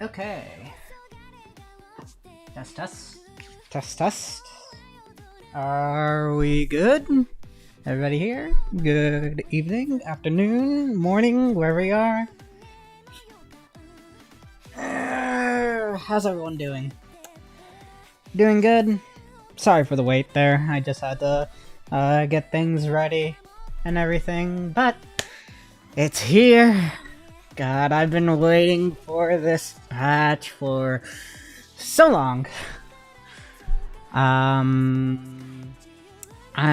Okay. Test, test. Test, test. Are we good? Everybody here? Good evening, afternoon, morning, wherever you are. How's everyone doing? Doing good? Sorry for the wait there. I just had to get things ready and everything, but it's here. God, I've been waiting for this patch for so long.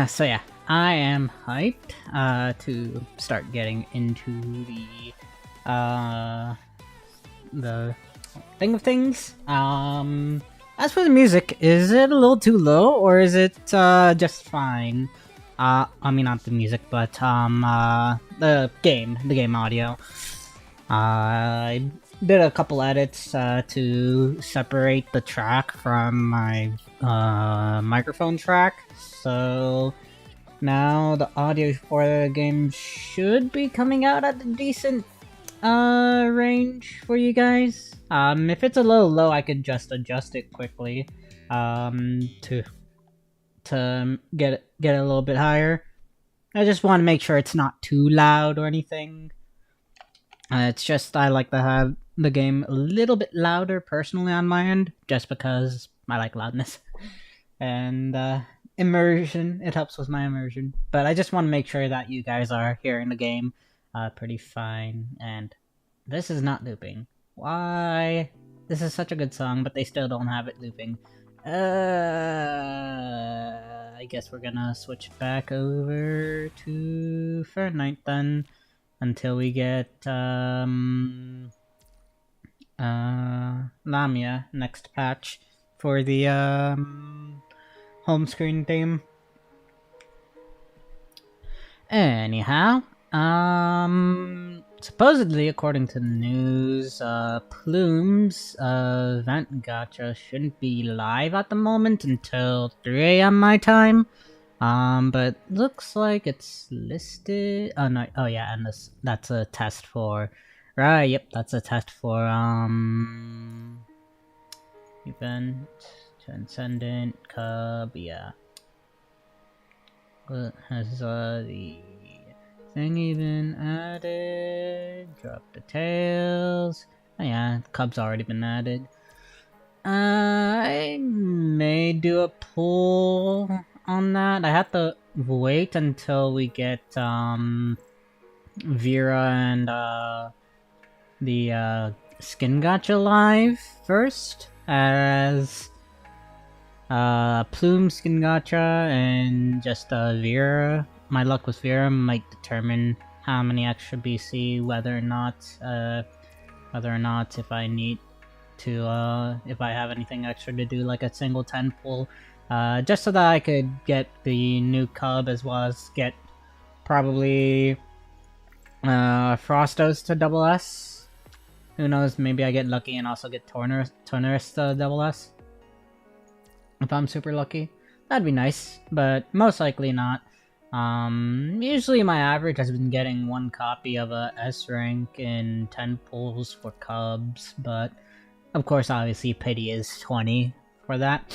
So yeah, I am hyped to start getting into the thing of things. As for the music, is it a little too low or is it just fine? I mean not the music, but the game audio. I did a couple edits to separate the track from my microphone track, so now the audio for the game should be coming out at a decent range for you guys. If it's a little low, I could just adjust it quickly to get it a little bit higher. I just want to make sure it's not too loud or anything. It's just I like to have the game a little bit louder personally on my end, just because I like loudness. And immersion, it helps with my immersion. But I just want to make sure that you guys are hearing the game pretty fine. And this is not looping. Why? This is such a good song, but they still don't have it looping. I guess we're gonna switch back over to Fahrenheit then. Until we get Lamia next patch for the home screen theme. Anyhow, supposedly according to the news, Plume's event gacha shouldn't be live at the moment until 3 AM my time. But looks like it's listed. Oh no, oh yeah, and that's a test for, right? Yep, that's a test for event transcendent cub. Yeah, has the thing even added? Drop details. Oh yeah, cub's already been added. I may do a poll on that. I have to wait until we get Vera and the skin gacha live first, as Plume skin gacha and just Vera. My luck with Vera might determine how many extra BC, whether or not if I need to if I have anything extra to do, like a single 10 pull, just so that I could get the new cub as well as get probably Frostos to double S. Who knows, maybe I get lucky and also get Tornerus to double S. If I'm super lucky. That'd be nice, but most likely not. Usually my average has been getting one copy of a S rank in 10 pulls for cubs, but of course, obviously, pity is 20 for that.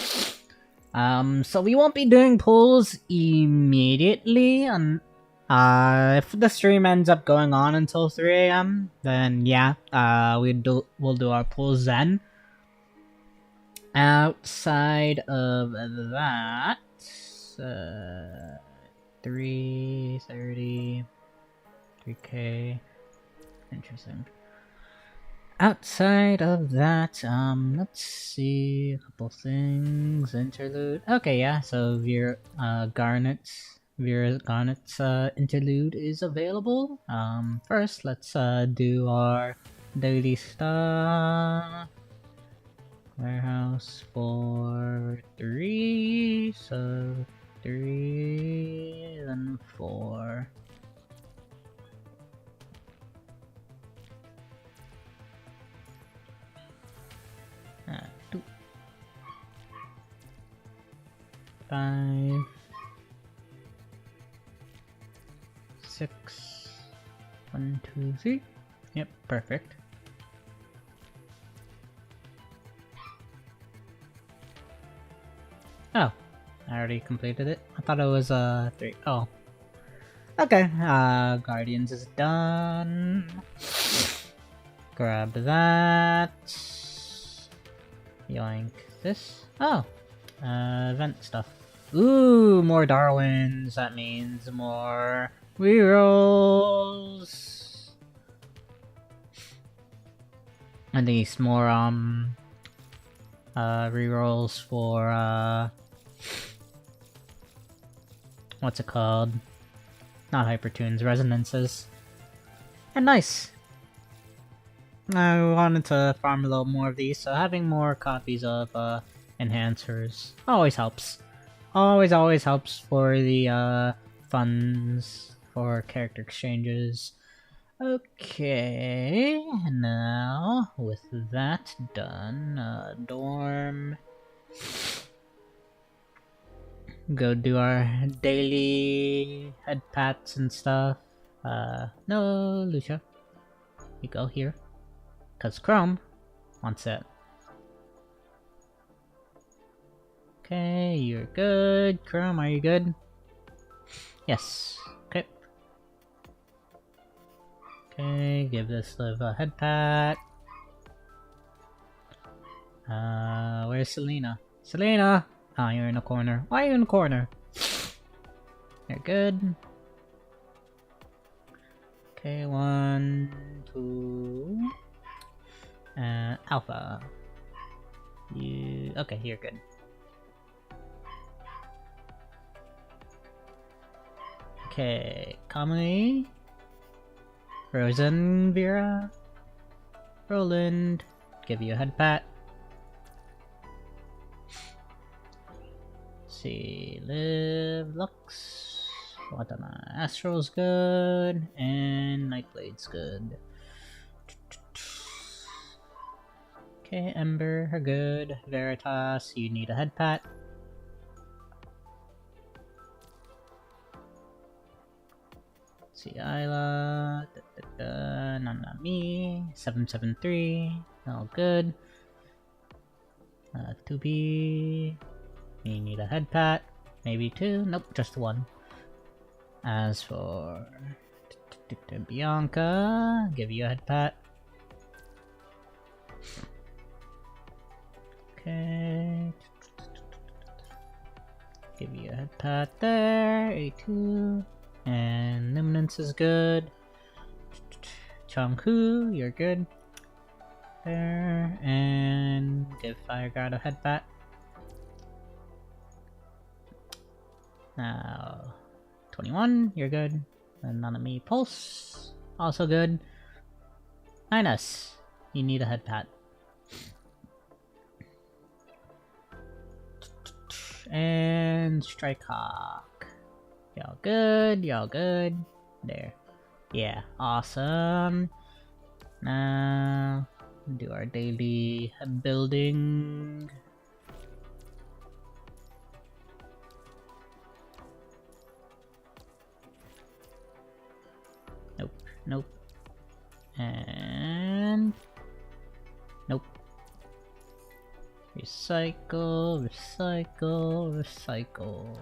So we won't be doing pulls immediately. If the stream ends up going on until 3 AM, then yeah, we'll do our pulls then. Outside of that, 330, 3K, interesting. Outside of that, let's see, a couple things. Interlude. Okay, yeah, so Vera Garnet's interlude is available. First, let's do our daily stuff. Warehouse for 3, so 3, then 4. Two. 5, 6, 1, 2, 3. Yep, perfect. Oh, I already completed it. I thought it was 3. Oh. Okay, Guardians is done. Grab that. Yoink. This? Oh, event stuff. Ooh, more Darwins. That means more rerolls. At least more, rerolls for, what's it called? Not Hypertunes, Resonances. And nice! I wanted to farm a little more of these, so having more copies of, enhancers always helps. Always helps for the, funds for character exchanges. Okay, now with that done, dorm. Go do our daily head pats and stuff. No, Lucia. You go here. Cause Chrome wants it. Okay, you're good. Chrome, are you good? Yes. Okay. Okay, give this Liv a head pat. Where's Selena? Selena! Oh, you're in a corner. Why are you in the corner? You're good. Okay, 1, 2... Alpha. Okay, you're good. Okay, Kamui. Rosen, Vera. Roland. Give you a head pat. See, Liv, Lux, Watana, Astral's good, and Nightblade's good. Okay, Ember, her good. Veritas, you need a head pat. See, Isla, Nanami, 773, all good. 2B. You need a head pat, maybe 2, nope, just 1. As for Bianca, give you a head pat. Okay. Give you a head pat there, A2. And Luminance is good. Changhu, you're good. There, and give Fireguard a head pat. Now, 21, you're good. And Nanami Pulse, also good. Minus, you need a head pat. And Strike Hawk. Y'all good, y'all good. There. Yeah, awesome. Now, do our daily building. Nope. And... nope. Recycle, recycle, recycle.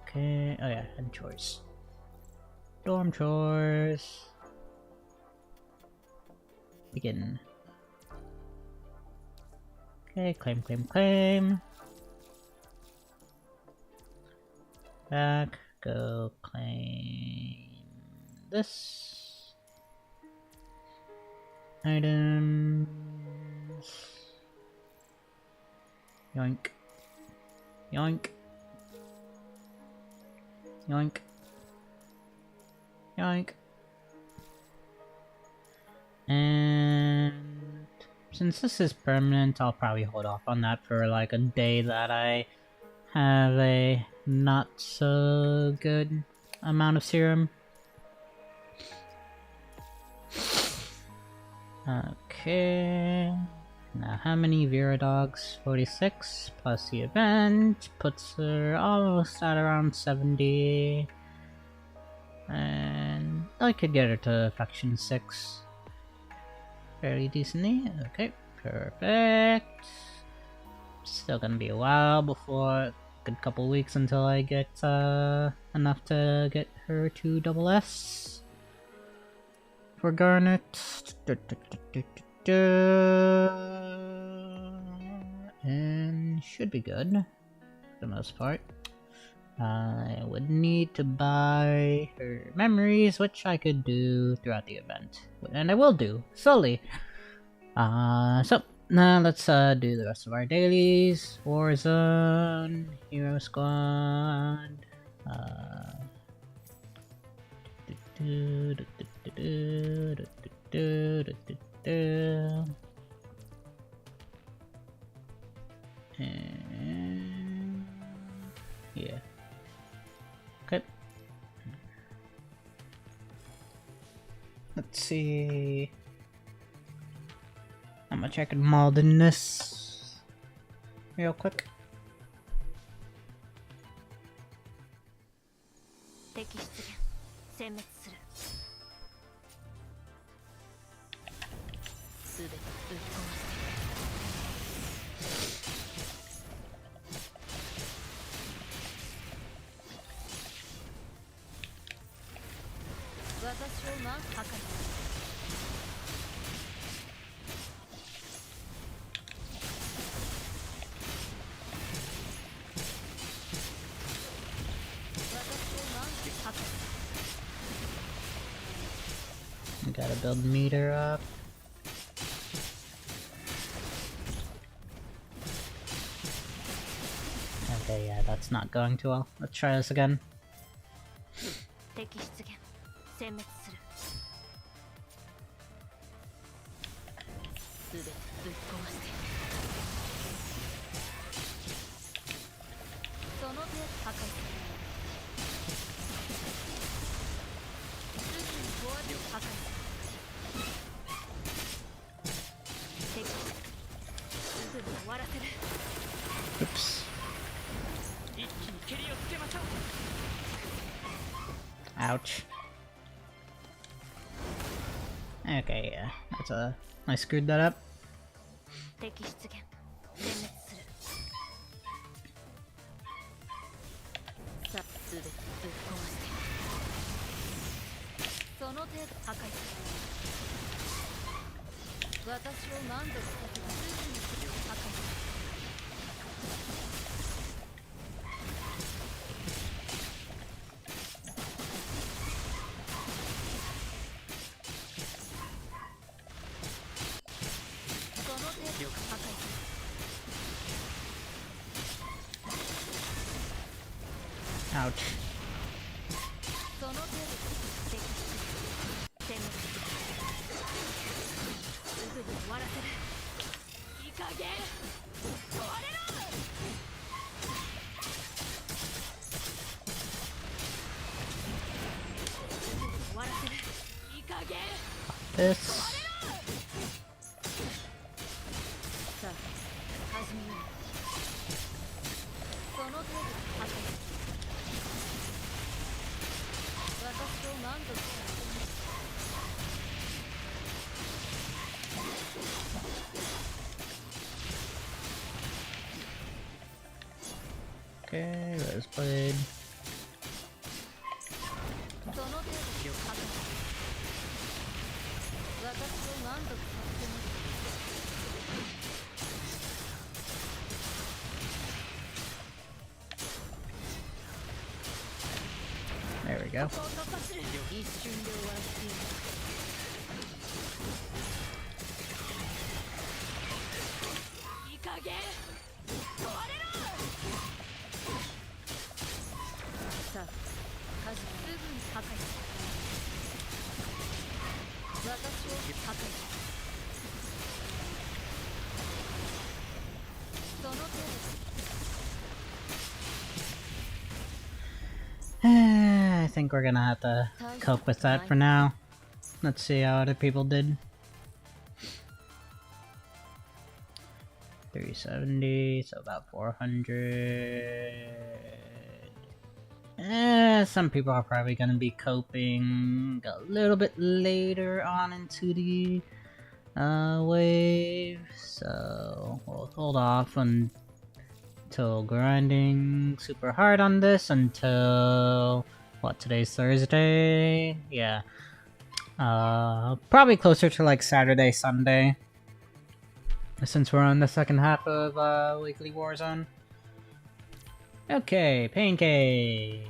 Okay, oh yeah, and chores. Dorm chores. Begin. Okay, claim, claim, claim. Back, go claim this. Items. Yoink. Yoink. Yoink. Yoink. And since this is permanent, I'll probably hold off on that for like a day that I have a not so good amount of serum. Okay. Now how many Vera dogs? 46 plus the event puts her almost at around 70. And I could get her to faction 6 fairly decently. Okay, perfect. Still gonna be a while before, a good couple weeks until I get enough to get her to double S for Garnet. And should be good for the most part. I would need to buy her memories, which I could do throughout the event, and I will do slowly. So now let's do the rest of our dailies. Warzone, Hero Squad. And yeah. Okay. Let's see how much I can mold in this real quick. We gotta build meter up. Okay, yeah, that's not going too well. Let's try this again. Oops. Ouch. Okay, yeah, I screwed that up. Ouch. This. Okay, Rose Blade. There we go. I think we're gonna have to cope with that for now. Let's see how other people did. 370, so about 400. some people are probably gonna be coping a little bit later on into the wave, so we'll hold off until grinding super hard on this until what, today's Thursday? Yeah. Probably closer to like Saturday, Sunday, since we're on the second half of Weekly Warzone. Okay, Pain Cage.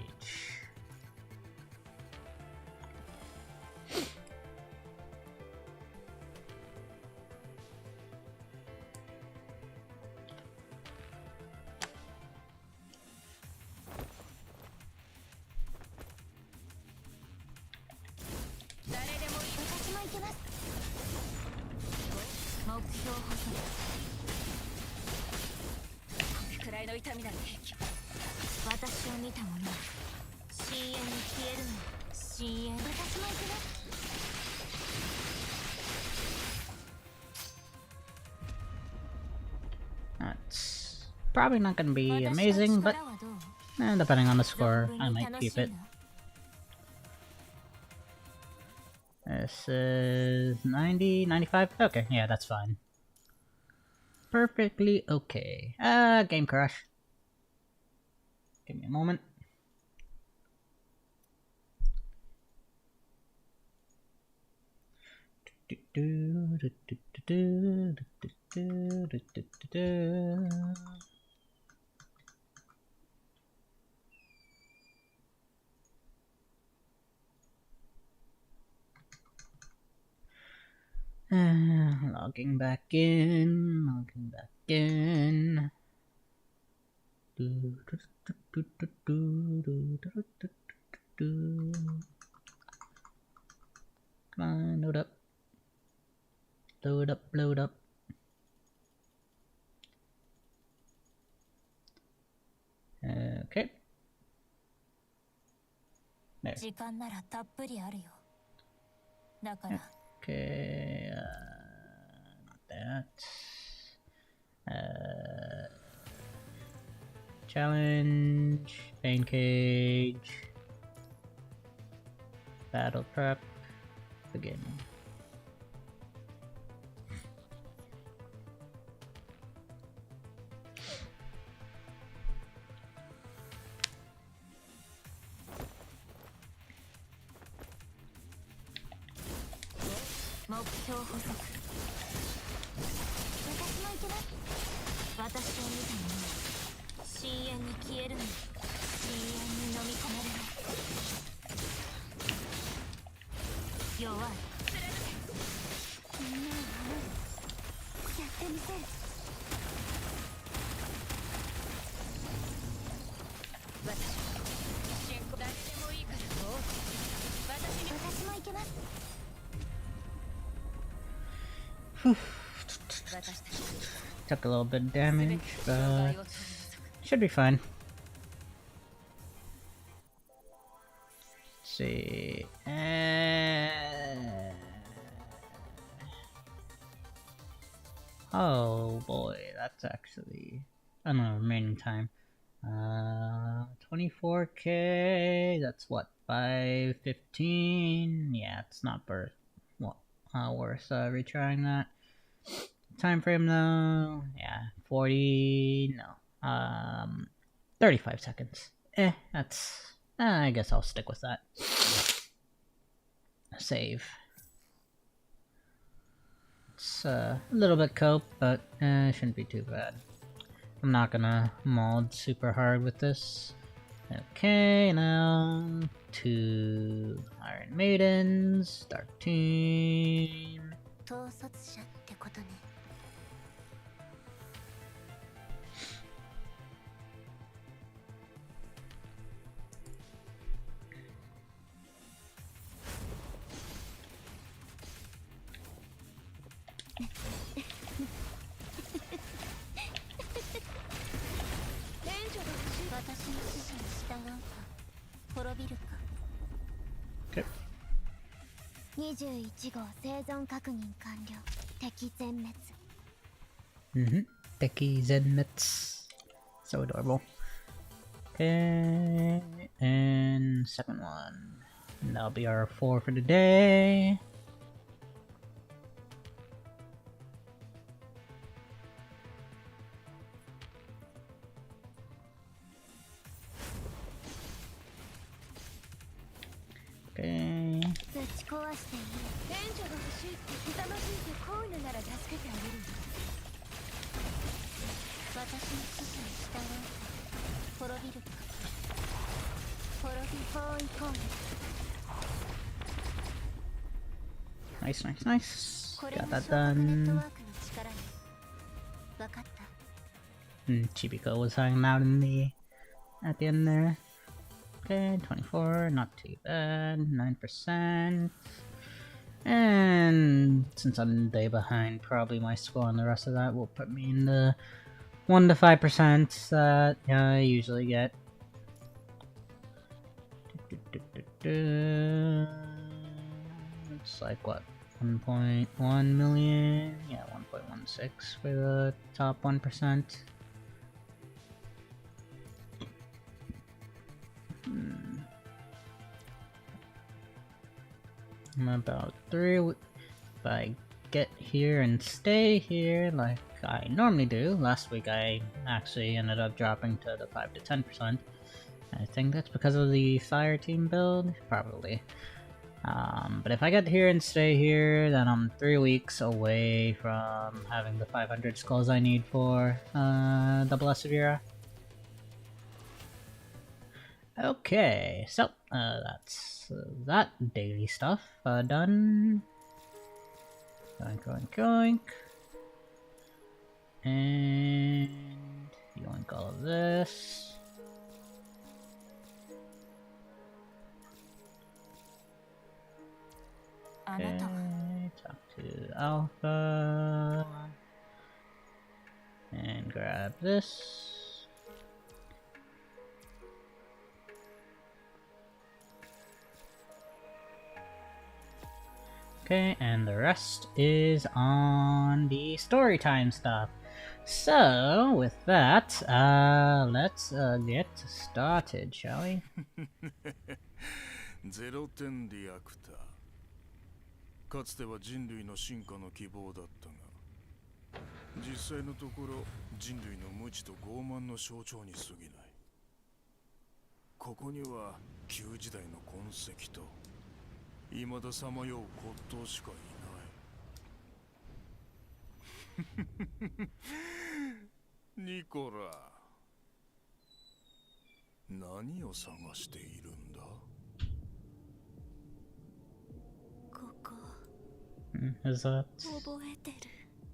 That's probably not gonna be amazing, but depending on the score, I might keep it. This is 90, 95? Okay, yeah, that's fine. Perfectly okay. Game crash. Give me a moment. Logging back in, logging back in. Come on, load up. Load up, load up. Okay. There. Okay, not that. Challenge, Pain Cage, Battle Prep, begin. Took a little bit of damage, but should be fine. Let's see. Oh boy, that's actually remaining time. 24k. That's what, 5:15. Yeah, it's not worth retrying that. Time frame though, yeah, 40. No, 35 seconds. That's. I guess I'll stick with that. Save. It's a little bit cope, but it shouldn't be too bad. I'm not gonna mod super hard with this. Okay, now 2 Iron Maidens, start team. Okay. 21号生存確認完了。敵全滅。Becky Zenmitz. So adorable. Okay, and second one. And that'll be our 4 for the day. Okay. ぶち壊していい。援助が欲しいってひざまずいてこういうのなら助けてあげるよ。私の指示に従うと滅びるか。滅び包囲攻撃。 Nice, nice, nice. これ Got が that ショートネット done. ワークの力ね。わかった。 Chibico was hanging out in the at the end there. Okay, 24, not too bad. 9%. And since I'm a day behind, probably my score on the rest of that will put me in the 1 to 5% that I usually get. It's like what? 1.1 million? Yeah, 1.16 for the top 1%. I'm about through. If I get here and stay here like I normally do. Last week I actually ended up dropping to the 5 to 10%. I think that's because of the fire team build, probably. But if I get here and stay here, then I'm 3 weeks away from having the 500 skulls I need for double Severa. Okay, so that's that daily stuff done. Yoink, yoink, yoink. And yoink all of this. Okay, talk to Alpha. And grab this. Okay, and the rest is on the story time stuff. So, with that, let's get started, shall we? 0点リアクター。かつては人類の進化の希望だったが、実際のところ人類の無知と傲慢の象徴に過ぎない。ここには旧時代の痕跡と未ださまよう骨董しかいないニコラ、何を探しているんだ？ ここ Is that 覚えてる。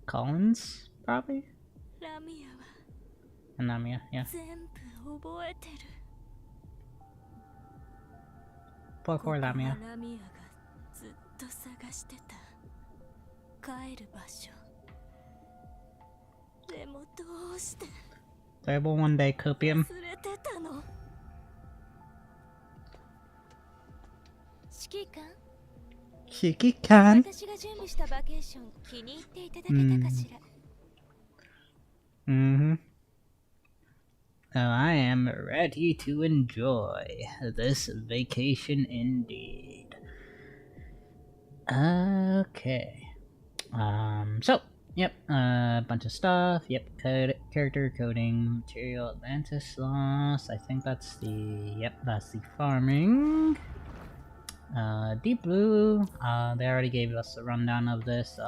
Collins, probably? ラミアは Anamia, yeah. 全部覚えてる。 Poor ここ poor が Lamia. ラミアがずっと探してた帰る場所。でもどうして Terrible one day copium. 忘れてたの？指揮官、 Shiki-kan. 私が準備したバケーション気に入っていただけたかしら。 Mm-hmm. Oh, I am ready to enjoy this vacation indeed. Okay. So, yep, a bunch of stuff. Yep, character coding, material, Atlantis loss. I think that's the, yep, that's the farming. Deep Blue, they already gave us a rundown of this,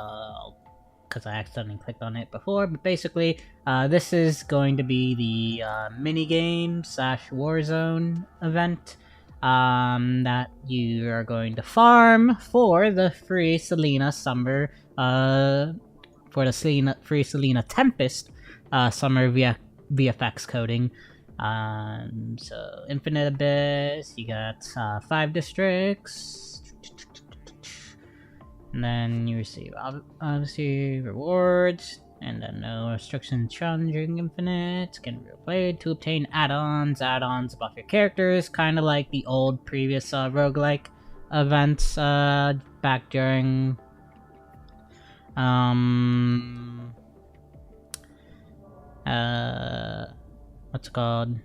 because I accidentally clicked on it before, but basically, this is going to be the minigame / Warzone event that you are going to farm for the free Selena Summer, for the free Selena Tempest Summer VFX coding. So Infinite Abyss, you got 5 districts, and then you receive obviously rewards, and then no restrictions challenging Infinite. Can be replayed to obtain add-ons. Add-ons buff your characters, kind of like the old previous roguelike events back during what's it called?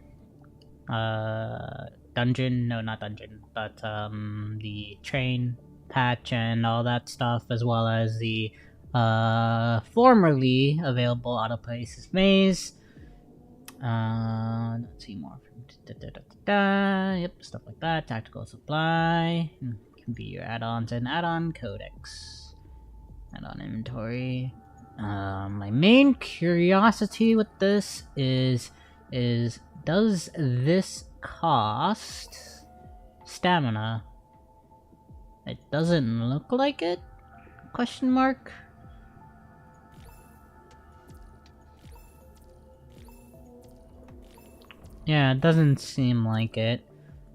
dungeon, no, not dungeon, but the train patch and all that stuff, as well as the formerly available auto places maze. Let's see more. Yep, stuff like that. Tactical supply can be your add-ons and add-on codex. Add-on inventory. My main curiosity with this is does this cost stamina? It doesn't look like it? Question mark. Yeah, it doesn't seem like it.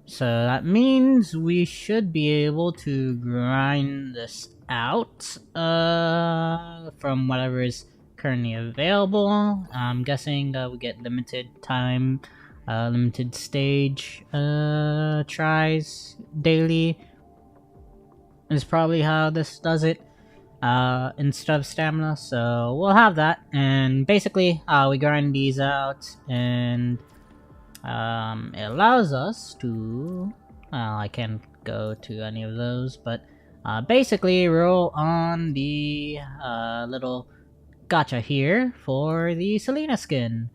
So that means we should be able to grind this out from whatever is currently available. I'm guessing we get limited time, limited stage tries daily is probably how this does it instead of stamina. So we'll have that, and basically we grind these out, and it allows us to, well, I can't go to any of those, but basically roll on the little gacha here for the Selena skin.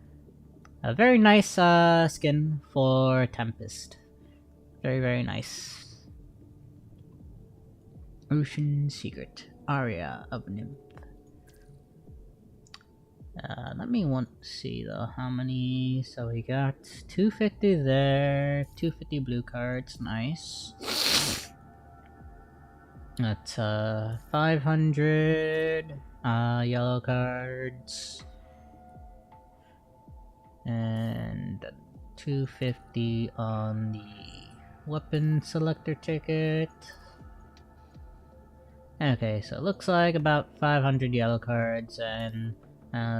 A very nice skin for Tempest. Very, very nice. Ocean Secret, Aria of Nymph. Let me see though how many. So we got 250 there, 250 blue cards, nice. That's 500 yellow cards, and 250 on the weapon selector ticket. Okay, so it looks like about 500 yellow cards and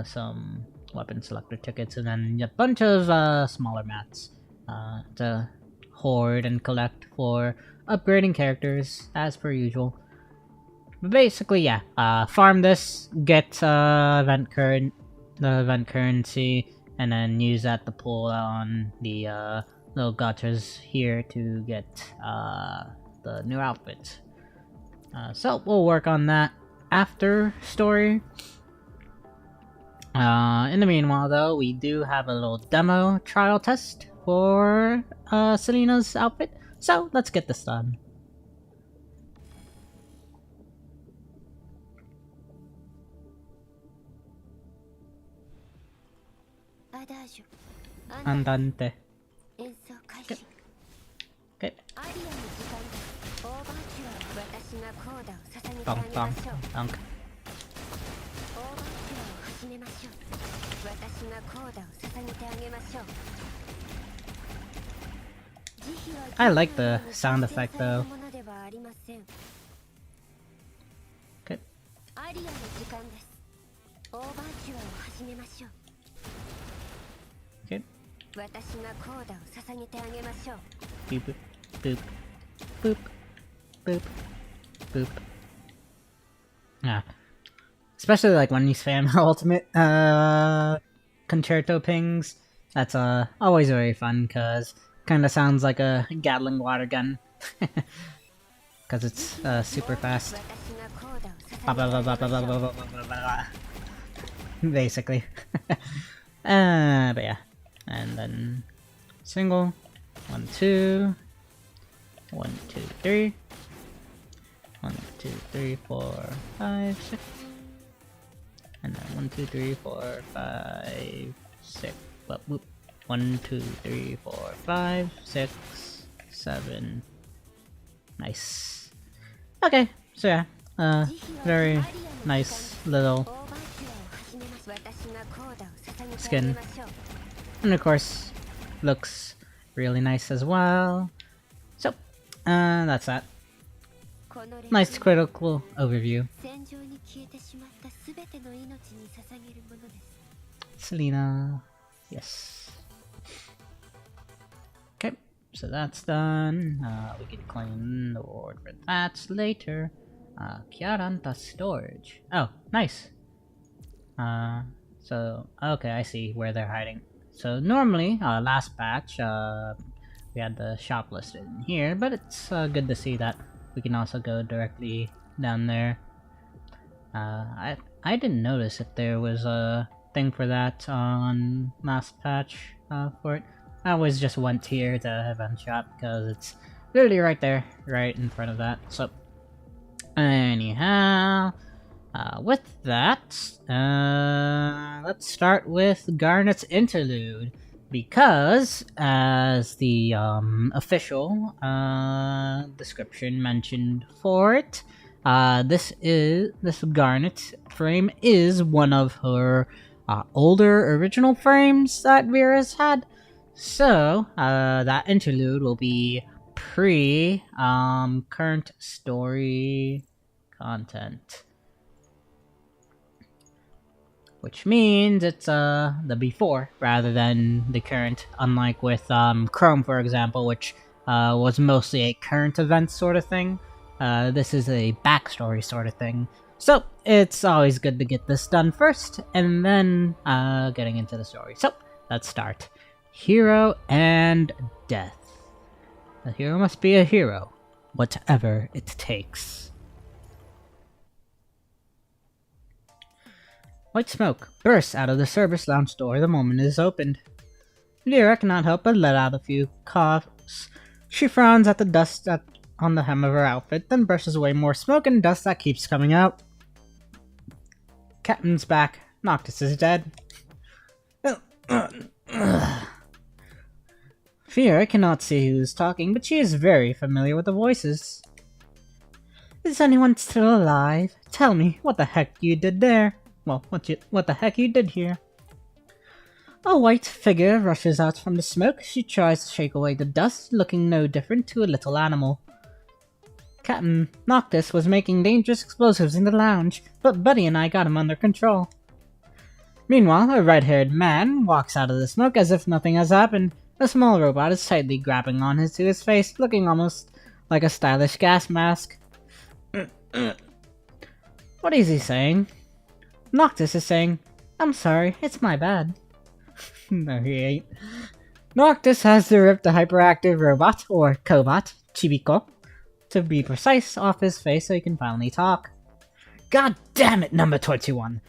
some weapon selector tickets, and then a bunch of smaller mats to hoard and collect for upgrading characters, as per usual. But basically, yeah, farm this, get event currency, and then use that to pull on the little gachas here to get the new outfit. So we'll work on that after story. In the meanwhile, though, we do have a little demo trial test for Selena's outfit, so let's get this done. Andante. Okay. Okay. Bonk, bonk, bonk. I like the sound effect though. Okay. Okay. Boop, boop, boop, boop, boop, boop. Yeah. Especially like when you spam her ultimate concerto pings. That's always very fun, cause kinda sounds like a Gatling water gun. Cause it's super fast. Basically. But yeah. And then single. 1, 2. 1, 2, 3. 1, 2, 3, 4, 5, 6. And then 1, 2, 3, 4, 5, 6. Well, whoop. 1, 2, 3, 4, 5, 6, 7. Nice. Okay, so yeah, very nice little skin, and of course, looks really nice as well. So, that's that. Nice critical overview. Selena, yes. Okay, so that's done. We can claim the reward for that later. Chiaranta storage. Oh, nice. So, okay, I see where they're hiding. So normally, last batch, we had the shop listed in here, but it's good to see that we can also go directly down there. I didn't notice if there was a thing for that on last patch for it. I always just went here to event shop because it's literally right there, right in front of that. So anyhow, with that, let's start with Garnet's interlude, because as the official description mentioned for it, this Garnet frame is one of her older original frames that Vera's had. So that interlude will be pre current story content, which means it's the before rather than the current, unlike with Chrome, for example, which was mostly a current event sort of thing. This is a backstory sort of thing. So it's always good to get this done first, and then getting into the story. So let's start. Hero and death. The hero must be a hero, whatever it takes. White smoke bursts out of the service lounge door the moment it is opened. Lyra cannot help but let out a few coughs. She frowns at the dust on the hem of her outfit, then brushes away more smoke and dust that keeps coming out. Captain's back. Noctis is dead. Lyra cannot see who is talking, but she is very familiar with the voices. Is anyone still alive? Tell me what the heck you did there. Well, what the heck you did here. A white figure rushes out from the smoke. She tries to shake away the dust, looking no different to a little animal. Captain Noctis was making dangerous explosives in the lounge, but Buddy and I got him under control. Meanwhile, a red-haired man walks out of the smoke as if nothing has happened. A small robot is tightly grabbing on to his face, looking almost like a stylish gas mask. What is he saying? Noctis is saying, I'm sorry, it's my bad. No, he ain't. Noctis has to rip the hyperactive robot, or cobot, Chibiko, to be precise, off his face so he can finally talk. God damn it, number 21.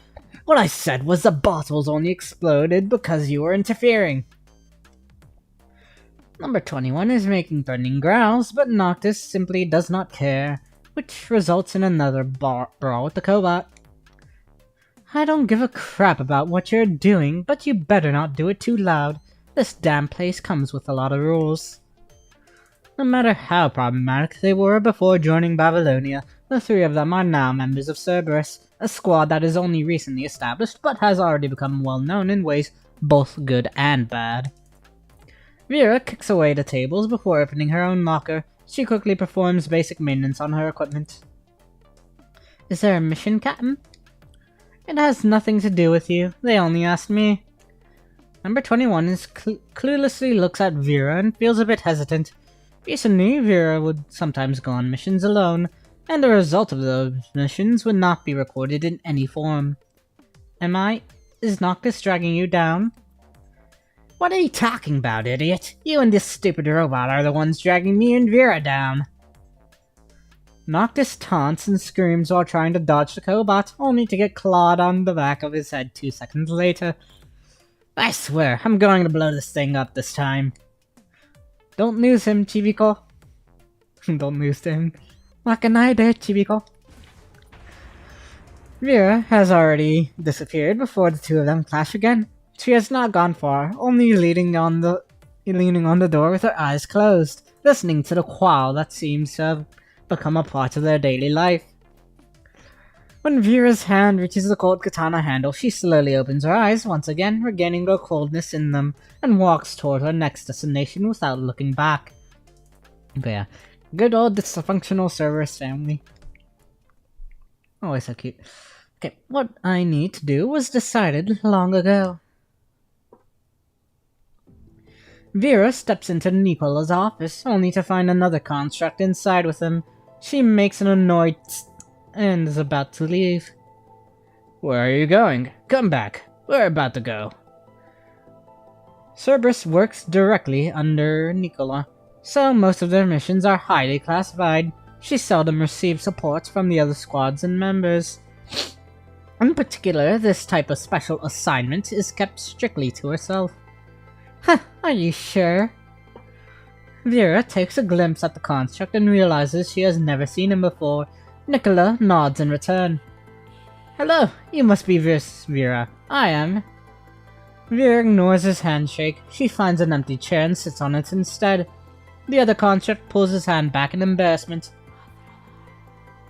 What I said was the bottles only exploded because you were interfering. Number 21 is making threatening growls, but Noctis simply does not care, which results in another brawl with the cobot. I don't give a crap about what you're doing, but you better not do it too loud. This damn place comes with a lot of rules. No matter how problematic they were before joining Babylonia, the three of them are now members of Cerberus, a squad that is only recently established but has already become well known in ways both good and bad. Vera kicks away the tables before opening her own locker. She quickly performs basic maintenance on her equipment. Is there a mission, Captain? It has nothing to do with you. They only asked me. Number 21 is cluelessly looks at Vera and feels a bit hesitant. Recently, Vera would sometimes go on missions alone, and the result of those missions would not be recorded in any form. Is Noctis dragging you down? What are you talking about, idiot? You and this stupid robot are the ones dragging me and Vera down. Noctis taunts and screams while trying to dodge the cobot, only to get clawed on the back of his head 2 seconds later. I swear, I'm going to blow this thing up this time. Don't lose him, Chibiko. Don't lose him. What can I do, Chibiko? Vera has already disappeared before the two of them clash again. She has not gone far, only leaning on the door with her eyes closed, listening to the qual that seems to have become a part of their daily life. When Vera's hand reaches the cold katana handle, she slowly opens her eyes, once again regaining the coldness in them, and walks toward her next destination without looking back. But yeah, good old dysfunctional Cerberus family. Always so cute. Okay, what I need to do was decided long ago. Vera steps into Nicola's office, only to find another construct inside with him. She makes an annoyed and is about to leave. Where are you going? Come back. We're about to go. Cerberus works directly under Nicola. so most of their missions are highly classified. She seldom receives support from the other squads and members. In particular, this type of special assignment is kept strictly to herself. Huh, are you sure? Vera takes a glimpse at the construct and realizes she has never seen him before. Nicola nods in return. Hello, you must be Vera. I am. Vera ignores his handshake. She finds an empty chair and sits on it instead. The other construct pulls his hand back in embarrassment.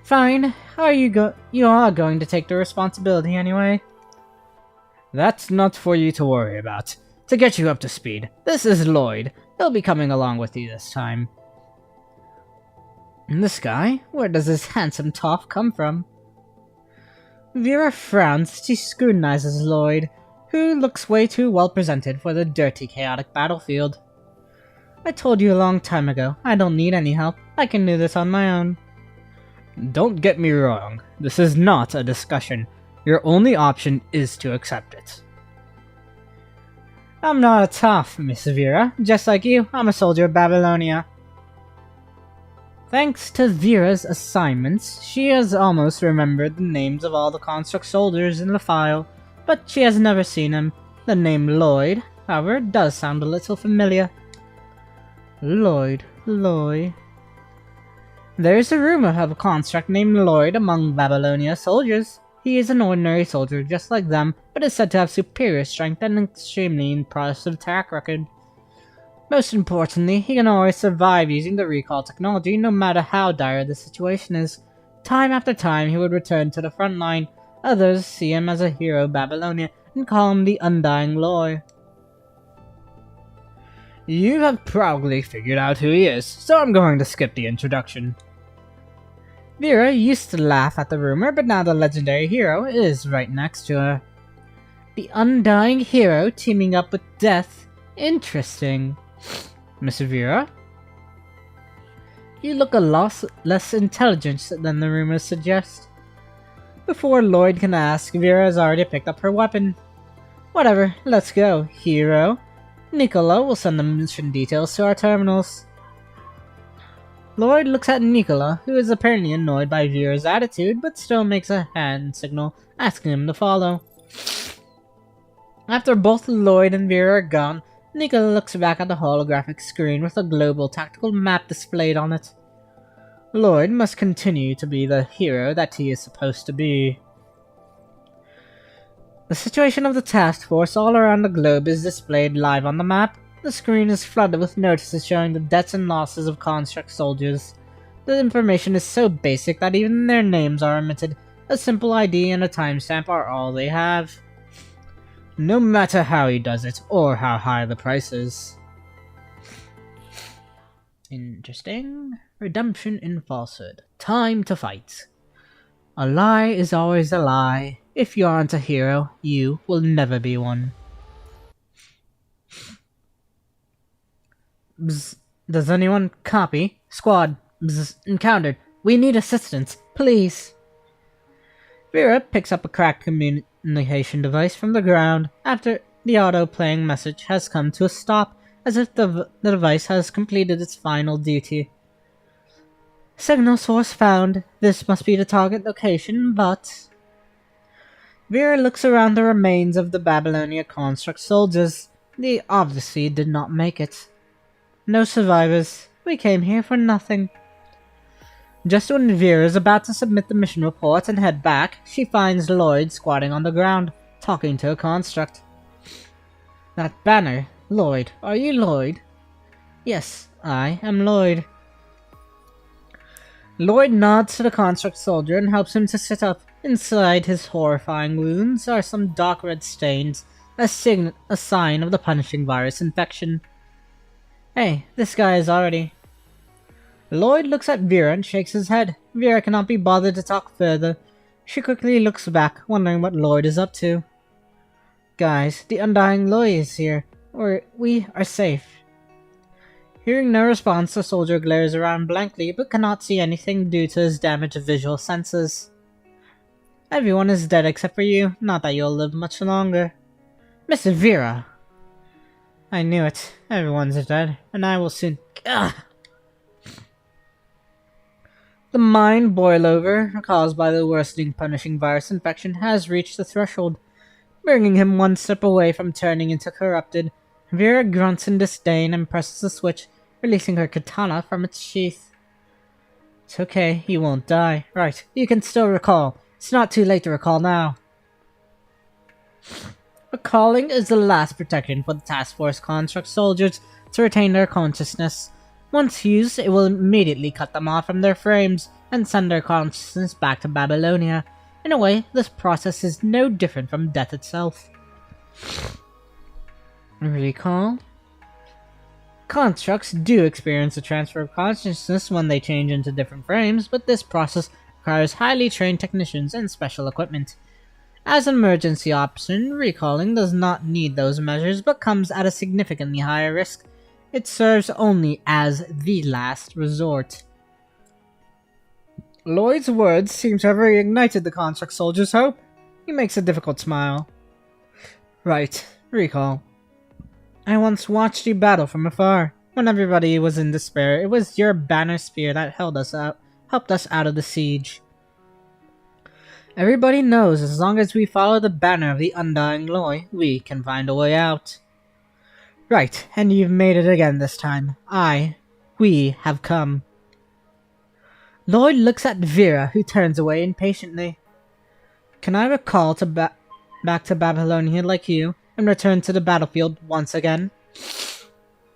Fine, you are going to take the responsibility anyway. That's not for you to worry about. To get you up to speed, this is Lloyd. He'll be coming along with you this time. This guy? Where does this handsome toff come from? Vera frowns. She scrutinizes Lloyd, who looks way too well presented for the dirty, chaotic battlefield. I told you a long time ago, I don't need any help. I can do this on my own. Don't get me wrong, this is not a discussion. Your only option is to accept it. I'm not a toff, Miss Vera. Just like you, I'm a soldier of Babylonia. Thanks to Vera's assignments, she has almost remembered the names of all the construct soldiers in the file, but she has never seen him. The name Lloyd, however, does sound a little familiar. Lloyd. There is a rumor of a construct named Lloyd among Babylonia soldiers. He is an ordinary soldier just like them, but is said to have superior strength and an extremely impressive attack record. Most importantly, he can always survive using the recall technology no matter how dire the situation is. Time after time he would return to the front line. Others see him as a hero of Babylonia and call him the Undying Lloyd. You have probably figured out who he is, so I'm going to skip the introduction. Vera used to laugh at the rumor, but now the legendary hero is right next to her. The Undying Hero teaming up with Death? Interesting. Miss Vera? You look a lot less intelligent than the rumors suggest. Before Lloyd can ask, Vera has already picked up her weapon. Whatever, let's go, hero. Nicola will send the mission details to our terminals. Lloyd looks at Nicola, who is apparently annoyed by Vera's attitude, but still makes a hand signal, asking him to follow. After both Lloyd and Vera are gone, Nicola looks back at the holographic screen with a global tactical map displayed on it. Lloyd must continue to be the hero that he is supposed to be. The situation of the task force all around the globe is displayed live on the map. The screen is flooded with notices showing the deaths and losses of construct soldiers. The information is so basic that even their names are omitted. A simple ID and a timestamp are all they have. No matter how he does it, or how high the price is. Interesting. Redemption in falsehood. Time to fight. A lie is always a lie. If you aren't a hero, you will never be one. Bzz. Does anyone copy? Squad. Bzz. Encountered. We need assistance. Please. Vera picks up a cracked communication device from the ground after the auto-playing message has come to a stop, as if the device has completed its final duty. Signal source found. This must be the target location, but... Vera looks around the remains of the Babylonia construct soldiers. They obviously did not make it. No survivors. We came here for nothing. Just when Vera is about to submit the mission report and head back, she finds Lloyd squatting on the ground, talking to a construct. That banner. Lloyd. Are you Lloyd? Yes, I am Lloyd. Lloyd nods to the construct soldier and helps him to sit up. Inside his horrifying wounds are some dark red stains, a sign of the punishing virus infection. Hey, this guy is already... Lloyd looks at Vera and shakes his head. Vera cannot be bothered to talk further. She quickly looks back, wondering what Lloyd is up to. Guys, the Undying Lloyd is here. We are safe. Hearing no response, the soldier glares around blankly, but cannot see anything due to his damaged visual senses. Everyone is dead except for you, not that you'll live much longer. Miss Vera! I knew it. Everyone's dead, and I will soon. Ugh. The mind boil over, caused by the worsening punishing virus infection, has reached the threshold, bringing him one step away from turning into corrupted. Vera grunts in disdain and presses the switch, releasing her katana from its sheath. It's okay, you won't die. Right, you can still recall. It's not too late to recall now. Recalling is the last protection for the Task Force construct soldiers to retain their consciousness. Once used, it will immediately cut them off from their frames and send their consciousness back to Babylonia. In a way, this process is no different from death itself. Recall? Constructs do experience a transfer of consciousness when they change into different frames, but this process requires highly trained technicians and special equipment. As an emergency option, recalling does not need those measures, but comes at a significantly higher risk. It serves only as the last resort. Lloyd's words seem to have reignited the construct soldier's hope. He makes a difficult smile. Right, recall. I once watched you battle from afar. When everybody was in despair, it was your banner spear that helped us out of the siege. Everybody knows as long as we follow the banner of the undying Loy, we can find a way out. Right, and you've made it again this time. We have come. Lloyd looks at Vera, who turns away impatiently. Can I recall back to Babylonia like you, and return to the battlefield once again?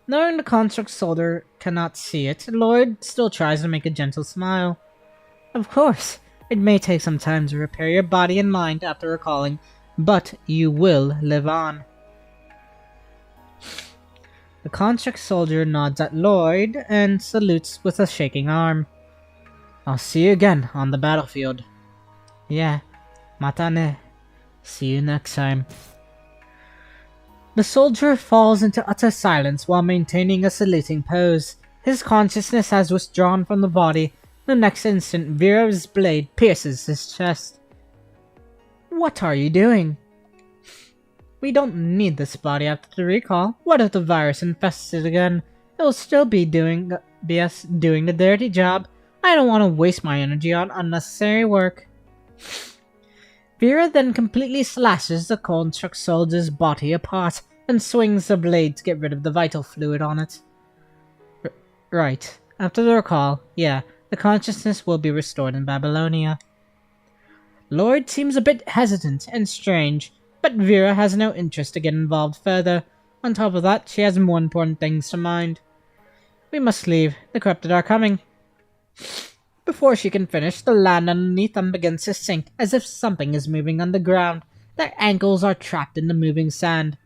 Knowing the construct soldier cannot see it, Lloyd still tries to make a gentle smile. Of course. It may take some time to repair your body and mind after recalling, but you will live on. The construct soldier nods at Lloyd and salutes with a shaking arm. I'll see you again on the battlefield. Yeah, matane. See you next time. The soldier falls into utter silence while maintaining a saluting pose. His consciousness has withdrawn from the body. The next instant, Vera's blade pierces his chest. What are you doing? We don't need this body after the recall. What if the virus infests it again? It will still be us doing the dirty job. I don't want to waste my energy on unnecessary work. Vera then completely slashes the construct soldier's body apart and swings the blade to get rid of the vital fluid on it. Right. After the recall, yeah. The consciousness will be restored in Babylonia. Lloyd seems a bit hesitant and strange, but Vera has no interest to get involved further. On top of that, she has more important things to mind. We must leave. The corrupted are coming. Before she can finish, the land underneath them begins to sink, as if something is moving underground. Their ankles are trapped in the moving sand.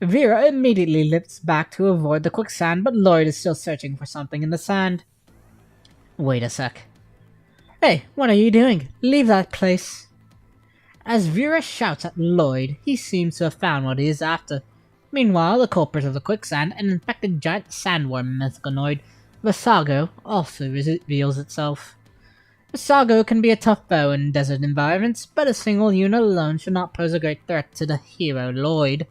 Vera immediately lifts back to avoid the quicksand, but Lloyd is still searching for something in the sand. Wait a sec. Hey, what are you doing? Leave that place. As Vera shouts at Lloyd, he seems to have found what he is after. Meanwhile, the culprit of the quicksand, an infected giant sandworm mythicanoid, Visago, also reveals itself. Visago can be a tough foe in desert environments, but a single unit alone should not pose a great threat to the hero Lloyd.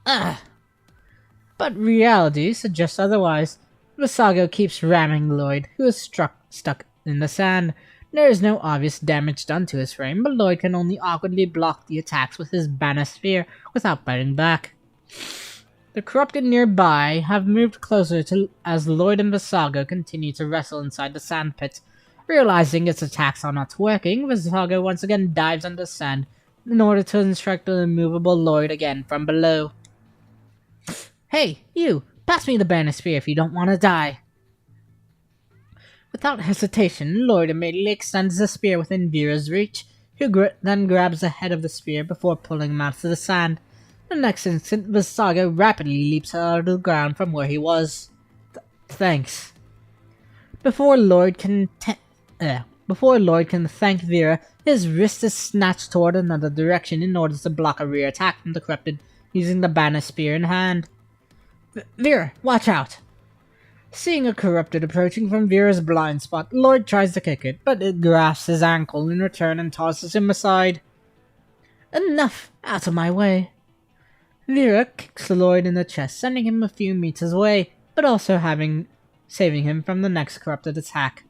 But reality suggests otherwise. Visago keeps ramming Lloyd, who is stuck in the sand. There is no obvious damage done to his frame, but Lloyd can only awkwardly block the attacks with his banner sphere without biting back. The corrupted nearby have moved closer as Lloyd and Visago continue to wrestle inside the sand pit. Realizing its attacks are not working, Visago once again dives under the sand in order to strike the immovable Lloyd again from below. Hey, you! Pass me the banner spear if you don't want to die. Without hesitation, Lloyd immediately extends the spear within Vera's reach, who then grabs the head of the spear before pulling him out of the sand. The next instant, Visago rapidly leaps out of the ground from where he was. Thanks. Before Lloyd can thank Vera, his wrist is snatched toward another direction in order to block a rear attack from the corrupted, using the banner spear in hand. Vera, watch out! Seeing a corrupted approaching from Vera's blind spot, Lloyd tries to kick it, but it grasps his ankle in return and tosses him aside. Enough! Out of my way! Vera kicks Lloyd in the chest, sending him a few meters away, but also saving him from the next corrupted attack.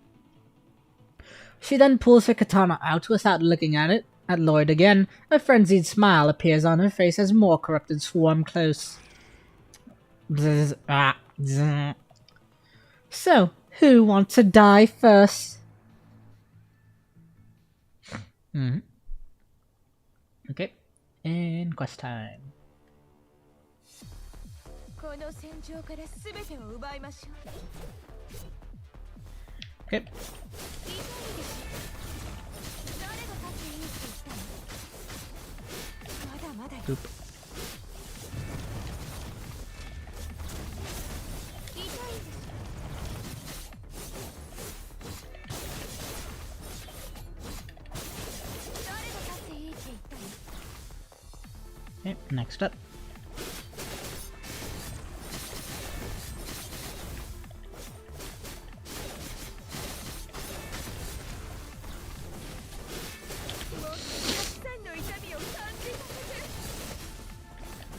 She then pulls her katana out without looking at Lloyd again. A frenzied smile appears on her face as more corrupted swarm close. So, who wants to die first? Okay, and quest time. この戦場から全てを奪いましょう。 Okay. 言いたいんです誰が勝っていいって言ったの？まだまだよ。 Oop. 言いたいんです誰が勝っていいって言ったの？ Okay, next up. もっとたくさんの痛みを感じさせて。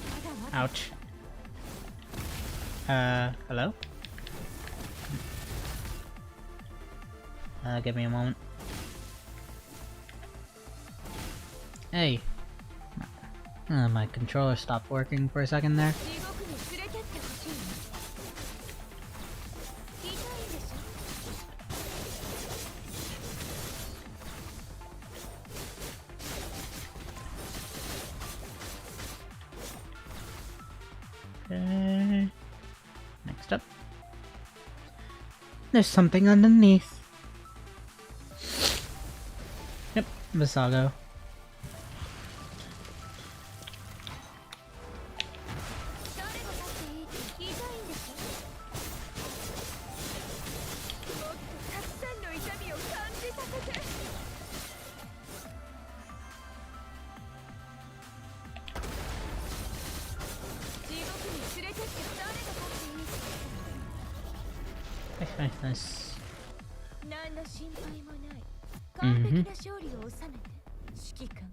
まだまだ。 Ouch. Hello? Give me a moment. Hey. My controller stopped working for a second there. 地獄に連れてってほしいの？言いたいんでしょ？ Okay. Next up. There's something underneath. Yep, Visago. 誰が勝っていいって言いたいんでしょ？もっとたくさんの痛みを感じさせて。地獄に連れてって誰が勝っていいって言ったの？ Nice, nice, nice. 何の心配もない。完璧な勝利を収めて。指揮官。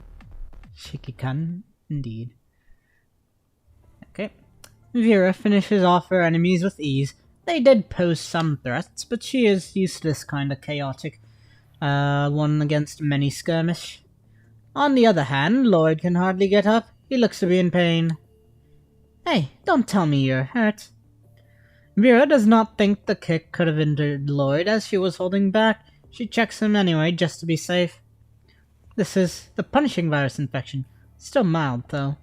Shikikan, indeed. Okay. Vera finishes off her enemies with ease. They did pose some threats, but she is used to this kind of chaotic one against many skirmish. On the other hand, Lloyd can hardly get up. He looks to be in pain. Hey, don't tell me you're hurt. Vera does not think the kick could have injured Lloyd as she was holding back. She checks him anyway just to be safe. This is the punishing virus infection. Still mild, though.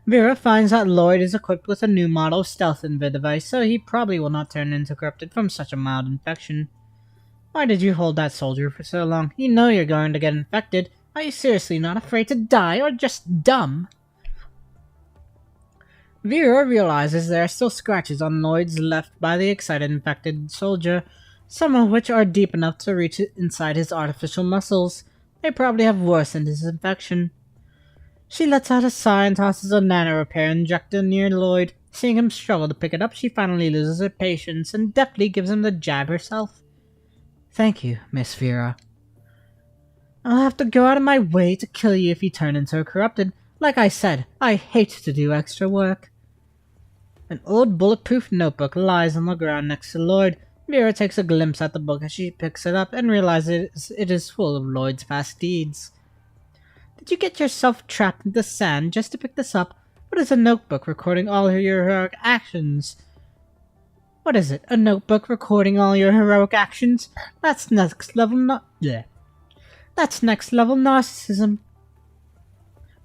Vera finds that Lloyd is equipped with a new model stealth invid device, so he probably will not turn into corrupted from such a mild infection. Why did you hold that soldier for so long? You know you're going to get infected. Are you seriously not afraid to die, or just dumb? Vera realizes there are still scratches on Lloyd's left by the excited infected soldier, some of which are deep enough to reach inside his artificial muscles. They probably have worsened his infection. She lets out a sigh and tosses a nano repair injector near Lloyd. Seeing him struggle to pick it up, she finally loses her patience and deftly gives him the jab herself. Thank you, Miss Vera. I'll have to go out of my way to kill you if you turn into a corrupted. Like I said, I hate to do extra work. An old bulletproof notebook lies on the ground next to Lloyd. Vera takes a glimpse at the book as she picks it up and realizes it is full of Lloyd's past deeds. Did you get yourself trapped in the sand just to pick this up? What is a notebook recording all your heroic actions? What is it? A notebook recording all your heroic actions? That's next level That's next level narcissism.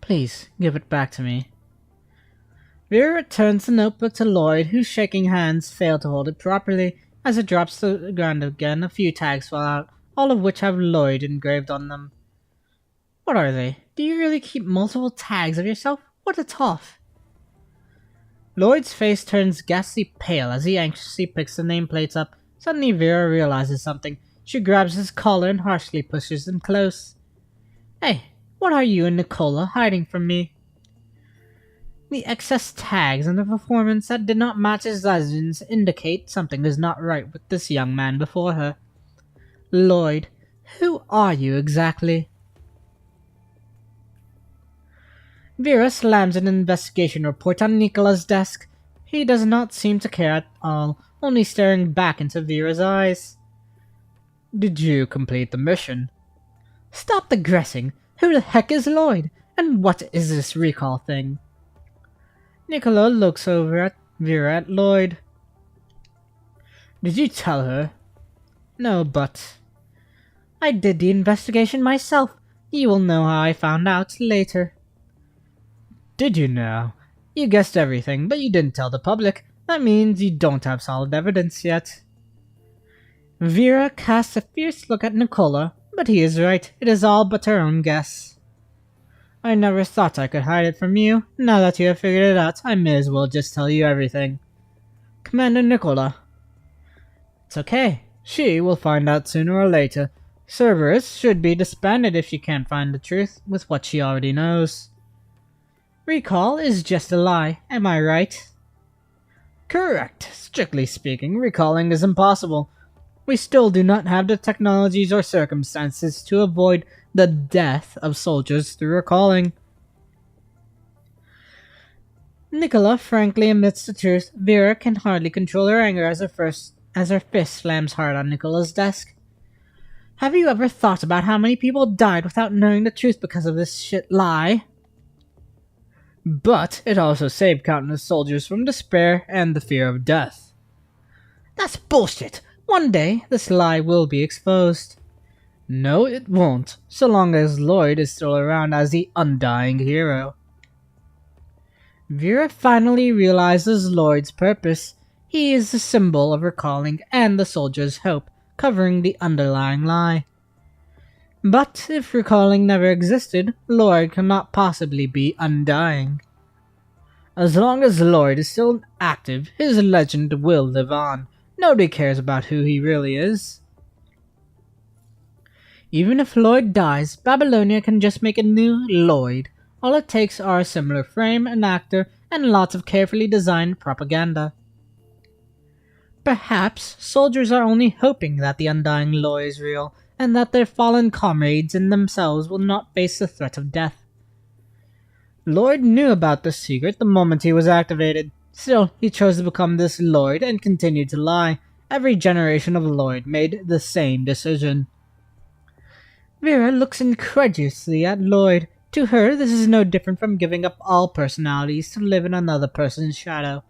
Please, give it back to me. Vera returns the notebook to Lloyd, whose shaking hands fail to hold it properly. As it drops to the ground again, a few tags fall out, all of which have Lloyd engraved on them. What are they? Do you really keep multiple tags of yourself? What a toff! Lloyd's face turns ghastly pale as he anxiously picks the nameplates up. Suddenly Vera realizes something. She grabs his collar and harshly pushes him close. Hey, what are you and Nicola hiding from me? The excess tags and the performance that did not match his legends indicate something is not right with this young man before her. Lloyd, who are you exactly? Vera slams an investigation report on Nicola's desk. He does not seem to care at all, only staring back into Vera's eyes. Did you complete the mission? Stop digressing. Who the heck is Lloyd? And what is this recall thing? Nicola looks over at Vera at Lloyd. Did you tell her? No, but... I did the investigation myself. You will know how I found out later. Did you know? You guessed everything, but you didn't tell the public. That means you don't have solid evidence yet. Vera casts a fierce look at Nicola, but he is right. It is all but her own guess. I never thought I could hide it from you. Now that you have figured it out, I may as well just tell you everything. Commander Nicola. It's okay. She will find out sooner or later. Cerberus should be disbanded if she can't find the truth with what she already knows. Recall is just a lie, am I right? Correct. Strictly speaking, recalling is impossible. We still do not have the technologies or circumstances to avoid the death of soldiers through recalling. Nicola frankly admits the truth. Vera can hardly control her anger as her fist slams hard on Nicola's desk. Have you ever thought about how many people died without knowing the truth because of this shit lie? But it also saved countless soldiers from despair and the fear of death. That's bullshit! One day, this lie will be exposed. No, it won't, so long as Lloyd is still around as the undying hero. Vera finally realizes Lloyd's purpose. He is the symbol of recalling and the soldier's hope, covering the underlying lie. But if recalling never existed, Lloyd cannot possibly be undying. As long as Lloyd is still active, his legend will live on. Nobody cares about who he really is. Even if Lloyd dies, Babylonia can just make a new Lloyd. All it takes are a similar frame, an actor, and lots of carefully designed propaganda. Perhaps soldiers are only hoping that the undying Lloyd is real, and that their fallen comrades and themselves will not face the threat of death. Lloyd knew about the secret the moment he was activated. Still, he chose to become this Lloyd and continued to lie. Every generation of Lloyd made the same decision. Vera looks incredulously at Lloyd. To her, this is no different from giving up all personalities to live in another person's shadow.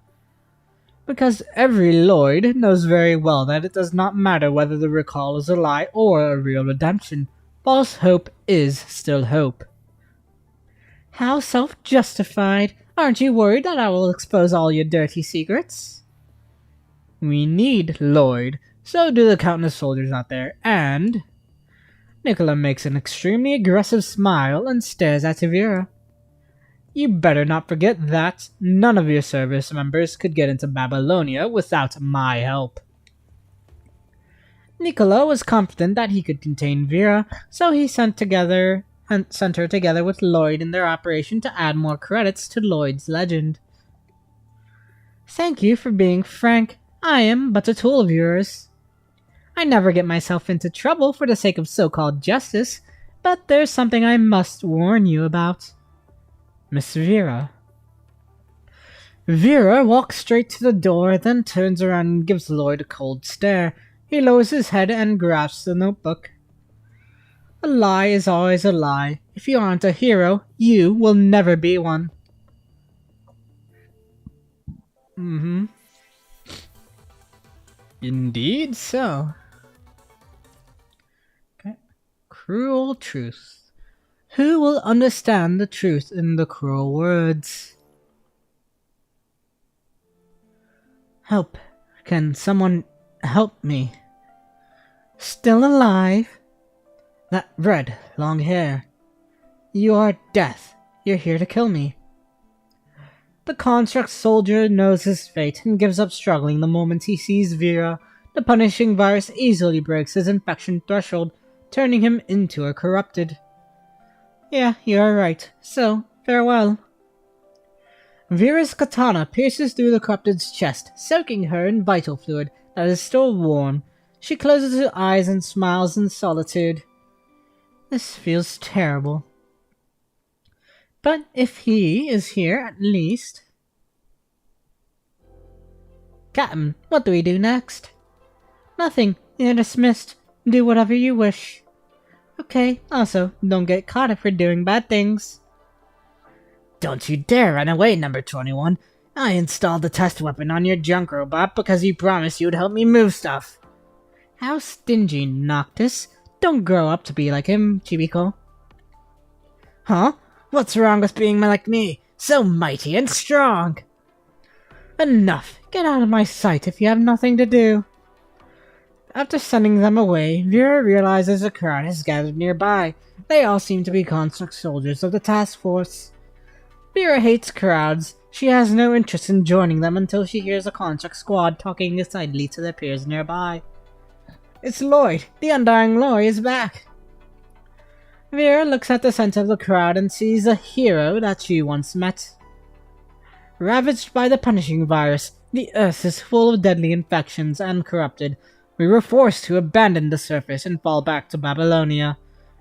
Because every Lloyd knows very well that it does not matter whether the recall is a lie or a real redemption. False hope is still hope. How self-justified! Aren't you worried that I will expose all your dirty secrets? We need Lloyd, so do the countless soldiers out there, and... Nicola makes an extremely aggressive smile and stares at Vera. You better not forget that none of your service members could get into Babylonia without my help. Nicola was confident that he could contain Vera, so he sent her together with Lloyd in their operation to add more credits to Lloyd's legend. Thank you for being frank. I am but a tool of yours. I never get myself into trouble for the sake of so-called justice, but there's something I must warn you about. Miss Vera. Vera walks straight to the door, then turns around and gives Lloyd a cold stare. He lowers his head and grasps the notebook. A lie is always a lie. If you aren't a hero, you will never be one. Indeed so. Okay. Cruel truth. Who will understand the truth in the cruel words? Help. Can someone help me? Still alive? That red, long hair. You are death. You're here to kill me. The construct soldier knows his fate and gives up struggling the moment he sees Vera. The punishing virus easily breaks his infection threshold, turning him into a corrupted. Yeah, you are right. So, farewell. Vera's katana pierces through the corrupted's chest, soaking her in vital fluid that is still warm. She closes her eyes and smiles in solitude. This feels terrible. But if he is here, at least... Captain, what do we do next? Nothing. You're dismissed. Do whatever you wish. Okay, also, don't get caught if we're doing bad things. Don't you dare run away, number 21. I installed the test weapon on your junk robot because you promised you'd help me move stuff. How stingy, Noctis. Don't grow up to be like him, Chibico. Huh? What's wrong with being like me? So mighty and strong! Enough! Get out of my sight if you have nothing to do. After sending them away, Vera realizes a crowd has gathered nearby. They all seem to be construct soldiers of the task force. Vera hates crowds. She has no interest in joining them until she hears a construct squad talking excitedly to their peers nearby. It's Lloyd! The Undying Lloyd is back! Vera looks at the center of the crowd and sees a hero that she once met. Ravaged by the punishing virus, the Earth is full of deadly infections and corrupted. We were forced to abandon the surface and fall back to Babylonia.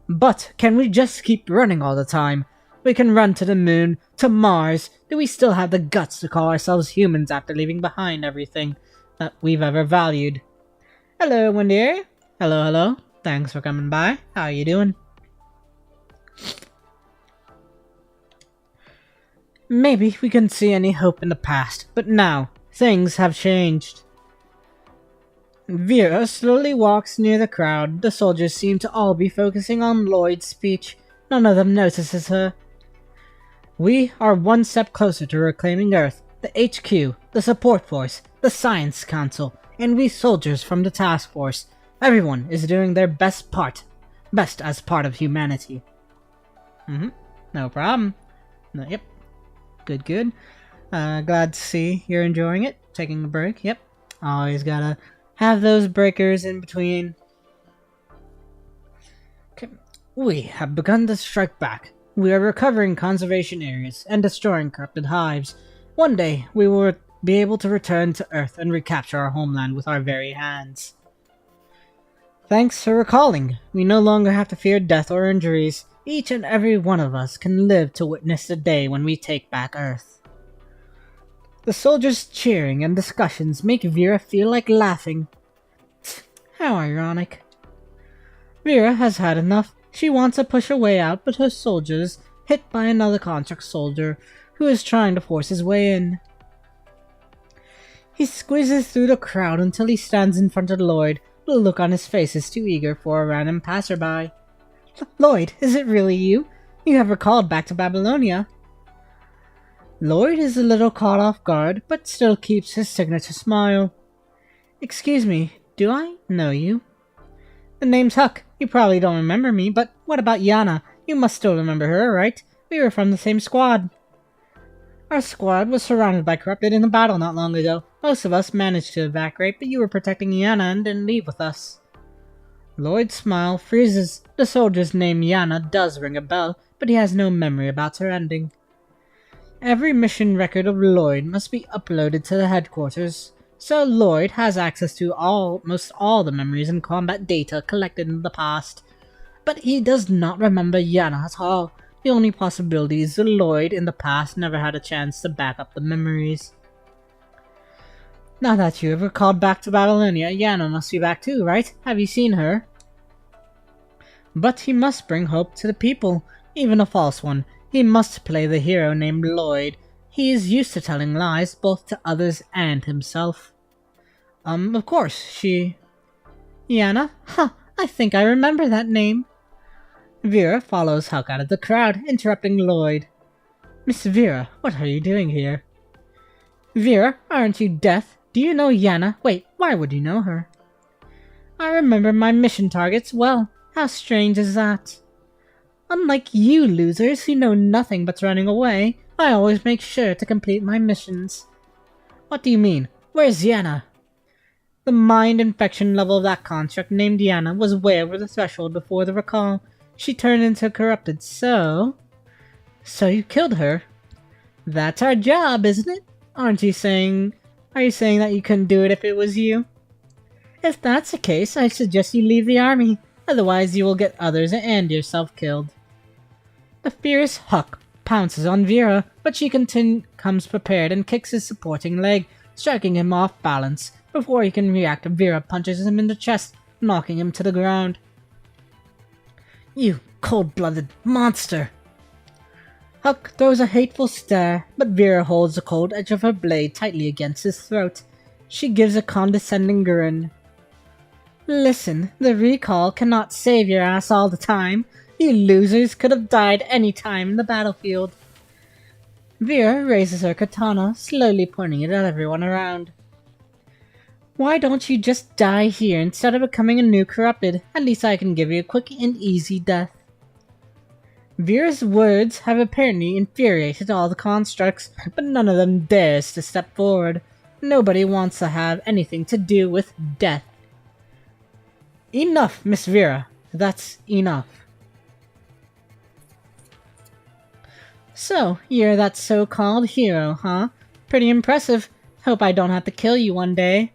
But can we just keep running all the time? We can run to the moon, to Mars. Do we still have the guts to call ourselves humans after leaving behind everything that we've ever valued? Hello, Wendy. Hello. Thanks for coming by. How are you doing? Maybe we couldn't see any hope in the past, but now, things have changed. Vera slowly walks near the crowd. The soldiers seem to all be focusing on Lloyd's speech. None of them notices her. We are one step closer to reclaiming Earth. The HQ, the support force, the Science Council, and we soldiers from the task force. Everyone is doing their best as part of humanity. No problem. Yep. Good. Glad to see you're enjoying it. Taking a break. Yep. Always gotta have those breakers in between. Okay. We have begun to strike back. We are recovering conservation areas and destroying corrupted hives. One day, we will be able to return to Earth and recapture our homeland with our very hands. Thanks for recalling. We no longer have to fear death or injuries. Each and every one of us can live to witness the day when we take back Earth. The soldiers' cheering and discussions make Vera feel like laughing. How ironic. Vera has had enough. She wants to push her way out, but her soldiers hit by another construct soldier who is trying to force his way in. He squeezes through the crowd until he stands in front of Lloyd. The look on his face is too eager for a random passerby. Lloyd, is it really you? You have recalled back to Babylonia. Lloyd is a little caught off guard, but still keeps his signature smile. Excuse me, do I know you? The name's Huck. You probably don't remember me, but what about Yana? You must still remember her, right? We were from the same squad. Our squad was surrounded by corrupted in a battle not long ago. Most of us managed to evacuate, but you were protecting Yana and didn't leave with us. Lloyd's smile freezes. The soldier's name Yana does ring a bell, but he has no memory about her ending. Every mission record of Lloyd must be uploaded to the headquarters, so Lloyd has access to almost all the memories and combat data collected in the past. But he does not remember Yana at all. The only possibility is that Lloyd in the past never had a chance to back up the memories. Now that you have recalled back to Babylonia, Yana must be back too, right? Have you seen her? But he must bring hope to the people, even a false one. He must play the hero named Lloyd. He is used to telling lies, both to others and himself. Of course, she... Yana? Huh, I think I remember that name. Vera follows Huck out of the crowd, interrupting Lloyd. Miss Vera, what are you doing here? Vera, aren't you deaf? Do you know Yana? Wait, why would you know her? I remember my mission targets well. How strange is that? Unlike you losers who know nothing but running away, I always make sure to complete my missions. What do you mean? Where's Yana? The mind infection level of that construct named Yana was way over the threshold before the recall. She turned into corrupted, so... So you killed her? That's our job, isn't it? Are you saying that you couldn't do it if it was you? If that's the case, I suggest you leave the army. Otherwise you will get others and yourself killed. The fierce Huck pounces on Vera, but she comes prepared and kicks his supporting leg, striking him off balance. Before he can react, Vera punches him in the chest, knocking him to the ground. "You cold-blooded monster!" Huck throws a hateful stare, but Vera holds the cold edge of her blade tightly against his throat. She gives a condescending grin. "Listen, the recall cannot save your ass all the time. You losers could have died any time in the battlefield." Vera raises her katana, slowly pointing it at everyone around. "Why don't you just die here instead of becoming a new corrupted? At least I can give you a quick and easy death." Vera's words have apparently infuriated all the constructs, but none of them dares to step forward. Nobody wants to have anything to do with death. "Enough, Miss Vera. That's enough." "So, you're that so-called hero, huh? Pretty impressive. Hope I don't have to kill you one day."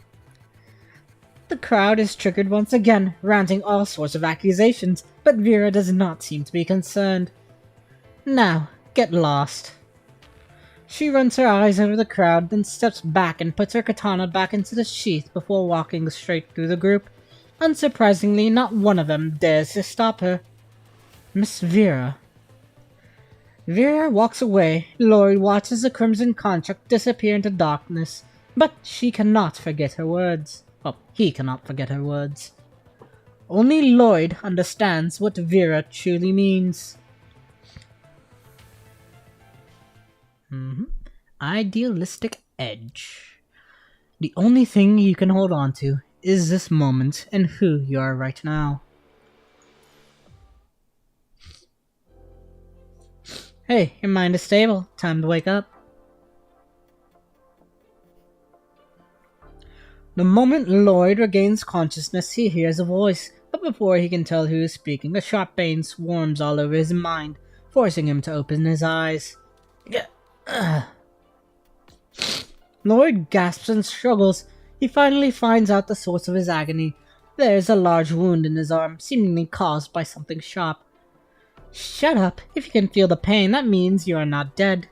The crowd is triggered once again, ranting all sorts of accusations, but Vera does not seem to be concerned. "Now, get lost." She runs her eyes over the crowd, then steps back and puts her katana back into the sheath before walking straight through the group. Unsurprisingly, not one of them dares to stop her. "Miss Vera." Vera walks away. Lloyd watches the crimson construct disappear into darkness, but she cannot forget her words. Well, he cannot forget her words. Only Lloyd understands what Vera truly means. Idealistic edge. The only thing you can hold on to is this moment and who you are right now. Hey, your mind is stable. Time to wake up. The moment Lloyd regains consciousness, he hears a voice, but before he can tell who is speaking, a sharp pain swarms all over his mind, forcing him to open his eyes. Lloyd gasps and struggles. He finally finds out the source of his agony. There is a large wound in his arm, seemingly caused by something sharp. "Shut up. If you can feel the pain, that means you are not dead."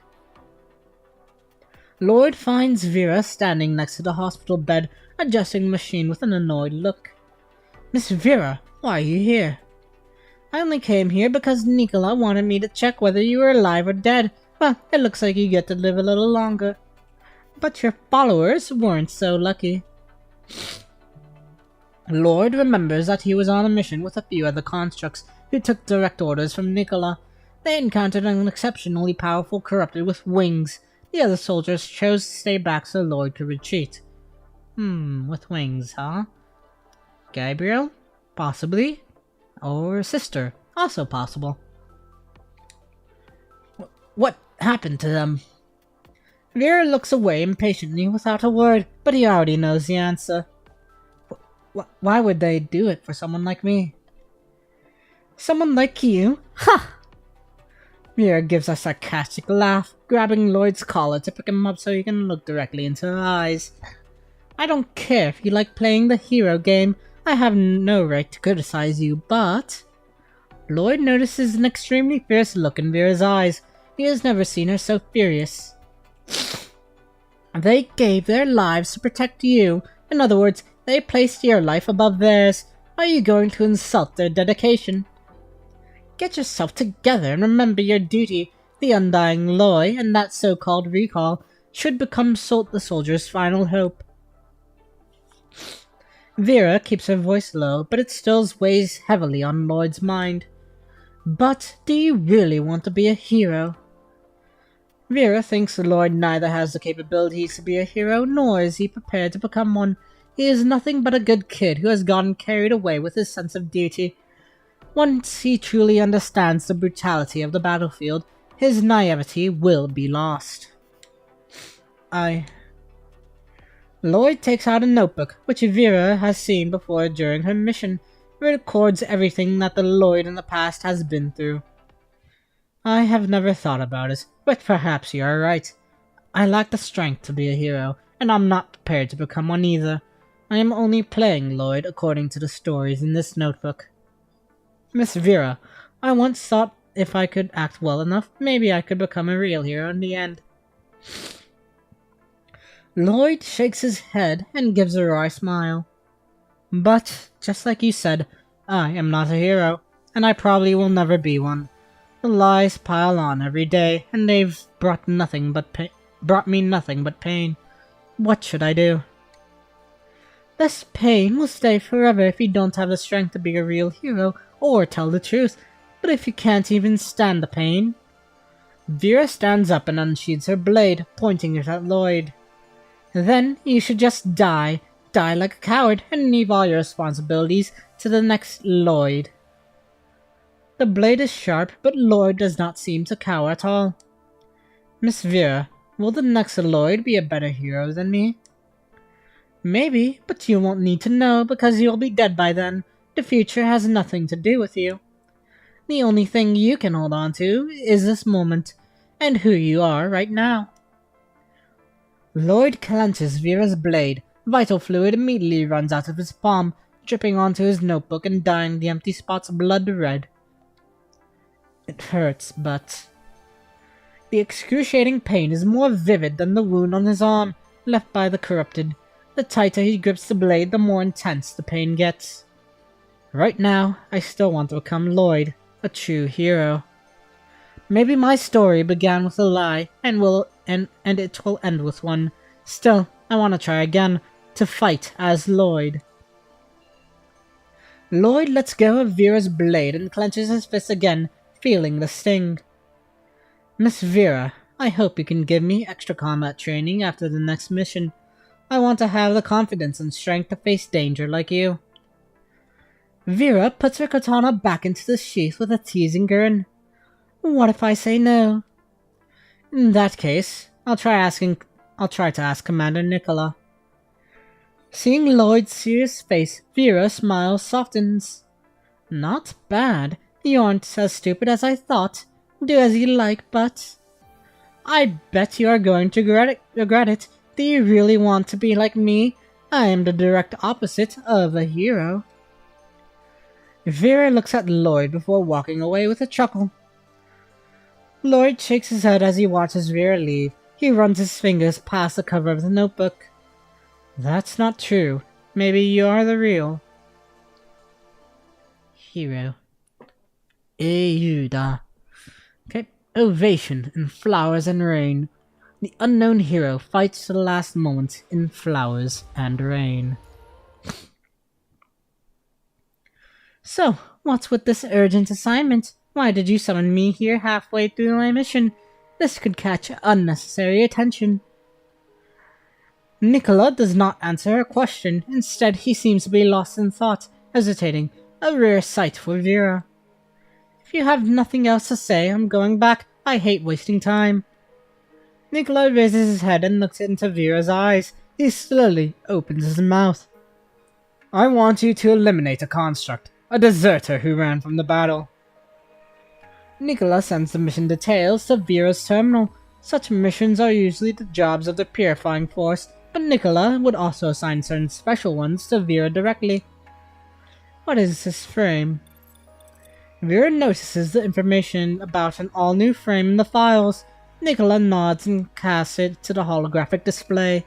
Lloyd finds Vera standing next to the hospital bed, adjusting the machine with an annoyed look. "Miss Vera, why are you here?" "I only came here because Nicola wanted me to check whether you were alive or dead. Well, it looks like you get to live a little longer. But your followers weren't so lucky." Lloyd remembers that he was on a mission with a few other constructs who took direct orders from Nicola. They encountered an exceptionally powerful corrupted with wings. The other soldiers chose to stay back so Lloyd could retreat. With wings, huh? Gabriel? Possibly. Or sister? Also possible. What happened to them? Vera looks away impatiently without a word, but he already knows the answer. Why would they do it for someone like me? Someone like you? Ha! Vera gives a sarcastic laugh, grabbing Lloyd's collar to pick him up so he can look directly into her eyes. "I don't care if you like playing the hero game. I have no right to criticize you, but..." Lloyd notices an extremely fierce look in Vera's eyes. He has never seen her so furious. "They gave their lives to protect you. In other words, they placed your life above theirs. Are you going to insult their dedication? Get yourself together and remember your duty. The undying Loy and that so-called recall should become the soldier's final hope." Vera keeps her voice low, but it still weighs heavily on Lloyd's mind. "But do you really want to be a hero?" Vera thinks Lloyd neither has the capabilities to be a hero, nor is he prepared to become one. He is nothing but a good kid who has gotten carried away with his sense of duty. Once he truly understands the brutality of the battlefield, his naivety will be lost. Lloyd takes out a notebook, which Vera has seen before during her mission. It records everything that the Lloyd in the past has been through. "I have never thought about it, but perhaps you are right. I lack the strength to be a hero, and I'm not prepared to become one either. I am only playing Lloyd according to the stories in this notebook." "Miss Vera, I once thought if I could act well enough, maybe I could become a real hero in the end. Lloyd shakes his head and gives a wry smile. But, just like you said, I am not a hero, and I probably will never be one. The lies pile on every day, and they've brought me nothing but pain. What should I do? This pain will stay forever if you don't have the strength to be a real hero or tell the truth, but if you can't even stand the pain... Vera stands up and unsheathes her blade, pointing it at Lloyd. Then you should just die. Die like a coward and leave all your responsibilities to the next Lloyd. The blade is sharp, but Lloyd does not seem to cower at all. Miss Vera, will the next Lloyd be a better hero than me? Maybe, but you won't need to know because you'll be dead by then. The future has nothing to do with you. The only thing you can hold on to is this moment, and who you are right now. Lloyd clenches Vera's blade. Vital fluid immediately runs out of his palm, dripping onto his notebook and dyeing the empty spots blood red. It hurts, but... The excruciating pain is more vivid than the wound on his arm, left by the corrupted. The tighter he grips the blade, the more intense the pain gets. Right now, I still want to become Lloyd, a true hero. Maybe my story began with a lie, and it will end with one. Still, I want to try again, to fight as Lloyd. Lloyd lets go of Vera's blade and clenches his fist again, feeling the sting. Miss Vera, I hope you can give me extra combat training after the next mission. I want to have the confidence and strength to face danger like you. Vera puts her katana back into the sheath with a teasing grin. What if I say no? In that case, I'll try to ask Commander Nicola. Seeing Lloyd's serious face, Vera's smile softens. Not bad. You aren't as stupid as I thought. Do as you like, but... I bet you are going to regret it. Do you really want to be like me? I am the direct opposite of a hero. Vera looks at Lloyd before walking away with a chuckle. Lloyd shakes his head as he watches Vera leave. He runs his fingers past the cover of the notebook. That's not true. Maybe you are the real hero. Euda. Okay. Ovation in flowers and rain. The unknown hero fights to the last moment in flowers and rain. So, what's with this urgent assignment? Why did you summon me here halfway through my mission? This could catch unnecessary attention. Nicola does not answer her question. Instead, he seems to be lost in thought, hesitating, a rare sight for Vera. If you have nothing else to say, I'm going back. I hate wasting time. Nicola raises his head and looks into Vera's eyes. He slowly opens his mouth. I want you to eliminate a construct, a deserter who ran from the battle. Nicola sends the mission details to Vera's terminal. Such missions are usually the jobs of the Purifying Force, but Nicola would also assign certain special ones to Vera directly. What is this frame? Vera notices the information about an all-new frame in the files. Nicola nods and casts it to the holographic display.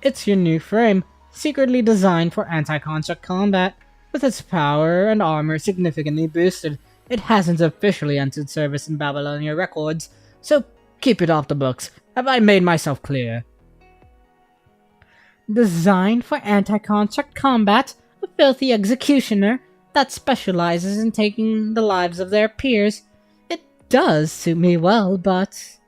It's your new frame, secretly designed for anti-construct combat. With its power and armor significantly boosted, it hasn't officially entered service in Babylonia records, so keep it off the books. Have I made myself clear? Designed for anti-construct combat, a filthy executioner that specializes in taking the lives of their peers. It does suit me well, but...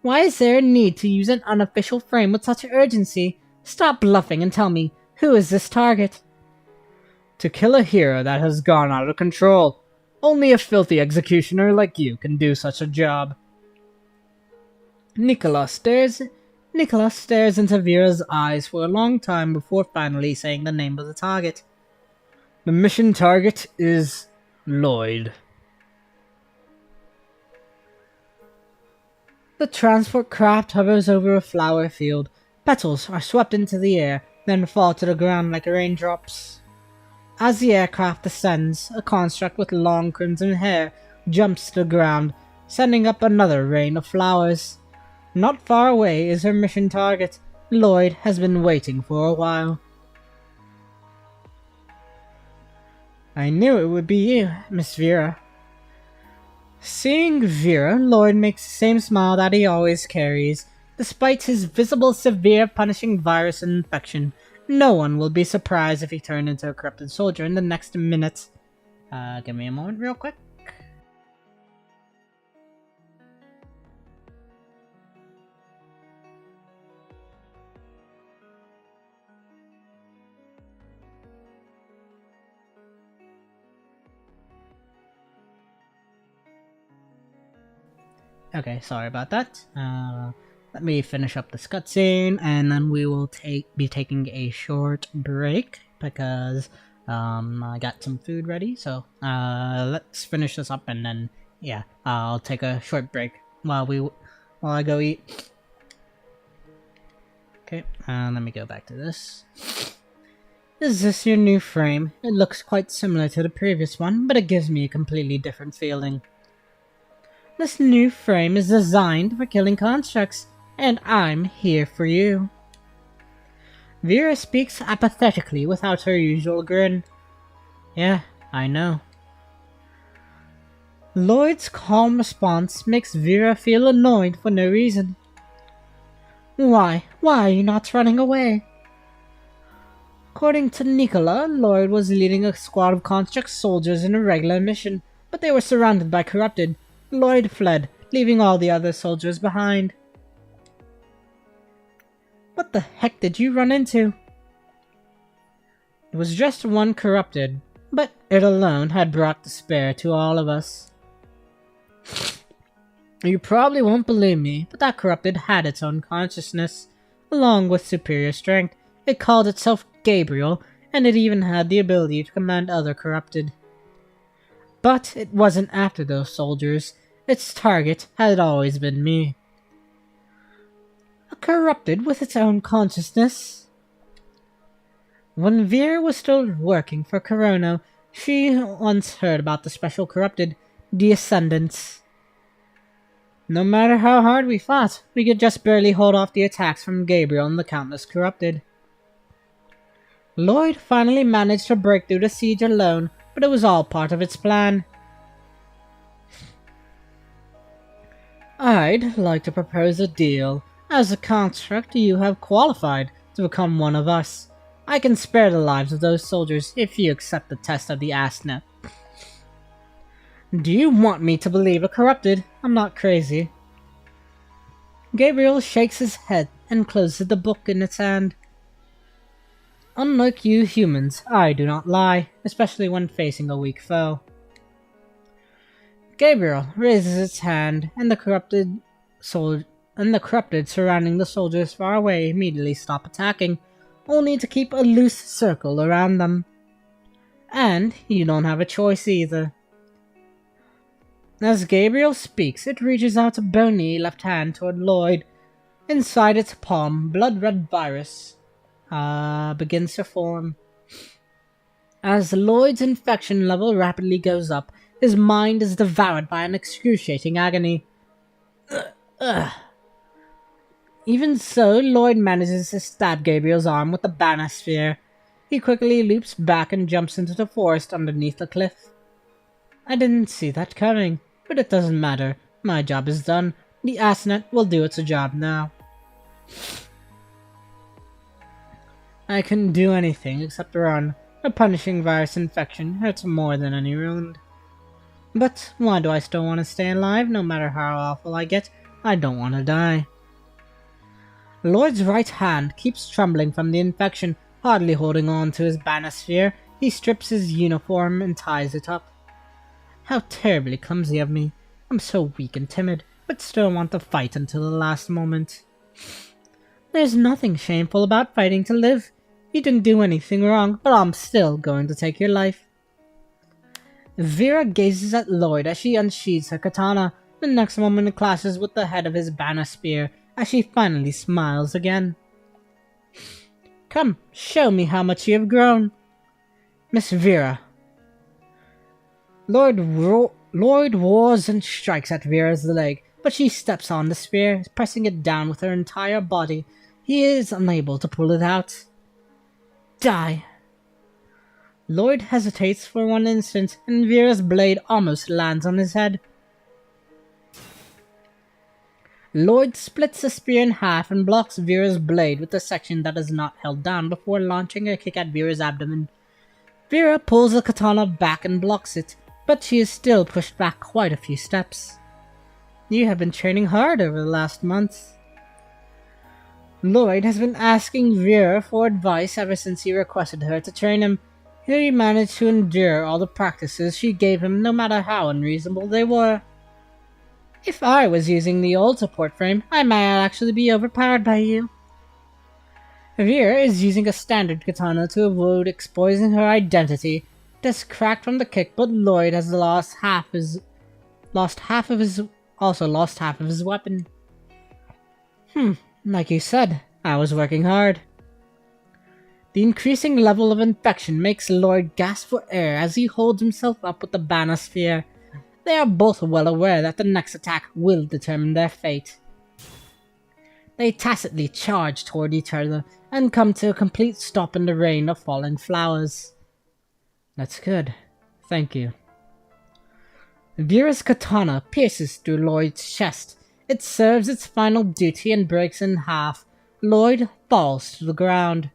Why is there a need to use an unofficial frame with such urgency? Stop bluffing and tell me, who is this target? To kill a hero that has gone out of control. Only a filthy executioner like you can do such a job. Nicola stares into Vera's eyes for a long time before finally saying the name of the target. The mission target is Lloyd. The transport craft hovers over a flower field. Petals are swept into the air, then fall to the ground like raindrops. As the aircraft descends, a construct with long crimson hair jumps to the ground, sending up another rain of flowers. Not far away is her mission target. Lloyd has been waiting for a while. I knew it would be you, Miss Vera. Seeing Vera, Lloyd makes the same smile that he always carries. Despite his visible severe punishing virus infection, no one will be surprised if he turned into a corrupted soldier in the next minute. Give me a moment real quick. Okay, sorry about that. Let me finish up this cutscene, and then we will be taking a short break because I got some food ready. So let's finish this up, and then yeah, I'll take a short break while I go eat. Okay, let me go back to this. Is this your new frame? It looks quite similar to the previous one, but it gives me a completely different feeling. This new frame is designed for killing constructs, and I'm here for you. Vera speaks apathetically without her usual grin. Yeah, I know. Lloyd's calm response makes Vera feel annoyed for no reason. Why are you not running away? According to Nicola, Lloyd was leading a squad of construct soldiers in a regular mission, but they were surrounded by corrupted. Lloyd fled, leaving all the other soldiers behind. What the heck did you run into? It was just one corrupted, but it alone had brought despair to all of us. You probably won't believe me, but that corrupted had its own consciousness, along with superior strength. It called itself Gabriel, and it even had the ability to command other corrupted. But it wasn't after those soldiers. Its target had always been me. A corrupted with its own consciousness? When Vera was still working for Corona, she once heard about the special corrupted, the Ascendants. No matter how hard we fought, we could just barely hold off the attacks from Gabriel and the countless corrupted. Lloyd finally managed to break through the siege alone, but it was all part of its plan. I'd like to propose a deal. As a construct, you have qualified to become one of us. I can spare the lives of those soldiers if you accept the test of the Asnet. Do you want me to believe a corrupted? I'm not crazy. Gabriel shakes his head and closes the book in its hand. Unlike you humans, I do not lie, especially when facing a weak foe. Gabriel raises its hand, and the corrupted surrounding the soldiers far away immediately stop attacking, only to keep a loose circle around them. And you don't have a choice either. As Gabriel speaks, it reaches out a bony left hand toward Lloyd. Inside its palm, blood-red virus begins to form. As Lloyd's infection level rapidly goes up, his mind is devoured by an excruciating agony. Even so, Lloyd manages to stab Gabriel's arm with the banner sphere. He quickly leaps back and jumps into the forest underneath the cliff. I didn't see that coming, but it doesn't matter. My job is done. The Asnet will do its job now. I couldn't do anything except run. A punishing virus infection hurts more than any wound. But why do I still want to stay alive? No matter how awful I get, I don't want to die. Lloyd's right hand keeps trembling from the infection, hardly holding on to his banner sphere. He strips his uniform and ties it up. How terribly clumsy of me. I'm so weak and timid, but still want to fight until the last moment. There's nothing shameful about fighting to live. You didn't do anything wrong, but I'm still going to take your life. Vera gazes at Lloyd as she unsheathes her katana. The next moment it clashes with the head of his banner spear as she finally smiles again. Come, show me how much you have grown. Miss Vera. Lloyd Lloyd wars and strikes at Vera's leg, but she steps on the spear, pressing it down with her entire body. He is unable to pull it out. Die! Lloyd hesitates for one instant, and Vera's blade almost lands on his head. Lloyd splits the spear in half and blocks Vera's blade with the section that is not held down before launching a kick at Vera's abdomen. Vera pulls the katana back and blocks it, but she is still pushed back quite a few steps. You have been training hard over the last month. Lloyd has been asking Vera for advice ever since he requested her to train him. He managed to endure all the practices she gave him, no matter how unreasonable they were. If I was using the old support frame, I might actually be overpowered by you. Vera is using a standard katana to avoid exposing her identity. It is cracked from the kick, but Lloyd has lost half of his weapon. Like you said, I was working hard. The increasing level of infection makes Lloyd gasp for air as he holds himself up with the banner sphere. They are both well aware that the next attack will determine their fate. They tacitly charge toward each other and come to a complete stop in the rain of falling flowers. That's good. Thank you. Vera's katana pierces through Lloyd's chest. It serves its final duty and breaks in half. Lloyd falls to the ground.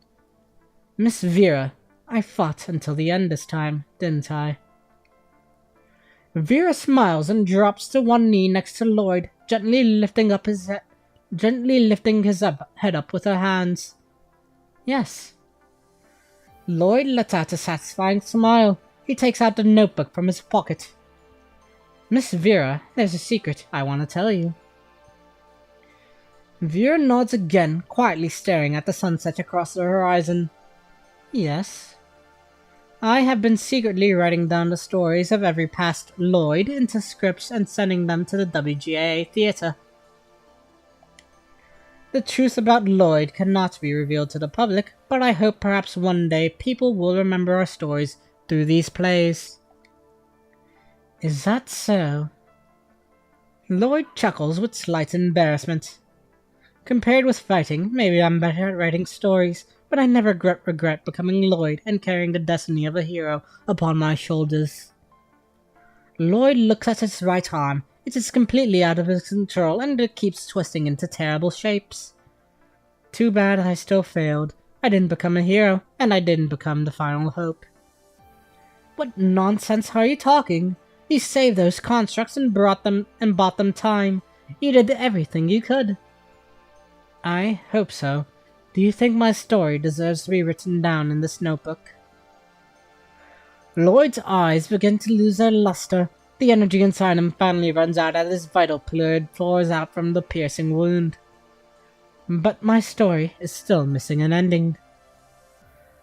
Miss Vera, I fought until the end this time, didn't I? Vera smiles and drops to one knee next to Lloyd, gently lifting his head up with her hands. Yes. Lloyd lets out a satisfying smile. He takes out the notebook from his pocket. Miss Vera, there's a secret I want to tell you. Vera nods again, quietly staring at the sunset across the horizon. Yes. I have been secretly writing down the stories of every past Lloyd into scripts and sending them to the WGA theater. The truth about Lloyd cannot be revealed to the public, but I hope perhaps one day people will remember our stories through these plays. Is that so? Lloyd chuckles with slight embarrassment. Compared with fighting, maybe I'm better at writing stories, but I never regret becoming Lloyd and carrying the destiny of a hero upon my shoulders. Lloyd looks at his right arm. It is completely out of his control and it keeps twisting into terrible shapes. Too bad I still failed. I didn't become a hero, and I didn't become the final hope. What nonsense are you talking? You saved those constructs and bought them time. You did everything you could. I hope so. Do you think my story deserves to be written down in this notebook? Lloyd's eyes begin to lose their luster. The energy inside him finally runs out as his vital fluid pours out from the piercing wound. But my story is still missing an ending.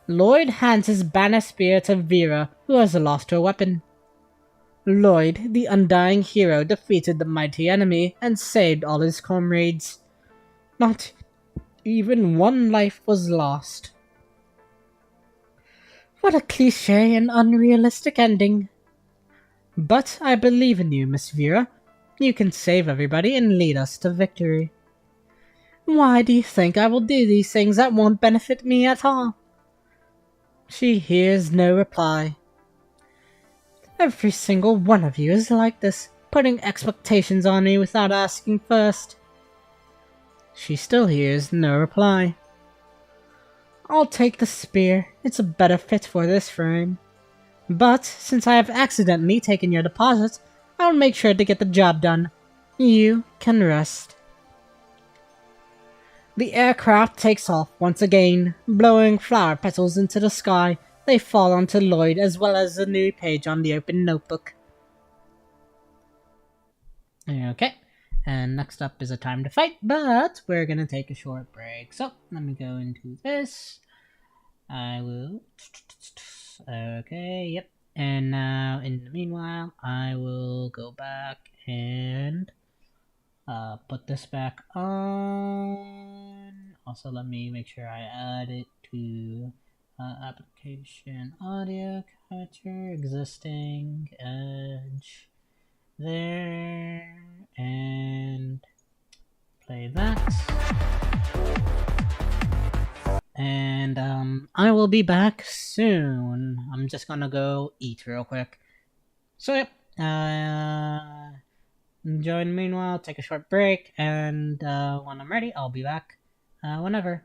Lloyd hands his banner spear to Vera, who has lost her weapon. Lloyd, the undying hero, defeated the mighty enemy and saved all his comrades. Not even one life was lost. What a cliché and unrealistic ending. But I believe in you, Miss Vera. You can save everybody and lead us to victory. Why do you think I will do these things that won't benefit me at all? She hears no reply. Every single one of you is like this, putting expectations on me without asking first. She still hears no reply. I'll take the spear. It's a better fit for this frame. But since I have accidentally taken your deposit, I'll make sure to get the job done. You can rest. The aircraft takes off once again, blowing flower petals into the sky. They fall onto Lloyd as well as the new page on the open notebook. Okay, and next up is a time to fight, but we're gonna take a short break. So, let me go into this. I will... Okay, yep. And now, in the meanwhile, I will go back and put this back on. Also, let me make sure I add it to application audio capture, existing, edge. there and play that. And I will be back soon. I'm just gonna go eat real quick. So yep, join meanwhile, take a short break, and when I'm ready, I'll be back whenever.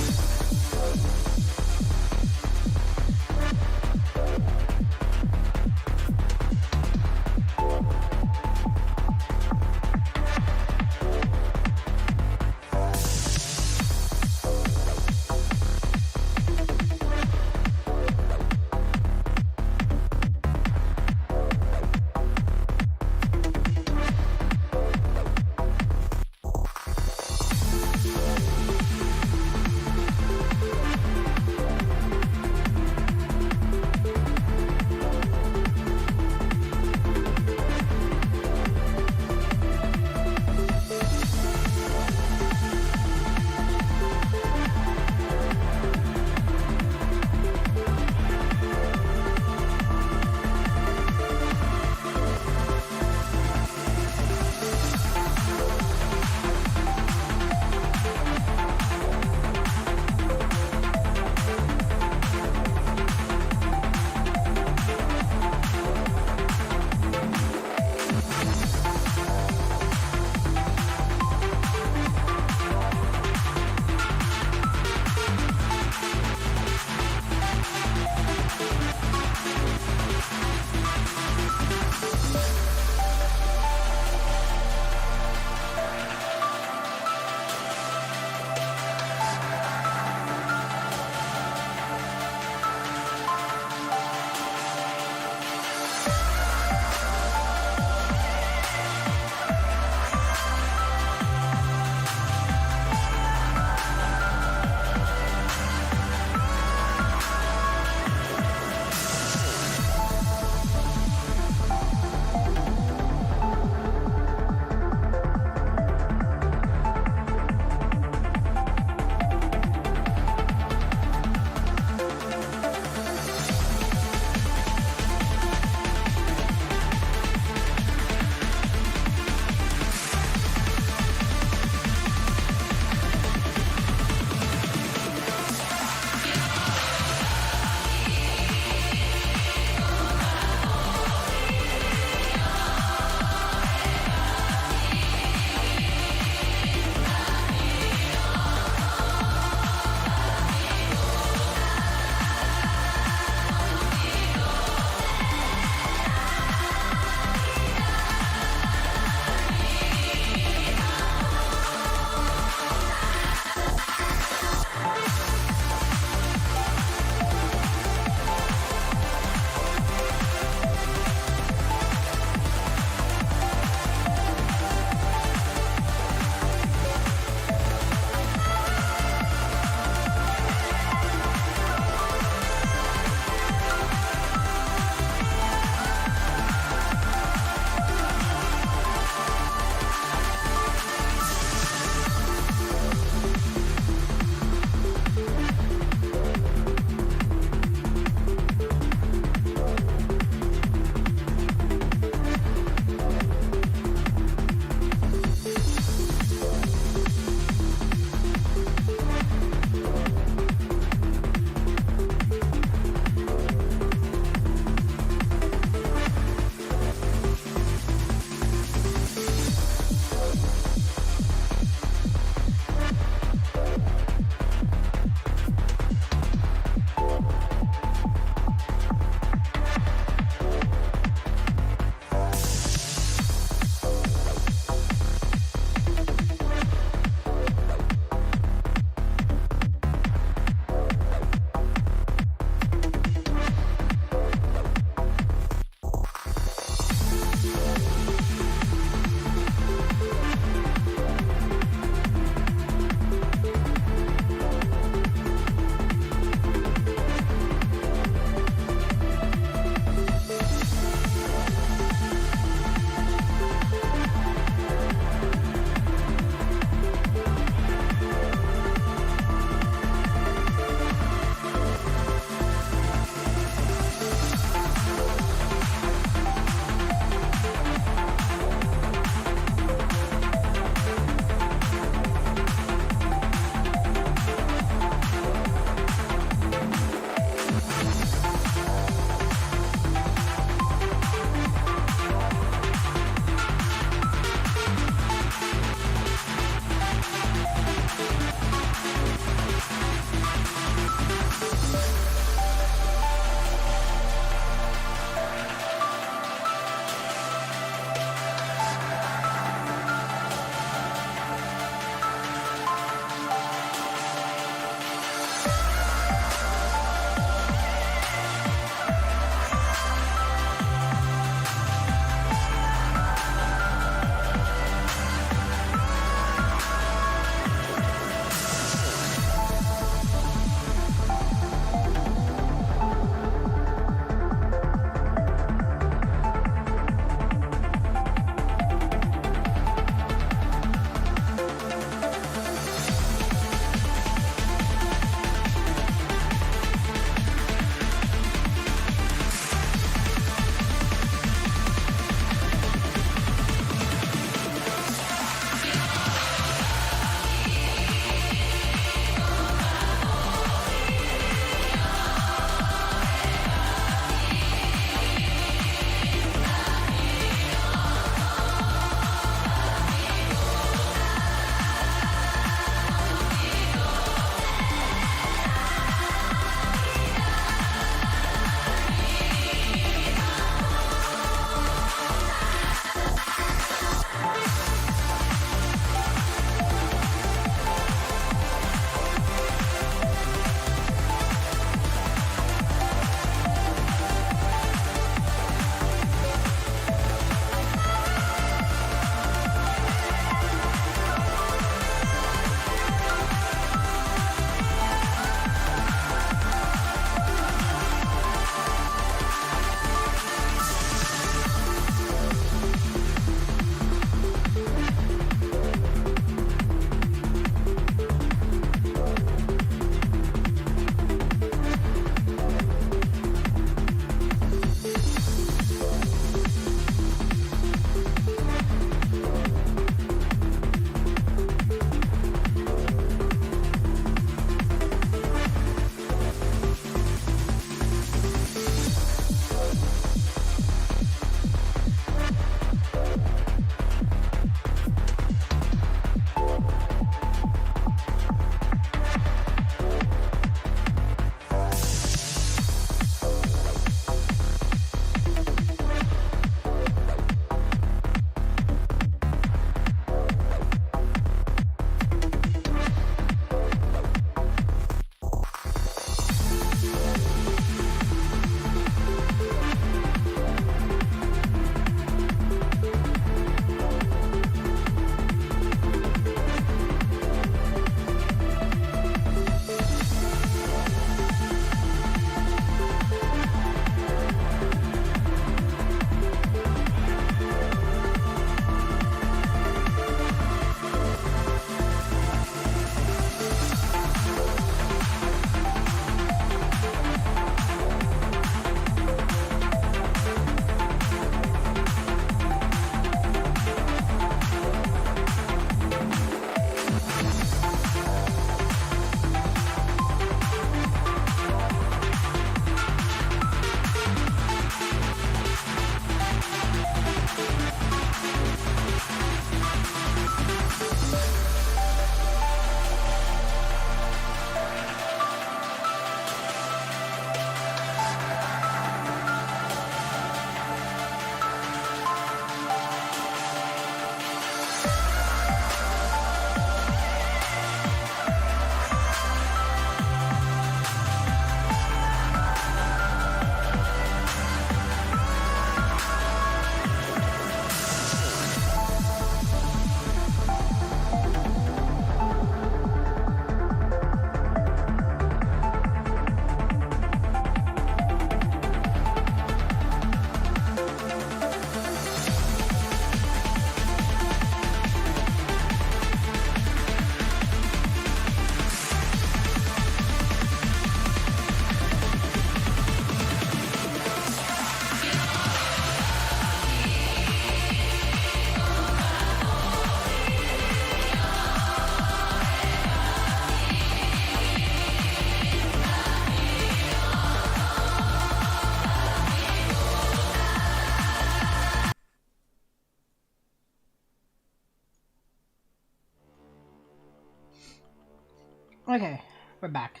Okay, we're back.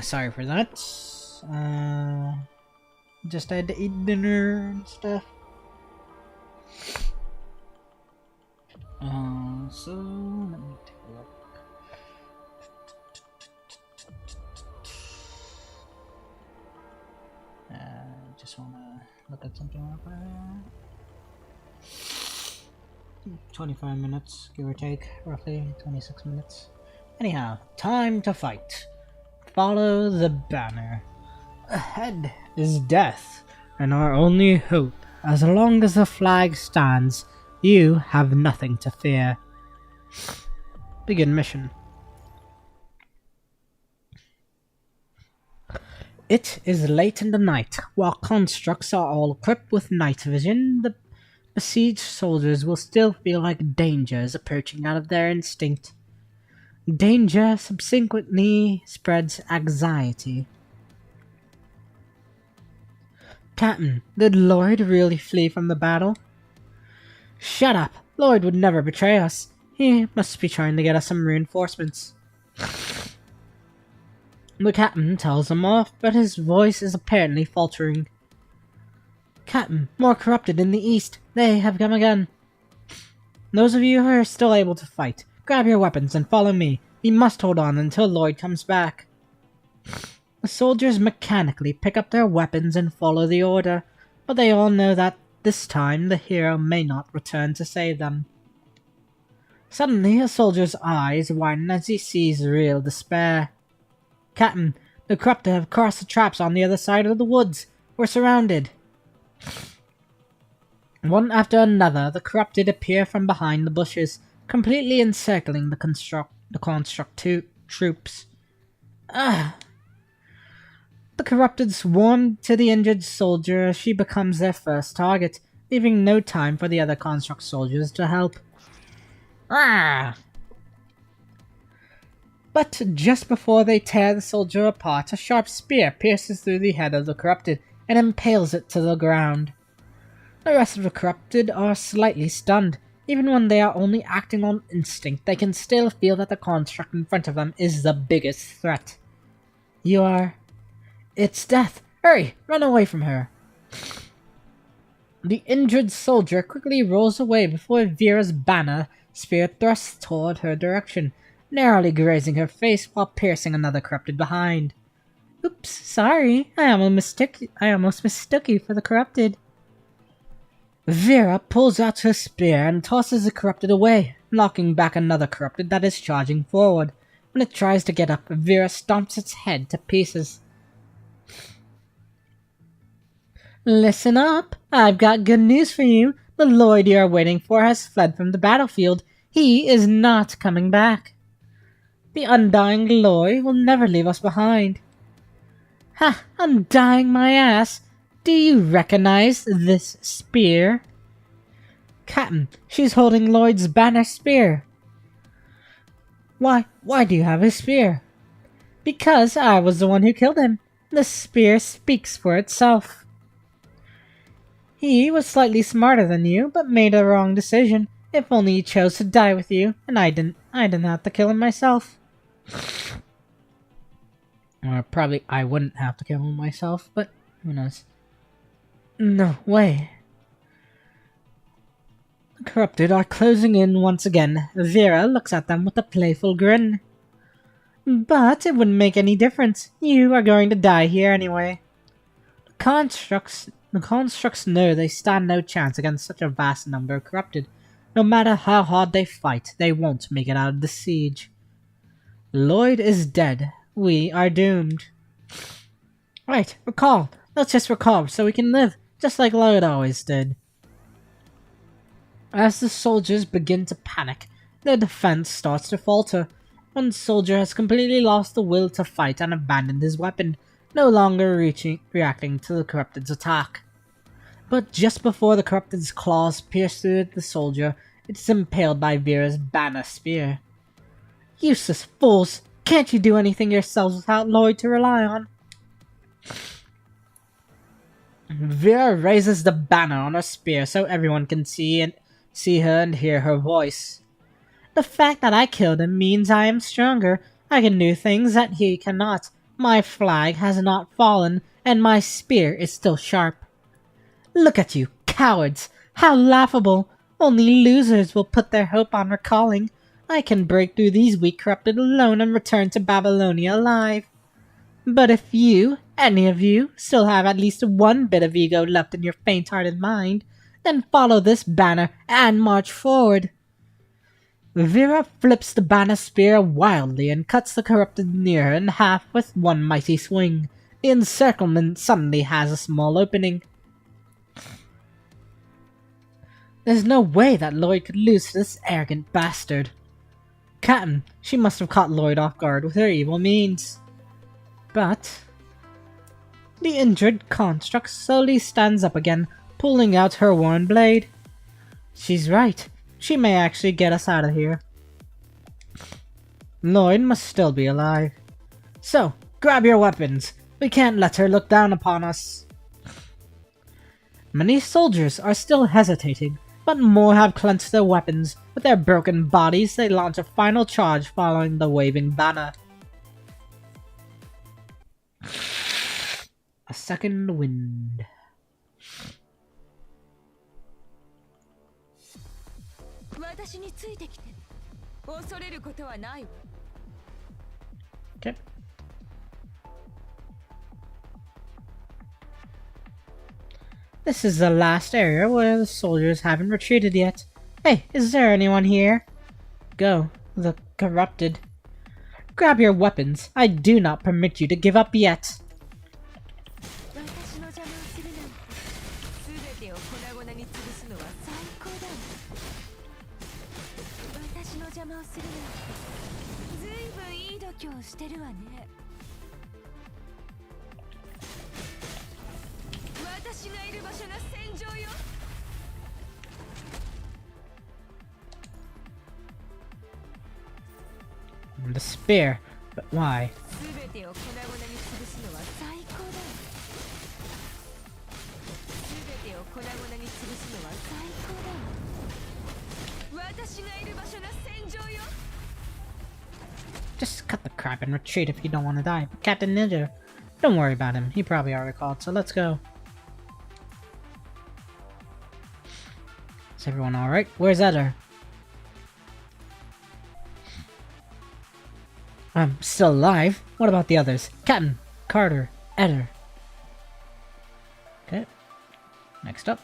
Sorry for that. Just had to eat dinner and stuff. So let me take a look. Just wanna look at something real quick. 25 minutes, give or take, roughly 26 minutes. Anyhow, time to fight. Follow the banner. Ahead is death, and our only hope. As long as the flag stands, you have nothing to fear. Begin mission. It is late in the night. While constructs are all equipped with night vision, the besieged soldiers will still feel like danger is approaching out of their instinct. Danger subsequently spreads anxiety. Captain, did Lloyd really flee from the battle? Shut up! Lloyd would never betray us. He must be trying to get us some reinforcements. The captain tells him off, but his voice is apparently faltering. Captain, more corrupted in the east. They have come again. Those of you who are still able to fight, grab your weapons and follow me. We must hold on until Lloyd comes back. The soldiers mechanically pick up their weapons and follow the order, but they all know that this time the hero may not return to save them. Suddenly, a soldier's eyes widen as he sees real despair. Captain, the corrupted have crossed the traps on the other side of the woods. We're surrounded. One after another, the corrupted appear from behind the bushes, completely encircling the construct troops. The corrupted swarm to the injured soldier as she becomes their first target, leaving no time for the other construct soldiers to help. But just before they tear the soldier apart, a sharp spear pierces through the head of the corrupted and impales it to the ground. The rest of the corrupted are slightly stunned. Even when they are only acting on instinct, they can still feel that the construct in front of them is the biggest threat. It's death! Hurry! Run away from her! The injured soldier quickly rolls away before Vera's banner spear thrusts toward her direction, narrowly grazing her face while piercing another corrupted behind. Oops, sorry. I almost mistook you for the corrupted. Vera pulls out her spear and tosses the corrupted away, knocking back another corrupted that is charging forward. When it tries to get up, Vera stomps its head to pieces. Listen up! I've got good news for you. The Lloyd you are waiting for has fled from the battlefield. He is not coming back. The undying Lloyd will never leave us behind. Ha! Undying my ass! Do you recognize this spear? Captain, she's holding Lloyd's banner spear. Why do you have his spear? Because I was the one who killed him. The spear speaks for itself. He was slightly smarter than you, but made a wrong decision. If only he chose to die with you, and I didn't have to kill him myself. Or probably I wouldn't have to kill him myself, but who knows. No way. The corrupted are closing in once again. Vera looks at them with a playful grin. But it wouldn't make any difference. You are going to die here anyway. The constructs know they stand no chance against such a vast number of corrupted. No matter how hard they fight, they won't make it out of the siege. Lloyd is dead. We are doomed. Right, recall. Let's just recall so we can live, just like Lloyd always did. As the soldiers begin to panic, their defense starts to falter. One soldier has completely lost the will to fight and abandoned his weapon, no longer reacting to the corrupted's attack. But just before the corrupted's claws pierce through the soldier, it is impaled by Vera's banner spear. Useless fools! Can't you do anything yourselves without Lloyd to rely on? Vera raises the banner on her spear so everyone can see her and hear her voice. The fact that I killed him means I am stronger. I can do things that he cannot. My flag has not fallen, and my spear is still sharp. Look at you, cowards! How laughable! Only losers will put their hope on recalling. I can break through these weak corrupted alone and return to Babylonia alive. But if you, any of you, still have at least one bit of ego left in your faint-hearted mind, then follow this banner and march forward. Vera flips the banner spear wildly and cuts the corrupted near her in half with one mighty swing. The encirclement suddenly has a small opening. There's no way that Lloyd could lose to this arrogant bastard. Captain, she must have caught Lloyd off guard with her evil means. But the injured construct slowly stands up again, pulling out her worn blade. She's right. She may actually get us out of here. Lloyd must still be alive. So, grab your weapons. We can't let her look down upon us. Many soldiers are still hesitating, but more have clenched their weapons. With their broken bodies, they launch a final charge following the waving banner. A second wind. Okay. This is the last area where the soldiers haven't retreated yet. Hey, is there anyone here? Go, the corrupted. Grab your weapons. I do not permit you to give up yet. The spear, but why? Just cut the crap and retreat if you don't want to die. But Captain Ninja, don't worry about him. He probably already called, so let's go. Is everyone alright? Where's Eder? I'm still alive? What about the others? Captain, Carter, Eder. Okay. Next up.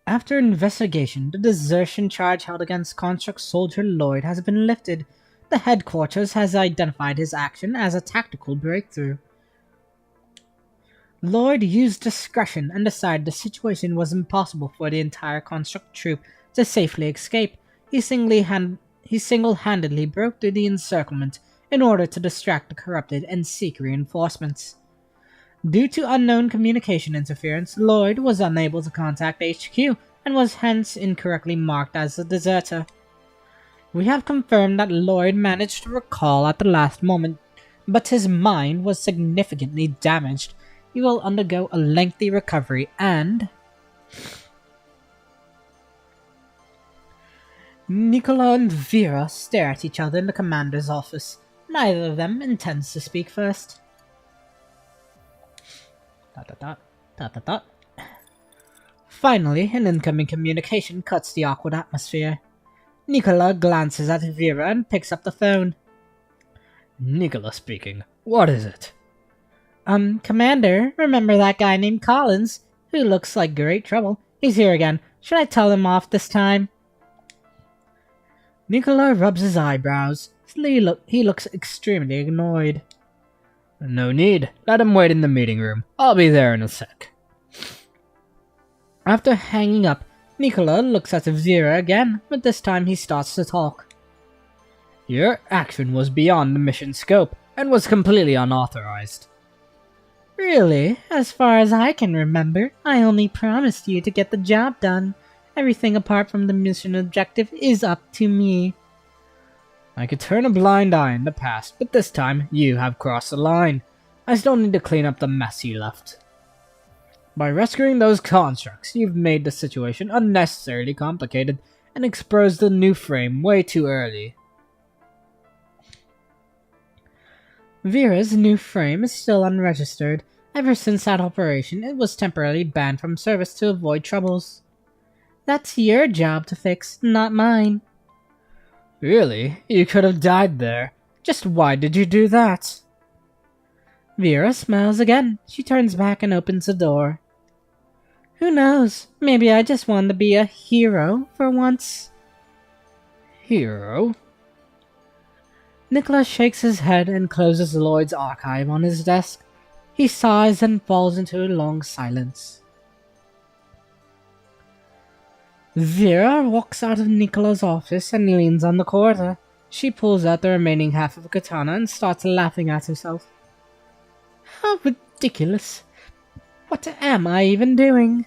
After investigation, the desertion charge held against Construct Soldier Lloyd has been lifted. The headquarters has identified his action as a tactical breakthrough. Lloyd used discretion and decided the situation was impossible for the entire Construct troop to safely escape. He single-handedly broke through the encirclement in order to distract the corrupted and seek reinforcements. Due to unknown communication interference, Lloyd was unable to contact HQ and was hence incorrectly marked as a deserter. We have confirmed that Lloyd managed to recall at the last moment, but his mind was significantly damaged. He will undergo a lengthy recovery and... Nicola and Vera stare at each other in the commander's office. Neither of them intends to speak first. Finally, an incoming communication cuts the awkward atmosphere. Nicola glances at Vera and picks up the phone. Nicola speaking. What is it? Commander, remember that guy named Collins, who looks like great trouble? He's here again. Should I tell him off this time? Nicola rubs his eyebrows. He looks extremely annoyed. No need. Let him wait in the meeting room. I'll be there in a sec. After hanging up, Nicola looks at Vera again, but this time he starts to talk. Your action was beyond the mission scope, and was completely unauthorized. Really? As far as I can remember, I only promised you to get the job done. Everything apart from the mission objective is up to me. I could turn a blind eye in the past, but this time you have crossed the line. I still need to clean up the mess you left. By rescuing those constructs, you've made the situation unnecessarily complicated and exposed the new frame way too early. Vera's new frame is still unregistered. Ever since that operation, it was temporarily banned from service to avoid troubles. That's your job to fix, not mine. Really? You could have died there. Just why did you do that? Vera smiles again. She turns back and opens the door. Who knows? Maybe I just wanted to be a hero for once. Hero? Nicholas shakes his head and closes Lloyd's archive on his desk. He sighs and falls into a long silence. Vera walks out of Nicola's office and leans on the corridor. She pulls out the remaining half of a katana and starts laughing at herself. How ridiculous. What am I even doing?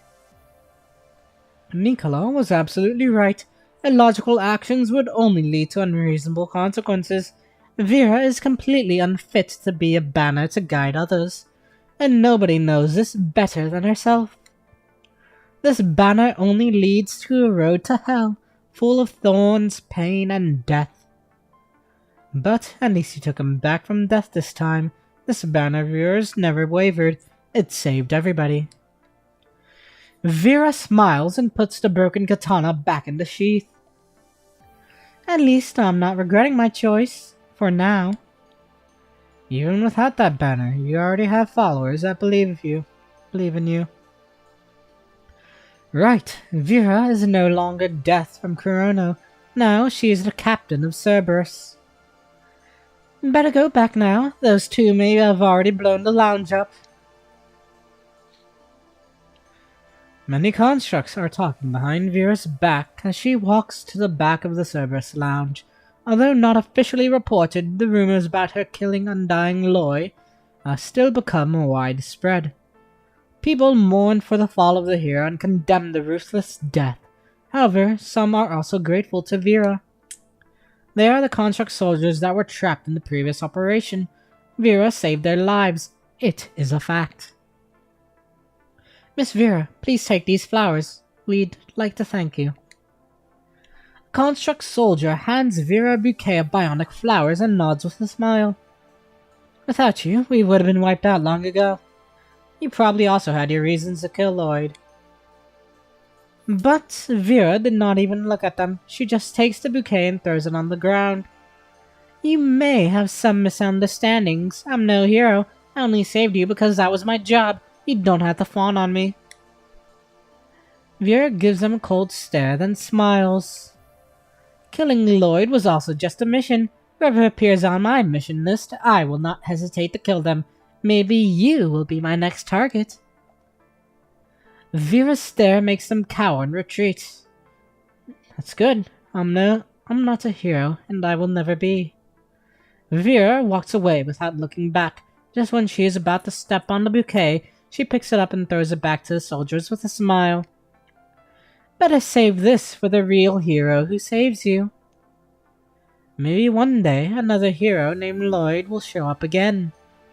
Nicola was absolutely right. Illogical actions would only lead to unreasonable consequences. Vera is completely unfit to be a banner to guide others, and nobody knows this better than herself. This banner only leads to a road to hell, full of thorns, pain, and death. But at least he took him back from death this time. This banner of yours never wavered. It saved everybody. Vera smiles and puts the broken katana back in the sheath. At least I'm not regretting my choice, for now. Even without that banner, you already have followers that believe in you. Right, Vera is no longer Death from Kurono. Now she is the captain of Cerberus. Better go back now. Those two may have already blown the lounge up. Many constructs are talking behind Vera's back as she walks to the back of the Cerberus lounge. Although not officially reported, the rumors about her killing undying Lloyd still become widespread. People mourn for the fall of the hero and condemn the ruthless death. However, some are also grateful to Vera. They are the construct soldiers that were trapped in the previous operation. Vera saved their lives. It is a fact. Miss Vera, please take these flowers. We'd like to thank you. A construct soldier hands Vera a bouquet of bionic flowers and nods with a smile. Without you, we would have been wiped out long ago. You probably also had your reasons to kill Lloyd. But Vera did not even look at them. She just takes the bouquet and throws it on the ground. You may have some misunderstandings. I'm no hero. I only saved you because that was my job. You don't have to fawn on me. Vera gives him a cold stare, then smiles. Killing Lloyd was also just a mission. Whoever appears on my mission list, I will not hesitate to kill them. Maybe you will be my next target. Vera's stare makes them cower and retreat. That's good. I'm not a hero, and I will never be. Vera walks away without looking back. Just when she is about to step on the bouquet, she picks it up and throws it back to the soldiers with a smile. Better save this for the real hero who saves you. Maybe one day another hero named Lloyd will show up again.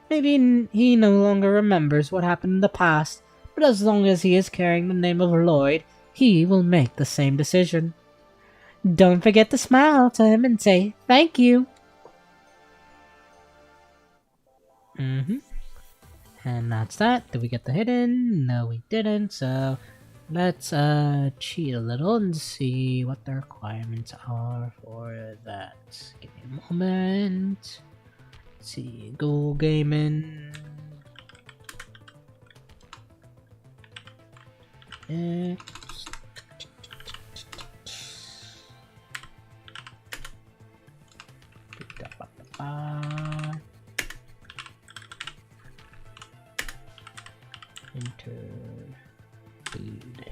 Maybe he no longer remembers what happened in the past, but as long as he is carrying the name of Lloyd, he will make the same decision. Don't forget to smile to him and say thank you. And that's that. Did we get the hidden? No, we didn't. So let's cheat a little and see what the requirements are for that. Give me a moment. Let's see, Google Gaming. Enter feed.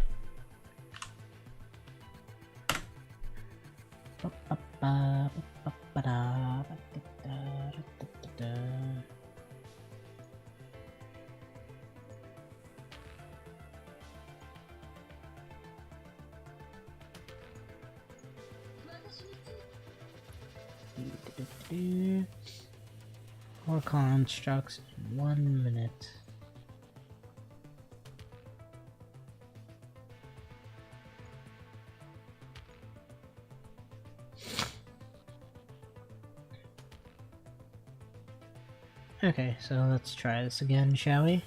More constructs 1 minute. Okay, so let's try this again, shall we?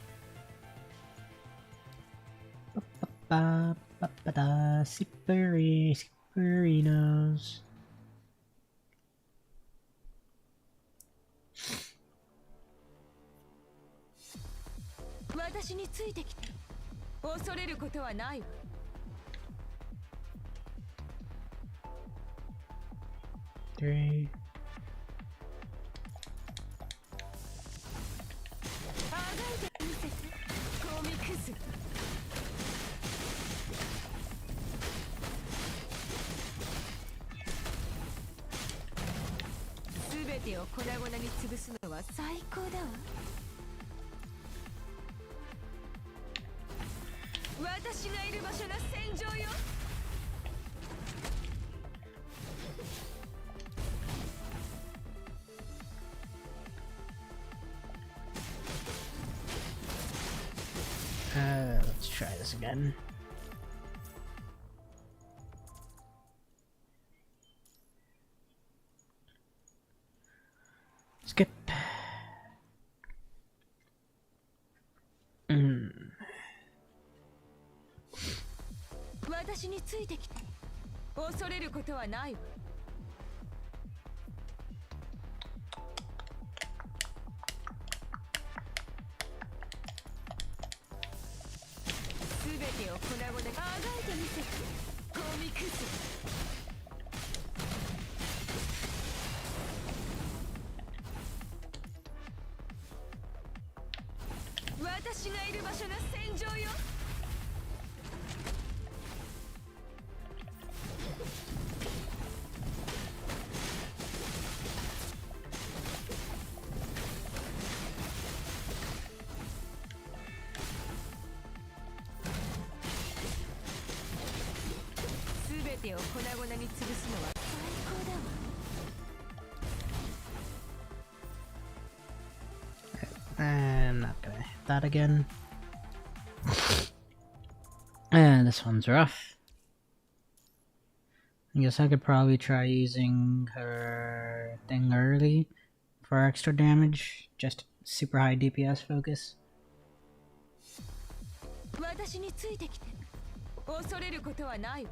Ba-ba-da, Siperinos. 私についてきて。恐れることはないわ。Three. あがいてみせて。コミクス。すべてを粉々に潰すのは最高だわ。私がいる場所が戦場よ。Let's try this again. Skip. 私についてきて。恐れることはないわ。すべてを粉々であがいてみせて。コミクス。私がいる場所が戦場よ。すべてを粉々に潰すのは最高だわ。I'm not gonna hit that again. And this one's rough. I guess I could probably try using her thing early for extra damage. Just super high DPS focus. 私についてきて。恐れることはないわ。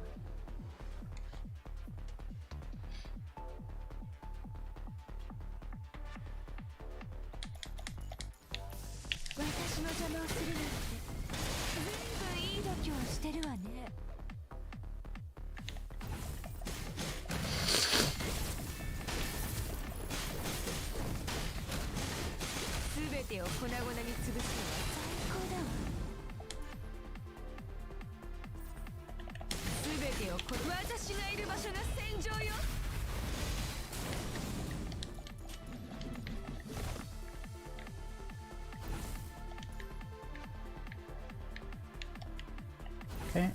私の邪魔をするなんてずいぶんいい度胸をしてるわね。すべてを粉々に潰すのは最高だわ。すべてを私がいる場所が戦場よ。Okay.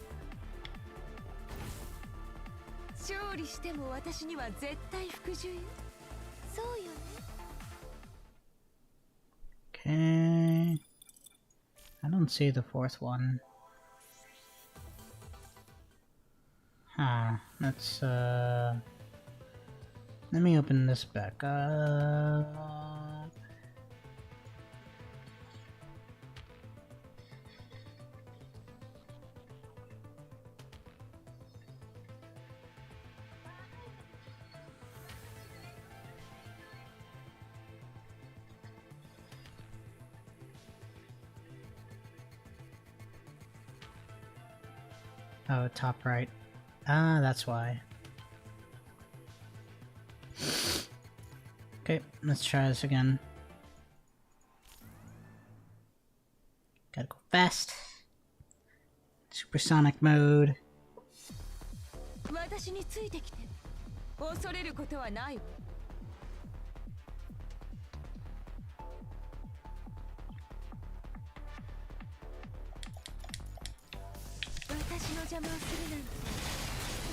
勝利しても私には絶対服従よ。そうよね。 Okay. I don't see the fourth one. Huh. Let's let me open this back up. Oh, top right. Ah, that's why. Okay, let's try this again. Gotta go fast. Supersonic mode. 私についてきて。恐れることはないわ。私の邪魔をするなんて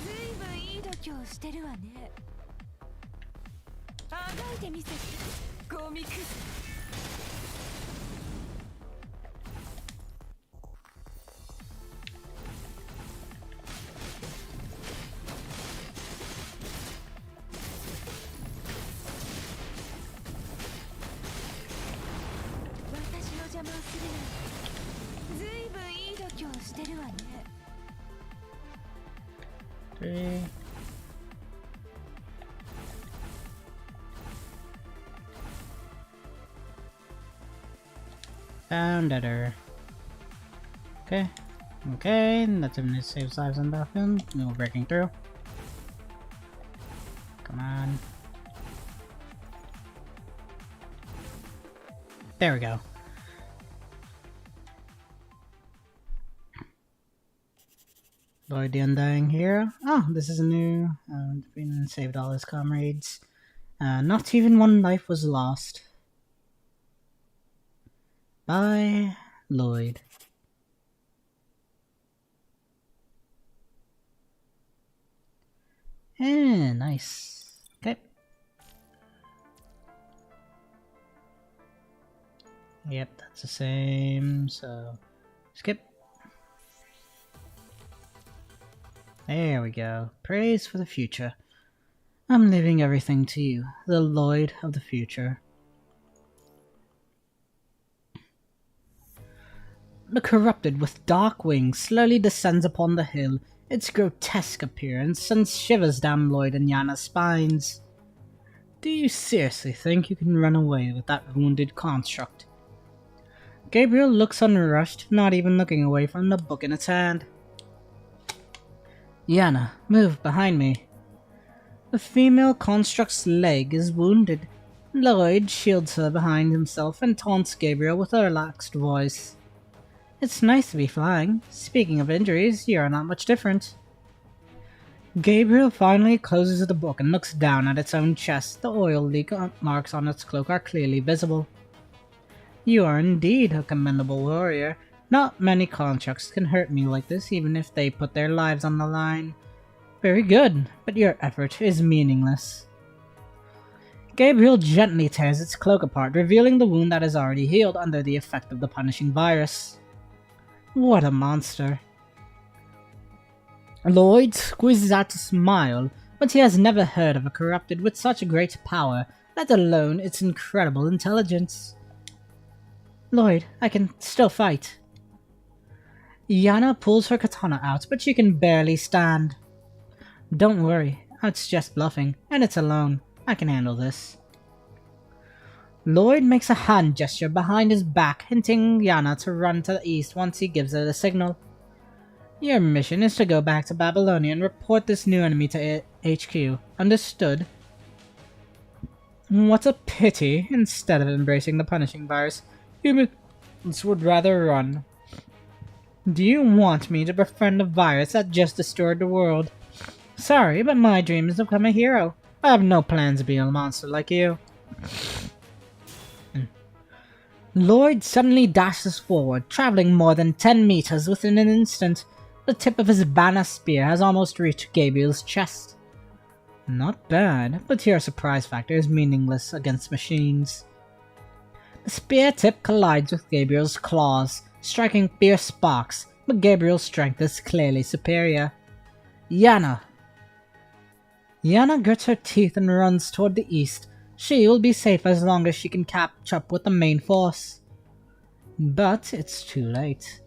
ずいぶんいい度胸をしてるわね。あがいてみせて。コミクス。としてるわね。 3. Found editor. Okay. Okay, that's a minute saves lives on bathroom. No breaking through. Come on. There we go. Lloyd the Undying Hero. Oh, this is a new. Been saved all his comrades. Not even one life was lost. By Lloyd. Nice. Okay. Yep, that's the same, so skip. There we go. Praise for the future. I'm leaving everything to you, the Lloyd of the future. The corrupted with dark wings slowly descends upon the hill. Its grotesque appearance sends shivers down Lloyd and Yana's spines. Do you seriously think you can run away with that wounded construct? Gabriel looks unrushed, not even looking away from the book in its hand. Yana, move behind me. The female construct's leg is wounded. Lloyd shields her behind himself and taunts Gabriel with a relaxed voice. It's nice to be flying. Speaking of injuries, you are not much different. Gabriel finally closes the book and looks down at its own chest. The oil leak marks on its cloak are clearly visible. You are indeed a commendable warrior. Not many constructs can hurt me like this, even if they put their lives on the line. Very good, but your effort is meaningless. Gabriel gently tears its cloak apart, revealing the wound that is already healed under the effect of the punishing virus. What a monster. Lloyd squeezes out a smile, but he has never heard of a corrupted with such great power, let alone its incredible intelligence. Lloyd, I can still fight. Yana pulls her katana out, but she can barely stand. Don't worry, it's just bluffing, and it's alone. I can handle this. Lloyd makes a hand gesture behind his back, hinting Yana to run to the east once he gives her the signal. Your mission is to go back to Babylonia and report this new enemy to HQ. Understood? What a pity. Instead of embracing the punishing virus, humans would rather run. Do you want me to befriend a virus that just destroyed the world? Sorry, but my dream is to become a hero. I have no plans to be a monster like you. Lloyd suddenly dashes forward, traveling more than 10 meters within an instant. The tip of his banner spear has almost reached Gabriel's chest. Not bad, but your surprise factor is meaningless against machines. The spear tip collides with Gabriel's claws, striking fierce sparks, but Gabriel's strength is clearly superior. Yana! Yana grits her teeth and runs toward the east. She will be safe as long as she can catch up with the main force. But it's too late.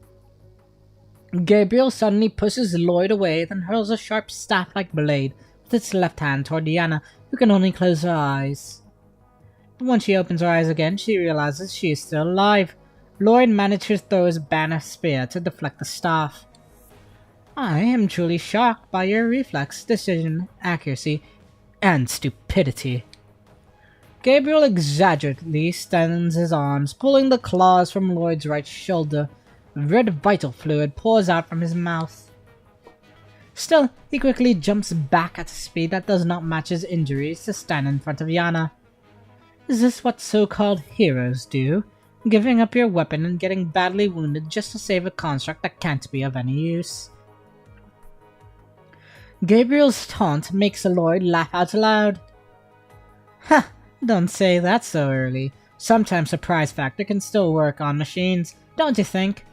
Gabriel suddenly pushes Lloyd away, then hurls a sharp staff-like blade with its left hand toward Yana, who can only close her eyes. But when she opens her eyes again, she realizes she is still alive. Lloyd manages to throw his banner spear to deflect the staff. I am truly shocked by your reflex, decision, accuracy, and stupidity. Gabriel exaggerately extends his arms, pulling the claws from Lloyd's right shoulder. Red vital fluid pours out from his mouth. Still, he quickly jumps back at a speed that does not match his injuries to stand in front of Yana. Is this what so-called heroes do? Giving up your weapon and getting badly wounded just to save a construct that can't be of any use? Gabriel's taunt makes Lloyd laugh out loud. Ha! Don't say that so early. Sometimes surprise factor can still work on machines, don't you think?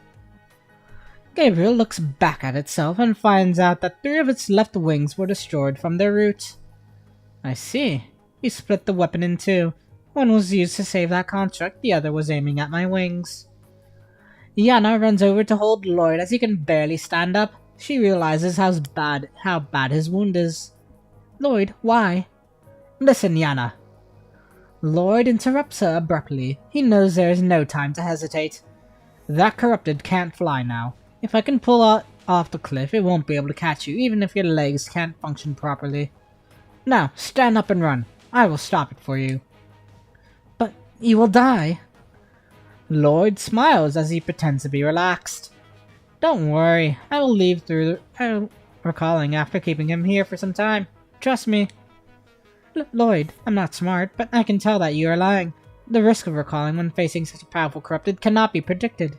Gabriel looks back at itself and finds out that 3 of its left wings were destroyed from their root. I see. You split the weapon in 2. One was used to save that construct, the other was aiming at my wings. Yana runs over to hold Lloyd as he can barely stand up. She realizes how bad his wound is. Lloyd, why? Listen, Yana. Lloyd interrupts her abruptly. He knows there is no time to hesitate. That corrupted can't fly now. If I can pull out off the cliff, it won't be able to catch you, even if your legs can't function properly. Now, stand up and run. I will stop it for you. But you will die. Lloyd smiles as he pretends to be relaxed. Don't worry, I will leave through recalling after keeping him here for some time. Trust me. Lloyd, I'm not smart, but I can tell that you are lying. The risk of recalling when facing such a powerful corrupted cannot be predicted.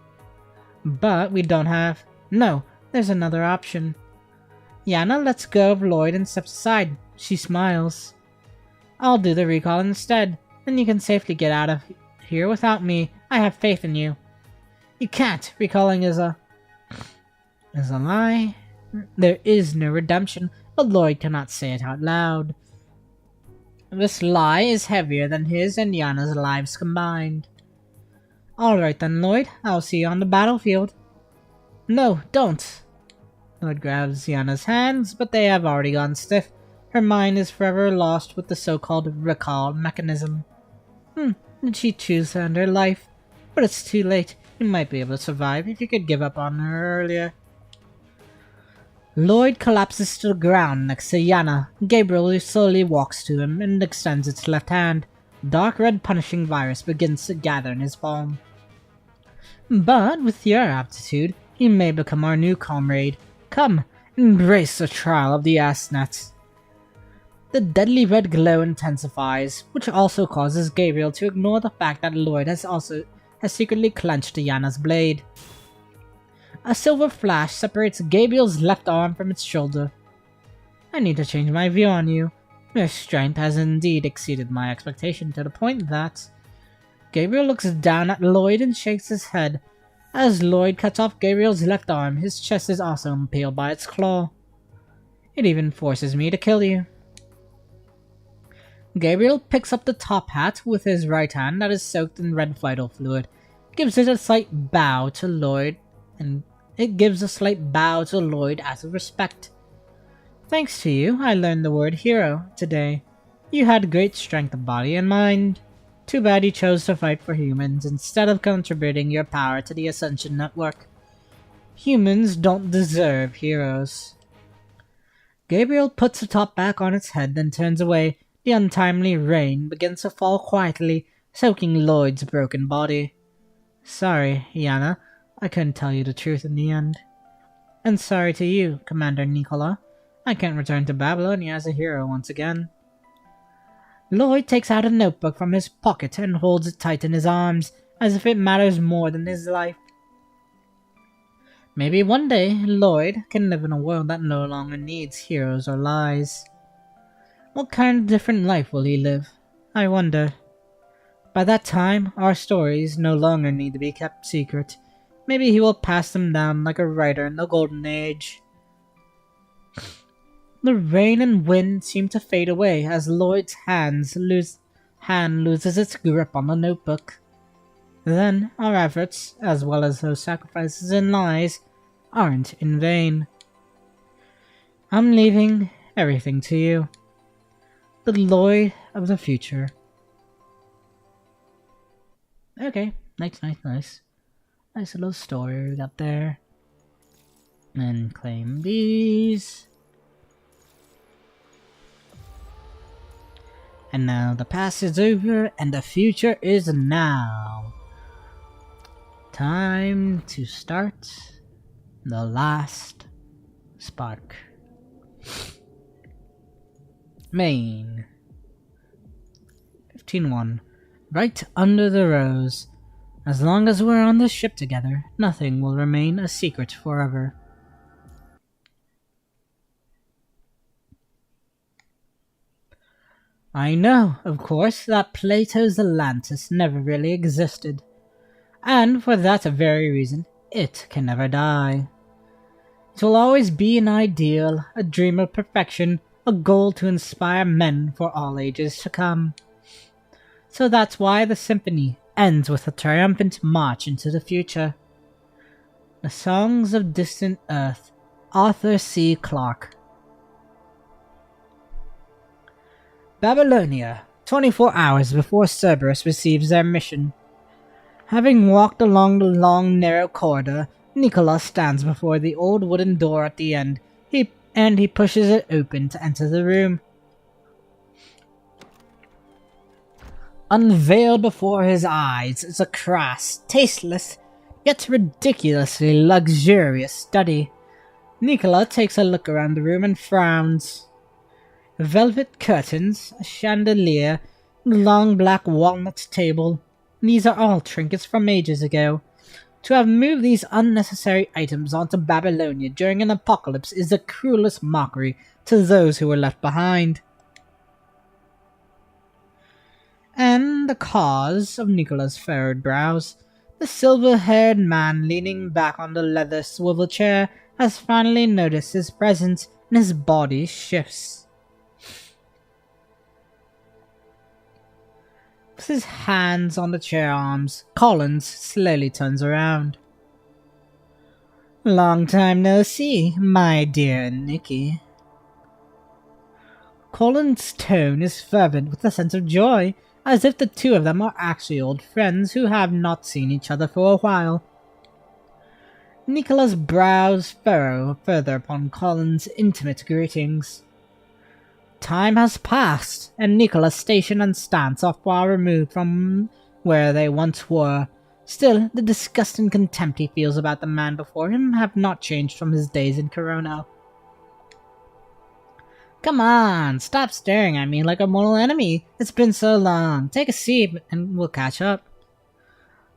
But we don't have... No, there's another option. Yana lets go of Lloyd and steps aside. She smiles. I'll do the recall instead, then you can safely get out of here without me. I have faith in you. You can't. Recalling is a lie. There is no redemption, but Lloyd cannot say it out loud. This lie is heavier than his and Yana's lives combined. Alright then, Lloyd. I'll see you on the battlefield. No, don't. Lloyd grabs Yana's hands, but they have already gone stiff. Her mind is forever lost with the so-called recall mechanism. Did she choose to end her life? But it's too late. You might be able to survive if you could give up on her earlier. Lloyd collapses to the ground next to Yana. Gabriel slowly walks to him and extends its left hand. Dark red punishing virus begins to gather in his palm. But with your aptitude, you may become our new comrade. Come, embrace the trial of the Asnet. The deadly red glow intensifies, which also causes Gabriel to ignore the fact that Lloyd has secretly clenched Yana's blade. A silver flash separates Gabriel's left arm from its shoulder. I need to change my view on you. Your strength has indeed exceeded my expectation to the point that... Gabriel looks down at Lloyd and shakes his head. As Lloyd cuts off Gabriel's left arm, his chest is also impaled by its claw. It even forces me to kill you. Gabriel picks up the top hat with his right hand that is soaked in red vital fluid, gives it a slight bow to Lloyd, and as a respect. Thanks to you, I learned the word hero today. You had great strength of body and mind. Too bad you chose to fight for humans instead of contributing your power to the Ascension Network. Humans don't deserve heroes. Gabriel puts the top back on its head, then turns away. The untimely rain begins to fall quietly, soaking Lloyd's broken body. Sorry, Yana. I couldn't tell you the truth in the end. And sorry to you, Commander Nicola. I can't return to Babylonia as a hero once again. Lloyd takes out a notebook from his pocket and holds it tight in his arms, as if it matters more than his life. Maybe one day, Lloyd can live in a world that no longer needs heroes or lies. What kind of different life will he live? I wonder. By that time, our stories no longer need to be kept secret. Maybe he will pass them down like a writer in the Golden Age. The rain and wind seem to fade away as Lloyd's hand loses its grip on the notebook. Then, our efforts, as well as those sacrifices and lies, aren't in vain. I'm leaving everything to you. The Lloyd of the future. Okay, nice. Nice little story we got there. And claim these. And now the past is over and the future is now. Time to start the last spark. Main 15-1. Right under the rose. As long as we're on this ship together, nothing will remain a secret forever. I know, of course, that Plato's Atlantis never really existed. And for that very reason, it can never die. It will always be an ideal, a dream of perfection, a goal to inspire men for all ages to come. So that's why the symphony ends with a triumphant march into the future. The Songs of Distant Earth, Arthur C. Clarke. Babylonia, 24 hours before Cerberus receives their mission. Having walked along the long, narrow corridor, Nicola stands before the old wooden door at the end. He pushes it open to enter the room. Unveiled before his eyes is a crass, tasteless, yet ridiculously luxurious study. Nicola takes a look around the room and frowns. Velvet curtains, a chandelier, and a long black walnut table. These are all trinkets from ages ago. To have moved these unnecessary items onto Babylonia during an apocalypse is the cruelest mockery to those who were left behind. And the cause of Nicola's furrowed brows, the silver-haired man leaning back on the leather swivel chair has finally noticed his presence, and his body shifts. With his hands on the chair arms, Collins slowly turns around. Long time no see, my dear Nicky. Collins' tone is fervent with a sense of joy, as if the two of them are actually old friends who have not seen each other for a while. Nicola's brows furrow further upon Collins' intimate greetings. Time has passed, and Nicola's station and stance are far removed from where they once were. Still, the disgust and contempt he feels about the man before him have not changed from his days in Corona. Come on, stop staring at me like a mortal enemy. It's been so long. Take a seat and we'll catch up.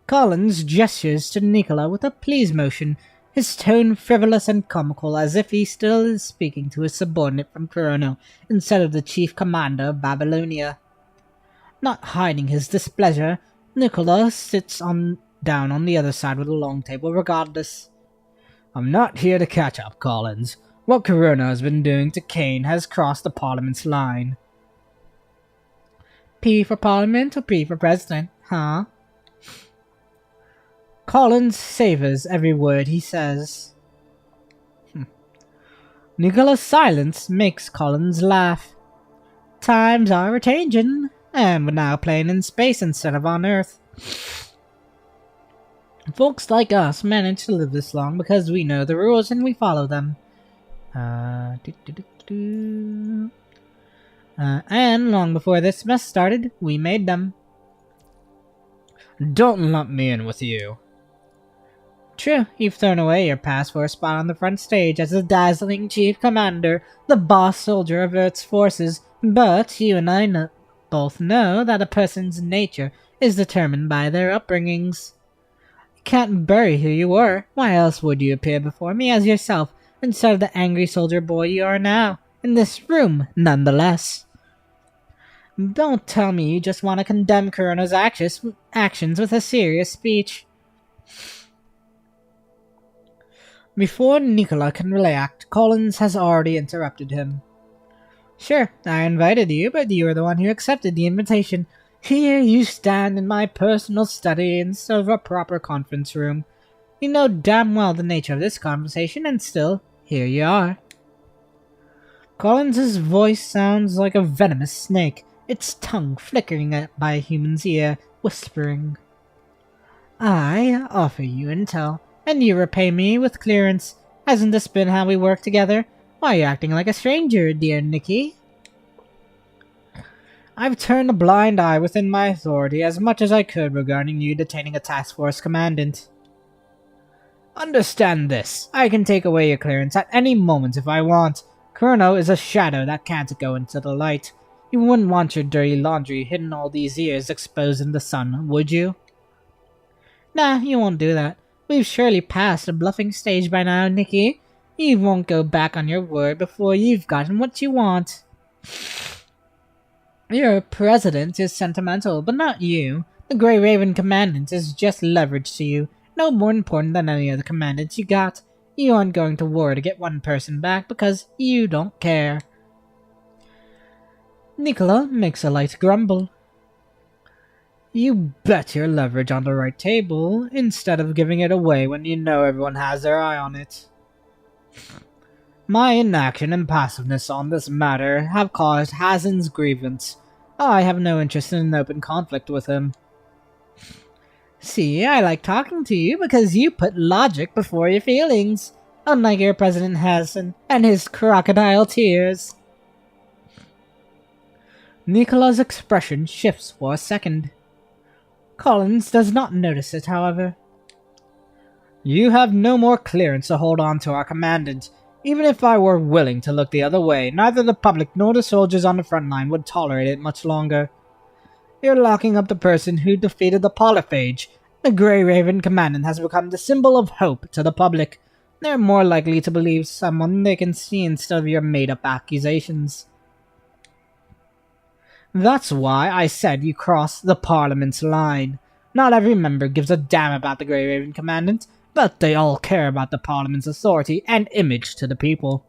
Collins gestures to Nicola with a please motion, his tone frivolous and comical, as if he still is speaking to his subordinate from Corona instead of the chief commander of Babylonia. Not hiding his displeasure, Nicola sits down on the other side of the long table regardless. I'm not here to catch up, Collins. What Corona has been doing to Kane has crossed the Parliament's line. P for Parliament or P for President, huh? Collins savors every word he says. Nicola's silence makes Collins laugh. Times are a-changin', and we're now playing in space instead of on Earth. Folks like us manage to live this long because we know the rules and we follow them. And long before this mess started, we made them. Don't lump me in with you. True, you've thrown away your pass for a spot on the front stage as the dazzling chief commander, the boss soldier of Earth's forces, but you and I both know that a person's nature is determined by their upbringings. You can't bury who you were. Why else would you appear before me as yourself instead of the angry soldier boy you are now, in this room, nonetheless? Don't tell me you just want to condemn Corona's actions with a serious speech. Before Nicola can react, Collins has already interrupted him. Sure, I invited you, but you were the one who accepted the invitation. Here you stand in my personal study instead of a proper conference room. You know damn well the nature of this conversation, and still, here you are. Collins's voice sounds like a venomous snake, its tongue flickering by a human's ear, whispering. I offer you intel, and you repay me with clearance. Hasn't this been how we work together? Why are you acting like a stranger, dear Nicky? I've turned a blind eye within my authority as much as I could regarding you detaining a task force commandant. Understand this. I can take away your clearance at any moment if I want. Chrono is a shadow that can't go into the light. You wouldn't want your dirty laundry hidden all these years exposed in the sun, would you? Nah, you won't do that. We've surely passed the bluffing stage by now, Nicky. You won't go back on your word before you've gotten what you want. Your president is sentimental, but not you. The Grey Raven Commandant is just leverage to you, no more important than any other commandants you got. You aren't going to war to get one person back because you don't care. Nicola makes a light grumble. You bet your leverage on the right table, instead of giving it away when you know everyone has their eye on it. My inaction and passiveness on this matter have caused Hazen's grievance. I have no interest in an open conflict with him. See, I like talking to you because you put logic before your feelings, unlike your President Hazen and his crocodile tears. Nicola's expression shifts for a second. Collins does not notice it, however. You have no more clearance to hold on to our commandant. Even if I were willing to look the other way, neither the public nor the soldiers on the front line would tolerate it much longer. You're locking up the person who defeated the Polyphage. The Grey Raven commandant has become the symbol of hope to the public. They're more likely to believe someone they can see instead of your made-up accusations. That's why I said you crossed the Parliament's line. Not every member gives a damn about the Grey Raven commandant, but they all care about the Parliament's authority and image to the people.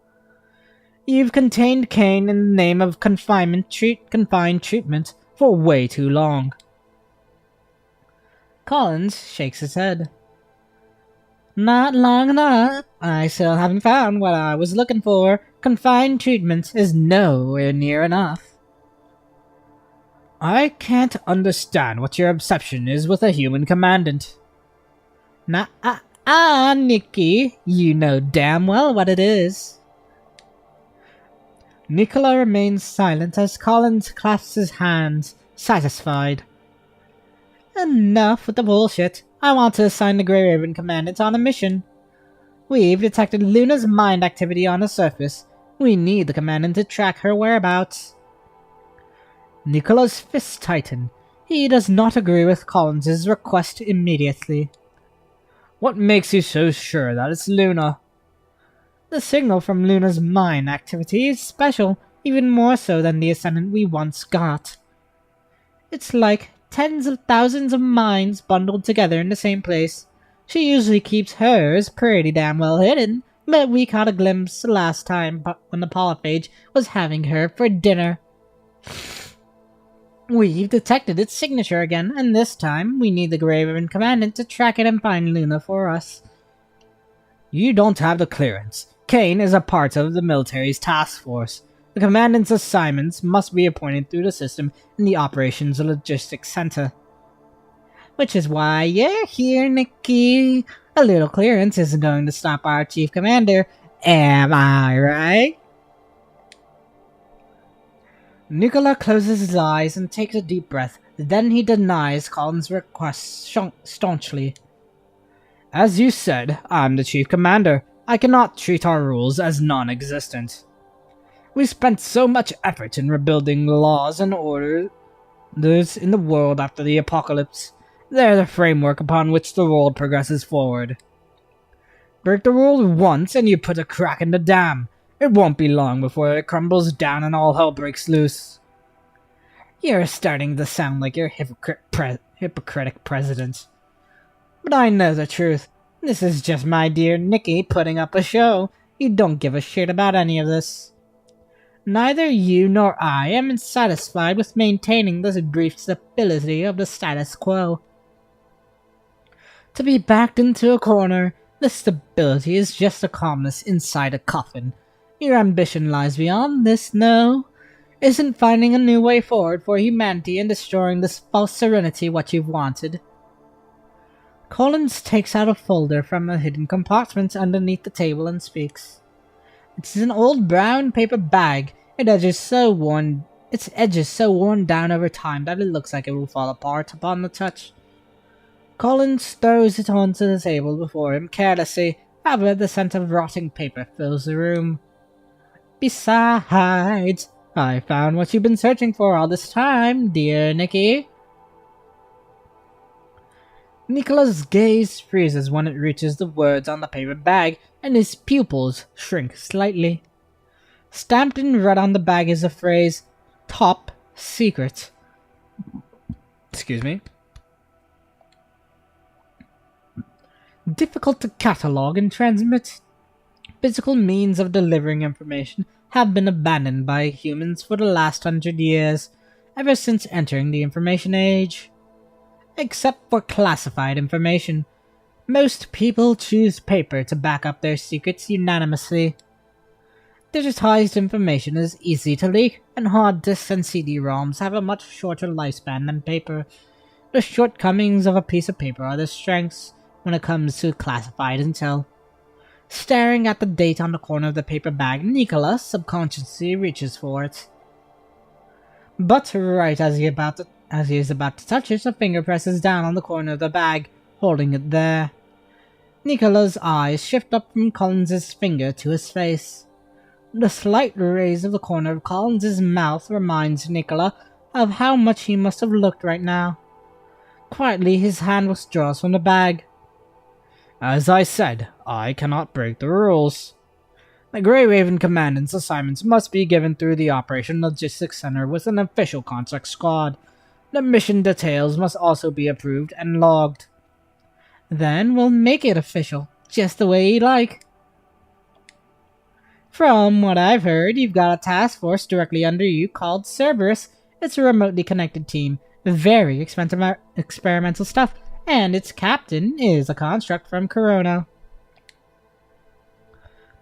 You've contained Kane in the name of confined treatment for way too long. Collins shakes his head. Not long enough. I still haven't found what I was looking for. Confined treatment is nowhere near enough. I can't understand what your obsession is with a human commandant. Nikki, you know damn well what it is. Nicola remains silent as Collins clasps his hands, satisfied. Enough with the bullshit. I want to assign the Grey Raven commandant on a mission. We've detected Luna's mind activity on the surface. We need the commandant to track her whereabouts. Nicola's fists tighten. He does not agree with Collins's request immediately. What makes you so sure that it's Luna? The signal from Luna's mind activity is special, even more so than the Ascendant we once got. It's like tens of thousands of minds bundled together in the same place. She usually keeps hers pretty damn well hidden, but we caught a glimpse last time when the Polyphage was having her for dinner. We've detected its signature again, and this time we need the Grey Raven commandant to track it and find Luna for us. You don't have the clearance. Kane is a part of the military's task force. The commandant's assignments must be appointed through the system in the Operations Logistics Center. Which is why you're here, Nikki. A little clearance isn't going to stop our chief commander, am I right? Nicola closes his eyes and takes a deep breath. Then he denies Collins' request staunchly. As you said, I'm the chief commander. I cannot treat our rules as non-existent. We spent so much effort in rebuilding laws and orders in the world after the apocalypse. They're the framework upon which the world progresses forward. Break the rule once and you put a crack in the dam. It won't be long before it crumbles down and all hell breaks loose. You're starting to sound like your hypocritic president. But I know the truth. This is just my dear Nikki putting up a show. You don't give a shit about any of this. Neither you nor I am satisfied with maintaining this brief stability of the status quo. To be backed into a corner, the stability is just a calmness inside a coffin. Your ambition lies beyond this, no? Isn't finding a new way forward for humanity and destroying this false serenity what you've wanted? Collins takes out a folder from a hidden compartment underneath the table and speaks. It's an old brown paper bag. Its edges so worn down over time that it looks like it will fall apart upon the touch. Collins throws it onto the table before him carelessly. However, the scent of rotting paper fills the room. Besides, I found what you've been searching for all this time, dear Nikki. Nicola's gaze freezes when it reaches the words on the paper bag, and his pupils shrink slightly. Stamped in red on the bag is the phrase, Top Secret. Excuse me. Difficult to catalog and transmit. Physical means of delivering information have been abandoned by humans for the last 100 years, ever since entering the information age. except for classified information. Most people choose paper to back up their secrets unanimously. Digitized information is easy to leak, and hard disks and CD-ROMs have a much shorter lifespan than paper. The shortcomings of a piece of paper are the strengths when it comes to classified intel. Staring at the date on the corner of the paper bag, Nicola subconsciously reaches for it. But right as he is about to touch it, a finger presses down on the corner of the bag, holding it there. Nicola's eyes shift up from Collins's finger to his face. The slight raise of the corner of Collins's mouth reminds Nicola of how much he must have looked right now. Quietly, his hand withdraws from the bag. As I said, I cannot break the rules. The Grey Raven Commandant's assignments must be given through the Operation Logistics Center with an official contract squad. The mission details must also be approved and logged. Then we'll make it official, just the way you like. From what I've heard, you've got a task force directly under you called Cerberus. It's a remotely connected team, very expensive experimental stuff, and its captain is a construct from Corona.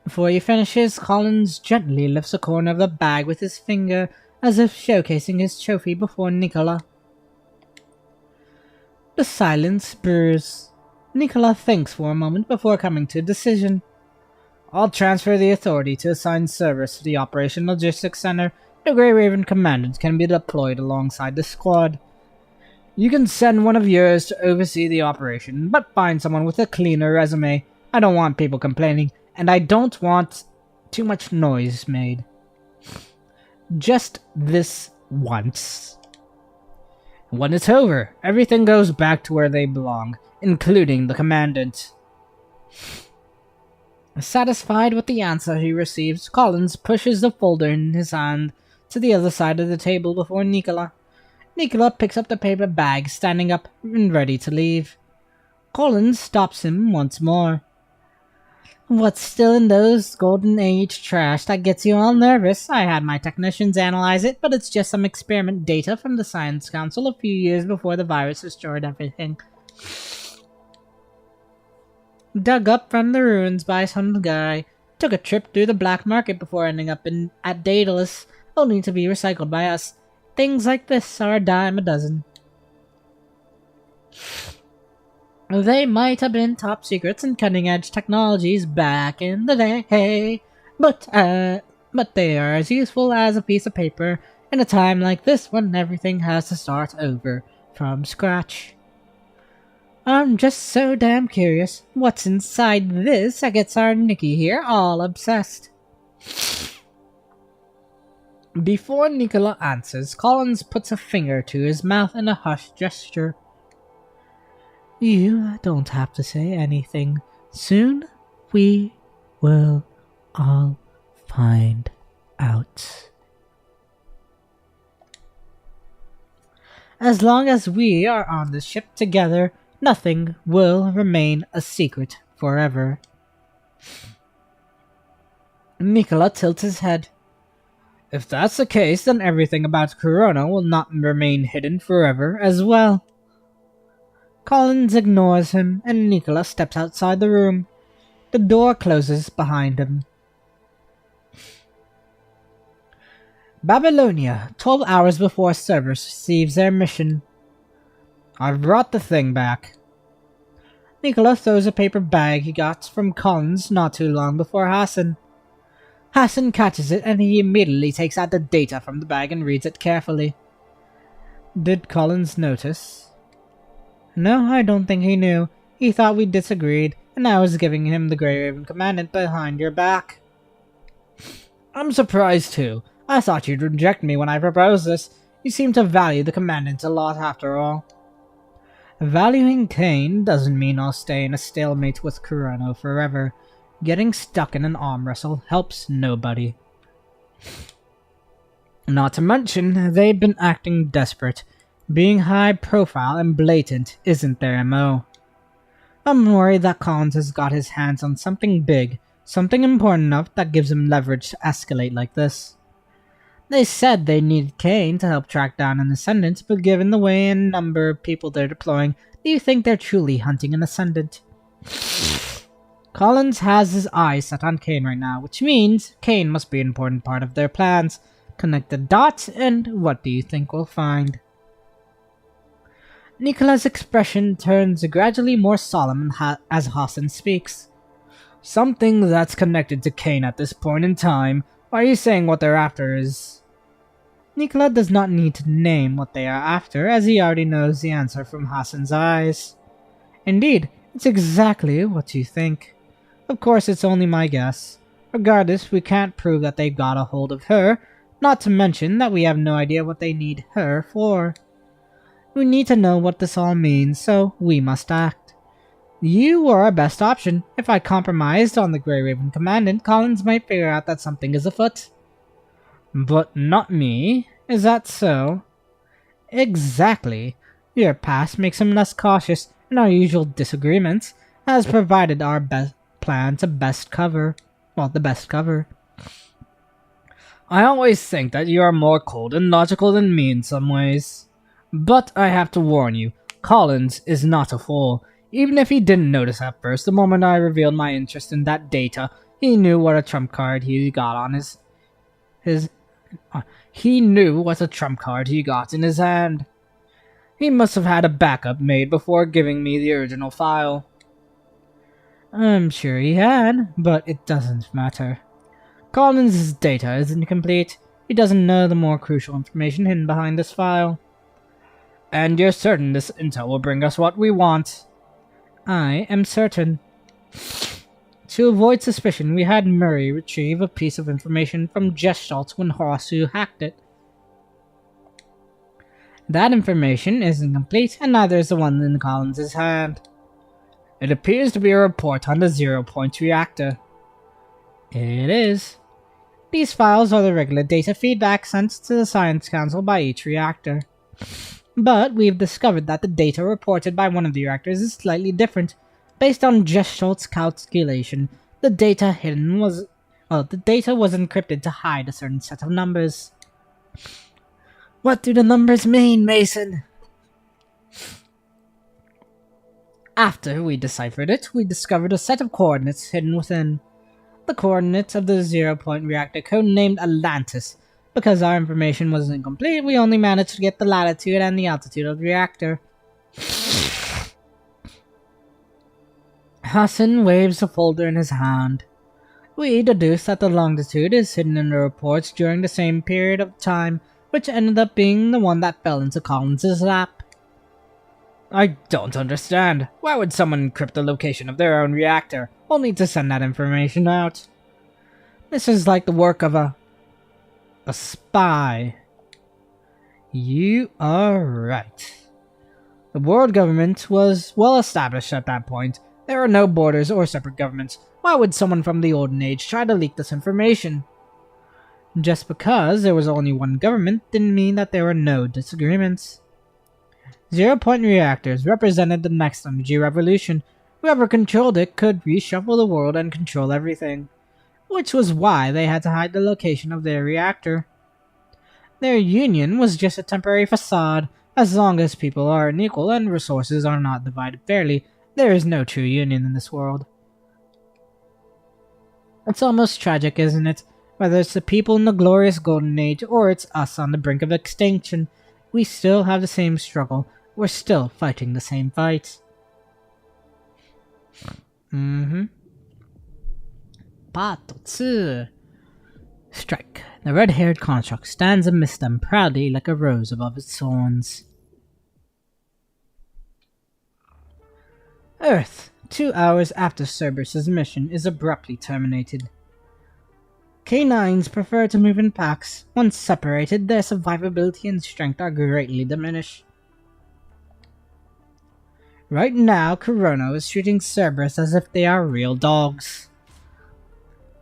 Before he finishes, Collins gently lifts a corner of the bag with his finger, as if showcasing his trophy before Nicola. The silence brews. Nicola thinks for a moment before coming to a decision. I'll transfer the authority to assign Cerberus to the Operation Logistics Center. The Grey Raven Commandant can be deployed alongside the squad. You can send one of yours to oversee the operation, but find someone with a cleaner resume. I don't want people complaining, and I don't want too much noise made. Just this once. When it's over, everything goes back to where they belong, including the Commandant. Satisfied with the answer he receives, Collins pushes the folder in his hand to the other side of the table before Nicola. Nicola picks up the paper bag, standing up and ready to leave. Collins stops him once more. What's still in those Golden Age trash that gets you all nervous? I had my technicians analyze it, but it's just some experiment data from the Science Council a few years before the virus destroyed everything. Dug up from the ruins by some guy. Took a trip through the black market before ending up at Daedalus, only to be recycled by us. Things like this are a dime a dozen. They might have been top secrets and cutting-edge technologies back in the day, but they are as useful as a piece of paper in a time like this when everything has to start over from scratch. I'm just so damn curious what's inside this that gets our Nikki here all obsessed. Before Nicola answers, Collins puts a finger to his mouth in a hushed gesture. You don't have to say anything. Soon we will all find out. As long as we are on the ship together, nothing will remain a secret forever. Nicola tilts his head. If that's the case, then everything about Corona will not remain hidden forever as well. Collins ignores him, and Nicola steps outside the room. The door closes behind him. Babylonia, 12 hours before Cerberus receives their mission. I've brought the thing back. Nicola throws a paper bag he got from Collins not too long before Hassan. Hassan catches it and he immediately takes out the data from the bag and reads it carefully. Did Collins notice? No, I don't think he knew. He thought we disagreed, and I was giving him the Grey Raven Commandant behind your back. I'm surprised too. I thought you'd reject me when I proposed this. You seem to value the Commandant a lot after all. Valuing Kane doesn't mean I'll stay in a stalemate with Kurano forever. Getting stuck in an arm wrestle helps nobody. Not to mention, they've been acting desperate. Being high profile and blatant isn't their MO. I'm worried that Collins has got his hands on something big, something important enough that gives him leverage to escalate like this. They said they needed Kane to help track down an Ascendant, but given the way and number of people they're deploying, do you think they're truly hunting an Ascendant? Collins has his eyes set on Kane right now, which means Kane must be an important part of their plans. Connect the dots, and what do you think we'll find? Nicola's expression turns gradually more solemn as Hassan speaks. Something that's connected to Kane at this point in time. Why are you saying what they're after is... Nicola does not need to name what they are after, as he already knows the answer from Hassan's eyes. Indeed, it's exactly what you think. Of course, it's only my guess. Regardless, we can't prove that they got a hold of her, not to mention that we have no idea what they need her for. We need to know what this all means, so we must act. You were our best option. If I compromised on the Grey Raven Commandant, Collins might figure out that something is afoot. But not me. Is that so? Exactly. Your past makes him less cautious, and our usual disagreements has provided our best plan to best cover. Well, the best cover. I always think that you are more cold and logical than me in some ways. But I have to warn you, Collins is not a fool. Even if he didn't notice at first, the moment I revealed my interest in that data, he knew what a trump card he got on he knew what a trump card he got in his hand. He must have had a backup made before giving me the original file. I'm sure he had, but it doesn't matter. Collins' data is incomplete. He doesn't know the more crucial information hidden behind this file. And you're certain this intel will bring us what we want? I am certain. To avoid suspicion, we had Murray retrieve a piece of information from Gestalt when Horasu hacked it. That information is incomplete, and neither is the one in Collins' hand. It appears to be a report on the 0-point reactor. It is. These files are the regular data feedback sent to the Science Council by each reactor. But we've discovered that the data reported by one of the reactors is slightly different. Based on Gestalt's calculation, the data was encrypted to hide a certain set of numbers. What do the numbers mean, Mason? After we deciphered it, we discovered a set of coordinates hidden within. The coordinates of the 0-point reactor codenamed Atlantis. Because our information was incomplete, we only managed to get the latitude and the altitude of the reactor. Hassan waves the folder in his hand. We deduce that the longitude is hidden in the reports during the same period of time, which ended up being the one that fell into Collins' lap. I don't understand. Why would someone encrypt the location of their own reactor, only to send that information out? This is like the work of a spy. You are right. The world government was well established at that point. There are no borders or separate governments. Why would someone from the olden age try to leak this information? Just because there was only one government didn't mean that there were no disagreements. 0-point reactors represented the next energy revolution. Whoever controlled it could reshuffle the world and control everything. Which was why they had to hide the location of their reactor. Their union was just a temporary facade. As long as people are unequal and resources are not divided fairly, there is no true union in this world. It's almost tragic, isn't it? Whether it's the people in the glorious golden age or it's us on the brink of extinction, we still have the same struggle. We're still fighting the same fights. Part 2. Strike. The red-haired construct stands amidst them proudly like a rose above its thorns. Earth. 2 hours after Cerberus' mission is abruptly terminated. Canines prefer to move in packs. Once separated, their survivability and strength are greatly diminished. Right now, Kurono is treating Cerberus as if they are real dogs.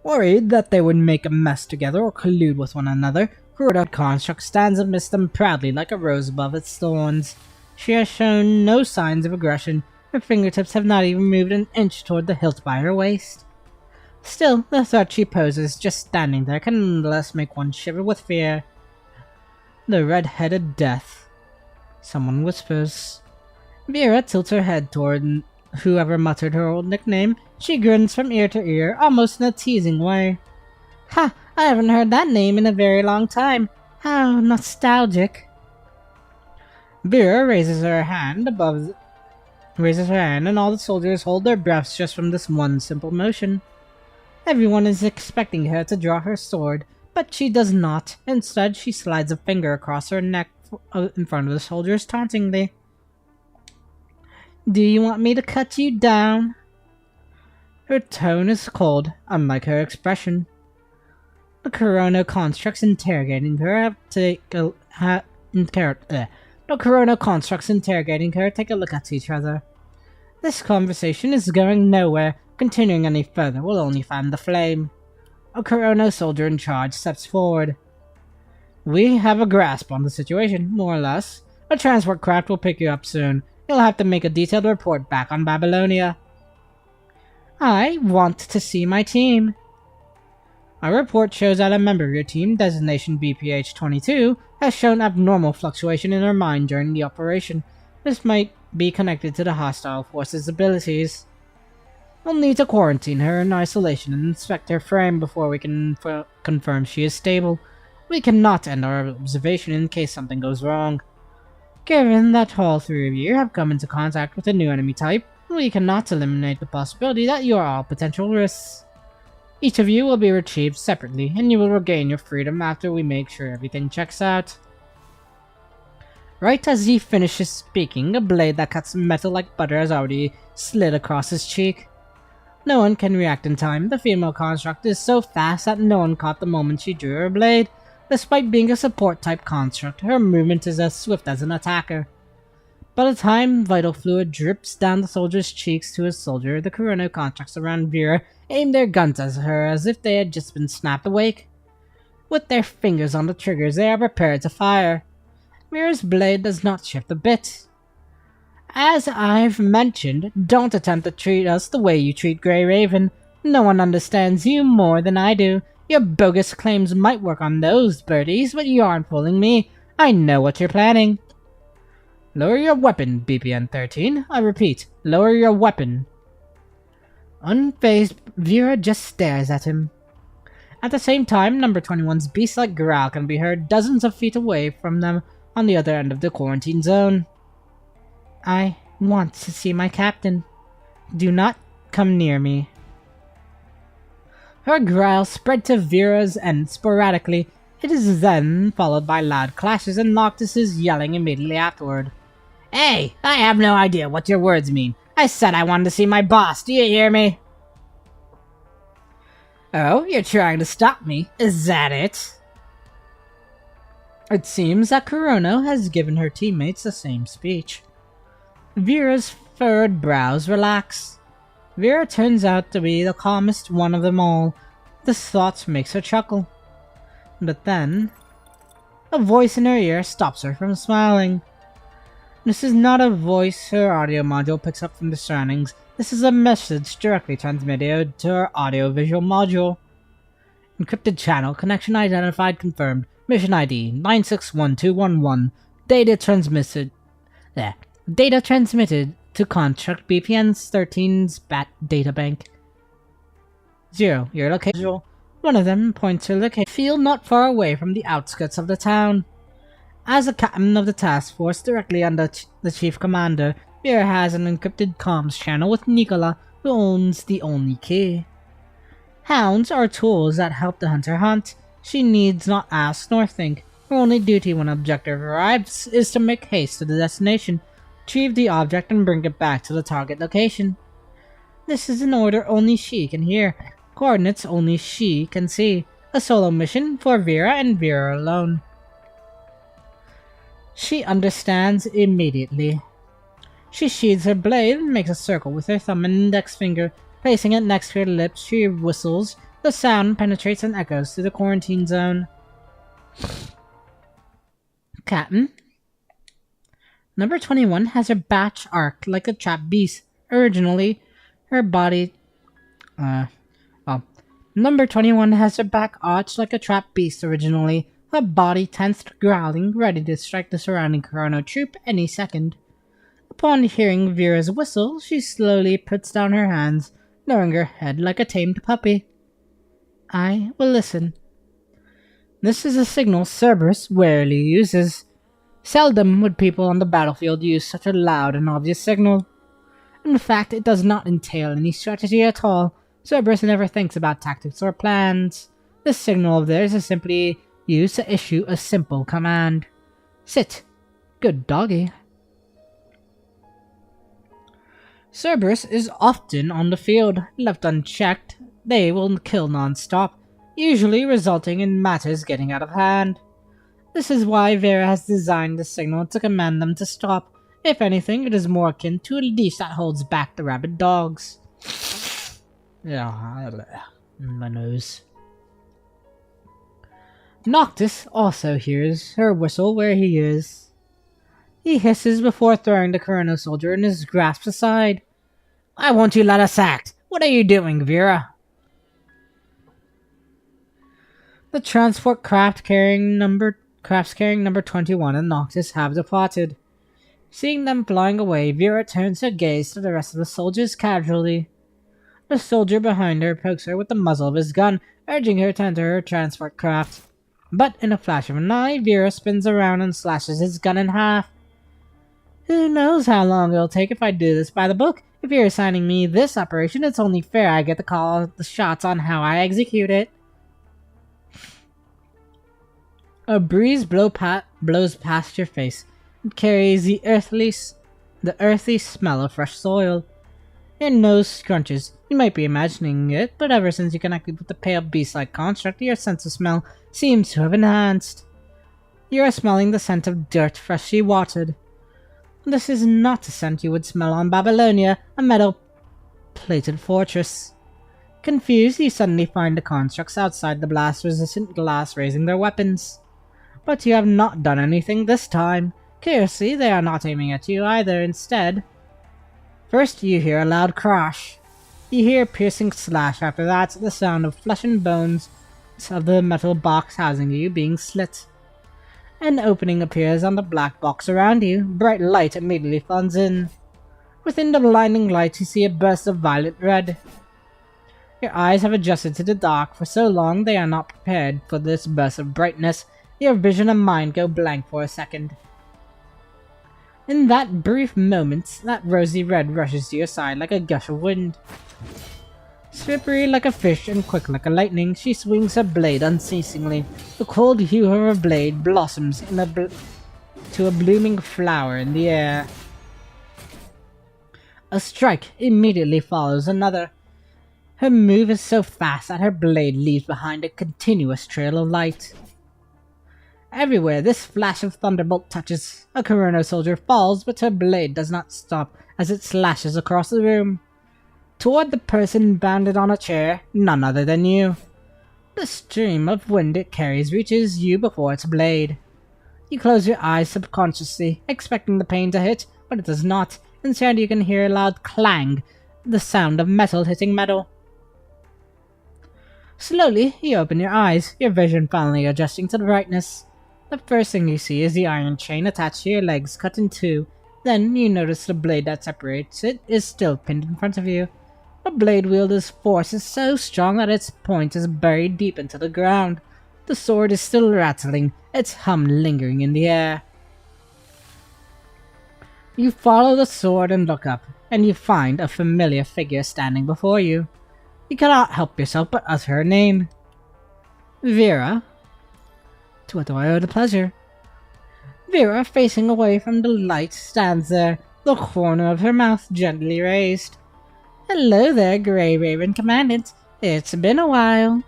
Worried that they would make a mess together or collude with one another, Kurono construct stands amidst them proudly like a rose above its thorns. She has shown no signs of aggression. Her fingertips have not even moved an inch toward the hilt by her waist. Still, the threat she poses just standing there can nonetheless make one shiver with fear. The red-headed death. Someone whispers. Vera tilts her head toward whoever muttered her old nickname. She grins from ear to ear, almost in a teasing way. Ha! I haven't heard that name in a very long time. How nostalgic. Vera raises her hand and all the soldiers hold their breaths just from this one simple motion. Everyone is expecting her to draw her sword, but she does not. Instead, she slides a finger across her neck in front of the soldiers tauntingly. Do you want me to cut you down? Her tone is cold, unlike her expression. The Corona constructs interrogating her take a look at each other. This conversation is going nowhere. Continuing any further will only fan the flame. A Corona soldier in charge steps forward. We have a grasp on the situation, more or less. A transport craft will pick you up soon. You'll have to make a detailed report back on Babylonia. I want to see my team. Our report shows that a member of your team, designation BPH-22, has shown abnormal fluctuation in her mind during the operation. This might be connected to the hostile force's abilities. We'll need to quarantine her in isolation and inspect her frame before we can confirm she is stable. We cannot end our observation in case something goes wrong. Given that all three of you have come into contact with a new enemy type, we cannot eliminate the possibility that you are all potential risks. Each of you will be retrieved separately, and you will regain your freedom after we make sure everything checks out. Right as he finishes speaking, a blade that cuts metal like butter has already slid across his cheek. No one can react in time. The female construct is so fast that no one caught the moment she drew her blade. Despite being a support-type construct, her movement is as swift as an attacker. By the time vital fluid drips down the soldier's cheeks to his soldier, the Corona constructs around Vera aim their guns at her as if they had just been snapped awake. With their fingers on the triggers, they are prepared to fire. Vera's blade does not shift a bit. As I've mentioned, don't attempt to treat us the way you treat Grey Raven. No one understands you more than I do. Your bogus claims might work on those birdies, but you aren't fooling me. I know what you're planning. Lower your weapon, BPN-13. I repeat, lower your weapon. Unfazed, Vera just stares at him. At the same time, number 21's beast-like growl can be heard dozens of feet away from them on the other end of the quarantine zone. I want to see my captain. Do not come near me. Her growl spread to Vera's end sporadically. It is then followed by loud clashes and Noctis's yelling immediately afterward. Hey, I have no idea what your words mean. I said I wanted to see my boss, do you hear me? Oh, you're trying to stop me, is that it? It seems that Corona has given her teammates the same speech. Vera's furrowed brows relax. Vera turns out to be the calmest one of them all. This thought makes her chuckle. But then, a voice in her ear stops her from smiling. This is not a voice her audio module picks up from the surroundings. This is a message directly transmitted to her audio-visual module. Encrypted channel, connection identified, confirmed. Mission ID 961211. Data transmitted to construct BPN-13's BAT databank. 0. Your location. One of them points to location. Field not far away from the outskirts of the town. As a captain of the task force directly under the chief commander, Vera has an encrypted comms channel with Nicola, who owns the only key. Hounds are tools that help the hunter hunt. She needs not ask nor think. Her only duty when an objective arrives is to make haste to the destination, retrieve the object, and bring it back to the target location. This is an order only she can hear, coordinates only she can see. A solo mission for Vera and Vera alone. She understands immediately. She sheathes her blade and makes a circle with her thumb and index finger. Placing it next to her lips, she whistles. The sound penetrates and echoes through the quarantine zone. Captain? Number 21 has her batch arced like a trapped beast. Originally, her body... Number 21 has her back arched like a trapped beast originally. her body tensed, growling, ready to strike the surrounding Chrono troop any second. Upon hearing Vera's whistle, she slowly puts down her hands, lowering her head like a tamed puppy. I will listen. This is a signal Cerberus rarely uses. Seldom would people on the battlefield use such a loud and obvious signal. In fact, it does not entail any strategy at all. Cerberus never thinks about tactics or plans. This signal of theirs is simply used to issue a simple command. Sit. Good doggy. Cerberus is often on the field. Left unchecked, they will kill non-stop, usually resulting in matters getting out of hand. This is why Vera has designed the signal to command them to stop. If anything, it is more akin to a leash that holds back the rabid dogs. Yeah, my nose. Noctis also hears her whistle where he is. He hisses before throwing the Chrono Soldier in his grasp aside. Why won't you let us act? What are you doing, Vera? The transport crafts carrying number 21 and Noctis have departed. Seeing them flying away, Vera turns her gaze to the rest of the soldiers casually. The soldier behind her pokes her with the muzzle of his gun, urging her to enter her transport craft. But in a flash of an eye, Vera spins around and slashes his gun in half. Who knows how long it'll take if I do this by the book? If you're assigning me this operation, it's only fair I get to call the shots on how I execute it. A breeze blows past your face. It carries the earthy smell of fresh soil. Your nose scrunches. You might be imagining it, but ever since you connected with the pale beast-like construct, your sense of smell seems to have enhanced. You are smelling the scent of dirt freshly watered. This is not the scent you would smell on Babylonia, a metal-plated fortress. Confused, you suddenly find the constructs outside the blast-resistant glass raising their weapons. But you have not done anything this time. Curiously, they are not aiming at you either. Instead, first you hear a loud crash. You hear a piercing slash. After that, the sound of flesh and bones of the metal box housing you being slit. An opening appears on the black box around you. Bright light immediately floods in. Within the blinding light, you see a burst of violet red. Your eyes have adjusted to the dark. For so long, they are not prepared for this burst of brightness. Your vision and mind go blank for a second. In that brief moment, that rosy red rushes to your side like a gush of wind. Slippery like a fish and quick like a lightning, she swings her blade unceasingly. The cold hue of her blade blossoms to a blooming flower in the air. A strike immediately follows another. Her move is so fast that her blade leaves behind a continuous trail of light. Everywhere this flash of thunderbolt touches, a Chrono Soldier falls, but her blade does not stop as it slashes across the room. Toward the person bounded on a chair, none other than you. The stream of wind it carries reaches you before its blade. You close your eyes subconsciously, expecting the pain to hit, but it does not. Instead, you can hear a loud clang, the sound of metal hitting metal. Slowly, you open your eyes, your vision finally adjusting to the brightness. The first thing you see is the iron chain attached to your legs cut in two. Then you notice the blade that separates it is still pinned in front of you. The blade wielder's force is so strong that its point is buried deep into the ground. The sword is still rattling, its hum lingering in the air. You follow the sword and look up, and you find a familiar figure standing before you. You cannot help yourself but utter her name. Vera? To what do I owe the pleasure? Vera, facing away from the light, stands there, the corner of her mouth gently raised. Hello there, Grey Raven Commandant. It's been a while.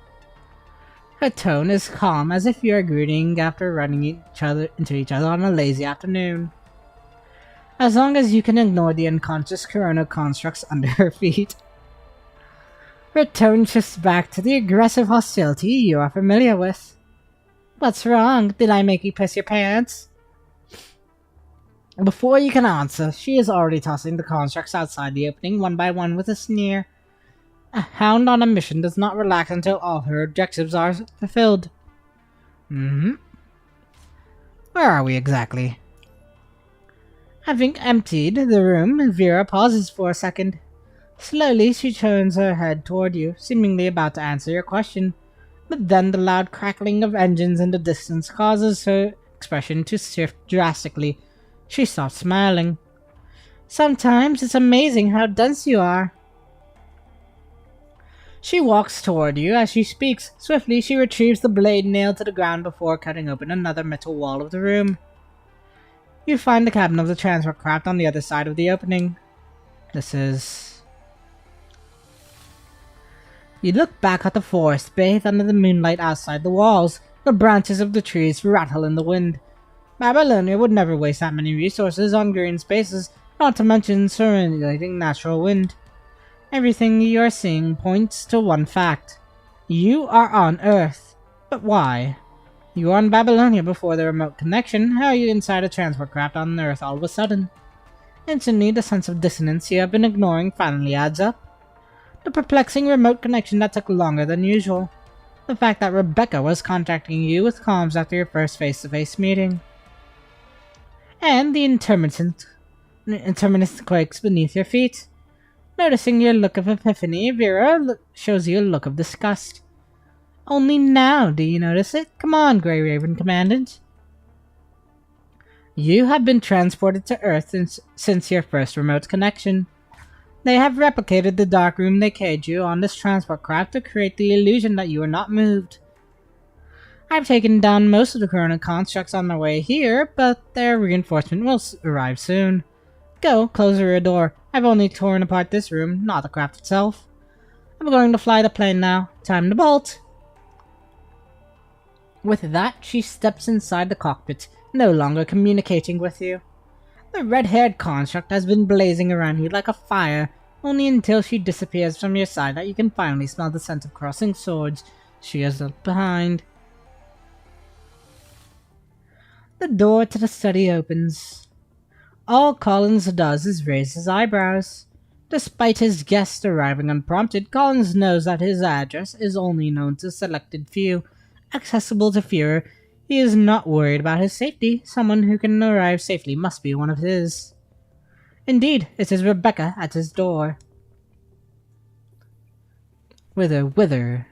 Her tone is calm, as if you are greeting after running into each other on a lazy afternoon. As long as you can ignore the unconscious Corona constructs under her feet. Her tone shifts back to the aggressive hostility you are familiar with. What's wrong? Did I make you piss your pants? Before you can answer, she is already tossing the constructs outside the opening one by one with a sneer. A hound on a mission does not relax until all her objectives are fulfilled. Where are we exactly? Having emptied the room, Vera pauses for a second. Slowly, she turns her head toward you, seemingly about to answer your question. But then the loud crackling of engines in the distance causes her expression to shift drastically. She stops smiling. Sometimes it's amazing how dense you are. She walks toward you as she speaks. Swiftly, she retrieves the blade nailed to the ground before cutting open another metal wall of the room. You find the cabin of the transport craft on the other side of the opening. You look back at the forest, bathed under the moonlight outside the walls. The branches of the trees rattle in the wind. Babylonia would never waste that many resources on green spaces, not to mention circulating natural wind. Everything you are seeing points to one fact. You are on Earth. But why? You were on Babylonia before the remote connection. How are you inside a transport craft on Earth all of a sudden? Instantly, the sense of dissonance you have been ignoring finally adds up. The perplexing remote connection that took longer than usual. The fact that Rebecca was contacting you with comms after your first face-to-face meeting. And the intermittent quakes beneath your feet. Noticing your look of epiphany, Vera shows you a look of disgust. Only now do you notice it? Come on, Grey Raven Commandant. You have been transported to Earth since your first remote connection. They have replicated the dark room they caged you on this transport craft to create the illusion that you are not moved. I've taken down most of the current constructs on my way here, but their reinforcement will arrive soon. Go, close the rear door. I've only torn apart this room, not the craft itself. I'm going to fly the plane now. Time to bolt. With that, she steps inside the cockpit, no longer communicating with you. The red-haired construct has been blazing around you like a fire, only until she disappears from your side that you can finally smell the scent of crossing swords she has left behind. The door to the study opens. All Collins does is raise his eyebrows. Despite his guest arriving unprompted, Collins knows that his address is only known to a selected few, accessible to fewer. He is not worried about his safety. Someone who can arrive safely must be one of his. Indeed, it is Rebecca at his door. Wither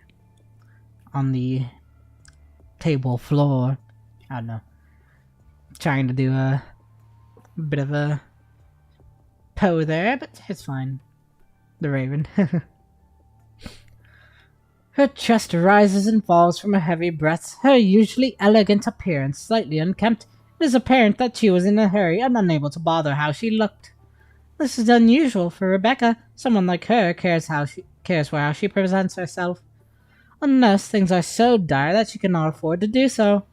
on the table floor. I don't know. Trying to do a bit of a Poe there, but it's fine. The Raven. Her chest rises and falls from her heavy breaths, her usually elegant appearance slightly unkempt. It is apparent that she was in a hurry and unable to bother how she looked. This is unusual for Rebecca. Someone like her cares for how she presents herself. Unless things are so dire that she cannot afford to do so.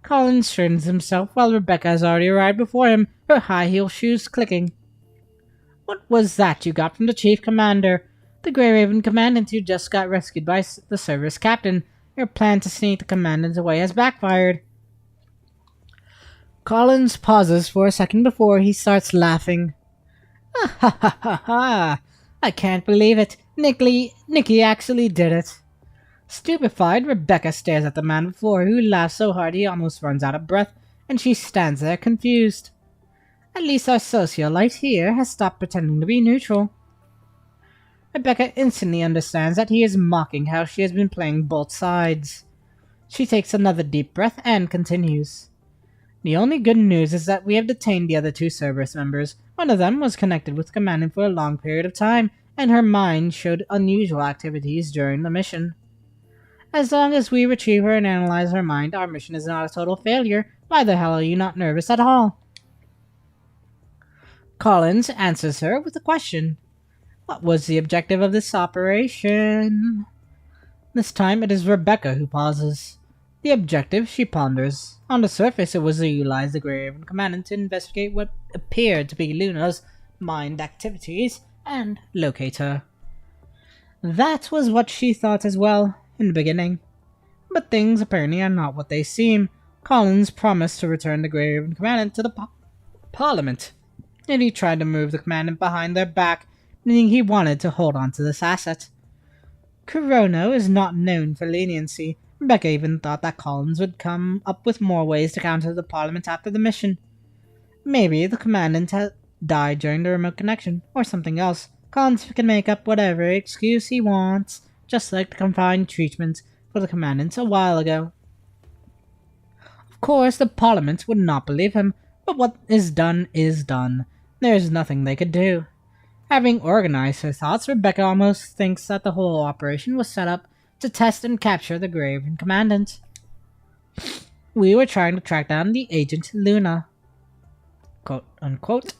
Collins straightens himself while Rebecca has already arrived before him, her high-heel shoes clicking. What was that you got from the Chief Commander? The Grey Raven Commandant who just got rescued by the service captain. Your plan to sneak the Commandant away has backfired. Collins pauses for a second before he starts laughing. Ha ha ha ha ha! I can't believe it. Nikki actually did it. Stupefied, Rebecca stares at the man before her, who laughs so hard he almost runs out of breath, and she stands there confused. At least our socialite here has stopped pretending to be neutral. Rebecca instantly understands that he is mocking how she has been playing both sides. She takes another deep breath and continues. The only good news is that we have detained the other two Cerberus members. One of them was connected with Commandant for a long period of time, and her mind showed unusual activities during the mission. As long as we retrieve her and analyze her mind, our mission is not a total failure. Why the hell are you not nervous at all? Collins answers her with a question. What was the objective of this operation? This time it is Rebecca who pauses. The objective, she ponders. On the surface, it was to utilize the Grey Raven Commandant to investigate what appeared to be Luna's mind activities and locate her. That was what she thought as well, in the beginning. But things apparently are not what they seem. Collins promised to return the Grey Raven Commandant to the Parliament, and he tried to move the Commandant behind their back, meaning he wanted to hold on to this asset. Kurono is not known for leniency. Rebecca even thought that Collins would come up with more ways to counter the Parliament after the mission. Maybe the Commandant had died during the remote connection, or something else. Collins can make up whatever excuse he wants, just like the confined treatment for the Commandant a while ago. Of course, the Parliament would not believe him, but what is done is done. There's nothing they could do. Having organized her thoughts, Rebecca almost thinks that the whole operation was set up to test and capture the Graven Commandant. We were trying to track down the agent Luna. Quote unquote.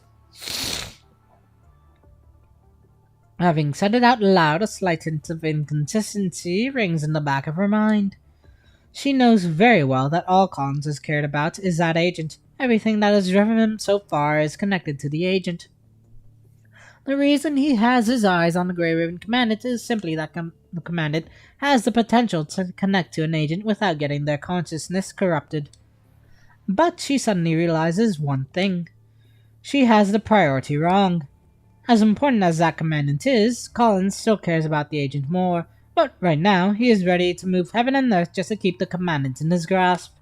Having said it out loud, a slight hint of inconsistency rings in the back of her mind. She knows very well that all Collins has cared about is that agent. Everything that has driven him so far is connected to the agent. The reason he has his eyes on the Grey Ribbon Commandant is simply that the Commandant has the potential to connect to an agent without getting their consciousness corrupted. But she suddenly realizes one thing. She has the priority wrong. As important as that Commandant is, Collins still cares about the agent more, but right now he is ready to move heaven and earth just to keep the Commandant in his grasp.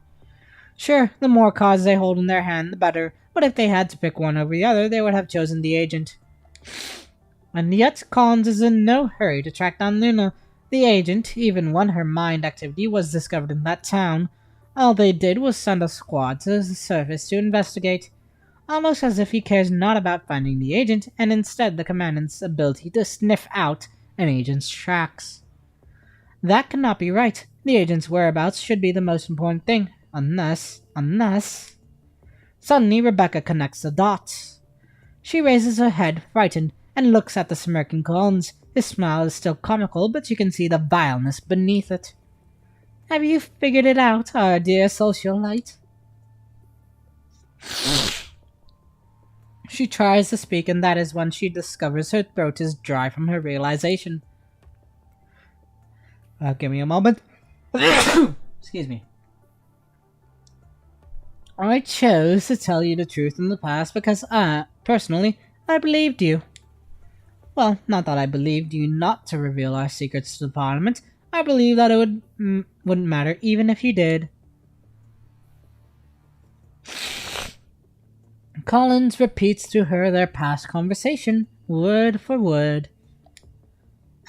Sure, the more cards they hold in their hand, the better, but if they had to pick one over the other, they would have chosen the agent. And yet, Collins is in no hurry to track down Luna. The agent, even when her mind activity was discovered in that town, all they did was send a squad to the surface to investigate, almost as if he cares not about finding the agent, and instead the Commandant's ability to sniff out an agent's tracks. That cannot be right. The agent's whereabouts should be the most important thing, unless... Suddenly, Rebecca connects the dots. She raises her head, frightened, and looks at the smirking Collins. His smile is still comical, but you can see the vileness beneath it. Have you figured it out, our dear socialite? She tries to speak, and that is when she discovers her throat is dry from her realization. Give me a moment. Excuse me. I chose to tell you the truth in the past because personally, I believed you. Well, not that I believed you not to reveal our secrets to the Parliament. I believe that it wouldn't matter even if you did. Collins repeats to her their past conversation, word for word.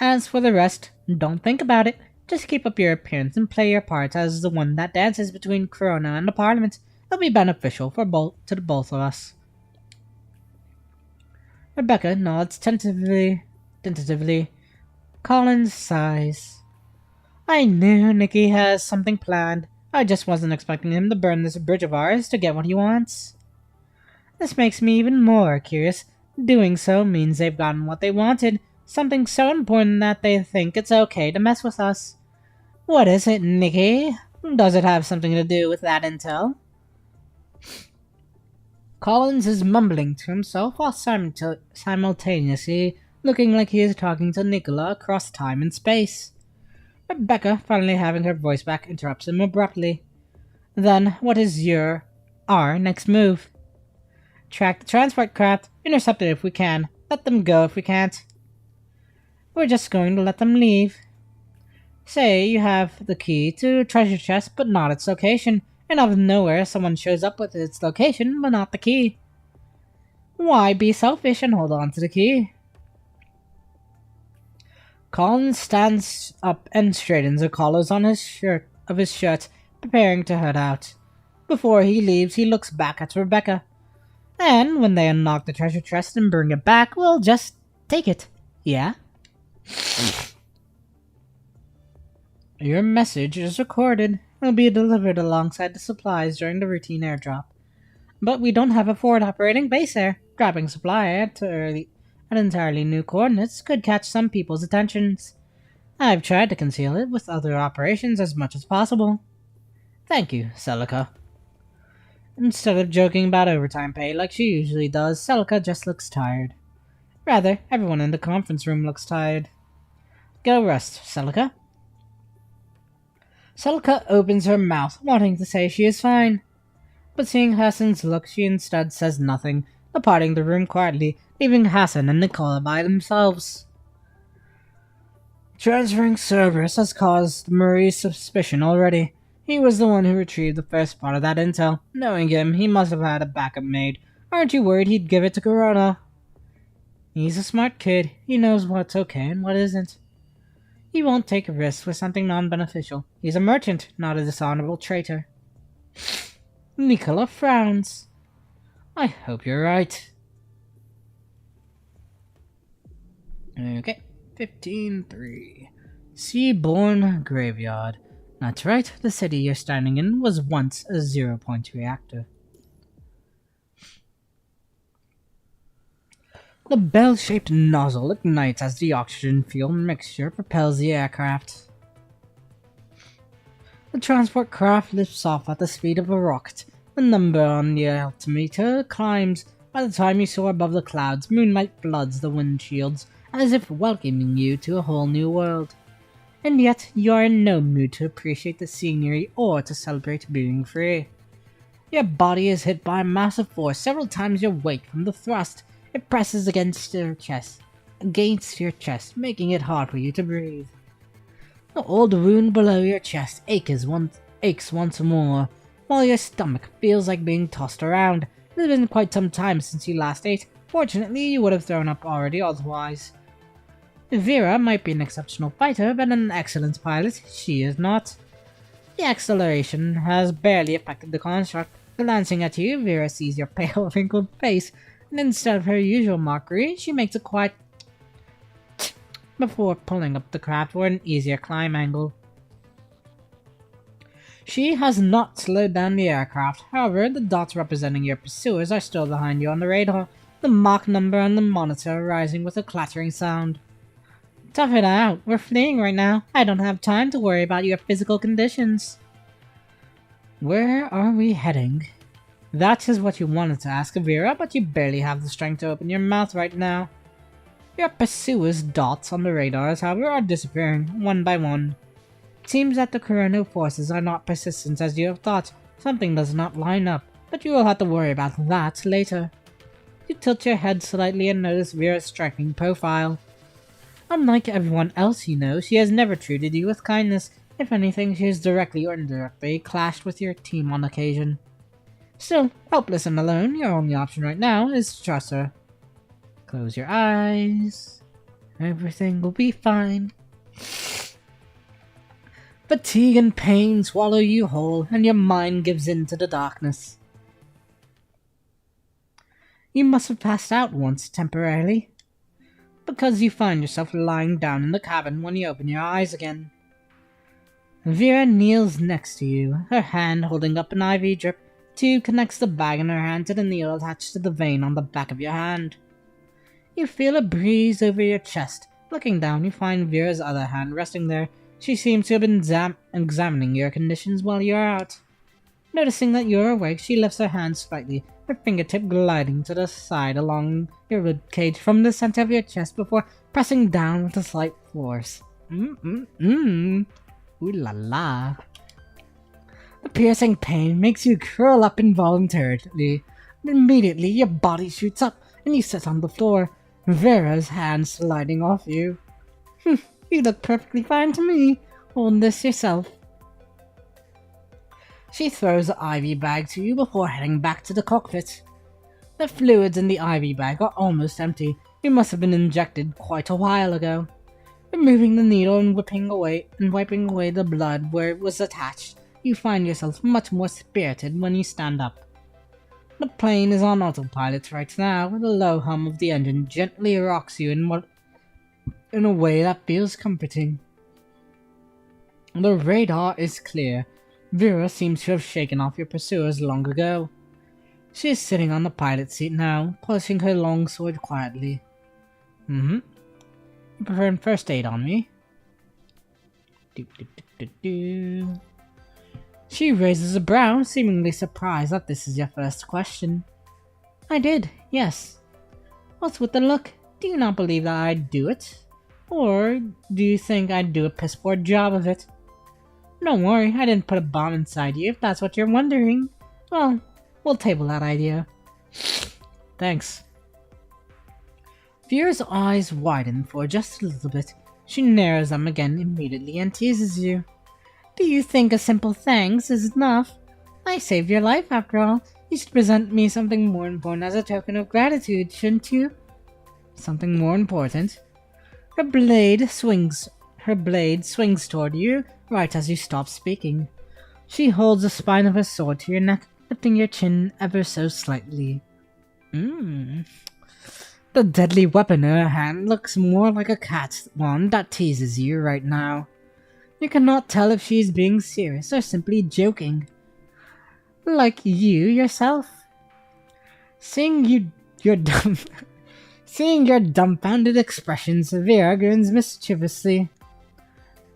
As for the rest, don't think about it. Just keep up your appearance and play your part as the one that dances between Corona and the Parliament. It'll be beneficial for the both of us. Rebecca nods tentatively. Collins sighs. I knew Nicky has something planned. I just wasn't expecting him to burn this bridge of ours to get what he wants. This makes me even more curious. Doing so means they've gotten what they wanted, something so important that they think it's okay to mess with us. What is it, Nicky? Does it have something to do with that intel? Collins is mumbling to himself while simultaneously looking like he is talking to Nicola across time and space. Rebecca, finally having her voice back, interrupts him abruptly. Then, what is our next move? Track the transport craft, intercept it if we can, let them go if we can't. We're just going to let them leave. Say you have the key to a treasure chest, but not its location, and out of nowhere someone shows up with its location, but not the key. Why be selfish and hold on to the key? Collins stands up and straightens the collars on his shirt, preparing to head out. Before he leaves, he looks back at Rebecca. And when they unlock the treasure chest and bring it back, we'll just take it. Yeah? Your message is recorded. It'll be delivered alongside the supplies during the routine airdrop. But we don't have a forward operating base there. Dropping supply at entirely new coordinates could catch some people's attentions. I've tried to conceal it with other operations as much as possible. Thank you, Celica. Instead of joking about overtime pay like she usually does, Celica just looks tired. Rather, everyone in the conference room looks tired. Go rest, Celica. Celica opens her mouth, wanting to say she is fine. But seeing Hassan's look, she instead says nothing, departing the room quietly, leaving Hassan and Nicola by themselves. Transferring Cerberus has caused Murray's suspicion already. He was the one who retrieved the first part of that intel. Knowing him, he must have had a backup made. Aren't you worried he'd give it to Corona? He's a smart kid. He knows what's okay and what isn't. He won't take a risk with something non-beneficial. He's a merchant, not a dishonorable traitor. Nicola frowns. I hope you're right. Okay, 15-3. Seaborn Graveyard. That's right, the city you're standing in was once a 0-point reactor. The bell-shaped nozzle ignites as the oxygen-fuel mixture propels the aircraft. The transport craft lifts off at the speed of a rocket. The number on the altimeter climbs. By the time you soar above the clouds, moonlight floods the windshields, as if welcoming you to a whole new world. And yet, you are in no mood to appreciate the scenery or to celebrate being free. Your body is hit by a massive force several times your weight from the thrust. It presses against your chest, making it hard for you to breathe. The old wound below your chest aches once more, while your stomach feels like being tossed around. It has been quite some time since you last ate. Fortunately, you would have thrown up already otherwise. Vera might be an exceptional fighter, but an excellent pilot, she is not. The acceleration has barely affected the construct. Glancing at you, Vera sees your pale, wrinkled face, and instead of her usual mockery, she makes a quiet before pulling up the craft for an easier climb angle. She has not slowed down the aircraft, however, the dots representing your pursuers are still behind you on the radar, the Mach number on the monitor rising with a clattering sound. Tough it out, we're fleeing right now. I don't have time to worry about your physical conditions. Where are we heading? That is what you wanted to ask Vera, but you barely have the strength to open your mouth right now. Your pursuers' dots on the radars, however, are disappearing, one by one. It seems that the Corona forces are not persistent as you have thought. Something does not line up, but you will have to worry about that later. You tilt your head slightly and notice Vera's striking profile. Unlike everyone else you know, she has never treated you with kindness. If anything, she has directly or indirectly clashed with your team on occasion. Still, helpless and alone, your only option right now is to trust her. Close your eyes. Everything will be fine. Fatigue and pain swallow you whole, and your mind gives in to the darkness. You must have passed out once temporarily, because you find yourself lying down in the cabin when you open your eyes again. Vera kneels next to you, her hand holding up an IV drip. Tube connects the bag in her hand to the needle attached to the vein on the back of your hand. You feel a breeze over your chest. Looking down, you find Vera's other hand resting there. She seems to have been examining your conditions while you are out. Noticing that you're awake, she lifts her hand slightly, her fingertip gliding to the side along your ribcage from the center of your chest before pressing down with a slight force. Ooh la la. The piercing pain makes you curl up involuntarily. Immediately, your body shoots up, and you sit on the floor, Vera's hand sliding off you. You look perfectly fine to me. Hold this yourself. She throws the IV bag to you before heading back to the cockpit. The fluids in the IV bag are almost empty. You must have been injected quite a while ago. Removing the needle and wiping away the blood where it was attached, you find yourself much more spirited when you stand up. The plane is on autopilot right now, and the low hum of the engine gently rocks you in a way that feels comforting. The radar is clear. Vera seems to have shaken off your pursuers long ago. She is sitting on the pilot seat now, polishing her long sword quietly. You perform first aid on me? She raises a brow, seemingly surprised that this is your first question. I did, yes. What's with the look? Do you not believe that I'd do it? Or do you think I'd do a piss poor job of it? Don't worry, I didn't put a bomb inside you, if that's what you're wondering. Well, we'll table that idea. Thanks. Vera's eyes widen for just a little bit. She narrows them again immediately and teases you. Do you think a simple thanks is enough? I saved your life after all. You should present me something more important as a token of gratitude, shouldn't you? Something more important? Her blade swings toward you right as you stop speaking. She holds the spine of her sword to your neck, lifting your chin ever so slightly. The deadly weapon in her hand looks more like a cat's one that teases you right now. You cannot tell if she is being serious or simply joking. Like you yourself. Seeing your dumbfounded expression, Vera grins mischievously.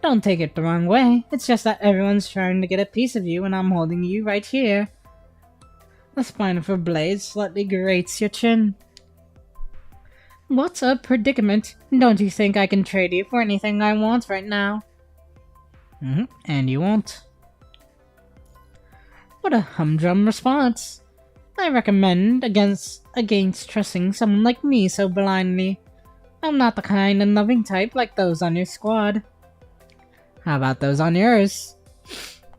Don't take it the wrong way, it's just that everyone's trying to get a piece of you and I'm holding you right here. The spine of her blade slightly grates your chin. What's a predicament? Don't you think I can trade you for anything I want right now? And you won't. What a humdrum response. I recommend against trusting someone like me so blindly. I'm not the kind and loving type like those on your squad. How about those on yours?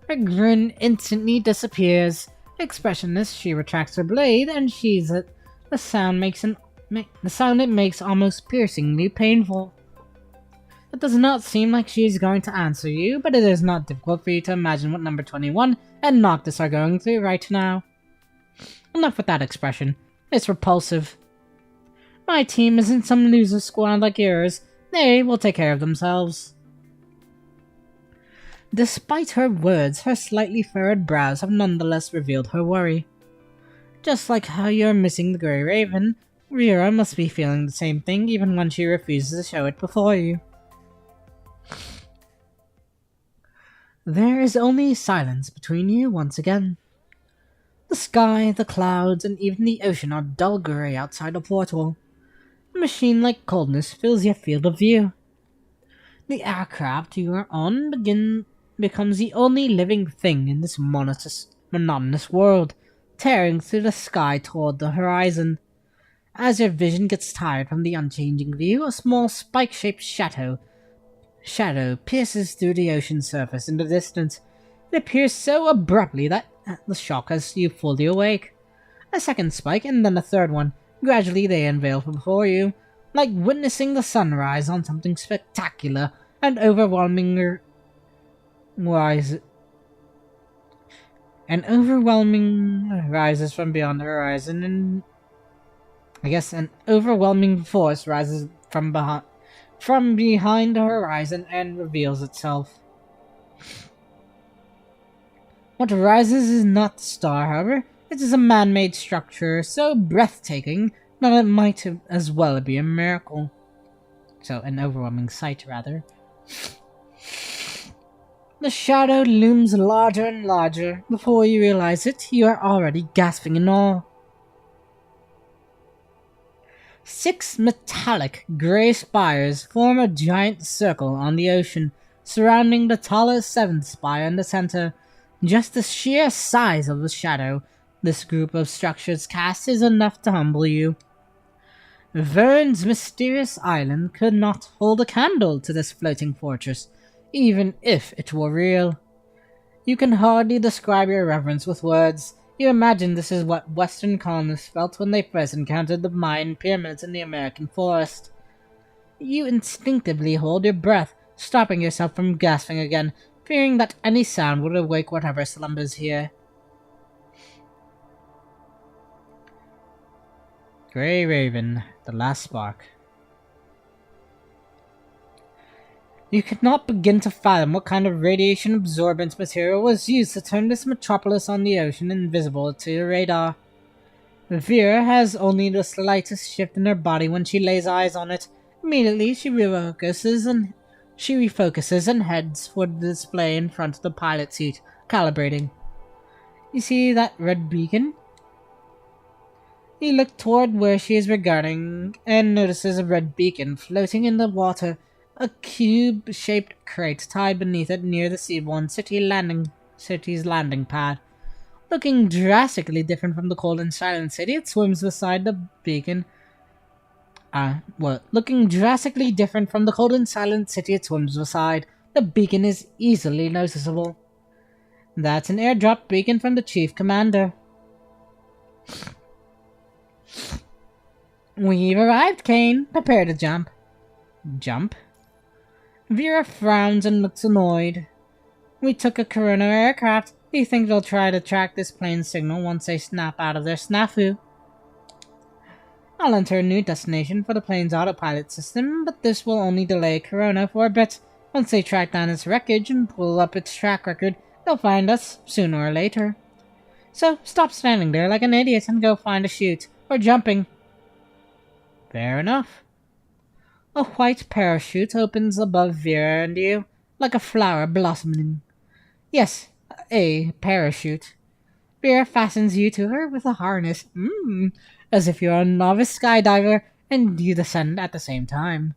Her grin instantly disappears. Expressionless, she retracts her blade and sheathes it. The sound it makes almost piercingly painful. It does not seem like she is going to answer you, but it is not difficult for you to imagine what number 21 and Noctis are going through right now. Enough with that expression. It's repulsive. My team isn't some loser squad like yours. They will take care of themselves. Despite her words, her slightly furrowed brows have nonetheless revealed her worry. Just like how you're missing the Grey Raven, Vera must be feeling the same thing even when she refuses to show it before you. There is only silence between you once again. The sky, the clouds, and even the ocean are dull grey outside the portal. A machine-like coldness fills your field of view. The aircraft you are on becomes the only living thing in this monotonous world, tearing through the sky toward the horizon. As your vision gets tired from the unchanging view, a small spike-shaped shadow pierces through the ocean surface in the distance. It appears so abruptly that the shock has you fully awake. A second spike, and then a third one. Gradually they unveil before you, like witnessing the sunrise on something spectacular and overwhelming rises from beyond the horizon, and I guess an overwhelming force rises from behind the horizon and reveals itself. What rises is not the star, however. It is a man-made structure so breathtaking that it might as well be a miracle. So, an overwhelming sight, rather. The shadow looms larger and larger. Before you realize it, you are already gasping in awe. 6 metallic grey spires form a giant circle on the ocean, surrounding the taller 7th spire in the center. Just the sheer size of the shadow this group of structures casts is enough to humble you. Vern's mysterious island could not hold a candle to this floating fortress, even if it were real. You can hardly describe your reverence with words. You imagine this is what Western colonists felt when they first encountered the Mayan pyramids in the American forest. You instinctively hold your breath, stopping yourself from gasping again, fearing that any sound would awake whatever slumbers here. Grey Raven, the last spark. You could not begin to fathom what kind of radiation-absorbent material was used to turn this metropolis on the ocean invisible to your radar. Vera has only the slightest shift in her body when she lays eyes on it. Immediately, she refocuses and heads for the display in front of the pilot seat, calibrating. You see that red beacon? You look toward where she is regarding and notices a red beacon floating in the water, a cube-shaped crate tied beneath it near the Seabourn city's landing pad. Looking drastically different from the cold and silent city, it swims beside the beacon Looking drastically different from the cold and silent city it swims beside, the beacon is easily noticeable. That's an airdrop beacon from the Chief Commander. We've arrived, Kane. Prepare to jump. Jump? Vera frowns and looks annoyed. We took a Corona aircraft. Do you think they'll try to track this plane's signal once they snap out of their snafu? I'll enter a new destination for the plane's autopilot system, but this will only delay Corona for a bit. Once they track down its wreckage and pull up its track record, they'll find us, sooner or later. So, stop standing there like an idiot and go find a chute. We're jumping. Fair enough. A white parachute opens above Vera and you, like a flower blossoming. Yes, a parachute. Vera fastens you to her with a harness, as if you're a novice skydiver and you descend at the same time.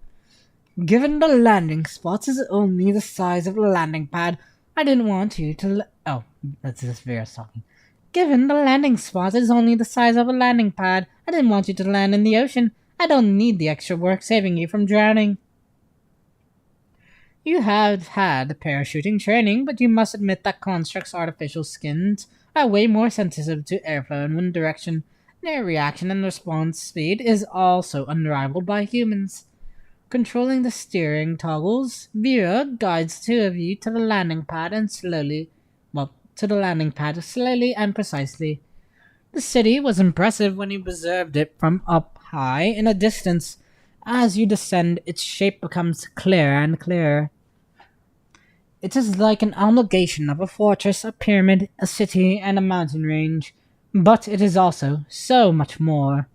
Given the landing spots is only the size of the landing pad, I didn't want you to oh, that's just Vera talking. Given the landing spot is only the size of a landing pad, I didn't want you to land in the ocean. I don't need the extra work saving you from drowning. You have had parachuting training, but you must admit that Construct's artificial skins are way more sensitive to airflow and wind direction. Their reaction and response speed is also unrivaled by humans. Controlling the steering toggles, Vera guides two of you to the landing pad slowly and precisely. The city was impressive when you observed it from up high in a distance. As you descend, its shape becomes clearer and clearer. It is like an amalgamation of a fortress, a pyramid, a city, and a mountain range. But it is also so much more.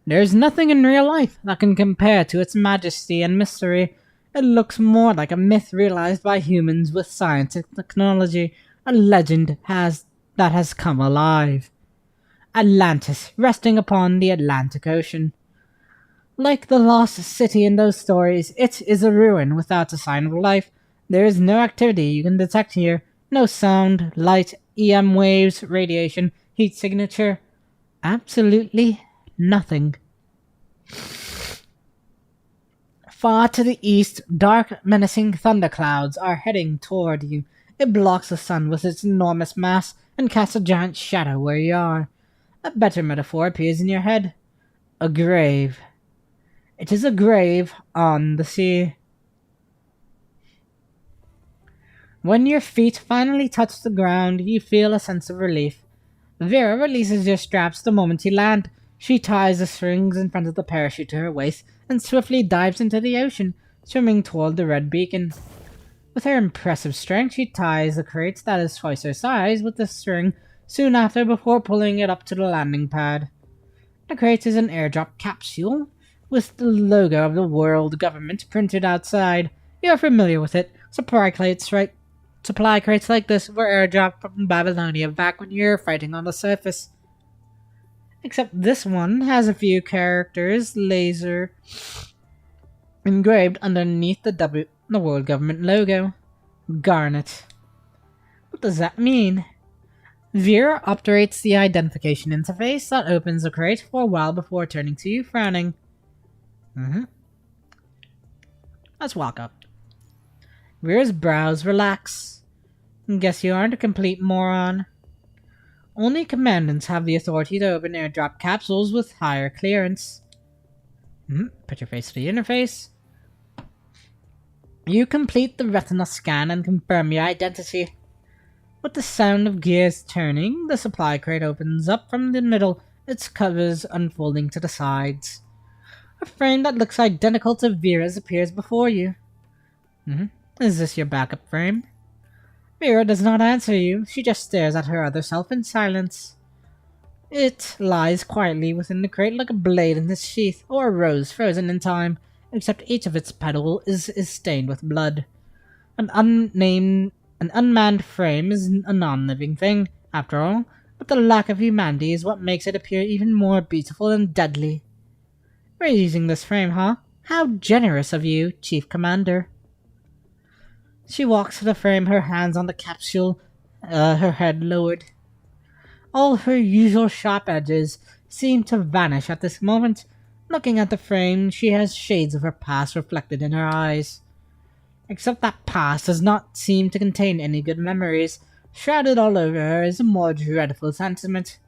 There is nothing in real life that can compare to its majesty and mystery. It looks more like a myth realized by humans with science and technology, a legend that has come alive. Atlantis, resting upon the Atlantic Ocean. Like the lost city in those stories, it is a ruin without a sign of life. There is no activity you can detect here. No sound, light, EM waves, radiation, heat signature. Absolutely nothing. Far to the east, dark, menacing thunderclouds are heading toward you. It blocks the sun with its enormous mass and casts a giant shadow where you are. A better metaphor appears in your head. A grave. It is a grave on the sea. When your feet finally touch the ground, you feel a sense of relief. Vera releases your straps the moment you land. She ties the strings in front of the parachute to her waist and swiftly dives into the ocean, swimming toward the red beacon. With her impressive strength, she ties the crate that is twice her size with the string soon after before pulling it up to the landing pad. The crate is an airdrop capsule with the logo of the world government printed outside. You're familiar with it. Supply crates like this were airdropped from Babylonia back when you were fighting on the surface. Except this one has a few characters laser engraved underneath the world government logo. Garnet. What does that mean? Vera operates the identification interface that opens the crate for a while before turning to you, frowning. Let's walk up. Vera's brows relax. Guess you aren't a complete moron. Only commandants have the authority to open airdrop capsules with higher clearance. Put your face to the interface. You complete the retina scan and confirm your identity. With the sound of gears turning, the supply crate opens up from the middle, its covers unfolding to the sides. A frame that looks identical to Vera's appears before you. Is this your backup frame? Vera does not answer you. She just stares at her other self in silence. It lies quietly within the crate like a blade in its sheath, or a rose frozen in time, except each of its petals is stained with blood. An unmanned frame is a non-living thing, after all, but the lack of humanity is what makes it appear even more beautiful and deadly. We're using this frame, huh? How generous of you, Chief Commander. She walks to the frame, her hands on the capsule, her head lowered. All her usual sharp edges seem to vanish at this moment. Looking at the frame, she has shades of her past reflected in her eyes. Except that past does not seem to contain any good memories. Shrouded all over her is a more dreadful sentiment.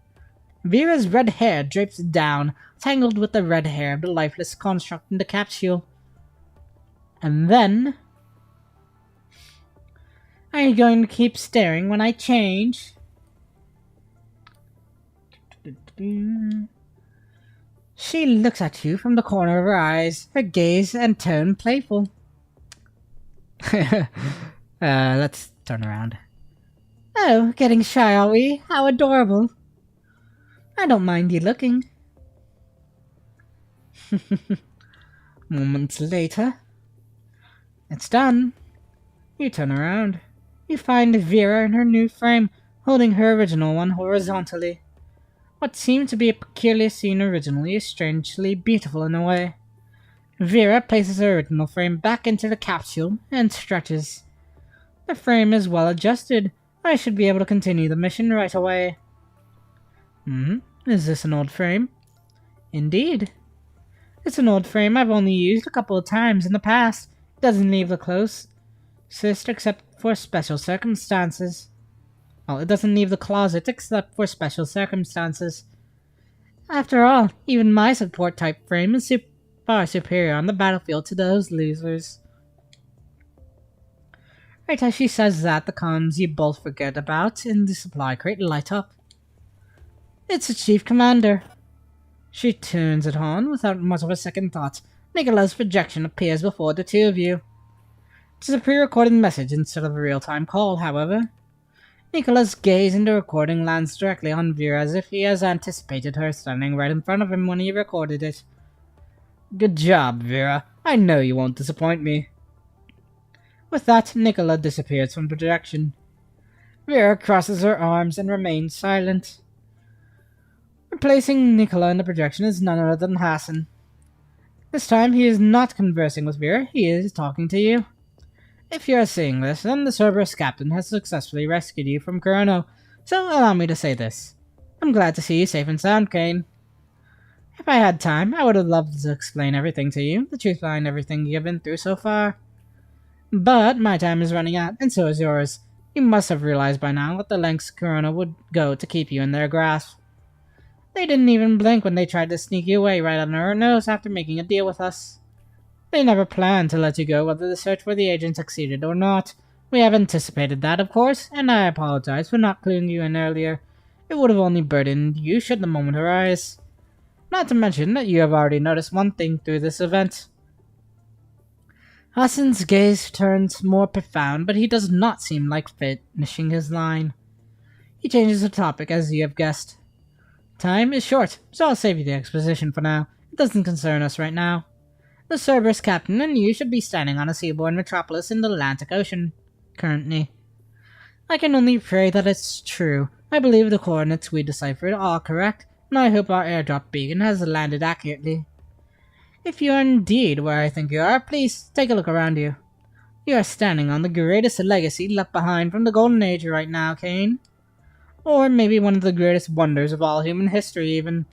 Vera's red hair drapes down, tangled with the red hair of the lifeless construct in the capsule. And then... Are you going to keep staring when I change? She looks at you from the corner of her eyes, her gaze and tone playful. Let's turn around. Oh, getting shy, are we? How adorable. I don't mind you looking. Moments later. It's done. You turn around. You find Vera in her new frame, holding her original one horizontally. What seemed to be a peculiar scene originally is strangely beautiful in a way. Vera places her original frame back into the capsule and stretches. The frame is well adjusted. I should be able to continue the mission right away. Is this an old frame? Indeed. It's an old frame I've only used a couple of times in the past. It doesn't leave the closest except for special circumstances. Well, it doesn't leave the closet except for special circumstances. After all, even my support type frame is far superior on the battlefield to those losers. Right as she says that, the comms you both forget about in the supply crate light up. It's the Chief Commander. She turns it on without much of a second thought. Nicola's projection appears before the two of you. It is a pre-recorded message instead of a real-time call, however. Nicola's gaze in the recording lands directly on Vera as if he has anticipated her standing right in front of him when he recorded it. Good job, Vera. I know you won't disappoint me. With that, Nicola disappears from the projection. Vera crosses her arms and remains silent. Replacing Nicola in the projection is none other than Hassan. This time he is not conversing with Vera, he is talking to you. If you are seeing this, then the Cerberus captain has successfully rescued you from Chrono, so allow me to say this. I'm glad to see you safe and sound, Kane. If I had time, I would have loved to explain everything to you, the truth behind everything you've been through so far. But my time is running out, and so is yours. You must have realized by now what the lengths Chrono would go to keep you in their grasp. They didn't even blink when they tried to sneak you away right under our nose after making a deal with us. They never planned to let you go whether the search for the agent succeeded or not. We have anticipated that, of course, and I apologize for not cluing you in earlier. It would have only burdened you should the moment arise. Not to mention that you have already noticed one thing through this event. Hassan's gaze turns more profound, but he does not seem like finishing his line. He changes the topic, as you have guessed. Time is short, so I'll save you the exposition for now. It doesn't concern us right now. The Cerberus captain and you should be standing on a seaboard metropolis in the Atlantic Ocean, currently. I can only pray that it's true. I believe the coordinates we deciphered are correct, and I hope our airdrop beacon has landed accurately. If you are indeed where I think you are, please take a look around you. You are standing on the greatest legacy left behind from the Golden Age right now, Kane. Or maybe one of the greatest wonders of all human history, even.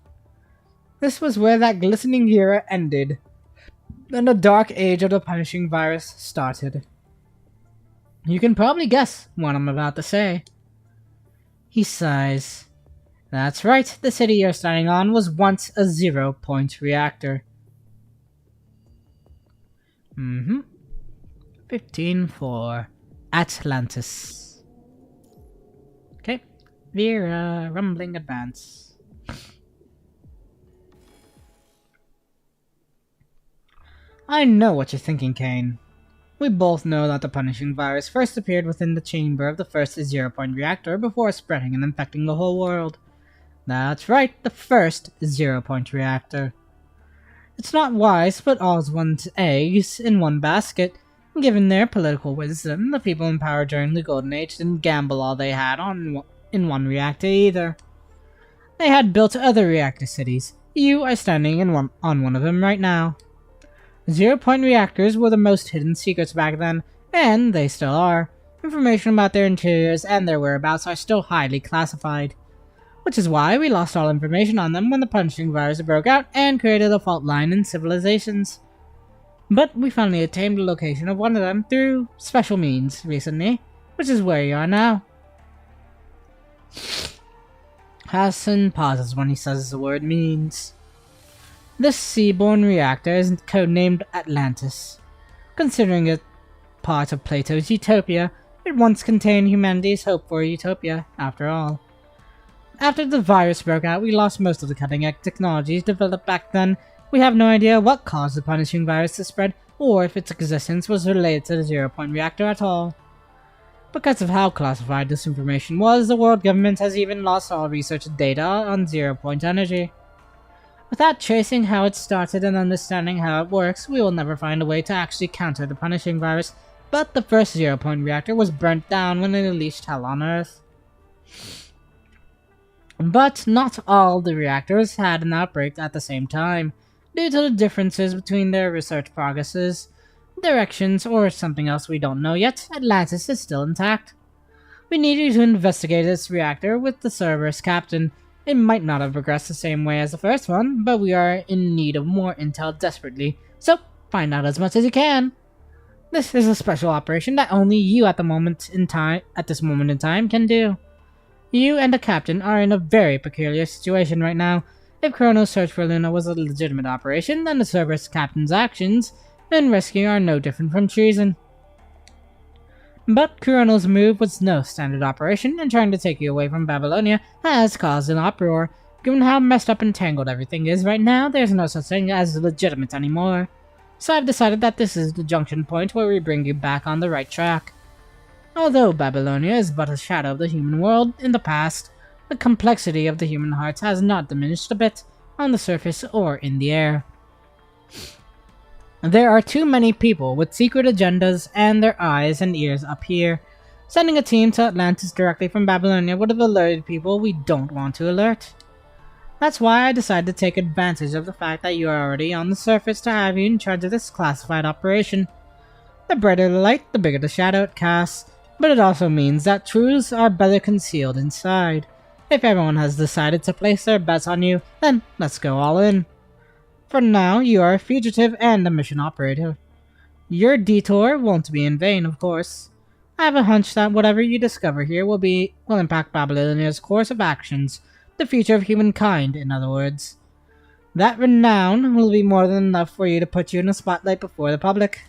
This was where that glistening era ended. Then the dark age of the punishing virus started. You can probably guess what I'm about to say. He sighs. That's right, the city you're standing on was once a 0-point reactor. 15-4. Atlantis. Okay. Vera, rumbling advance. I know what you're thinking, Kane. We both know that the punishing virus first appeared within the chamber of the first 0-point reactor before spreading and infecting the whole world. That's right, the first 0-point reactor. It's not wise to put all one's eggs in one basket. Given their political wisdom, the people in power during the Golden Age didn't gamble all they had in one reactor either. They had built other reactor cities. You are standing on one of them right now. 0-point reactors were the most hidden secrets back then, and they still are. Information about their interiors and their whereabouts are still highly classified. which is why we lost all information on them when the punishing virus broke out and created a fault line in civilizations. But we finally attained the location of one of them through special means recently, which is where you are now. Hassan pauses when he says the word means. This seaborne reactor is codenamed Atlantis. Considering it part of Plato's Utopia, it once contained humanity's hope for a utopia, after all. After the virus broke out, we lost most of the cutting-edge technologies developed back then. We have no idea what caused the punishing virus to spread, or if its existence was related to the zero-point reactor at all. Because of how classified this information was, the world government has even lost all research data on zero-point energy. Without tracing how it started and understanding how it works, we will never find a way to actually counter the punishing virus, but the first zero-point reactor was burnt down when it unleashed hell on Earth. But not all the reactors had an outbreak at the same time, due to the differences between their research progresses, directions, or something else we don't know yet. Atlantis is still intact. We need you to investigate this reactor with the Cerberus captain. It might not have progressed the same way as the first one, but we are in need of more intel desperately, so find out as much as you can. This is a special operation that only you at this moment in time can do. You and the captain are in a very peculiar situation right now. If Chrono's search for Luna was a legitimate operation, then the Cerberus captain's actions in rescue are no different from treason. But Chrono's move was no standard operation, and trying to take you away from Babylonia has caused an uproar. Given how messed up and tangled everything is right now, there's no such thing as legitimate anymore. So I've decided that this is the junction point where we bring you back on the right track. Although Babylonia is but a shadow of the human world in the past, the complexity of the human hearts has not diminished a bit, on the surface or in the air. There are too many people with secret agendas and their eyes and ears up here. Sending a team to Atlantis directly from Babylonia would have alerted people we don't want to alert. That's why I decided to take advantage of the fact that you are already on the surface to have you in charge of this classified operation. The brighter the light, the bigger the shadow it casts, but it also means that truths are better concealed inside. If everyone has decided to place their bets on you, then let's go all in. For now, you are a fugitive and a mission operator. Your detour won't be in vain, of course. I have a hunch that whatever you discover here will impact Babylonia's course of actions, the future of humankind, in other words. That renown will be more than enough for you to put you in the spotlight before the public.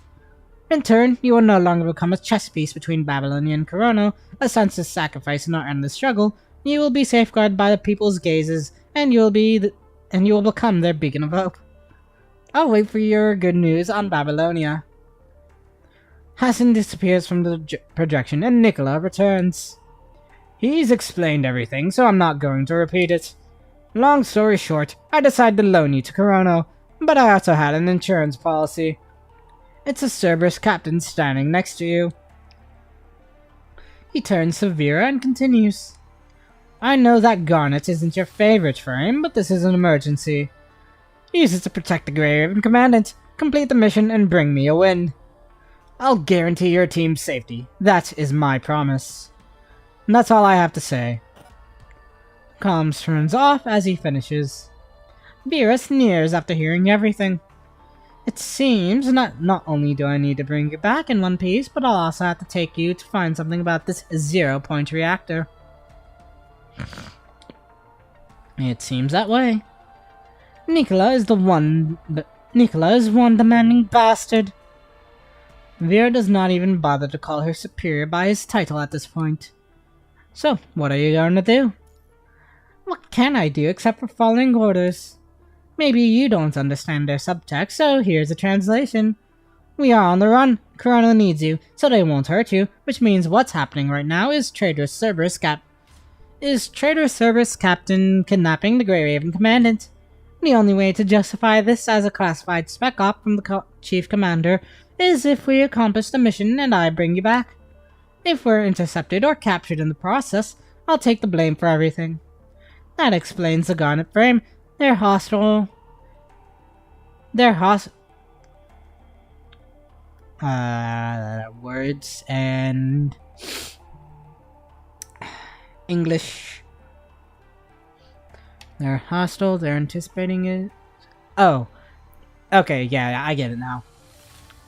In turn, you will no longer become a chess piece between Babylonia and Corono, a senseless sacrifice in our endless struggle. You will be safeguarded by the people's gazes, and you will become their beacon of hope. I'll wait for your good news on Babylonia. Hassan disappears from the projection, and Nicola returns. He's explained everything, so I'm not going to repeat it. Long story short, I decided to loan you to Corono, but I also had an insurance policy. It's a Cerberus captain standing next to you. He turns to Vera and continues. I know that Garnet isn't your favorite frame, but this is an emergency. Use it to protect the Grey Raven Commandant, complete the mission, and bring me a win. I'll guarantee your team's safety. That is my promise. And that's all I have to say. Comms turns off as he finishes. Vera sneers after hearing everything. It seems not only do I need to bring you back in one piece, but I'll also have to take you to find something about this zero-point reactor. It seems that way. Nicola is one demanding bastard. Vera does not even bother to call her superior by his title at this point. So, what are you going to do? What can I do except for following orders? Maybe you don't understand their subtext, so here's a translation. We are on the run. Corono needs you, so they won't hurt you, which means what's happening right now is Traitor Cerberus Captain kidnapping the Grey Raven Commandant. The only way to justify this as a classified spec op from the Chief Commander is if we accomplish the mission and I bring you back. If we're intercepted or captured in the process, I'll take the blame for everything. That explains the Garnet frame. They're hostile. Words and English. They're hostile, they're anticipating it. Oh. Okay, yeah, I get it now.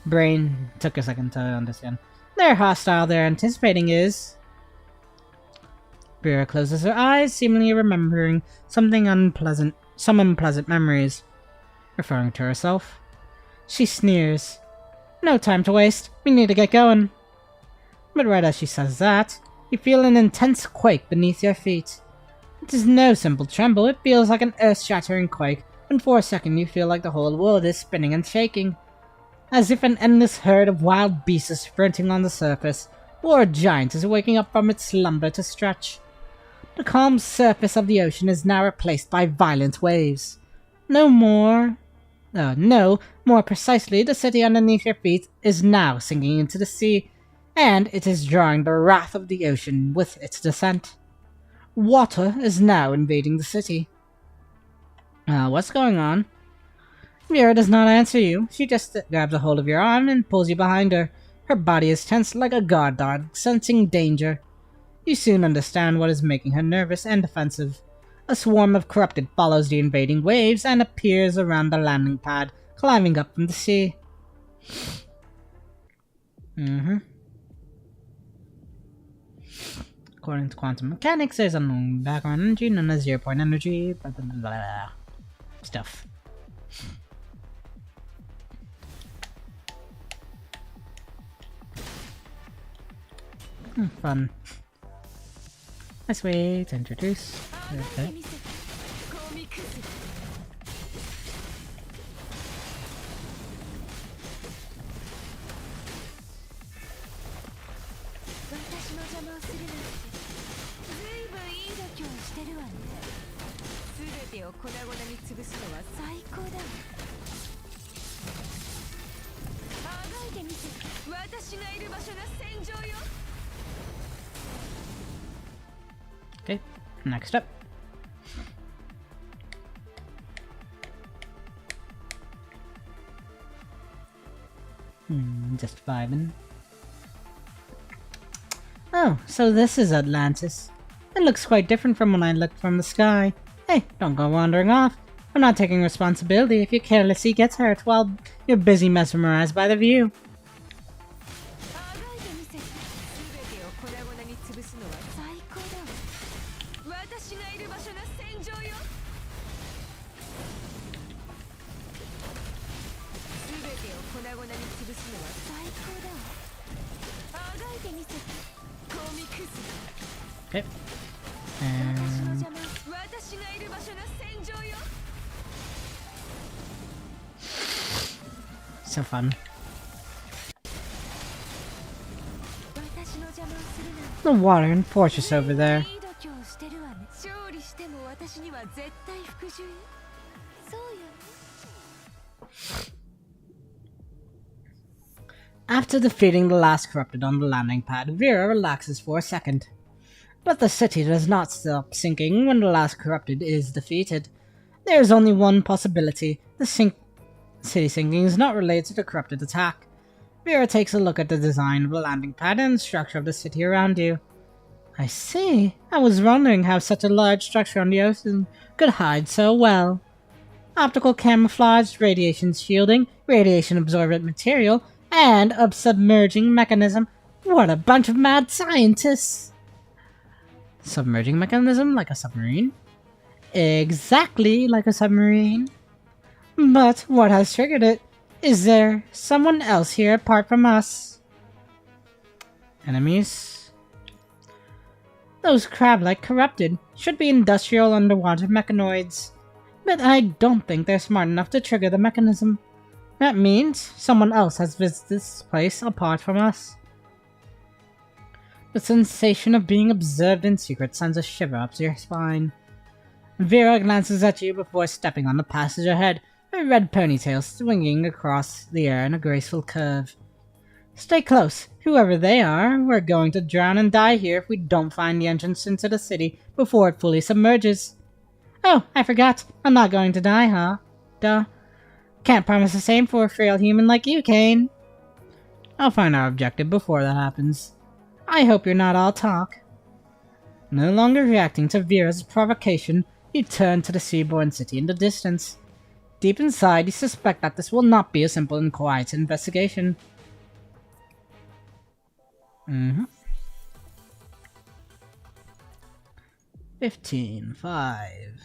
Brain took a second to understand. They're hostile, they're anticipating is... Vera closes her eyes, seemingly remembering some unpleasant memories. Referring to herself. She sneers. No time to waste, we need to get going. But right as she says that, you feel an intense quake beneath your feet. It is no simple tremble, it feels like an earth-shattering quake, and for a second you feel like the whole world is spinning and shaking. As if an endless herd of wild beasts is sprinting on the surface, or a giant is waking up from its slumber to stretch. The calm surface of the ocean is now replaced by violent waves. More precisely, the city underneath your feet is now sinking into the sea, and it is drawing the wrath of the ocean with its descent. Water is now invading the city. What's going on? Vera does not answer you. She just grabs a hold of your arm and pulls you behind her. Her body is tense like a guard dog, sensing danger. You soon understand what is making her nervous and defensive. A swarm of corrupted follows the invading waves and appears around the landing pad, climbing up from the sea. According to quantum mechanics, there's unknown background energy known as zero-point energy, blah, blah, blah, blah. Stuff. Fun. Nice way to introduce. Okay. を粉々に潰すのは最高だ。あがいてみせ、私がいる場所が戦場よ。Okay, next up. Just vibing. Oh, so this is Atlantis. It looks quite different from when I looked from the sky. Hey, don't go wandering off. I'm not taking responsibility if your carelessly gets hurt while you're busy mesmerized by the view. Okay. And so fun. The water and fortress over there. After defeating the last corrupted on the landing pad, Vera relaxes for a second. But the city does not stop sinking when the last corrupted is defeated. There is only one possibility. The city sinking is not related to the corrupted attack. Vera takes a look at the design of the landing pad and the structure of the city around you. I see. I was wondering how such a large structure on the ocean could hide so well. Optical camouflage, radiation shielding, radiation absorbent material, and a submerging mechanism. What a bunch of mad scientists! Submerging mechanism like a submarine? Exactly like a submarine. But what has triggered it? Is there someone else here apart from us? Enemies? Those crab-like corrupted should be industrial underwater mechanoids. But I don't think they're smart enough to trigger the mechanism. That means someone else has visited this place apart from us. The sensation of being observed in secret sends a shiver up your spine. Vera glances at you before stepping on the passage ahead, her red ponytail swinging across the air in a graceful curve. Stay close, whoever they are. We're going to drown and die here if we don't find the entrance into the city before it fully submerges. Oh, I forgot. I'm not going to die, huh? Duh. Can't promise the same for a frail human like you, Kane. I'll find our objective before that happens. I hope you're not all talk. No longer reacting to Vera's provocation, You turn to the seaborne city in the distance. Deep inside, you suspect that this will not be a simple and quiet investigation. 15:5.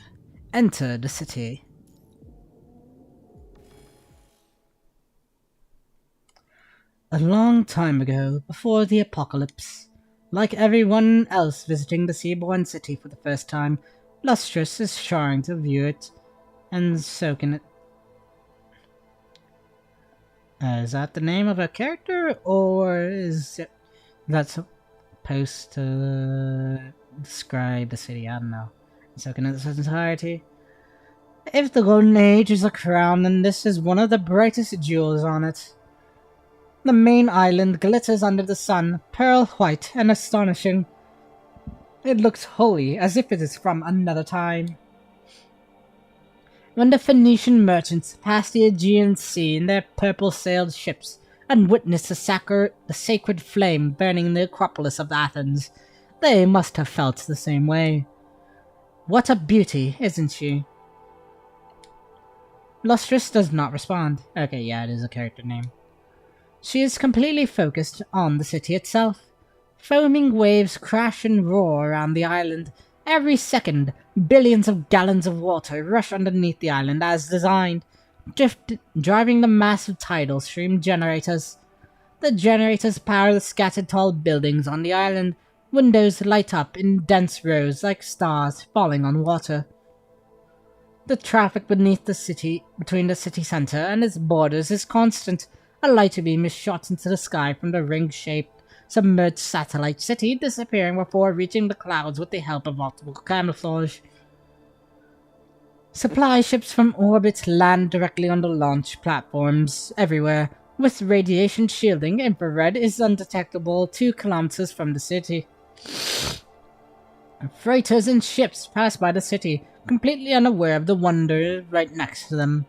Enter the city. A long time ago, before the apocalypse, like everyone else visiting the seaborne city for the first time, Lustrous is trying to view it and soak in it. Is that the name of a character, or is it that supposed to describe the city? I don't know. Soak in its entirety. If the Golden Age is a crown, then this is one of the brightest jewels on it. The main island glitters under the sun, pearl white and astonishing. It looks holy, as if it is from another time. When the Phoenician merchants passed the Aegean Sea in their purple-sailed ships and witnessed the sacred flame burning in the Acropolis of Athens, they must have felt the same way. What a beauty, isn't she? Lustrous does not respond. Okay, yeah, it is a character name. She is completely focused on the city itself. Foaming waves crash and roar around the island. Every second, billions of gallons of water rush underneath the island as designed, driving the massive tidal stream generators. The generators power the scattered tall buildings on the island. Windows light up in dense rows like stars falling on water. The traffic between the city center and its borders is constant. A light beam is shot into the sky from the ring-shaped, submerged satellite city, disappearing before reaching the clouds with the help of optical camouflage. Supply ships from orbit land directly on the launch platforms everywhere. With radiation shielding, infrared is undetectable 2 kilometers from the city. Freighters and ships pass by the city, completely unaware of the wonder right next to them.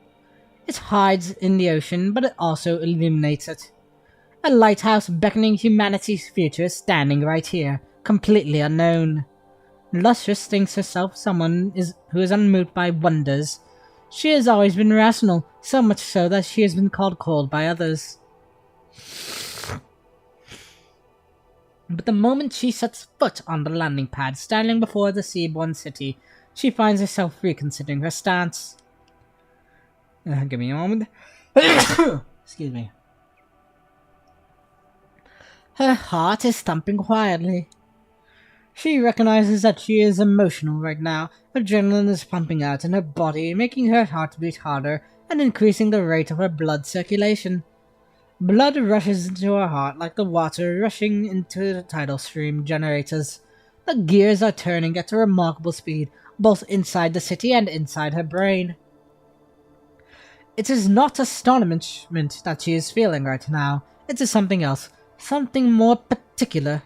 It hides in the ocean, but it also illuminates it. A lighthouse beckoning humanity's future is standing right here, completely unknown. Lustrous thinks herself someone who is unmoved by wonders. She has always been rational, so much so that she has been called cold by others. But the moment she sets foot on the landing pad standing before the seaborne city, she finds herself reconsidering her stance. Give me a moment. Excuse me. Her heart is thumping quietly. She recognizes that she is emotional right now. Adrenaline is pumping out in her body, making her heart beat harder and increasing the rate of her blood circulation. Blood rushes into her heart like the water rushing into the tidal stream generators. The gears are turning at a remarkable speed, both inside the city and inside her brain. It is not astonishment that she is feeling right now. It is something else, something more particular.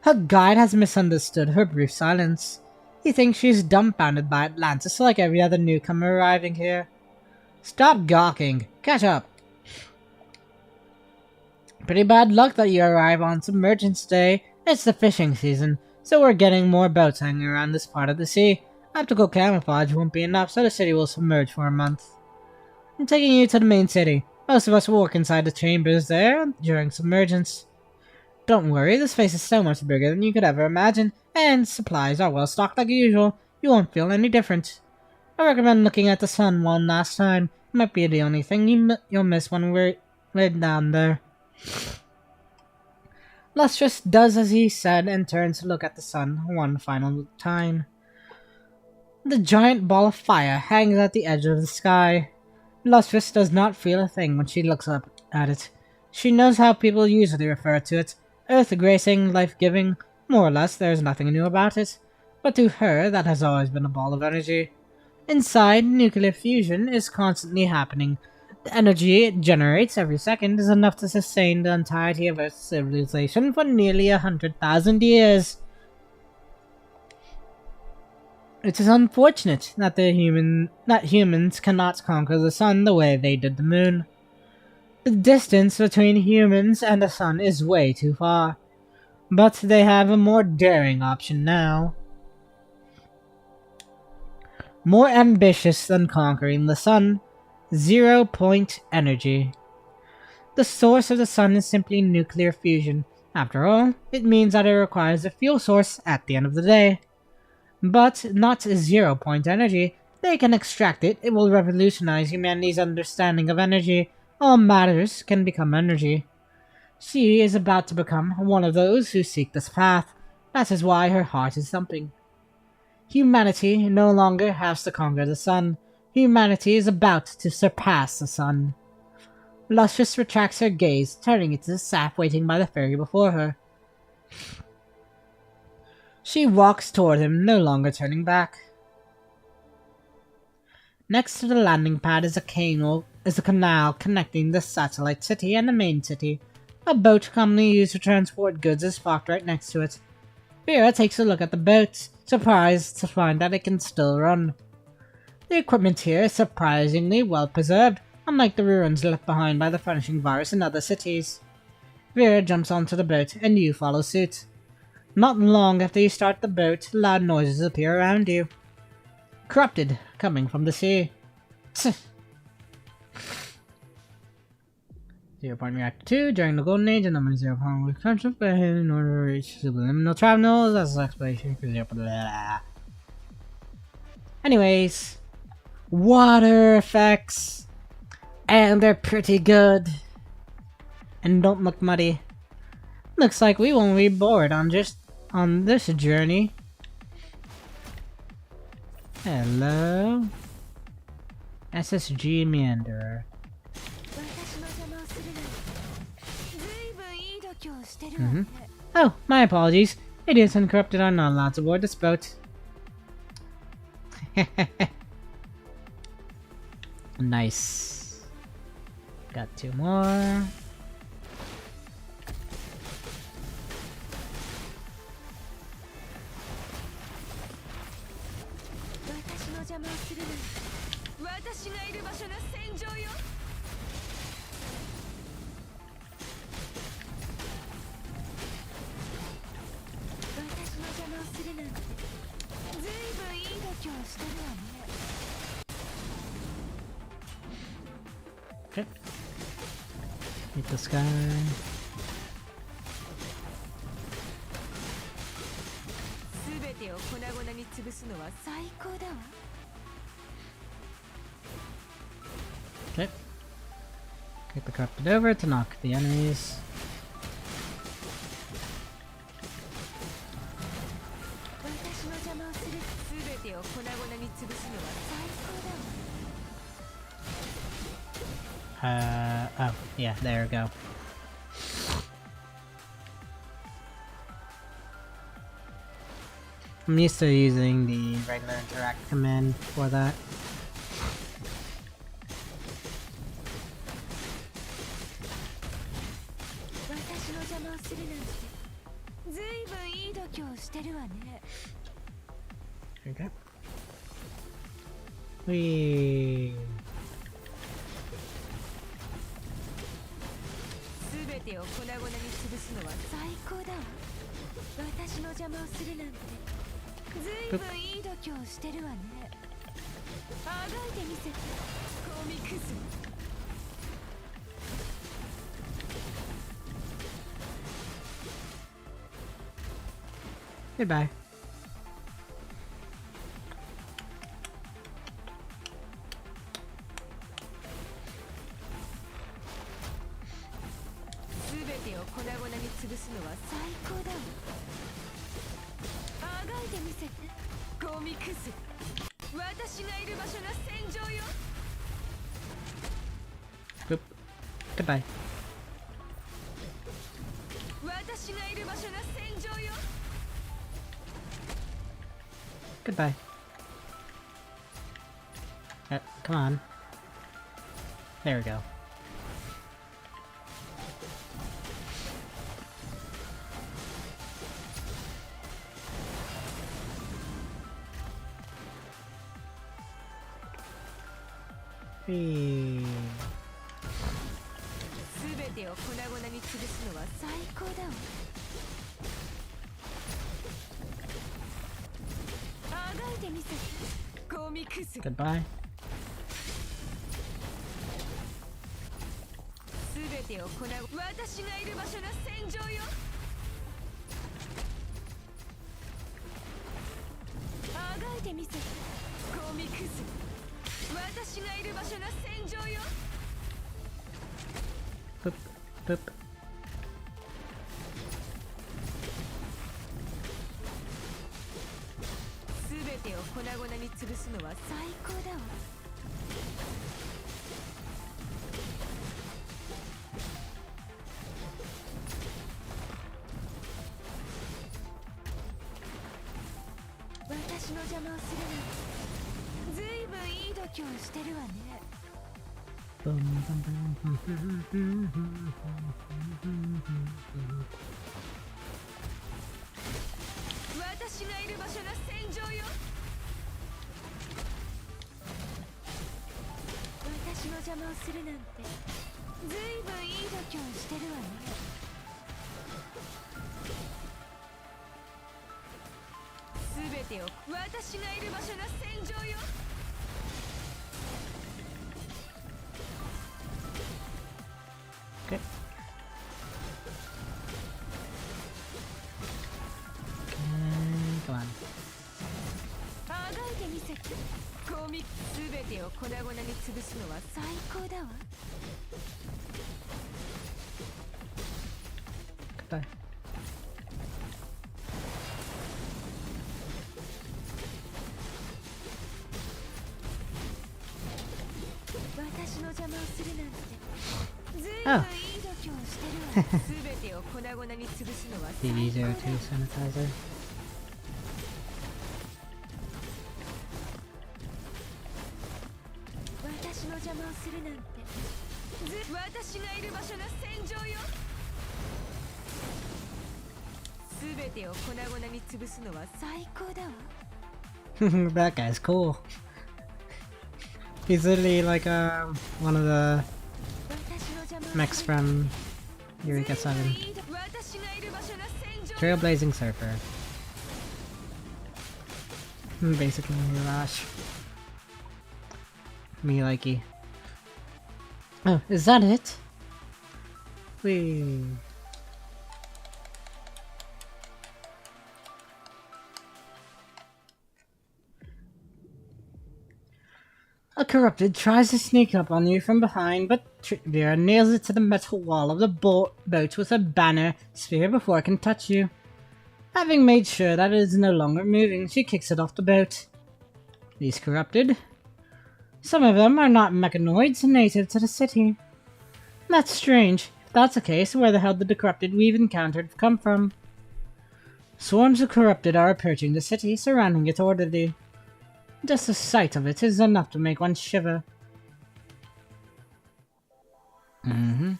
Her guide has misunderstood her brief silence. He thinks she is dumbfounded by Atlantis like every other newcomer arriving here. Stop gawking. Catch up. Pretty bad luck that you arrive on Submergence Day. It's the fishing season, so we're getting more boats hanging around this part of the sea. Optical camouflage won't be enough, so the city will submerge for a month. I'm taking you to the main city. Most of us will work inside the chambers there during submergence. Don't worry, this place is so much bigger than you could ever imagine, and supplies are well stocked like usual. You won't feel any different. I recommend looking at the sun one last time. It might be the only thing you'll miss when we're down there. Lustrous does as he said and turns to look at the sun one final time. The giant ball of fire hangs at the edge of the sky. Lustrous does not feel a thing when she looks up at it. She knows how people usually refer to it. Earth-gracing, life-giving. More or less, there is nothing new about it. But to her, that has always been a ball of energy. Inside, nuclear fusion is constantly happening. The energy it generates every second is enough to sustain the entirety of Earth's civilization for nearly 100,000 years. It is unfortunate that humans cannot conquer the sun the way they did the moon. The distance between humans and the sun is way too far. But they have a more daring option now. More ambitious than conquering the sun. 0-point energy. The source of the sun is simply nuclear fusion. After all, it means that it requires a fuel source at the end of the day. But not 0-point energy. They can extract it. It will revolutionize humanity's understanding of energy. All matters can become energy. She is about to become one of those who seek this path. That is why her heart is thumping. Humanity no longer has to conquer the sun. Humanity is about to surpass the sun. Luscious retracts her gaze, turning it to the sap waiting by the ferry before her. She walks toward him, no longer turning back. Next to the landing pad is a canal connecting the satellite city and the main city. A boat commonly used to transport goods is parked right next to it. Vera takes a look at the boat, surprised to find that it can still run. The equipment here is surprisingly well preserved, unlike the ruins left behind by the furnishing virus in other cities. Vera jumps onto the boat and you follow suit. Not long after you start the boat, loud noises appear around you. Corrupted, coming from the sea. 0-point reactor 2, during the Golden Age, a number of 0-point with countries in order to reach subliminal travelers as an explanation for 0. Anyways, water effects, and they're pretty good, and don't look muddy. Looks like we won't be bored on this journey. Hello, SSG Meanderer. Oh, my apologies. Idiots and corrupted are not allowed to board this boat. Nice. Got 2 more. Okay. Hit this guy. Okay. Get the corrupted over to knock the enemies. Oh, yeah, there we go. I'm used to using the regular interact command for that. Okay. Whee. Goodbye. Oop. Goodbye. Goodbye. Come on. There we go. Whee. Goodbye. 全てを行う私がいる場所が戦場よ。あがいてみせゴミクズ。私がいる場所が戦場よ。 Boop, boop. 全てを粉々に潰すのは最高だわ。私の邪魔をするなんてずいぶんいい度胸してるわね。 Boom, boom, boom. 私がいる場所が戦場よ。私の邪魔をするなんてずいぶんいい度胸してるわね。全てを私がいる場所が戦場よ。 Okay. Okay, come on. あがいてみせてゴミ全てを粉々に潰すのは最高だわ。 Goodbye. 私の邪魔をするなんてずいぶんいい Oh. 度胸してるわ。全てを粉々に潰すのは最高だ BB02 わ。 sanitizer. 私の邪魔をするなんて私がいる場所が戦場よ。全てを粉々に潰すのは最高だわ。 That guy's cool. He's literally like one of the 私の邪魔を mechs する from Eureka 7. 私がいる場所が戦場よ。 Trailblazing Surfer. Basically, Mirage. Me likey. Oh, is that it? Whee. A corrupted tries to sneak up on you from behind, but Vera nails it to the metal wall of the boat with a banner sphere before it can touch you. Having made sure that it is no longer moving, she kicks it off the boat. These corrupted. Some of them are not mechanoids native to the city. That's strange. If that's the case, where the hell did the corrupted we've encountered come from? Swarms of corrupted are approaching the city, surrounding it orderly. Just the sight of it is enough to make one shiver. Okay.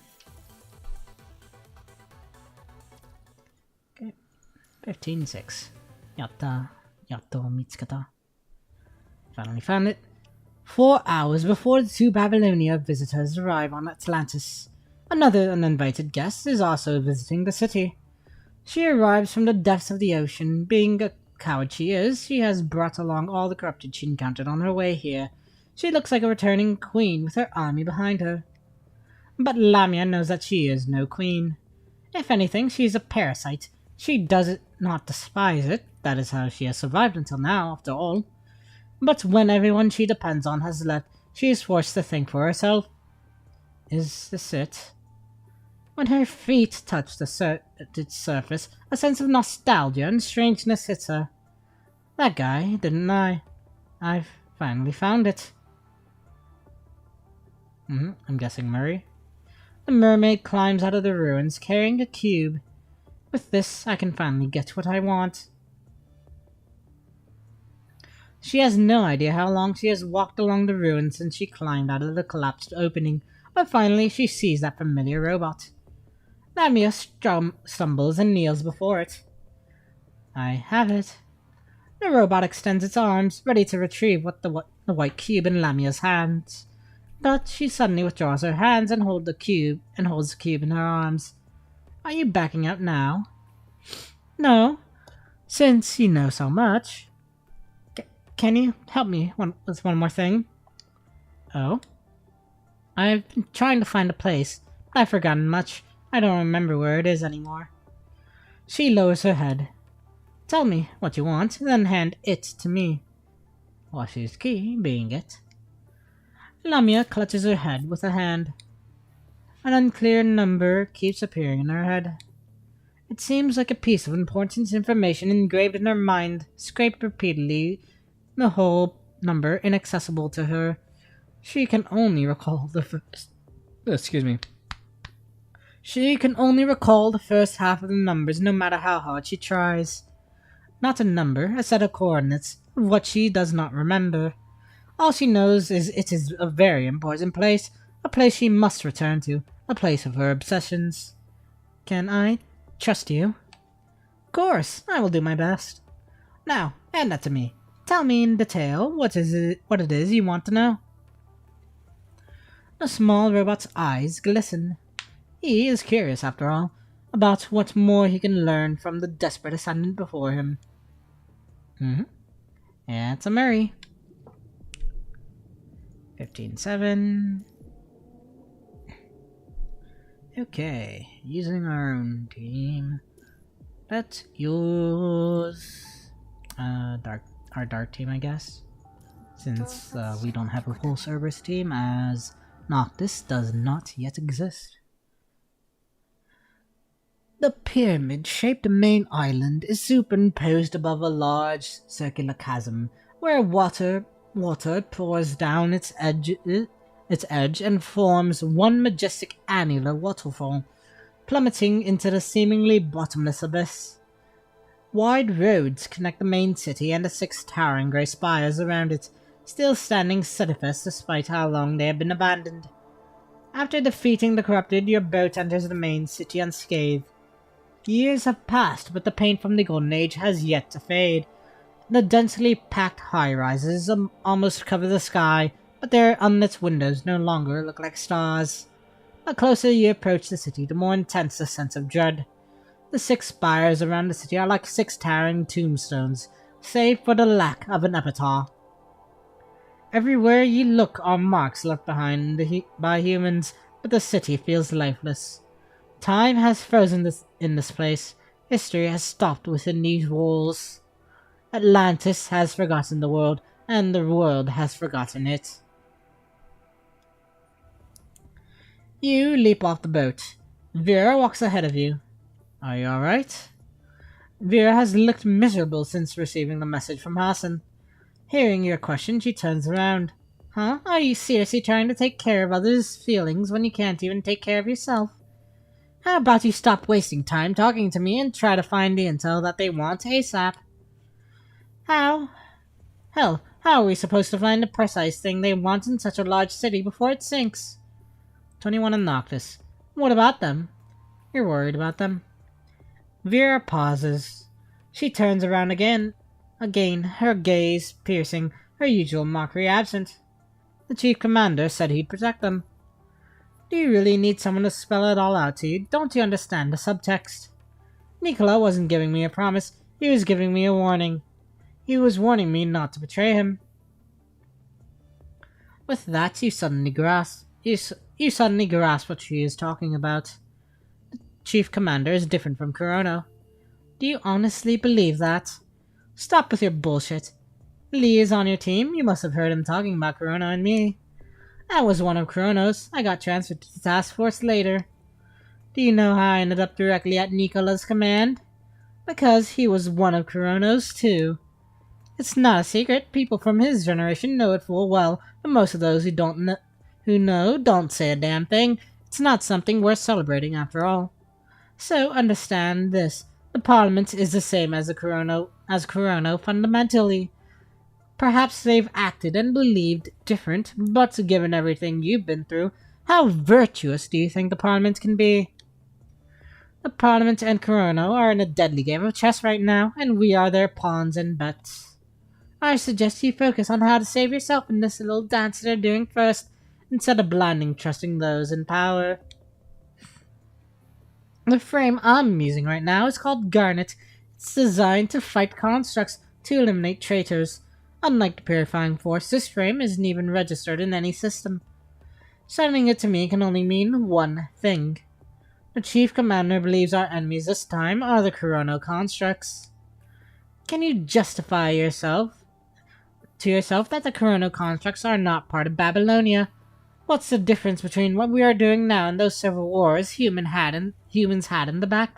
15-6. Yatta. Yatto mitsukata. Finally found it. 4 hours before the two Babylonia visitors arrive on Atlantis, another uninvited guest is also visiting the city. She arrives from the depths of the ocean. Being a coward she is, she has brought along all the corrupted she encountered on her way here. She looks like a returning queen with her army behind her. But Lamia knows that she is no queen. If anything, she is a parasite. She does not despise it. That is how she has survived until now, after all. But when everyone she depends on has left, she is forced to think for herself. Is this it? When her feet touch its surface, a sense of nostalgia and strangeness hits her. That guy, didn't I? I've finally found it. I'm guessing Murray. The mermaid climbs out of the ruins carrying a cube. With this, I can finally get what I want. She has no idea how long she has walked along the ruins since she climbed out of the collapsed opening, but finally she sees that familiar robot. Lamia stumbles and kneels before it. I have it. The robot extends its arms, ready to retrieve the white cube in Lamia's hands. But she suddenly withdraws her hands and holds the cube in her arms. Are you backing out now? No, since you know so much. can you help me with one more thing? Oh? I've been trying to find a place, but I've forgotten much. I don't remember where it is anymore. She lowers her head. Tell me what you want, then hand it to me. Washi's key being it. Lamia clutches her head with a hand. An unclear number keeps appearing in her head. It seems like a piece of important information engraved in her mind, scraped repeatedly, the whole number inaccessible to her. She can only recall the first... Excuse me. She can only recall the first half of the numbers no matter how hard she tries. Not a number, a set of coordinates, of what she does not remember. All she knows is it is a very important place, a place she must return to, a place of her obsessions. Can I trust you? Of course, I will do my best. Now, hand that to me. Tell me in detail what it is you want to know. The small robot's eyes glisten. He is curious, after all, about what more he can learn from the desperate ascendant before him. Yeah, it's a Murray. 15-7. Okay, using our own team. Let's use our dark team, I guess. Since we don't have a full Cerberus team, as Noctis does not yet exist. The pyramid-shaped main island is superimposed above a large circular chasm, where water pours down its edge and forms one majestic annular waterfall, plummeting into the seemingly bottomless abyss. Wide roads connect the main city and the 6 towering grey spires around it, still standing steadfast despite how long they have been abandoned. After defeating the corrupted, your boat enters the main city unscathed. Years have passed, but the paint from the Golden Age has yet to fade. The densely packed high-rises almost cover the sky, but their unlit windows no longer look like stars. The closer you approach the city, the more intense the sense of dread. The 6 spires around the city are like 6 towering tombstones, save for the lack of an epitaph. Everywhere you look are marks left behind by humans, but the city feels lifeless. Time has frozen in this place. History has stopped within these walls. Atlantis has forgotten the world, and the world has forgotten it. You leap off the boat. Vera walks ahead of you. Are you alright? Vera has looked miserable since receiving the message from Hassan. Hearing your question, she turns around. Huh? Are you seriously trying to take care of others' feelings when you can't even take care of yourself? How about you stop wasting time talking to me and try to find the intel that they want ASAP? How? Hell, how are we supposed to find the precise thing they want in such a large city before it sinks? 21 and Noctis. What about them? You're worried about them. Vera pauses. She turns around again, her gaze piercing, her usual mockery absent. The chief commander said he'd protect them. Do you really need someone to spell it all out to you? Don't you understand the subtext? Nicola wasn't giving me a promise, he was giving me a warning. He was warning me not to betray him. With that, you suddenly grasp what she is talking about. The chief commander is different from Kurono. Do you honestly believe that? Stop with your bullshit. Lee is on your team. You must have heard him talking about Kurono and me. I was one of Kurono's. I got transferred to the task force later. Do you know how I ended up directly at Nicola's command? Because he was one of Kurono's too. It's not a secret. People from his generation know it full well, but most of those who know don't say a damn thing. It's not something worth celebrating after all. So understand this. The Parliament is the same as Kurono fundamentally. Perhaps they've acted and believed different, but given everything you've been through, how virtuous do you think the Parliament can be? The Parliament and Kurono are in a deadly game of chess right now, and we are their pawns and bets. I suggest you focus on how to save yourself in this little dance they're doing first, instead of blindly trusting those in power. The frame I'm using right now is called Garnet. It's designed to fight constructs, to eliminate traitors. Unlike the purifying force, this frame isn't even registered in any system. Sending it to me can only mean one thing. The Chief Commander believes our enemies this time are the Chrono constructs. Can you justify to yourself that the Chrono constructs are not part of Babylonia? What's the difference between what we are doing now and those civil wars humans had back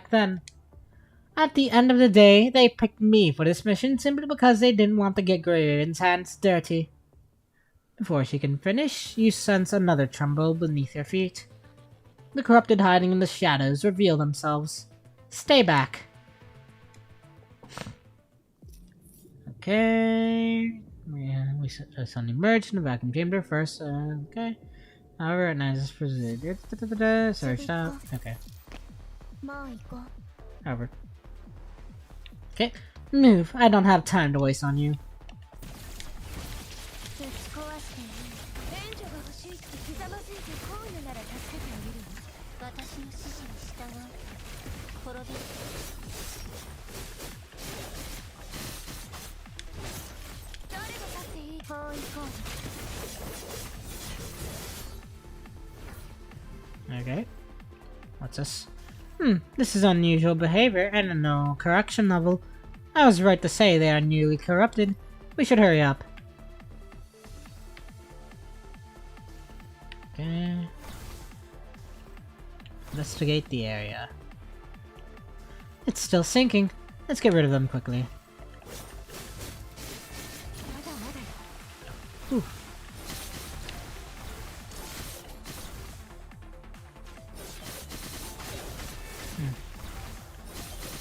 then? At the end of the day, they picked me for this mission simply because they didn't want to get Grayden's hands dirty. Before she can finish, you sense another tremble beneath your feet. The corrupted hiding in the shadows reveal themselves. Stay back. Okay. Yeah, we suddenly emerged in the vacuum chamber first. Okay. However, it nice proceeded. Searched out. Okay. もう行こう Over. Okay. Move. I don't have time to waste on you. ぶち壊していい援助が欲しいってひざまずいてこういうなら助けてあげるよ私の指示に従う滅びる誰が立っていいこう行こう Okay. What's this? This is unusual behavior and a no correction level. I was right to say they are newly corrupted. We should hurry up. Okay. Investigate the area. It's still sinking. Let's get rid of them quickly. まだまだよ Ooh.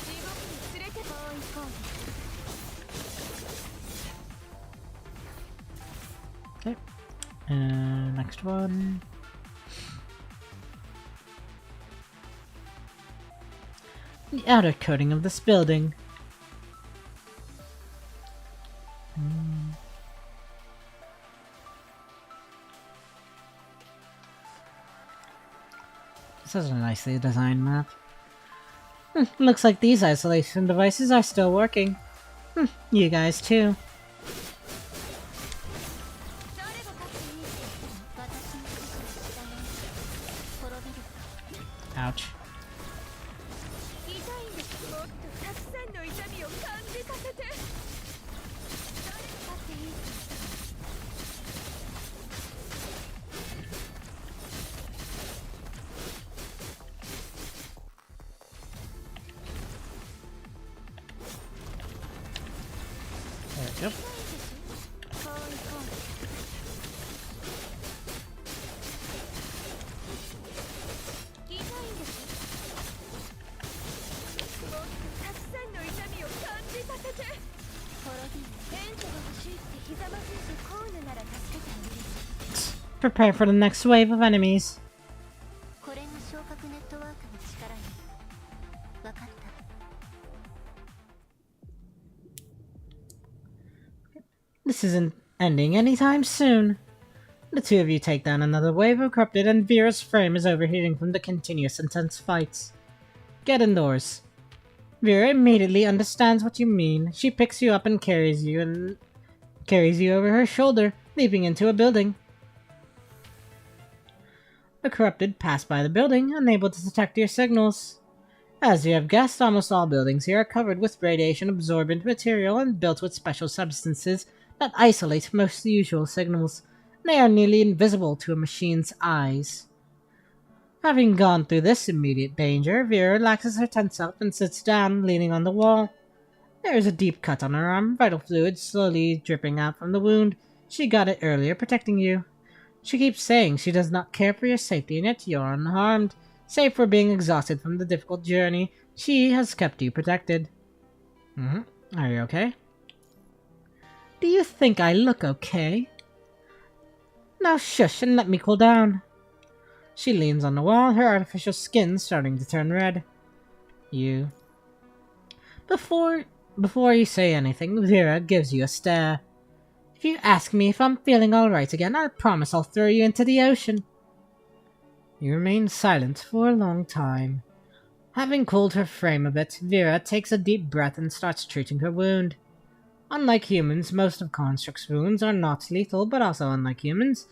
地獄に連れてこう行こう Okay. Next one. The outer coating of this building. This is a nicely designed map. Looks like these isolation devices are still working. You guys too. 誰が立っていいって言ったの私の指示に従う滅びる Ouch. 痛いんですもっとたくさんの痛みを感じさせて誰が立っていいって言ったの There we go. こう行こう 痛いんですもっとたくさんの痛みを感じさせて滅び援助が欲しいってひざまずいてこういうなら助けてあげるよ Prepare for the next wave of enemies. これが昇格ネットワークの力よ分かった This isn't ending anytime soon. The two of you take down another wave of corrupted and Vera's frame is overheating from the continuous intense fights. Get indoors. Vera immediately understands what you mean. She picks you up and carries you over her shoulder, leaping into a building. The corrupted pass by the building, unable to detect your signals. As you have guessed, almost all buildings here are covered with radiation-absorbent material and built with special substances that isolate most usual signals. They are nearly invisible to a machine's eyes. Having gone through this immediate danger, Vera relaxes her tense up and sits down, leaning on the wall. There is a deep cut on her arm, vital fluid slowly dripping out from the wound. She got it earlier, protecting you. She keeps saying she does not care for your safety, and yet you are unharmed. Save for being exhausted from the difficult journey, she has kept you protected. Are you okay? Do you think I look okay? Now shush and let me cool down. She leans on the wall, her artificial skin starting to turn red. You. Before you say anything, Vera gives you a stare. If you ask me if I'm feeling alright again, I promise I'll throw you into the ocean. You remain silent for a long time. Having cooled her frame a bit, Vera takes a deep breath and starts treating her wound. Unlike humans, most of Construct's wounds are not lethal, but also unlike humans,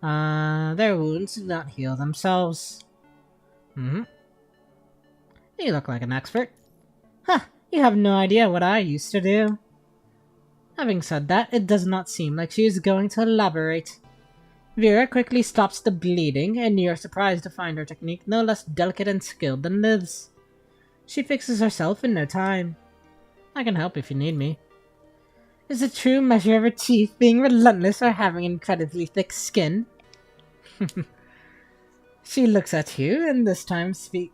their wounds do not heal themselves. You look like an expert. Huh, you have no idea what I used to do. Having said that, it does not seem like she is going to elaborate. Vera quickly stops the bleeding, and you're surprised to find her technique no less delicate and skilled than Liv's. She fixes herself in no time. I can help if you need me. Is the true measure of her teeth being relentless or having incredibly thick skin? She looks at you, and this time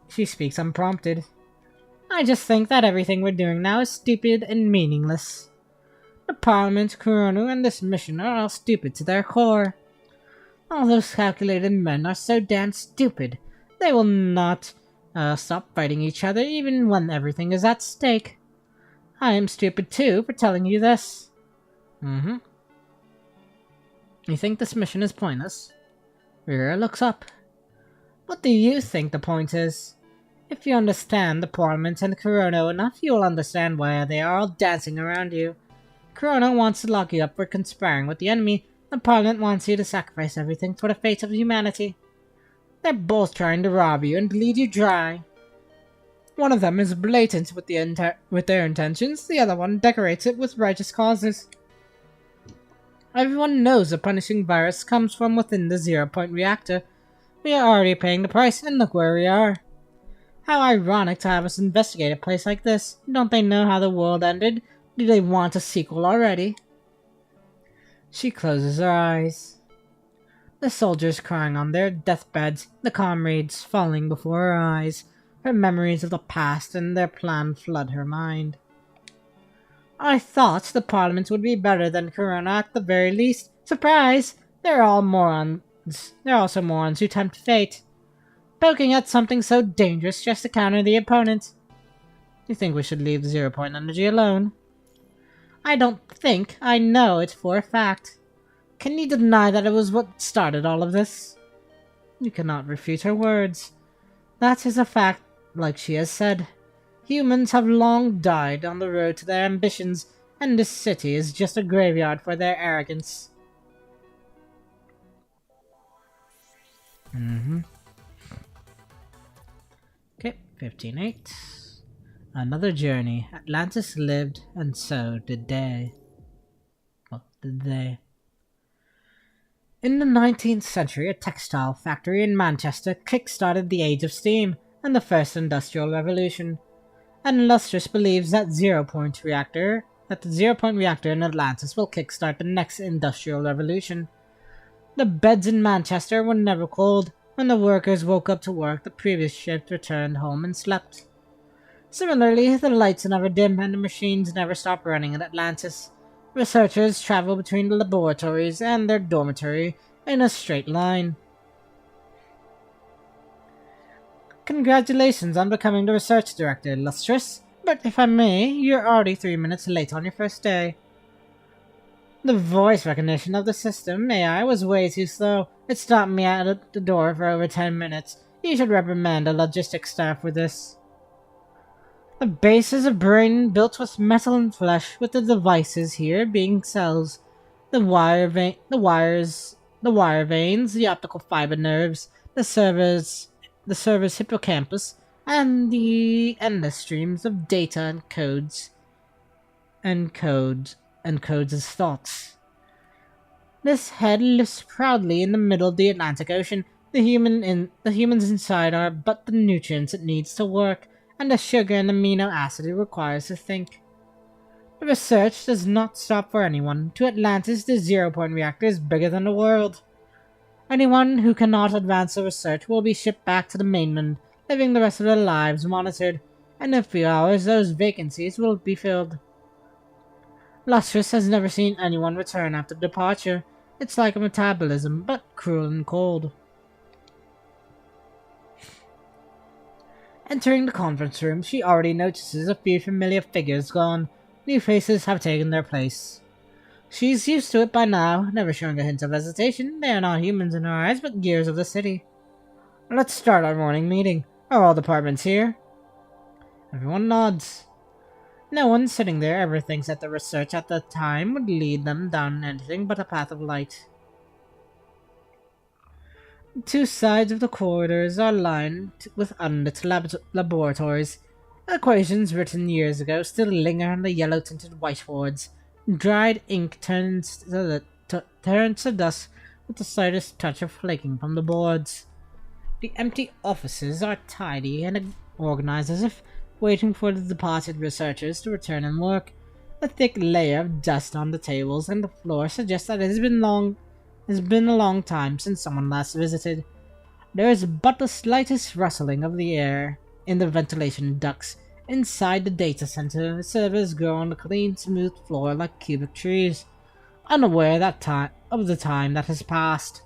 she speaks unprompted. I just think that everything we're doing now is stupid and meaningless. The Parliament, Kurono, and this mission are all stupid to their core. All those calculated men are so damn stupid. They will not stop fighting each other even when everything is at stake. I am stupid too for telling you this. You think this mission is pointless? Rira looks up. What do you think the point is? If you understand the Parliament and Kurono enough, you will understand why they are all dancing around you. Kurono wants to lock you up for conspiring with the enemy, and Parliament wants you to sacrifice everything for the fate of humanity. They're both trying to rob you and bleed you dry. One of them is blatant with their intentions, the other one decorates it with righteous causes. Everyone knows a punishing virus comes from within the 0-point reactor. We are already paying the price, and look where we are. How ironic to have us investigate a place like this. Don't they know how the world ended? Do they want a sequel already? She closes her eyes. The soldiers crying on their deathbeds, the comrades falling before her eyes. Her memories of the past and their plan flood her mind. I thought the Parliament would be better than Corona at the very least. Surprise! They're all morons. They're also morons who tempt fate. Poking at something so dangerous just to counter the opponent. You think we should leave the 0-point energy alone? I don't think. I know it for a fact. Can you deny that it was what started all of this? You cannot refute her words. That is a fact, like she has said. Humans have long died on the road to their ambitions, and this city is just a graveyard for their arrogance. Okay, 15-8. Another journey. Atlantis lived, and so did they. What did they? In the 19th century, a textile factory in Manchester kick-started the Age of Steam and the First Industrial Revolution. And Illustrious believes that the 0-point reactor in Atlantis will kickstart the next Industrial Revolution. The beds in Manchester were never cold. When the workers woke up to work, the previous shift returned home and slept. Similarly, the lights never dim and the machines never stop running in Atlantis. Researchers travel between the laboratories and their dormitory in a straight line. Congratulations on becoming the research director, Illustrious, but if I may, you're already 3 minutes late on your first day. The voice recognition of the system AI was way too slow. It stopped me at the door for over 10 minutes. You should reprimand the logistics staff for this. The base is a brain built with metal and flesh, with the devices here being cells. The wire veins, the optical fiber nerves, the server's hippocampus, and the endless streams of data and codes as thoughts. This head lives proudly in the middle of the Atlantic Ocean. The humans inside are but the nutrients it needs to work, and the sugar and amino acid it requires to think. The research does not stop for anyone. To Atlantis, the 0-point reactor is bigger than the world. Anyone who cannot advance the research will be shipped back to the mainland, living the rest of their lives monitored. In a few hours, those vacancies will be filled. Lustrous has never seen anyone return after departure. It's like a metabolism, but cruel and cold. Entering the conference room, she already notices a few familiar figures gone. New faces have taken their place. She's used to it by now, never showing a hint of hesitation. They are not humans in her eyes, but gears of the city. Let's start our morning meeting. Are all departments here? Everyone nods. No one sitting there ever thinks that the research at the time would lead them down anything but a path of light. Two sides of the corridors are lined with unlit laboratories. Equations written years ago still linger on the yellow-tinted whiteboards. Dried ink turns to dust with the slightest touch of flaking from the boards. The empty offices are tidy and organized as if waiting for the departed researchers to return and work. A thick layer of dust on the tables and the floor suggests that it has been a long time since someone last visited. There is but the slightest rustling of the air in the ventilation ducts. Inside the data center, the servers grow on the clean, smooth floor like cubic trees, unaware of the time that has passed.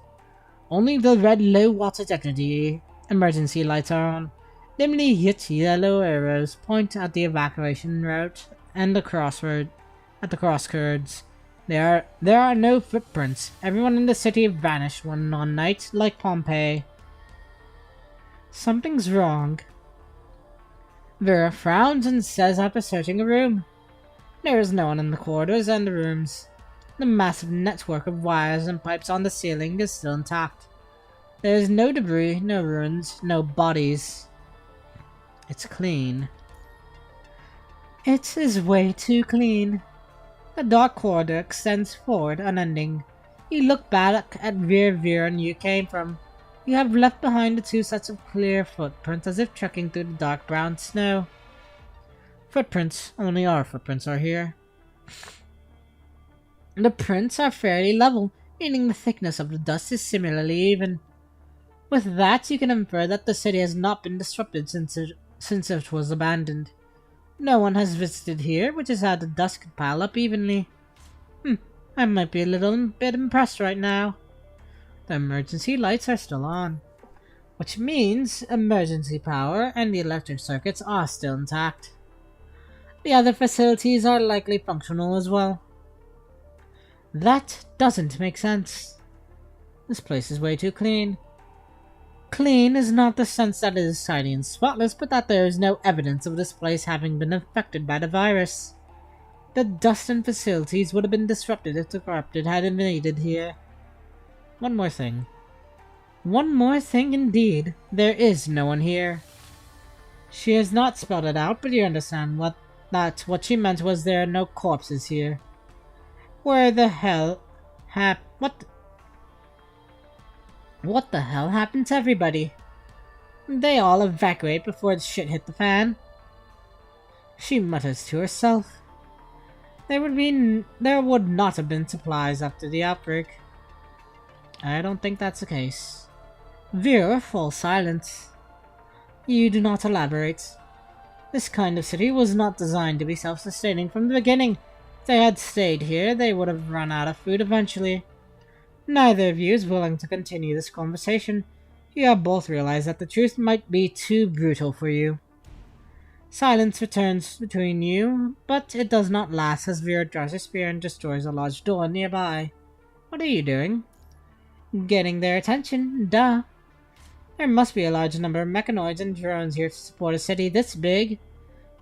Only the red low-wattage energy emergency lights are on. Dimly lit yellow arrows point at the evacuation route and the crossroads. There are no footprints. Everyone in the city vanished one night, like Pompeii. Something's wrong. Vera frowns and says after searching a room. There is no one in the corridors and the rooms. The massive network of wires and pipes on the ceiling is still intact. There is no debris, no ruins, no bodies. It's clean. It is way too clean. The dark corridor extends forward, unending. You look back at where Vera and you came from. You have left behind the two sets of clear footprints as if trekking through the dark brown snow. Footprints, only our footprints are here. The prints are fairly level, meaning the thickness of the dust is similarly even. With that, you can infer that the city has not been disrupted since it was abandoned. No one has visited here, which is how the dust could pile up evenly. I might be a little bit impressed right now. The emergency lights are still on, which means emergency power and the electric circuits are still intact. The other facilities are likely functional as well. That doesn't make sense. This place is way too clean. Clean is not the sense that it is tidy and spotless, but that there is no evidence of this place having been infected by the virus. The dust and facilities would have been disrupted if the corrupted had invaded here. One more thing. One more thing indeed. There is no one here. She has not spelled it out, but you understand what she meant was there are no corpses here. Where the hell What the hell happened to everybody? They all evacuate before the shit hit the fan. She mutters to herself. There would not have been supplies after the outbreak. I don't think that's the case. Vera falls silent. You do not elaborate. This kind of city was not designed to be self-sustaining from the beginning. If they had stayed here, they would have run out of food eventually. Neither of you is willing to continue this conversation. You have both realized that the truth might be too brutal for you. Silence returns between you, but it does not last as Vera draws her spear and destroys a large door nearby. What are you doing? Getting their attention, duh. There must be a large number of mechanoids and drones here to support a city this big.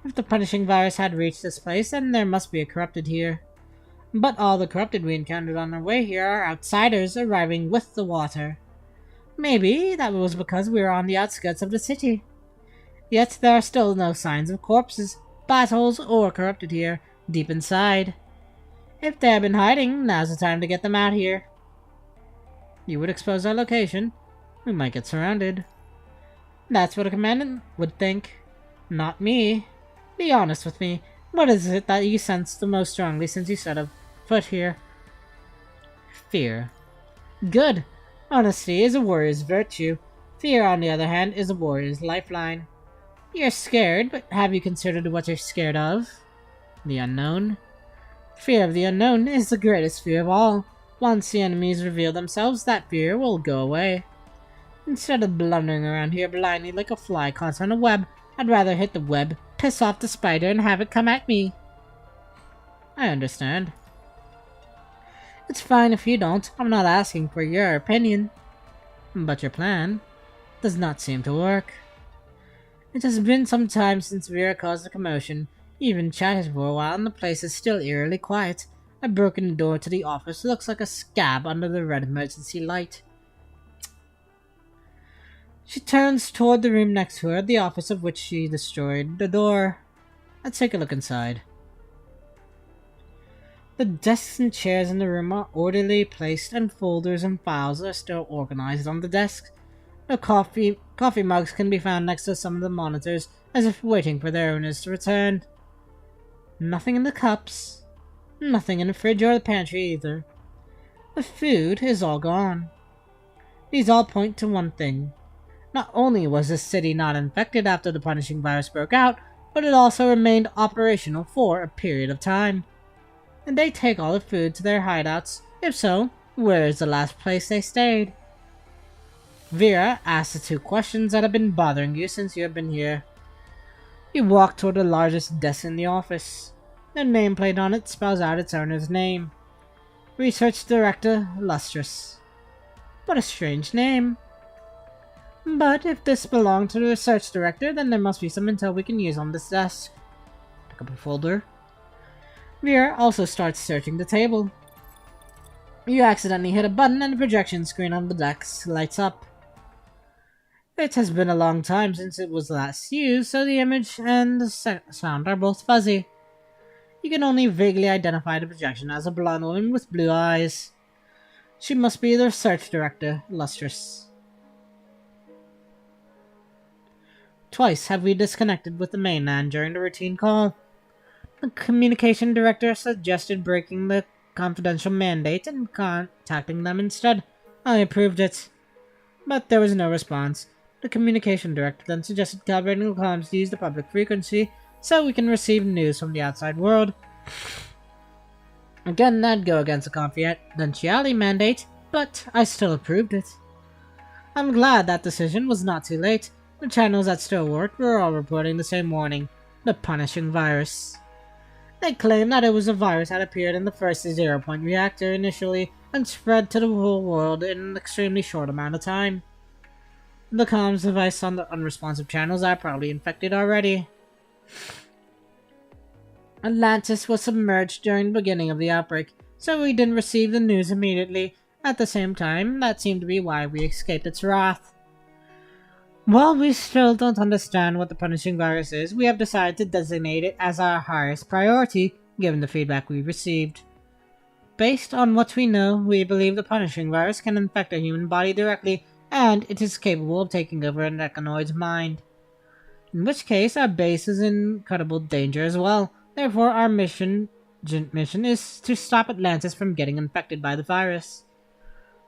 If the punishing virus had reached this place, then there must be a corrupted here. But all the corrupted we encountered on our way here are outsiders arriving with the water. Maybe that was because we were on the outskirts of the city. Yet there are still no signs of corpses, battles, or corrupted here, deep inside. If they have been hiding, now's the time to get them out here. You would expose our location. We might get surrounded. That's what a commandant would think. Not me. Be honest with me. What is it that you sense the most strongly since you set a foot here? Fear. Good. Honesty is a warrior's virtue. Fear, on the other hand, is a warrior's lifeline. You're scared, but have you considered what you're scared of? The unknown. Fear of the unknown is the greatest fear of all. Once the enemies reveal themselves, that fear will go away. Instead of blundering around here blindly like a fly caught on a web, I'd rather hit the web, piss off the spider, and have it come at me. I understand. It's fine if you don't. I'm not asking for your opinion. But your plan does not seem to work. It has been some time since Vera caused a commotion. You even chatted for a while and the place is still eerily quiet. A broken door to the office looks like a scab under the red emergency light. She turns toward the room next to her, the office of which she destroyed the door. Let's take a look inside. The desks and chairs in the room are orderly placed and folders and files are still organized on the desks. The coffee mugs can be found next to some of the monitors as if waiting for their owners to return. Nothing in the cups. Nothing in the fridge or the pantry either. The food is all gone. These all point to one thing. Not only was the city not infected after the punishing virus broke out, but it also remained operational for a period of time. Did they take all the food to their hideouts? If so, where is the last place they stayed? Vera asked the two questions that have been bothering you since you have been here. You walk toward the largest desk in the office. The nameplate on it spells out its owner's name. Research Director Lustrous. What a strange name. But if this belonged to the research director, then there must be some intel we can use on this desk. Pick up a folder. Vera also starts searching the table. You accidentally hit a button and the projection screen on the desk lights up. It has been a long time since it was last used, so the image and the sound are both fuzzy. You can only vaguely identify the projection as a blonde woman with blue eyes. She must be the research director, Lustrous. Twice have we disconnected with the mainland during the routine call. The communication director suggested breaking the confidential mandate and contacting them instead. I approved it. But there was no response. The communication director then suggested calibrating the comms to use the public frequency so we can receive news from the outside world. Again, that'd go against the confidentiality mandate, but I still approved it. I'm glad that decision was not too late. The channels that still worked were all reporting the same warning, the punishing virus. They claimed that it was a virus that appeared in the first 0-point reactor initially and spread to the whole world in an extremely short amount of time. The comms device on the unresponsive channels are probably infected already. Atlantis was submerged during the beginning of the outbreak, so we didn't receive the news immediately. At the same time, that seemed to be why we escaped its wrath. While we still don't understand what the punishing virus is, we have decided to designate it as our highest priority, given the feedback we received. Based on what we know, we believe the punishing virus can infect a human body directly, and it is capable of taking over an Ekanoid's mind. In which case, our base is in incredible danger as well. Therefore, our mission is to stop Atlantis from getting infected by the virus.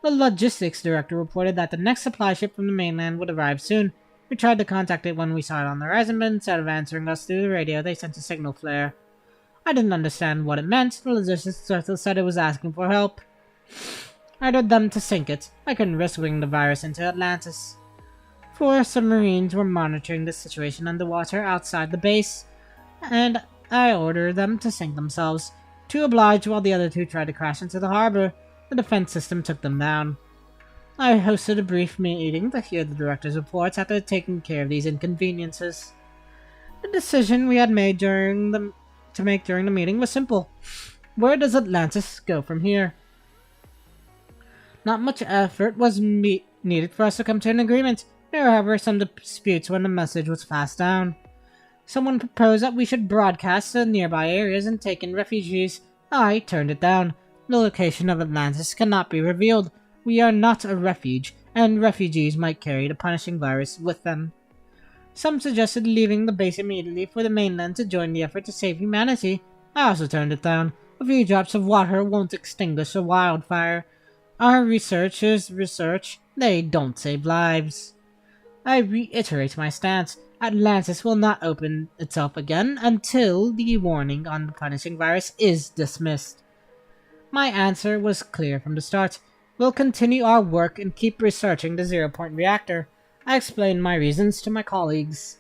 The logistics director reported that the next supply ship from the mainland would arrive soon. We tried to contact it when we saw it on the horizon, but instead of answering us through the radio, they sent a signal flare. I didn't understand what it meant. The logistics director said it was asking for help. I ordered them to sink it. I couldn't risk bringing the virus into Atlantis. 4 submarines were monitoring the situation underwater outside the base, and I ordered them to sink themselves. 2 obliged while the other 2 tried to crash into the harbor. The defense system took them down. I hosted a brief meeting to hear the director's reports after taking care of these inconveniences. The decision we had made during the meeting was simple. Where does Atlantis go from here? Not much effort was needed for us to come to an agreement. There were, however, some disputes when the message was passed down. Someone proposed that we should broadcast to nearby areas and take in refugees. I turned it down. The location of Atlantis cannot be revealed. We are not a refuge, and refugees might carry the punishing virus with them. Some suggested leaving the base immediately for the mainland to join the effort to save humanity. I also turned it down. A few drops of water won't extinguish a wildfire. Our research is research. They don't save lives. I reiterate my stance. Atlantis will not open itself again until the warning on the punishing virus is dismissed. My answer was clear from the start. We'll continue our work and keep researching the 0-point reactor. I explained my reasons to my colleagues.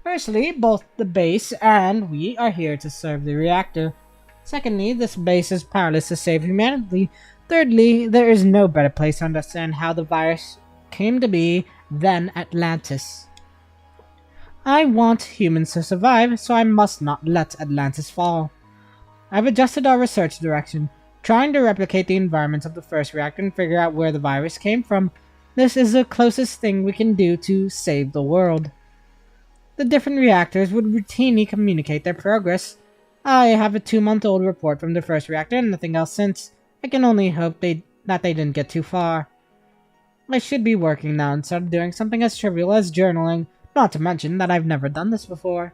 Firstly, both the base and we are here to serve the reactor. Secondly, this base is powerless to save humanity. Thirdly, there is no better place to understand how the virus came to be than Atlantis. I want humans to survive, so I must not let Atlantis fall. I've adjusted our research direction, trying to replicate the environment of the first reactor and figure out where the virus came from. This is the closest thing we can do to save the world. The different reactors would routinely communicate their progress. I have a 2-month-old report from the first reactor and nothing else since. I can only hope that they didn't get too far. I should be working now instead of doing something as trivial as journaling, not to mention that I've never done this before.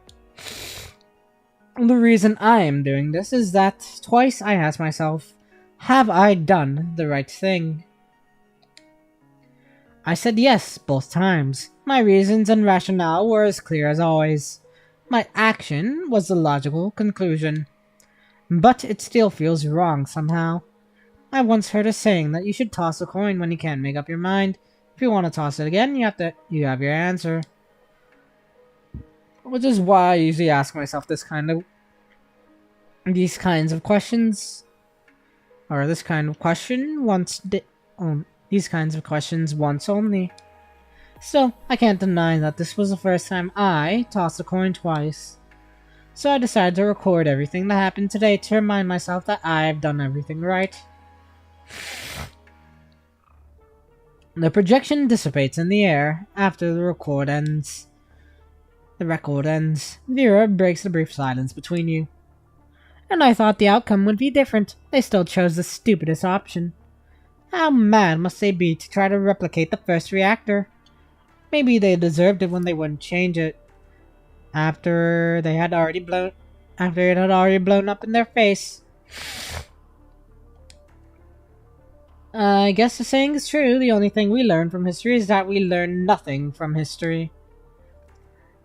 The reason I am doing this is that twice I asked myself, have I done the right thing? I said yes both times. My reasons and rationale were as clear as always. My action was the logical conclusion. But it still feels wrong somehow. I once heard a saying that you should toss a coin when you can't make up your mind. If you want to toss it again, you have your answer. Which is why I usually ask myself these kinds of questions. Or this kind of question these kinds of questions once only. Still, I can't deny that this was the first time I tossed a coin twice. So I decided to record everything that happened today to remind myself that I've done everything right. The projection dissipates in the air after the record ends. Vera breaks the brief silence between you. And I thought the outcome would be different. They still chose the stupidest option. How mad must they be to try to replicate the first reactor? Maybe they deserved it when they wouldn't change it. After it had already blown up in their face. I guess the saying is true. The only thing we learn from history is that we learn nothing from history.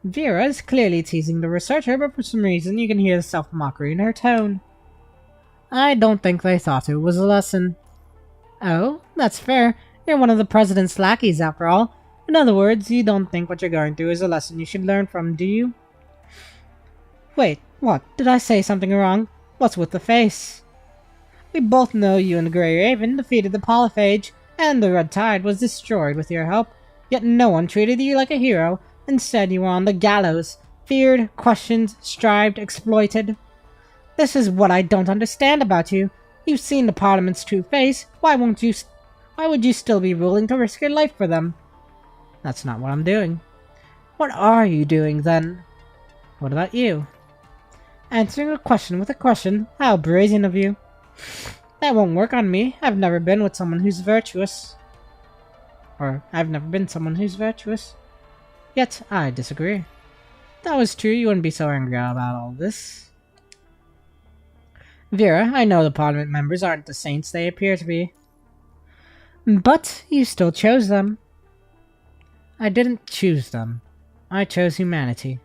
Vera is clearly teasing the researcher, but for some reason you can hear the self-mockery in her tone. I don't think they thought it was a lesson. Oh, that's fair. You're one of the president's lackeys, after all. In other words, you don't think what you're going through is a lesson you should learn from, do you? Wait, what? Did I say something wrong? What's with the face? We both know you and the Grey Raven defeated the Polyphage, and the Red Tide was destroyed with your help, yet no one treated you like a hero. Instead, you were on the gallows, feared, questioned, strived, exploited. This is what I don't understand about you. You've seen the Parliament's true face. Why would you still be ruling to risk your life for them? That's not what I'm doing. What are you doing, then? What about you? Answering a question with a question? How brazen of you. That won't work on me. I've never been with someone who's virtuous. Or, I've never been someone who's virtuous. Yet, I disagree. If that was true, you wouldn't be so angry about all this. Vera, I know the Parliament members aren't the saints they appear to be. But you still chose them. I didn't choose them. I chose humanity.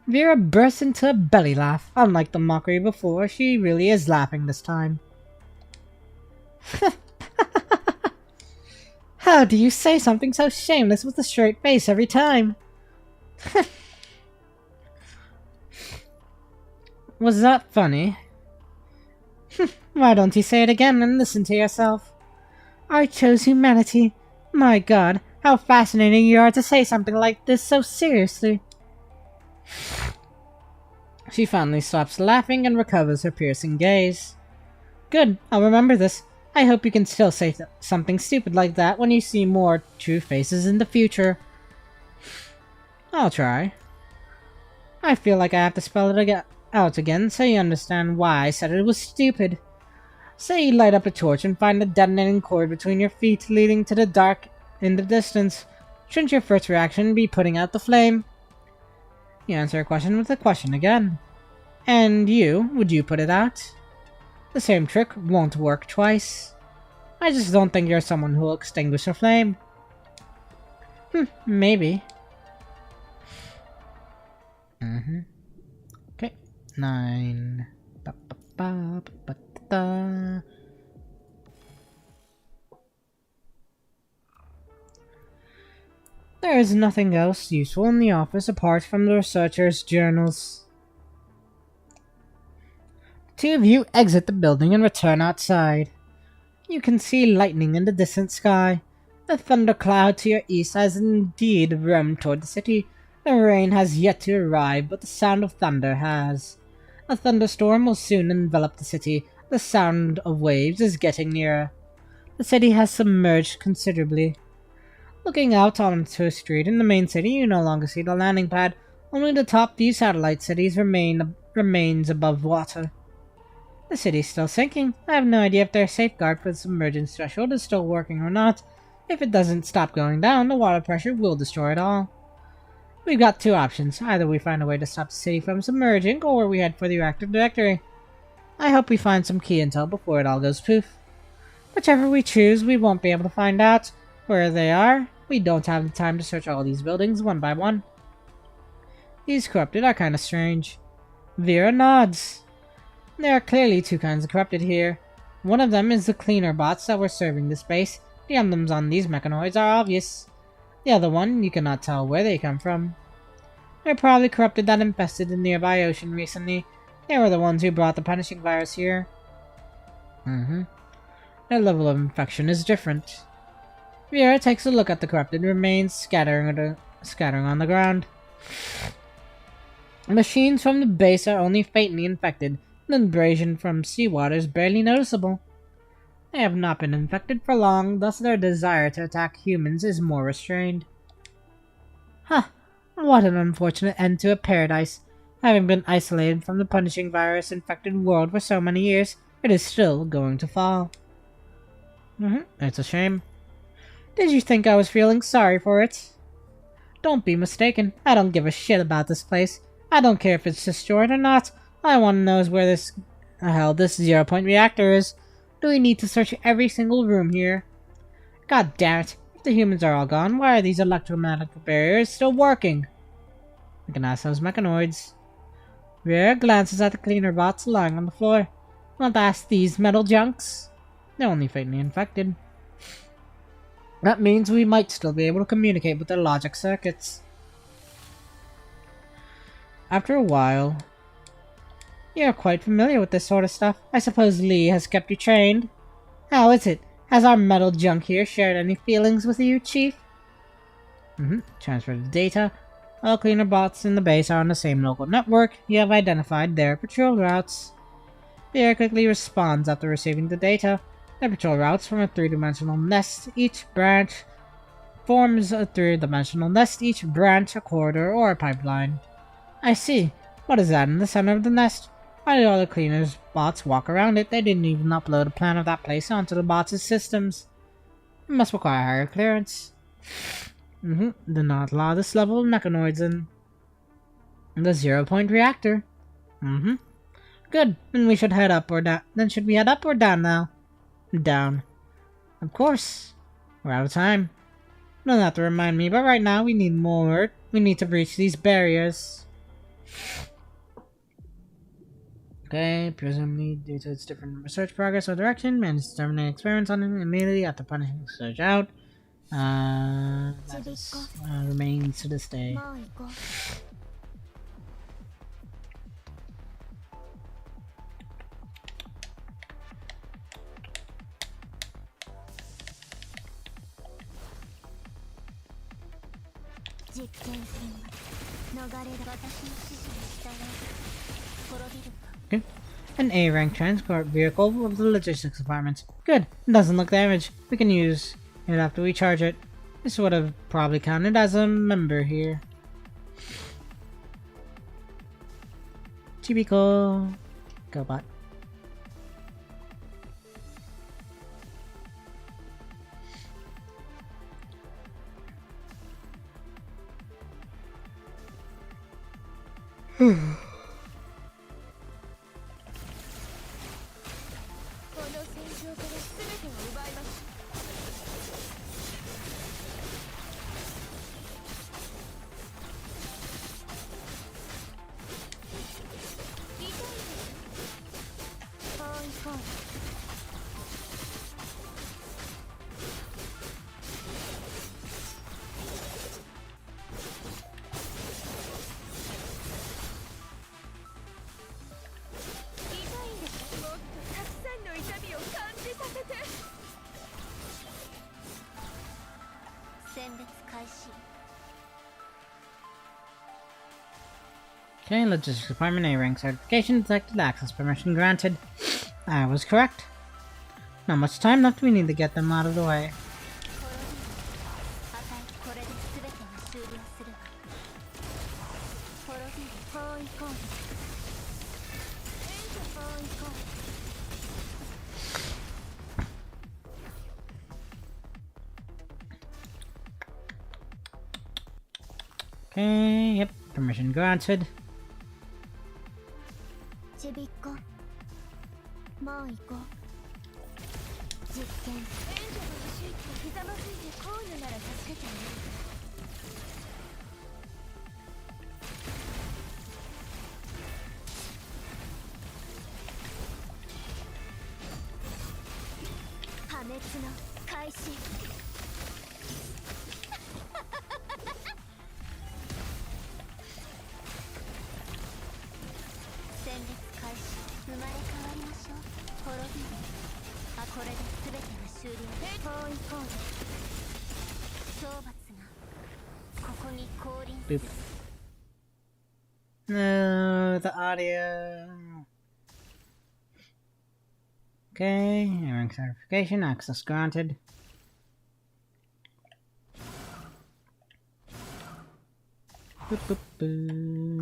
Vera bursts into a belly laugh. Unlike the mockery before, she really is laughing this time. How do you say something so shameless with a straight face every time? Was that funny? Why don't you say it again and listen to yourself? I chose humanity. My god, how fascinating you are to say something like this so seriously. She finally stops laughing and recovers her piercing gaze. Good, I'll remember this. I hope you can still say something stupid like that when you see more true faces in the future. I'll try. I feel like I have to spell it out again so you understand why I said it was stupid. Say you light up a torch and find a detonating cord between your feet leading to the dark in the distance. Shouldn't your first reaction be putting out the flame? You answer a question with a question again. And would you put it out? The same trick won't work twice. I just don't think you're someone who will extinguish a flame. Maybe. Okay. 9. There is nothing else useful in the office apart from the researcher's journals. Two of you exit the building and return outside. You can see lightning in the distant sky. The thundercloud to your east has indeed roamed toward the city. The rain has yet to arrive, but the sound of thunder has. A thunderstorm will soon envelop the city. The sound of waves is getting nearer. The city has submerged considerably. Looking out onto a street in the main city, you no longer see the landing pad. Only the top few satellite cities remains above water. The city's still sinking. I have no idea if their safeguard for the submergence threshold is still working or not. If it doesn't stop going down, the water pressure will destroy it all. We've got two options. Either we find a way to stop the city from submerging, or we head for the reactive directory. I hope we find some key intel before it all goes poof. Whichever we choose, we won't be able to find out where they are. We don't have the time to search all these buildings one by one. These corrupted are kinda strange. Vera nods. There are clearly two kinds of corrupted here. One of them is the cleaner bots that were serving this base. The emblems on these mechanoids are obvious. The other one, you cannot tell where they come from. They're probably corrupted that infested the nearby ocean recently. They were the ones who brought the punishing virus here. Their level of infection is different. Vera takes a look at the corrupted remains scattering on the ground. Machines from the base are only faintly infected. The abrasion from seawater is barely noticeable. They have not been infected for long, thus their desire to attack humans is more restrained. Huh, what an unfortunate end to a paradise. Having been isolated from the punishing virus-infected world for so many years, it is still going to fall. It's a shame. Did you think I was feeling sorry for it? Don't be mistaken, I don't give a shit about this place. I don't care if it's destroyed or not. All I want to know is where this 0-point reactor is. Do we need to search every single room here? God damn it. If the humans are all gone, why are these electromagnetic barriers still working? We can ask those mechanoids. Vera glances at the cleaner bots lying on the floor. Want to ask these metal junks? They're only faintly infected. That means we might still be able to communicate with their logic circuits. After a while... You're quite familiar with this sort of stuff. I suppose Lee has kept you trained. How is it? Has our metal junk here shared any feelings with you, Chief? Transfer the data. All cleaner bots in the base are on the same local network. You have identified their patrol routes. Vera quickly responds after receiving the data. Their patrol routes form a three-dimensional nest. Each branch forms a three-dimensional nest. Each branch a corridor or a pipeline. I see. What is that in the center of the nest? Why did all the cleaners bots walk around it? They didn't even upload a plan of that place onto the bots' systems. It must require higher clearance. Do not allow this level of mechanoids in the 0-point reactor. Good. Then we should head up or down. Then should we head up or down now? Down. Of course. We're out of time. You don't have to remind me, but right now we need more. We need to breach these barriers. Okay, presumably due to its different research progress or direction, managed to terminate experiments on it immediately after punishing search out. That remains to this day. Okay. An A-rank transport vehicle of the logistics department. Good. It doesn't look damaged. We can use it after we charge it. This would have probably counted as a member here. Chibico. Go bot. Okay, Logistics Department A rank certification detected, access permission granted. I was correct. Not much time left, we need to get them out of the way. これで全てが終了するわ。滅びる包囲攻撃。包囲攻撃。 Okay, yep, permission granted. ちびっこもう行こう。実験援助が欲しいってひざまずいてこういうなら助けてあげる。破滅の開始。戦列開始。生まれ変わりましょう。滅びる。あ、これで全てが終了。包囲攻撃。懲罰がここに降臨する。 No, the audio. Okay, rank certification, access granted. Boop, boop, こ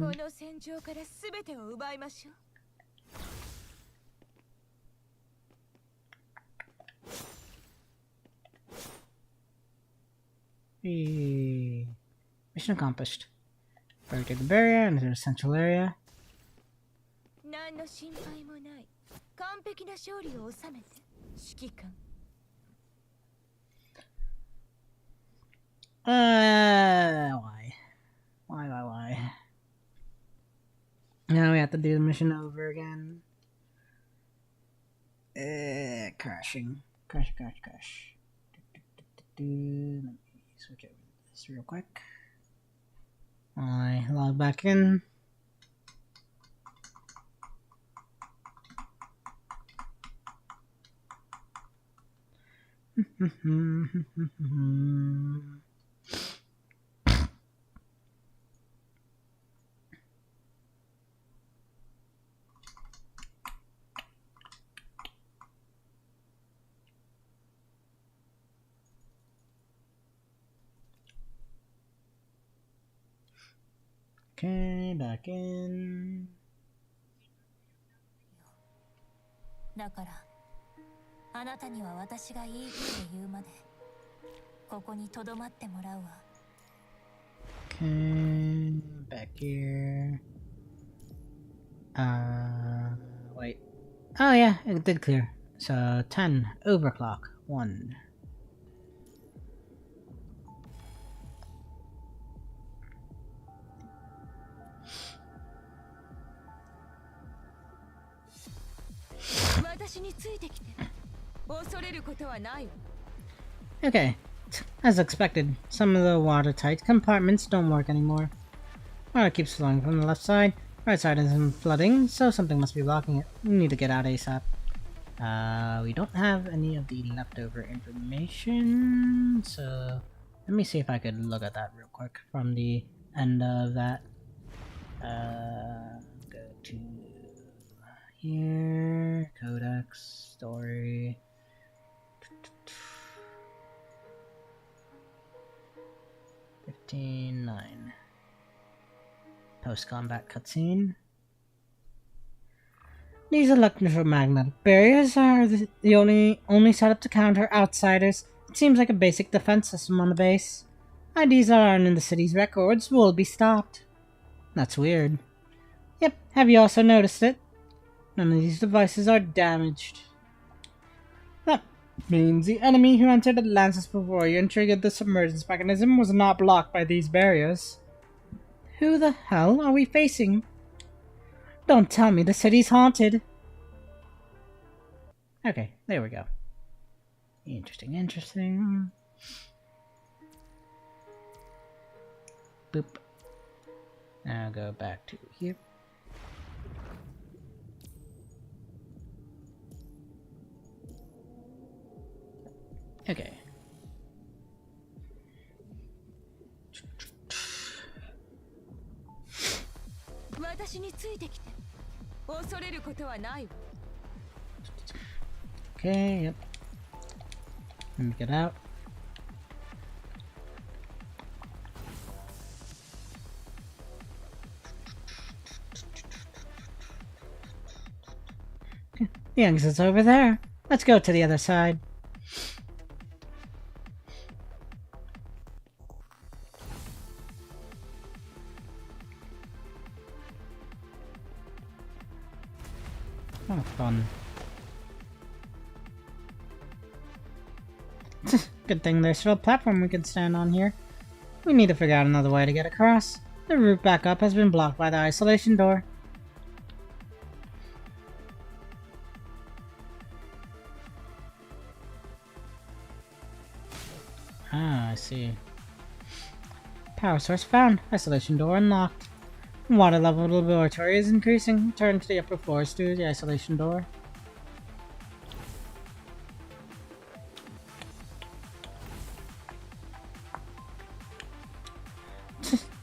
boop. の戦場から全てを奪いましょう。 Hey. Mission accomplished. Barricade the barrier, enter the central area. 何の心配もない。完璧な勝利を収めて。指揮官。Why? Why? Now we have to do the mission over again. Crashing. Crash. Let me switch over this real quick. I log back in. Okay, back in. だからあなたには私がいい風で言うまでここに留まってもらうわ。 Okay, back here. Wait. Oh yeah, it did clear. So 10 overclock 1. Okay, as expected, some of the watertight compartments don't work anymore. Water keeps flowing from the left side. Right side isn't flooding, so something must be blocking it. We need to get out ASAP. We don't have any of the leftover information, so let me see if I could look at that real quick from the end of that. Go to here, codex, story. (15:9) Post-combat cutscene. These electromagnetic barriers are the only set up to counter outsiders. It seems like a basic defense system on the base. IDs that aren't in the city's records will be stopped. That's weird. Yep, have you also noticed it? None of these devices are damaged. That means the enemy who entered Atlantis before you and triggered the submergence mechanism was not blocked by these barriers. Who the hell are we facing? Don't tell me the city's haunted. Okay, there we go. Interesting. Boop. Now go back to here. Okay. 私についてきて。恐れることはないわ。Okay, yep. Let me get out. Okay, the exit's over there. Let's go to the other side. Oh, fun. Good thing there's still a platform we can stand on here. We need to figure out another way to get across. The route back up has been blocked by the isolation door. Ah, I see. Power source found. Isolation door unlocked. Water level of the laboratory is increasing. Return to the upper floors through the isolation door.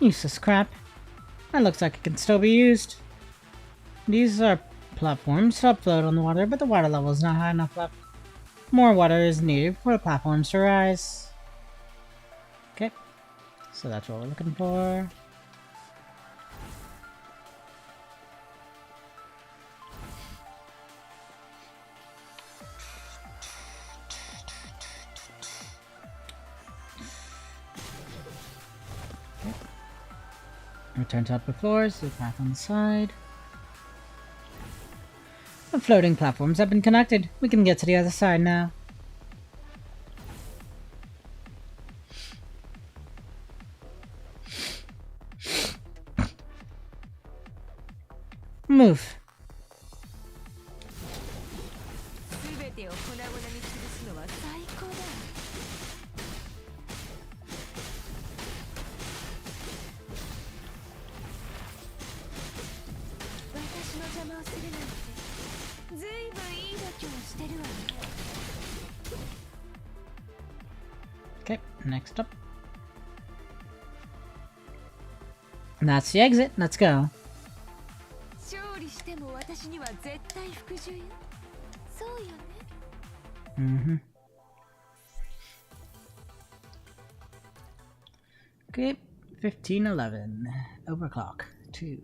Useless crap. That looks like it can still be used. These are platforms to float on the water, but the water level is not high enough left. More water is needed for the platforms to rise. Okay, so that's what we're looking for. Return to upper floors, the path on the side. The floating platforms have been connected. We can get to the other side now. Move. 全てを粉々に潰すのは最高だ。私の邪魔をするなんて、ずいぶんいい度胸をしてるわね。Okay, next up. That's the exit. Let's go. 勝利しても私には絶対服従よ。そうよね。Mm-hmm. Okay, 15:11. Overclock 2.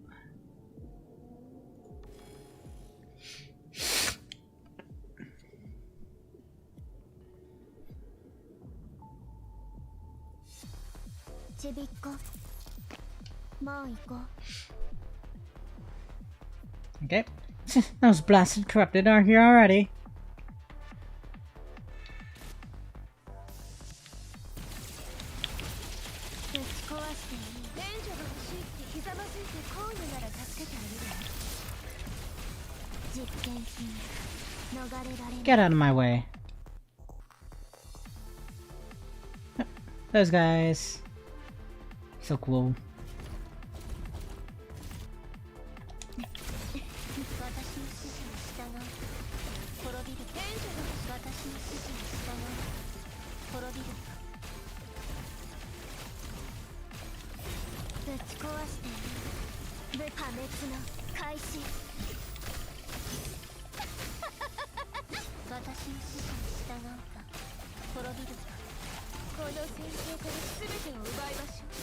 Okay. Those blasted corrupted are here already. ぶち壊して援助が欲しいってひざまずいてこういうなら助けてあげるわ。実験品逃れられない。 Get out of my way. Those guys. So cool. 私の指示に従うと滅びる。援助が欲しい。私の指示に従うと滅びる。ぶち壊して破滅の開始。私の指示に従うと滅びる。この戦争から全てを奪いましょう。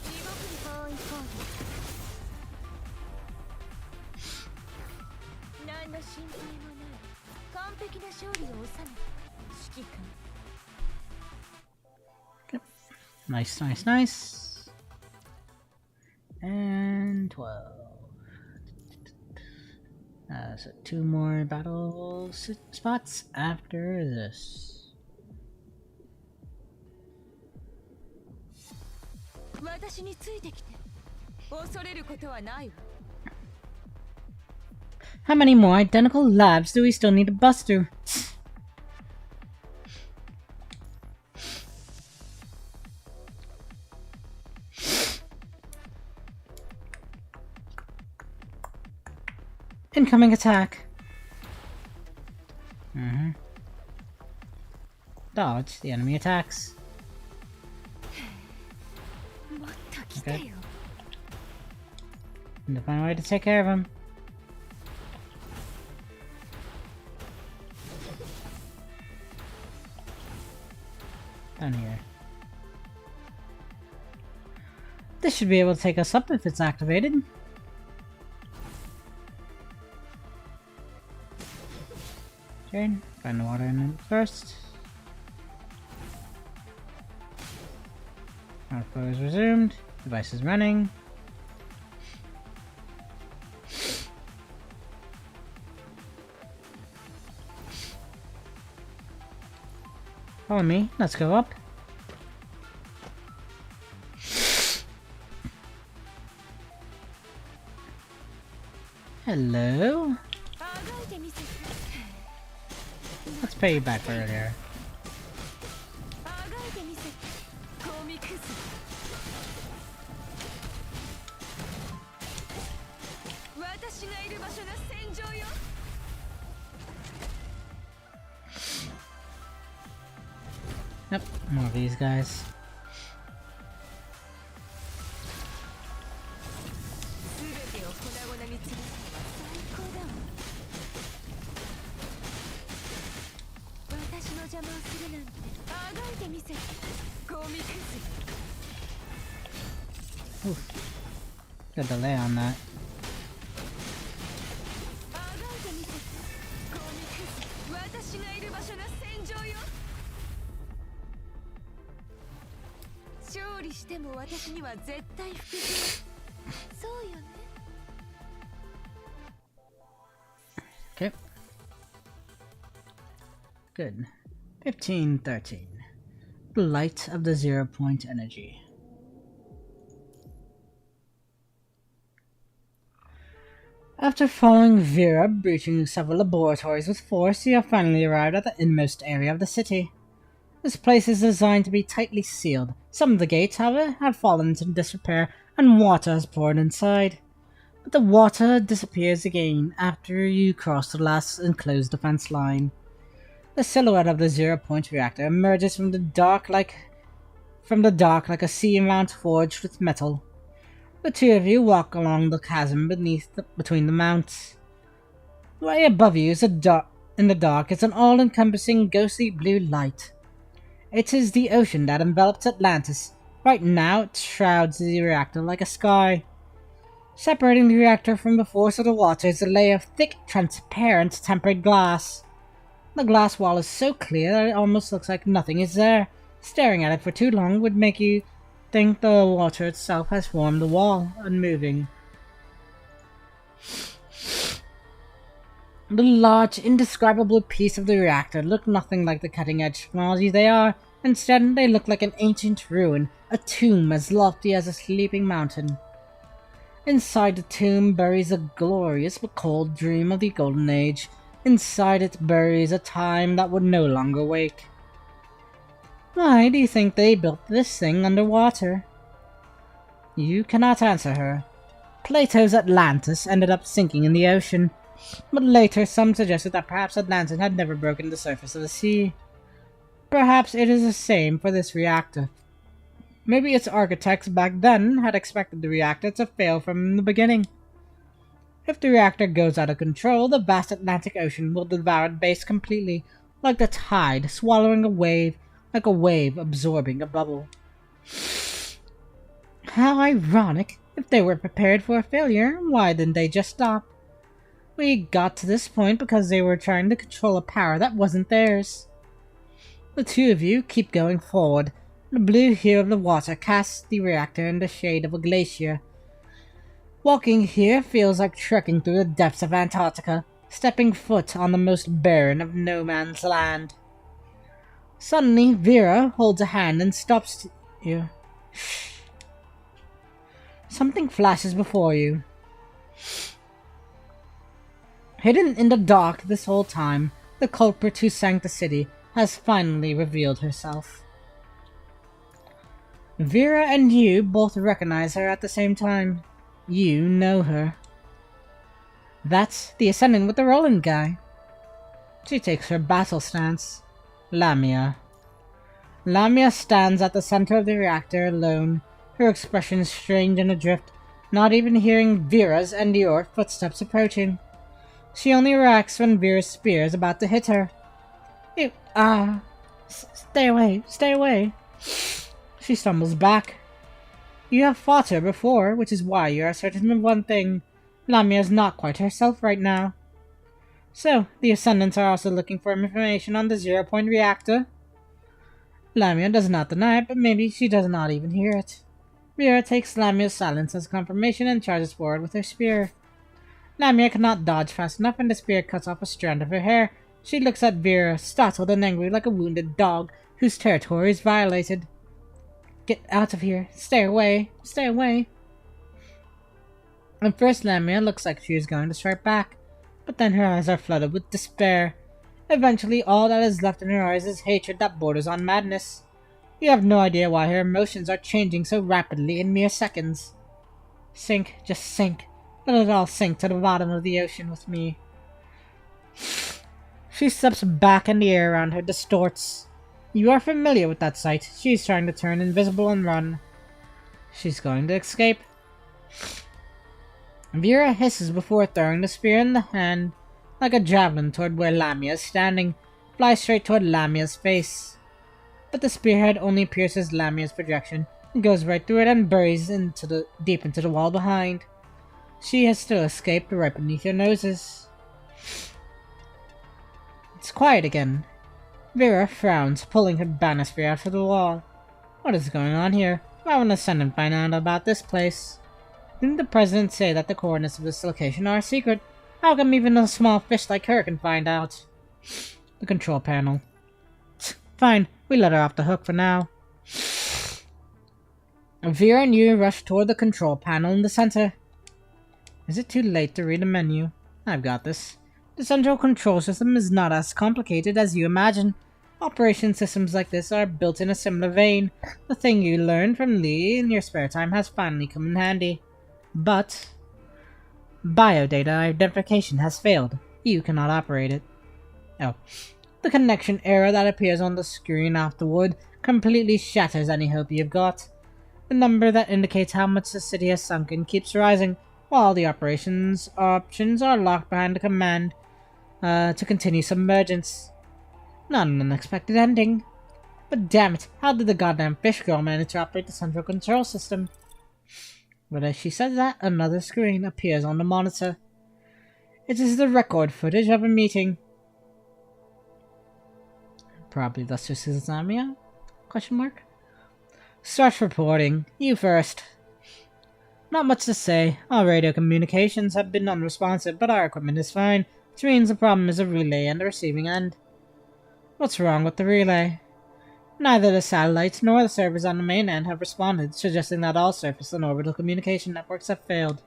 地獄に包囲攻撃。何の心配もない完璧な勝利を収めた指揮官。 Nice, nice, nice. And 12. So 2 more battle spots after this. 私についてきて恐れることはないわ。 How many more identical labs do we still need to bust through? Incoming attack. dodge the enemy attacks. もっと来てよ。 And to find a way to take care of him. Down here. This should be able to take us up if it's activated. Okay, find the water in it first. Outflow is resumed. Device is running. Follow me. Let's go up. Hello. Let's pay you back for earlier. Yep, more of these guys. Oof. Good delay on that. Okay. Good. 1513. The light of the 0-point energy. After following Vera, breaching several laboratories with force, you have finally arrived at the inmost area of the city. This place is designed to be tightly sealed. Some of the gates, however, have fallen into disrepair and water has poured inside. But the water disappears again after you cross the last enclosed defense line. The silhouette of the 0-point reactor emerges from the dark like a sea mount forged with metal. The two of you walk along the chasm between the mounts. Way above you in the dark is an all-encompassing ghostly blue light. It is the ocean that envelops Atlantis. Right now it shrouds the reactor like a sky. Separating the reactor from the force of the water is a layer of thick, transparent, tempered glass. The glass wall is so clear that it almost looks like nothing is there. Staring at it for too long would make you think the water itself has formed the wall, unmoving. The large, indescribable piece of the reactor look nothing like the cutting-edge technology they are. Instead, they look like an ancient ruin, a tomb as lofty as a sleeping mountain. Inside the tomb buries a glorious but cold dream of the Golden Age. Inside it buries a time that would no longer wake. Why do you think they built this thing underwater? You cannot answer her. Plato's Atlantis ended up sinking in the ocean, but later some suggested that perhaps Atlantis had never broken the surface of the sea. Perhaps it is the same for this reactor. Maybe its architects back then had expected the reactor to fail from the beginning. If the reactor goes out of control, the vast Atlantic Ocean will devour the base completely, like the tide swallowing a wave, like a wave absorbing a bubble. How ironic! If they were prepared for a failure, why didn't they just stop? We got to this point because they were trying to control a power that wasn't theirs. The two of you keep going forward. The blue hue of the water casts the reactor in the shade of a glacier. Walking here feels like trekking through the depths of Antarctica, stepping foot on the most barren of no man's land. Suddenly, Vera holds a hand and stops you. Shh. Something flashes before you. Hidden in the dark this whole time, the culprit who sank the city has finally revealed herself. Vera and you both recognize her at the same time. You know her. That's the Ascendant with the Roland guy. She takes her battle stance. Lamia. Lamia stands at the center of the reactor alone, her expression strange and adrift, not even hearing Vera's and Dior footsteps approaching. She only reacts when Vera's spear is about to hit her. Stay away, stay away. She stumbles back. You have fought her before, which is why you are certain of one thing. Lamia is not quite herself right now. So, the Ascendants are also looking for information on the 0-point reactor? Lamia does not deny it, but maybe she does not even hear it. Vera takes Lamia's silence as confirmation and charges forward with her spear. Lamia cannot dodge fast enough and the spear cuts off a strand of her hair. She looks at Vera, startled and angry like a wounded dog whose territory is violated. Get out of here. Stay away. Stay away. At first, Lamia looks like she is going to strike back, but then her eyes are flooded with despair. Eventually, all that is left in her eyes is hatred that borders on madness. You have no idea why her emotions are changing so rapidly in mere seconds. Sink, just sink. Let it all sink to the bottom of the ocean with me. She steps back and the air around her distorts. You are familiar with that sight. She's trying to turn invisible and run. She's going to escape. Vera hisses before throwing the spear in the hand, like a javelin toward where Lamia is standing, flies straight toward Lamia's face. But the spearhead only pierces Lamia's projection, and goes right through it and buries deep into the wall behind. She has still escaped right beneath your noses. It's quiet again. Vera frowns, pulling her banisphere out of the wall. What is going on here? Why would an Ascendant find out about this place? Didn't the President say that the coordinates of this location are a secret? How come even a small fish like her can find out? The control panel. Fine, we let her off the hook for now. Vera and you rush toward the control panel in the center. Is it too late to read the menu? I've got this. The central control system is not as complicated as you imagine. Operation systems like this are built in a similar vein. The thing you learned from Lee in your spare time has finally come in handy. But biodata identification has failed. You cannot operate it. Oh. The connection error that appears on the screen afterward completely shatters any hope you've got. The number that indicates how much the city has sunken keeps rising, while the operations options are locked behind a command to continue submergence. Not an unexpected ending. But damn it, how did the goddamn fish girl manage to operate the central control system? But as she says that, another screen appears on the monitor. It is the record footage of a meeting. Probably that's just his Lamia? Question mark? Start reporting. You first. Not much to say. Our radio communications have been unresponsive, but our equipment is fine, which means the problem is a relay and the receiving end. What's wrong with the relay? Neither the satellites nor the servers on the main end have responded, suggesting that all surface and orbital communication networks have failed.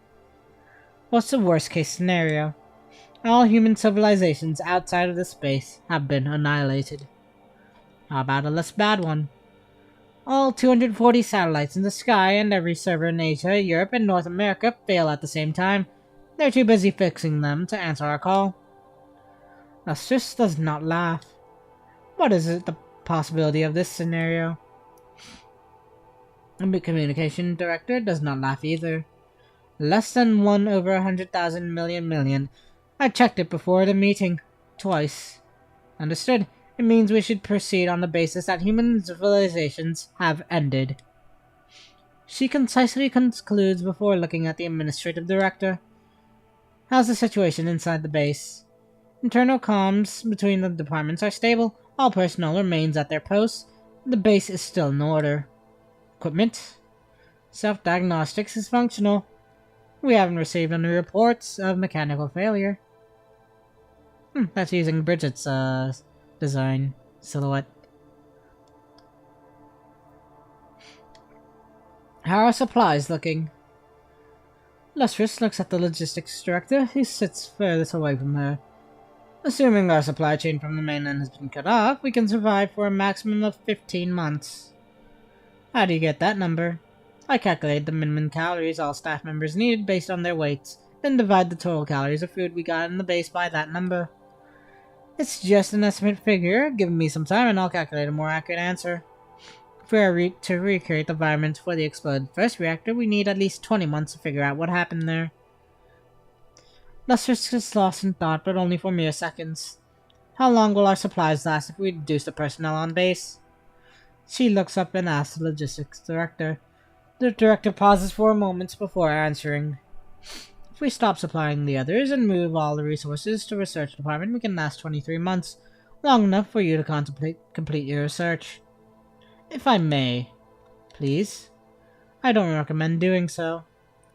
What's the worst case scenario? All human civilizations outside of this space have been annihilated. How about a less bad one? All 240 satellites in the sky and every server in Asia, Europe, and North America fail at the same time. They're too busy fixing them to answer our call. Lustrous does not laugh. What is it, the possibility of this scenario? The communication director does not laugh either. Less than 1 over 100,000 million. I checked it before the meeting. Twice. Understood. It means we should proceed on the basis that human civilizations have ended. She concisely concludes before looking at the administrative director. How's the situation inside the base? Internal comms between the departments are stable. All personnel remains at their posts. The base is still in order. Equipment? Self-diagnostics is functional. We haven't received any reports of mechanical failure. That's using Bridget's design silhouette. How are supplies looking? Lustrous looks at the logistics director, who sits furthest away from her. Assuming our supply chain from the mainland has been cut off, we can survive for a maximum of 15 months. How do you get that number? I calculate the minimum calories all staff members need based on their weights, then divide the total calories of food we got in the base by that number. It's just an estimate figure. Give me some time and I'll calculate a more accurate answer. to recreate the environment for the exploded first reactor, we need at least 20 months to figure out what happened there. Lester is lost in thought, but only for mere seconds. How long will our supplies last if we reduce the personnel on base? She looks up and asks the logistics director. The director pauses for a moment before answering. If we stop supplying the others and move all the resources to research department, we can last 23 months, long enough for you to complete your research. If I may, please. I don't recommend doing so.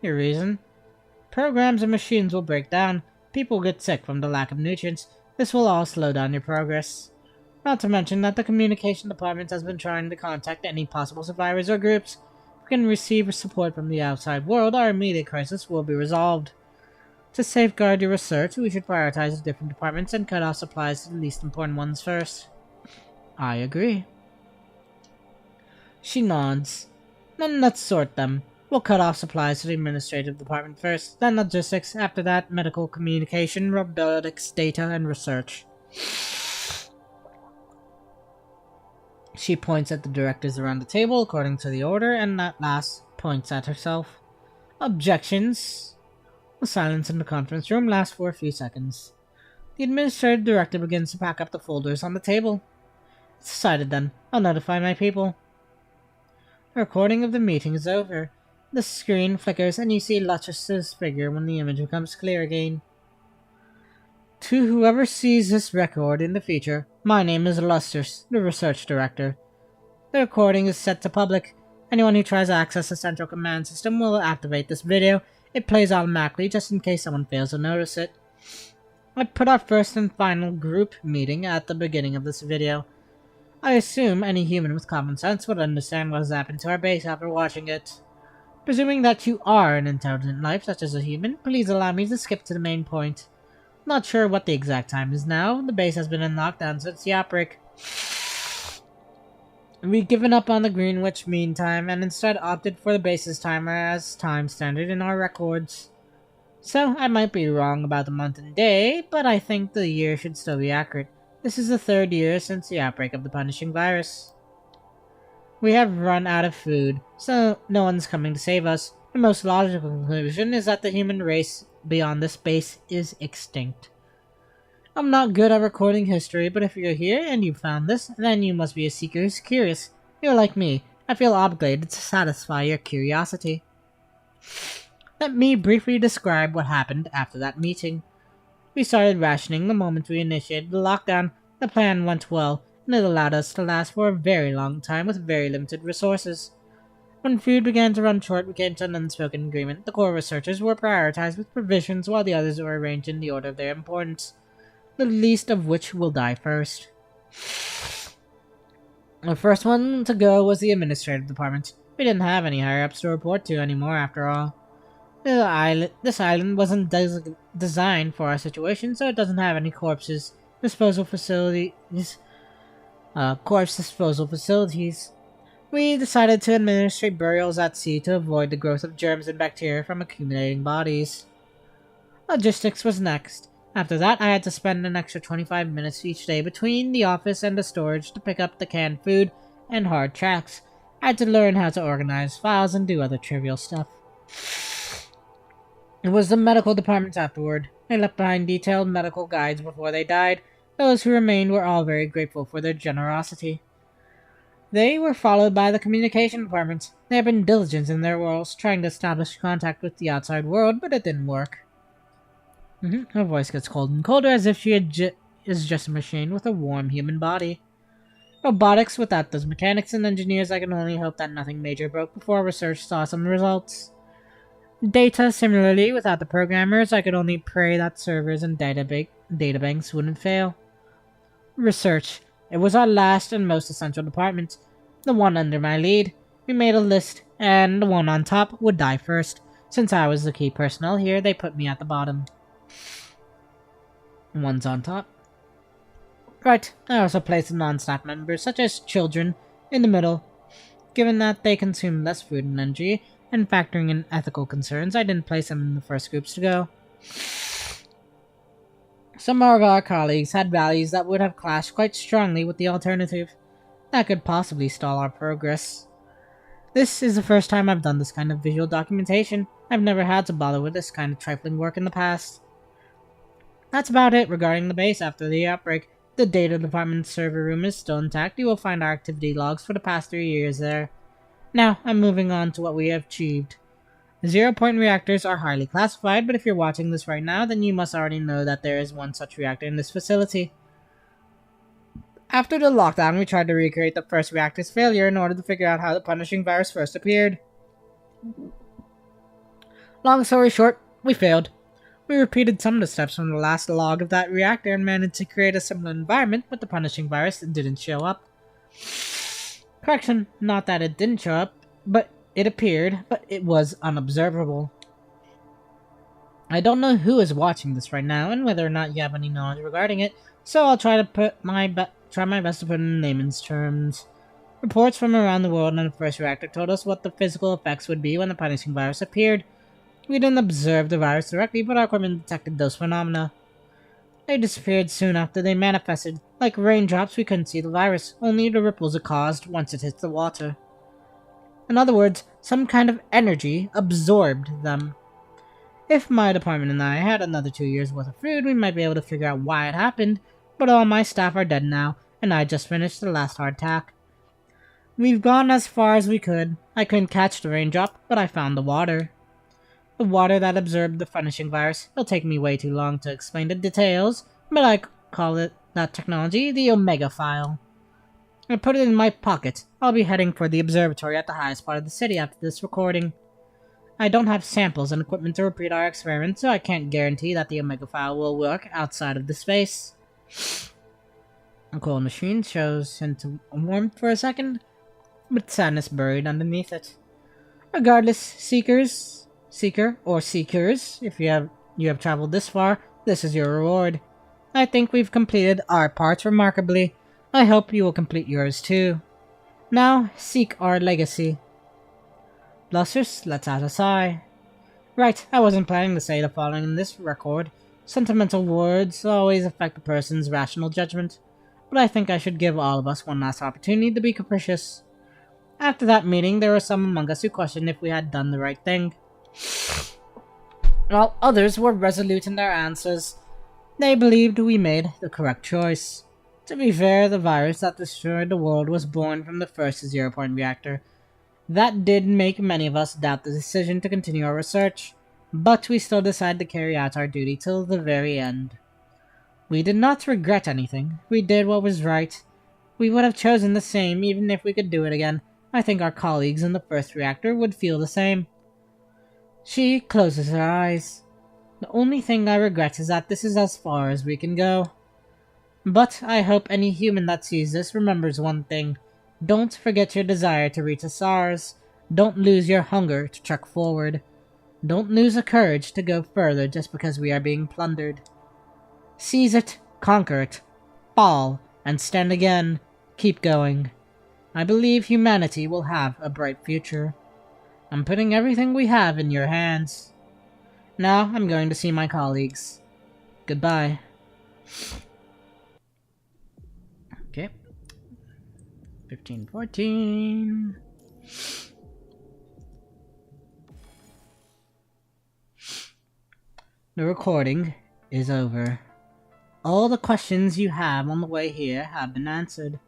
Your reason? Programs and machines will break down, people get sick from the lack of nutrients. This will all slow down your progress. Not to mention that the communication department has been trying to contact any possible survivors or groups. If we can receive support from the outside world, our immediate crisis will be resolved. To safeguard your research, we should prioritize the different departments and cut off supplies to the least important ones first. I agree. She nods. Then let's sort them. We'll cut off supplies to the administrative department first, then logistics, after that medical communication, robotics, data, and research. She points at the directors around the table according to the order, and at last points at herself. Objections? The silence in the conference room lasts for a few seconds. The administrative director begins to pack up the folders on the table. It's decided then. I'll notify my people. The recording of the meeting is over. The screen flickers and you see Lustrous' figure when the image becomes clear again. To whoever sees this record in the future, my name is Lustrous, the research director. The recording is set to public. Anyone who tries to access the central command system will activate this video. It plays automatically just in case someone fails to notice it. I put our first and final group meeting at the beginning of this video. I assume any human with common sense would understand what has happened to our base after watching it. Presuming that you are an intelligent life such as a human, please allow me to skip to the main point. Not sure what the exact time is now. The base has been in lockdown since the outbreak. We've given up on the Greenwich Mean Time and instead opted for the base's timer as time standard in our records. So, I might be wrong about the month and day, but I think the year should still be accurate. This is the 3rd year since the outbreak of the punishing virus. We have run out of food, so no one's coming to save us. The most logical conclusion is that the human race beyond this base is extinct. I'm not good at recording history, but if you're here and you found this, then you must be a seeker who's curious. You're like me. I feel obligated to satisfy your curiosity. Let me briefly describe what happened after that meeting. We started rationing the moment we initiated the lockdown. The plan went well, and it allowed us to last for a very long time with very limited resources. When food began to run short, we came to an unspoken agreement. The core researchers were prioritized with provisions while the others were arranged in the order of their importance, the least of which will die first. The first one to go was the administrative department. We didn't have any higher-ups to report to anymore after all. This island wasn't designed for our situation, so it doesn't have any corpse disposal facilities. We decided to administrate burials at sea to avoid the growth of germs and bacteria from accumulating bodies. Logistics was next. After that, I had to spend an extra 25 minutes each day between the office and the storage to pick up the canned food and hard tracks. I had to learn how to organize files and do other trivial stuff. It was the medical department afterward. They left behind detailed medical guides before they died. Those who remained were all very grateful for their generosity. They were followed by the communication department. They have been diligent in their roles, trying to establish contact with the outside world, but it didn't work. Her voice gets cold and colder, as if she is just a machine with a warm human body. Robotics, without those mechanics and engineers, I can only hope that nothing major broke before research saw some results. Data, similarly, without the programmers, I could only pray that servers and databanks wouldn't fail. Research. It was our last and most essential department. The one under my lead. We made a list, and the one on top would die first. Since I was the key personnel here, they put me at the bottom. One's on top. Right, I also placed the non-staff members, such as children, in the middle. Given that they consume less food and energy, and factoring in ethical concerns, I didn't place them in the first groups to go. Some of our colleagues had values that would have clashed quite strongly with the alternative. That could possibly stall our progress. This is the first time I've done this kind of visual documentation. I've never had to bother with this kind of trifling work in the past. That's about it regarding the base after the outbreak. The data department server room is still intact. You will find our activity logs for the past 3 years there. Now, I'm moving on to what we have achieved. Zero-point reactors are highly classified, but if you're watching this right now, then you must already know that there is one such reactor in this facility. After the lockdown, we tried to recreate the first reactor's failure in order to figure out how the punishing virus first appeared. Long story short, we failed. We repeated some of the steps from the last log of that reactor and managed to create a similar environment, but the punishing virus didn't show up. Correction, not that it didn't show up, but it appeared, but it was unobservable. I don't know who is watching this right now and whether or not you have any knowledge regarding it, so I'll try my best to put it in layman's terms. Reports from around the world on the first reactor told us what the physical effects would be when the punishing virus appeared. We didn't observe the virus directly, but our equipment detected those phenomena. They disappeared soon after they manifested. Like raindrops, we couldn't see the virus, only the ripples it caused once it hit the water. In other words, some kind of energy absorbed them. If my department and I had another 2 years worth of food, we might be able to figure out why it happened, but all my staff are dead now, and I just finished the last hardtack. We've gone as far as we could. I couldn't catch the raindrop, but I found the water. The water that absorbed the punishing virus. It'll take me way too long to explain the details, but I call that technology the Omega File. I put it in my pocket. I'll be heading for the observatory at the highest part of the city after this recording. I don't have samples and equipment to repeat our experiment, so I can't guarantee that the Omega File will work outside of the space. A cold machine shows into warmth for a second, with sadness buried underneath it. Regardless, Seeker, or Seekers, if you have traveled this far, this is your reward. I think we've completed our parts remarkably. I hope you will complete yours too. Now, seek our legacy. Blusters, let's add a sigh. Right, I wasn't planning to say the following in this record. Sentimental words always affect a person's rational judgment, but I think I should give all of us one last opportunity to be capricious. After that meeting, there were some among us who questioned if we had done the right thing, while others were resolute in their answers. They believed we made the correct choice. To be fair, the virus that destroyed the world was born from the first zero-point reactor. That did make many of us doubt the decision to continue our research, but we still decided to carry out our duty till the very end. We did not regret anything. We did what was right. We would have chosen the same even if we could do it again. I think our colleagues in the first reactor would feel the same. She closes her eyes. The only thing I regret is that this is as far as we can go. But I hope any human that sees this remembers one thing. Don't forget your desire to reach the stars. Don't lose your hunger to trek forward. Don't lose the courage to go further just because we are being plundered. Seize it, conquer it, fall, and stand again. Keep going. I believe humanity will have a bright future. I'm putting everything we have in your hands. Now I'm going to see my colleagues. Goodbye. Okay. 1514. The recording is over. All the questions you have on the way here have been answered.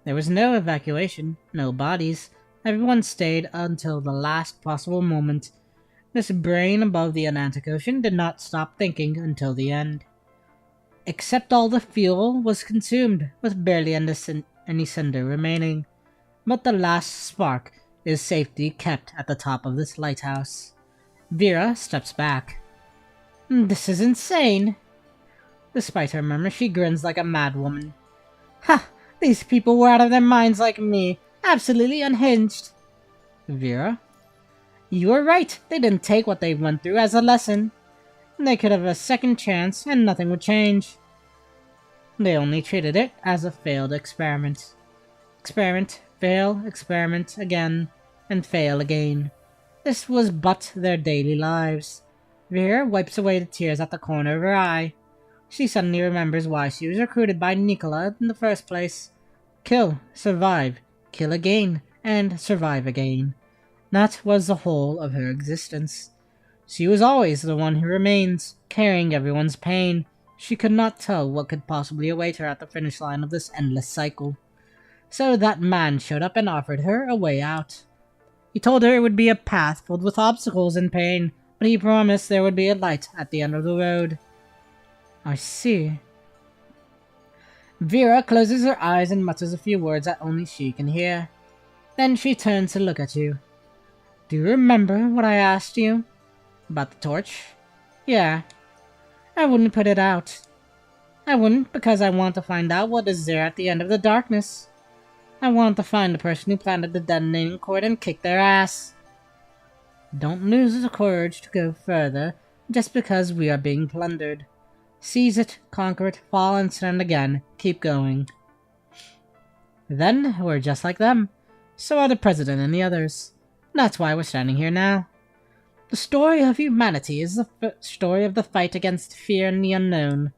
There was no evacuation, no bodies. Everyone stayed until the last possible moment. This brain above the Atlantic Ocean did not stop thinking until the end. Except all the fuel was consumed, with barely any cinder remaining. But the last spark is safely kept at the top of this lighthouse. Vera steps back. This is insane. Despite her murmur, she grins like a madwoman. Ha! These people were out of their minds like me. Absolutely unhinged. Vera? You were right. They didn't take what they went through as a lesson. They could have a second chance and nothing would change. They only treated it as a failed experiment. Experiment, fail, experiment again, and fail again. This was but their daily lives. Vera wipes away the tears at the corner of her eye. She suddenly remembers why she was recruited by Nicola in the first place. Kill, survive, kill again, and survive again. That was the whole of her existence. She was always the one who remains, carrying everyone's pain. She could not tell what could possibly await her at the finish line of this endless cycle. So that man showed up and offered her a way out. He told her it would be a path filled with obstacles and pain, but he promised there would be a light at the end of the road. I see. Vera closes her eyes and mutters a few words that only she can hear. Then she turns to look at you. Do you remember what I asked you? About the torch? Yeah. I wouldn't put it out. I wouldn't because I want to find out what is there at the end of the darkness. I want to find the person who planted the detonating cord and kick their ass. Don't lose the courage to go further just because we are being plundered. Seize it, conquer it, fall and stand again. Keep going. Then we're just like them. So are the president and the others. That's why we're standing here now. The story of humanity is the story of the fight against fear and the unknown.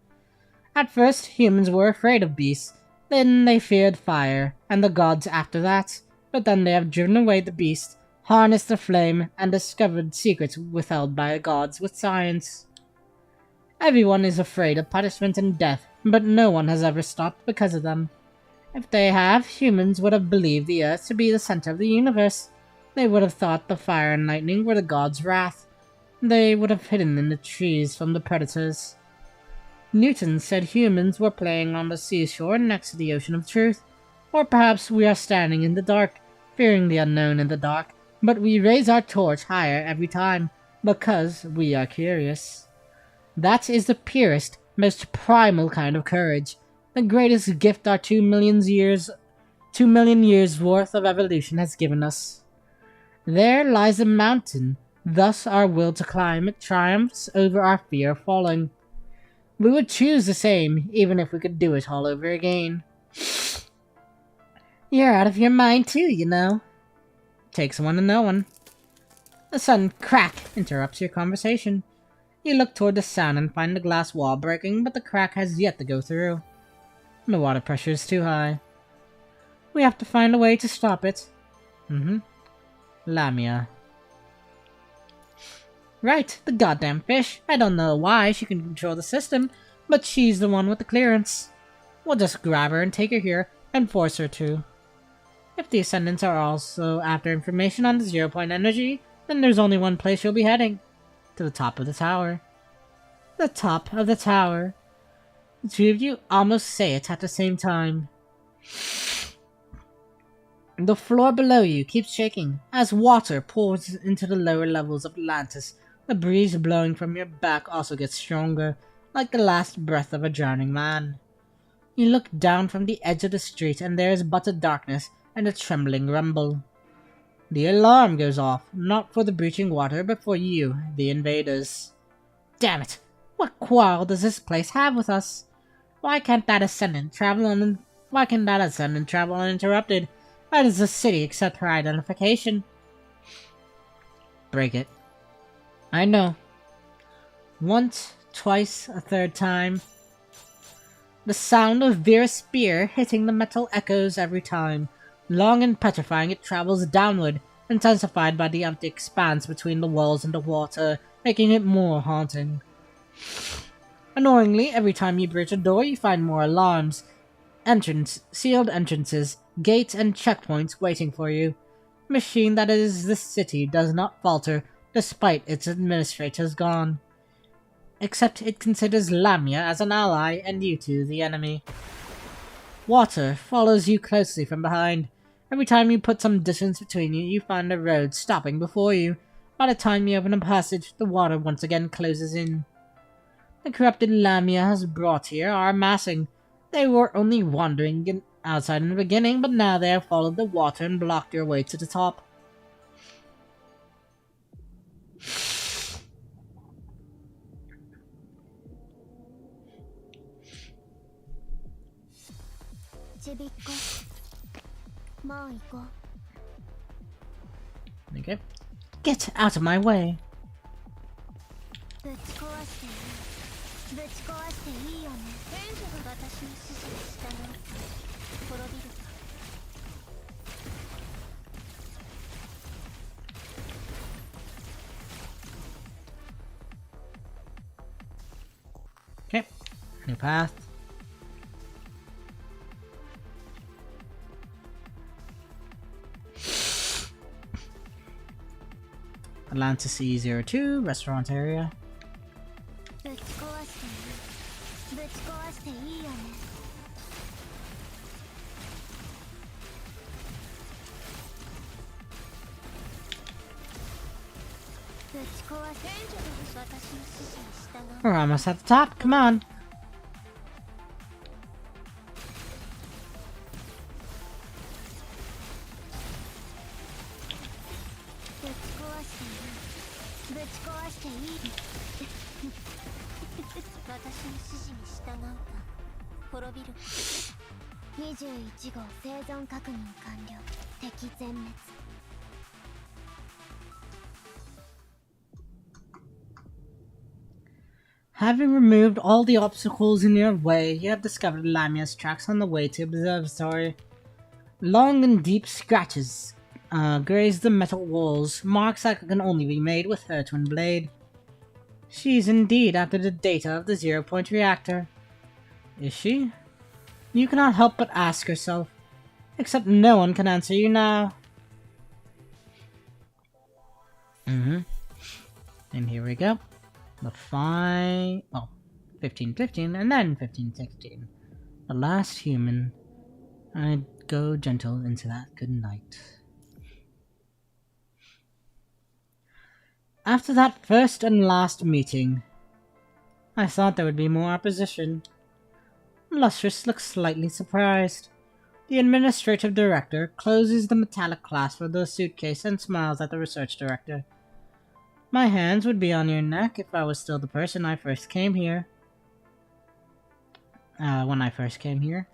At first, humans were afraid of beasts. Then they feared fire, and the gods after that. But then they have driven away the beast, harnessed the flame, and discovered secrets withheld by the gods with science. Everyone is afraid of punishment and death, but no one has ever stopped because of them. If they have, humans would have believed the earth to be the center of the universe. They would have thought the fire and lightning were the gods' wrath. They would have hidden in the trees from the predators. Newton said humans were playing on the seashore next to the ocean of truth. Or perhaps we are standing in the dark, fearing the unknown in the dark, but we raise our torch higher every time, because we are curious. That is the purest, most primal kind of courage. The greatest gift our 2 million years worth of evolution has given us. There lies a mountain, thus our will to climb it triumphs over our fear of falling. We would choose the same, even if we could do it all over again. You're out of your mind too, you know. Takes one to know one. A sudden crack interrupts your conversation. You look toward the sound and find the glass wall breaking, but the crack has yet to go through. The water pressure is too high. We have to find a way to stop it. Lamia. Right, the goddamn fish. I don't know why she can control the system, but she's the one with the clearance. We'll just grab her and take her here, and force her to. If the Ascendants are also after information on the 0-point energy, then there's only one place you'll be heading. To the top of the tower. The top of the tower. The two of you almost say it at the same time. The floor below you keeps shaking as water pours into the lower levels of Atlantis. The breeze blowing from your back also gets stronger, like the last breath of a drowning man. You look down from the edge of the street and there is but a darkness and a trembling rumble. The alarm goes off, not for the breaching water, but for you, the invaders. Damn it! What quarrel does this place have with us? Why can't that Ascendant travel uninterrupted? Why does the city accept her identification? Break it. I know. Once, twice, a third time. The sound of Vera's spear hitting the metal echoes every time. Long and petrifying, it travels downward, intensified by the empty expanse between the walls and the water, making it more haunting. Annoyingly, every time you breach a door, you find more alarms. Sealed entrances, gates, and checkpoints waiting for you. The machine that is this city does not falter, despite its administrators gone. Except it considers Lamia as an ally and you two the enemy. Water follows you closely from behind. Every time you put some distance between you, you find a road stopping before you. By the time you open a passage, the water once again closes in. The corrupted Lamia has brought here are amassing. They were only wandering outside in the beginning, but now they have followed the water and blocked their way to the top. Okay. Get out of my way. New path. Atlantis E02, restaurant area. ぶち壊していいぶち壊していいよねぶち壊せ私の指示に従う We're almost at the top. Come on. ぶち壊していいぶち壊していい私の指示に従うか滅びる21号生存確認完了敵全滅 Having removed all the obstacles in your way, you have discovered Lamia's tracks on the way to the observatory. Long and deep scratches graze the metal walls, marks that can only be made with her twin blade. She's indeed after the data of the zero-point reactor. Is she? You cannot help but ask yourself, except no one can answer you now. And here we go. The 1515 and then 1516. The last human. I'd go gentle into that good night. After that first and last meeting, I thought there would be more opposition. Lustrous looks slightly surprised. The administrative director closes the metallic clasp of the suitcase and smiles at the research director. My hands would be on your neck if I was still the person I first came here. When I first came here.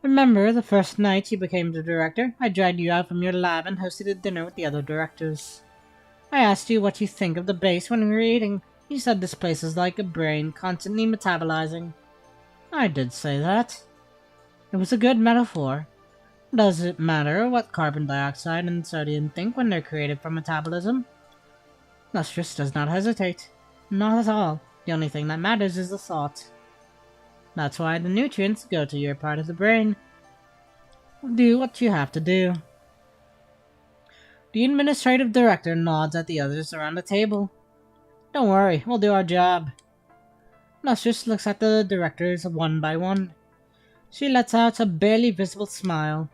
Remember the first night you became the director? I dragged you out from your lab and hosted a dinner with the other directors. I asked you what you think of the base when we were eating. You said this place is like a brain, constantly metabolizing. I did say that. It was a good metaphor. Does it matter what carbon dioxide and sodium think when they're created from metabolism? Lustrous does not hesitate. Not at all. The only thing that matters is the thought. That's why the nutrients go to your part of the brain. Do what you have to do. The administrative director nods at the others around the table. Don't worry, we'll do our job. Lustrous looks at the directors one by one. She lets out a barely visible smile.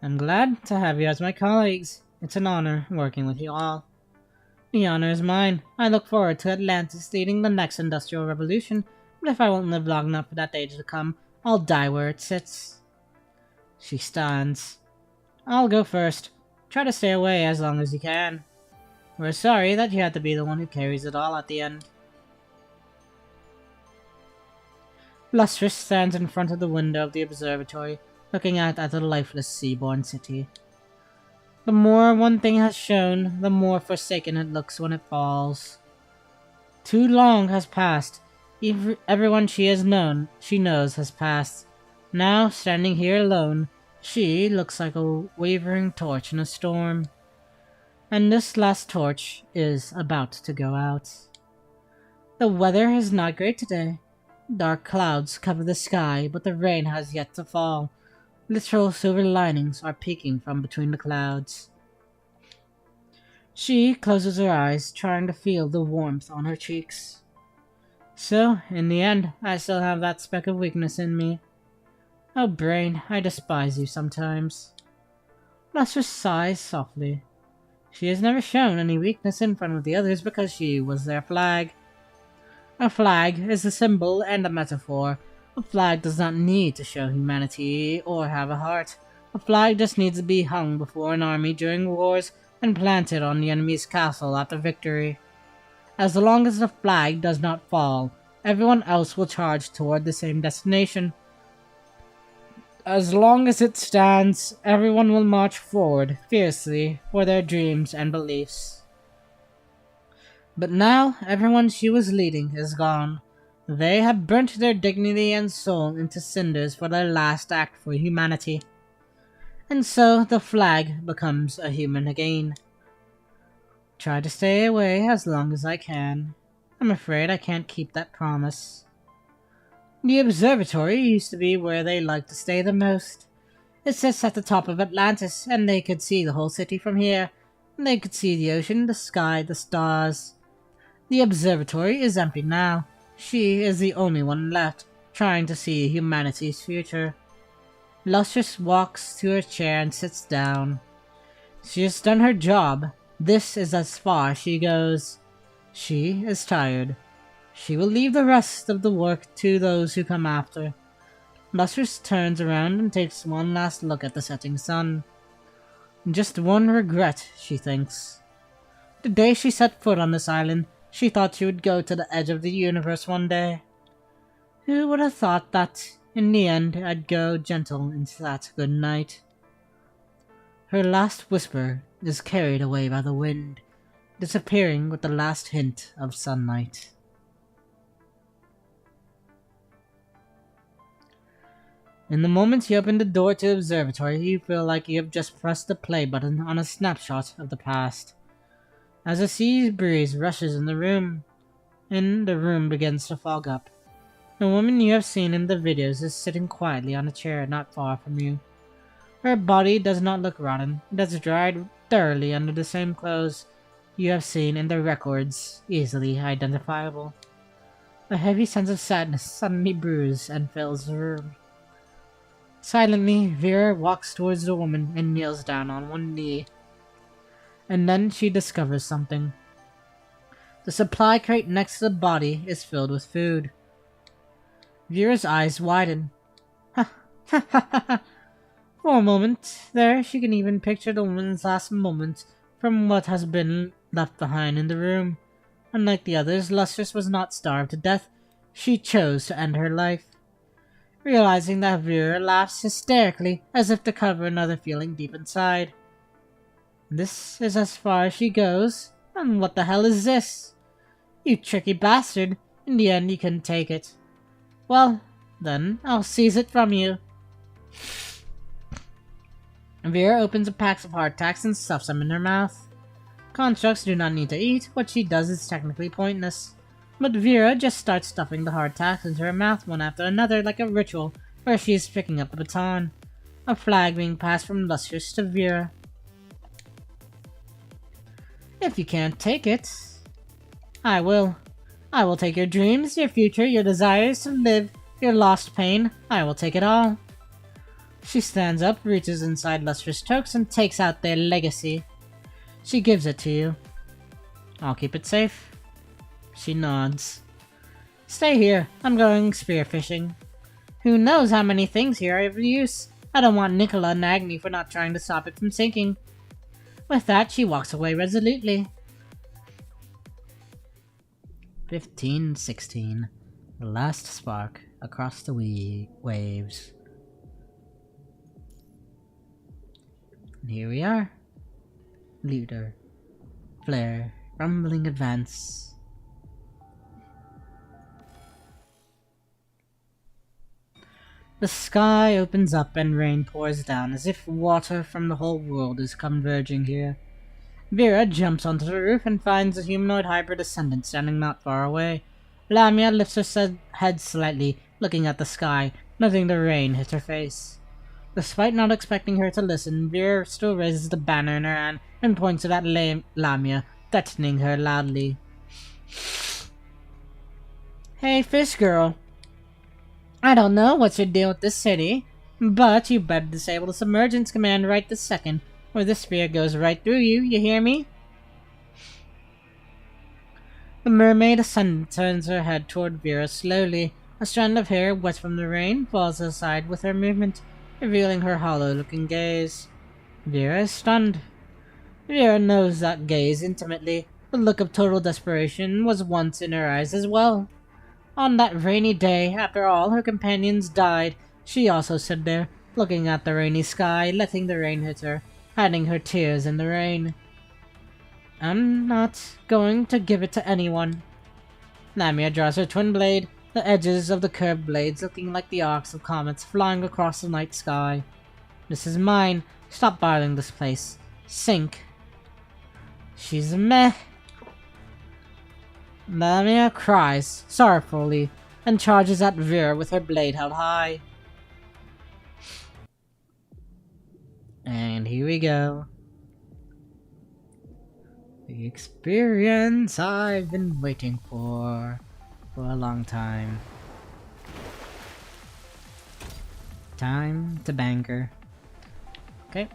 I'm glad to have you as my colleagues. It's an honor working with you all. The honor is mine. I look forward to Atlantis leading the next industrial revolution, but if I won't live long enough for that age to come, I'll die where it sits. She stands. I'll go first. Try to stay away as long as you can. We're sorry that you had to be the one who carries it all at the end. Lustrous stands in front of the window of the observatory, looking out at the lifeless seaborne city. The more one thing has shown, the more forsaken it looks when it falls. Too long has passed. Everyone she knows has passed. Now, standing here alone, she looks like a wavering torch in a storm. And this last torch is about to go out. The weather is not great today. Dark clouds cover the sky, but the rain has yet to fall. Literal silver linings are peeking from between the clouds. She closes her eyes, trying to feel the warmth on her cheeks. So, in the end, I still have that speck of weakness in me. Oh, brain, I despise you sometimes. Lustrous sighs softly. She has never shown any weakness in front of the others because she was their flag. A flag is a symbol and a metaphor. A flag does not need to show humanity or have a heart. A flag just needs to be hung before an army during wars and planted on the enemy's castle after victory. As long as the flag does not fall, everyone else will charge toward the same destination. As long as it stands, everyone will march forward fiercely for their dreams and beliefs. But now, everyone she was leading is gone. They have burnt their dignity and soul into cinders for their last act for humanity. And so, the flag becomes a human again. Try to stay away as long as I can. I'm afraid I can't keep that promise. The observatory used to be where they liked to stay the most. It sits at the top of Atlantis, and they could see the whole city from here. They could see the ocean, the sky, the stars. The observatory is empty now. She is the only one left, trying to see humanity's future. Lustrous walks to her chair and sits down. She has done her job. This is as far she goes. She is tired. She will leave the rest of the work to those who come after. Lustrous turns around and takes one last look at the setting sun. Just one regret, she thinks. The day she set foot on this island, she thought she would go to the edge of the universe one day. Who would have thought that, in the end, I'd go gentle into that good night? Her last whisper is carried away by the wind, disappearing with the last hint of sunlight. In the moment you open the door to the observatory, you feel like you have just pressed the play button on a snapshot of the past. As a sea breeze rushes in the room begins to fog up. The woman you have seen in the videos is sitting quietly on a chair not far from you. Her body does not look rotten. It has dried thoroughly under the same clothes you have seen in the records, easily identifiable. A heavy sense of sadness suddenly brews and fills the room. Silently, Vera walks towards the woman and kneels down on one knee. And then she discovers something. The supply crate next to the body is filled with food. Vera's eyes widen. Ha ha ha ha. For a moment there, she can even picture the woman's last moments from what has been left behind in the room. Unlike the others, Lustrous was not starved to death. She chose to end her life. Realizing that, Vera laughs hysterically, as if to cover another feeling deep inside. This is as far as she goes. And what the hell is this? You tricky bastard. In the end, you couldn't take it. Well, then, I'll seize it from you. Vera opens a pack of hardtacks and stuffs them in her mouth. Constructs do not need to eat. What she does is technically pointless. But Vera just starts stuffing the hardtacks into her mouth one after another like a ritual where she is picking up the baton. A flag being passed from Lustrous to Vera. If you can't take it, I will. I will take your dreams, your future, your desires to live, your lost pain. I will take it all. She stands up, reaches inside Lustrous Tokes, and takes out their legacy. She gives it to you. I'll keep it safe. She nods. Stay here. I'm going spearfishing. Who knows how many things here are of use. I don't want Nicola and Agni for not trying to stop it from sinking. With that, she walks away resolutely. 15:16. The last spark across the waves. And here we are. Leader. Flare. Rumbling advance. The sky opens up and rain pours down as if water from the whole world is converging here. Vera jumps onto the roof and finds a humanoid hybrid ascendant standing not far away. Lamia lifts her head slightly, looking at the sky, noting the rain hit her face. Despite not expecting her to listen, Vera still raises the banner in her hand and points it at Lamia, threatening her loudly. Hey, fish girl. I don't know what's your deal with this city, but you better disable the submergence command right this second, or the spear goes right through you, you hear me? The mermaid ascendant turns her head toward Vera slowly. A strand of hair, wet from the rain, falls aside with her movement, revealing her hollow-looking gaze. Vera is stunned. Vera knows that gaze intimately. The look of total desperation was once in her eyes as well. On that rainy day, after all her companions died, she also stood there, looking at the rainy sky, letting the rain hit her, hiding her tears in the rain. I'm not going to give it to anyone. Lamia draws her twin blade, the edges of the curved blades looking like the arcs of comets flying across the night sky. This is mine. Stop bothering this place. Sink. She's a meh. Lamia cries, sorrowfully, and charges at Veer with her blade held high. And here we go. The experience I've been waiting for a long time. Time to banker. Okay.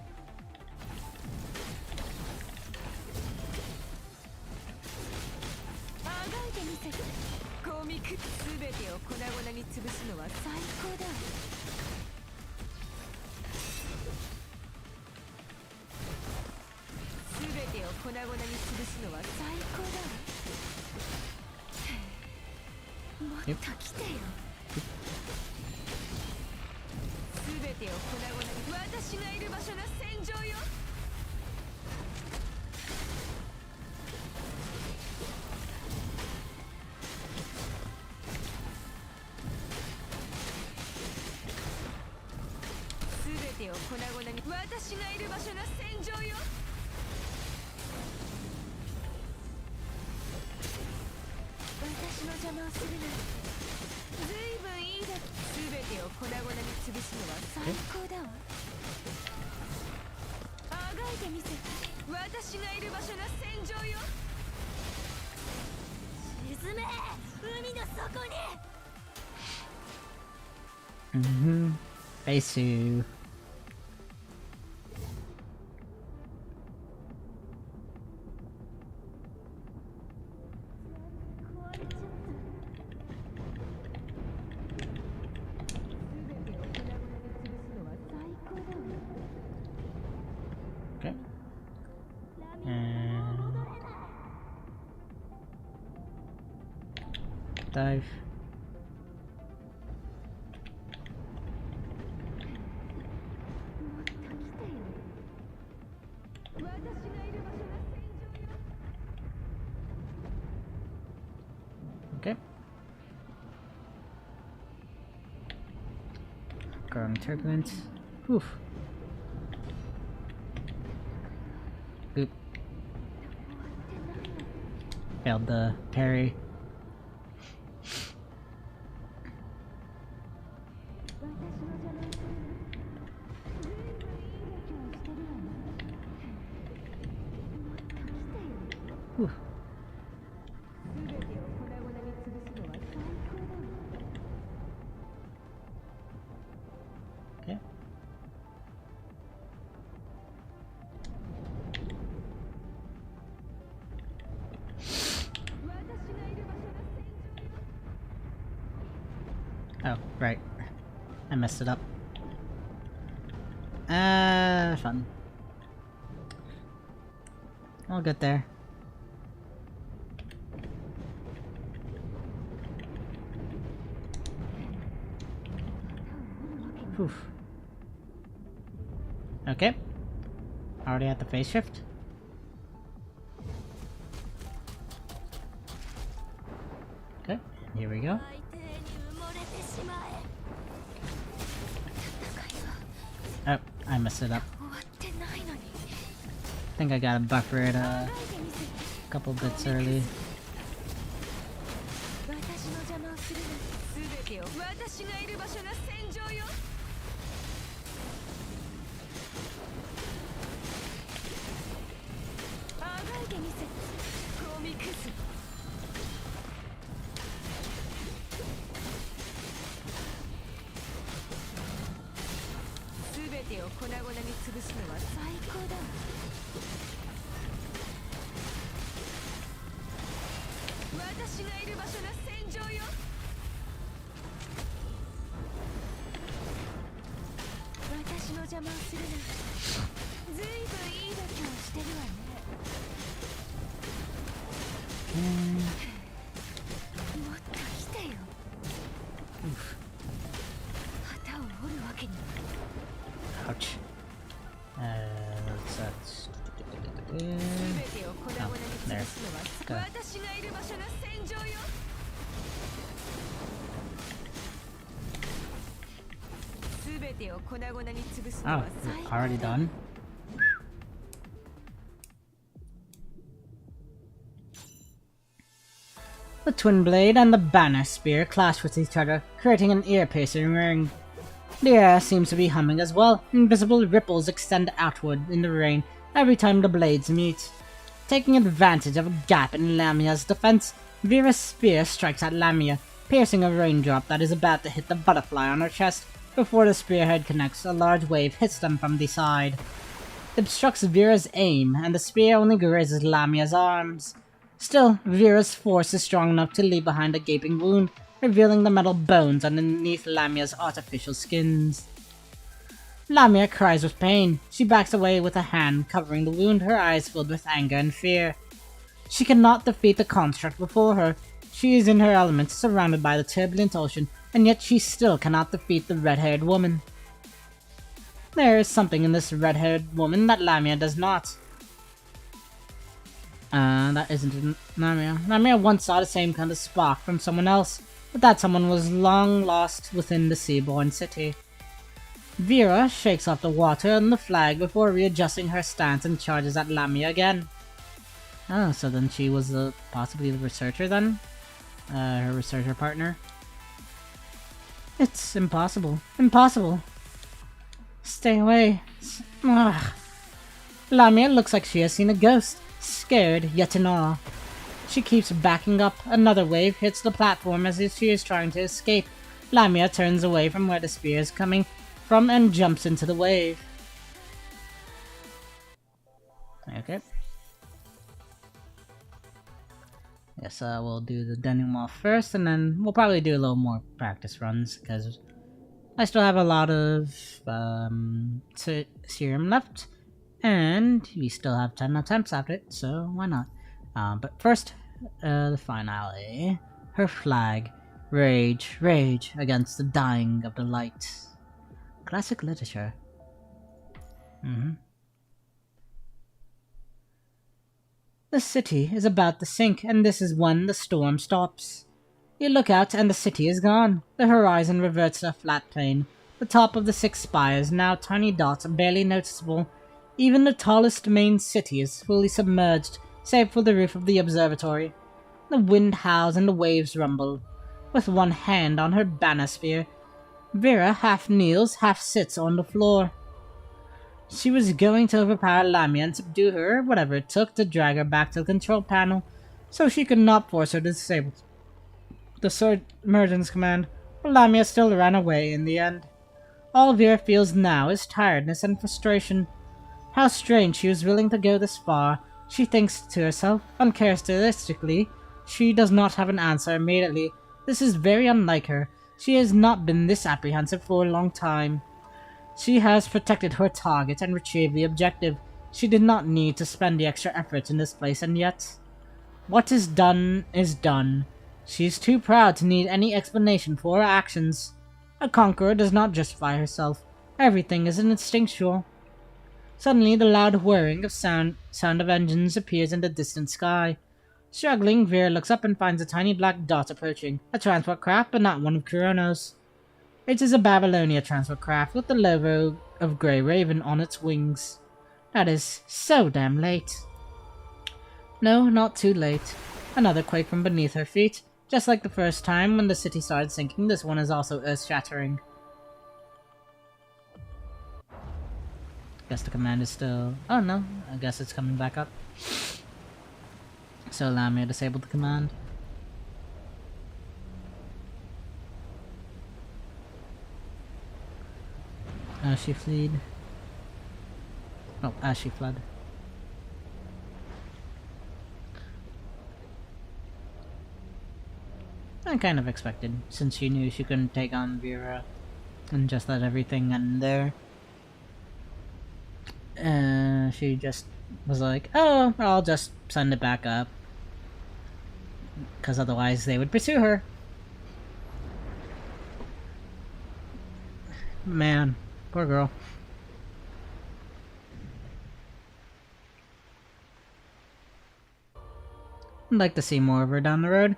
Yep. Phase 2. Okay. And dive. Okay. Growing turbulence. Oof. Oop. Failed the parry. Oof. Okay. Oh, right. I messed it up. Fun. I'll get there. Oof. Okay. Already at the phase shift. Okay, here we go. Oh, I messed it up. I think I gotta buffer it a couple bits early. Ouch. That's oh, there. Go. Oh, already done? The twin blade and the banner spear clash with each other, creating an ear-piercing ring. The air seems to be humming as well. Invisible ripples extend outward in the rain every time the blades meet. Taking advantage of a gap in Lamia's defense, Vera's spear strikes at Lamia, piercing a raindrop that is about to hit the butterfly on her chest. Before the spearhead connects, a large wave hits them from the side. It obstructs Vera's aim, and the spear only grazes Lamia's arms. Still, Vera's force is strong enough to leave behind a gaping wound, revealing the metal bones underneath Lamia's artificial skins. Lamia cries with pain. She backs away with a hand covering the wound, her eyes filled with anger and fear. She cannot defeat the construct before her. She is in her element, surrounded by the turbulent ocean, and yet she still cannot defeat the red-haired woman. There is something in this red-haired woman that Lamia does not. That isn't Lamia. Lamia once saw the same kind of spark from someone else, but that someone was long lost within the Seaborn city. Vera shakes off the water and the flag before readjusting her stance and charges at Lamia again. Oh, so then she was possibly the researcher then? Her researcher partner? It's impossible. Impossible. Stay away. Ugh. Lamia looks like she has seen a ghost, scared yet in awe. She keeps backing up. Another wave hits the platform as if she is trying to escape. Lamia turns away from where the spear is coming from and jumps into the wave. Okay. Yes, we'll do the denouement first, and then we'll probably do a little more practice runs, because I still have a lot of serum left, and we still have 10 attempts at it, so why not? But first, the finale. Her flag. Rage, rage against the dying of the light. Classic literature. The city is about to sink, and this is when the storm stops. You look out and the city is gone. The horizon reverts to a flat plain. The top of the 6 spires, now tiny dots, barely noticeable. Even the tallest main city is fully submerged, save for the roof of the observatory. The wind howls and the waves rumble. With one hand on her banner spear, Vera half kneels, half sits on the floor. She was going to overpower Lamia and subdue her, whatever it took to drag her back to the control panel, so she could not force her to disable the submergence command, but Lamia still ran away in the end. All Vera feels now is tiredness and frustration. How strange she was willing to go this far, she thinks to herself. Uncharacteristically, she does not have an answer immediately. This is very unlike her. She has not been this apprehensive for a long time. She has protected her target and retrieved the objective. She did not need to spend the extra effort in this place, and yet... what is done is done. She is too proud to need any explanation for her actions. A conqueror does not justify herself. Everything is instinctual. Suddenly, the loud whirring of sound of engines appears in the distant sky. Struggling, Vera looks up and finds a tiny black dot approaching. A transport craft, but not one of Kurono's. It is a Babylonia transport craft with the logo of Grey Raven on its wings. That is so damn late. No, not too late. Another quake from beneath her feet. Just like the first time when the city started sinking, this one is also earth-shattering. Guess the command is still... oh no, I guess it's coming back up. So Lamia disabled the command. As she fled. Oh, as she fled. I kind of expected, since she knew she couldn't take on Vera and just let everything end there. She just was like, oh, I'll just send it back up. Because otherwise they would pursue her. Man, poor girl. I'd like to see more of her down the road.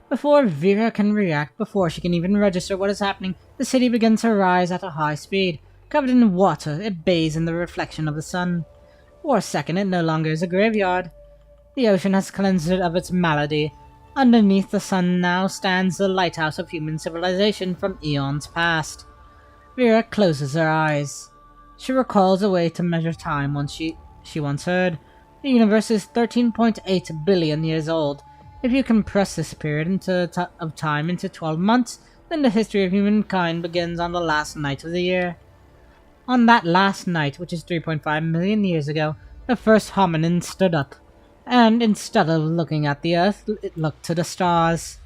Before Vera can react, before she can even register what is happening, the city begins to rise at a high speed. Covered in water, it bathes in the reflection of the sun. For a second, it no longer is a graveyard. The ocean has cleansed it of its malady. Underneath the sun now stands the lighthouse of human civilization from eons past. Vera closes her eyes. She recalls a way to measure time she once heard. The universe is 13.8 billion years old. If you compress this period of time into 12 months, then the history of humankind begins on the last night of the year. On that last night, which is 3.5 million years ago, the first hominin stood up, and instead of looking at the earth, it looked to the stars.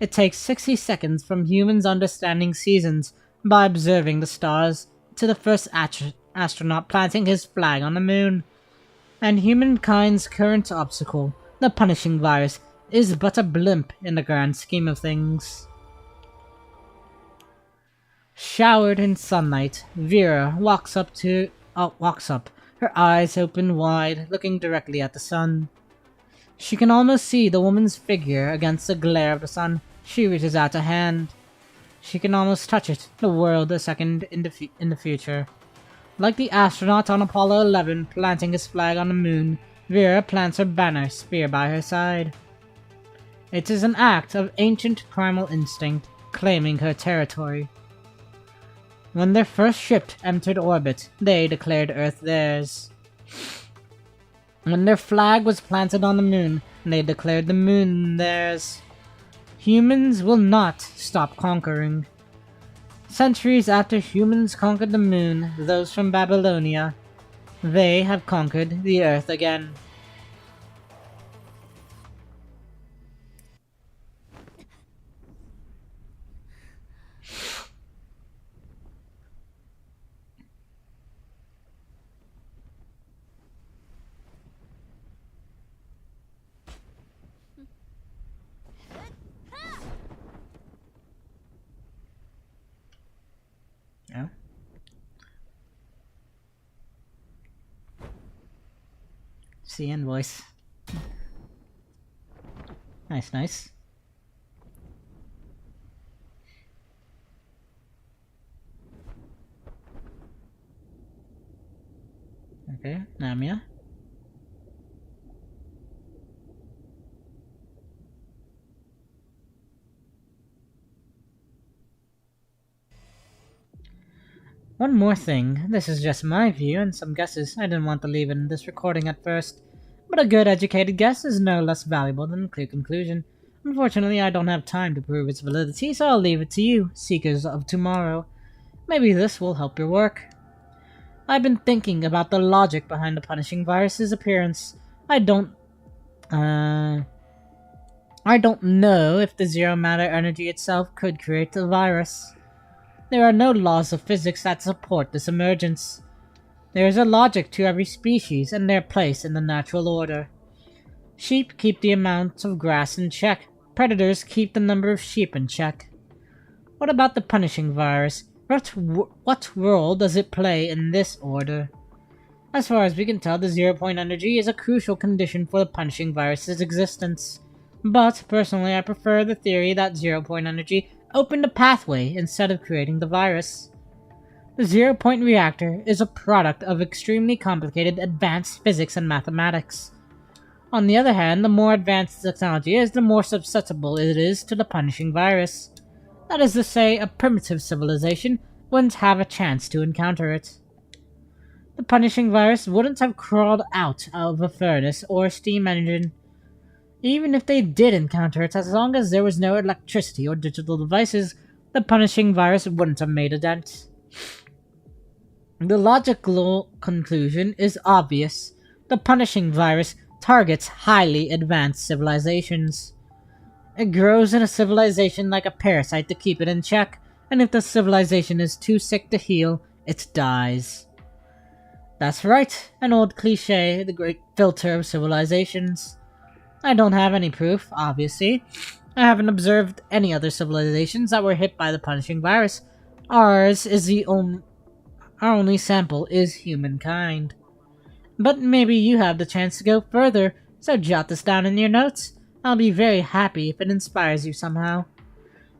It takes 60 seconds from humans understanding seasons by observing the stars to the first astronaut planting his flag on the moon. And humankind's current obstacle, the punishing virus, is but a blimp in the grand scheme of things. Showered in sunlight, Vera walks up, her eyes open wide, looking directly at the sun. She can almost see the woman's figure against the glare of the sun. She reaches out a hand. She can almost touch it, the world a second in the future. Like the astronaut on Apollo 11 planting his flag on the moon, Vera plants her banner spear by her side. It is an act of ancient primal instinct, claiming her territory. When their first ship entered orbit, they declared Earth theirs. When their flag was planted on the moon, they declared the moon theirs. Humans will not stop conquering. Centuries after humans conquered the moon, those from Babylonia, they have conquered the Earth again. Yeah. See invoice. Nice, nice. Okay, Namia. One more thing, this is just my view and some guesses. I didn't want to leave in this recording at first, but a good educated guess is no less valuable than a clear conclusion. Unfortunately, I don't have time to prove its validity, so I'll leave it to you, seekers of tomorrow. Maybe this will help your work. I've been thinking about the logic behind the punishing virus's appearance. I don't know if the zero matter energy itself could create the virus. There are no laws of physics that support this emergence. There is a logic to every species and their place in the natural order. Sheep keep the amount of grass in check. Predators keep the number of sheep in check. What about the punishing virus? What role does it play in this order? As far as we can tell, the zero-point energy is a crucial condition for the punishing virus's existence. But, personally, I prefer the theory that zero-point energy opened a pathway instead of creating the virus. The zero-point reactor is a product of extremely complicated advanced physics and mathematics. On the other hand, the more advanced the technology is, the more susceptible it is to the punishing virus. That is to say, a primitive civilization wouldn't have a chance to encounter it. The punishing virus wouldn't have crawled out of a furnace or a steam engine. Even if they did encounter it, as long as there was no electricity or digital devices, the punishing virus wouldn't have made a dent. The logical conclusion is obvious. The punishing virus targets highly advanced civilizations. It grows in a civilization like a parasite to keep it in check, and if the civilization is too sick to heal, it dies. That's right, an old cliché, the great filter of civilizations. I don't have any proof, obviously. I haven't observed any other civilizations that were hit by the punishing virus. Our only sample is humankind. But maybe you have the chance to go further, so jot this down in your notes. I'll be very happy if it inspires you somehow.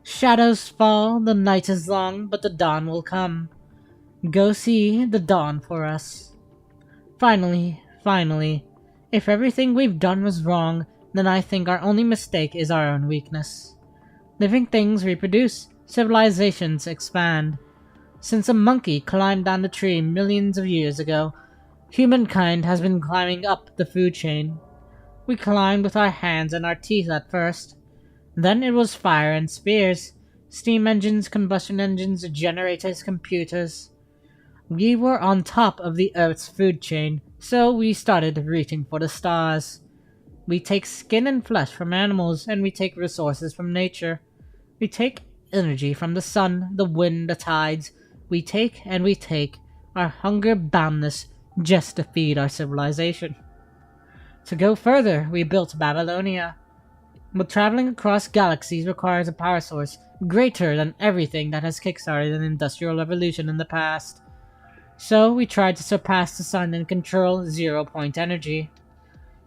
Shadows fall, the night is long, but the dawn will come. Go see the dawn for us. Finally, if everything we've done was wrong, then I think our only mistake is our own weakness. Living things reproduce, civilizations expand. Since a monkey climbed down the tree millions of years ago, humankind has been climbing up the food chain. We climbed with our hands and our teeth at first. Then it was fire and spears, steam engines, combustion engines, generators, computers. We were on top of the Earth's food chain, so we started reaching for the stars. We take skin and flesh from animals, and we take resources from nature. We take energy from the sun, the wind, the tides. We take and we take our hunger boundness just to feed our civilization. To go further, we built Babylonia. But traveling across galaxies requires a power source greater than everything that has kickstarted an industrial revolution in the past. So we tried to surpass the sun and control zero-point energy.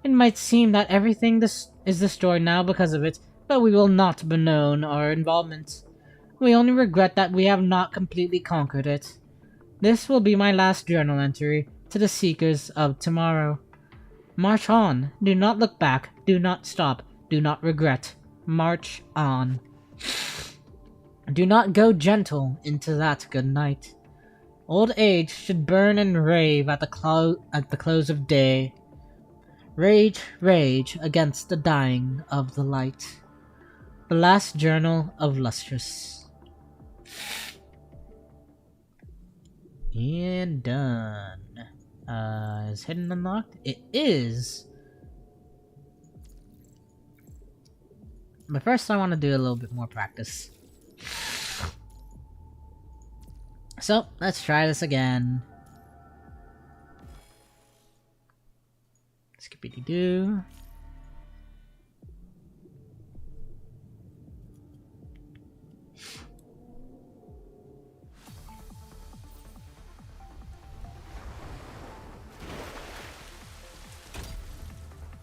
It might seem that everything is destroyed now because of it, but we will not bemoan our involvement. We only regret that we have not completely conquered it. This will be my last journal entry to the Seekers of Tomorrow. March on. Do not look back. Do not stop. Do not regret. March on. Do not go gentle into that good night. Old age should burn and rave at the close of day. Rage, rage against the dying of the light. The last journal of Lustrous. And done. Is hidden unlocked? It is. But first I want to do a little bit more practice. So, let's try this again. Skippity-doo.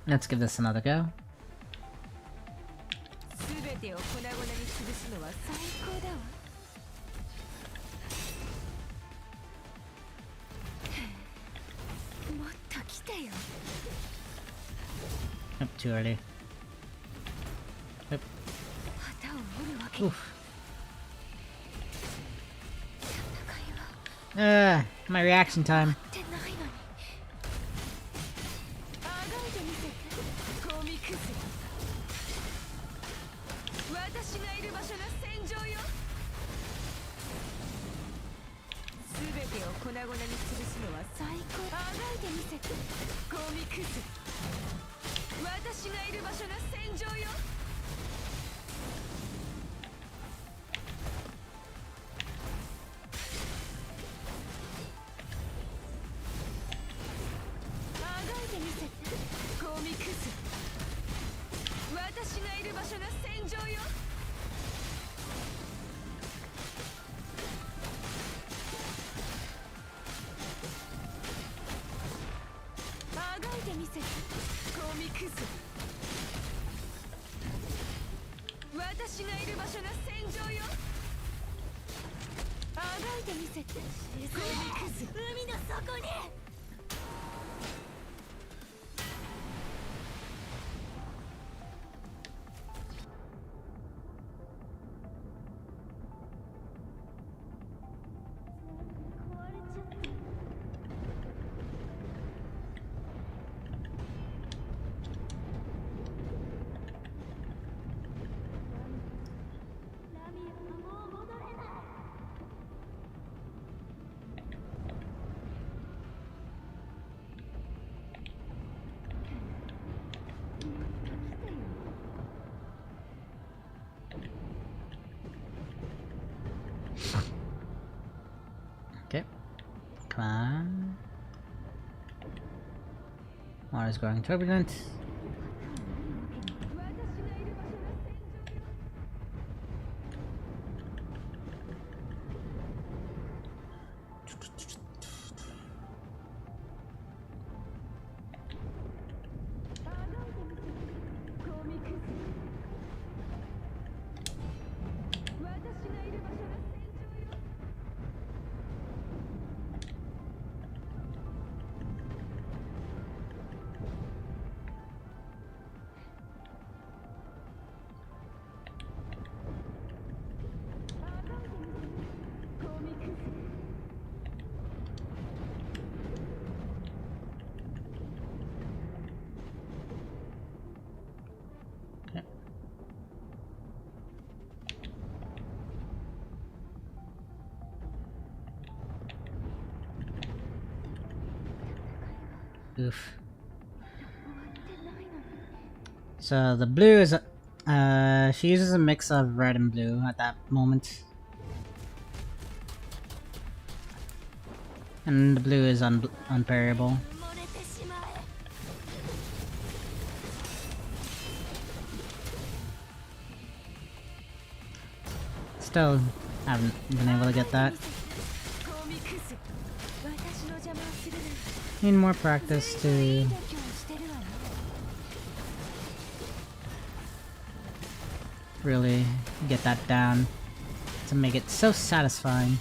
Let's give this another go. Nope, too early. Nope. Oof. My reaction time. Okay. Come on. Water's growing turbulent. Oof. So the blue is, she uses a mix of red and blue at that moment. And the blue is unparable. Still haven't been able to get that. Need more practice to really get that down to make it so satisfying.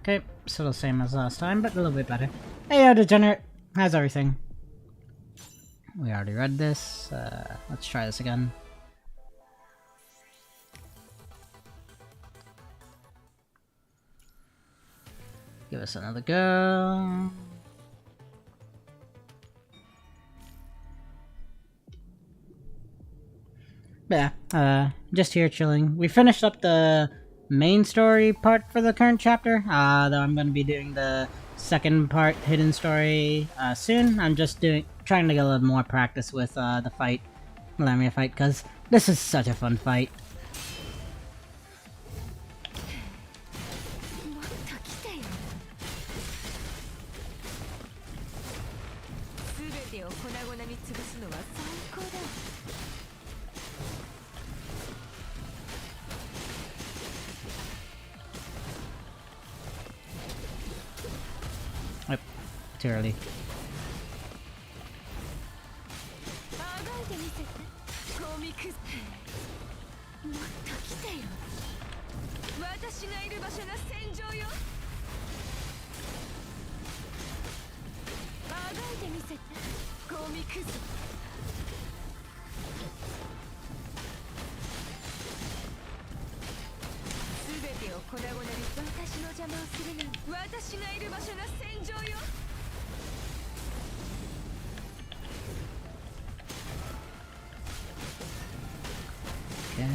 Okay, still the same as last time, but a little bit better. Hey, Degenerate! How's everything? We already read this. Let's try this again. Give us another go. But yeah, just here chilling. We finished up the main story part for the current chapter, though I'm going to be doing the second part, hidden story, soon. I'm just trying to get a little more practice with the fight, Lamia fight, because this is such a fun fight. Yep, too early. Okay.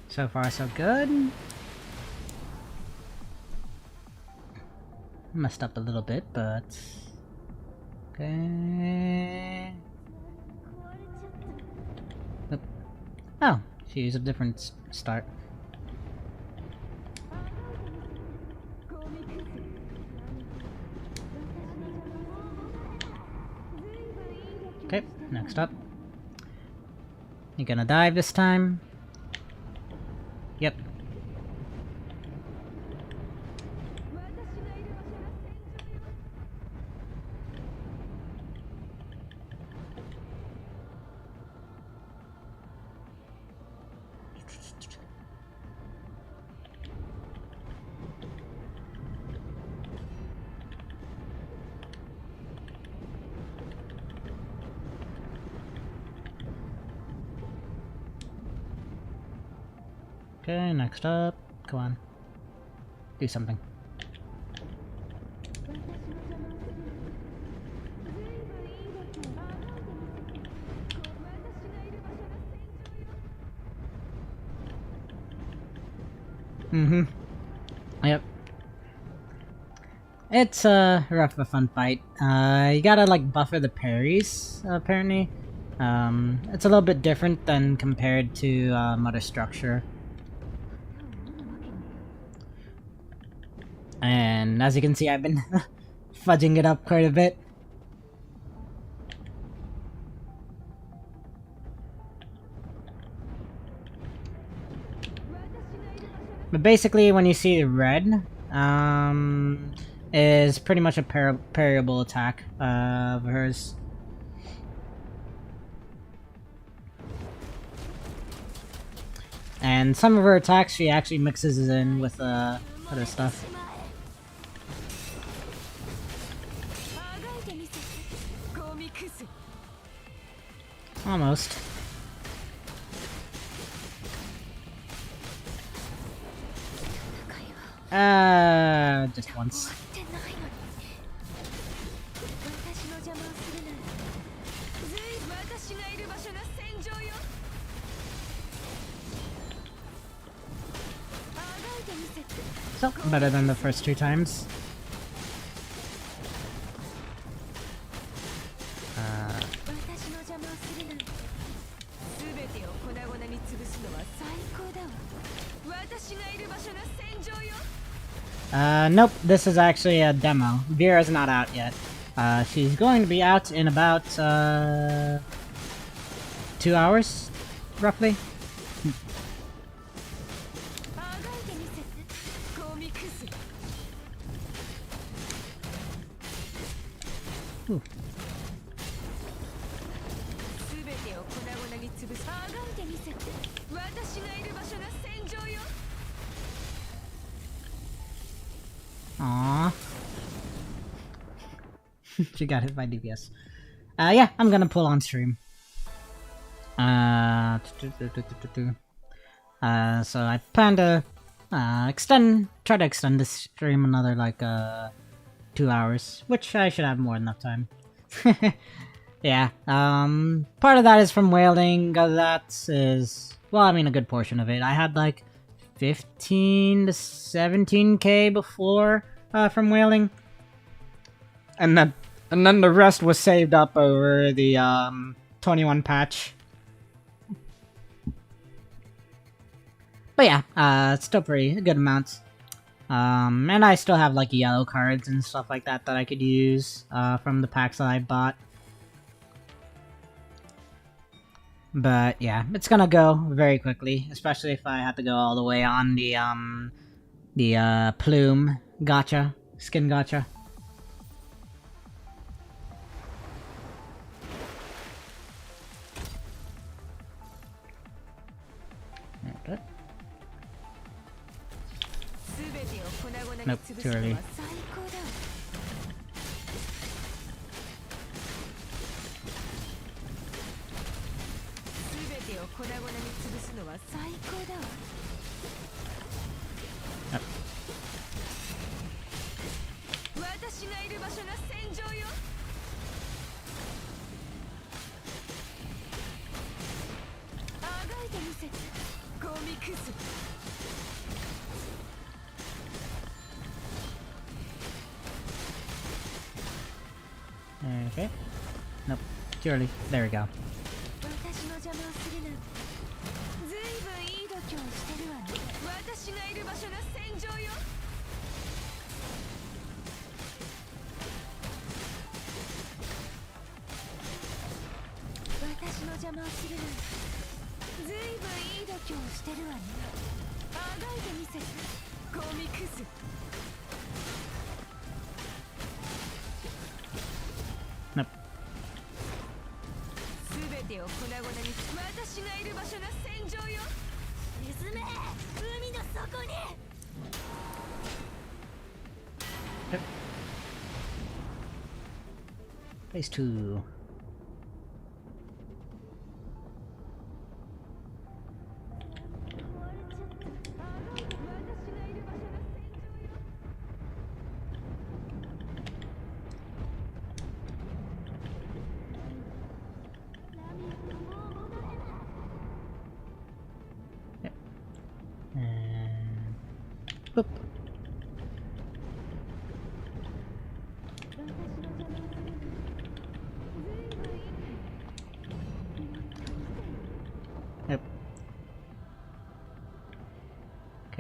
So far, so good. Messed up a little bit, but okay. Oop. Oh, she used a different start. Okay, next up. You gonna dive this time? Yep. Okay, next up. Come on. Do something. Mm-hmm. Yep. It's a rough but fun fight. You gotta like buffer the parries, apparently. It's a little bit different than compared to Mother Structure. And as you can see, I've been fudging it up quite a bit. But basically, when you see red, is pretty much a parryable attack of hers. And some of her attacks she actually mixes in with other stuff. Almost. Just once. So, better than the first 2 times. Nope, this is actually a demo. Vera's not out yet. She's going to be out in about, 2 hours, roughly. Ooh. Aww. She got hit by DPS. Yeah, I'm gonna pull on stream. So I plan to try to extend this stream another like 2 hours, which I should have more than enough time. Yeah, part of that is from whaling. That is, well, I mean, a good portion of it. I had like 15 to 17k before from whaling, and then the rest was saved up over the 21 patch. But yeah, it's still pretty a good amount. And I still have like yellow cards and stuff like that that I could use from the packs that I bought. But yeah, it's gonna go very quickly, especially if I had to go all the way on the plume gacha, skin gacha. Okay. Nope, too early. Okay. Nope. Too early. There we go. Nope. Yep. Phase 2. Yep. And boop.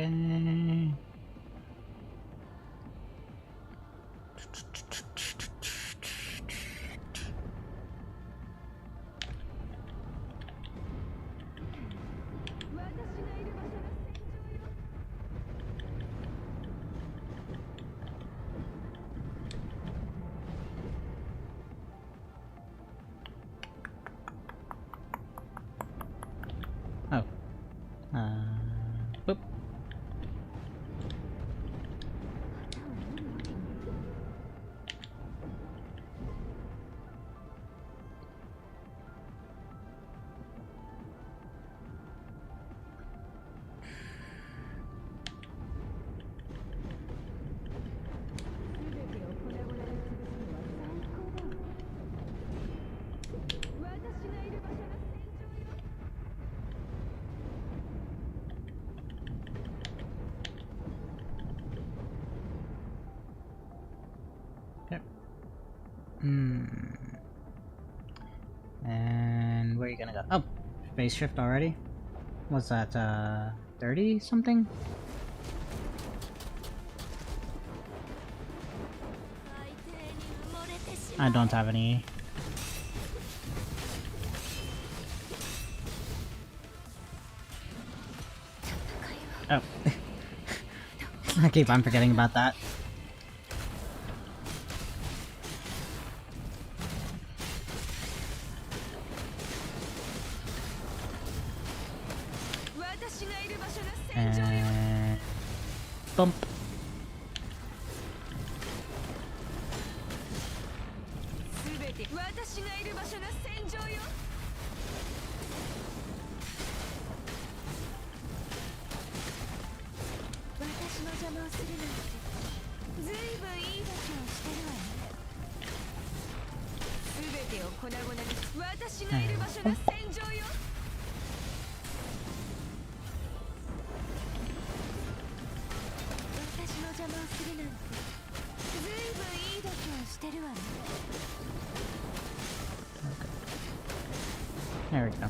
Okay. Oh. Boop. Yep. And where are you gonna go? Oh, phase shift already? What's that, 30 something? I don't have any. Oh. I keep on forgetting about that. And bump. There we go.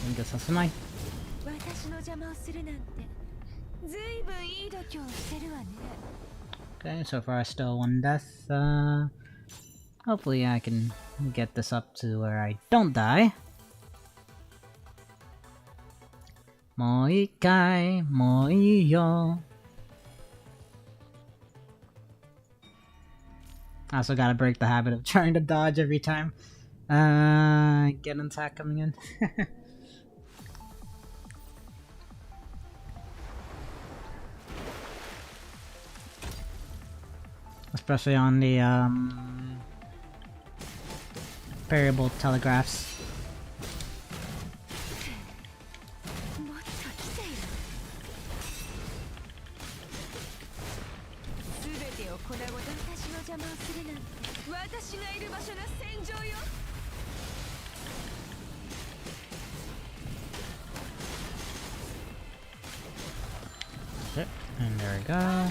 I guess that's a knife. Okay, so far still one death. Hopefully I can get this up to where I don't die. Mo ikai, mo iyo. I also gotta break the habit of trying to dodge every time get an attack coming in. Especially on the variable telegraphs. Yep, and there we go.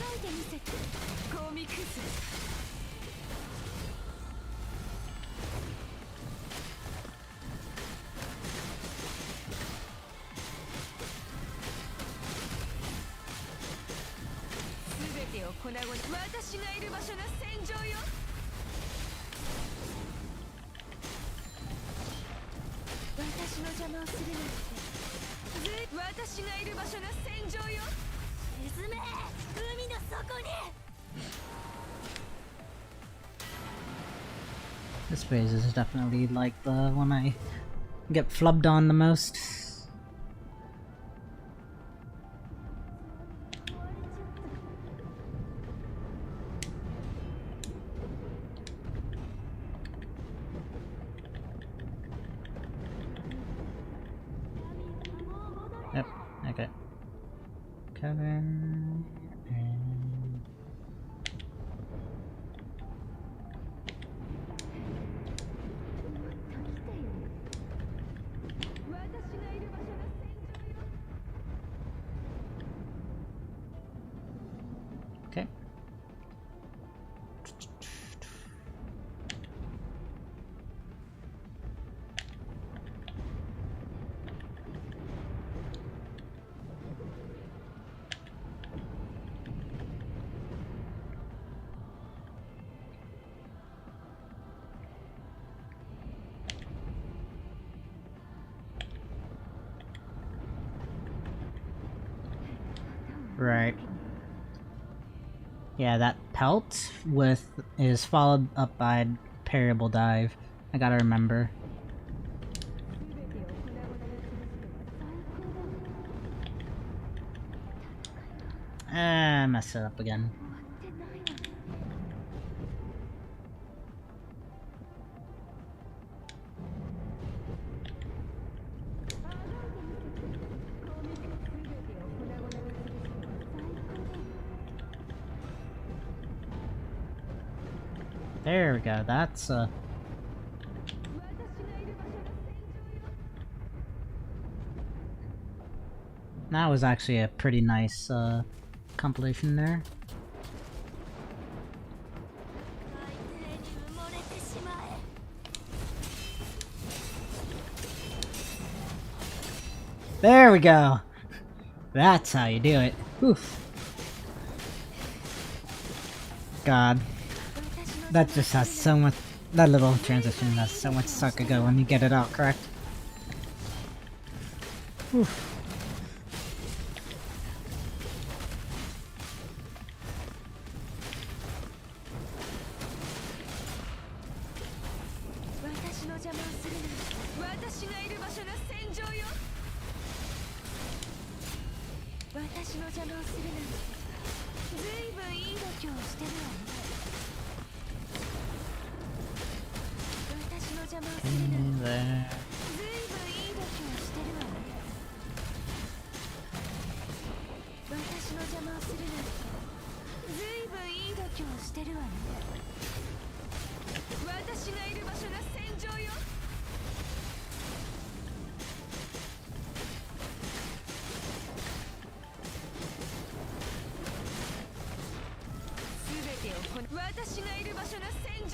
This phase is definitely like the one I get flubbed on the most. Yep, okay. Kevin and okay. Right. Yeah, that pelt is followed up by parable dive. I gotta remember. Mess it up again. There we go, that's that was actually a pretty nice compilation there. There we go! That's how you do it. Oof. God. That just has so much... That little transition has so much suck-a-go when you get it out correct. Oof. There.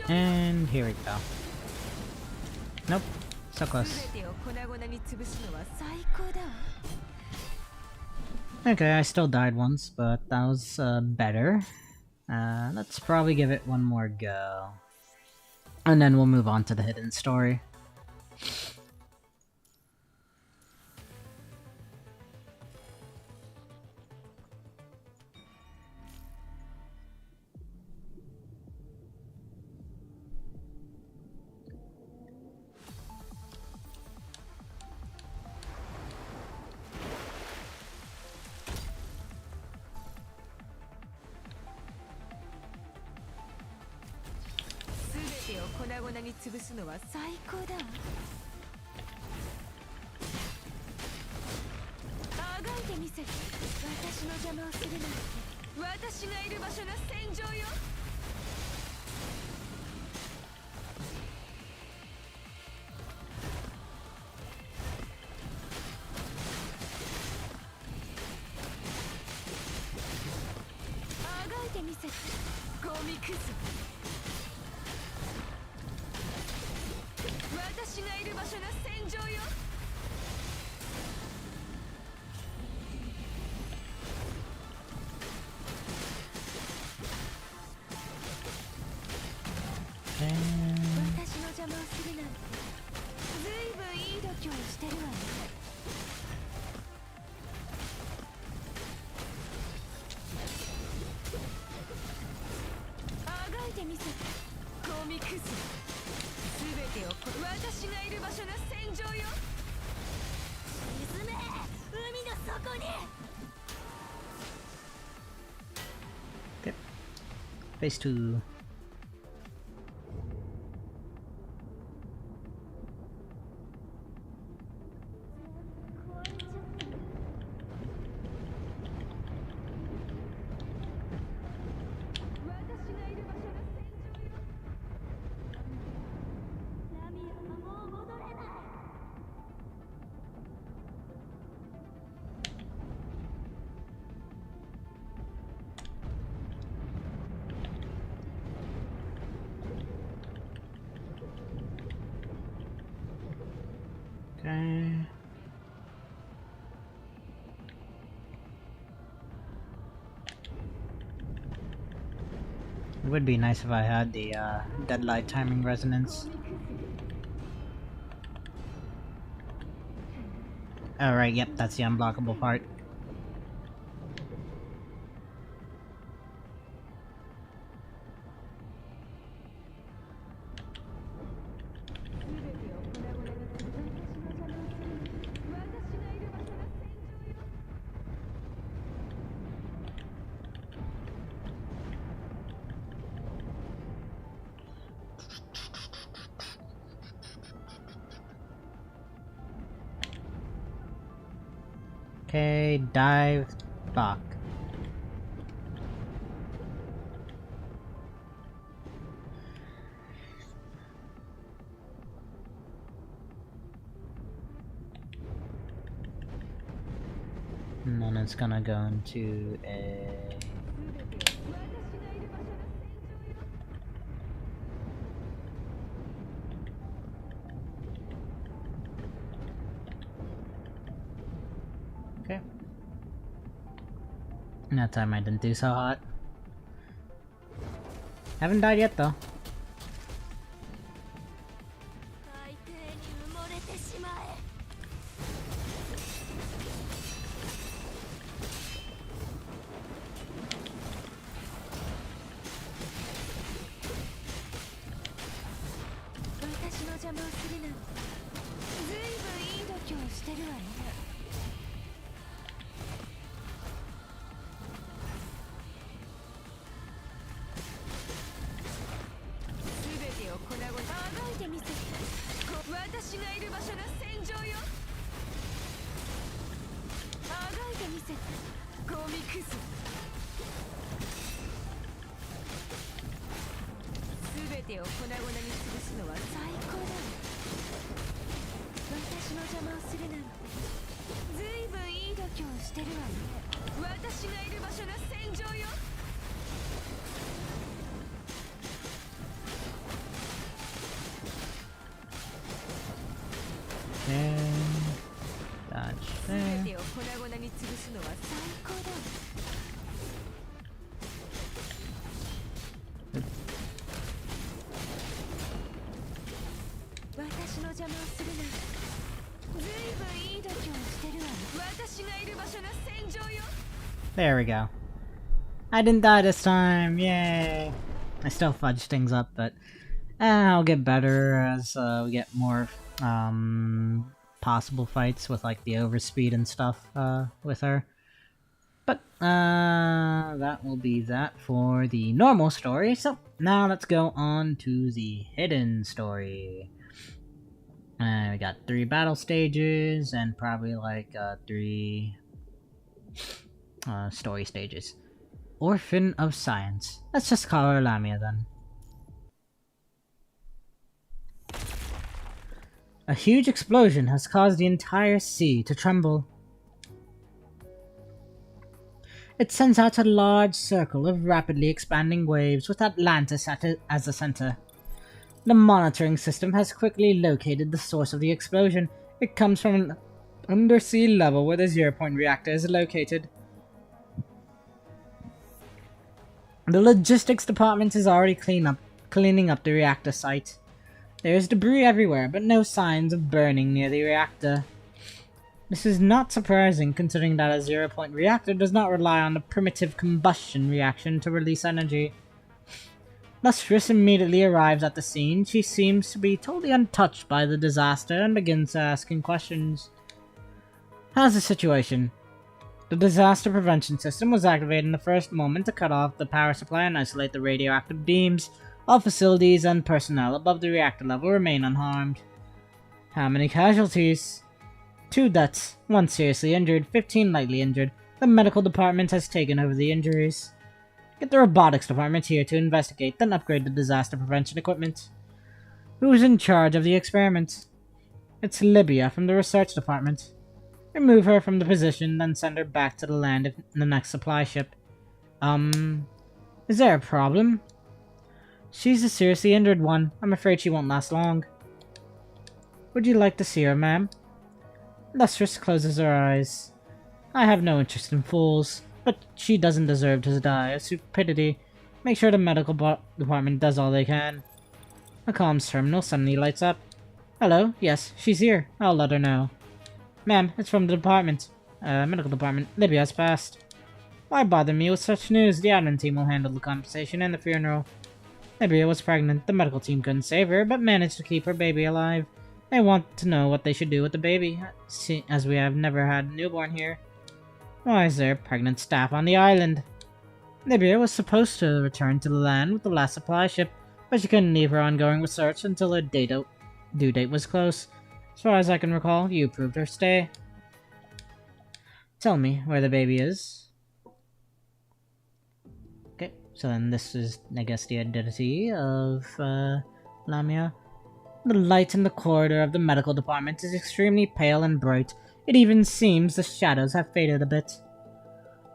And here we go. Nope. So close. Okay, I still died once, but that was better. Let's probably give it one more go. And then we'll move on to the hidden story. Okay. Phase 2. Okay. It would be nice if I had the deadlight timing resonance. Oh right, yep, that's the unblockable part. Okay, dive, fuck. And then it's gonna go into a... Okay. That time I didn't do so hot. Haven't died yet though. 海底に埋もれてしまえ。私の邪魔をするなんてずいぶんいい度胸をしてるわね。全てを粉々にあがいてみせて。私がいる場所が戦場よ。あがいてみせて。ゴミクズ。全てを粉々に潰すのは最高だわ。私の邪魔をするなんてずいぶんいい度胸をしてるわね。私がいる場所が戦場よ。Okay. Dodge 全 there. てを粉々に潰すのは最高だわ。私の邪魔をするなんてずいぶんいい度胸をしてるわね。私がいる場所が戦場よ。 There we go. I didn't die this time, yay! I still fudged things up, but I'll get better as we get more possible fights with like the overspeed and stuff with her. But that will be that for the normal story. So now let's go on to the hidden story. We got 3 battle stages and probably like 3 story stages. Orphan of Science. Let's just call her Lamia then. A huge explosion has caused the entire sea to tremble. It sends out a large circle of rapidly expanding waves with Atlantis as the center. The monitoring system has quickly located the source of the explosion. It comes from an undersea level where the zero-point reactor is located. The logistics department is already cleaning up the reactor site. There is debris everywhere, but no signs of burning near the reactor. This is not surprising, considering that a zero-point reactor does not rely on the primitive combustion reaction to release energy. Lustrous immediately arrives at the scene. She seems to be totally untouched by the disaster and begins asking questions. How's the situation? The disaster prevention system was activated in the first moment to cut off the power supply and isolate the radioactive beams. All facilities and personnel above the reactor level remain unharmed. How many casualties? 2 deaths, 1 seriously injured, 15 lightly injured. The medical department has taken over the injuries. Get the robotics department here to investigate, then upgrade the disaster prevention equipment. Who's in charge of the experiment? It's Libya from the research department. Remove her from the position, then send her back to the land in the next supply ship. Is there a problem? She's a seriously injured one. I'm afraid she won't last long. Would you like to see her, ma'am? Lustrous closes her eyes. I have no interest in fools, but she doesn't deserve to die of stupidity. Make sure the medical department does all they can. A comms terminal suddenly lights up. Hello, yes, she's here. I'll let her know. Ma'am, it's from the department. Medical department. Libya has passed. Why bother me with such news? The admin team will handle the conversation and the funeral. Libya was pregnant. The medical team couldn't save her, but managed to keep her baby alive. They want to know what they should do with the baby, as we have never had a newborn here. Why is there pregnant staff on the island? Libya was supposed to return to the land with the last supply ship, but she couldn't leave her ongoing research until her due date was close. As far as I can recall, you approved her stay. Tell me where the baby is. Okay, so then this is, I guess, the identity of Lamia. The light in the corridor of the medical department is extremely pale and bright. It even seems the shadows have faded a bit.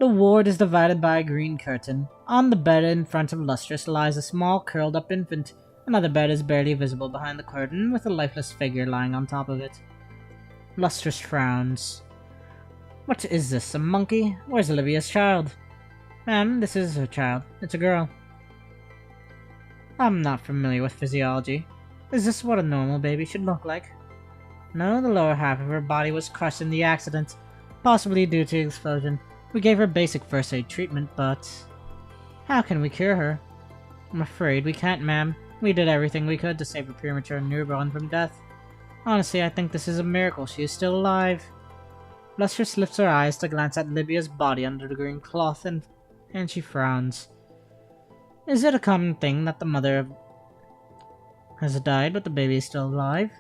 The ward is divided by a green curtain. On the bed in front of Lustrous lies a small curled up infant. Another bed is barely visible behind the curtain, with a lifeless figure lying on top of it. Lustrous frowns. What is this, a monkey? Where's Olivia's child? Ma'am, this is her child. It's a girl. I'm not familiar with physiology. Is this what a normal baby should look like? No, the lower half of her body was crushed in the accident, possibly due to explosion. We gave her basic first aid treatment, but... How can we cure her? I'm afraid we can't, ma'am. We did everything we could to save a premature newborn from death. Honestly, I think this is a miracle she is still alive. Lustrous lifts her eyes to glance at Libya's body under the green cloth, and she frowns. Is it a common thing that the mother has died but the baby is still alive?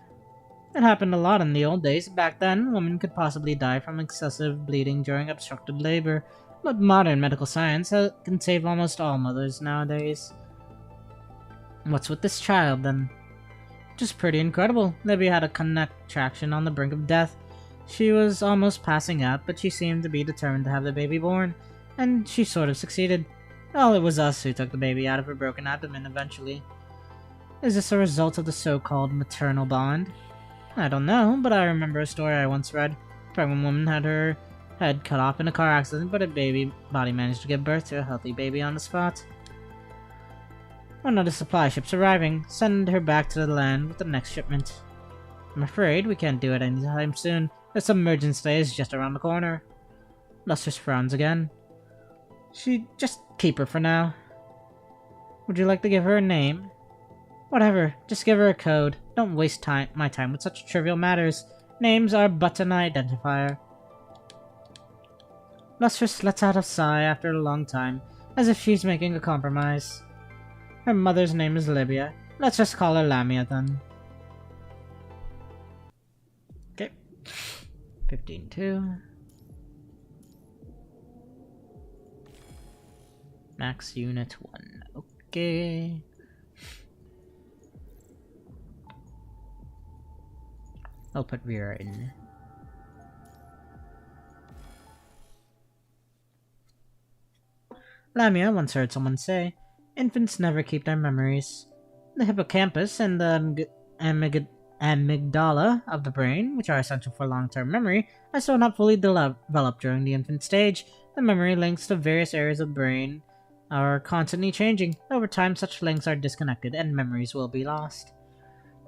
It happened a lot in the old days. Back then, women could possibly die from excessive bleeding during obstructed labor, but modern medical science can save almost all mothers nowadays. What's with this child, then? Just pretty incredible. Libby had a contraction on the brink of death. She was almost passing out, but she seemed to be determined to have the baby born, and she sort of succeeded. Well, it was us who took the baby out of her broken abdomen eventually. Is this a result of the so-called maternal bond? I don't know, but I remember a story I once read. A pregnant woman had her head cut off in a car accident, but her baby body managed to give birth to a healthy baby on the spot. One of the supply ships arriving. Send her back to the land with the next shipment. I'm afraid we can't do it anytime soon. The submergence day is just around the corner. Lustrous frowns again. Just keep her for now. Would you like to give her a name? Whatever, just give her a code. Don't waste my time with such trivial matters. Names are but an identifier. Lustrous lets out a sigh after a long time, as if she's making a compromise. Her mother's name is Libya. Let's just call her Lamia then. Okay. 15-2. Max unit 1. Okay. I'll put Rira in. Lamia once heard someone say, infants never keep their memories. The hippocampus and the amygdala of the brain, which are essential for long-term memory, are still not fully developed during the infant stage. The memory links to various areas of the brain are constantly changing. Over time, such links are disconnected and memories will be lost.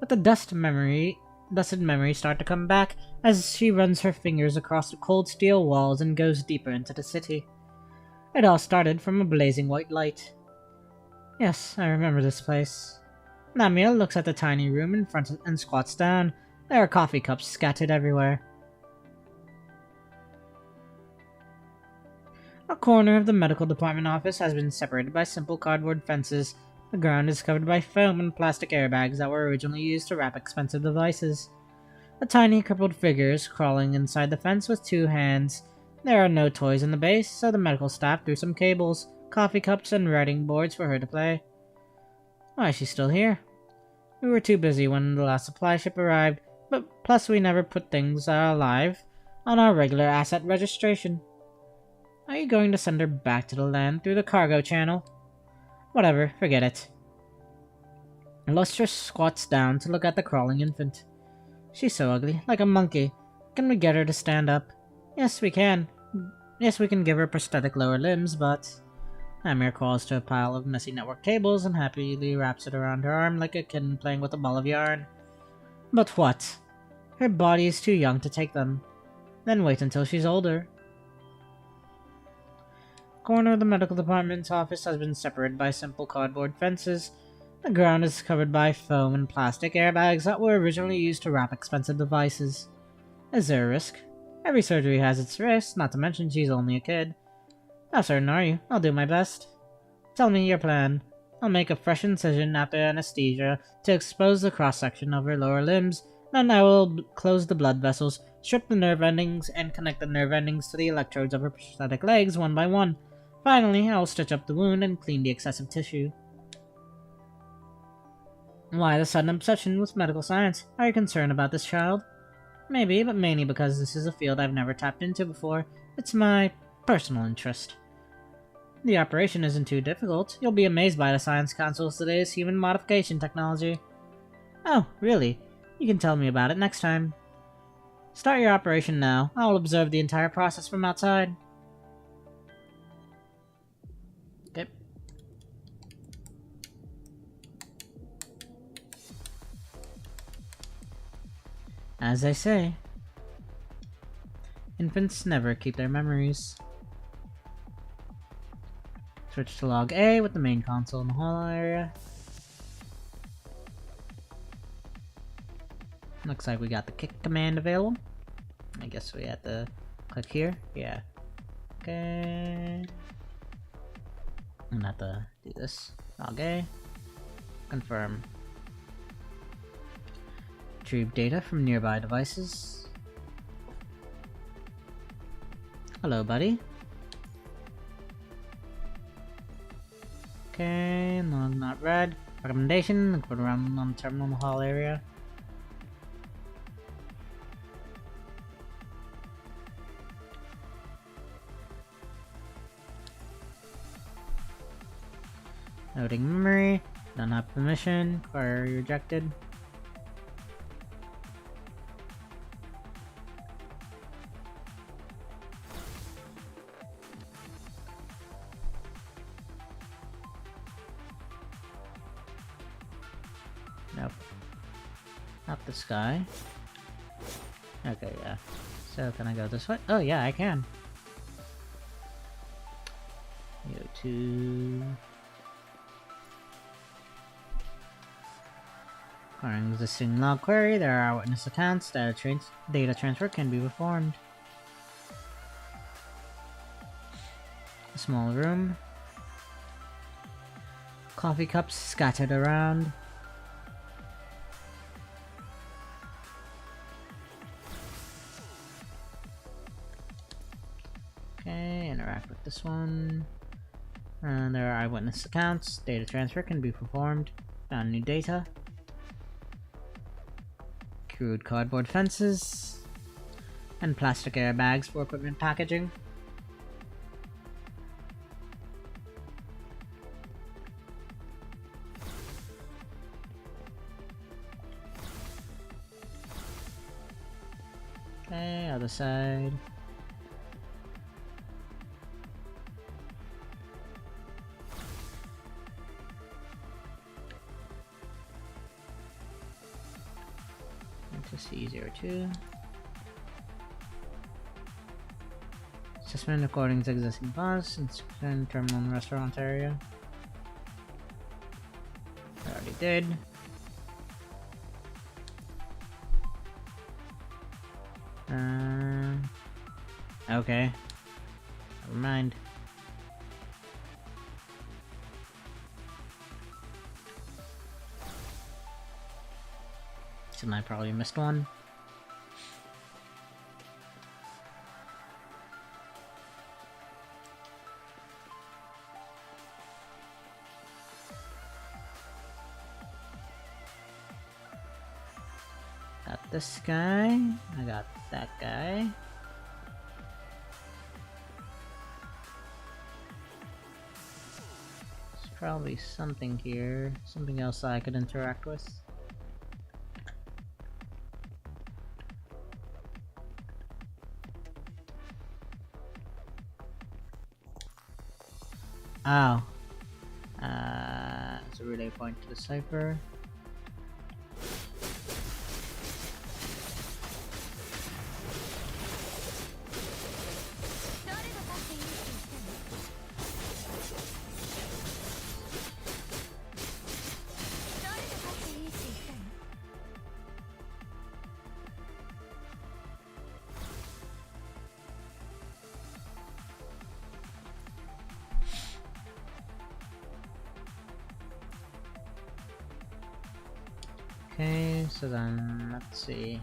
But the dusted memories start to come back as she runs her fingers across the cold steel walls and goes deeper into the city. It all started from a blazing white light. Yes, I remember this place. Lamia looks at the tiny room in front and squats down. There are coffee cups scattered everywhere. A corner of the medical department office has been separated by simple cardboard fences. The ground is covered by foam and plastic airbags that were originally used to wrap expensive devices. A tiny crippled figure is crawling inside the fence with two hands. There are no toys in the base, so the medical staff threw some cables, coffee cups, and writing boards for her to play. Why is she still here? We were too busy when the last supply ship arrived, but plus we never put things alive on our regular asset registration. Are you going to send her back to the land through the cargo channel? Whatever, forget it. Lustrous squats down to look at the crawling infant. She's so ugly, like a monkey. Can we get her to stand up? Yes, we can. Yes, we can give her prosthetic lower limbs, but... Amir crawls to a pile of messy network cables and happily wraps it around her arm like a kitten playing with a ball of yarn. But what? Her body is too young to take them. Then wait until she's older. Corner of the medical department's office has been separated by simple cardboard fences. The ground is covered by foam and plastic airbags that were originally used to wrap expensive devices. Is there a risk? Every surgery has its risks, not to mention she's only a kid. How certain are you? I'll do my best. Tell me your plan. I'll make a fresh incision after anesthesia to expose the cross-section of her lower limbs, Then I will close the blood vessels, strip the nerve endings, and connect the nerve endings to the electrodes of her prosthetic legs one by one. Finally, I will stitch up the wound and clean the excessive tissue. Why the sudden obsession with medical science? Are you concerned about this child? Maybe, but mainly because this is a field I've never tapped into before. It's my personal interest. The operation isn't too difficult. You'll be amazed by the Science Council's today's human modification technology. Oh, really? You can tell me about it next time. Start your operation now. I will observe the entire process from outside. Okay. As I say, infants never keep their memories. Switch to log A with the main console in the hall area. Looks like we got the kick command available. I guess we have to click here. Yeah. Okay. I'm gonna have to do this. Log A. Confirm. Retrieve data from nearby devices. Hello, buddy. Okay, no, not read. Recommendation, put around on the terminal in the hall area. Loading memory, don't have permission, query rejected. Nope. Not this guy. Okay, yeah. So can I go this way? Oh yeah, I can. Go to... According to existing log query, there are witness accounts. Data transfer can be performed. A small room. Coffee cups scattered around. Okay, interact with this one. And there are eyewitness accounts. Data transfer can be performed. Found new data. Crude cardboard fences. And plastic airbags for equipment packaging. Okay, other side. C02. Assessment according to existing files. Inscription terminal in restaurant area. I already did. Okay. Never mind. And I probably missed one. Got this guy. I got that guy. There's probably something here. Something else I could interact with. Oh. It's a relay point to the cipher. Okay, so then let's see.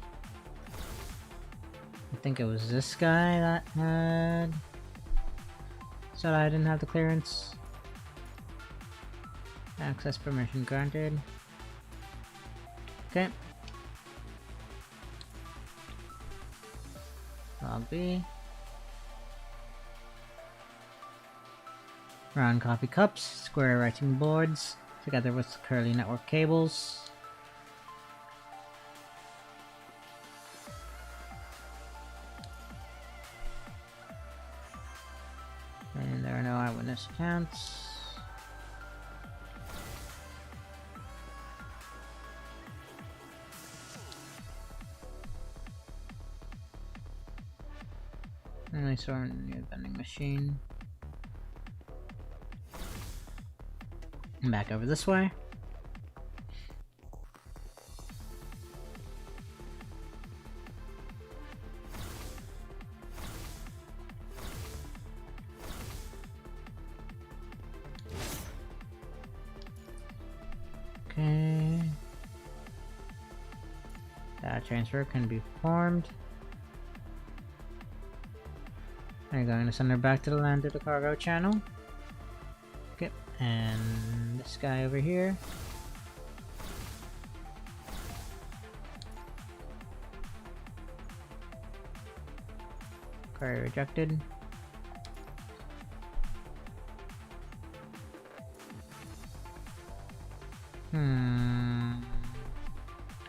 I think it was this guy that had said I didn't have the clearance. Access permission granted. Okay. Log B. Round coffee cups, square writing boards, together with curly network cables. And there are no eyewitness accounts. And I saw a new vending machine. Back over this way. Okay. That transfer can be performed. I'm going to send her back to the land of the cargo channel. Okay, and this guy over here. Query rejected.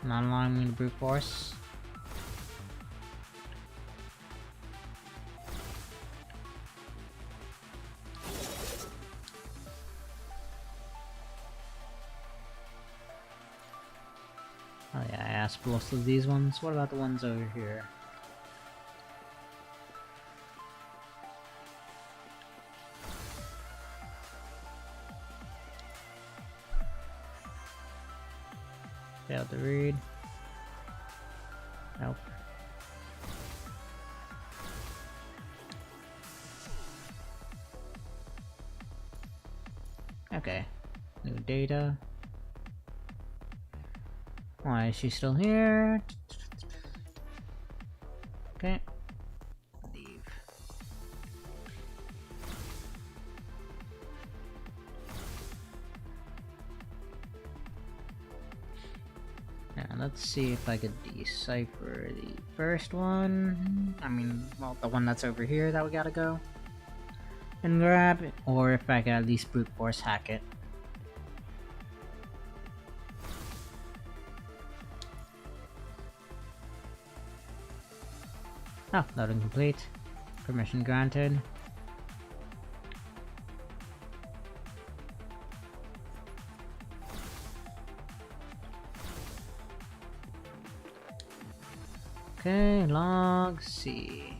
Not allowing me to brute force. Oh yeah, I asked both of these ones. What about the ones over here? Failed to read. Nope. Okay. New data. Why is she still here? Okay. Leave. Now let's see if I could decipher the first one. I mean, well, the one that's over here that we gotta go and grab, or if I could at least brute force hack it. Oh, loading complete. Permission granted. Okay, log C.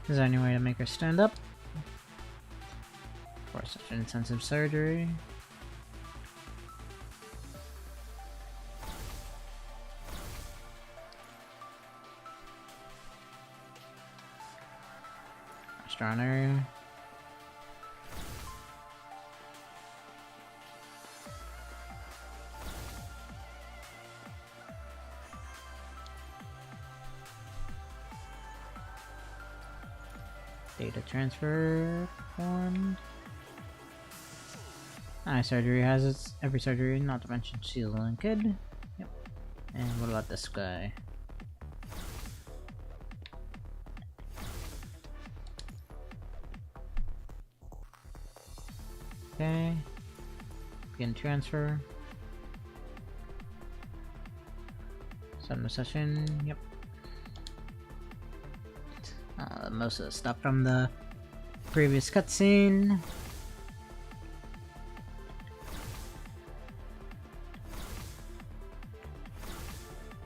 Is there any way to make her stand up? For such an intensive surgery. Astronomer. Data transfer performed. Eye surgery has its every surgery, not to mention shield linked. Yep. And what about this guy? Okay. Begin transfer. Send the session. Yep. Most of the stuff from the previous cutscene.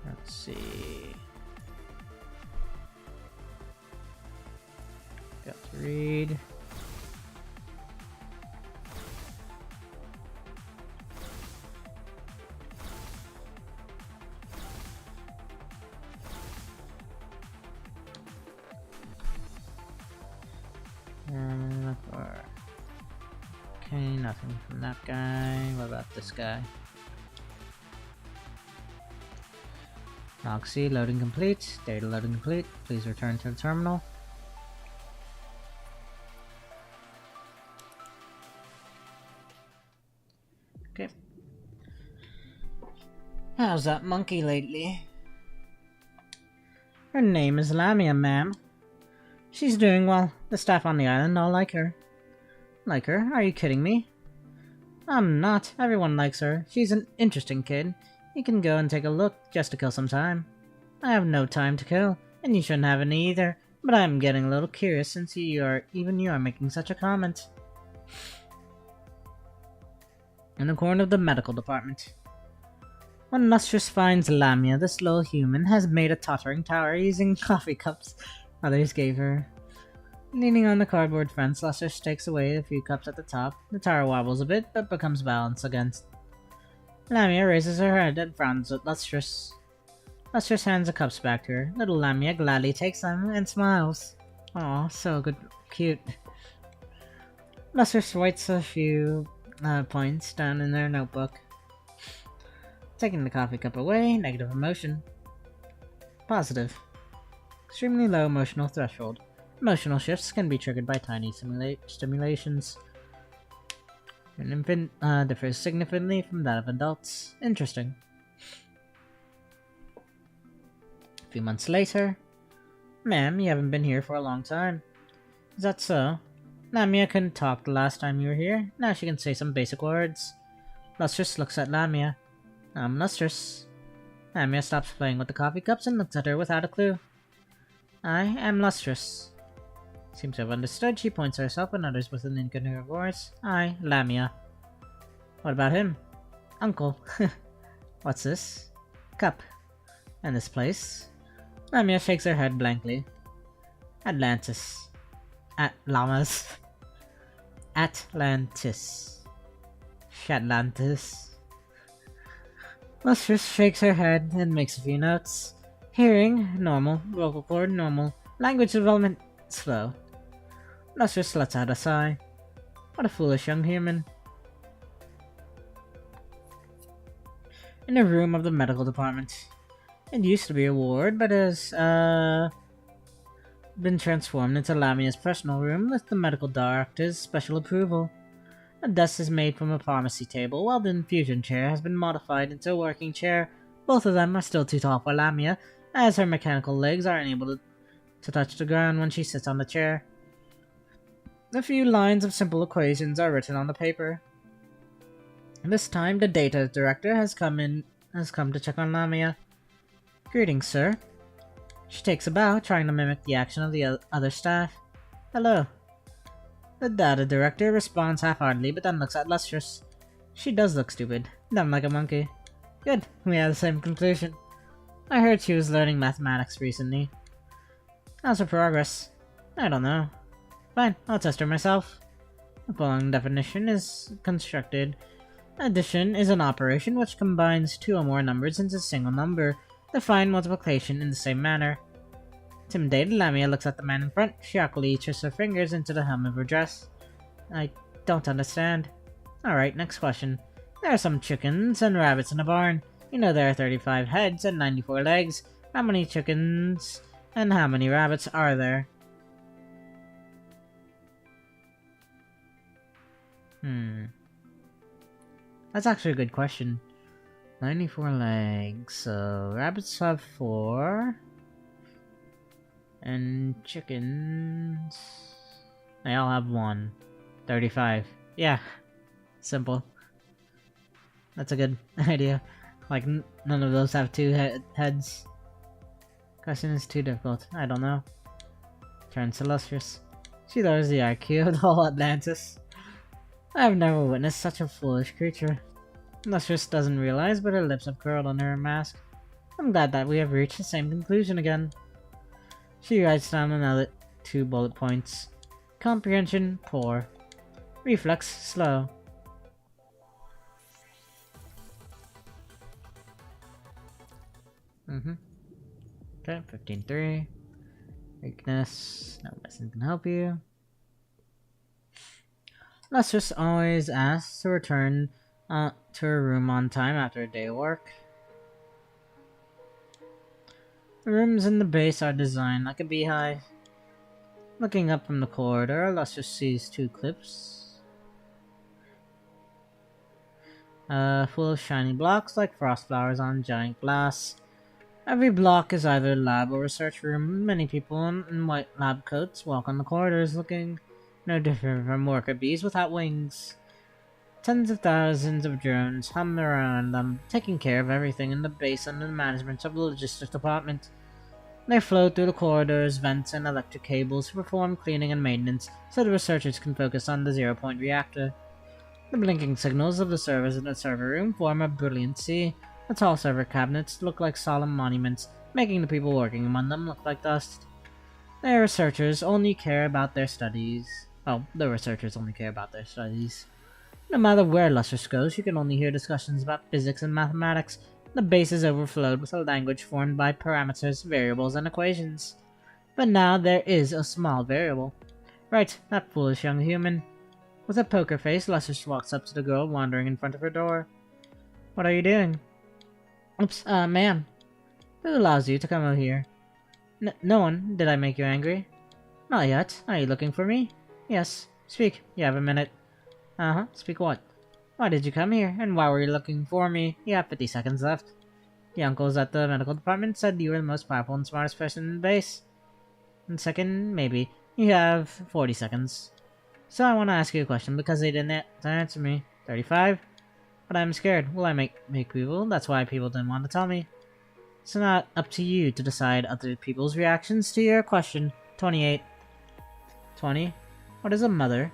Let's see. Got to read. Okay, nothing from that guy. What about this guy? Roxy, loading complete. Data loading complete. Please return to the terminal. Okay. How's that monkey lately? Her name is Lamia, ma'am. She's doing well. The staff on the island all like her. Like her? Are you kidding me? I'm not. Everyone likes her. She's an interesting kid. You can go and take a look, just to kill some time. I have no time to kill, and you shouldn't have any either, but I'm getting a little curious since you are making such a comment. In the corner of the medical department. When Lustrous finds Lamia, this little human has made a tottering tower using coffee cups others gave her. Leaning on the cardboard fence, Lustrous takes away a few cups at the top. The tower wobbles a bit, but becomes balanced again. Lamia raises her head and frowns at Lustrous. Lustrous hands the cups back to her. Little Lamia gladly takes them and smiles. Aw, so good, cute. Lustrous writes a few points down in their notebook. Taking the coffee cup away, negative emotion. Positive. Extremely low emotional threshold. Emotional shifts can be triggered by tiny stimulations. An infant differs significantly from that of adults. Interesting. A few months later. Ma'am, you haven't been here for a long time. Is that so? Lamia couldn't talk the last time you were here. Now she can say some basic words. Lustrous looks at Lamia. I'm Lustrous. Lamia stops playing with the coffee cups and looks at her without a clue. I am Lustrous. Seems to have understood. She points at herself and utters with an incoherent voice. I, Lamia. What about him? Uncle. What's this? Cup. And this place? Lamia shakes her head blankly. Atlantis. Llamas. Atlantis. Shatlantis. Lustrous shakes her head and makes a few notes. Hearing, normal. Vocal cord, normal. Language development, slow. Lustrous lets out a sigh. What a foolish young human. In a room of the medical department. It used to be a ward, but has been transformed into Lamia's personal room with the medical director's special approval. A desk is made from a pharmacy table, while the infusion chair has been modified into a working chair. Both of them are still too tall for Lamia, as her mechanical legs are unable to touch the ground when she sits on the chair. A few lines of simple equations are written on the paper. This time, the data director has come to check on Lamia. Greetings, sir. She takes a bow, trying to mimic the action of the other staff. Hello. The data director responds half-heartedly, but then looks at Lustrous. She does look stupid, dumb like a monkey. Good, we have the same conclusion. I heard she was learning mathematics recently. How's her progress? I don't know. Fine, I'll test her myself. The following definition is constructed. Addition is an operation which combines two or more numbers into a single number. Define multiplication in the same manner. Intimidated, Lamia looks at the man in front. She awkwardly twists her fingers into the hem of her dress. I don't understand. Alright, next question. There are some chickens and rabbits in a barn. You know there are 35 heads and 94 legs. How many chickens and how many rabbits are there? That's actually a good question. 94 legs, so rabbits have 4. And chickens... they all have 1. 35. Yeah. Simple. That's a good idea. Like, none of those have 2 heads. Question is too difficult. I don't know. Turns to Lustrous. She lowers the IQ of the whole Atlantis. I have never witnessed such a foolish creature. Lustrous doesn't realize, but her lips have curled under her mask. I'm glad that we have reached the same conclusion again. She writes down another 2 bullet points. Comprehension, poor. Reflex, slow. Okay, 15-3. Weakness, no medicine can help you. Lustrous always asks to return to her room on time after a day of work. The rooms in the base are designed like a beehive. Looking up from the corridor, Lustrous sees two cliffs, full of shiny blocks like frost flowers on giant glass. Every block is either a lab or research room. Many people in white lab coats walk on the corridors looking no different from worker bees without wings. Tens of thousands of drones hum around them, taking care of everything in the base under the management of the logistics department. They flow through the corridors, vents, and electric cables to perform cleaning and maintenance so the researchers can focus on the zero-point reactor. The blinking signals of the servers in the server room form a brilliant sea. The tall server cabinets look like solemn monuments, making the people working among them look like dust. The researchers only care about their studies. The researchers only care about their studies. No matter where Lustrous goes, you can only hear discussions about physics and mathematics. The base is overflowed with a language formed by parameters, variables, and equations. But now there is a small variable. Right, that foolish young human. With a poker face, Lustrous walks up to the girl wandering in front of her door. What are you doing? Oops, ma'am. Who allows you to come out here? No one. Did I make you angry? Not yet. Are you looking for me? Yes. Speak. You have a minute. Uh-huh. Speak what? Why did you come here, and why were you looking for me? You have 50 seconds left. The uncles at the medical department said you were the most powerful and smartest person in the base. And second, maybe. You have 40 seconds. So I want to ask you a question because they didn't answer me. 35? But I'm scared. Will I make people? That's why people didn't want to tell me. It's not up to you to decide other people's reactions to your question. 28. 20? What is a mother?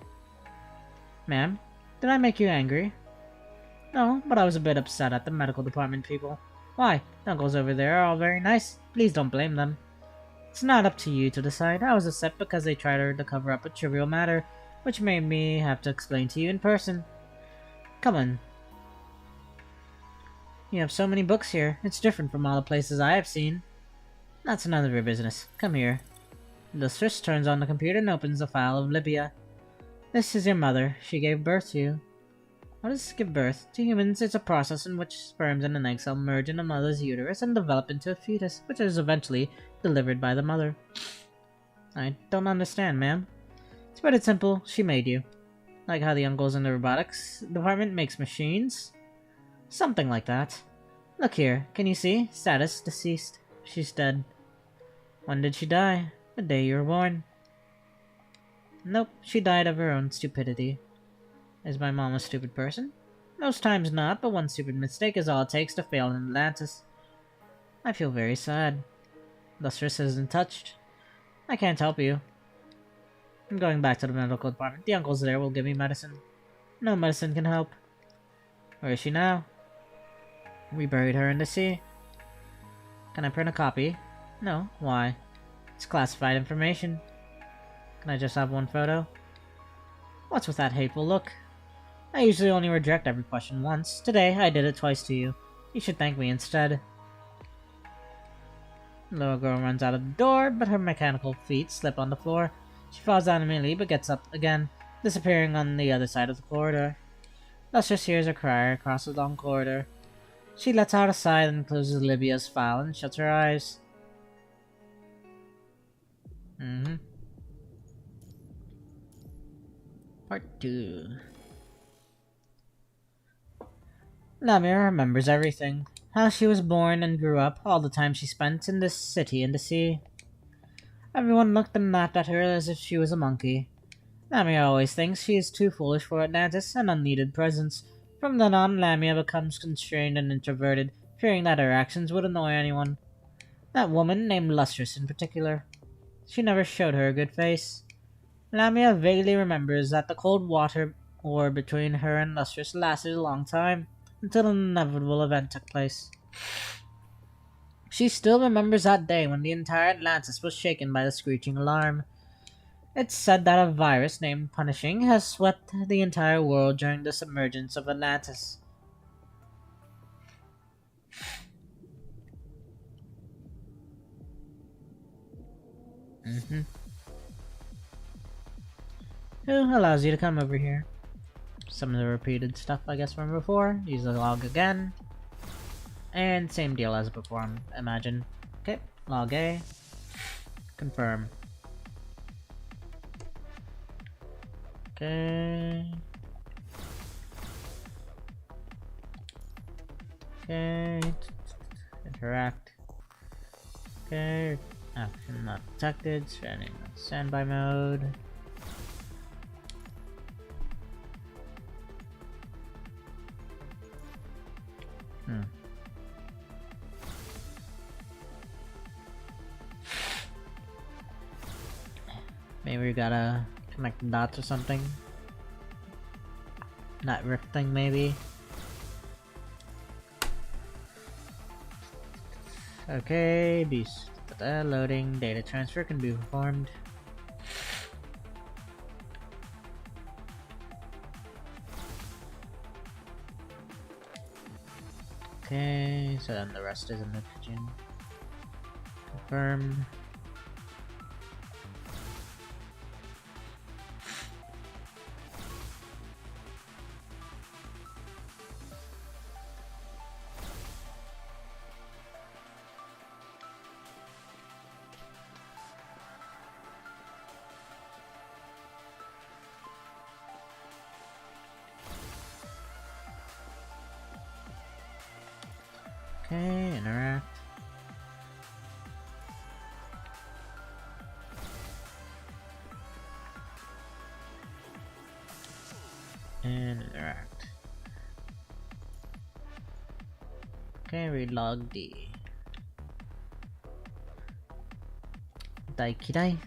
Ma'am, did I make you angry? No, but I was a bit upset at the medical department people. Why? The uncles over there are all very nice. Please don't blame them. It's not up to you to decide. I was upset because they tried to cover up a trivial matter, which made me have to explain to you in person. Come on. You have so many books here. It's different from all the places I have seen. That's none of your business. Come here. Lustrous turns on the computer and opens the file of Libya. This is your mother. She gave birth to you. What does give birth? To humans, it's a process in which sperms and an egg cell merge in a mother's uterus and develop into a fetus, which is eventually delivered by the mother. I don't understand, ma'am. It's pretty simple. She made you. Like how the uncles in the robotics department makes machines? Something like that. Look here. Can you see? Status, deceased. She's dead. When did she die? The day you were born. Nope, she died of her own stupidity. Is my mom a stupid person? Most times not, but one stupid mistake is all it takes to fail in Atlantis. I feel very sad. Lustrous isn't touched. I can't help you. I'm going back to the medical department. The uncles there will give me medicine. No medicine can help. Where is she now? We buried her in the sea. Can I print a copy? No. Why? It's classified information. Can I just have one photo? What's with that hateful look? I usually only reject every question once. Today, I did it twice to you. You should thank me instead. The little girl runs out of the door, but her mechanical feet slip on the floor. She falls down immediately, but gets up again, disappearing on the other side of the corridor. Lustrous hears her cry across the long corridor. She lets out a sigh and closes Libya's file and shuts her eyes. Part 2. Lamia remembers everything. How she was born and grew up, all the time she spent in this city and the sea. Everyone looked and laughed at her as if she was a monkey. Lamia always thinks she is too foolish for Atlantis, an unneeded presence. From then on, Lamia becomes constrained and introverted, fearing that her actions would annoy anyone. That woman, named Lustrous in particular. She never showed her a good face. Lamia vaguely remembers that the cold water war between her and Lustrous lasted a long time, until an inevitable event took place. She still remembers that day when the entire Atlantis was shaken by the screeching alarm. It's said that a virus named Punishing has swept the entire world during the submergence of Atlantis. Who allows you to come over here? some of the repeated stuff, I guess, from before. Use the log again. And same deal as before, I imagine. Okay, log A. Confirm. Okay. Okay. Interact. Okay. Action not detected. Standing on standby mode. Maybe we gotta connect the dots or something. Not rifting, maybe. Okay, beast. Loading. Data transfer can be performed. Okay, so then the rest is in the kitchen. Confirm. Okay, interact. And interact. Okay, read log D. Daikidai.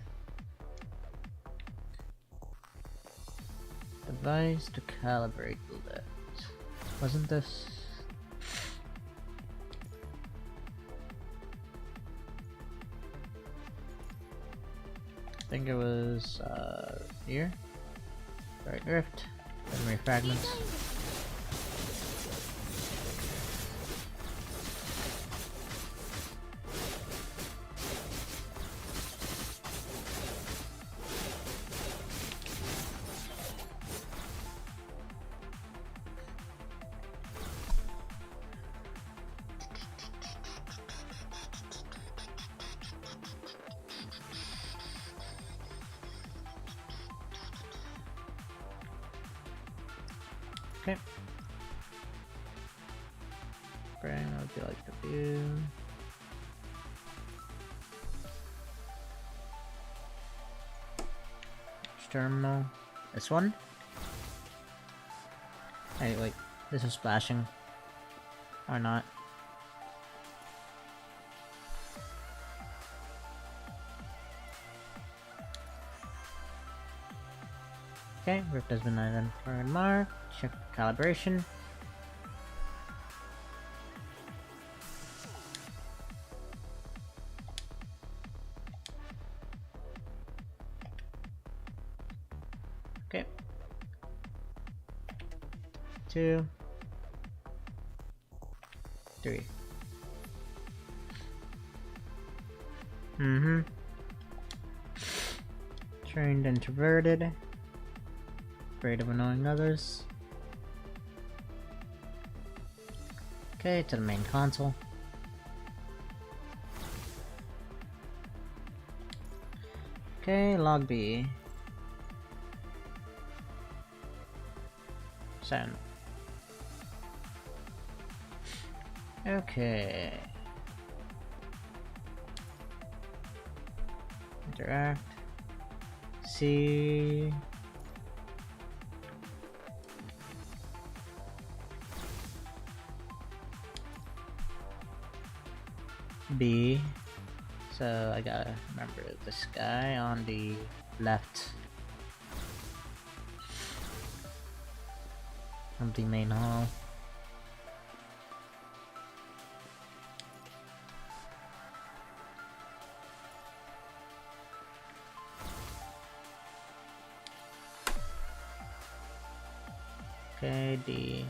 Device to calibrate the lift. Wasn't this? I think it was here. Right drift. Memory fragments. Okay. Brain, what would you like to view? Which terminal? This one? Hey, wait. This is splashing. Or not. Okay, rift has been identified and marked. Check calibration. Okay. 2, 3. Trained introverted. Afraid of annoying others. Okay, to the main console. Okay, log B. Send. Okay. Interact. C. B. So I gotta remember this guy on the left of the main hall. Okay, D.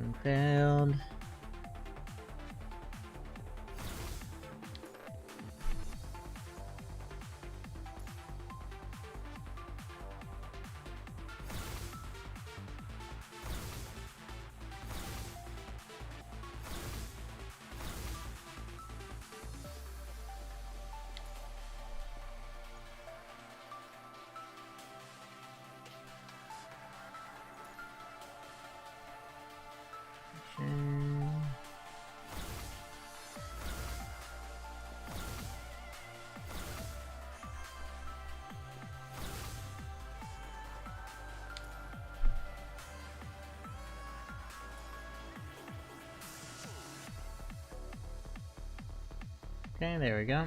Tracking failed. Okay, there we go.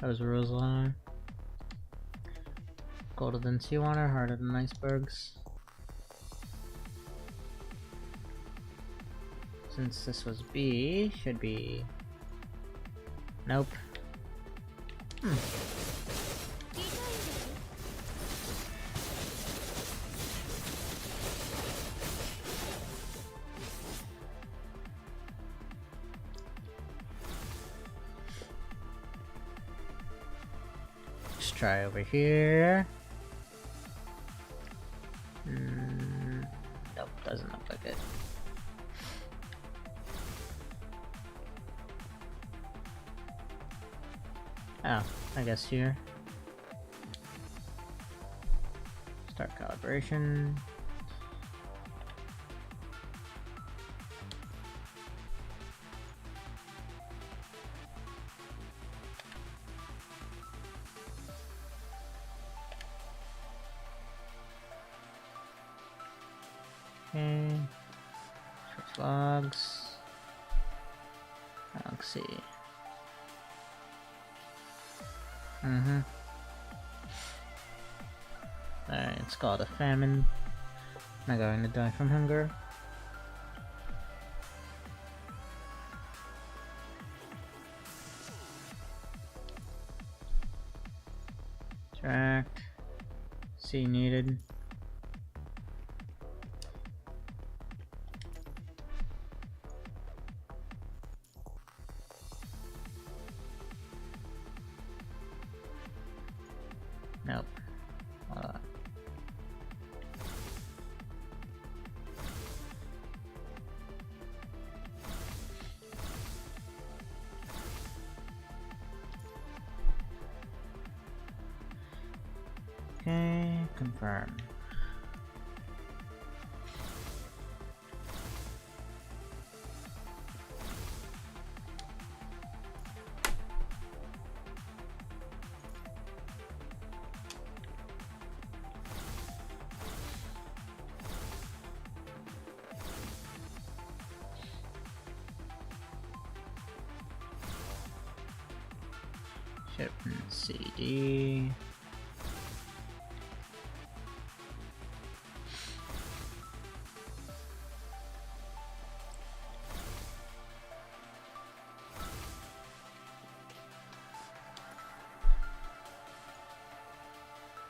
Those rules are colder than seawater, harder than icebergs. Since this was B, should be... Nope. Let's try over here. Nope, doesn't look like it. Oh, I guess here. Start calibration. Okay. Switch logs. Log C. Alright, it's called a famine. Am I going to die from hunger? Track. C needed. Nope. Hold on. Okay, confirm. Shipment CD.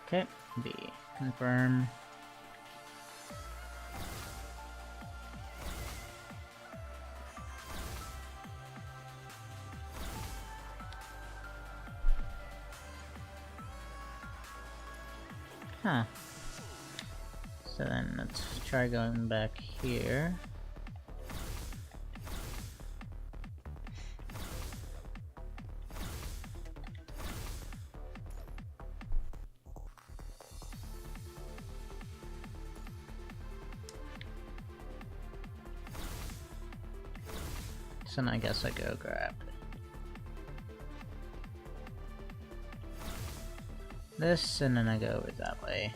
Okay, B. Confirm. Huh. So then let's try going back here. So then I guess I go grab this, and then I go over that way.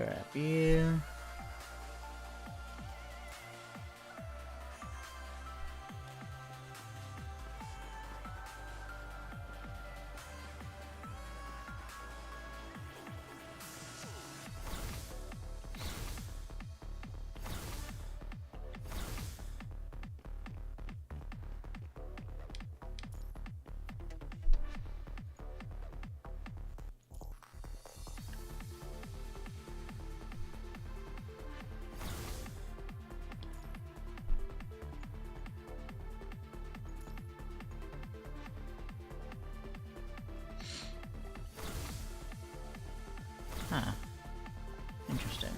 Grab you. Huh. Interesting.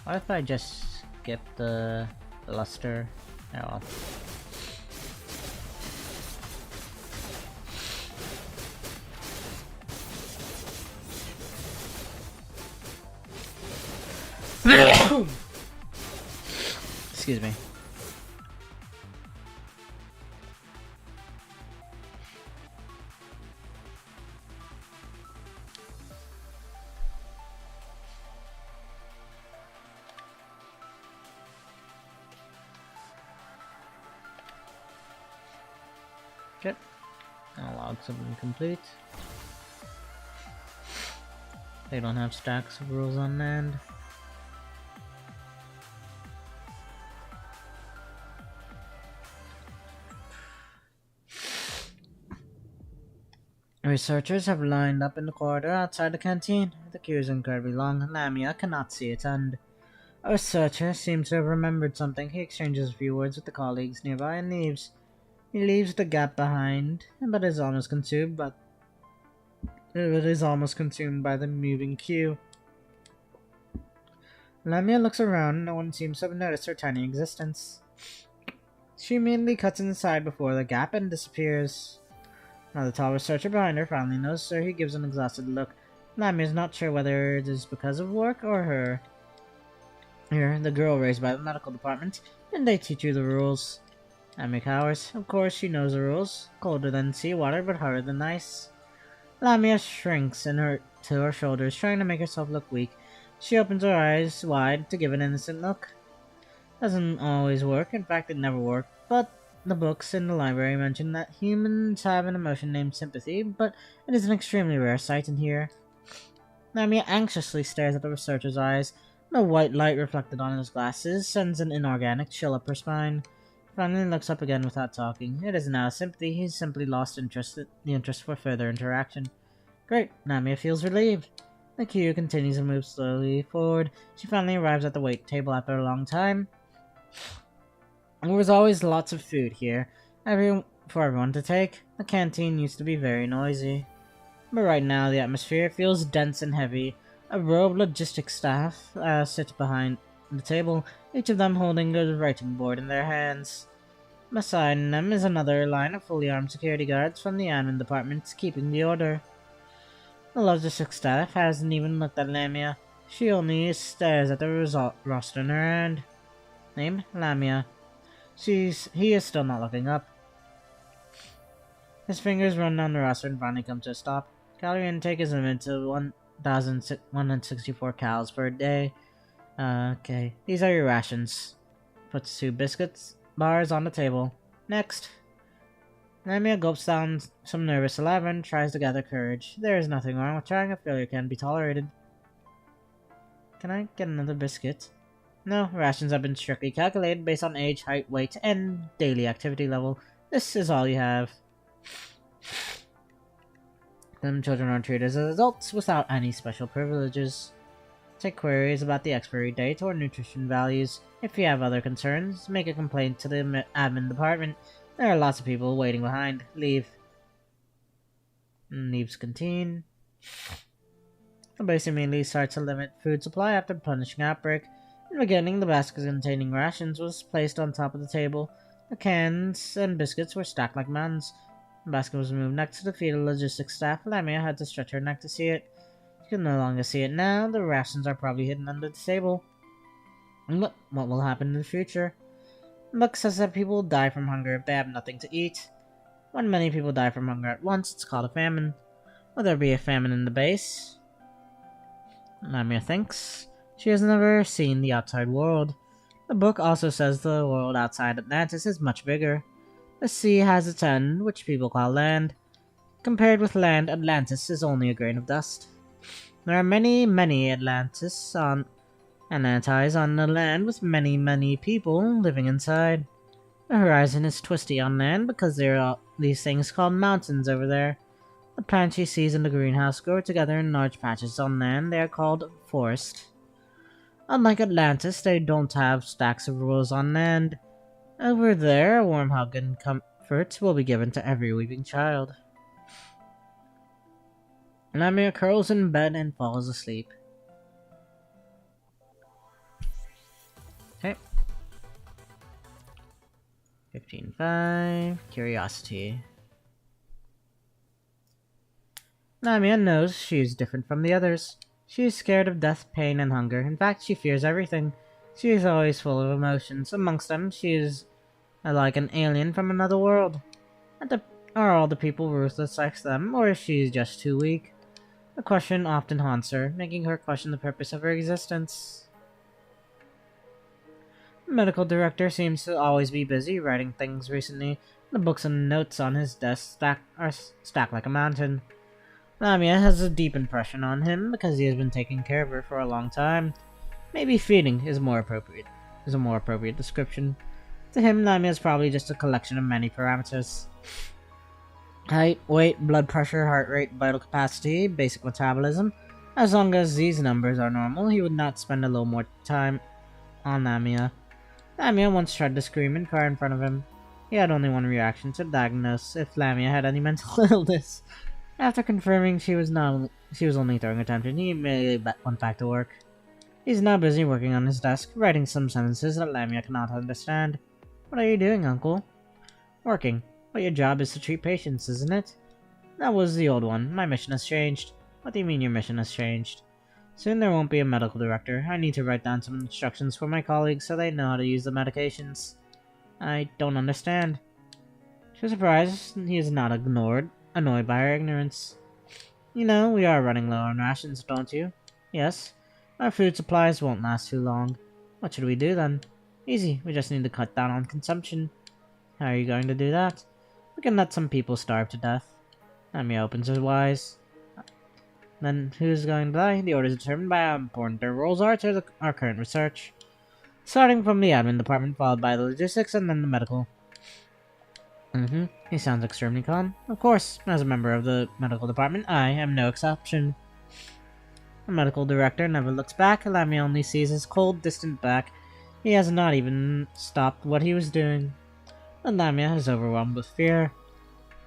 What if I just skip the luster? Oh well. Excuse me. Okay. Allowed something complete. They don't have stacks of rules on land. Researchers have lined up in the corridor outside the canteen. The queue is incredibly long. Lamia cannot see its end. A researcher seems to have remembered something. He exchanges a few words with the colleagues nearby and leaves. He leaves the gap behind, but is almost consumed by the moving queue. Lamia looks around. No one seems to have noticed her tiny existence. She immediately cuts inside before the gap and disappears. Now the tall researcher behind her finally notices her. He gives an exhausted look. Lamia is not sure whether it is because of work or her. Here, the girl raised by the medical department, and they teach you the rules. Lamia cowers. Of course, she knows the rules. Colder than seawater, but harder than ice. Lamia shrinks to her shoulders, trying to make herself look weak. She opens her eyes wide to give an innocent look. Doesn't always work. In fact, it never worked. But the books in the library mention that humans have an emotion named sympathy, but it is an extremely rare sight in here. Lamia anxiously stares at the researcher's eyes. The white light reflected on his glasses sends an inorganic chill up her spine. He finally looks up again without talking. It isn't out of sympathy, he's simply lost the interest for further interaction. Great, Lamia feels relieved. The queue continues to move slowly forward. She finally arrives at the wait table after a long time. There was always lots of food here, for everyone to take. The canteen used to be very noisy. But right now, the atmosphere feels dense and heavy. A row of logistics staff sits behind the table, each of them holding a writing board in their hands. Beside them is another line of fully armed security guards from the admin department, keeping the order. The logistics staff hasn't even looked at Lamia. She only stares at the roster in her hand. Name? Lamia. He is still not looking up. His fingers run down the roster and finally come to a stop. Calorie intake is limited to 1,164 calories per day. Okay, these are your rations. Puts 2 biscuits bars on the table. Next. Lamia gulps down some nervous saliva and tries to gather courage. There is nothing wrong with trying. A failure can be tolerated. Can I get another biscuit? No, rations have been strictly calculated based on age, height, weight, and daily activity level. This is all you have. Them children are treated as adults without any special privileges. Take queries about the expiry date or nutrition values. If you have other concerns, make a complaint to the admin department. There are lots of people waiting behind. Leave. Leaves canteen. The base immediately starts to limit food supply after punishing outbreak. In the beginning, the basket containing rations was placed on top of the table. The cans and biscuits were stacked like mountains. The basket was moved next to the feet of logistics staff. Lamia had to stretch her neck to see it. She can no longer see it now. The rations are probably hidden under the table. What will happen in the future? The book says that people die from hunger if they have nothing to eat. When many people die from hunger at once, it's called a famine. Will there be a famine in the base? Lamia thinks. She has never seen the outside world. The book also says the world outside Atlantis is much bigger. The sea has its end, which people call land. Compared with land, Atlantis is only a grain of dust. There are many Atlantis on the land with many people living inside. The horizon is twisty on land because there are these things called mountains over there. The plants she sees in the greenhouse grow together in large patches on land. They are called forest. Unlike Atlantis, they don't have stacks of rules on land. Over there, a warm hug and comfort will be given to every weeping child. Lamia curls in bed and falls asleep. Okay. 15.5. Curiosity. Lamia knows she is different from the others. She is scared of death, pain, and hunger. In fact, she fears everything. She is always full of emotions. Amongst them, she is like an alien from another world. Are all the people ruthless like them, or is she just too weak? The question often haunts her, making her question the purpose of her existence. The medical director seems to always be busy writing things recently. The books and notes on his desk are stacked like a mountain. Lamia has a deep impression on him because he has been taking care of her for a long time. Maybe feeding is a more appropriate description. To him, Lamia is probably just a collection of many parameters. Height, weight, blood pressure, heart rate, vital capacity, basic metabolism. As long as these numbers are normal, he would not spend a little more time on Lamia. Lamia once tried to scream and cry in front of him. He had only one reaction to diagnose if Lamia had any mental illness. After confirming she was only throwing a tantrum, he immediately went back to work. He's now busy working on his desk, writing some sentences that Lamia cannot understand. What are you doing, Uncle? Working. But your job is to treat patients, isn't it? That was the old one. My mission has changed. What do you mean your mission has changed? Soon there won't be a medical director. I need to write down some instructions for my colleagues so they know how to use the medications. I don't understand. To her surprise, he is not annoyed by her ignorance. You know, we are running low on rations, don't you? Yes. Our food supplies won't last too long. What should we do then? Easy, we just need to cut down on consumption. How are you going to do that? We can let some people starve to death. Lamia opens her eyes. Then who's going to die? The order is determined by how important their roles are to our current research. Starting from the admin department, followed by the logistics, and then the medical. He sounds extremely calm. Of course, as a member of the medical department, I am no exception. The medical director never looks back. Lamia only sees his cold, distant back. He has not even stopped what he was doing. But Lamia is overwhelmed with fear.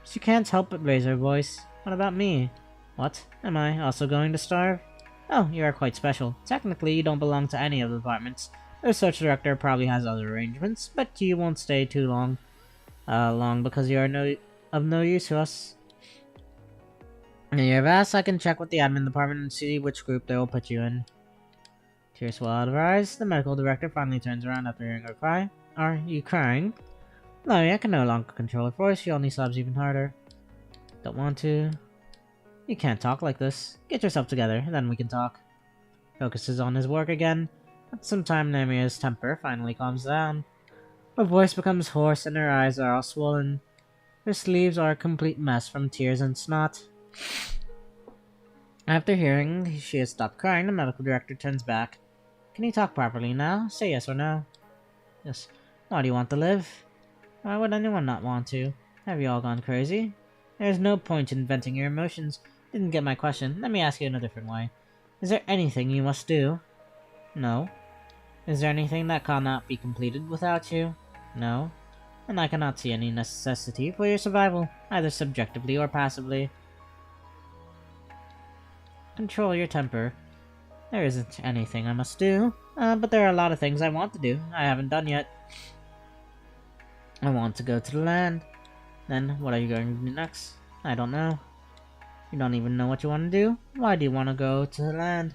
She can't help but raise her voice. What about me? What? Am I also going to starve? Oh, you are quite special. Technically, you don't belong to any of the departments. The research director probably has other arrangements, but you won't stay too long. Because you are of no use to us. You have asked, I can check with the admin department and see which group they will put you in. Tears well out of her eyes, the medical director finally turns around after hearing her cry. Are you crying? Lamia can no longer control her voice, she only sobs even harder. Don't want to. You can't talk like this. Get yourself together, then we can talk. Focuses on his work again. At some time, Lamia's temper finally calms down. Her voice becomes hoarse and her eyes are all swollen. Her sleeves are a complete mess from tears and snot. After hearing she has stopped crying, the medical director turns back. Can you talk properly now? Say yes or no. Yes. Why do you want to live? Why would anyone not want to? Have you all gone crazy? There's no point in venting your emotions. Didn't get my question. Let me ask you in a different way. Is there anything you must do? No. Is there anything that cannot be completed without you? No. And I cannot see any necessity for your survival, either subjectively or passively. Control your temper. There isn't anything I must do, but there are a lot of things I want to do I haven't done yet. I want to go to the land. Then, what are you going to do next? I don't know. You don't even know what you want to do? Why do you want to go to the land?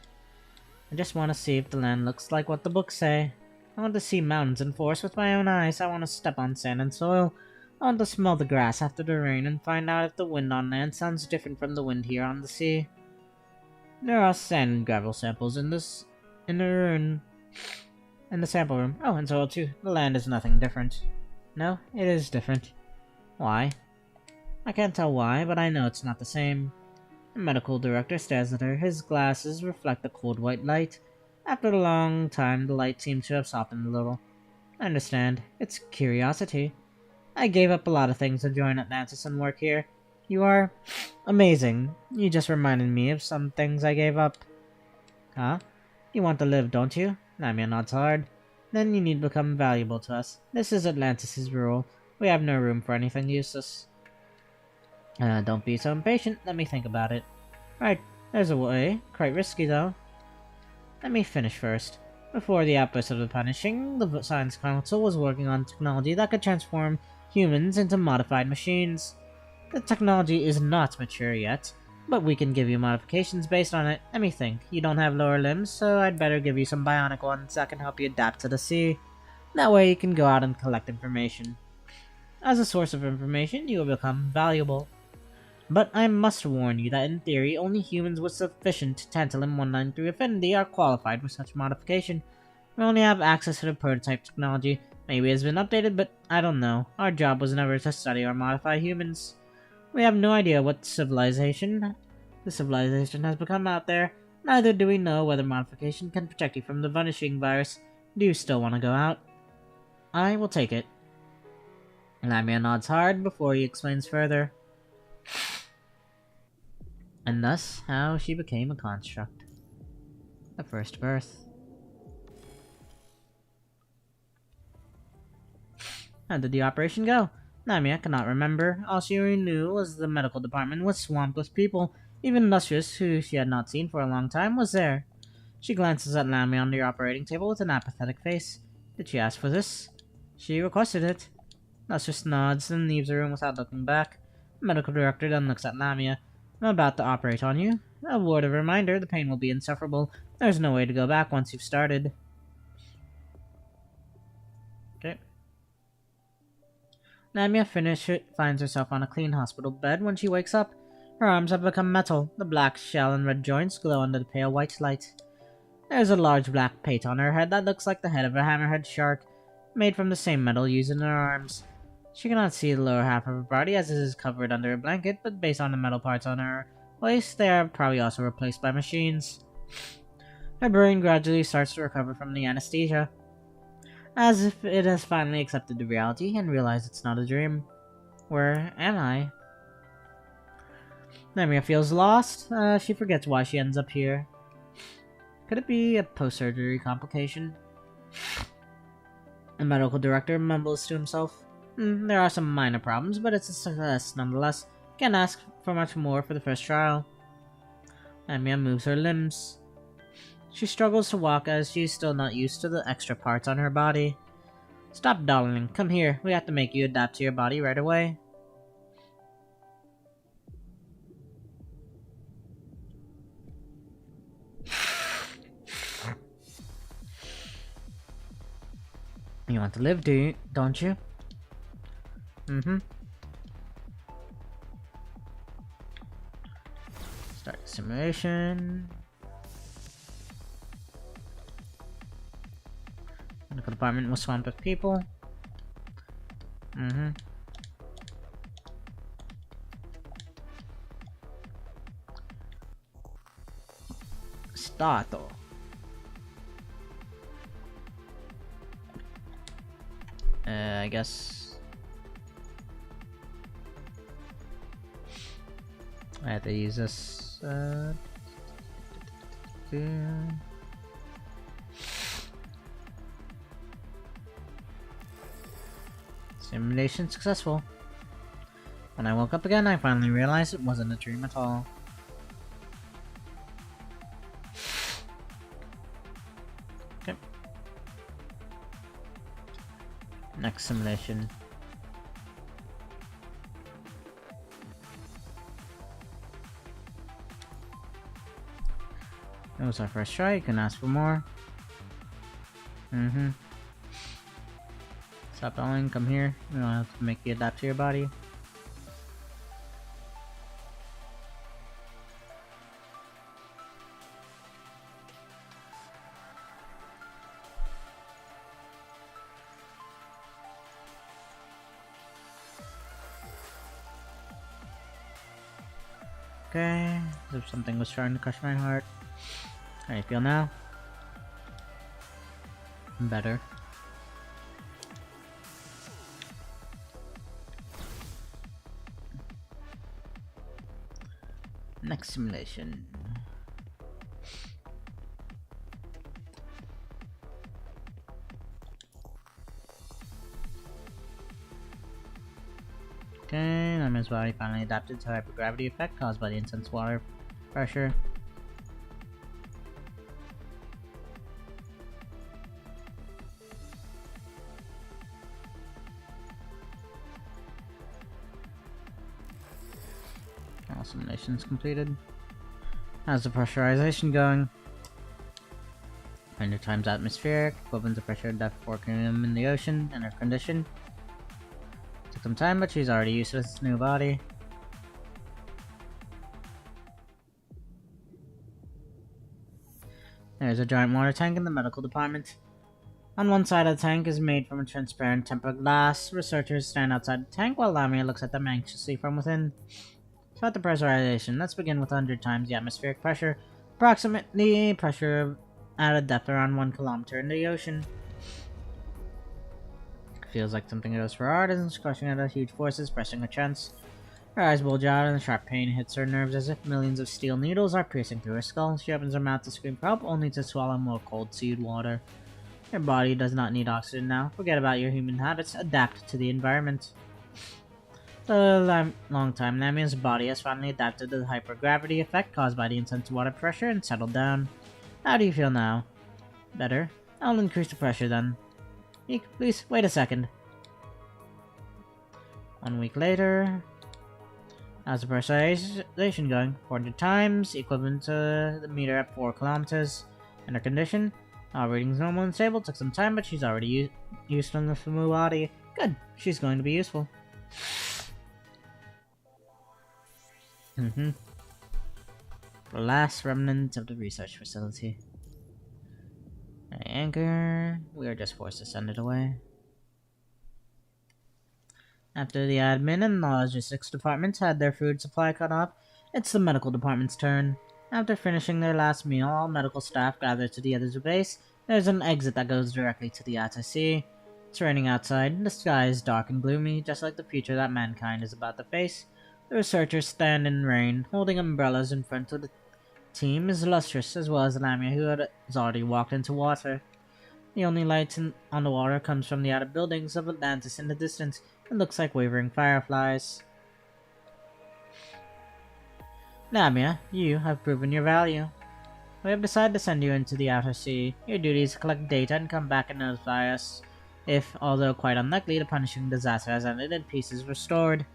I just want to see if the land looks like what the books say. I want to see mountains and forests with my own eyes. I want to step on sand and soil. I want to smell the grass after the rain and find out if the wind on land sounds different from the wind here on the sea. There are sand and gravel samples in the sample room. Oh, and soil too. The land is nothing different. No, it is different. Why? I can't tell why, but I know it's not the same. The medical director stares at her. His glasses reflect the cold white light. After a long time, the light seems to have softened a little. I understand. It's curiosity. I gave up a lot of things to join Atlantis and work here. You are amazing. You just reminded me of some things I gave up. Huh? You want to live, don't you? Lamia nods hard. Then you need to become valuable to us. This is Atlantis' rule. We have no room for anything useless. Don't be so impatient. Let me think about it. Right, there's a way. Quite risky, though. Let me finish first. Before the outburst of the punishing, the Science Council was working on technology that could transform humans into modified machines. The technology is not mature yet, but we can give you modifications based on it. Let me think. You don't have lower limbs, so I'd better give you some bionic ones that can help you adapt to the sea. That way you can go out and collect information. As a source of information, you will become valuable. But I must warn you that in theory, only humans with sufficient Tantalum 193 affinity are qualified for such modification. We only have access to the prototype technology. Maybe it has been updated, but I don't know. Our job was never to study or modify humans. We have no idea what the civilization has become out there. Neither do we know whether modification can protect you from the vanishing virus. Do you still want to go out? I will take it. Lamia nods hard before he explains further. And thus, how she became a construct. The first birth. How did the operation go? Lamia cannot remember. All she knew was the medical department was swamped with people. Even Illustrious, who she had not seen for a long time, was there. She glances at Lamia on the operating table with an apathetic face. Did she ask for this? She requested it. Illustrious nods and leaves the room without looking back. The medical director then looks at Lamia. I'm about to operate on you. A word of reminder, the pain will be insufferable. There's no way to go back once you've started. Okay. Lamia finds herself on a clean hospital bed when she wakes up. Her arms have become metal. The black shell and red joints glow under the pale white light. There's a large black pate on her head that looks like the head of a hammerhead shark, made from the same metal used in her arms. She cannot see the lower half of her body as it is covered under a blanket, but based on the metal parts on her waist, they are probably also replaced by machines. Her brain gradually starts to recover from the anesthesia, as if it has finally accepted the reality and realized it's not a dream. Where am I? Lamia feels lost. She forgets why she ends up here. Could it be a post-surgery complication? The medical director mumbles to himself. There are some minor problems, but it's a success nonetheless. Can't ask for much more for the first trial. Lamia moves her limbs. She struggles to walk as she's still not used to the extra parts on her body. Stop dawdling. Come here. We have to make you adapt to your body right away. You want to live, don't you? Start the simulation. The department was swamped with people. Stato. I guess I have to use this. Simulation successful. When I woke up again, I finally realized it wasn't a dream at all. Okay. Next simulation. That was our first try, you can ask for more. Stop going, come here. We don't have to make you adapt to your body. Okay, as if something was trying to crush my heart. How do you feel now? Better. Next simulation. Okay, Namia's body finally adapted to hypergravity effect caused by the intense water pressure. All simulations completed. How's the pressurization going? 100 times atmospheric, equivalent to pressure depth for Kingdom in the ocean, and her condition. Took some time, but she's already used to this new body. There's a giant water tank in the medical department. On one side of the tank is made from a transparent tempered glass. Researchers stand outside the tank while Lamia looks at them anxiously from within. About the pressurization, let's begin with 100 times the atmospheric pressure. Approximately pressure at a depth around 1 kilometer in the ocean. Feels like something goes for hard and is crushing at huge forces, pressing her chest. Her eyes bulge out and the sharp pain hits her nerves as if millions of steel needles are piercing through her skull. She opens her mouth to scream for help, only to swallow more cold seaweed water. Your body does not need oxygen now. Forget about your human habits. Adapt to the environment. The long time, Lamia's body has finally adapted to the hypergravity effect caused by the intense water pressure and settled down. How do you feel now? Better? I'll increase the pressure then. Eek, please, wait a second. 1 week later. How's the pressurization going? 400 times, equivalent to the meter at 4 kilometers. And her condition? All readings normal and stable. Took some time, but she's already used to the new body. Good, she's going to be useful. The last remnant of the research facility. Anchor. We are just forced to send it away. After the admin and the logistics departments had their food supply cut off, it's the medical department's turn. After finishing their last meal, all medical staff gather to the edge of the base. There's an exit that goes directly to the ATC. It's raining outside. The sky is dark and gloomy, just like the future that mankind is about to face. The researchers stand in rain, holding umbrellas in front of the team is lustrous, as well as Lamia, who has already walked into water. The only light on the water comes from the outer buildings of Atlantis in the distance. It looks like wavering fireflies. Lamia, you have proven your value. We have decided to send you into the outer sea. Your duty is to collect data and come back and notify us if, although quite unlikely, the punishing disaster has ended and peace is restored.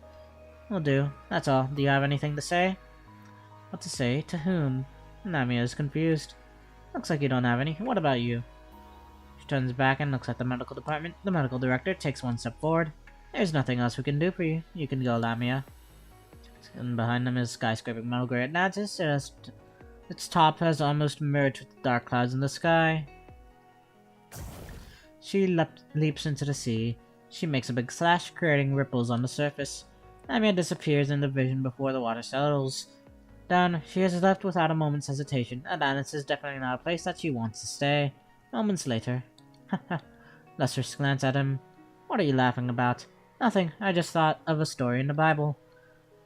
Will do. That's all. Do you have anything to say? What to say? To whom? Lamia is confused. Looks like you don't have any. What about you? She turns back and looks at the medical department. The medical director takes one step forward. There's nothing else we can do for you. You can go, Lamia. And behind them is skyscraping metal gray Atlantis. Its top has almost merged with the dark clouds in the sky. She leaps into the sea. She makes a big splash, creating ripples on the surface. Lamia disappears in the vision before the water settles down. She is left without a moment's hesitation. Atlantis is definitely not a place that she wants to stay. Moments later. Lustrous glanced at him. What are you laughing about? Nothing. I just thought of a story in the Bible.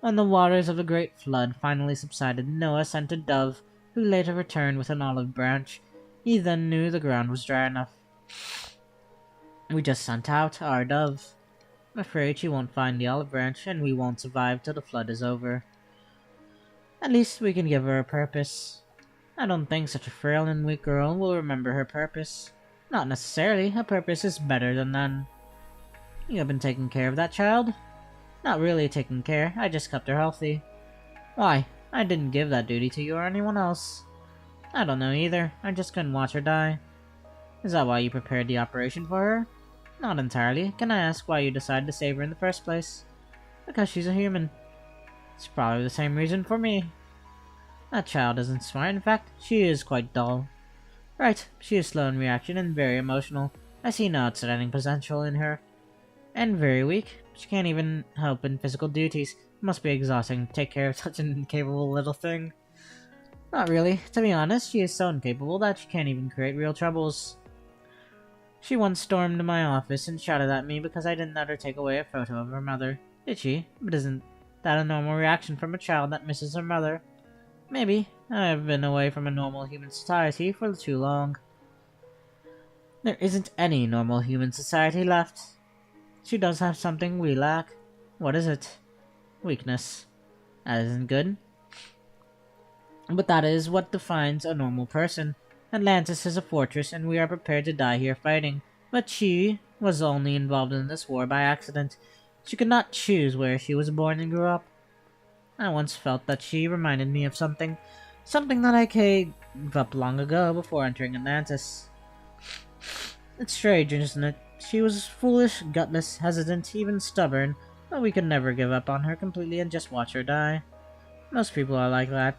When the waters of the great flood finally subsided, Noah sent a dove, who later returned with an olive branch. He then knew the ground was dry enough. We just sent out our dove. I'm afraid she won't find the olive branch, and we won't survive till the flood is over. At least we can give her a purpose. I don't think such a frail and weak girl will remember her purpose. Not necessarily. Her purpose is better than none. You have been taking care of that child? Not really taking care. I just kept her healthy. Why? I didn't give that duty to you or anyone else. I don't know either. I just couldn't watch her die. Is that why you prepared the operation for her? Not entirely. Can I ask why you decided to save her in the first place? Because she's a human. It's probably the same reason for me. That child isn't smart. In fact, she is quite dull. Right, she is slow in reaction and very emotional. I see no outstanding potential in her. And very weak. She can't even help in physical duties. It must be exhausting to take care of such an incapable little thing. Not really. To be honest, she is so incapable that she can't even create real troubles. She once stormed my office and shouted at me because I didn't let her take away a photo of her mother. Did she? But isn't that a normal reaction from a child that misses her mother? Maybe. I have been away from a normal human society for too long. There isn't any normal human society left. She does have something we lack. What is it? Weakness. That isn't good. But that is what defines a normal person. Atlantis is a fortress and we are prepared to die here fighting. But she was only involved in this war by accident. She could not choose where she was born and grew up. I once felt that she reminded me of something. Something that I gave up long ago before entering Atlantis. It's strange, isn't it? She was foolish, gutless, hesitant, even stubborn, but we could never give up on her completely and just watch her die. Most people are like that.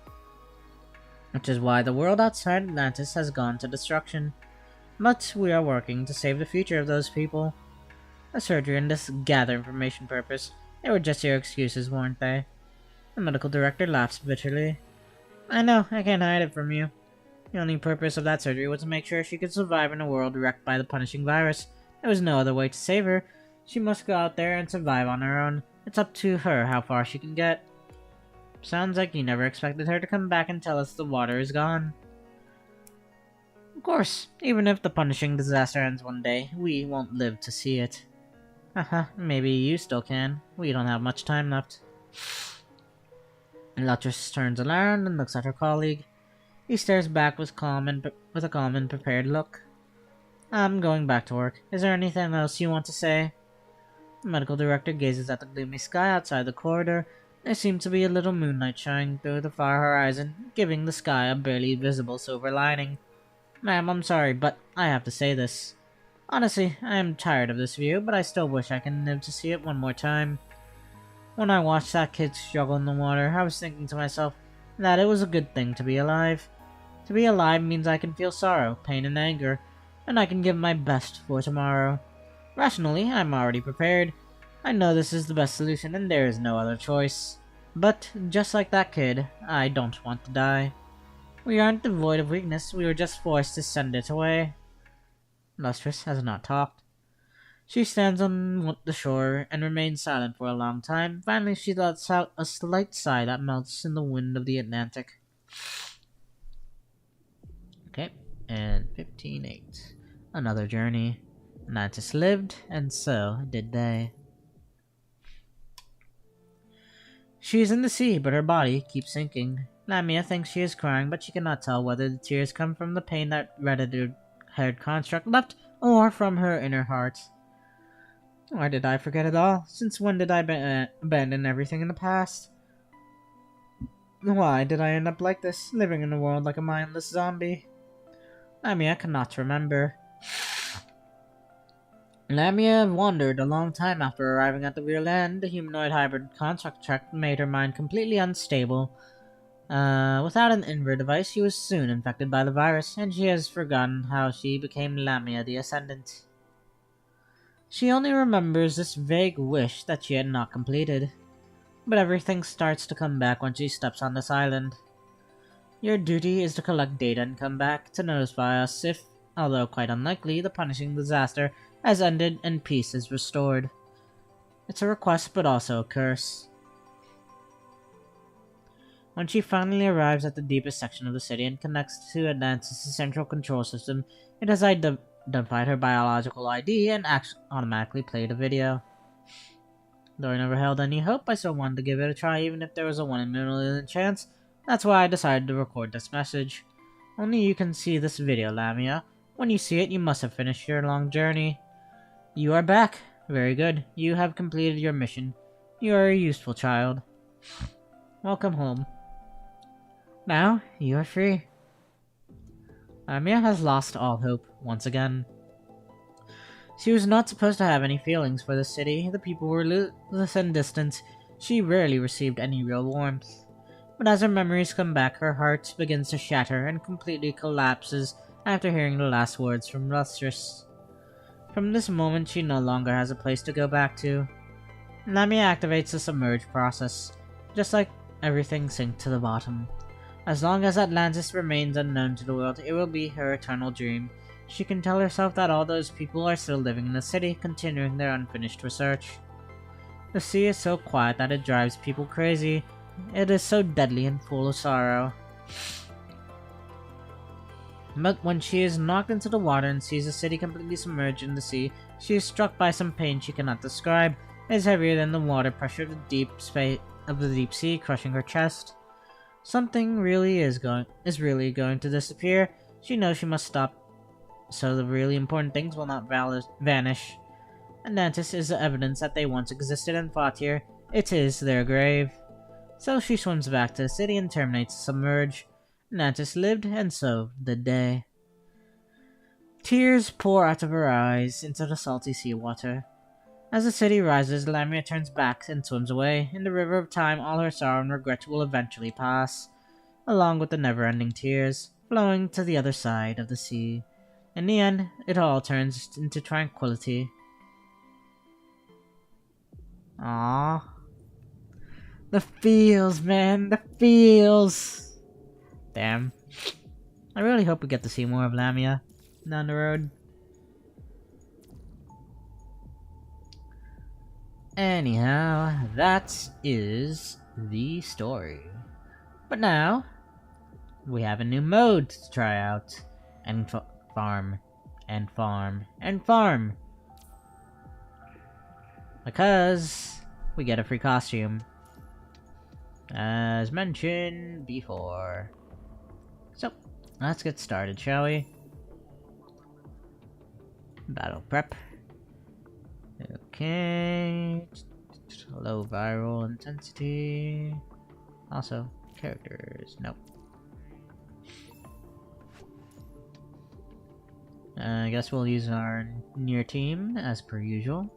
Which is why the world outside Atlantis has gone to destruction. But we are working to save the future of those people. The surgery and this gather information purpose, they were just your excuses, weren't they? The medical director laughs bitterly. I know, I can't hide it from you. The only purpose of that surgery was to make sure she could survive in a world wrecked by the punishing virus. There was no other way to save her. She must go out there and survive on her own. It's up to her how far she can get. Sounds like you never expected her to come back and tell us the water is gone. Of course, even if the punishing disaster ends one day, we won't live to see it. Haha, maybe you still can. We don't have much time left. Latris turns around and looks at her colleague. He stares back with a calm and prepared look. I'm going back to work. Is there anything else you want to say? The medical director gazes at the gloomy sky outside the corridor. There seems to be a little moonlight shining through the far horizon, giving the sky a barely visible silver lining. Ma'am, I'm sorry, but I have to say this. Honestly, I am tired of this view, but I still wish I can live to see it one more time. When I watched that kid struggle in the water, I was thinking to myself that it was a good thing to be alive. To be alive means I can feel sorrow, pain, and anger, and I can give my best for tomorrow. Rationally, I'm already prepared. I know this is the best solution and there is no other choice. But, just like that kid, I don't want to die. We aren't devoid of weakness, we were just forced to send it away. Lustrous has not talked. She stands on the shore and remains silent for a long time. Finally, she lets out a slight sigh that melts in the wind of the Atlantic. Okay, and 15-8. Another journey. Atlantis lived, and so did they. She is in the sea, but her body keeps sinking. Lamia thinks she is crying, but she cannot tell whether the tears come from the pain that red-haired construct left, or from her inner heart. Why did I forget it all? Since when did I abandon everything in the past? Why did I end up like this, living in a world like a mindless zombie? Lamia cannot remember. Lamia wandered a long time after arriving at the real land. The humanoid hybrid construct made her mind completely unstable. Without an inward device, she was soon infected by the virus, and she has forgotten how she became Lamia the Ascendant. She only remembers this vague wish that she had not completed. But everything starts to come back when she steps on this island. Your duty is to collect data and come back to notify us if, although quite unlikely, the punishing disaster has ended and peace is restored. It's a request but also a curse. When she finally arrives at the deepest section of the city and connects to Atlantis' central control system, it has identified her biological ID and automatically played a video. Though I never held any hope, I still wanted to give it a try even if there was a 1 in a million chance. That's why I decided to record this message. Only you can see this video, Lamia. When you see it, you must have finished your long journey. You are back. Very good. You have completed your mission. You are a useful child. Welcome home. Now, you are free. Lamia has lost all hope once again. She was not supposed to have any feelings for the city. The people were ruthless and distant. She rarely received any real warmth. But as her memories come back, her heart begins to shatter and completely collapses after hearing the last words from Lustrous. From this moment, she no longer has a place to go back to. Lamia activates the submerge process, just like everything sink to the bottom. As long as Atlantis remains unknown to the world, it will be her eternal dream. She can tell herself that all those people are still living in the city, continuing their unfinished research. The sea is so quiet that it drives people crazy. It is so deadly and full of sorrow. But when she is knocked into the water and sees the city completely submerged in the sea, she is struck by some pain she cannot describe. It is heavier than the water pressure of the deep sea, crushing her chest. Something is really going to disappear. She knows she must stop, so the really important things will not vanish. Atlantis is the evidence that they once existed and fought here. It is their grave. So she swims back to the city and terminates the submerge. Atlantis lived, and so did they. Tears pour out of her eyes into the salty seawater. As the city rises, Lamia turns back and swims away. In the river of time, all her sorrow and regret will eventually pass, along with the never-ending tears, flowing to the other side of the sea. In the end, it all turns into tranquility. Aww. The feels, man, the feels! Damn. I really hope we get to see more of Lamia down the road. Anyhow, that is the story. But now, we have a new mode to try out. And farm. And farm. And farm! Because we get a free costume. As mentioned before. So, let's get started, shall we? Battle prep. Okay. Low viral intensity. Also, characters. Nope. I guess we'll use our near team as per usual.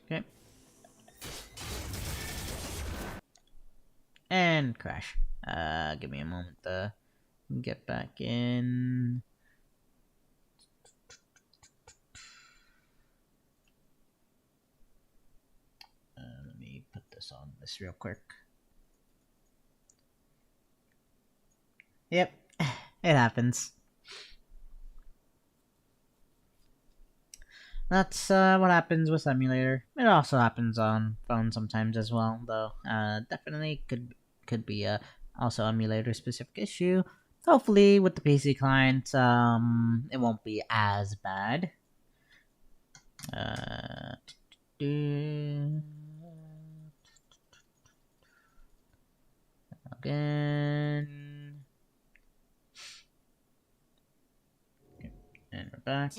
Okay. And crash. Give me a moment to get back in. Let me put this on this real quick. Yep, it happens. That's what happens with emulator. It also happens on phone sometimes as well, though. Definitely could be a also emulator specific issue. Hopefully with the PC client, it won't be as bad. Again. And we're back.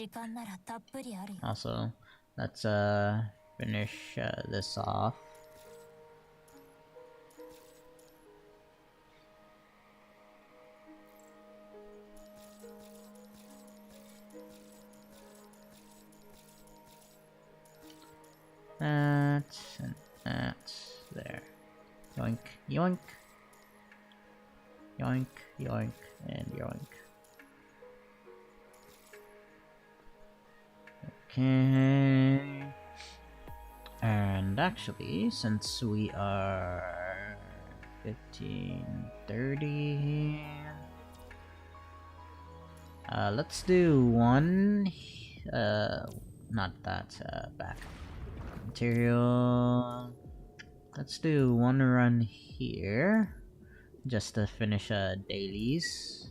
Also, let's finish this off. That's and that's there. Yoink, yoink, yoink, yoink, and yoink. Okay. And actually, since we are 15:30, let's do one. Not that. Back material. Let's do one run here, just to finish dailies.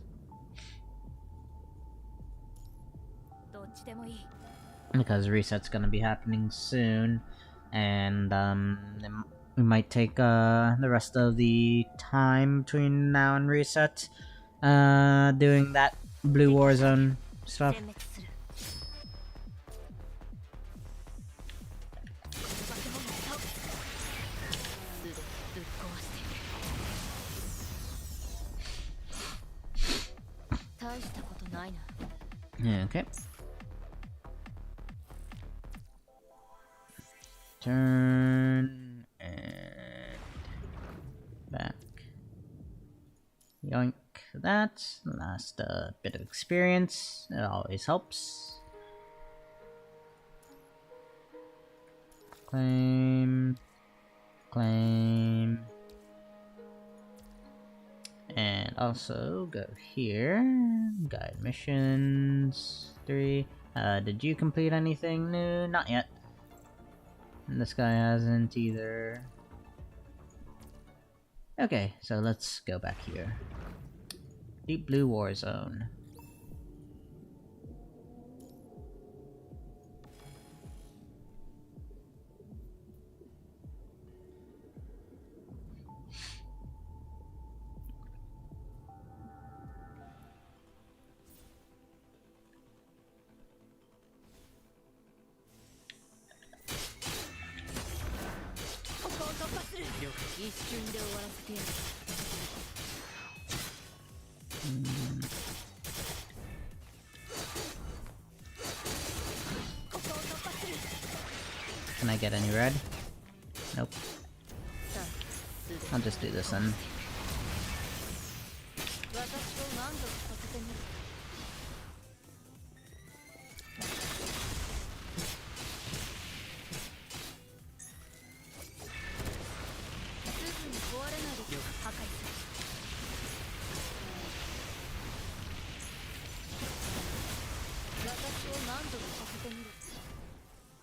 Because reset's gonna be happening soon, and we might take the rest of the time between now and reset doing that blue war zone stuff. 殲滅する化け物を倒すすべてぶっ壊して大したことないな Okay. Turn and back. Yoink that. Last bit of experience. It always helps. Claim. Claim. And also go here. Guide missions. 3. Did you complete anything new? Not yet. And this guy hasn't either. Okay, so let's go back here. Deep Blue War Zone. Can I get any red? Nope. I'll just do this then.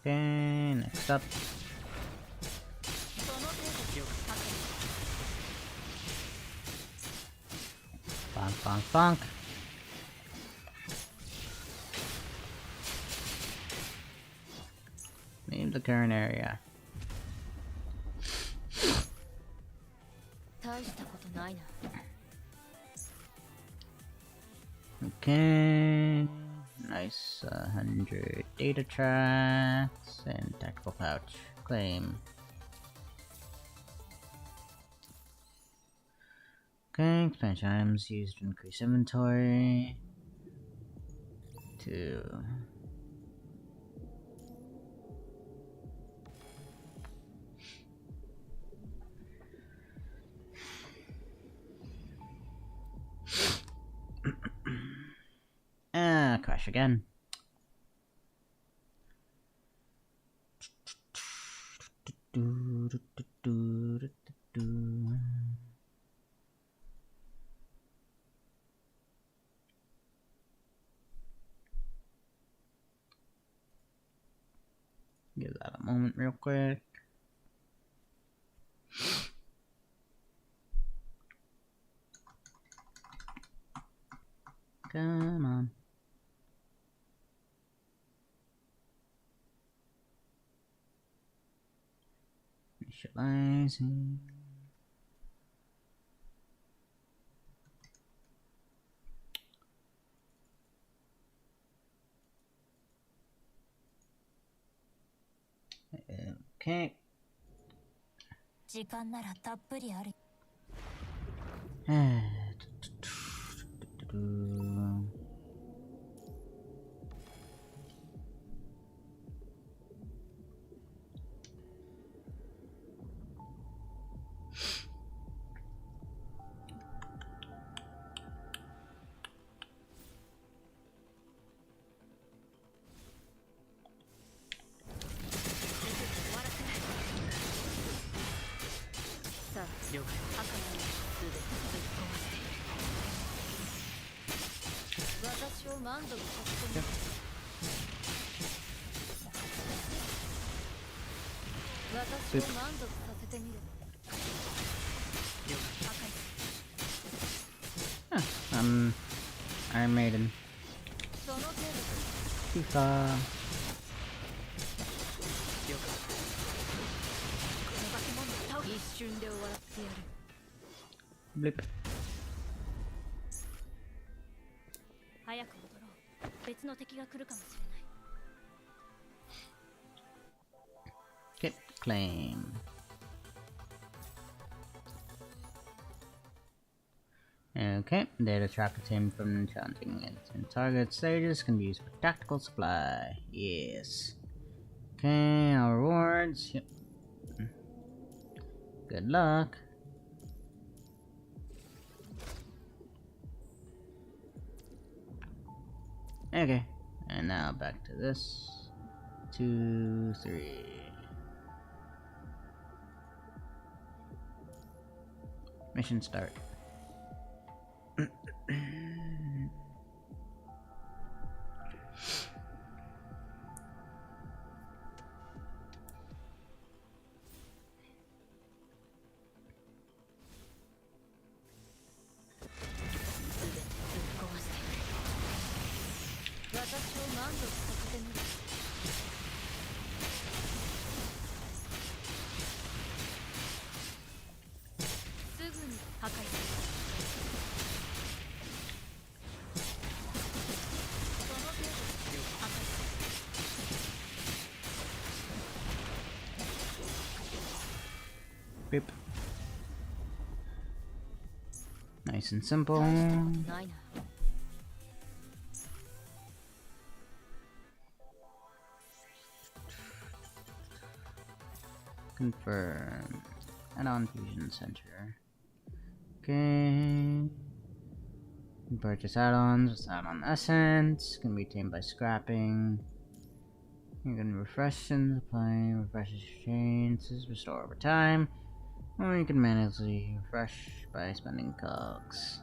Okay, next up. Bonk, bonk, bonk. Name the current area. Okay. Nice 100 data tracks and tactical pouch. Claim. Okay, expansion items used to increase inventory. 2. Crash again. Give that a moment real quick. Come on. Initializing. Okay. 時間ならたっぷりある 私を満足させてみる私を満足させてみる Iron Maiden. その程度 FIFA. この化け物を倒す瞬で終わらせてやる。 Blip. 早く戻ろう。別の敵が来るかもしれない。 Okay, claim. Okay, data track obtained from enchanting it. And target stages can be used for tactical supply. Yes. Okay, our rewards. Yep. Good luck. Okay, and now back to this. 2, 3. Mission start. Beep. Nice and simple. ないな。 Confirm. Add-on fusion center. Okay. Purchase add-ons with add-on essence. Can be tamed by scrapping. You can refresh and apply. Refreshes changes. Restore over time. Or you can manually refresh by spending cogs.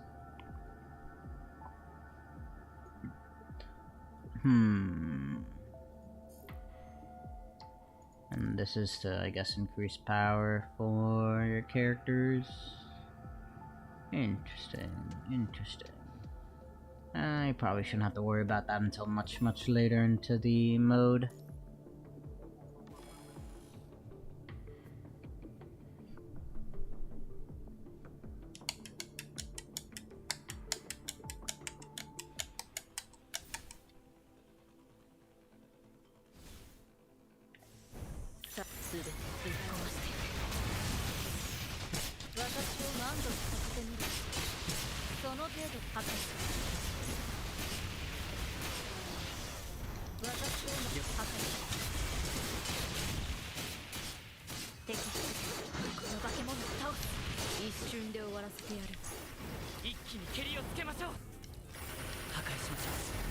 And this is to, I guess, increase power for your characters. Interesting, interesting. I probably shouldn't have to worry about that until much later into the mode.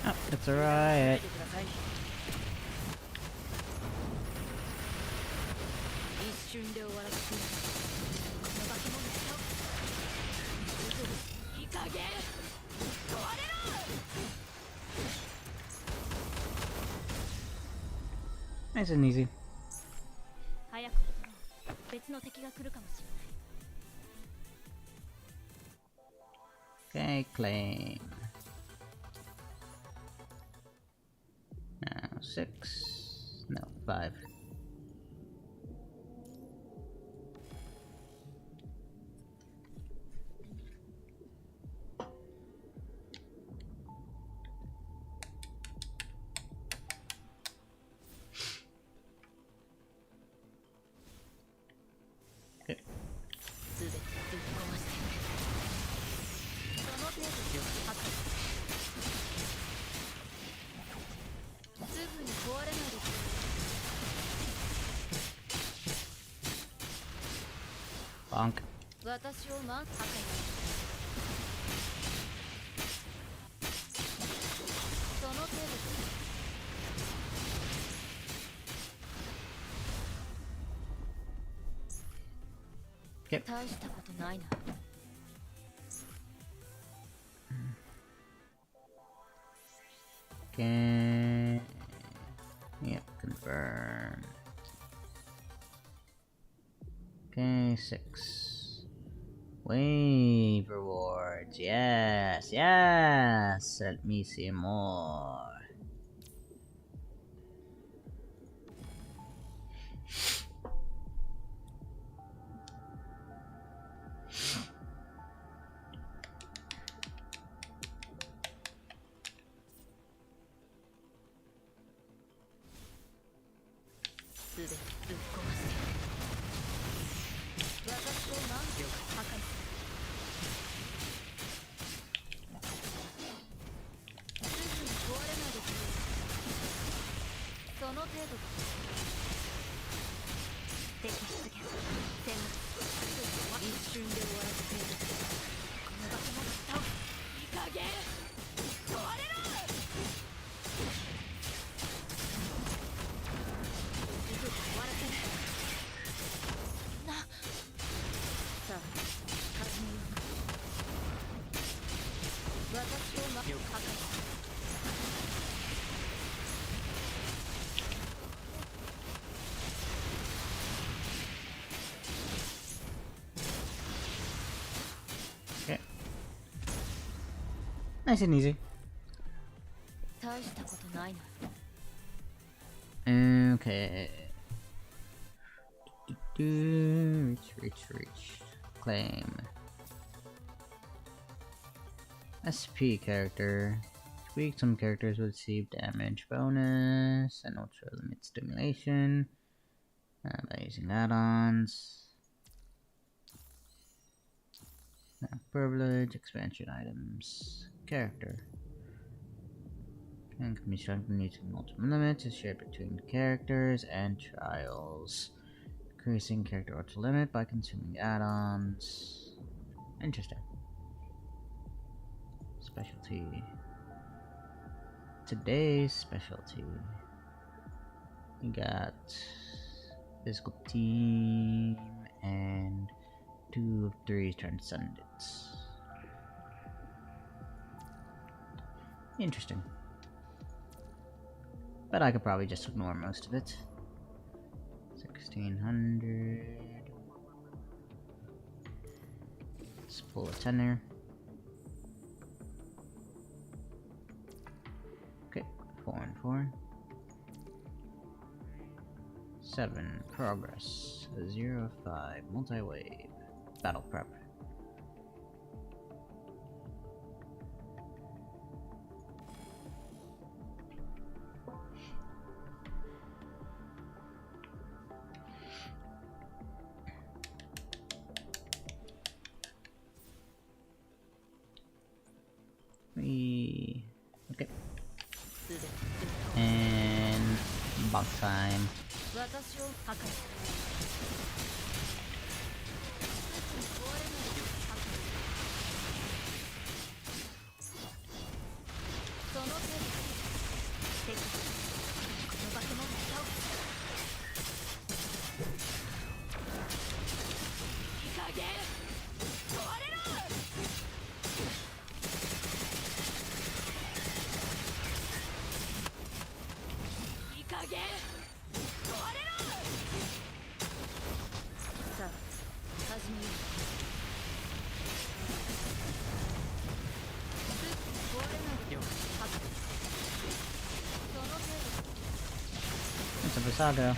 Oh, it's a riot. Nice and easy. 早く戻ろう。別の敵が来るかもしれない。 Okay, claim. Now 6. No, 5. Okay. 全てぶっ壊してやる。その程度で破壊すぐに壊れないでくれ。 Bonk. 私を破壊その程度で Okay. 大したことないな。 Okay. Yep, confirm. Okay, 6. Wave rewards. Yes, yes. Let me see more. 全てぶっ壊して私を何秒か破壊するすぐに壊れないでくれその程度だ敵出現戦一瞬で終わらせてやるこの化け物倒すいい加減壊れろすぐ終わらせるなさあ始めようか私を破壊するOkay. Nice and easy. 大したことないな Okay. Reach. Claim. SP character. Tweak some characters will receive damage bonus and ultra limit stimulation by using add-ons. Privilege, expansion items, character. And can be strengthened using multiple limits is shared between characters and trials. Increasing character ultra limit by consuming add-ons. Interesting. Specialty. Today's specialty. We got physical team and 2 of 3 transcendence. Interesting. But I could probably just ignore most of it. 1600. Let's pull a tenor. Okay, 4 and 4. 7 progress. 0 5 multi-wave. Battle prep. Okay. And box time. 私を破壊する壊れないで破壊その程度敵この化け物を倒すいい加減壊れろいい加減さあ始めよう壊れないで破壊その程度 It's a Visago.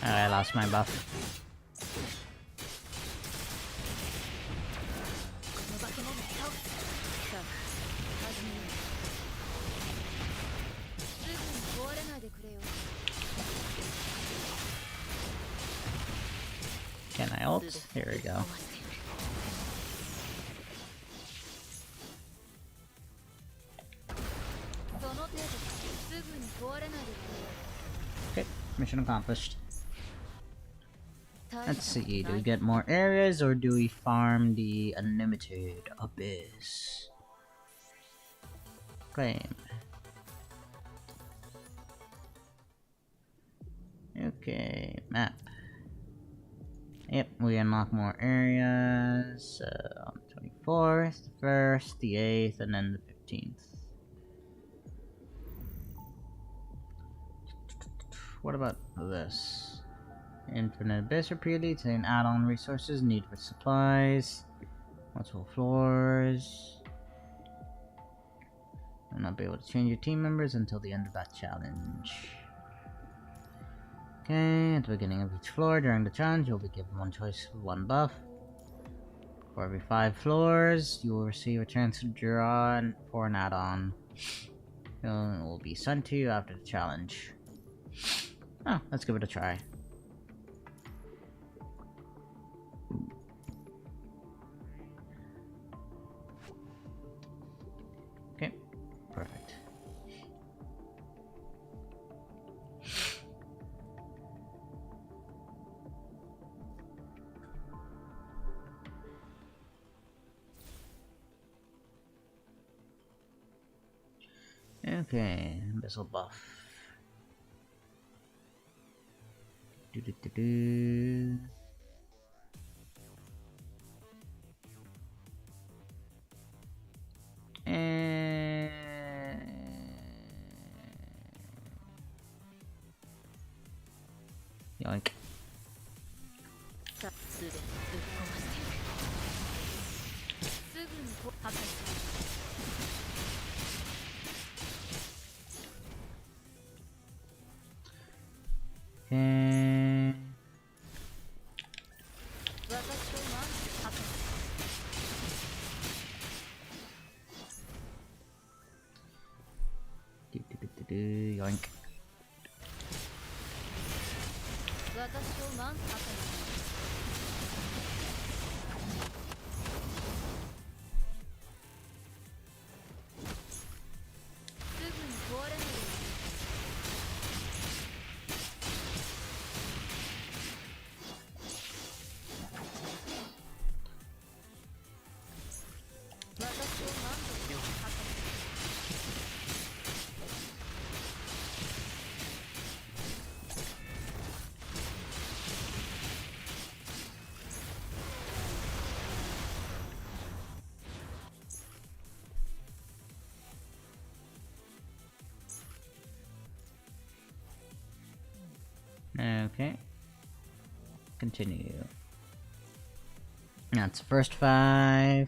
I lost my buff. この化け物を倒すさあ始めようすぐに壊れないでくれよ Can I ult? Here we go. その程度すぐに壊れないでくれよ Okay, mission accomplished. 大 Let's したこと see, do な we い get more areas or do we farm the unlimited abyss? Claim. Okay, map. Yep, we unlock more areas on the 24th, the 1st, the 8th, and then the 15th. What about this? Infinite Abyss repeatedly obtain add-on resources needed for supplies. Multiple floors. You'll not be able to change your team members until the end of that challenge. Okay, at the beginning of each floor during the challenge, you'll be given one choice of one buff. For every 5 floors, you will receive a chance to draw for an add-on. It will be sent to you after the challenge. Oh, let's give it a try. Okay, perfect. Okay, missile buff. Do do do do. Yoink. さあすでにぶっ壊してすぐに破壊する Okay. 私を満足破壊す Do do do do do. Yoink. る私を満足破壊する すぐに壊れないよ私を満足破壊する Okay. Continue. That's the first 5.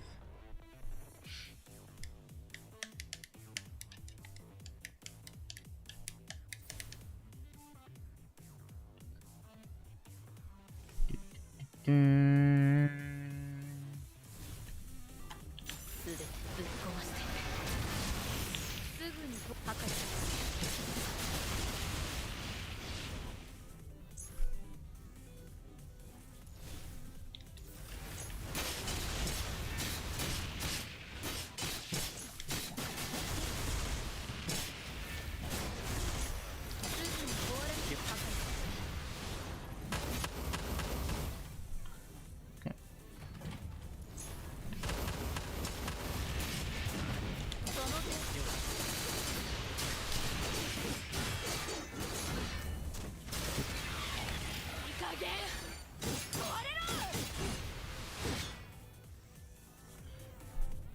Do-do-do-do. すべてぶっ壊してすぐに破壊する Okay. その手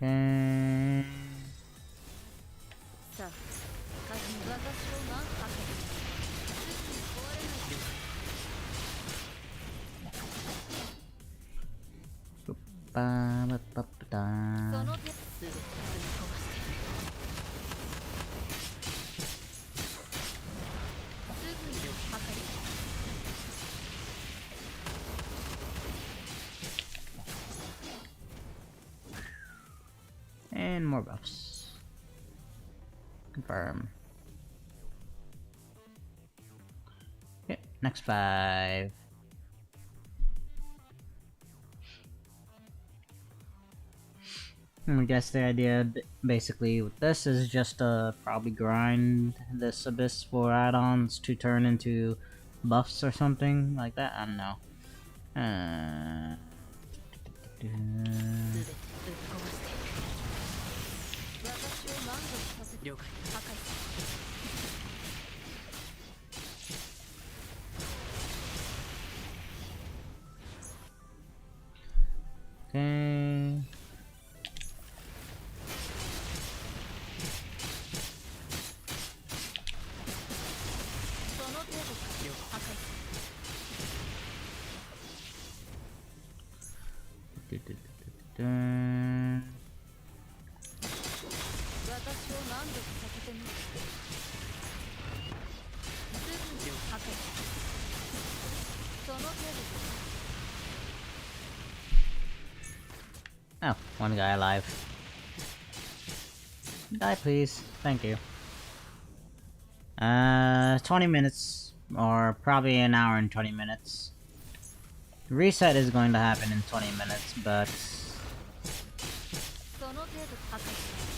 Okay. さあ、数に私を満足させる。すぐに壊れないよ。 Ba-ba-ba-ba-da. その手すべてぶっ壊してすぐに破壊する And more buffs. Confirm. Okay, next 5. I guess the idea basically with this is just to probably grind this abyss for add-ons to turn into buffs or something like that. I don't know. すべてぶっ壊して私を満足させて了解破壊する Okay. その程度か破壊する Du-du-du-du-du-du. 私を満足させてみるすぐに破壊する Oh, one guy alive. Die, please. Thank you. 20 minutes, or probably an hour and 20 minutes. Reset is going to happen in 20 minutes, but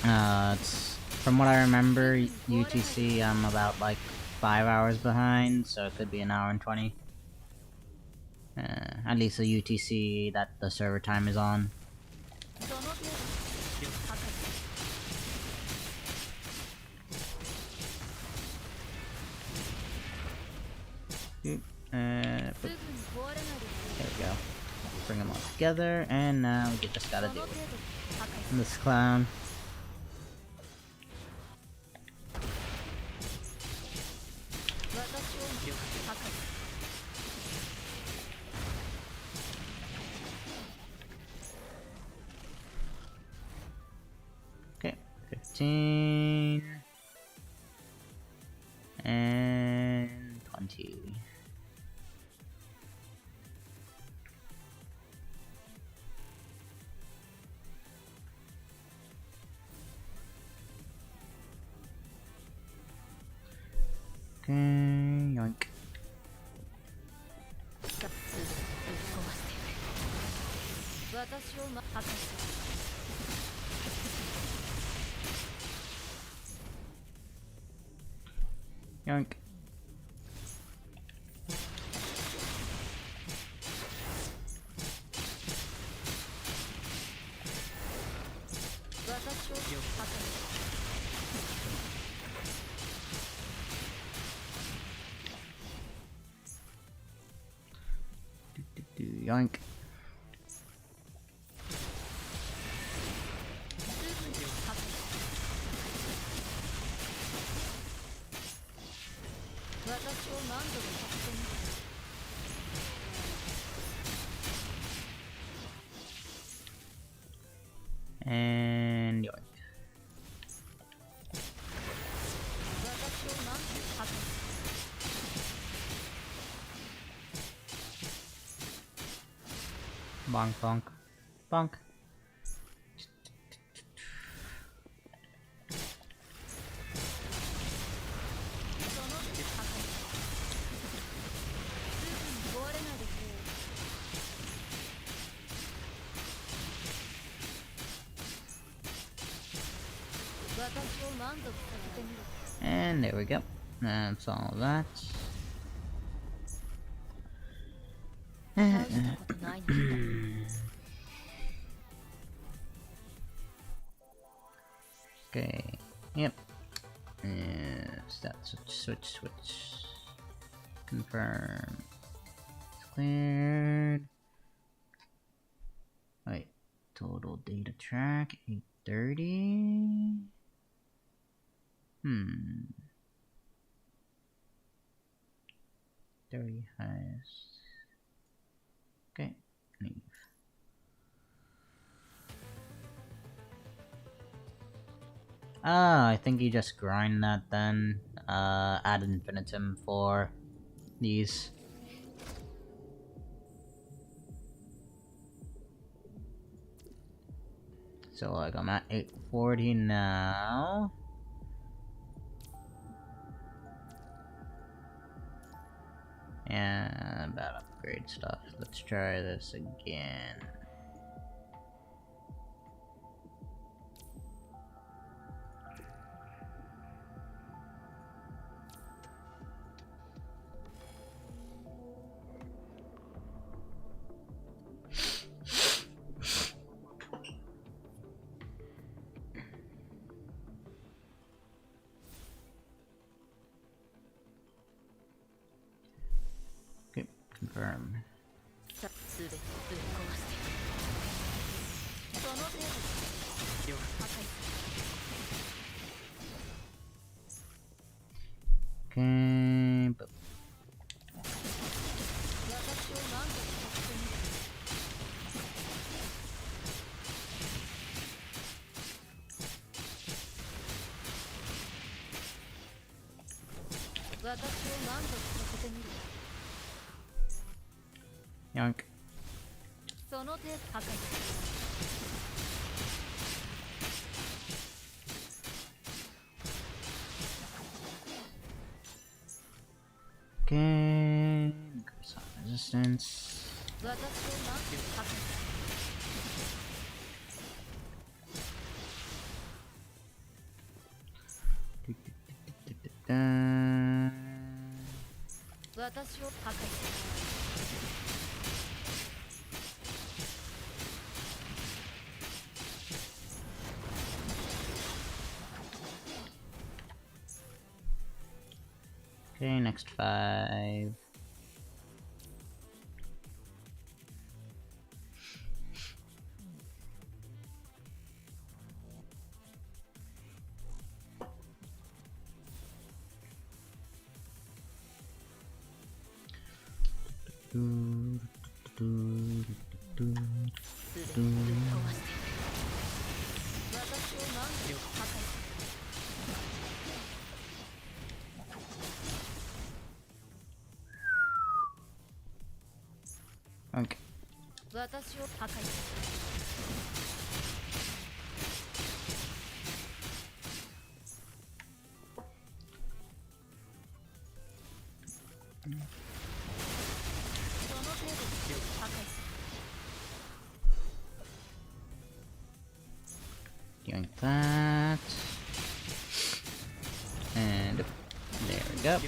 it's, from what I remember, UTC, I'm about like 5 hours behind, so it could be an hour and 20. At least the UTC that the server time is on. There we go. Bring them all together, and now we just gotta do it. And this clown. Okay, 15 and 20. Okay, yoink. Yoink. Yoink. And yoink. Bonk, bonk, bonk. And there we go. That's all that. Okay. Yep. Stat switch. Confirm. It's cleared. Wait. Total data track 830. 30 highest. Okay. Leave. I think you just grind that then. Add infinitum for these. So like I'm at 840 now. And about upgrade stuff. Let's try this again. Okay, confirm. Okay, but yoink. distance. Okay, next 5. Okay. Doing that. And there we go.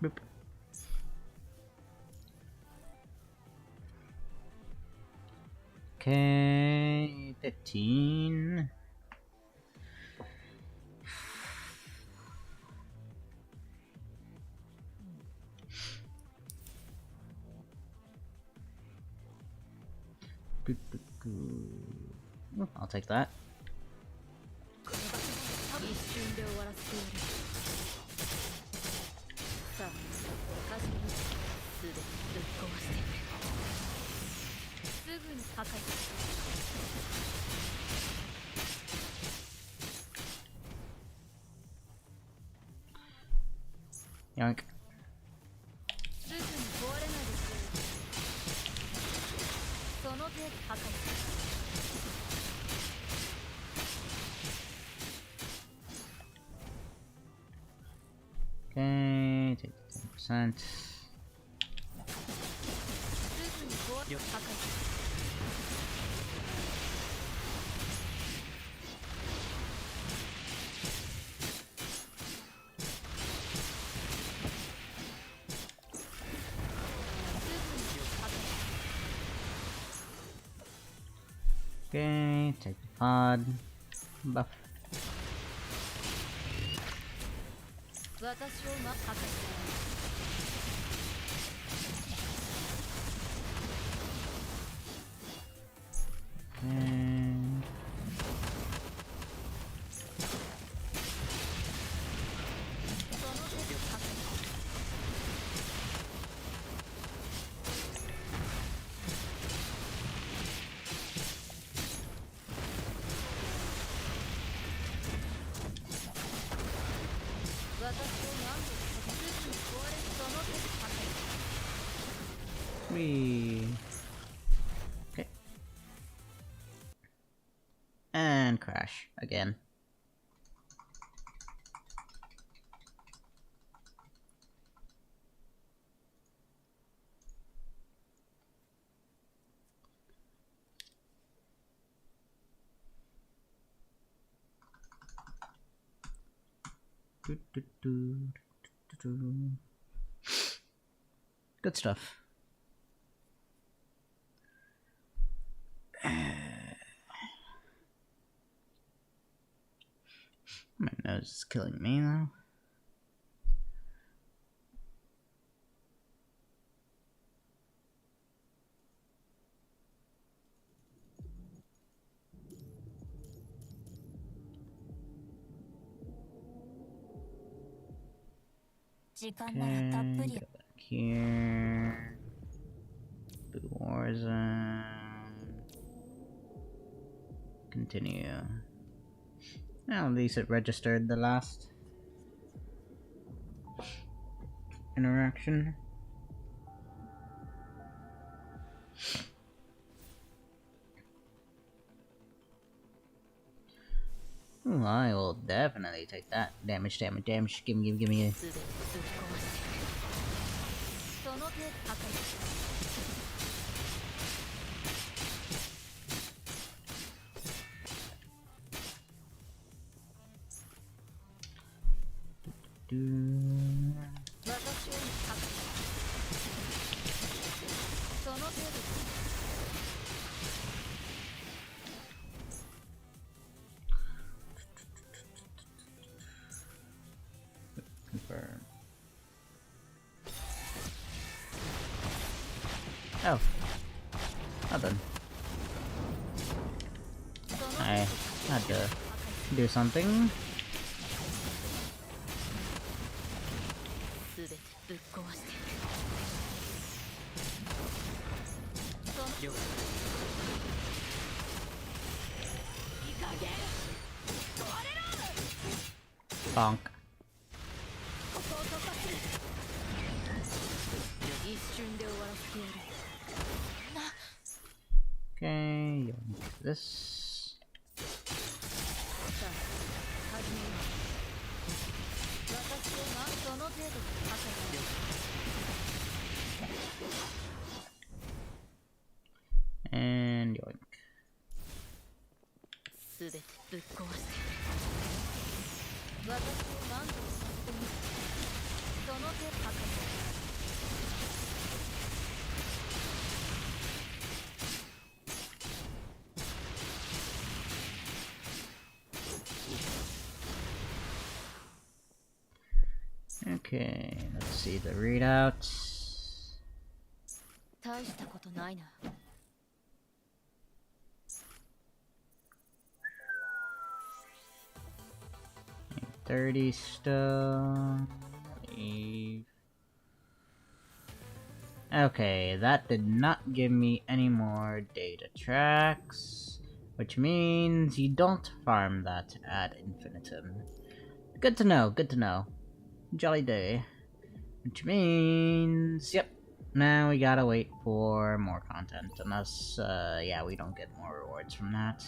Boop. Okay, 15. Oh, I'll take that. Yoink. Okay, take 10%. Okay, take the pod. Buff. Okay. Whee. Okay. And crash again. Good stuff. My nose is killing me though. Okay, go back here. Blue Warzone. continue. Well, at least it registered the last interaction. Ooh, I will definitely take that. Damage. Gimme. その程度破壊 Do. 私を破壊その程度 Confirm. Oh. Well done. I had to do something. 全てぶっ壊してそのいい加減壊れろ Bonk. ここを突破する一瞬で終わらせてやる Okay, this. さあ始めよう私をその程度で破壊しよう And yoink. 全てぶっ壊して私を満足させてみるその手破壊する Okay, let's see the readout. 大したことないな 30 still. Leave. Okay, that did not give me any more data tracks, which means you don't farm that ad infinitum. Good to know, good to know. Jolly day. Which means, yep, now we gotta wait for more content, unless, yeah, we don't get more rewards from that.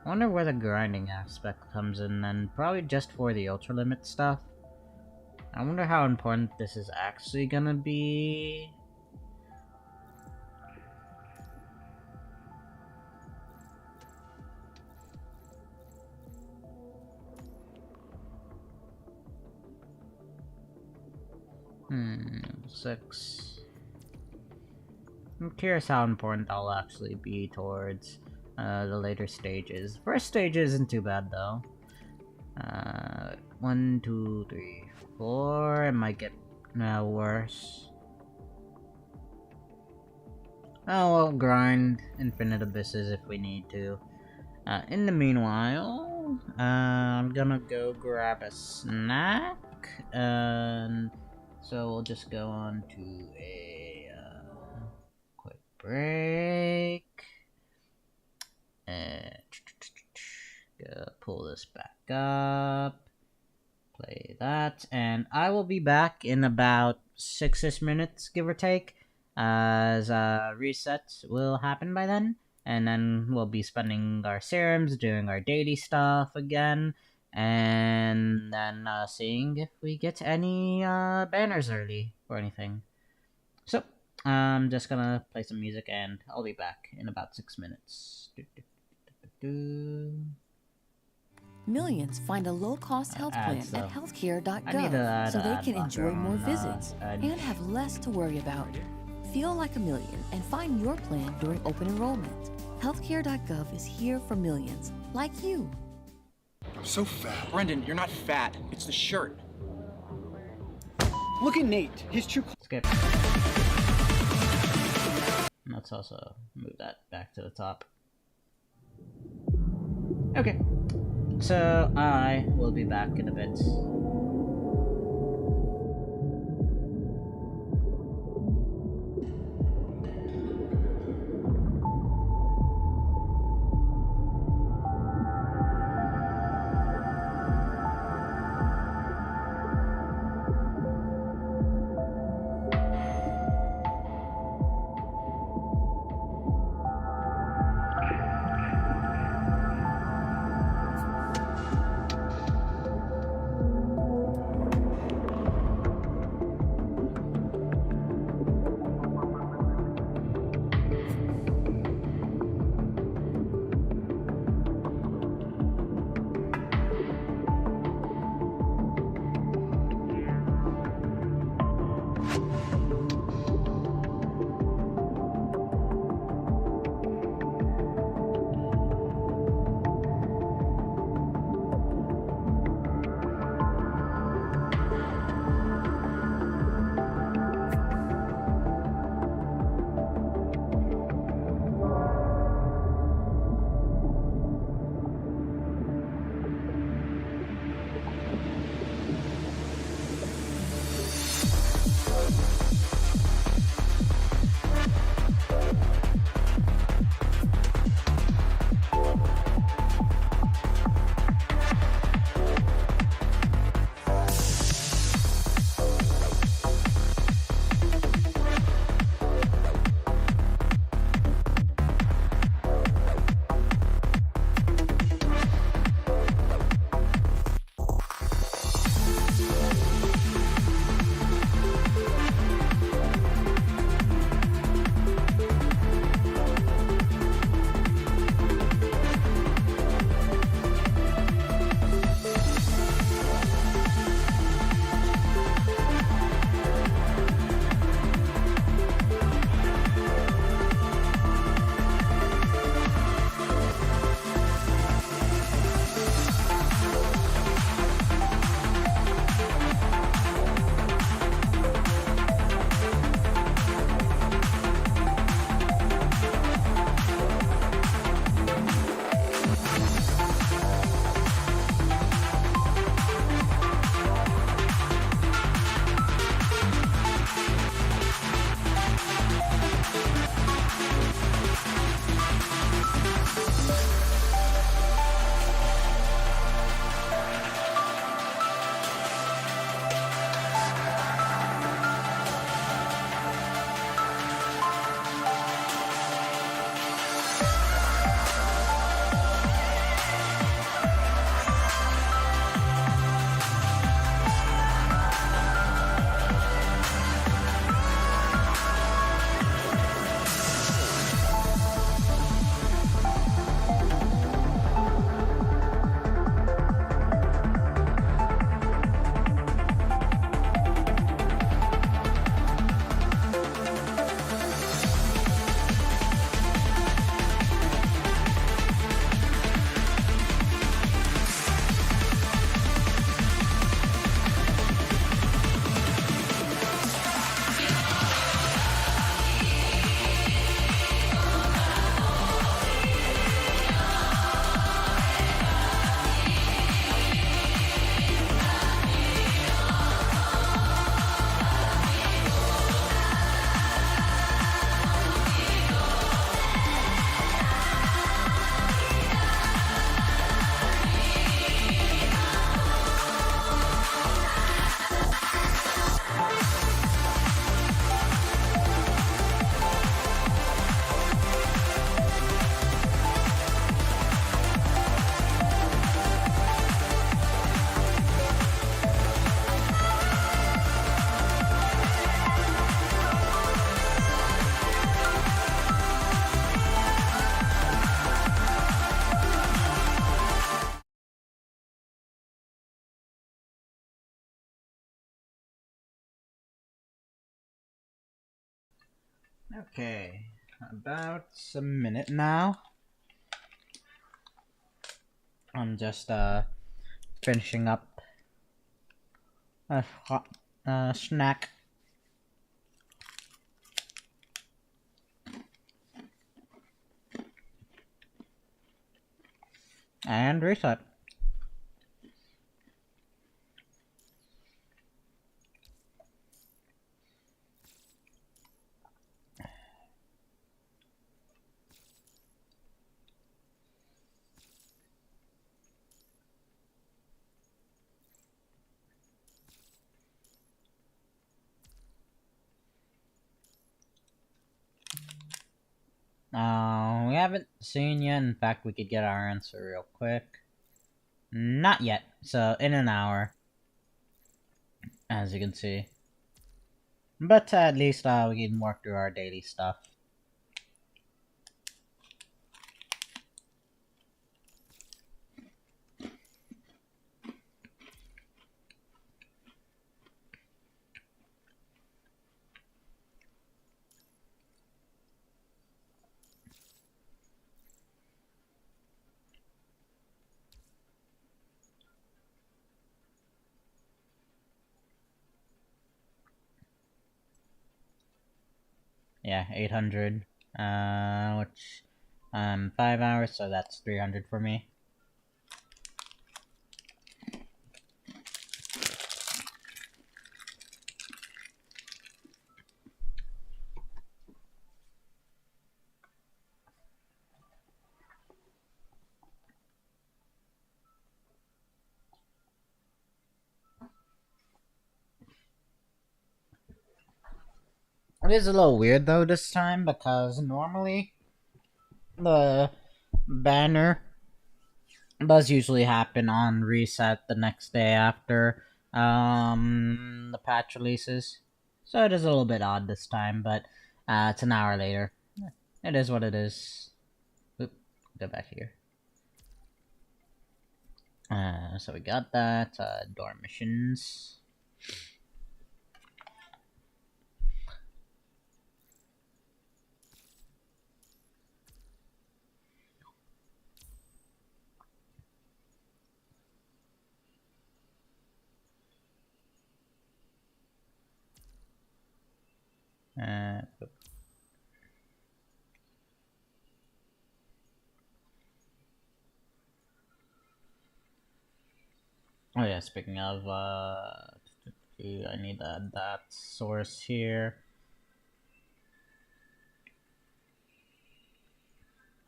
I wonder where the grinding aspect comes in then, probably just for the ultra limit stuff. I wonder how important this is actually gonna be. Hmm, 6. I'm curious how important that'll actually be towards the later stages. First stage isn't too bad though. 1, 2, 3, 4. It might get worse. Oh, we'll grind infinite abysses if we need to. In the meanwhile, I'm gonna go grab a snack, and so we'll just go on to a quick break. Go pull this back up. Play that, and I will be back in about 6-ish minutes, give or take, as reset will happen by then, and then we'll be spending our serums, doing our daily stuff again, and then seeing if we get any banners early or anything. So, I'm just gonna play some music, and I'll be back in about 6 minutes. Millions find a low-cost health plan ads, at though. healthcare.gov so they can enjoy more visits ad. and have less to worry about. Feel like a million and find your plan during open enrollment. Healthcare.gov is here for millions, like you. So fat. Brendan, you're not fat. It's the shirt. Look at Nate. His true. Skip. Let's also move that back to the top. Okay. So, I will be back in a bit. Okay, about a minute now. I'm just finishing up a hot snack. And reset. We haven't seen yet. In fact, we could get our answer real quick. Not yet. So, in an hour. As you can see. But at least we can work through our daily stuff. Yeah, 800. Which 5 hours, so that's 300 for me. It is a little weird though this time because normally the banner does usually happen on reset the next day after the patch releases. So it is a little bit odd this time, but it's an hour later. It is what it is. Oop, go back here. So we got that. Door missions. Oop. Oh yeah, speaking of, I need to add that source here.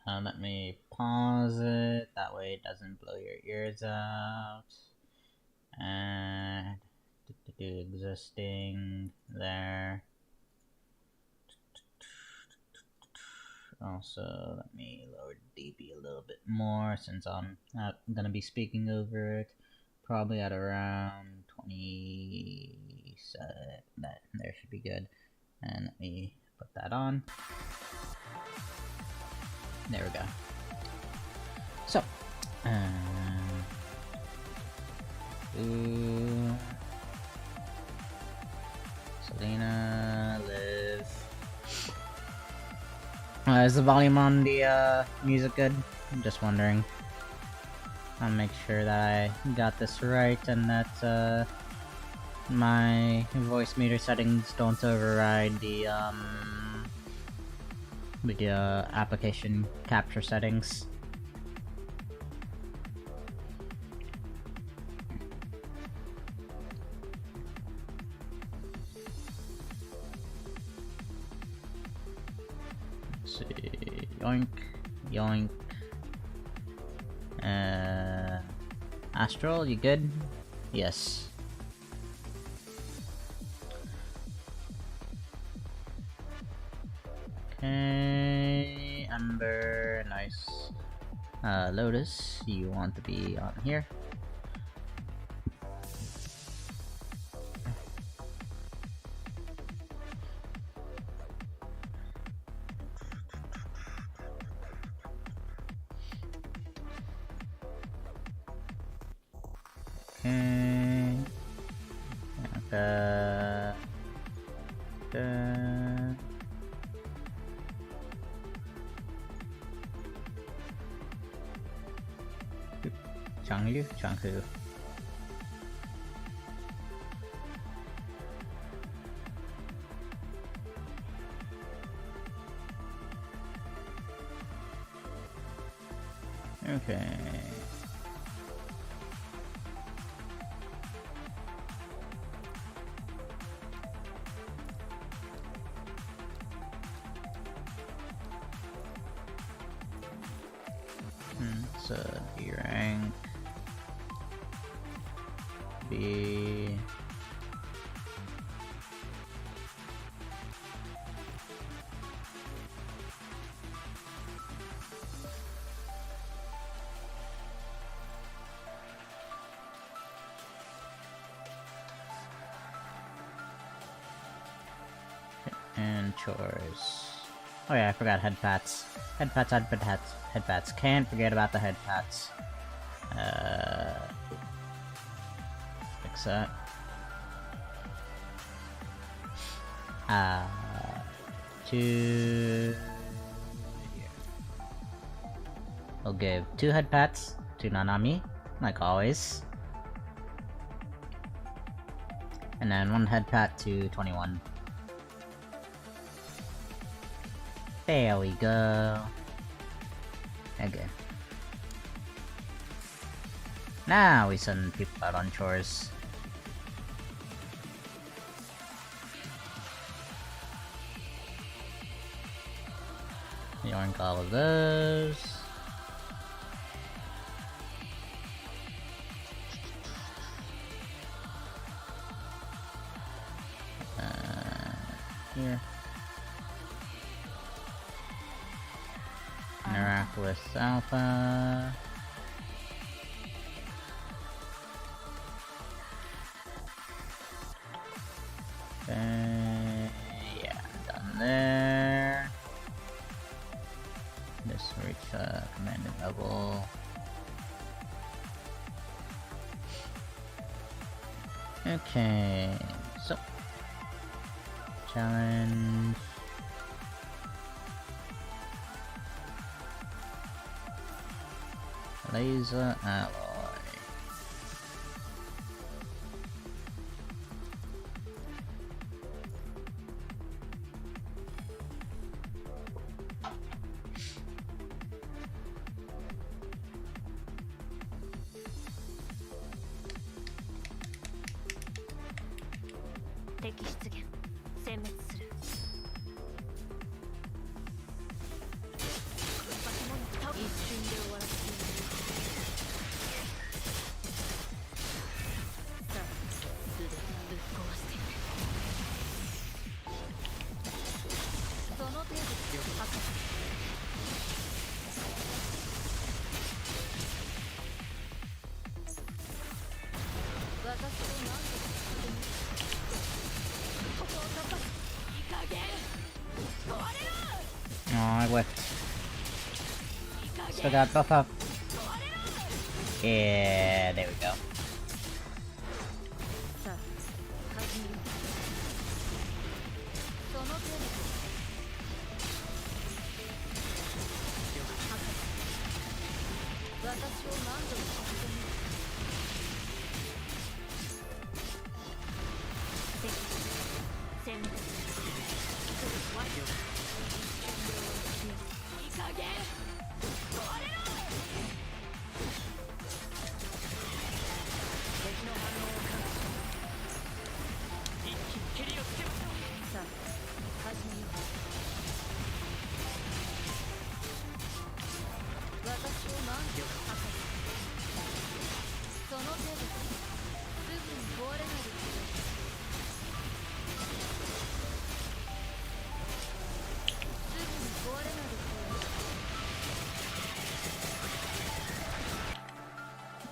Let me pause it, that way it doesn't blow your ears out. And existing there. Also, let me lower dB a little bit more since I'm gonna be speaking over it. Probably at around 20. That there should be good. And let me put that on. There we go. So, Selena, Liv. Is the volume on the music good? I'm just wondering. I'll make sure that I got this right and that my voice meter settings don't override the application capture settings. Let's see, yoink, yoink. Astral, you good? Yes. Okay, Ember, nice. Lotus, you want to be on here? Okay. Okay. Changyu? Changhu. Okay. So B rank. B. And chores. Oh yeah, I forgot head pats. Head pats, head pats, head pats. Can't forget about the head pats. Fix that. Two. Here. We'll give 2 head pats to Nanami, like always. And then 1 head pat to 21. There we go. Okay. Now we send people out on chores. Yoink all of those. Here. Interact with Alpha. Yeah, done there. Just reach commanding level. Okay, so challenge. Laser alloy. Oh, I whiffed. Still got buff up. Yeah, there we go.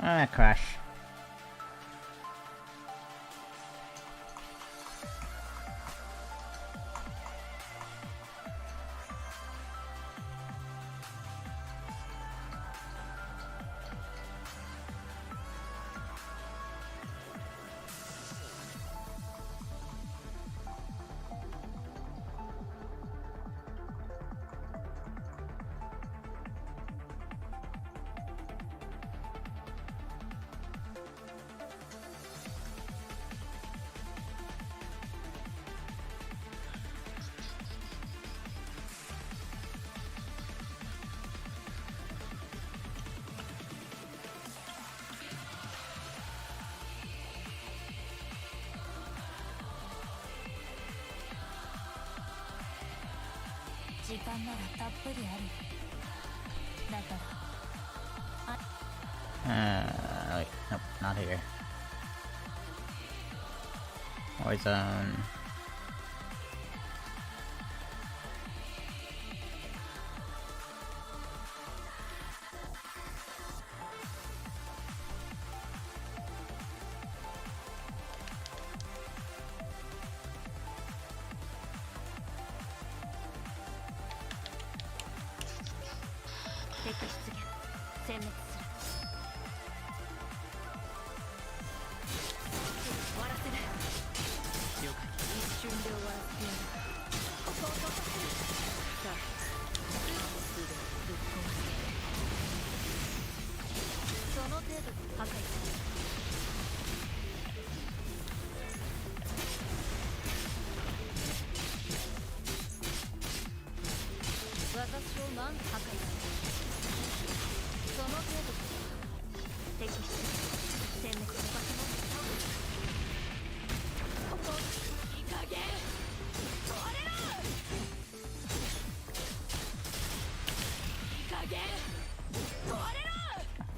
Ah, crash. 時間ならたっぷりある。だから Wait, nope, not here. Warzone.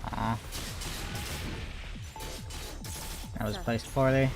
Aw. That was placed poorly.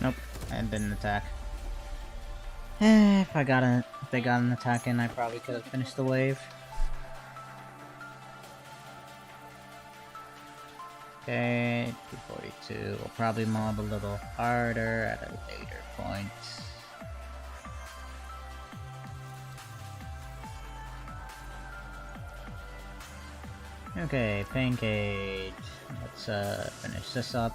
Nope, I didn't attack. If they got an attack in, I probably could have finished the wave. Okay, 242. We'll probably mob a little harder at a later point. Okay, Pancake. Let's finish this up.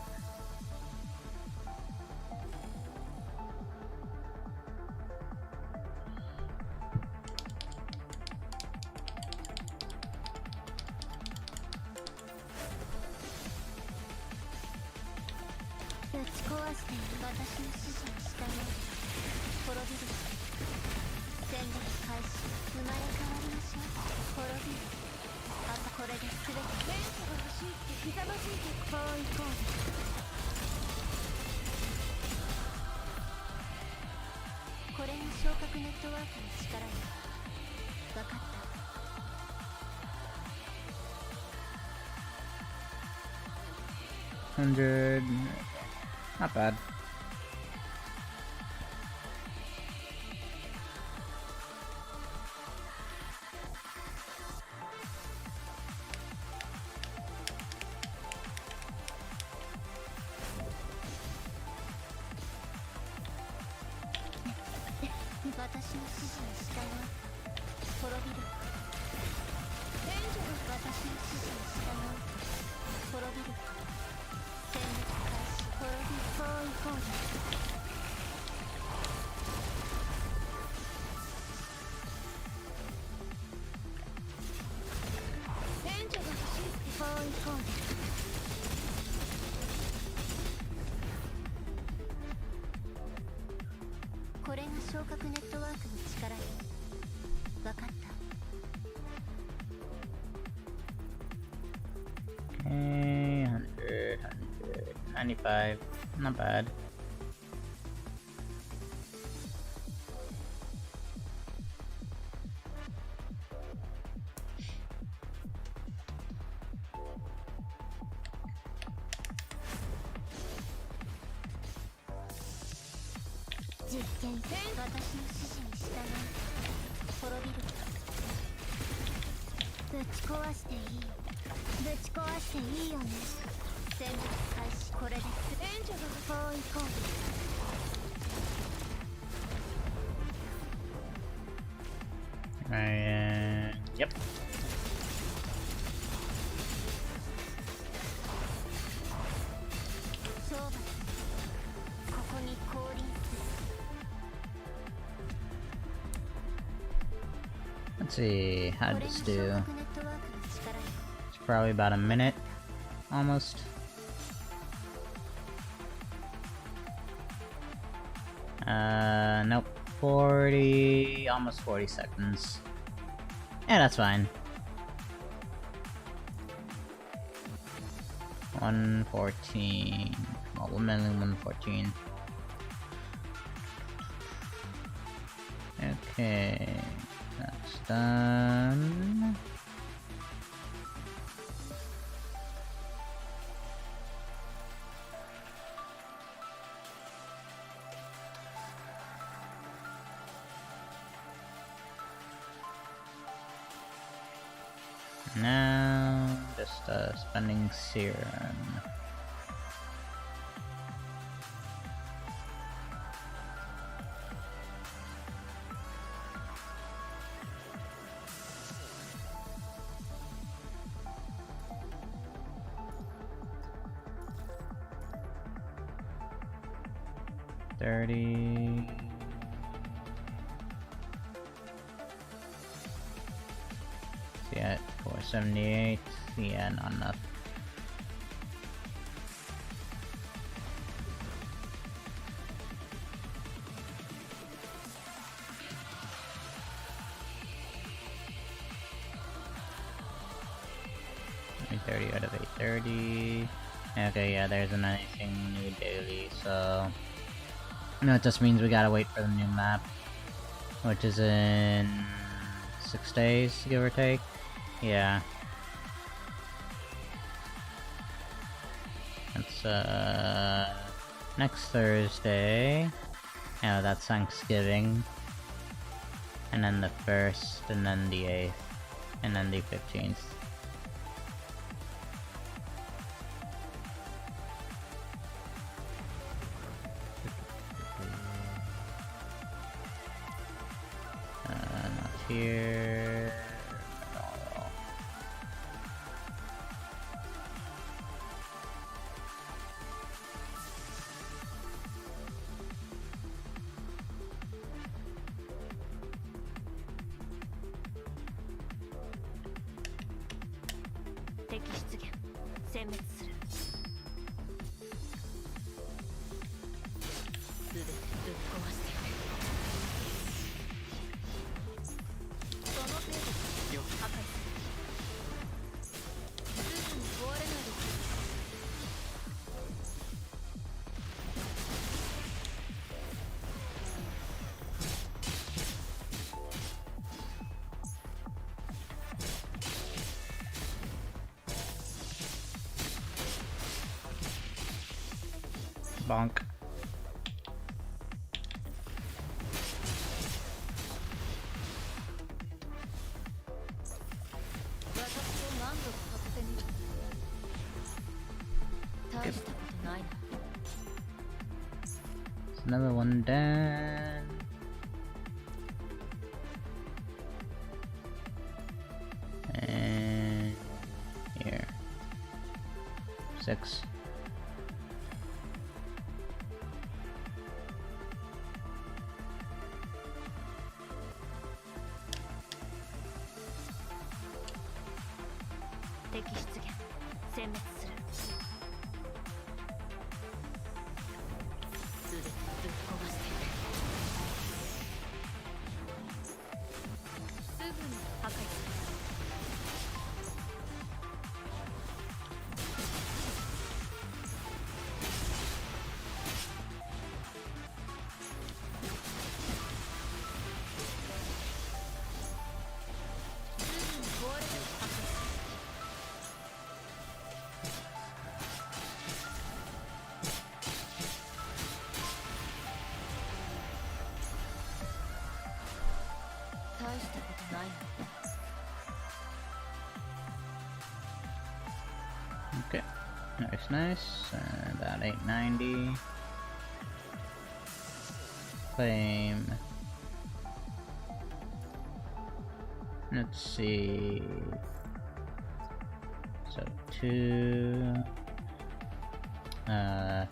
$100. Not bad. Okay, 100, 95. Not bad. 実験私の指示に従い滅びるぶち壊していいぶち壊していいよね戦術開始これです援助がこう行こう Yep. 勝負ここに降臨する Let's see, how こ did れが this 小 do? 学ネットワークの力よ It's probably about a minute, almost. Nope, 40, almost 40 seconds. Yeah, that's fine. 114. Well, 114. Okay, that's done. Now, just spending serum. $30. Yeah, 478. Yeah, not enough. Only 30 out of 830. Okay, yeah, there's anything new daily, so no, it just means we gotta wait for the new map, which is in 6 days, give or take. Yeah. That's next Thursday. Yeah, that's Thanksgiving. And then the 1st, and then the 8th, and then the 15th. Not here. Bonk. Another one down. And here. 6. 大したことないの。 Okay, nice. About 890. Claim. Let's see. So 2.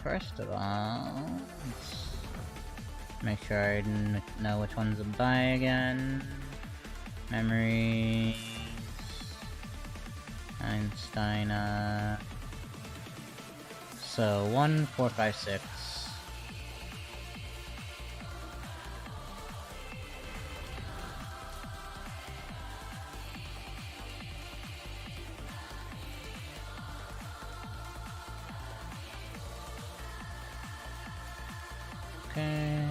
First of all, let's make sure I know which one's a buy again. Memories. Einstein. So 1, 4, 5, 6. Okay.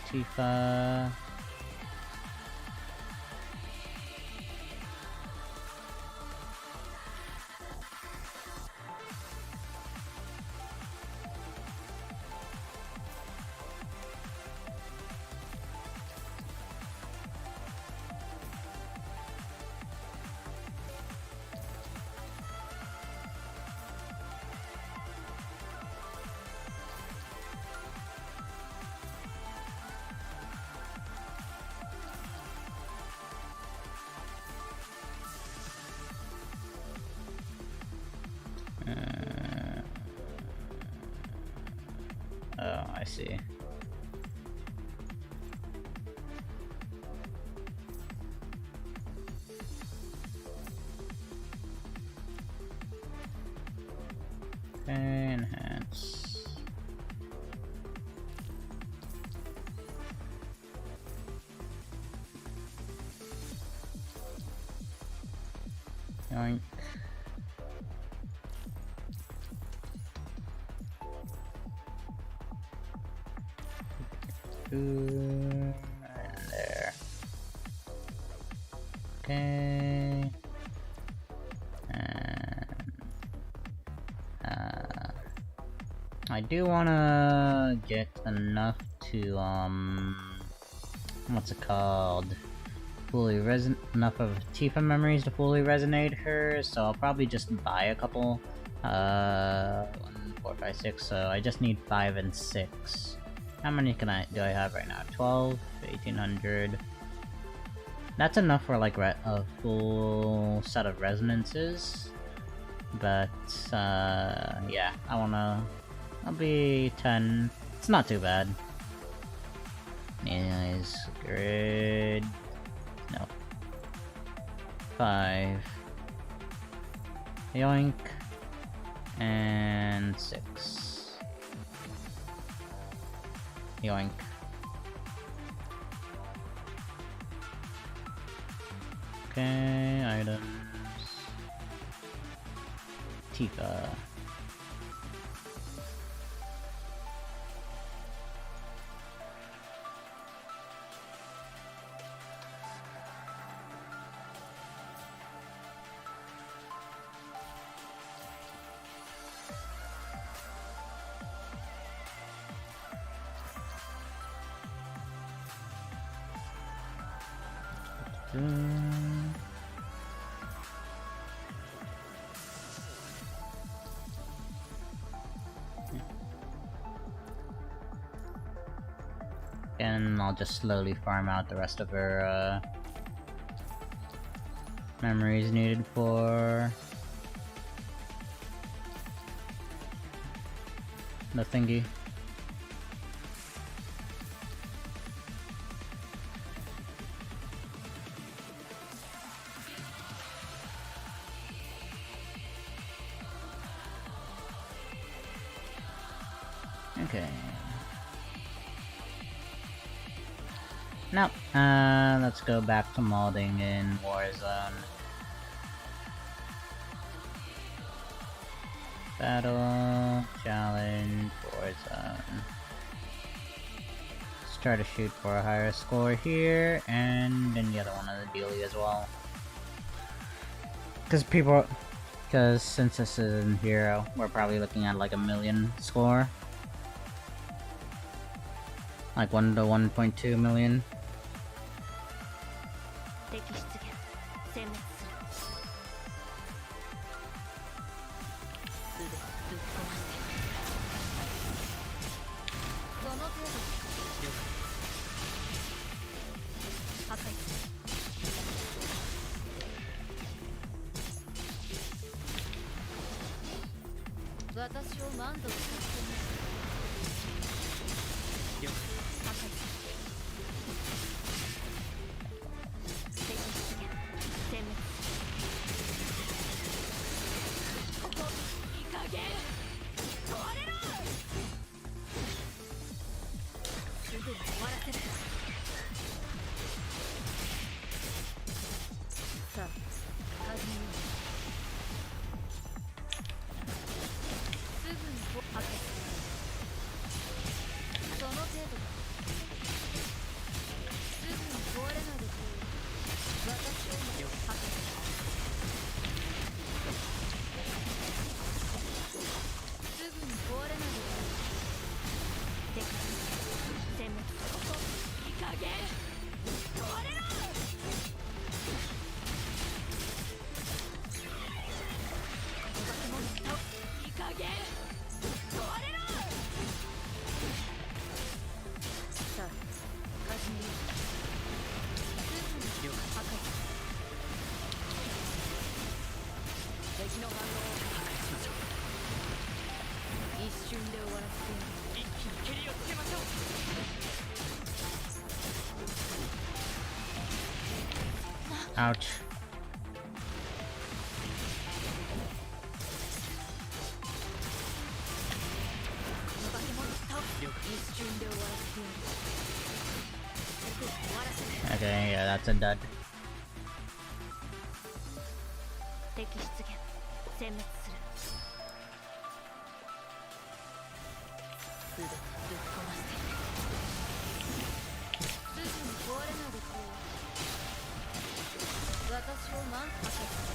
Tifa. Oh, I see. Okay, enhance. Yoink. And there. Okay. And I do wanna get enough to what's it called? Fully enough of Tifa memories to fully resonate her, so I'll probably just buy a couple. 1, 4, 5, 6. So I just need 5 and 6. How many do I have right now? 12, 1800. That's enough for like a full set of resonances. But yeah, I'll be 10. It's not too bad. Anyways, grid. No. 5. Yoink. And 6. Yoink. Okay, items. Tifa. And I'll just slowly farm out the rest of her memories needed for the thingy. Okay. Now, let's go back to modding in Warzone. Battle, challenge, Warzone. Let's try to shoot for a higher score here, and then the other one of the daily as well. Because since this is in Hero, we're probably looking at like a 1,000,000 score. Like 1 to 1.2 million. 敵出現殲滅する。すべてぶっ壊してその程度。了解。破壊する。私を満足させてみる。了解。破壊する。敵出現殲滅する。ここいい加減壊れろ。すぐに終わらせる。さあ始めよう。すぐに破壊する。その程度だ。すぐに壊れないでくれよ。私を破壊する。すぐに壊れないでくれよ。敵殲滅。ここいい加減壊れろ。お化け物といい加減壊れろ。さあ始めよう。すぐに破壊する。敵の反応を破壊しましょう。一瞬で終わらせて一気に蹴りをつけましょう。Ouch. お化け物と一瞬で終わらせてやる。すぐに終わらせる。 Okay, yeah, that's a dud. 敵出現殲滅する。すべてぶっ壊してすぐに壊れないでくれよ。私を満足させて。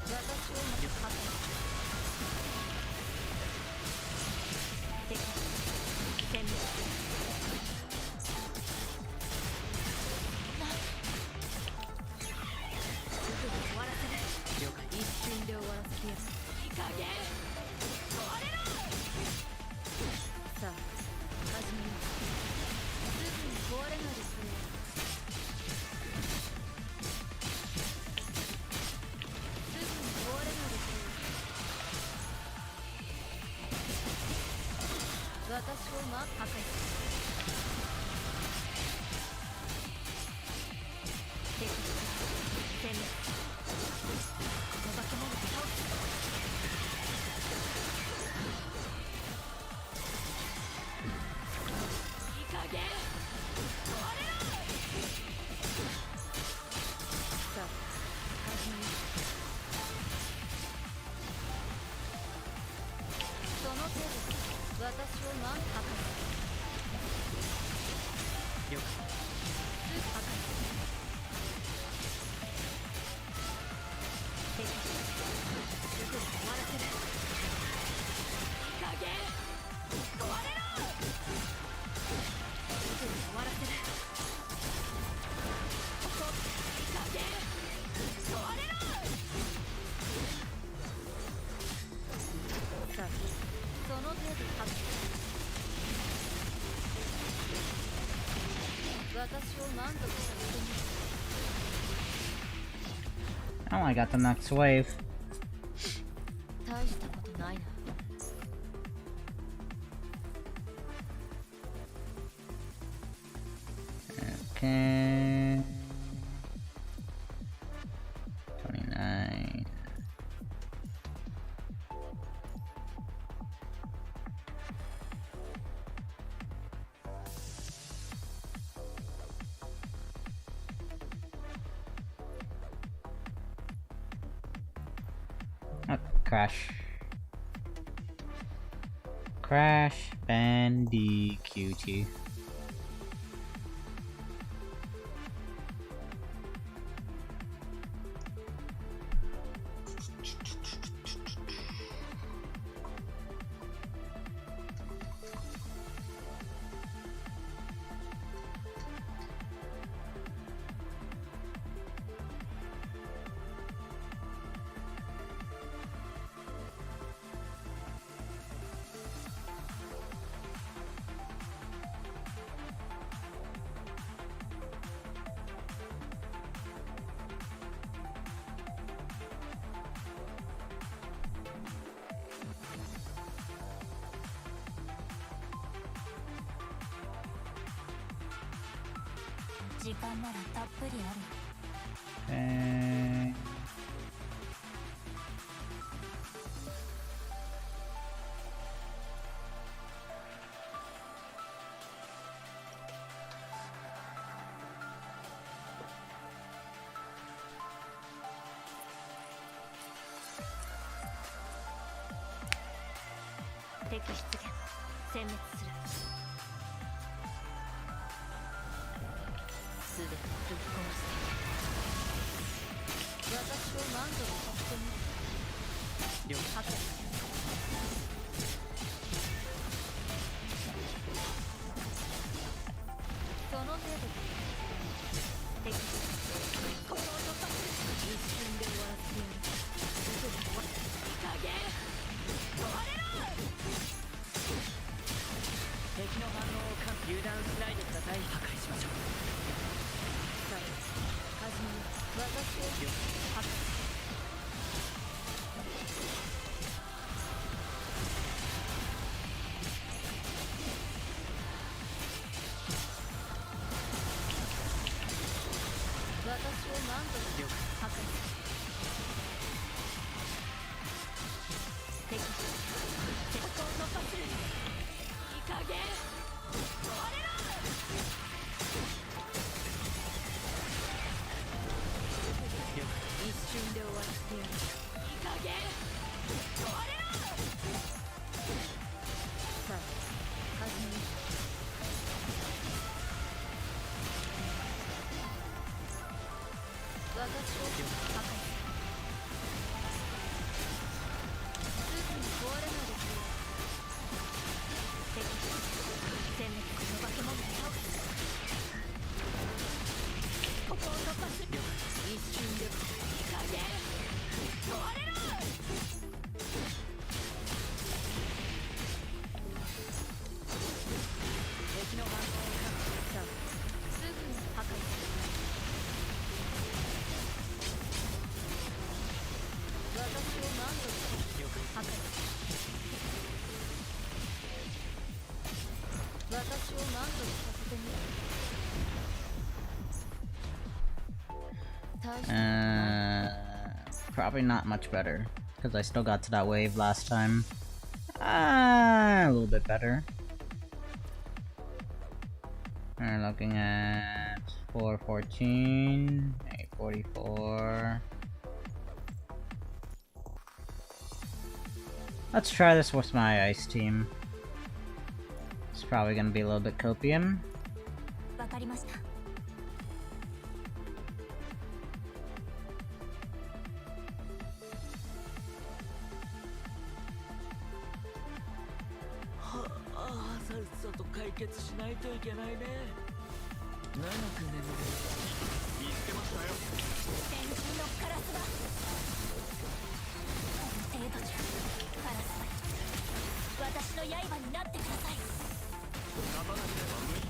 私を破壊する。敵殲滅する。すぐに終わらせる。了解。一瞬で終わらせてやる。いい加減壊れろ。さあ始めよう。すぐに壊れないでくれよ。すぐに壊れないでくれよ。私を破壊する。敵殲滅。お化け物を倒す。いい加減壊れろ。さあ始めよう。その程度で私を破壊する。了解。すぐ破壊する。敵すぐに終わらせる。いい加減壊れろ。すぐに終わらせる。ここいい加減壊れろ。さあその程度破壊。私を満足させてみる。 Oh, I got the next wave. 大したことないな。Okay. 29. Oh, crash. Crash Bandicoot. 時間ならたっぷりある。敵出現、殲滅する。すべてぶっ壊して私を満足させてみる。了解。その程度敵この音が一瞬で終わらせてやる。加減止まれろ。敵の反応を油断しないでください。破壊しましょう。さあ、はじめに私を破壊。私を満足破壊。敵鉄鋼突破する。いい加減止まれろ。一瞬で終わらせてやる。いい加減止まれろ。さあ、始め。私を破壊。すぐに壊れないでくれ。敵殲滅の化け物を倒す。ここを突破する。一瞬でいい加減壊れろ。敵の反応をさあ、すぐに破壊する。私を満足破壊。私を満足させてみる。Probably not much better, because I still got to that wave last time. A little bit better. We're looking at 414, 844. Let's try this with my ice team. It's probably gonna be a little bit copium. わかりました。さっさと解決しないといけないね。長く眠れる。見つけましたよ。天神のカラスがこの程度じゃカラスは私の刃になってください。勝たなければ無理。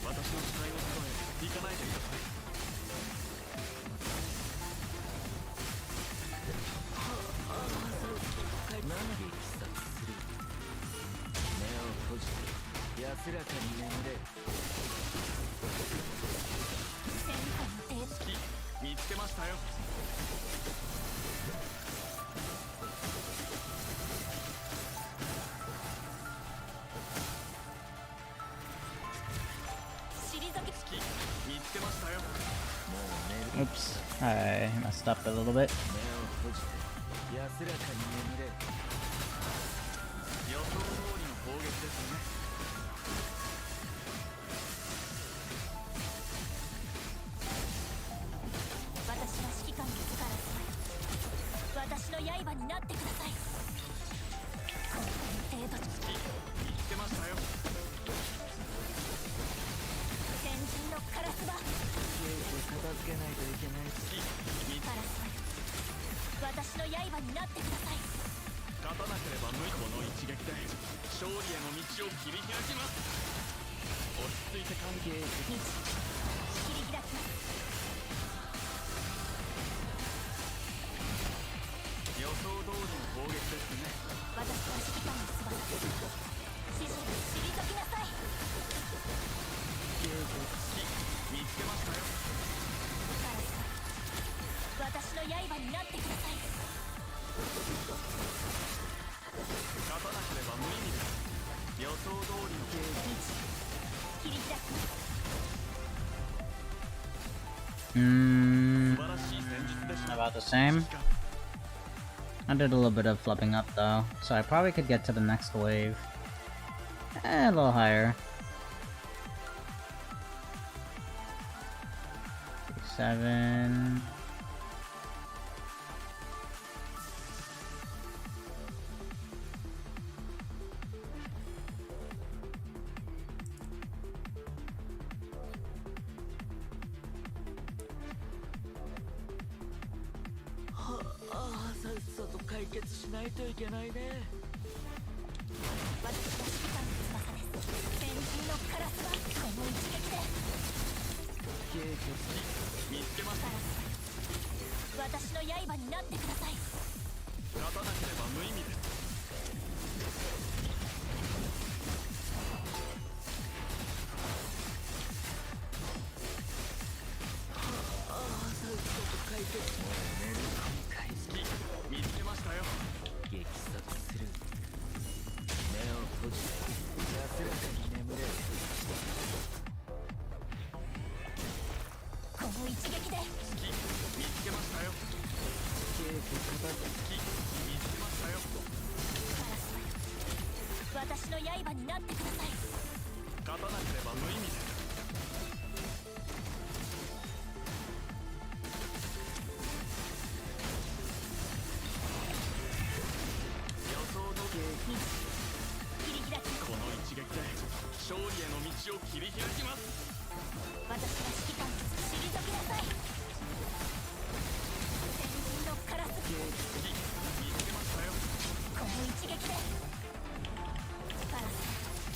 私の視界を捉え行かないでください。何で気察する。目を閉じて安らかに眠れ。戦火の程度。見つけましたよ。見つけましたよ。もう寝る。 Oops, I messed up a little bit. 目を閉じて安らかに眠れ。予想通りの攻撃ですね。私は指揮官ですから私の刃になってください。この程度じゃ。見つけましたよ。天神のカラスは片付けないといけない。カラスは私の刃になってください。勝たなければ無理。この一撃で勝利への道を切り開きます。落ち着いて関係道切り開きます。予想通りの攻撃ですね。私は指揮官の翼。指示退きなさい。見つけました About the same. I did a little bit of flipping up though, so I probably could get to the next wave. A little higher. 7.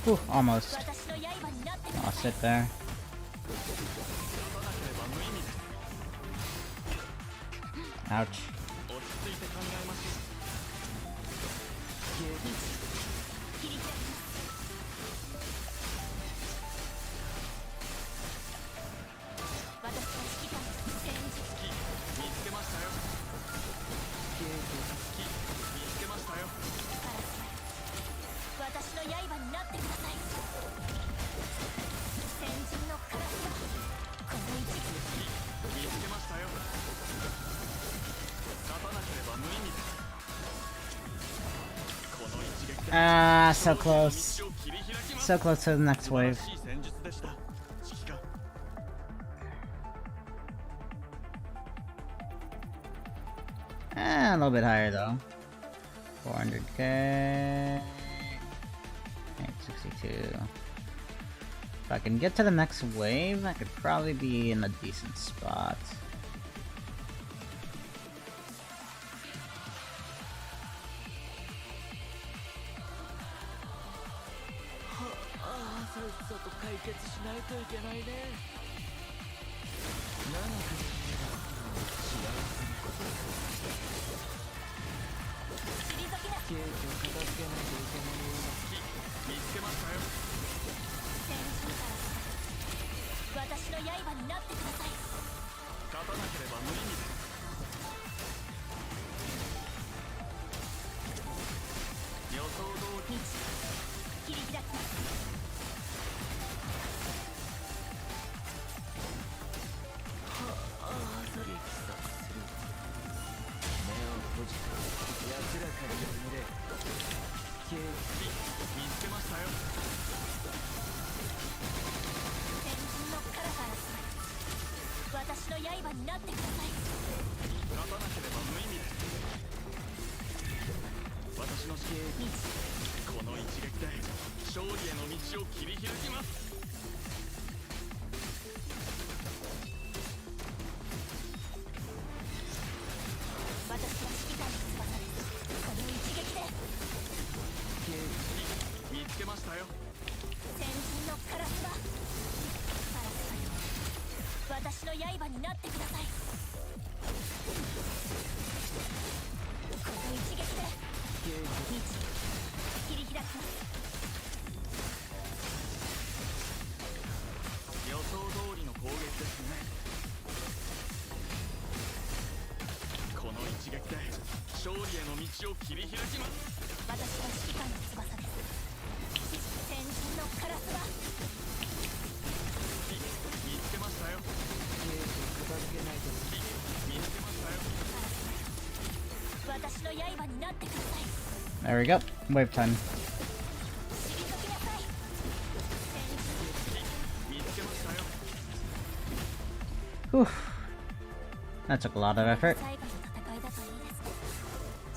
Whew, almost. Lost it there. Ouch. Ah, so close. So close to the next wave. A little bit higher though. 400k. 862. If I can get to the next wave, I could probably be in a decent spot. There we go. Wave 10. Whew. That took a lot of effort. 最後の戦いだといいですね。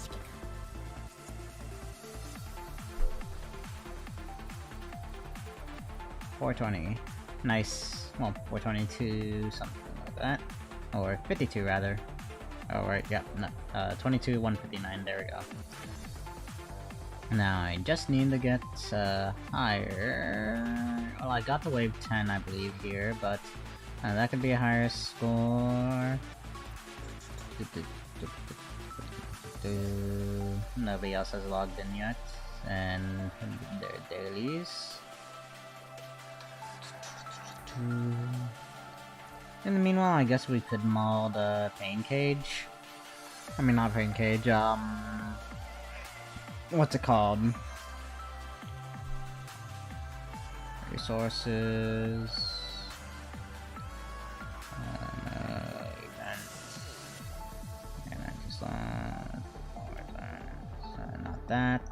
指揮官。 420. Nice. Well, 422, something like that. Or 52 rather. Oh, right, yeah. No, 22, 159, there we go. Now I just need to get higher. Well, I got the wave 10, I believe, here, but that could be a higher score. Nobody else has logged in yet, and their dailies. In the meanwhile, I guess we could maul the pain cage. I mean, not pain cage, what's it called? Resources. Events. Not that.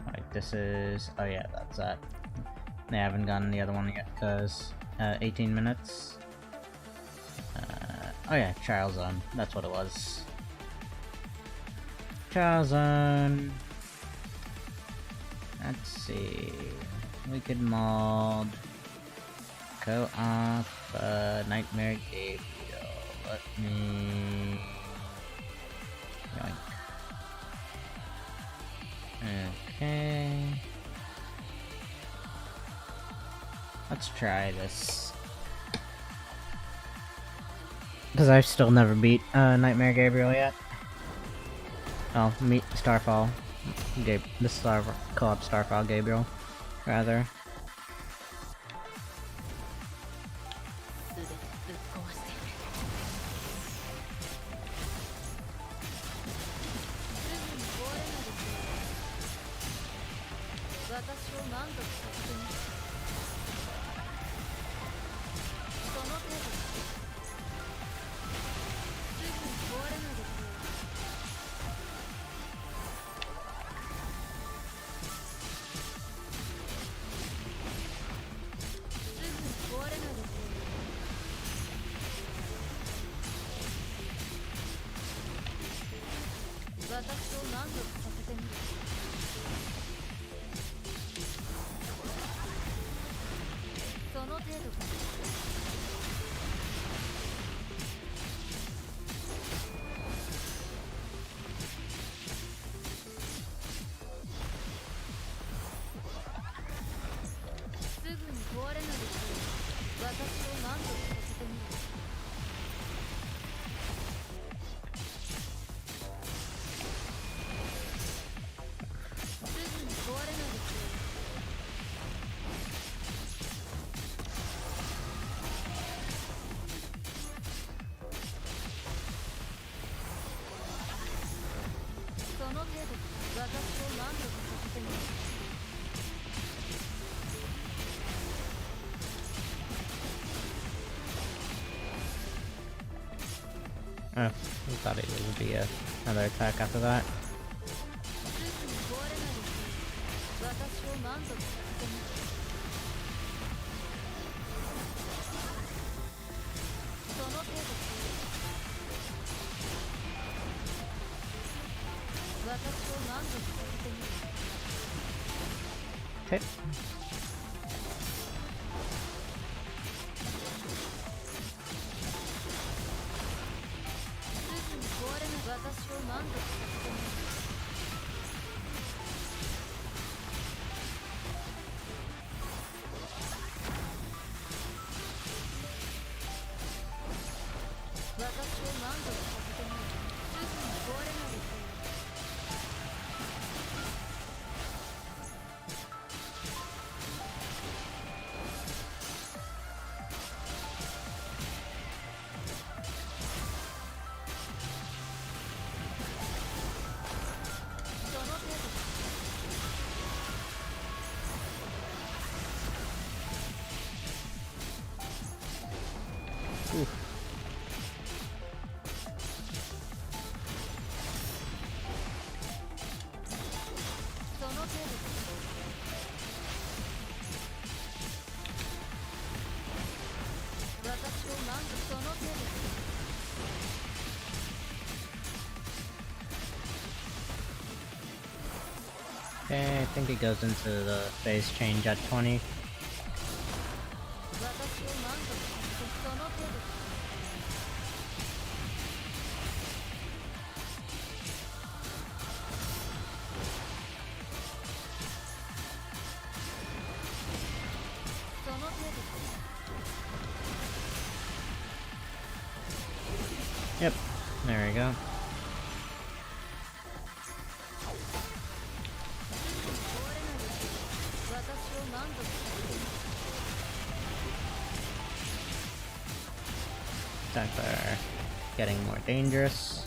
Like, this is. Oh, yeah, that's that. They haven't gotten the other one yet because 18 minutes. Oh yeah, trial zone. That's what it was. Trial zone. Let's see. We could mod co-op Nightmare Gabriel. Let me. Yoink. Okay. Let's try this. Because I've still never beat Nightmare Gabriel yet. Oh, meet Starfall. This Star co-op Starfall Gabriel, rather. 全てぶっ壊してやる。すぐに壊れないですよ。私を満足させてみて。その程度です。すぐに壊れないですよ。すぐに壊れないですよ。私を満足させてみる。その程度か。すぐに壊れないですよ。私を満足させてみる。すぐに壊れないですよ。その程度か。私を満足させてみる。Oh, I thought it would be another attack after that. すぐに壊れないですよ。私を満足させてみる。その程度か。私を満足させてみる。 Okay. すぐに壊れない私を満足させてみる。私を満足させてみる。すぐに壊れないですよ。すぐに壊れないですよ。Okay, I think it goes into the phase change at 20. Yep, there we go. Attacks are getting more dangerous.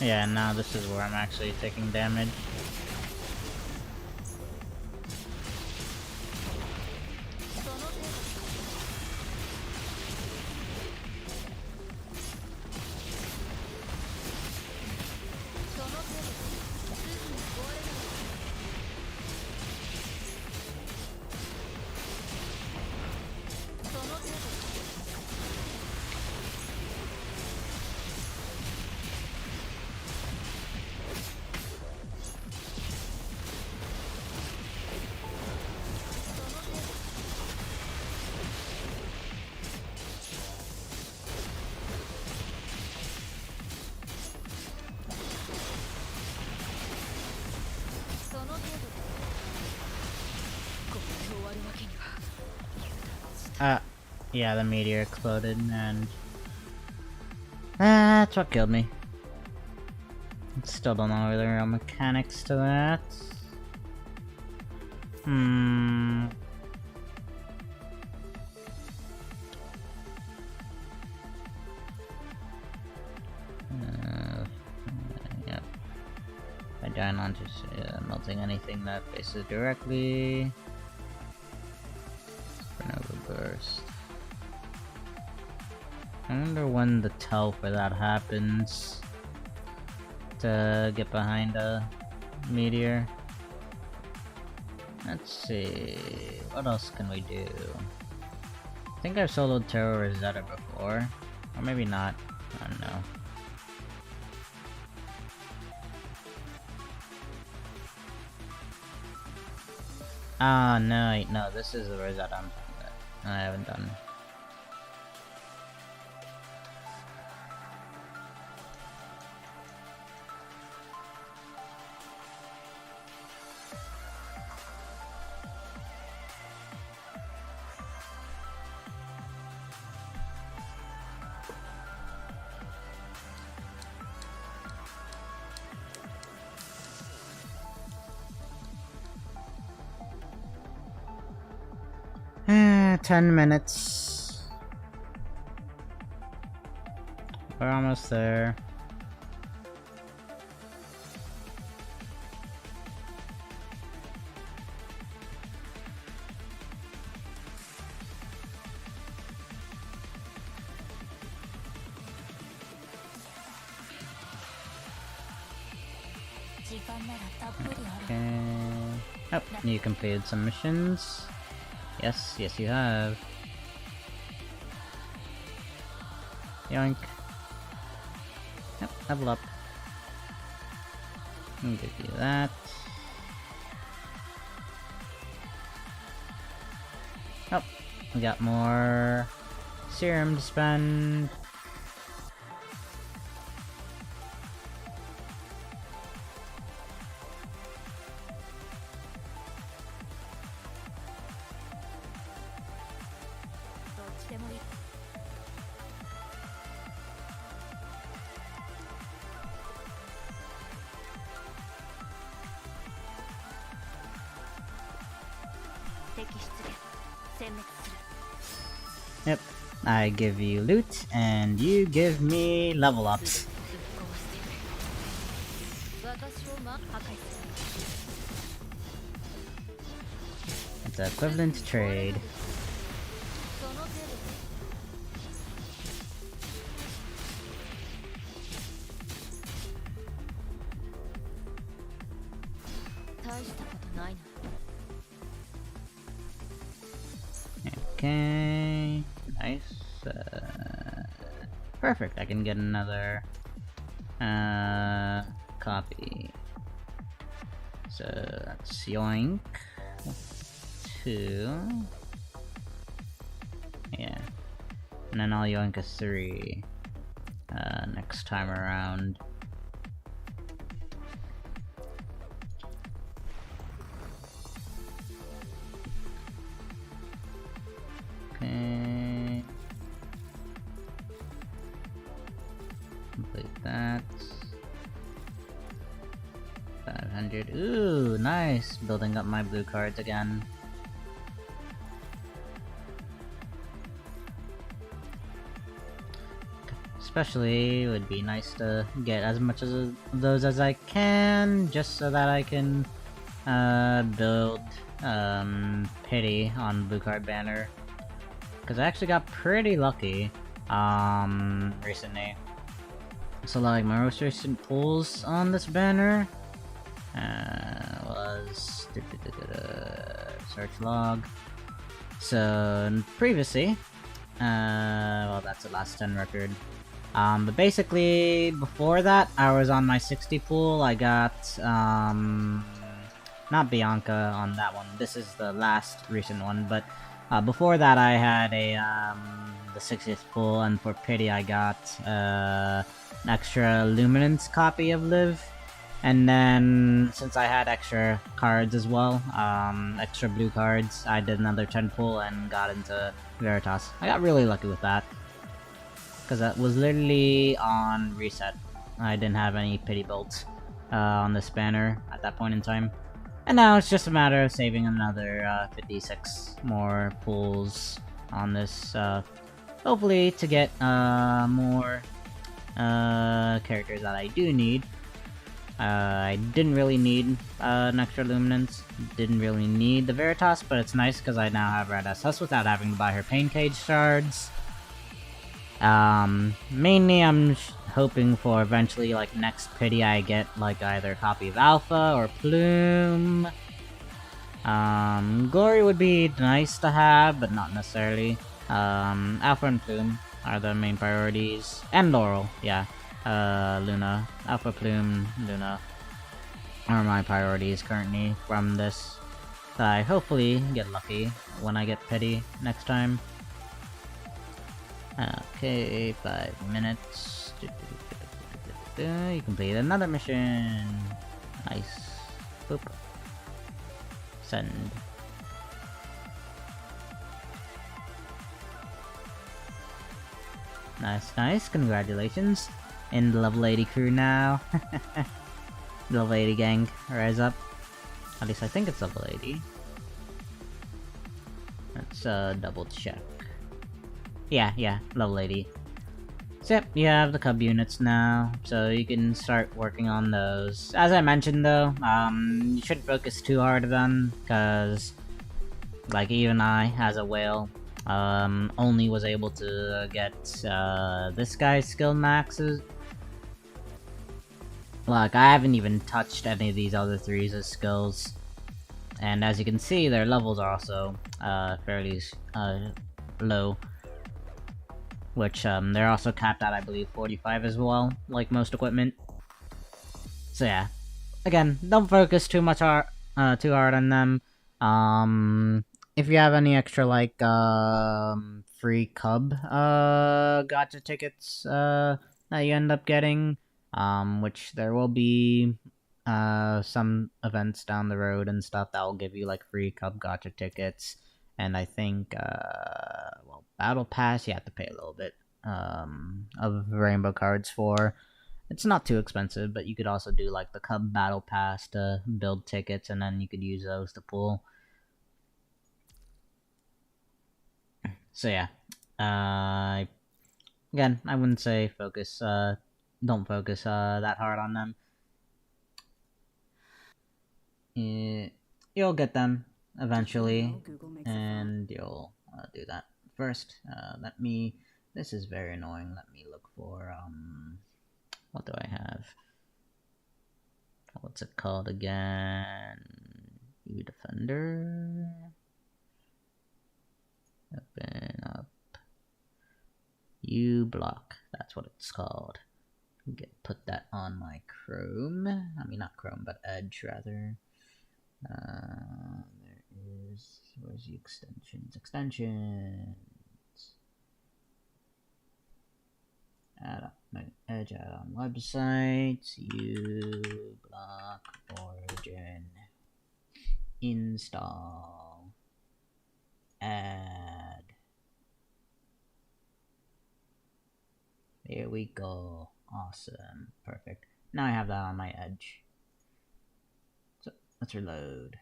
Yeah, now this is where I'm actually taking damage. Yeah, the meteor exploded and that's what killed me. Still don't know the real mechanics to that. Yep. I die not just melting anything that faces directly. Supernova burst. I wonder when the tell for that happens to get behind a meteor. Let's see, what else can we do? I think I've soloed Terror Rosetta before, or maybe not, I don't know. Ah, no, this is the Rosetta I haven't done. Eh, 10 minutes. We're almost there. Okay. Oh, you completed some missions. Yes, you have. Yoink. Yep, level up. I'll give you that. Oh, we got more serum to spend. Yep, I give you loot, and you give me level ups. It's equivalent to trade. その手で大したことないな Okay, nice. Perfect. I can get another copy. So that's yoink. 2. Yeah, and then I'll yoink a 3 next time around. Okay. Complete that. 500. Ooh, nice! Building up my blue cards again. Especially, it would be nice to get as much of those as I can, just so that I can build pity on blue card banner. Because I actually got pretty lucky recently. So like my most recent pulls on this banner was search log. So previously, well that's the last 10 record. But basically before that I was on my 60 pool. I got not Bianca on that one. This is the last recent one, but before that I had a the 60th pool, and for pity I got an extra luminance copy of Liv. And then since I had extra cards as well, extra blue cards, I did another 10 pull and got into Veritas. I got really lucky with that, because that was literally on reset. I didn't have any pity builds on this banner at that point in time. And now it's just a matter of saving another 56 more pulls on this, hopefully to get more characters that I do need. I didn't really need an extra Luminance, didn't really need the Veritas, but it's nice because I now have Red SS without having to buy her Pain Cage shards. Mainly I'm hoping for eventually, like, next pity I get, like, either a copy of Alpha or Plume. Glory would be nice to have, but not necessarily. Alpha and Plume are the main priorities. And Laurel, yeah. Luna. Alpha, Plume, Luna are my priorities currently from this. So I hopefully get lucky when I get pity next time. Okay, 5 minutes. You completed another mission. Nice. Boop. Send. Nice, nice. Congratulations. In the Love Lady crew now. Love Lady gang, rise up. At least I think it's Love Lady. Let's double check. Yeah, Love Lady. So yep, you have the cub units now, so you can start working on those. As I mentioned though, you shouldn't focus too hard on them, because like even I, as a whale, only was able to get this guy's skill maxes. Like, I haven't even touched any of these other threes as skills. And as you can see, their levels are also fairly low. Which, they're also capped at, I believe, 45 as well, like most equipment. So yeah. Again, don't focus too hard on them. If you have any extra, like, free cub, gacha tickets, that you end up getting, which there will be, some events down the road and stuff that will give you, like, free cub gacha tickets. And I think, well, Battle Pass, you have to pay a little bit, of rainbow cards for. It's not too expensive, but you could also do, like, the Cub Battle Pass to build tickets, and then you could use those to pull. So yeah, again, I wouldn't say focus, don't focus, that hard on them. You'll get them. eventually, and you'll do that first. Let me. This is very annoying. Let me look for what do I have? What's it called again? U Defender. Open up. U Block. That's what it's called. Put that on my Chrome. I mean, not Chrome, but Edge rather. There is. Where's the extensions? Extensions. Add on Edge add-on websites. U Block Origin. Install. Add. There we go. Awesome. Perfect. Now I have that on my Edge. So let's reload.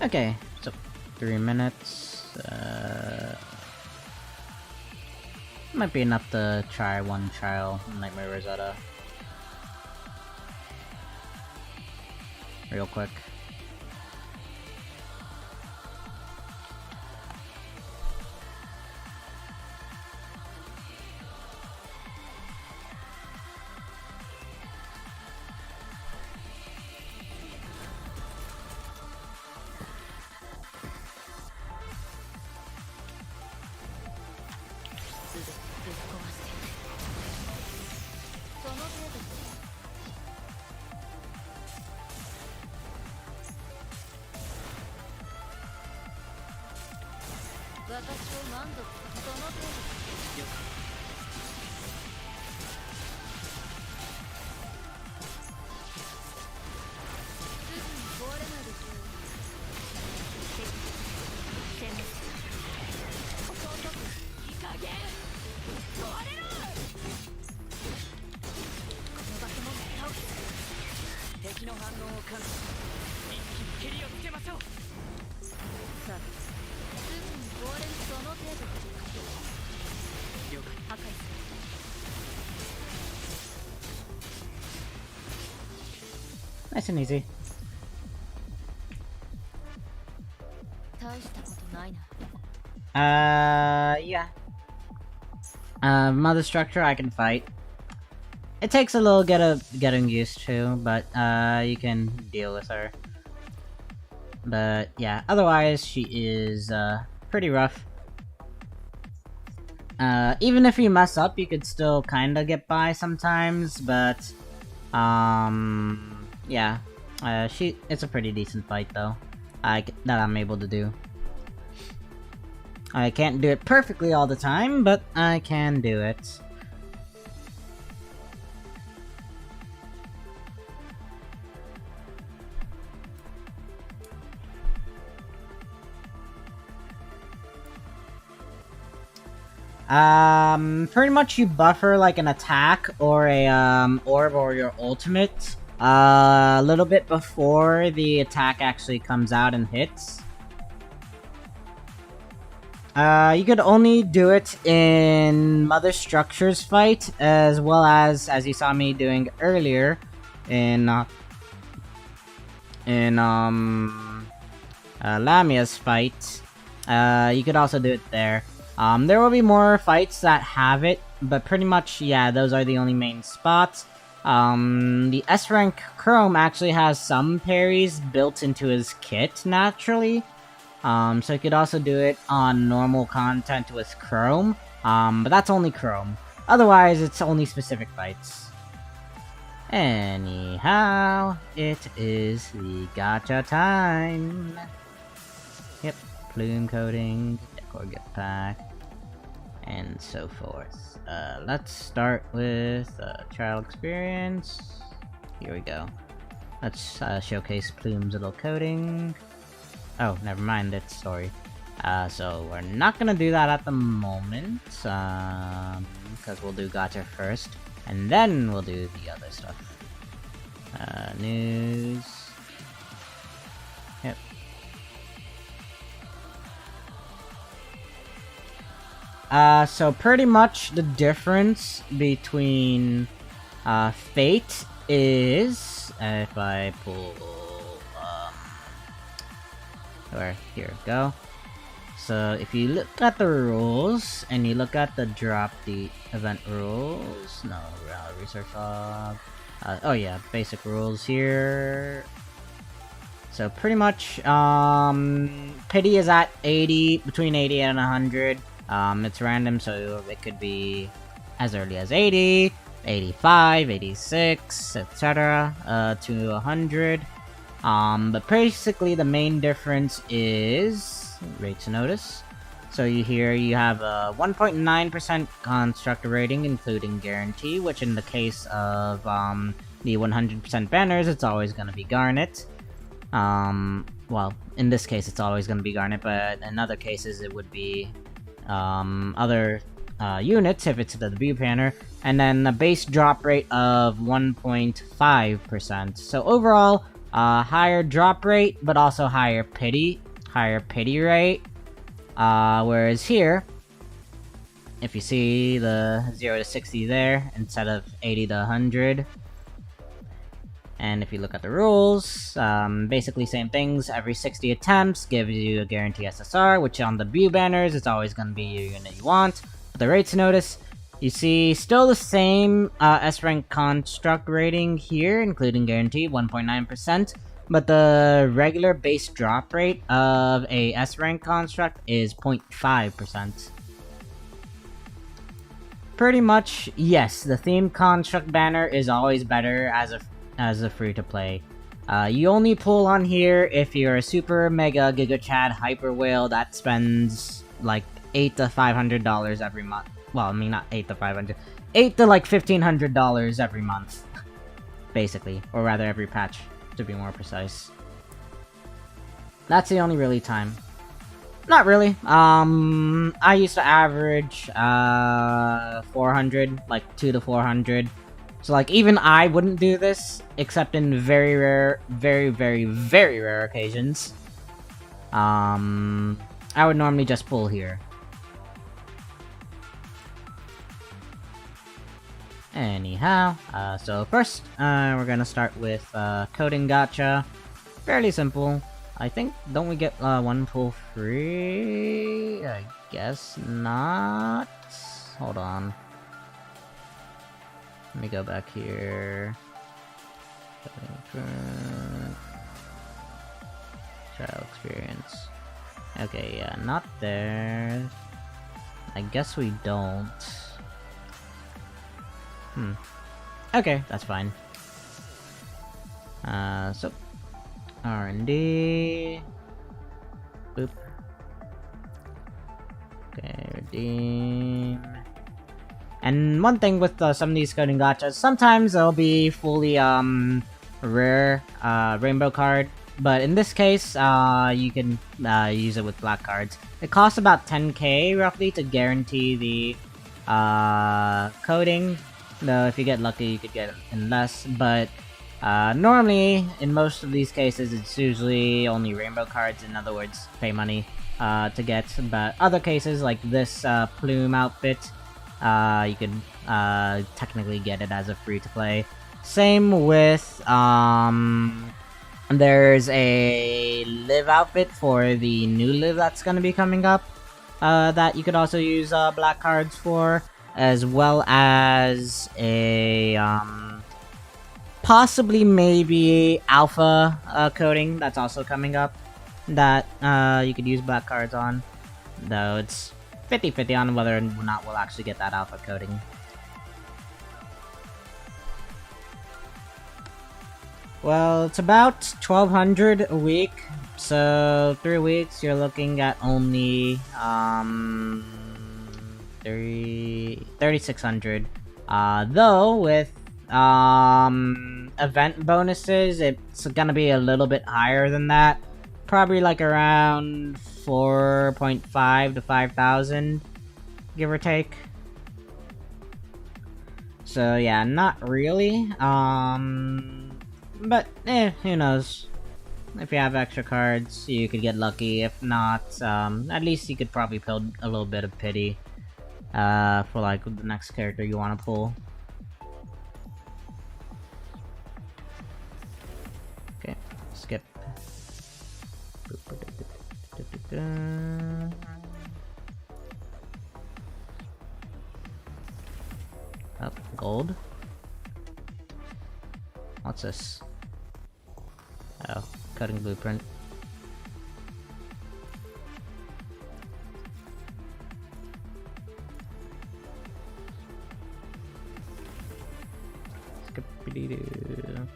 Okay, so 3 minutes. Might be enough to try one trial Nightmare Rosetta. Real quick. Nice and easy. Yeah. Mother structure I can fight. It takes a little getting used to, but you can deal with her. But yeah, otherwise she is pretty rough. Even if you mess up, you could still kinda get by sometimes, but yeah, it's a pretty decent fight though. That I'm able to do. I can't do it perfectly all the time, but I can do it. Pretty much you buffer like an attack or a orb or your ultimate a little bit before the attack actually comes out and hits. You could only do it in Mother Structure's fight, as well as you saw me doing earlier, in Lamia's fight. You could also do it there. There will be more fights that have it, but pretty much, yeah, those are the only main spots. The S-Rank Chrome actually has some parries built into his kit, naturally. So you could also do it on normal content with Chrome, but that's only Chrome. Otherwise, it's only specific fights. Anyhow, it is the gacha time. Yep, plume coding, decor get pack, and so forth. Let's start with trial experience. Here we go. Let's showcase Plume's little coding. Oh, never mind, it's story. So we're not gonna do that at the moment, because we'll do gacha first, and then we'll do the other stuff. News. Yep. So pretty much the difference between Fate is, if I pull, or here we go. So if you look at the rules and you look at the drop the event rules, no, research log. Oh yeah, basic rules here. So pretty much, pity is at 80, between 80 and 100. It's random, so it could be as early as 80, 85, 86, etc. To 100. But basically the main difference is rate to notice. So you have a 1.9% constructor rating, including guarantee, which in the case of the 100% banners, it's always going to be Garnet. Well, in this case, it's always going to be Garnet, but in other cases, it would be other units if it's the debut banner, and then a base drop rate of 1.5%. So overall, higher drop rate, but also higher pity rate. Whereas here, if you see the 0 to 60 there, instead of 80 to 100, and if you look at the rules, basically same things. Every 60 attempts gives you a guarantee SSR, which on the debut banners, it's always going to be your unit you want. But the rates notice, you see still the same S-rank construct rating here, including guarantee, 1.9%. But the regular base drop rate of a S-rank construct is 0.5%. Pretty much, yes, the themed construct banner is always better as a free-to-play. You only pull on here if you're a super mega giga chad hyper whale that spends like $800 to $500 every month. Well, I mean not 8 to 500, $8 to like $1,500 every month, basically, or rather every patch, to be more precise. That's the only really time. Not really. I used to average 400, like 2 to 400. So like even I wouldn't do this, except in very rare, very rare occasions. I would normally just pull here. Anyhow, so first, we're gonna start with coding gacha. Fairly simple. I think, don't we get one pull free? I guess not. Hold on. Let me go back here. Trial experience. Okay, yeah, not there. I guess we don't. Okay, that's fine. So R&D. Boop. Okay, redeem. And one thing with some of these coding gachas, sometimes they'll be fully rare rainbow card, but in this case, you can use it with black cards. It costs about 10k roughly to guarantee the coding. Though if you get lucky, you could get it in less, but normally, in most of these cases, it's usually only rainbow cards, in other words, pay money to get. But other cases, like this plume outfit, you could technically get it as a free-to-play. Same with, there's a live outfit for the new live that's gonna be coming up, that you could also use black cards for, as well as a, possibly maybe alpha coding that's also coming up that you could use black cards on, though it's 50-50 on whether or not we'll actually get that alpha coding. Well, it's about 1,200 a week, so 3 weeks you're looking at only 3,600. Though with event bonuses, it's gonna be a little bit higher than that. Probably like around 4.5 to 5,000, give or take. So yeah, not really. But who knows? If you have extra cards, you could get lucky. If not, at least you could probably build a little bit of pity for like the next character you want to pull. skip. Oh, gold. What's this? Oh, cutting blueprint. Skip-a-dee-doo.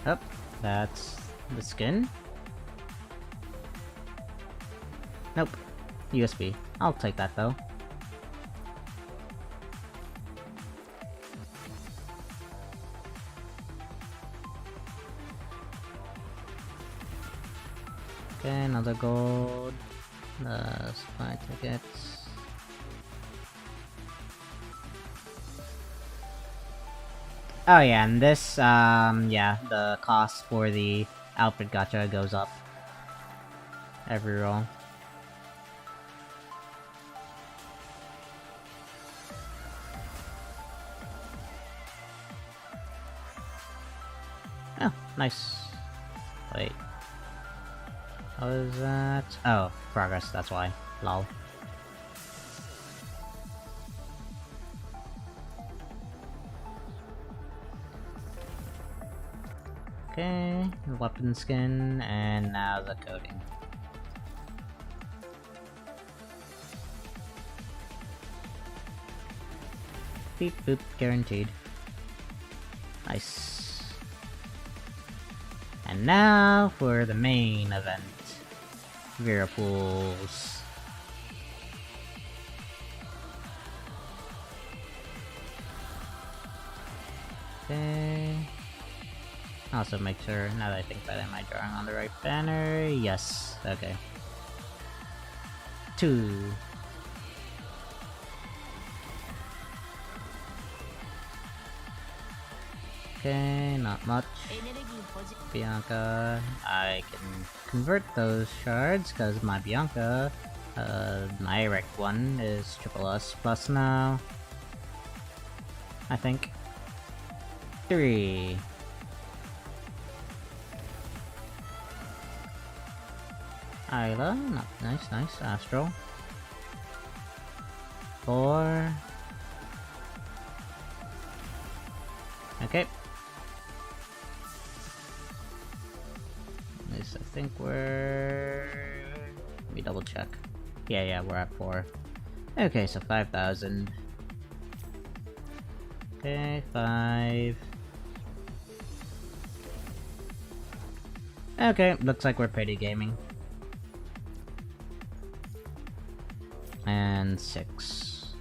Oh, that's the skin. Nope. USB. I'll take that though. Okay, another gold. Supply tickets. Oh yeah, and this, yeah, the cost for the outfit gacha goes up every roll. Oh, nice. Wait. What is that? Oh, progress, that's why. Lol. Okay, weapon skin, and now the coding. Beep boop, guaranteed. Nice. And now for the main event. Whirlpools. Okay. Also make sure, now that I think about it, am I drawing on the right banner? Yes. Okay. 2. Okay, not much. Bianca, I can convert those shards because my Bianca, my erect one is S++ plus now. I think. 3. Isla, not nice. Astral. 4. Okay. This, I think we're... Let me double check. Yeah, we're at 4. Okay, so 5,000. Okay, 5. Okay, looks like we're pretty gaming. And 6.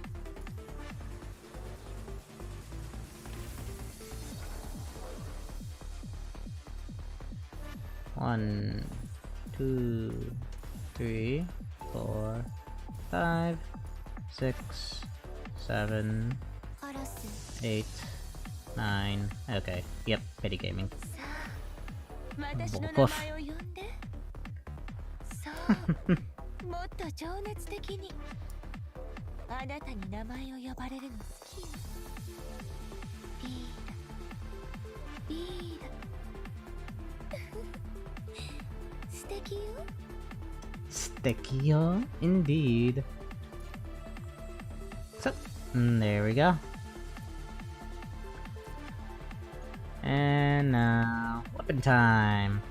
One, 2, 3, 4, 5, 6, 7, 8, 9. Okay, yep, petty gaming. 私の名ボコフ。前を呼んで。そうもっと情熱的に。あなたに名前を呼ばれるの好きよ。ビール。素敵よ。Sticky-o, indeed. So, there we go. And now, weapon time.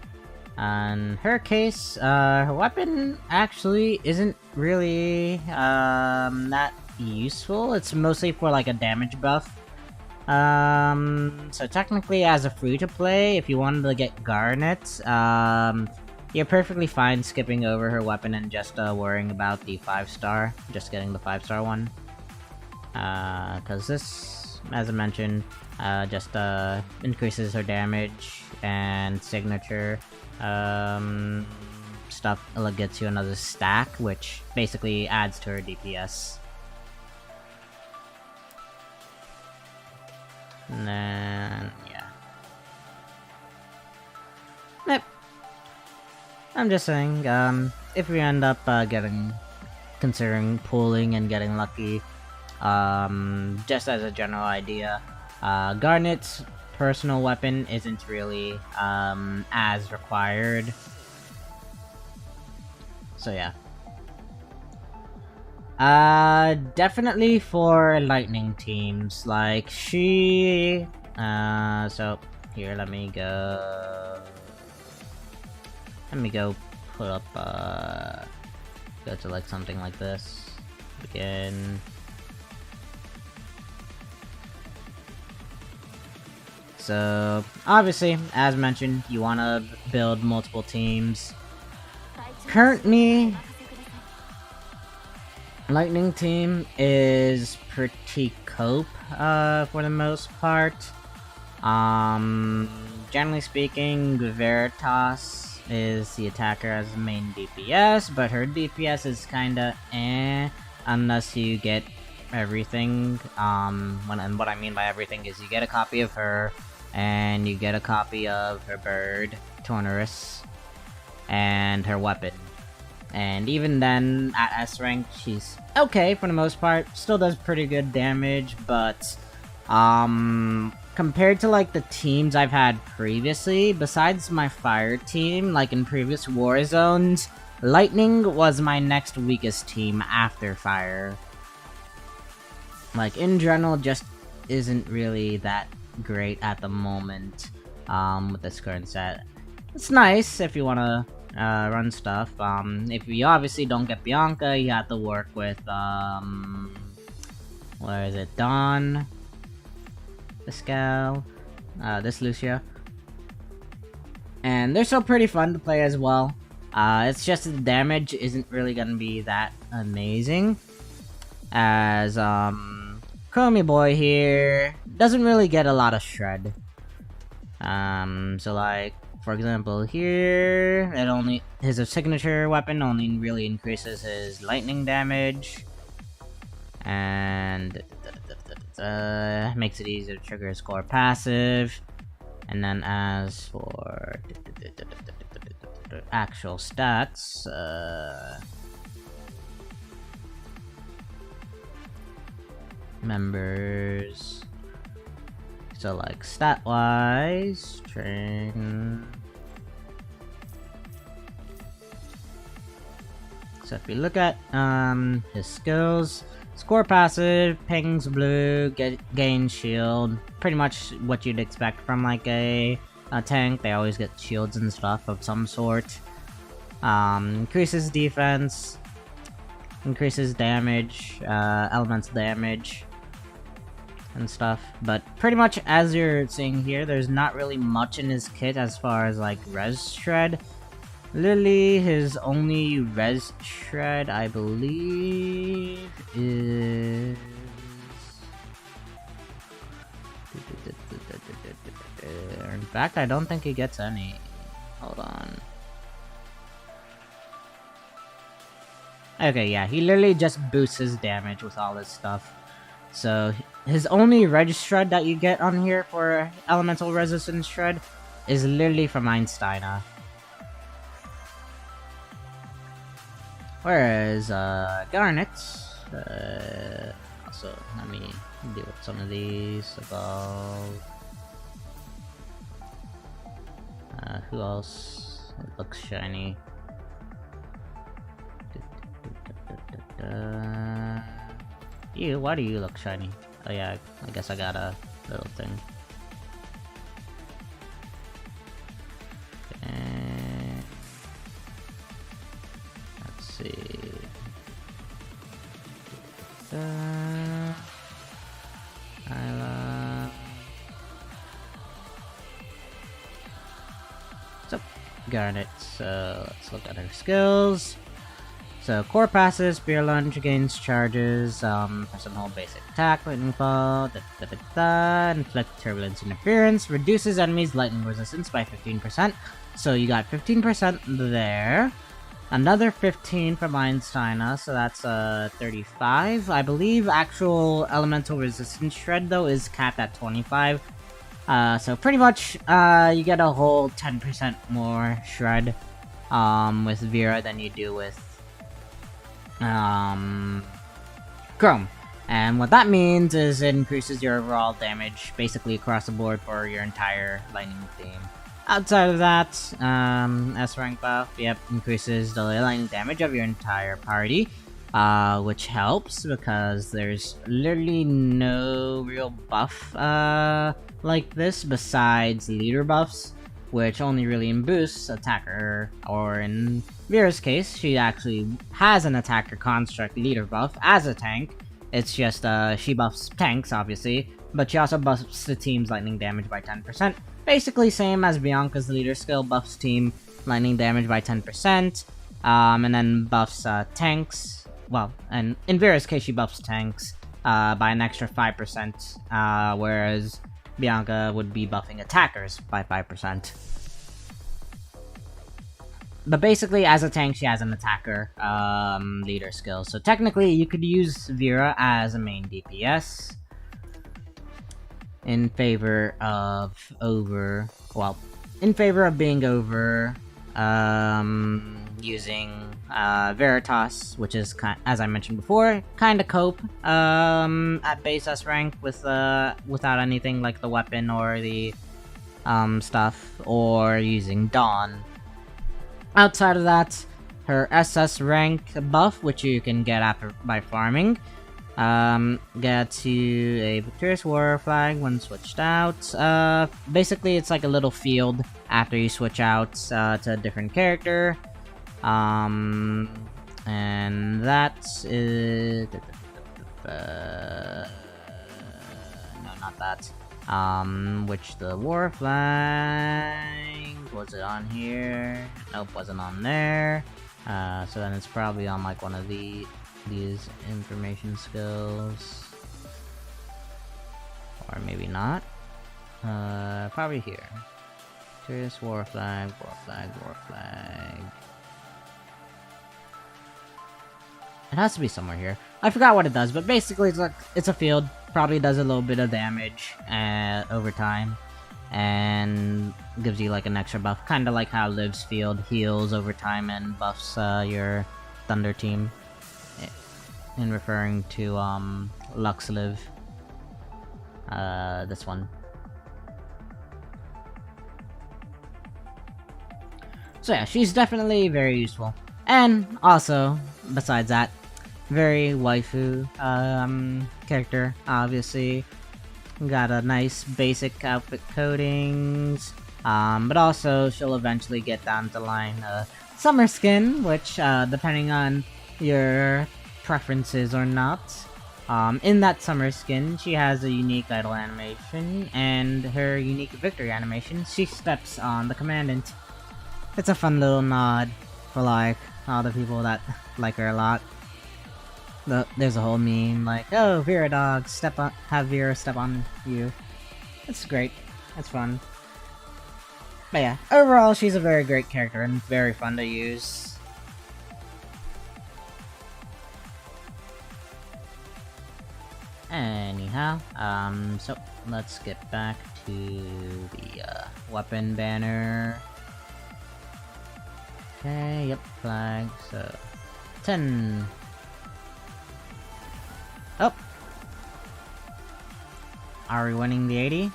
In her case, her weapon actually isn't really that useful. It's mostly for like a damage buff. So technically as a free-to-play, if you wanted to get garnets, you're perfectly fine skipping over her weapon and just worrying about the 5-star, just getting the 5-star one. Cause this, as I mentioned, just increases her damage and signature. Stuff gets you another stack, which basically adds to her DPS. And then, yeah. I'm just saying, if we end up considering pulling and getting lucky, just as a general idea, Garnet's personal weapon isn't really, as required. So yeah. Definitely for lightning teams, like so here, let me go put up, go to like something like this, begin. So, obviously, as mentioned, you want to build multiple teams. Currently, Lightning team is pretty cope, for the most part. Generally speaking, Veritas is the attacker as the main DPS, but her DPS is kinda unless you get everything. And what I mean by everything is you get a copy of her, and you get a copy of her bird, Tornerus, and her weapon. And even then, at S rank, she's okay for the most part. Still does pretty good damage, but compared to like the teams I've had previously, besides my fire team, like in previous war zones, lightning was my next weakest team after fire. Like in general, just isn't really that great at the moment with this current set. It's nice if you wanna run stuff. If you obviously don't get Bianca, you have to work with, where is it? Dawn, this gal, this Lucia. And they're still pretty fun to play as well. It's just the damage isn't really gonna be that amazing. As, Chromie Boy here doesn't really get a lot of shred. So like, for example, here, his signature weapon only really increases his lightning damage, and makes it easier to trigger his core passive. And then as for actual stats, members. So like stat-wise, train. So if you look at his skills, score passive, pings blue, gain shield, pretty much what you'd expect from like a tank. They always get shields and stuff of some sort. Increases defense, increases damage, elemental damage, and stuff. But pretty much as you're seeing here, there's not really much in his kit as far as like res shred. Literally, his only res shred, I believe, is... In fact, I don't think he gets any. Hold on. Okay, yeah, he literally just boosts his damage with all this stuff. So, his only res shred that you get on here for elemental resistance shred is literally from Einsteiner. Whereas, Garnet, also, let me deal with some of these above. Who else looks shiny? You, why do you look shiny? Oh yeah, I guess I got a little thing. And let's see. So, Garnet, so let's look at her skills. So, core passes, spear lunge, gains charges, person hold basic attack, lightning fall, inflict turbulence interference, reduces enemies' lightning resistance by 15%. So you got 15% there. Another 15 from Einsteiner, so that's 35. I believe actual elemental resistance shred though is capped at 25. So pretty much you get a whole 10% more shred with Vera than you do with Chrome. And what that means is it increases your overall damage basically across the board for your entire lightning theme. Outside of that, S rank buff, yep, increases the lightning damage of your entire party, which helps because there's literally no real buff like this besides leader buffs, which only really boosts attacker, or in Vera's case, she actually has an attacker construct leader buff as a tank. It's just she buffs tanks, obviously, but she also buffs the team's lightning damage by 10%. Basically same as Bianca's leader skill buffs team lightning damage by 10%, and then buffs tanks. Well, and in Vera's case, she buffs tanks by an extra 5%, whereas Bianca would be buffing attackers by 5%. But basically, as a tank, she has an attacker leader skill. So technically, you could use Vera as a main DPS in favor of being over using Veritas, which is, as I mentioned before, kind of cope at base S rank with without anything like the weapon or the stuff, or using Dawn. Outside of that, her SS rank buff, which you can get after by farming, gets you a victorious war flag when switched out. Basically, it's like a little field after you switch out to a different character. And that is... no, not that. Which the war flag... was it on here? Nope, wasn't on there. So then it's probably on like one of these information skills. Or maybe not. Probably here. Curious war flag, war flag, war flag. It has to be somewhere here. I forgot what it does, but basically it's a field. Probably does a little bit of damage over time, and gives you like an extra buff, kind of like how Liv's field heals over time and buffs your Thunder team. In referring to Lux Liv, this one. So yeah, she's definitely very useful, and also besides that, very waifu character. Obviously, got a nice basic outfit coatings, but also she'll eventually get down the line summer skin, which depending on your preferences or not. In that summer skin, she has a unique idle animation, and her unique victory animation, she steps on the commandant. It's a fun little nod for like all the people that like her a lot. There's a whole meme like, oh, Vera dog, have Vera step on you. It's great. It's fun. But yeah, overall, she's a very great character and very fun to use. Anyhow, so let's get back to the weapon banner. Okay, yep, flag, so 10. Oh! Are we winning the 80?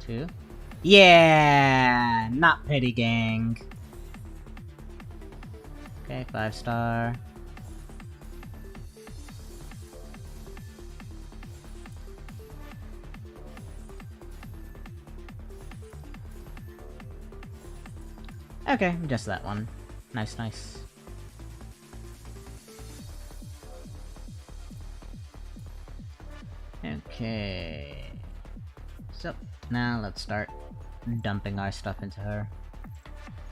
Two? Yeah! Not pity gang. Okay, 5-star. Okay, just that one. Nice, nice. Okay. So, now let's start dumping our stuff into her.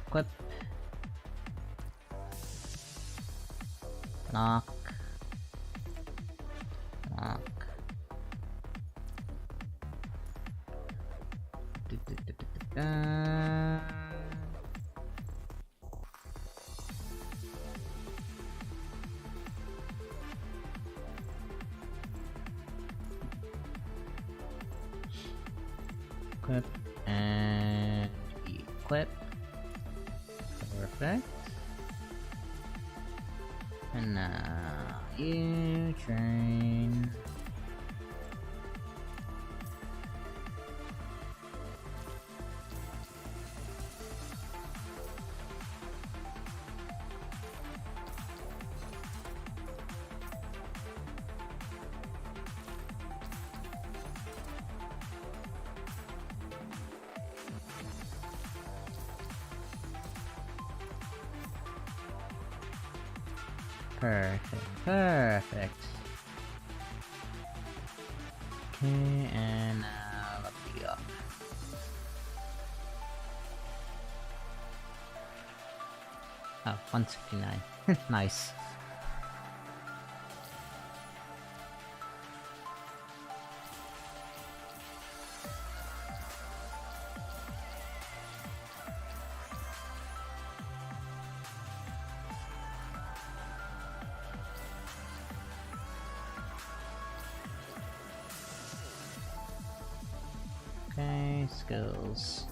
Equip. Knock. Knock. Equip and equip. Perfect. And now you train. Perfect. Okay, and now let me up. Oh, 169. Nice. Okay, skills.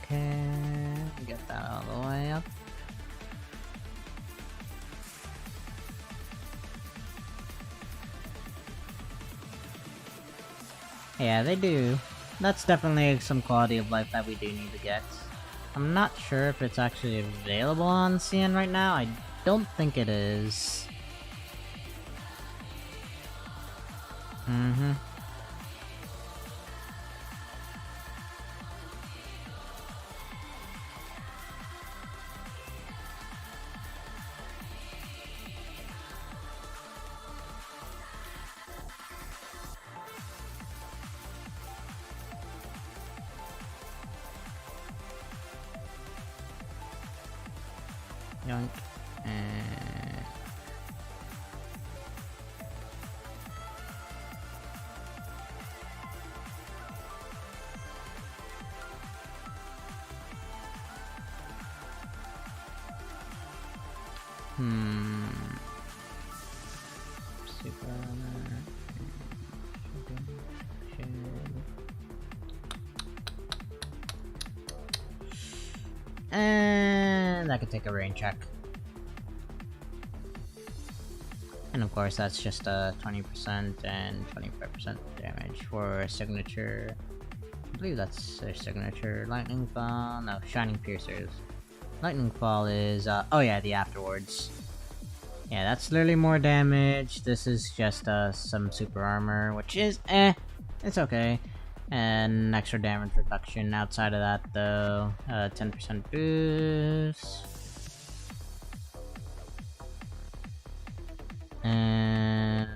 Okay, get that all the way up. Yeah, they do. That's definitely some quality of life that we do need to get. I'm not sure if it's actually available on CN right now. I don't think it is. Mm-hmm. Yoink. And... Super armor. And I can take a rain check. And of course that's just a 20% and 25% damage for a signature. I believe that's their signature. Lightning Fall, no, Shining Piercers. Lightning Fall is, oh yeah, the afterwards. Yeah, that's literally more damage. This is just some super armor, which is it's okay. And extra damage reduction outside of that though. 10% boost. And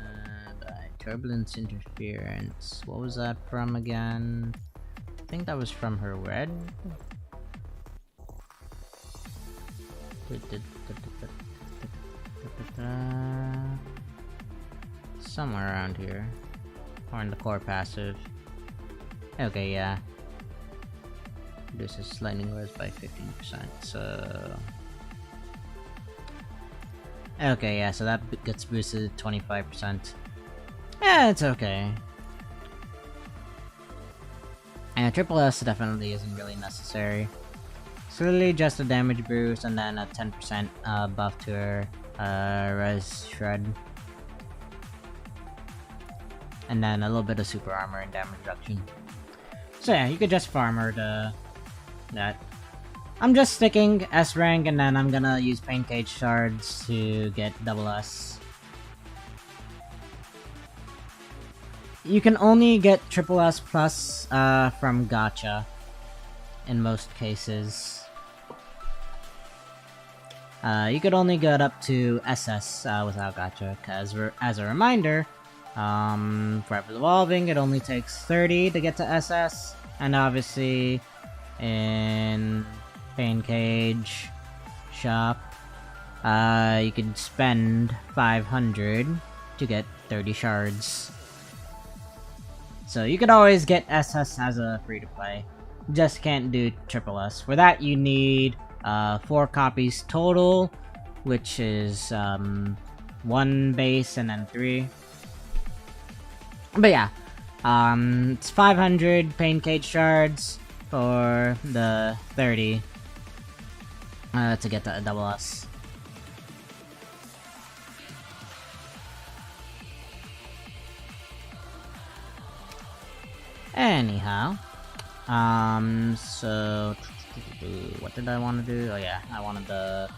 turbulence interference. What was that from again? I think that was from her red. Somewhere around here. Or in the core passive. Okay, yeah. This is lightning res by 15%, so... Okay, yeah, so that gets boosted to 25%. Yeah, it's okay. And triple S definitely isn't really necessary. It's literally just a damage boost and then a 10% buff to her res shred. And then a little bit of super armor and damage reduction. So yeah, you could just farm her to that. I'm just sticking S rank and then I'm gonna use Pain Cage shards to get double S. You can only get triple S plus from gacha in most cases. You could only get up to SS without gacha, because as a reminder, Forever Evolving, it only takes 30 to get to SS, and obviously in Pain Cage shop, you could spend 500 to get 30 shards. So you could always get SS as a free-to-play. Just can't do triple S. For that you need 4 copies total, which is 1 base and then 3. But yeah, it's 500 pain cage shards for the 30 to get the double S. Anyhow, so what did I want to do? Oh yeah, I wanted the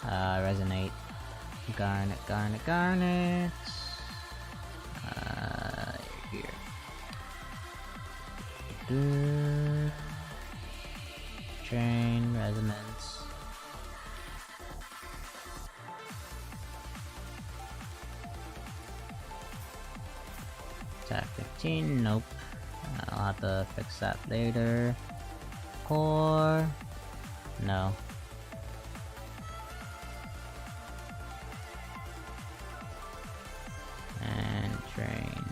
resonate garnet. Here. Train resonance. Attack 15. Nope. I'll have to fix that later. Core. No. And train.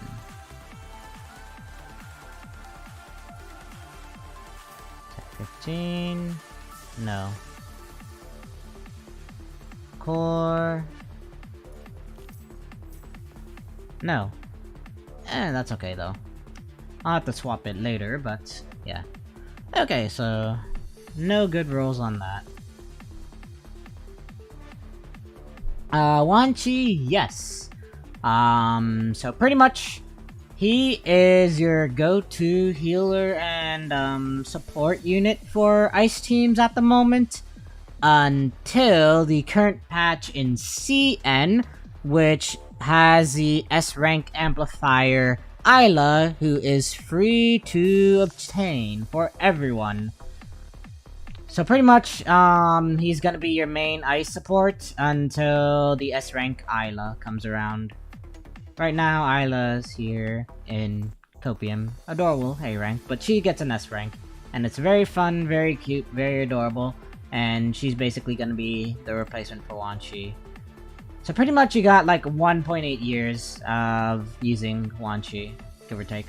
Attack 15. No. Core. No. That's okay though. I'll have to swap it later, but yeah. Okay, so no good rolls on that. Wan Chi, yes. So pretty much he is your go-to healer and support unit for ice teams at the moment until the current patch in CN, which has the S rank amplifier Isla, who is free to obtain for everyone. So pretty much, he's gonna be your main ice support until the S rank Isla comes around. Right now, Isla's here in Copium. Adorable A rank, but she gets an S rank. And it's very fun, very cute, very adorable. And she's basically gonna be the replacement for Wan Chi. So pretty much you got like 1.8 years of using Wan Chi, give or take.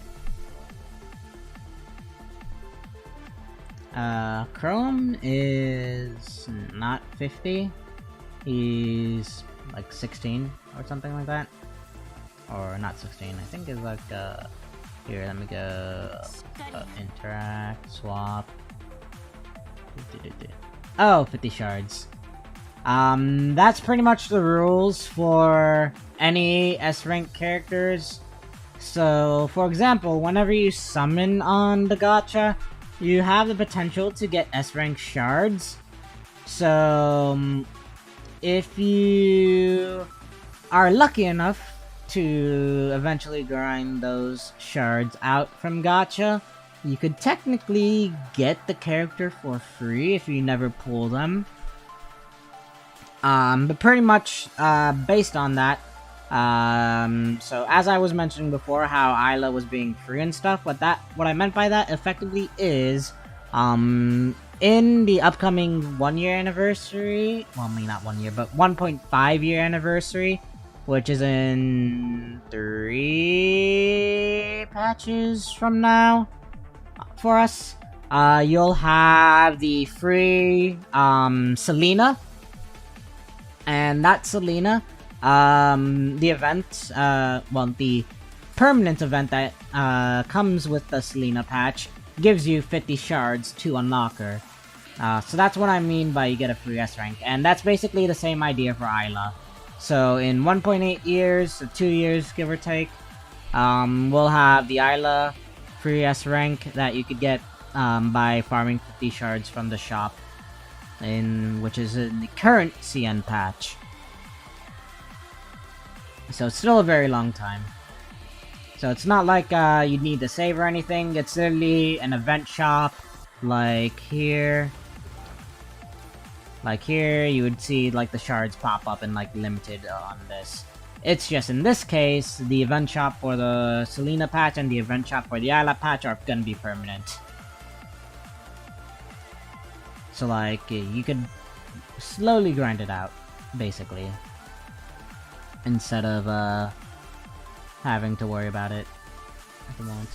Chrome is not 50. He's like 16 or something like that. Or not 16, I think it's like, here, let me go, interact, swap. Oh, 50 shards. That's pretty much the rules for any S-rank characters. So, for example, whenever you summon on the gacha, you have the potential to get S-rank shards. So, if you are lucky enough to eventually grind those shards out from gacha, you could technically get the character for free if you never pull them. But pretty much, based on that, so as I was mentioning before, how Isla was being free and stuff, what I meant by that effectively is, in the upcoming 1 year anniversary, well, I mean not 1 year, but 1.5 year anniversary, which is in 3 patches from now, for us, you'll have the free, Selena. And that Selena, the event, well, the permanent event that comes with the Selena patch gives you 50 shards to unlock her. So that's what I mean by you get a free S rank. And that's basically the same idea for Isla. So in 1.8 years, so 2 years give or take, we'll have the Isla free S rank that you could get by farming 50 shards from the shop. Which is in the current CN patch. So it's still a very long time. So it's not like you'd need to save or anything. It's literally an event shop, like here. Like here, you would see like the shards pop up and like limited on this. It's just in this case, the event shop for the Selena patch and the event shop for the Isla patch are gonna be permanent. So like, you could slowly grind it out, basically. Instead of, having to worry about it at the moment.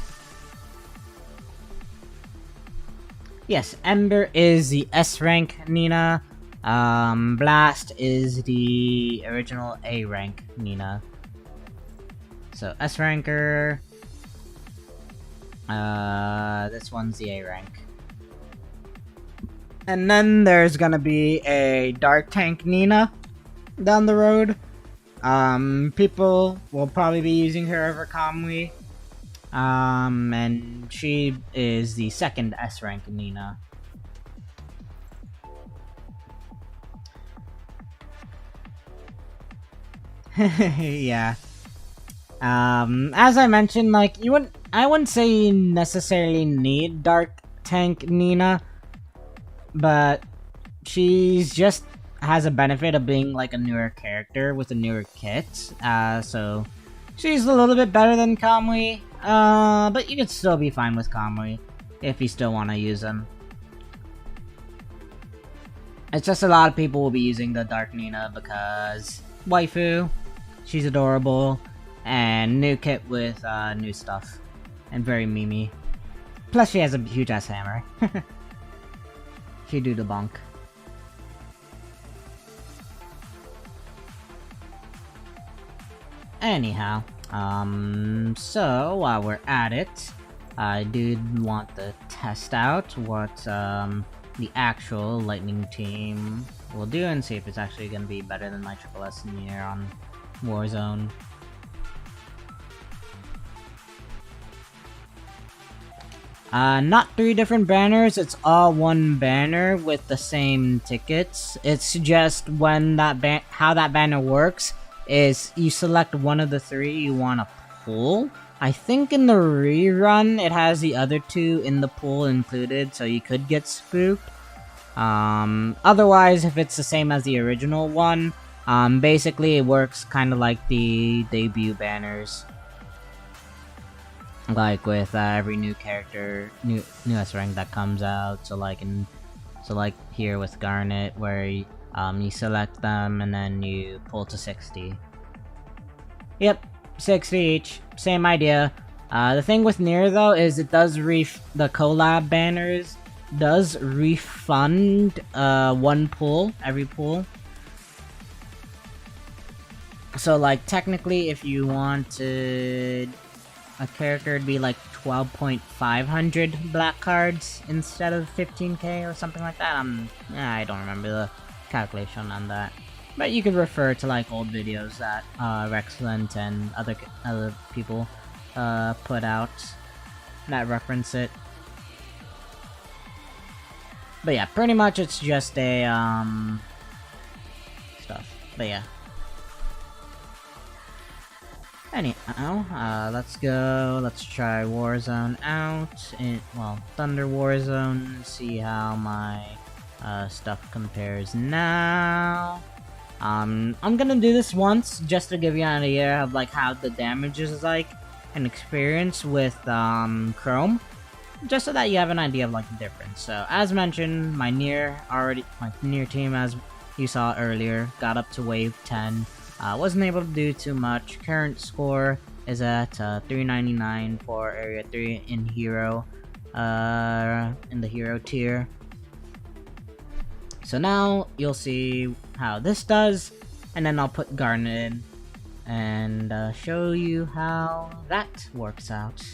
Yes, Ember is the S rank Nina. Blast is the original A rank Nina. So S ranker. This one's the A rank. And then there's gonna be a Dark Tank Nina down the road. People will probably be using her over Kamui. And she is the second S rank Nina. Yeah. As I mentioned, like, I wouldn't say you necessarily need Dark Tank Nina, but she's just has a benefit of being like a newer character with a newer kit. So she's a little bit better than Kamui. But you could still be fine with Kamui if you still want to use them. It's just a lot of people will be using the Dark Nina because waifu, she's adorable, and new kit with new stuff, and very memey. Plus she has a huge ass hammer. She do the bonk. Anyhow, so while we're at it, I did want to test out what the actual Lightning team will do and see if it's actually going to be better than my Triple S Nier on Warzone. Not 3 different banners, it's all one banner with the same tickets. It's just when that how that banner works is you select one of the 3 you want to pull. I think in the rerun it has the other 2 in the pool included, so you could get spooked. Otherwise, if it's the same as the original one, basically it works kind of like the debut banners. Like with every new character, new S rank that comes out. So like here with Garnet, where you select them and then you pull to 60. Yep, 60 each. Same idea. The thing with Nier though is it does the collab banners does refund one pull every pull. So like technically, if you wanted a character to be like 12,500 black cards instead of 15k or something like that. I don't remember the calculation on that. But you could refer to like old videos that Rexlent and other people put out that reference it. But yeah, pretty much it's just a stuff. But yeah. Anyhow, let's go. Let's try Warzone out. Thunder Warzone. See how my stuff compares now. I'm gonna do this once just to give you an idea of like how the damage is like and experience with Chrome, just so that you have an idea of like the difference. So as mentioned, my Nier team, as you saw earlier, got up to wave 10. Wasn't able to do too much. Current score is at 399 for Area 3 in Hero, in the Hero tier. So now you'll see how this does, and then I'll put Garnet in and show you how that works out.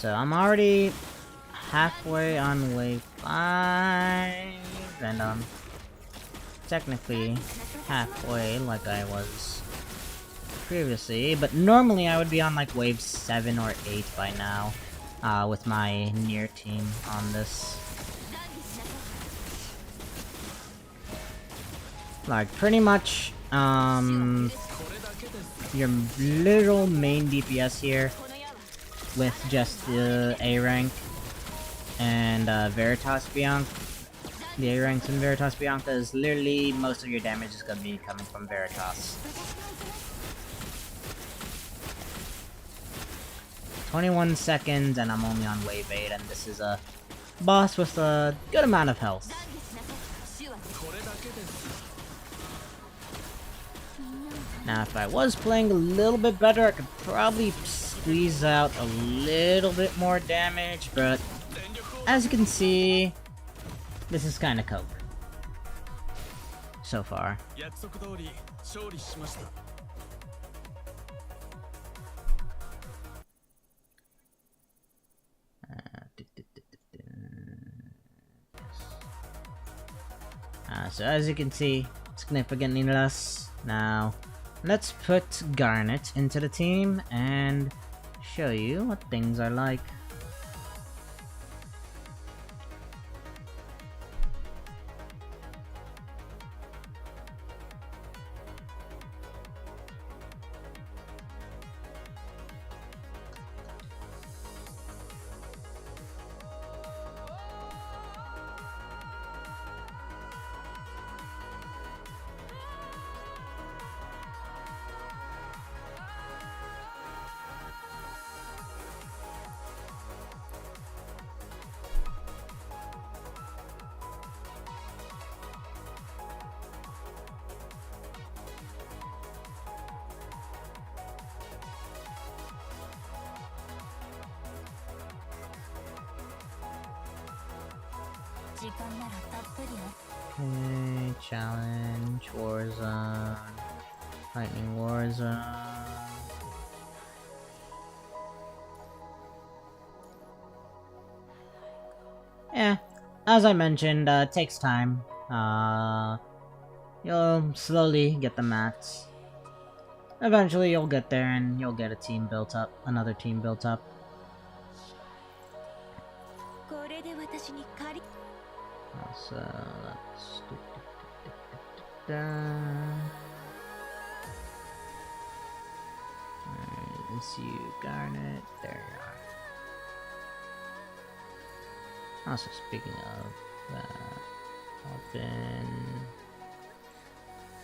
So I'm already halfway on wave 5, and technically halfway like I was previously, but normally I would be on like wave 7 or 8 by now, with my near team on this. Like, pretty much, your literal main DPS here, with just the A rank and Veritas Bianca. The A ranks in Veritas Bianca is literally most of your damage is gonna be coming from Veritas. 21 seconds and I'm only on wave 8, and this is a boss with a good amount of health. Now if I was playing a little bit better, I could probably squeeze out a little bit more damage, but as you can see, this is kinda cope. So far. So as you can see, significantly less. Now, let's put Garnet into the team and show you what things are like. Okay, challenge, Warzone, Lightning Warzone. Yeah, as I mentioned, it takes time. You'll slowly get the mats. Eventually you'll get there and you'll get a team built up, another team built up. So let's Where is you, Garnet? There you are. Also, speaking of weapon,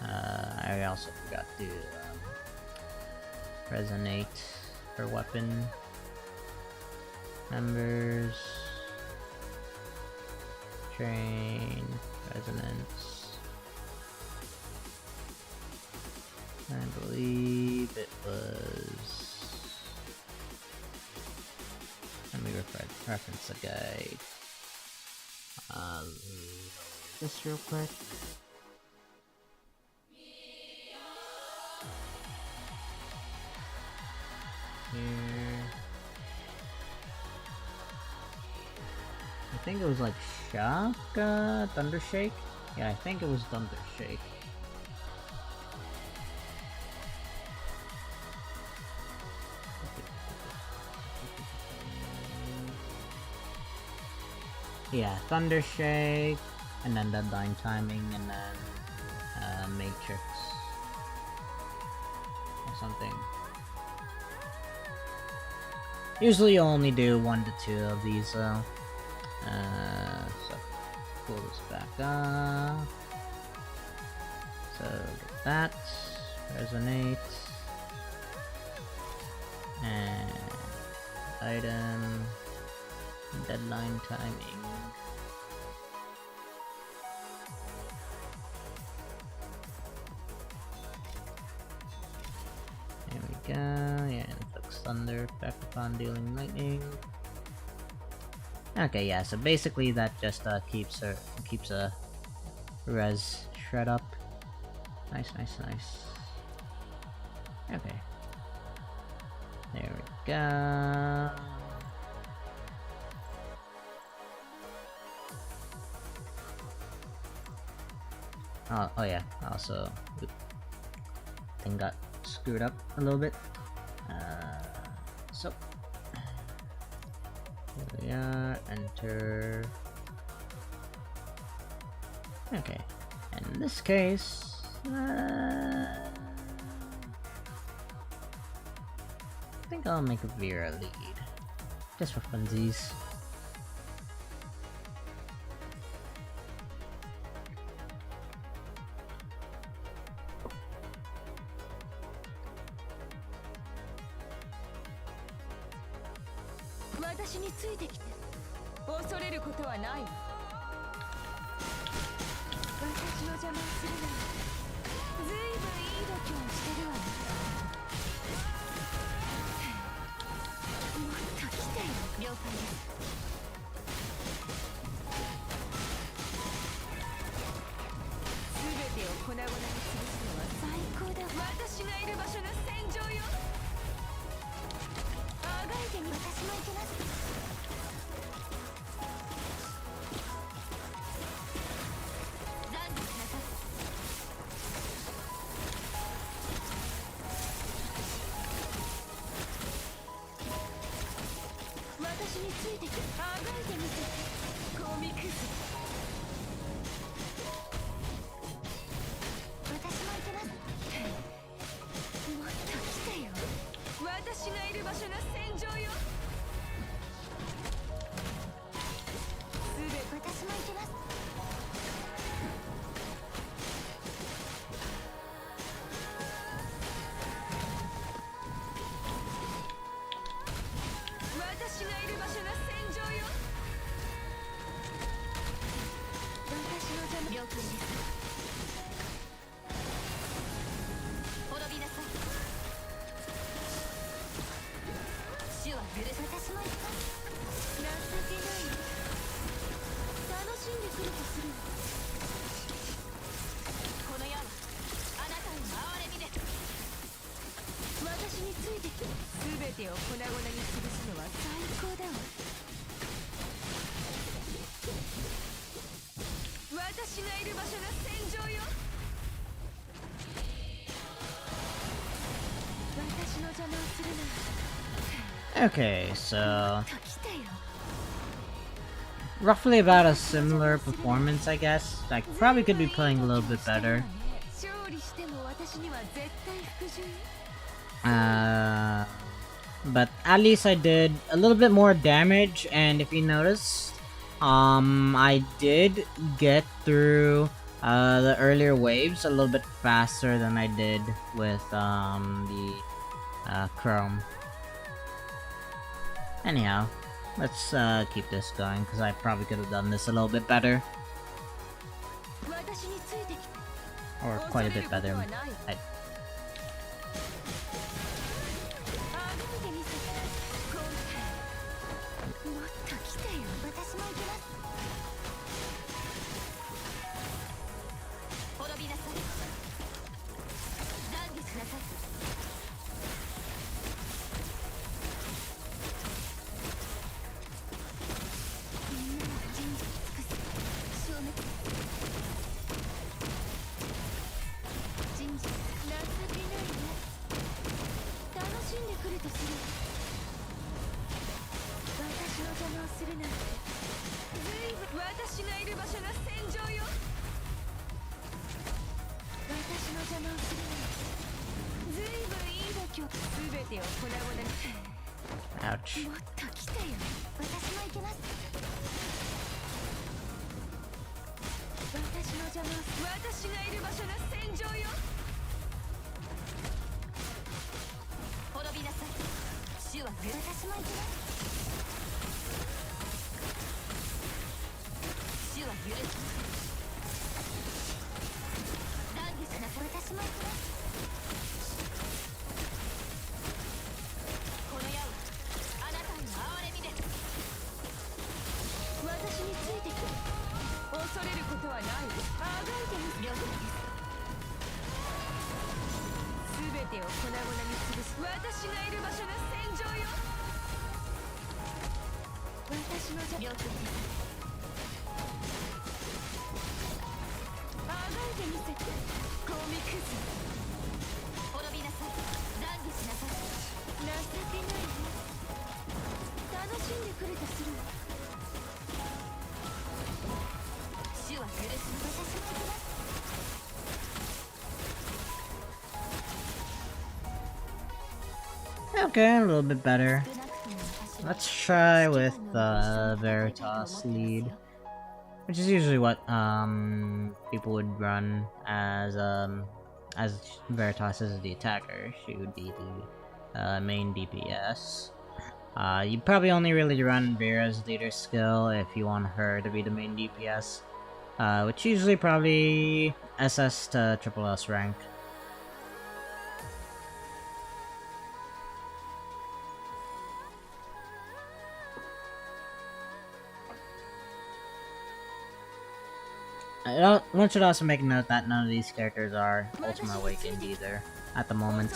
I also forgot to resonate for weapon members. Train, resonance. I believe it was. Let me reference the guide. This real quick. Here. I think it was like Shock, Thunder Shake? Yeah, I think it was Thunder Shake. Yeah, Thunder Shake, and then Deadline Timing, and then Matrix. Or something. Usually you only do 1 to 2 of these though. So pull this back up. So get that, resonate, and item, deadline timing. There we go, yeah, inflicts thunder, effect upon dealing lightning. Okay, yeah, so basically that just keeps a res shred up. Nice. Okay. There we go. Oh yeah, also thing got screwed up a little bit. So here we are, enter. Okay, and in this case, I think I'll make a Vera lead, just for funsies. Okay, so roughly about a similar performance, I guess. I probably could be playing a little bit better. But at least I did a little bit more damage, and if you notice, I did get through the earlier waves a little bit faster than I did with the Chrome. Anyhow, let's keep this going, because I probably could have done this a little bit better. Or quite a bit better. Ouch. てみせてコミクス滅びなさい懺悔しなさい情けないよ楽しんでくれたする主は許し私も行きます Okay, a little bit better. Let's try with the Veritas lead, which is usually what people would run as Veritas is the attacker. She would be the main DPS. You'd probably only really run Vera's leader skill if you want her to be the main DPS, which usually probably SS to triple S rank. One should also make note that none of these characters are Ultimate Awakened either, at the moment.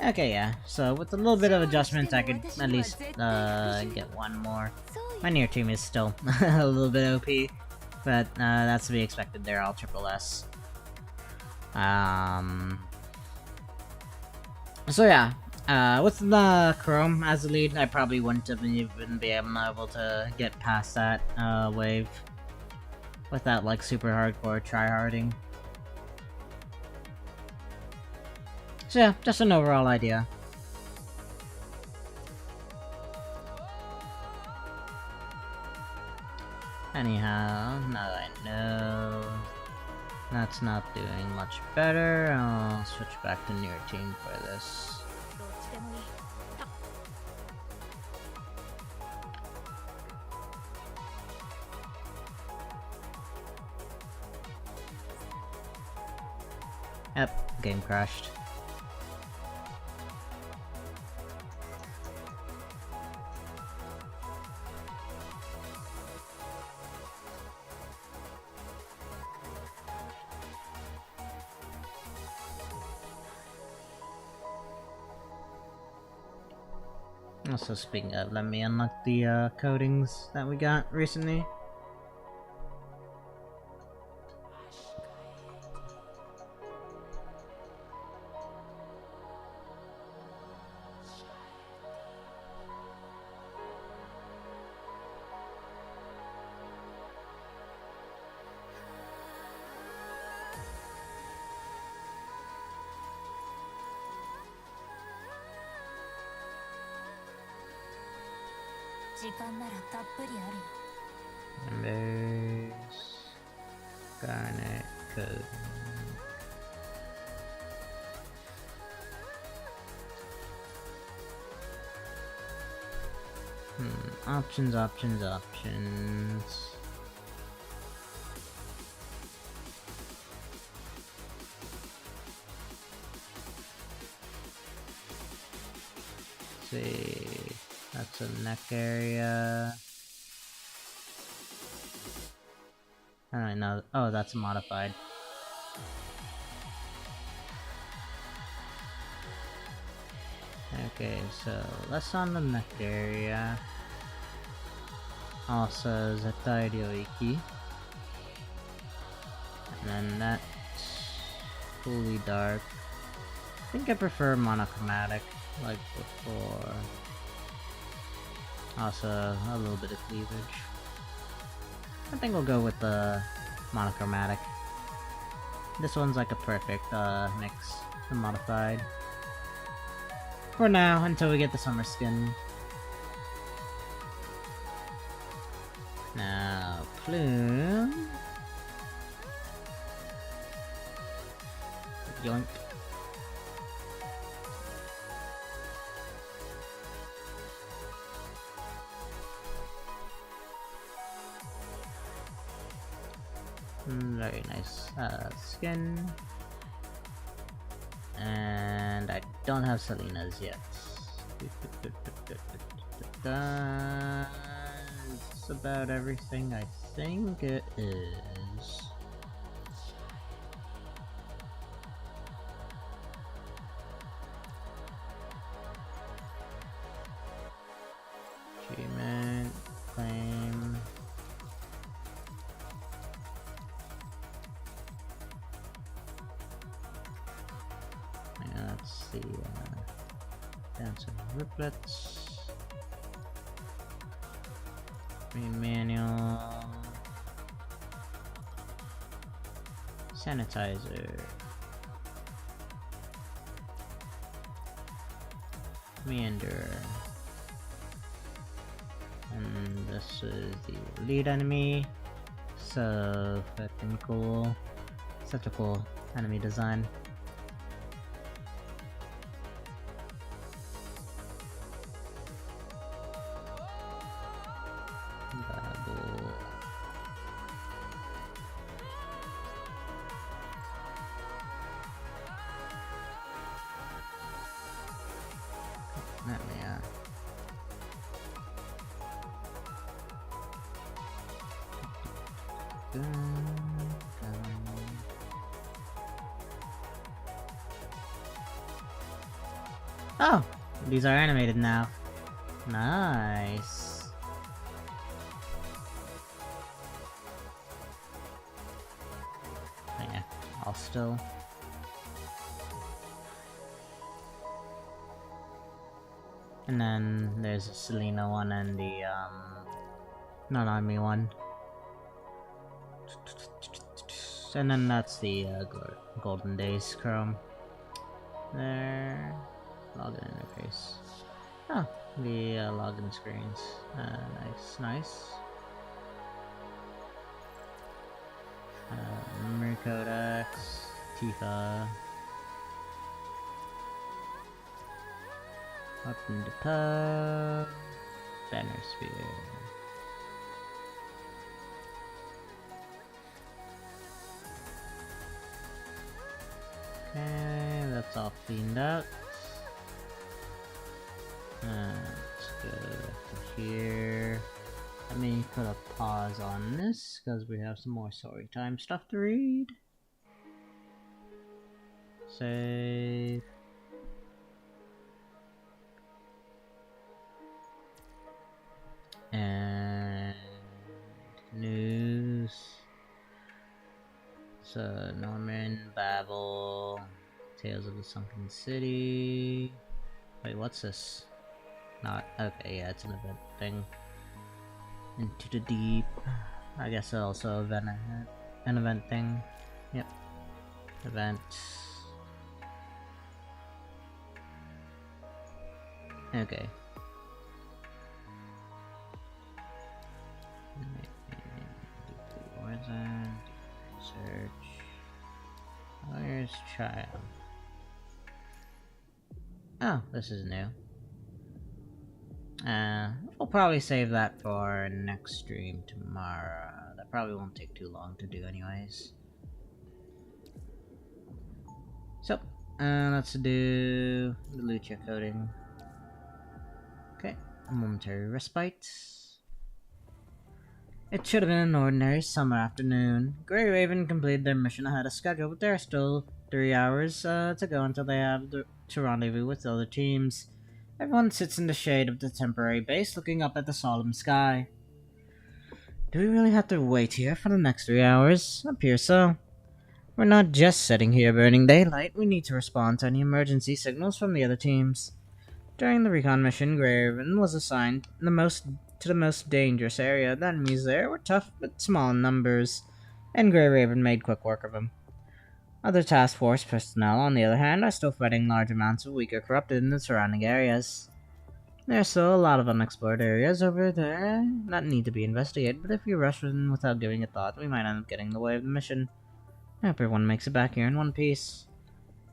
Okay, yeah. So with a little bit of adjustment, I could at least get one more. My near team is still a little bit OP, but that's to be expected. They're all triple S. So yeah, with the Chrome as the lead, I probably wouldn't have even been able to get past that wave without like super hardcore tryharding. So yeah, just an overall idea. Anyhow, now that I know that's not doing much better, I'll switch back to near team for this. Yep, game crashed. Also, speaking of, let me unlock the codings that we got recently. Embers. Garnet. Code. Options, options, options. Let's see, that's a neck area. I don't know. Oh, that's modified. Okay, so less on the neck area. Also, Zetai Ryoiki. And then that's fully dark. I think I prefer monochromatic, like before. Also, a little bit of cleavage. I think we'll go with the monochromatic. This one's like a perfect mix, the modified. For now, until we get the summer skin. Now, Plume. Yoink. Very nice skin. And I don't have Selena's yet. That's about everything I think it is. Achievement, claim. Yeah, let's see. Dancing riplets. Manual. Sanitizer. Meander. And this is the lead enemy. So fucking cool. Such a cool enemy design. Babble. Yeah. Oh, these are animated now. Nice. Yeah, I'll still. And then there's a Selena one and the non-army one. And then that's the Golden Days Chrome. There. Login interface. Oh, the login screens. Nice, nice. Memory codex, Tifa. Weapon to pub. Banner sphere. Okay, that's all cleaned up. Let's go to here. Let me put a pause on this because we have some more story time stuff to read. Save. And news. So Norman, Babel, Tales of the Sunken City. Wait, what's this? Not okay. Yeah, it's an event thing. Into the Deep. I guess also an event thing. Yep. Event. Okay. try. Oh, this is new. We'll probably save that for next stream tomorrow. That probably won't take too long to do anyways. So, let's do the Lucha coding. Okay, a momentary respite. It should have been an ordinary summer afternoon. Grey Raven completed their mission ahead of schedule, but there are still 3 hours to go until they have to rendezvous with the other teams. Everyone sits in the shade of the temporary base, looking up at the solemn sky. Do we really have to wait here for the next 3 hours? Appears so. We're not just sitting here burning daylight, we need to respond to any emergency signals from the other teams. During the recon mission, Grey Raven was assigned to the most dangerous area. The enemies there were tough but small in numbers, and Grey Raven made quick work of them. Other task force personnel, on the other hand, are still fighting large amounts of weaker corrupted in the surrounding areas. There are still a lot of unexplored areas over there that need to be investigated, but if we rush in without giving it thought, we might end up getting in the way of the mission. I hope everyone makes it back here in one piece.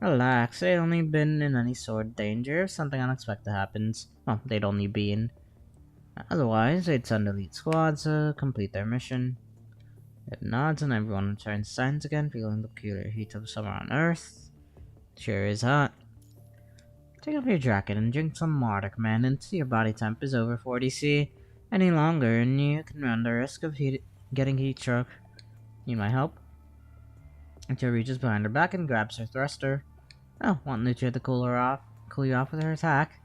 Relax, they'd only been in any sort of danger if something unexpected happens. Well, they'd only be in. Otherwise, they'd send elite squads to complete their mission. It nods and everyone returns to science again, feeling the peculiar heat of summer on Earth. Sure is hot. Take off your jacket and drink some water, Commandant. Your body temp is over 40°C. Any longer, and you can run the risk of getting heat stroke. Need my help? Lucha reaches behind her back and grabs her thruster. Oh, want Lucha to cool you off with her attack?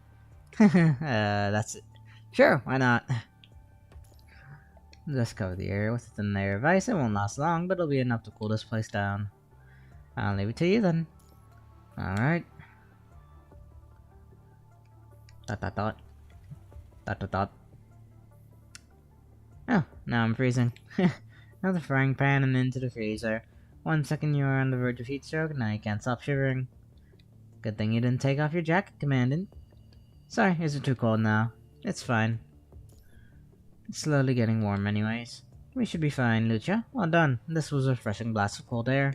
That's it. Sure, why not? Just cover the area with a thin layer of ice. It won't last long, but it'll be enough to cool this place down. I'll leave it to you then. Alright. Dot. Oh, now I'm freezing. Another frying pan and into the freezer. 1 second you are on the verge of heat stroke, now you can't stop shivering. Good thing you didn't take off your jacket, Commandant. Sorry, is it too cold now? It's fine. It's slowly getting warm anyways. We should be fine, Lucha. Well done. This was a refreshing blast of cold air.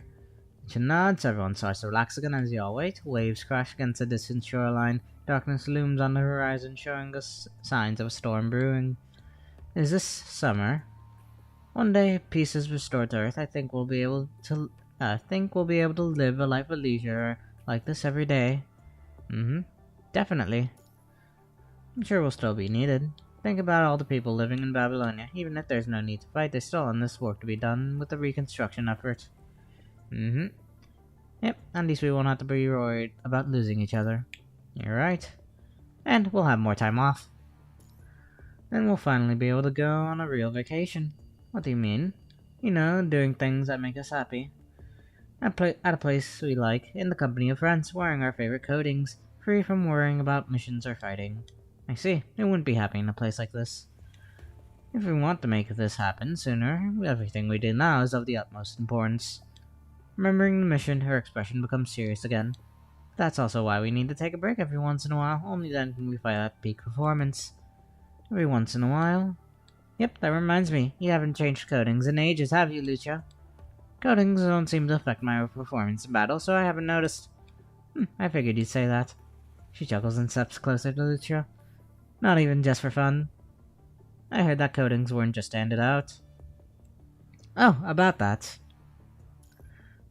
Lucha nods, everyone starts to relax again as you all wait. Waves crash against the distant shoreline. Darkness looms on the horizon, showing us signs of a storm brewing. Is this summer? One day, peace is restored to Earth. I think we'll be able to live a life of leisure like this every day. Definitely. I'm sure we'll still be needed. Think about all the people living in Babylonia. Even if there's no need to fight, there's still endless work to be done with the reconstruction effort. Yep, at least we won't have to be worried about losing each other. You're right. And we'll have more time off. Then we'll finally be able to go on a real vacation. What do you mean? You know, doing things that make us happy. At a place we like, in the company of friends, wearing our favorite coatings, free from worrying about missions or fighting. I see. We wouldn't be happy in a place like this. If we want to make this happen sooner, everything we do now is of the utmost importance. Remembering the mission, her expression becomes serious again. That's also why we need to take a break every once in a while, only then can we fight at peak performance. Every once in a while? Yep, that reminds me, you haven't changed coatings in ages, have you, Lucha? Coatings don't seem to affect my performance in battle, so I haven't noticed. I figured you'd say that. She chuckles and steps closer to Lucha. Not even just for fun. I heard that coatings weren't just handed out. Oh, about that.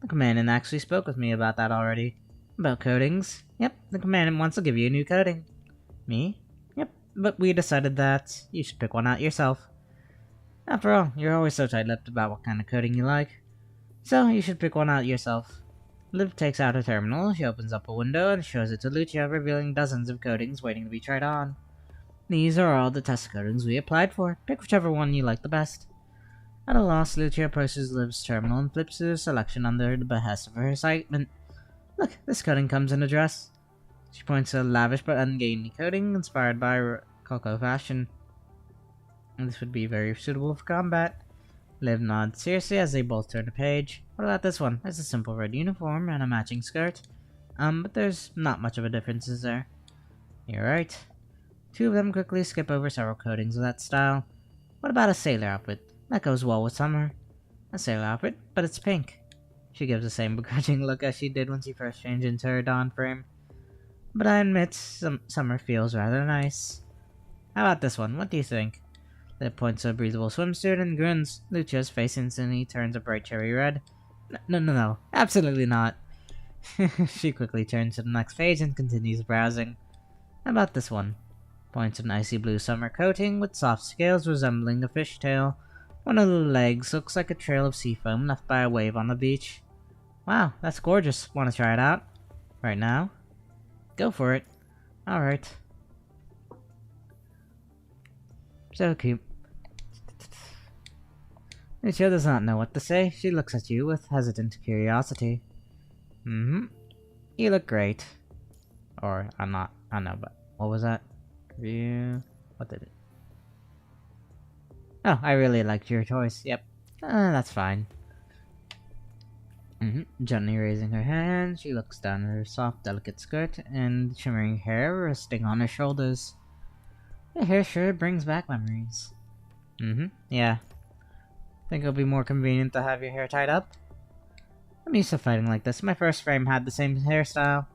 The Commandant actually spoke with me about that already. About coatings? Yep, the Commandant wants to give you a new coating. Me? Yep, but we decided that you should pick one out yourself. After all, you're always so tight-lipped about what kind of coating you like. So, you should pick one out yourself. Liv takes out her terminal, she opens up a window and shows it to Lucia, revealing dozens of coatings waiting to be tried on. These are all the test coatings we applied for. Pick whichever one you like the best. At a loss, Lucia approaches Liv's terminal and flips through the selection under the behest of her excitement. Look, this coating comes in a dress. She points to a lavish but ungainly coating inspired by Rococo fashion. This would be very suitable for combat. Liv nods seriously as they both turn the page. What about this one? It's a simple red uniform and a matching skirt. But there's not much of a difference, is there? You're right. Two of them quickly skip over several coatings of that style. What about a sailor outfit? That goes well with summer. A sailor outfit, but it's pink. She gives the same begrudging look as she did when she first changed into her Dawn frame. But I admit, summer feels rather nice. How about this one? What do you think? It points to a breathable swimsuit and grins. Lucia's face instantly turns a bright cherry red. No. Absolutely not. She quickly turns to the next page and continues browsing. How about this one? Points to an icy blue summer coating with soft scales resembling a fishtail. One of the legs looks like a trail of sea foam left by a wave on the beach. Wow, that's gorgeous. Want to try it out? Right now? Go for it. Alright. So cute. Lucia does not know what to say. She looks at you with hesitant curiosity. You look great. Or, I'm not. I don't know, but what was that? Review. What did it? Oh, I really liked your choice. Yep. That's fine. Gently raising her hand, she looks down at her soft, delicate skirt and shimmering hair resting on her shoulders. The hair sure brings back memories. Yeah. Think it'll be more convenient to have your hair tied up? I'm used to fighting like this. My first frame had the same hairstyle.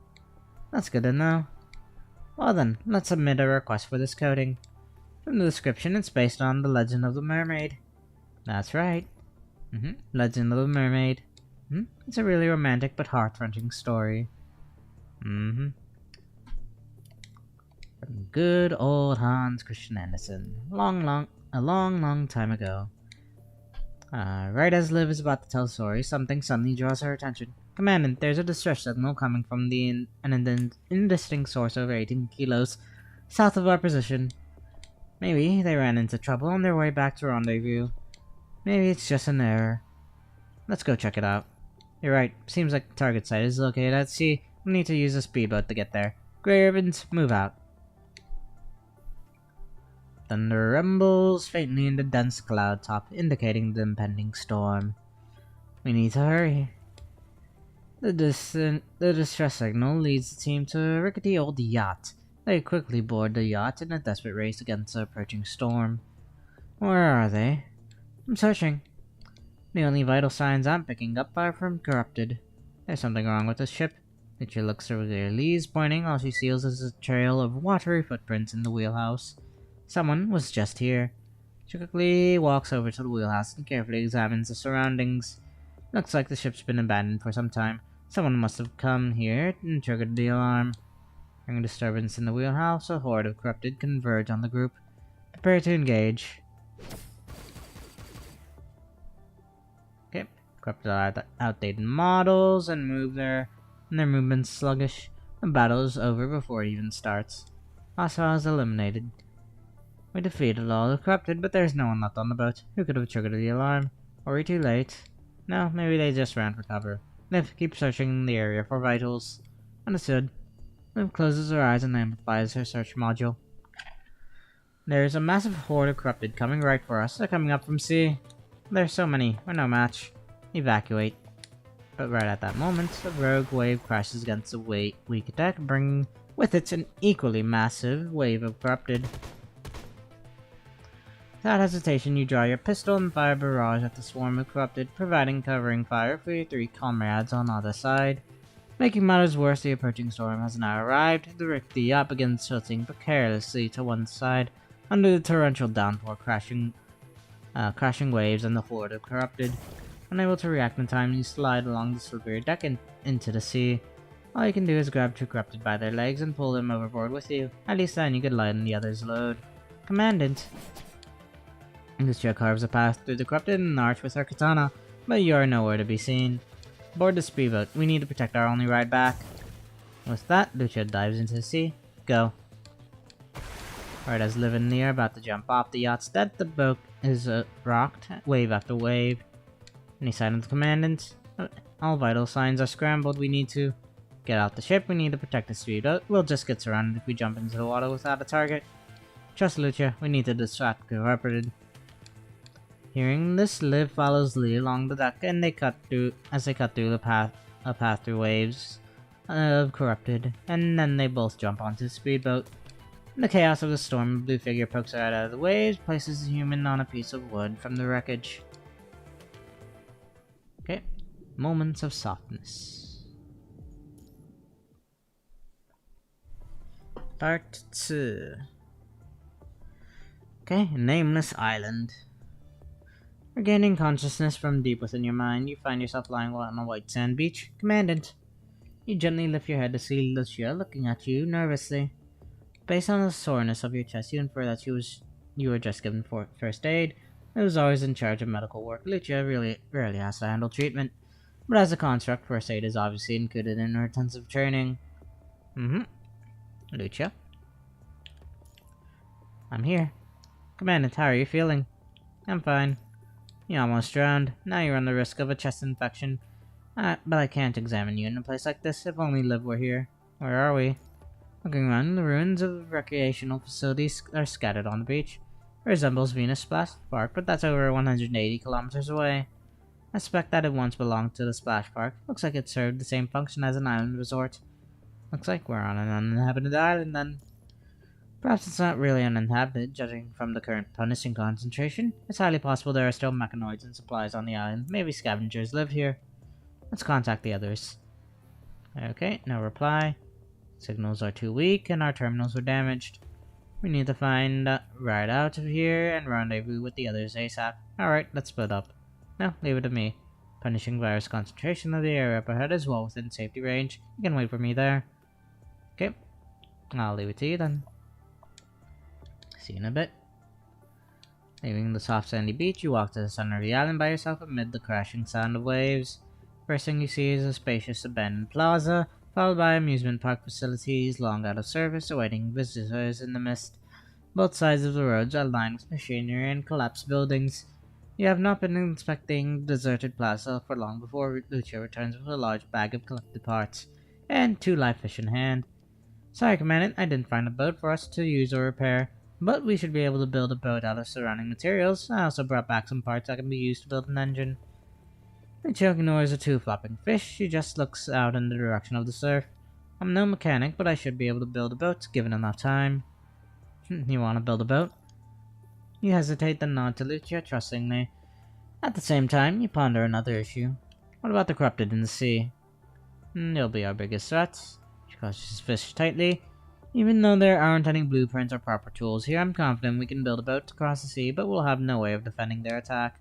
That's good to know. Well then, let's submit a request for this coating. From the description, it's based on The Legend of the Mermaid. That's right. Legend of the Mermaid. It's a really romantic but heart-wrenching story. From good old Hans Christian Andersen. A long time ago. Right as Liv is about to tell the story, something suddenly draws her attention. Commandant, there's a distress signal coming from an indistinct source over 18 kilos south of our position. Maybe they ran into trouble on their way back to rendezvous. Maybe it's just an error. Let's go check it out. You're right. Seems like the target site is located at sea. We need to use a speedboat to get there. Grey ribbons, move out. Thunder rumbles faintly in the dense cloud top, indicating the impending storm. We need to hurry. The distress signal leads the team to a rickety old yacht. They quickly board the yacht in a desperate race against the approaching storm. Where are they? I'm searching. The only vital signs I'm picking up are from corrupted. There's something wrong with this ship. Lucia looks over their leads, pointing. All she sees is a trail of watery footprints in the wheelhouse. Someone was just here. She quickly walks over to the wheelhouse and carefully examines the surroundings. Looks like the ship's been abandoned for some time. Someone must have come here and triggered the alarm. Hearing a disturbance in the wheelhouse, a horde of corrupted converge on the group. Prepare to engage. Okay, corrupted are outdated models and their movements sluggish. The battle is over before it even starts. Hostiles eliminated. We defeated all the corrupted, but there's no one left on the boat. Who could have triggered the alarm? Or we too late? No, maybe they just ran for cover. Liv, keep searching the area for vitals. Understood. Liv closes her eyes and amplifies her search module. There's a massive horde of corrupted coming right for us. They're coming up from sea. There's so many. We're no match. Evacuate. But right at that moment, a rogue wave crashes against a weak deck, bringing with it an equally massive wave of corrupted. Without hesitation, you draw your pistol and fire a barrage at the swarm of corrupted, providing covering fire for your 3 comrades on either side. Making matters worse, the approaching storm has now arrived. The rickety yacht begins tilting precariously to one side under the torrential downpour, crashing waves and the horde of corrupted. Unable to react in time, you slide along the slippery deck and into the sea. All you can do is grab 2 corrupted by their legs and pull them overboard with you. At least then you could lighten the other's load. Commandant. Lucia carves a path through the corrupted and arch with her katana, but you are nowhere to be seen. Board the speedboat. We need to protect our only ride back. With that, Lucia dives into the sea. Go. Right as Liv and Lee are about to jump off the yacht's deck, the boat is rocked, wave after wave. Any sign of the commandant? All vital signs are scrambled. We need to get out the ship. We need to protect the speedboat. We'll just get surrounded if we jump into the water without a target. Trust Lucia. We need to distract the corrupted. Hearing this, Liv follows Lee along the deck, and they cut through a path through waves of corrupted, and then they both jump onto the speedboat. In the chaos of the storm, a blue figure pokes her head out of the waves, places the human on a piece of wood from the wreckage. Okay, Moments of softness. Part 2. Okay, Nameless Island. Regaining consciousness from deep within your mind, you find yourself lying on a white sand beach. Commandant. You gently lift your head to see Lucia looking at you nervously. Based on the soreness of your chest, you infer that you were just given first aid. It was always in charge of medical work. Lucia really rarely has to handle treatment. But as a construct, first aid is obviously included in her intensive training. Lucia? I'm here. Commandant, how are you feeling? I'm fine. You almost drowned. Now you're on the risk of a chest infection. But I can't examine you in a place like this. If only Liv were here. Where are we? Looking around, the ruins of recreational facilities are scattered on the beach. It resembles Venus Splash Park, but that's over 180 kilometers away. I suspect that it once belonged to the Splash Park. Looks like it served the same function as an island resort. Looks like we're on an uninhabited island then. Perhaps it's not really uninhabited, judging from the current punishing concentration. It's highly possible there are still mechanoids and supplies on the island. Maybe scavengers live here. Let's contact the others. Okay, no reply. Signals are too weak and our terminals were damaged. We need to find right out of here and rendezvous with the others ASAP. Alright, let's split up. No, leave it to me. Punishing virus concentration of the area up ahead is well within safety range. You can wait for me there. Okay, I'll leave it to you then. See you in a bit. Leaving the soft sandy beach, you walk to the center of the island by yourself amid the crashing sound of waves. First thing you see is a spacious abandoned plaza, followed by amusement park facilities long out of service awaiting visitors in the mist. Both sides of the roads are lined with machinery and collapsed buildings. You have not been inspecting the deserted plaza for long before Lucia returns with a large bag of collected parts and 2 live fish in hand. Sorry, Commandant, I didn't find a boat for us to use or repair, but we should be able to build a boat out of surrounding materials. I also brought back some parts that can be used to build an engine. Lucia ignores the 2 flopping fish. She just looks out in the direction of the surf. I'm no mechanic, but I should be able to build a boat, given enough time. You want to build a boat? You hesitate, then nod to Lucia trustingly. At the same time, you ponder another issue. What about the corrupted in the sea? They'll be our biggest threats. She clutches fish tightly. Even though there aren't any blueprints or proper tools here, I'm confident we can build a boat to cross the sea, but we'll have no way of defending their attack.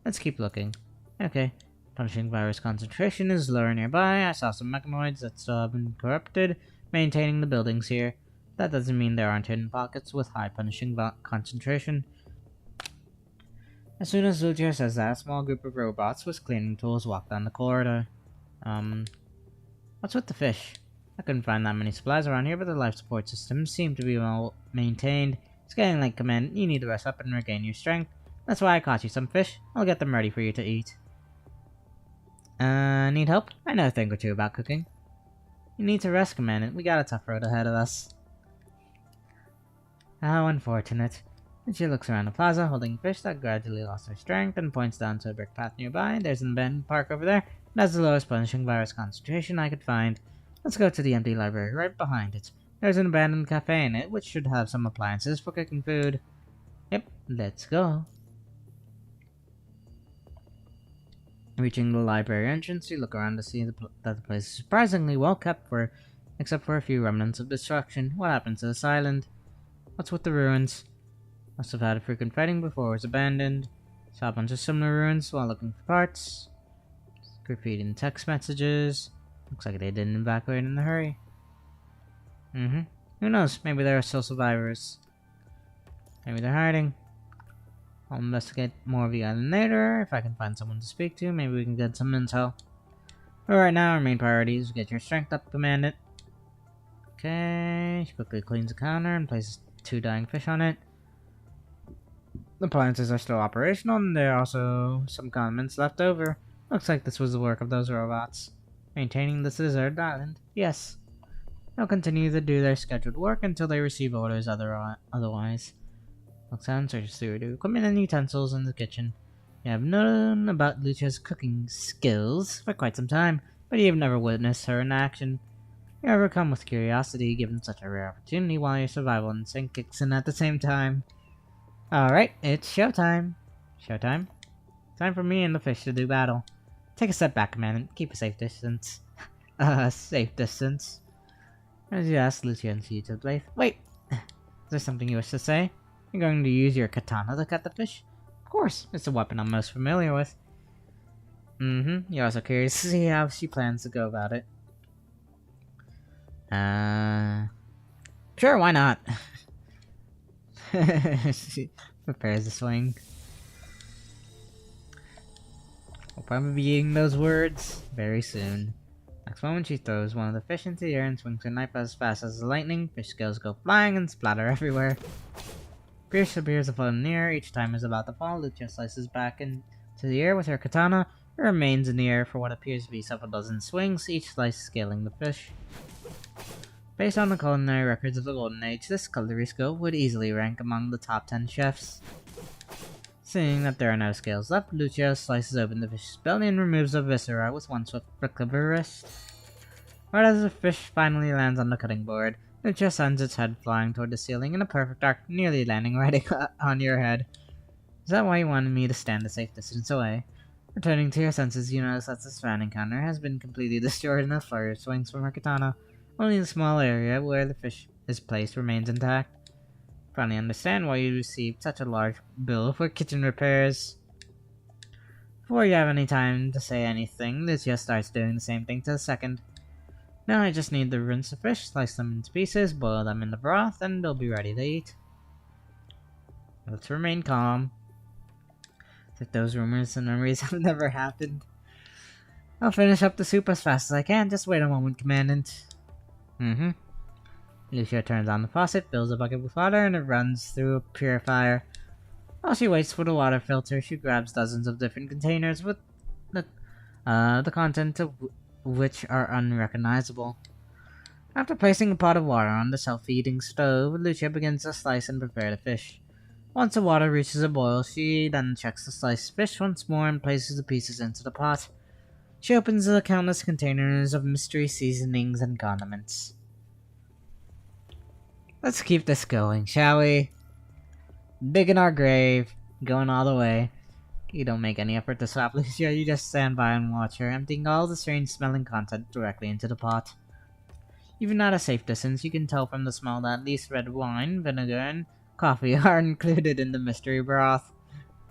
Let's keep looking. Okay. Punishing virus concentration is lower nearby. I saw some mechanoids that still have been corrupted, maintaining the buildings here. That doesn't mean there aren't hidden pockets with high punishing concentration. As soon as Lucia says that, a small group of robots with cleaning tools walk down the corridor. What's with the fish? I couldn't find that many supplies around here, but the life support systems seem to be well maintained. It's getting late, Command. You need to rest up and regain your strength. That's why I caught you some fish. I'll get them ready for you to eat. Need help? I know a thing or two about cooking. You need to rest, Commandant. We got a tough road ahead of us. How unfortunate. And she looks around the plaza, holding fish that gradually lost their strength, and points down to a brick path nearby. There's an abandoned park over there. It has the lowest punishing virus concentration I could find. Let's go to the empty library right behind it. There's an abandoned cafe in it, which should have some appliances for cooking food. Yep, let's go. Reaching the library entrance, you look around to see that the place is surprisingly well kept except for a few remnants of destruction. What happened to this island? What's with the ruins? Must have had frequent fighting before it was abandoned. Saw a bunch of similar ruins while looking for parts. Graffiti and text messages. Looks like they didn't evacuate in a hurry. Who knows? Maybe there are still survivors. Maybe they're hiding. I'll investigate more of the island later. If I can find someone to speak to, maybe we can get some intel. But right now, our main priority is to get your strength up, Commandant. Okay, she quickly cleans the counter and places 2 dying fish on it. The appliances are still operational, and there are also some condiments left over. Looks like this was the work of those robots. Maintaining this deserted island? Yes. They'll continue to do their scheduled work until they receive orders otherwise. Looks down, searches through the equipment and utensils in the kitchen. You have known about Lucia's cooking skills for quite some time, but you have never witnessed her in action. You're overcome with curiosity given such a rare opportunity while your survival instinct kicks in at the same time. Alright, it's showtime. Showtime? Time for me and the fish to do battle. Take a step back, Commandant. Keep a safe distance. Safe distance. As you ask, Lucia and see to the blade. Wait! Is there something you wish to say? You're going to use your katana to cut the fish? Of course, it's a weapon I'm most familiar with. You're also curious to see how she plans to go about it. Sure, why not? She prepares the swing. We'll probably be eating those words very soon. Next moment, she throws one of the fish into the air and swings her knife as fast as the lightning. Fish scales go flying and splatter everywhere. Pierce appears to float in the air. Each time is about to fall, Lucia slices back into the air with her katana. It remains in the air for what appears to be several dozen swings, each slice scaling the fish. Based on the culinary records of the Golden Age, this cutlery skill would easily rank among the top 10 chefs. Seeing that there are no scales left, Lucia slices open the fish's belly and removes the viscera with one swift flick of her wrist. Right as the fish finally lands on the cutting board, Lucia sends its head flying toward the ceiling in a perfect arc, nearly landing right on your head. Is that why you wanted me to stand a safe distance away? Returning to your senses, you notice that this fan encounter has been completely destroyed in a flurry of swings from her katana. Only the small area where the fish is placed remains intact. Finally understand why you received such a large bill for kitchen repairs. Before you have any time to say anything, Lucia starts doing the same thing to the second. Now I just need to rinse the fish, slice them into pieces, boil them in the broth, and they'll be ready to eat. Let's remain calm. As if those rumors and memories have never happened. I'll finish up the soup as fast as I can, just wait a moment, Commandant. Lucia turns on the faucet, fills a bucket with water, and it runs through a purifier. While she waits for the water filter, she grabs dozens of different containers with the content of which are unrecognizable. After placing a pot of water on the self-feeding stove, Lucia begins to slice and prepare the fish. Once the water reaches a boil, she then checks the sliced fish once more and places the pieces into the pot. She opens the countless containers of mystery seasonings and condiments. Let's keep this going, shall we? Digging our grave, going all the way. You don't make any effort to stop Lucia, you just stand by and watch her, emptying all the strange smelling content directly into the pot. Even at a safe distance, you can tell from the smell that at least red wine, vinegar, and coffee are included in the mystery broth.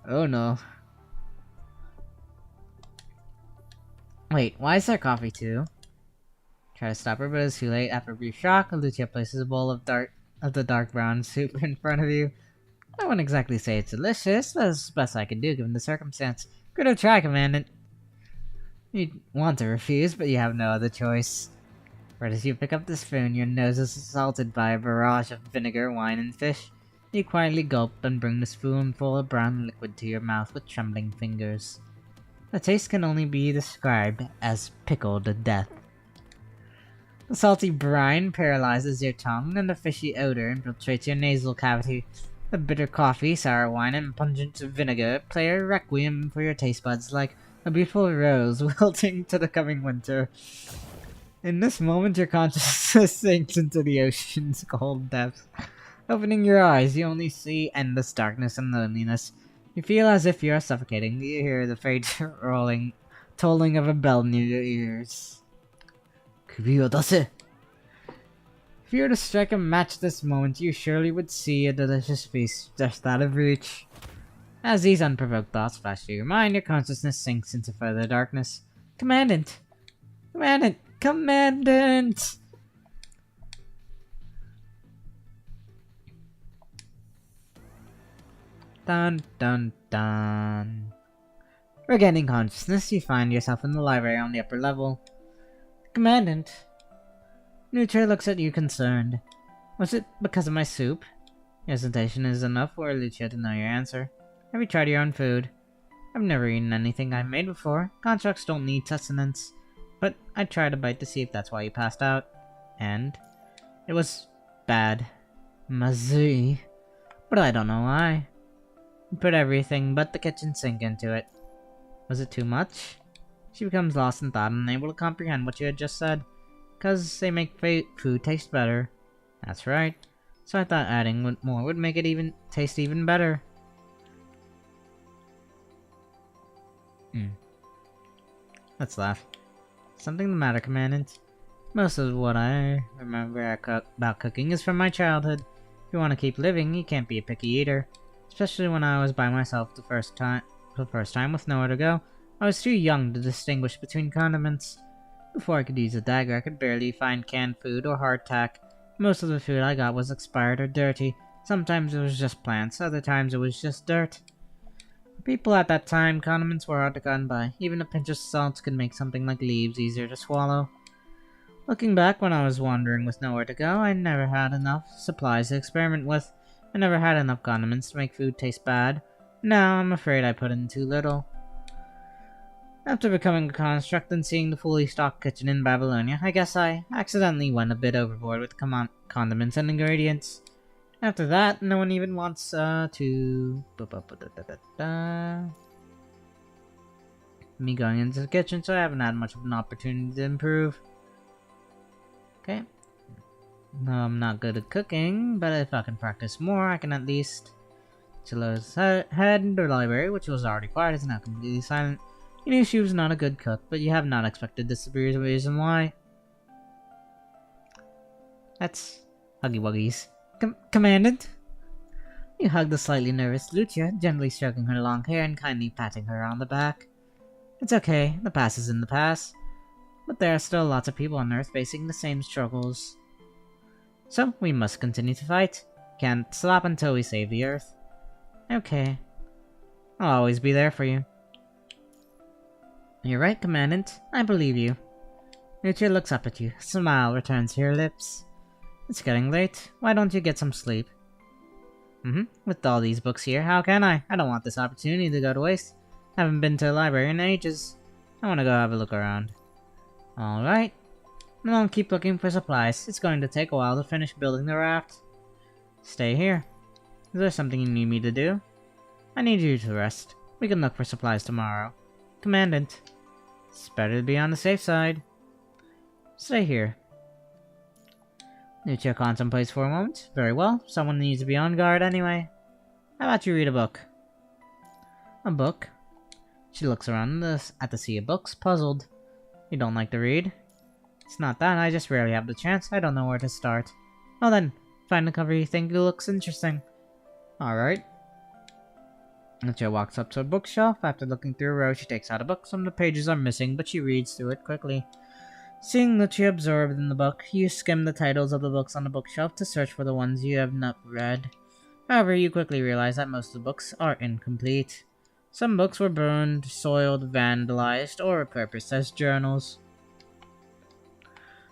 Oh no. Wait, why is there coffee too? Try to stop her, but it's too late. After a brief shock, Lucia places a bowl of the dark brown soup in front of you. I wouldn't exactly say it's delicious, but it's the best I can do given the circumstance. Good to try, Commandant. You want to refuse, but you have no other choice. Right as you pick up the spoon, your nose is assaulted by a barrage of vinegar, wine, and fish. You quietly gulp and bring the spoonful of brown liquid to your mouth with trembling fingers. The taste can only be described as pickled to death. The salty brine paralyzes your tongue, and the fishy odor infiltrates your nasal cavity. The bitter coffee, sour wine, and pungent vinegar play a requiem for your taste buds like a beautiful rose wilting to the coming winter. In this moment, your consciousness sinks into the ocean's cold depths. Opening your eyes, you only see endless darkness and loneliness. You feel as if you are suffocating. You hear the faint tolling of a bell near your ears. Kubi o dase! If you were to strike a match this moment, you surely would see a delicious feast just out of reach. As these unprovoked thoughts flash through your mind, your consciousness sinks into further darkness. Commandant! Commandant! Commandant! Dun dun dun. Regaining consciousness, you find yourself in the library on the upper level. Commandant. Nutra looks at you concerned. Was it because of my soup? Your hesitation is enough for Lucia to know your answer. Have you tried your own food? I've never eaten anything I made before. Constructs don't need sustenance. But I tried a bite to see if that's why you passed out. And it was bad. Mazui. But I don't know why. You put everything but the kitchen sink into it. Was it too much? She becomes lost in thought and unable to comprehend what you had just said. 'Cause they make food taste better. That's right. So I thought adding more would make it taste even better. Let's laugh. Something the matter, Commandant? Most of what I remember about cooking is from my childhood. If you want to keep living, you can't be a picky eater. Especially when I was by myself the first time with nowhere to go. I was too young to distinguish between condiments. Before I could use a dagger, I could barely find canned food or hardtack. Most of the food I got was expired or dirty. Sometimes it was just plants, other times it was just dirt. For people at that time, condiments were hard to come by. Even a pinch of salt could make something like leaves easier to swallow. Looking back, when I was wandering with nowhere to go, I never had enough supplies to experiment with. I never had enough condiments to make food taste bad. Now, I'm afraid I put in too little. After becoming a construct and seeing the fully stocked kitchen in Babylonia, I guess I accidentally went a bit overboard with condiments and ingredients. After that, no one even wants to... me going into the kitchen, so I haven't had much of an opportunity to improve. Okay. No, I'm not good at cooking, but if I can practice more, I can at least... Chilo's head in the library, which was already quiet, is now completely silent. You knew she was not a good cook, but you have not expected this to be the reason why. That's Huggy Wuggies. Commandant? You hug the slightly nervous Lucia, gently stroking her long hair and kindly patting her on the back. It's okay, the past is in the past. But there are still lots of people on Earth facing the same struggles. So, we must continue to fight. Can't stop until we save the Earth. Okay. I'll always be there for you. You're right, Commandant. I believe you. Lucia looks up at you. A smile returns to her lips. It's getting late. Why don't you get some sleep? With all these books here, how can I? I don't want this opportunity to go to waste. I haven't been to the library in ages. I want to go have a look around. Alright. Then I'll keep looking for supplies. It's going to take a while to finish building the raft. Stay here. Is there something you need me to do? I need you to rest. We can look for supplies tomorrow. Commandant. It's better to be on the safe side. Stay here. Lucia contemplates for a moment. Very well. Someone needs to be on guard anyway. How about you read a book? A book? She looks around at the sea of books, puzzled. You don't like to read? It's not that, I just rarely have the chance. I don't know where to start. Well then, find a cover you think looks interesting. Alright. Lucia walks up to a bookshelf. After looking through a row, she takes out a book. Some of the pages are missing, but she reads through it quickly. Seeing Lucia absorbed in the book, you skim the titles of the books on the bookshelf to search for the ones you have not read. However, you quickly realize that most of the books are incomplete. Some books were burned, soiled, vandalized, or repurposed as journals.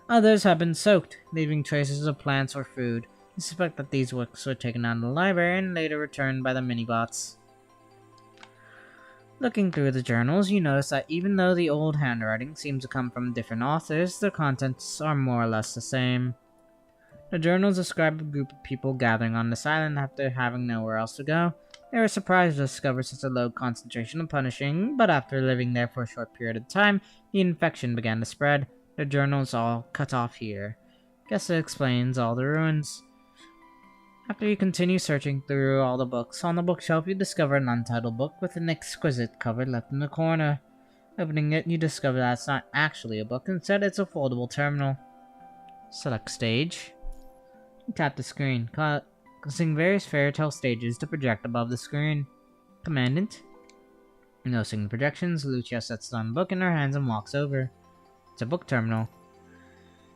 Others have been soaked, leaving traces of plants or food. You suspect that these books were taken out of the library and later returned by the minibots. Looking through the journals, you notice that even though the old handwriting seems to come from different authors, their contents are more or less the same. The journals describe a group of people gathering on this island after having nowhere else to go. They were surprised to discover such a low concentration of punishing, but after living there for a short period of time, the infection began to spread. The journals all cut off here. Guess it explains all the ruins. After you continue searching through all the books, on the bookshelf you discover an untitled book with an exquisite cover left in the corner. Opening it, you discover that it's not actually a book, instead it's a foldable terminal. Select stage. You tap the screen, causing various fairy tale stages to project above the screen. Commandant. Noticing the projections, Lucia sets down the book in her hands and walks over. It's a book terminal.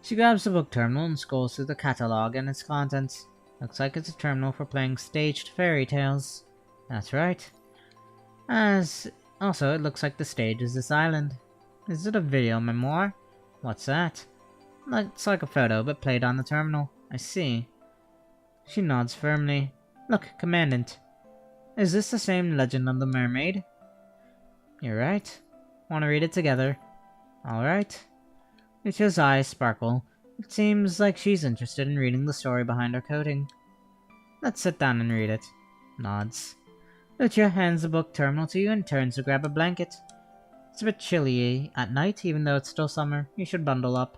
She grabs the book terminal and scrolls through the catalog and its contents. Looks like it's a terminal for playing staged fairy tales. That's right. Also, it looks like the stage is this island. Is it a video memoir? What's that? Looks like a photo, but played on the terminal. I see. She nods firmly. Look, Commandant. Is this the same Legend of the Mermaid? You're right. Want to read it together? Alright. Lucia's eyes sparkle. It seems like she's interested in reading the story behind her coating. Let's sit down and read it. Nods. Lucia hands the book terminal to you and turns to grab a blanket. It's a bit chilly at night, even though it's still summer. You should bundle up.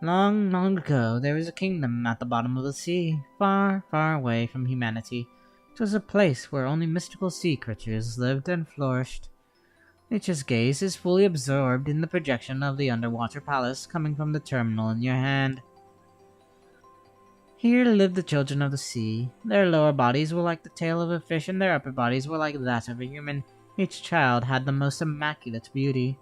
Long, long ago, there was a kingdom at the bottom of the sea, far, far away from humanity. It was a place where only mystical sea creatures lived and flourished. Nietzsche's gaze is fully absorbed in the projection of the underwater palace coming from the terminal in your hand. Here lived the children of the sea. Their lower bodies were like the tail of a fish, and their upper bodies were like that of a human. Each child had the most immaculate beauty.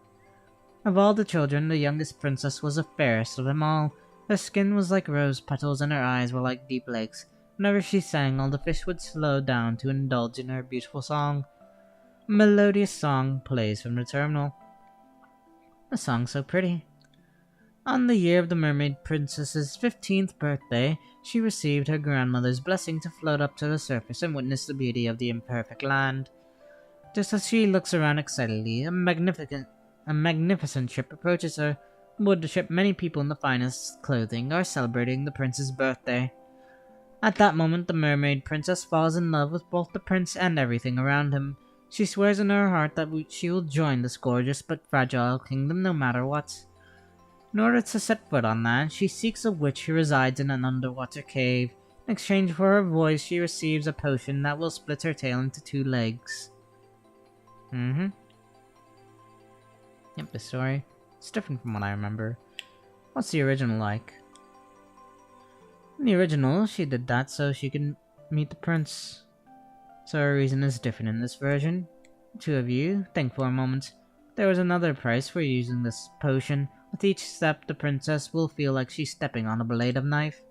Of all the children, the youngest princess was the fairest of them all. Her skin was like rose petals, and her eyes were like deep lakes. Whenever she sang, all the fish would slow down to indulge in her beautiful song. A melodious song plays from the terminal. A song so pretty. On the year of the Mermaid Princess's 15th birthday, she received her grandmother's blessing to float up to the surface and witness the beauty of the imperfect land. Just as she looks around excitedly, a magnificent ship approaches her. Aboard the ship, many people in the finest clothing are celebrating the prince's birthday. At that moment, the Mermaid Princess falls in love with both the prince and everything around him. She swears in her heart that she will join this gorgeous but fragile kingdom no matter what. In order to set foot on land, she seeks a witch who resides in an underwater cave. In exchange for her voice, she receives a potion that will split her tail into 2 legs. Yep, the story. It's different from what I remember. What's the original like? In the original, she did that so she could meet the prince. So her reason is different in this version. The 2 of you, think for a moment. There was another price for using this potion. With each step, the princess will feel like she's stepping on a blade of a knife.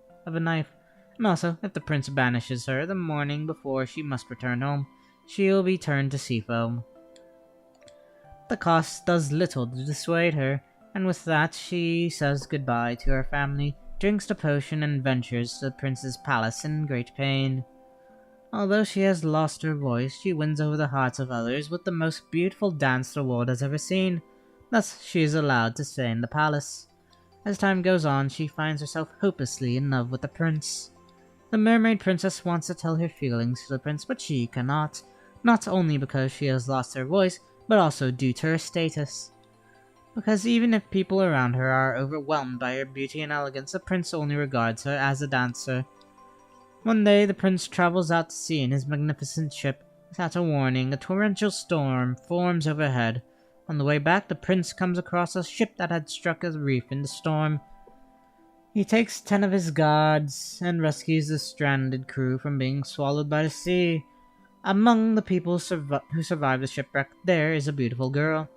And also, if the prince banishes her the morning before she must return home, she'll be turned to sea foam. The cost does little to dissuade her, and with that she says goodbye to her family, drinks the potion, and ventures to the prince's palace in great pain. Although she has lost her voice, she wins over the hearts of others with the most beautiful dance the world has ever seen. Thus, she is allowed to stay in the palace. As time goes on, she finds herself hopelessly in love with the prince. The Mermaid Princess wants to tell her feelings to the prince, but she cannot, not only because she has lost her voice, but also due to her status. Because even if people around her are overwhelmed by her beauty and elegance, the prince only regards her as a dancer. One day, the prince travels out to sea in his magnificent ship. Without a warning, a torrential storm forms overhead. On the way back, the prince comes across a ship that had struck a reef in the storm. He takes 10 of his guards and rescues the stranded crew from being swallowed by the sea. Among the people who survived the shipwreck, there is a beautiful girl.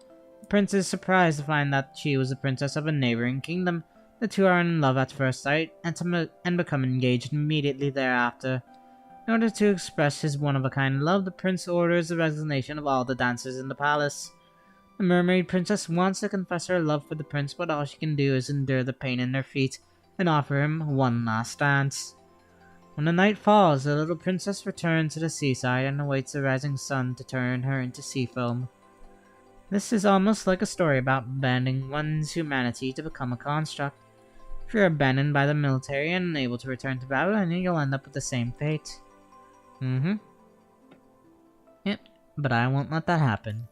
The prince is surprised to find that she was the princess of a neighboring kingdom. The 2 are in love at first sight and become engaged immediately thereafter. In order to express his one-of-a-kind love, the prince orders the resignation of all the dancers in the palace. The Mermaid Princess wants to confess her love for the prince, but all she can do is endure the pain in her feet and offer him one last dance. When the night falls, the little princess returns to the seaside and awaits the rising sun to turn her into sea foam. This is almost like a story about abandoning one's humanity to become a construct. If you're abandoned by the military and unable to return to battle, you'll end up with the same fate. Yep, but I won't let that happen.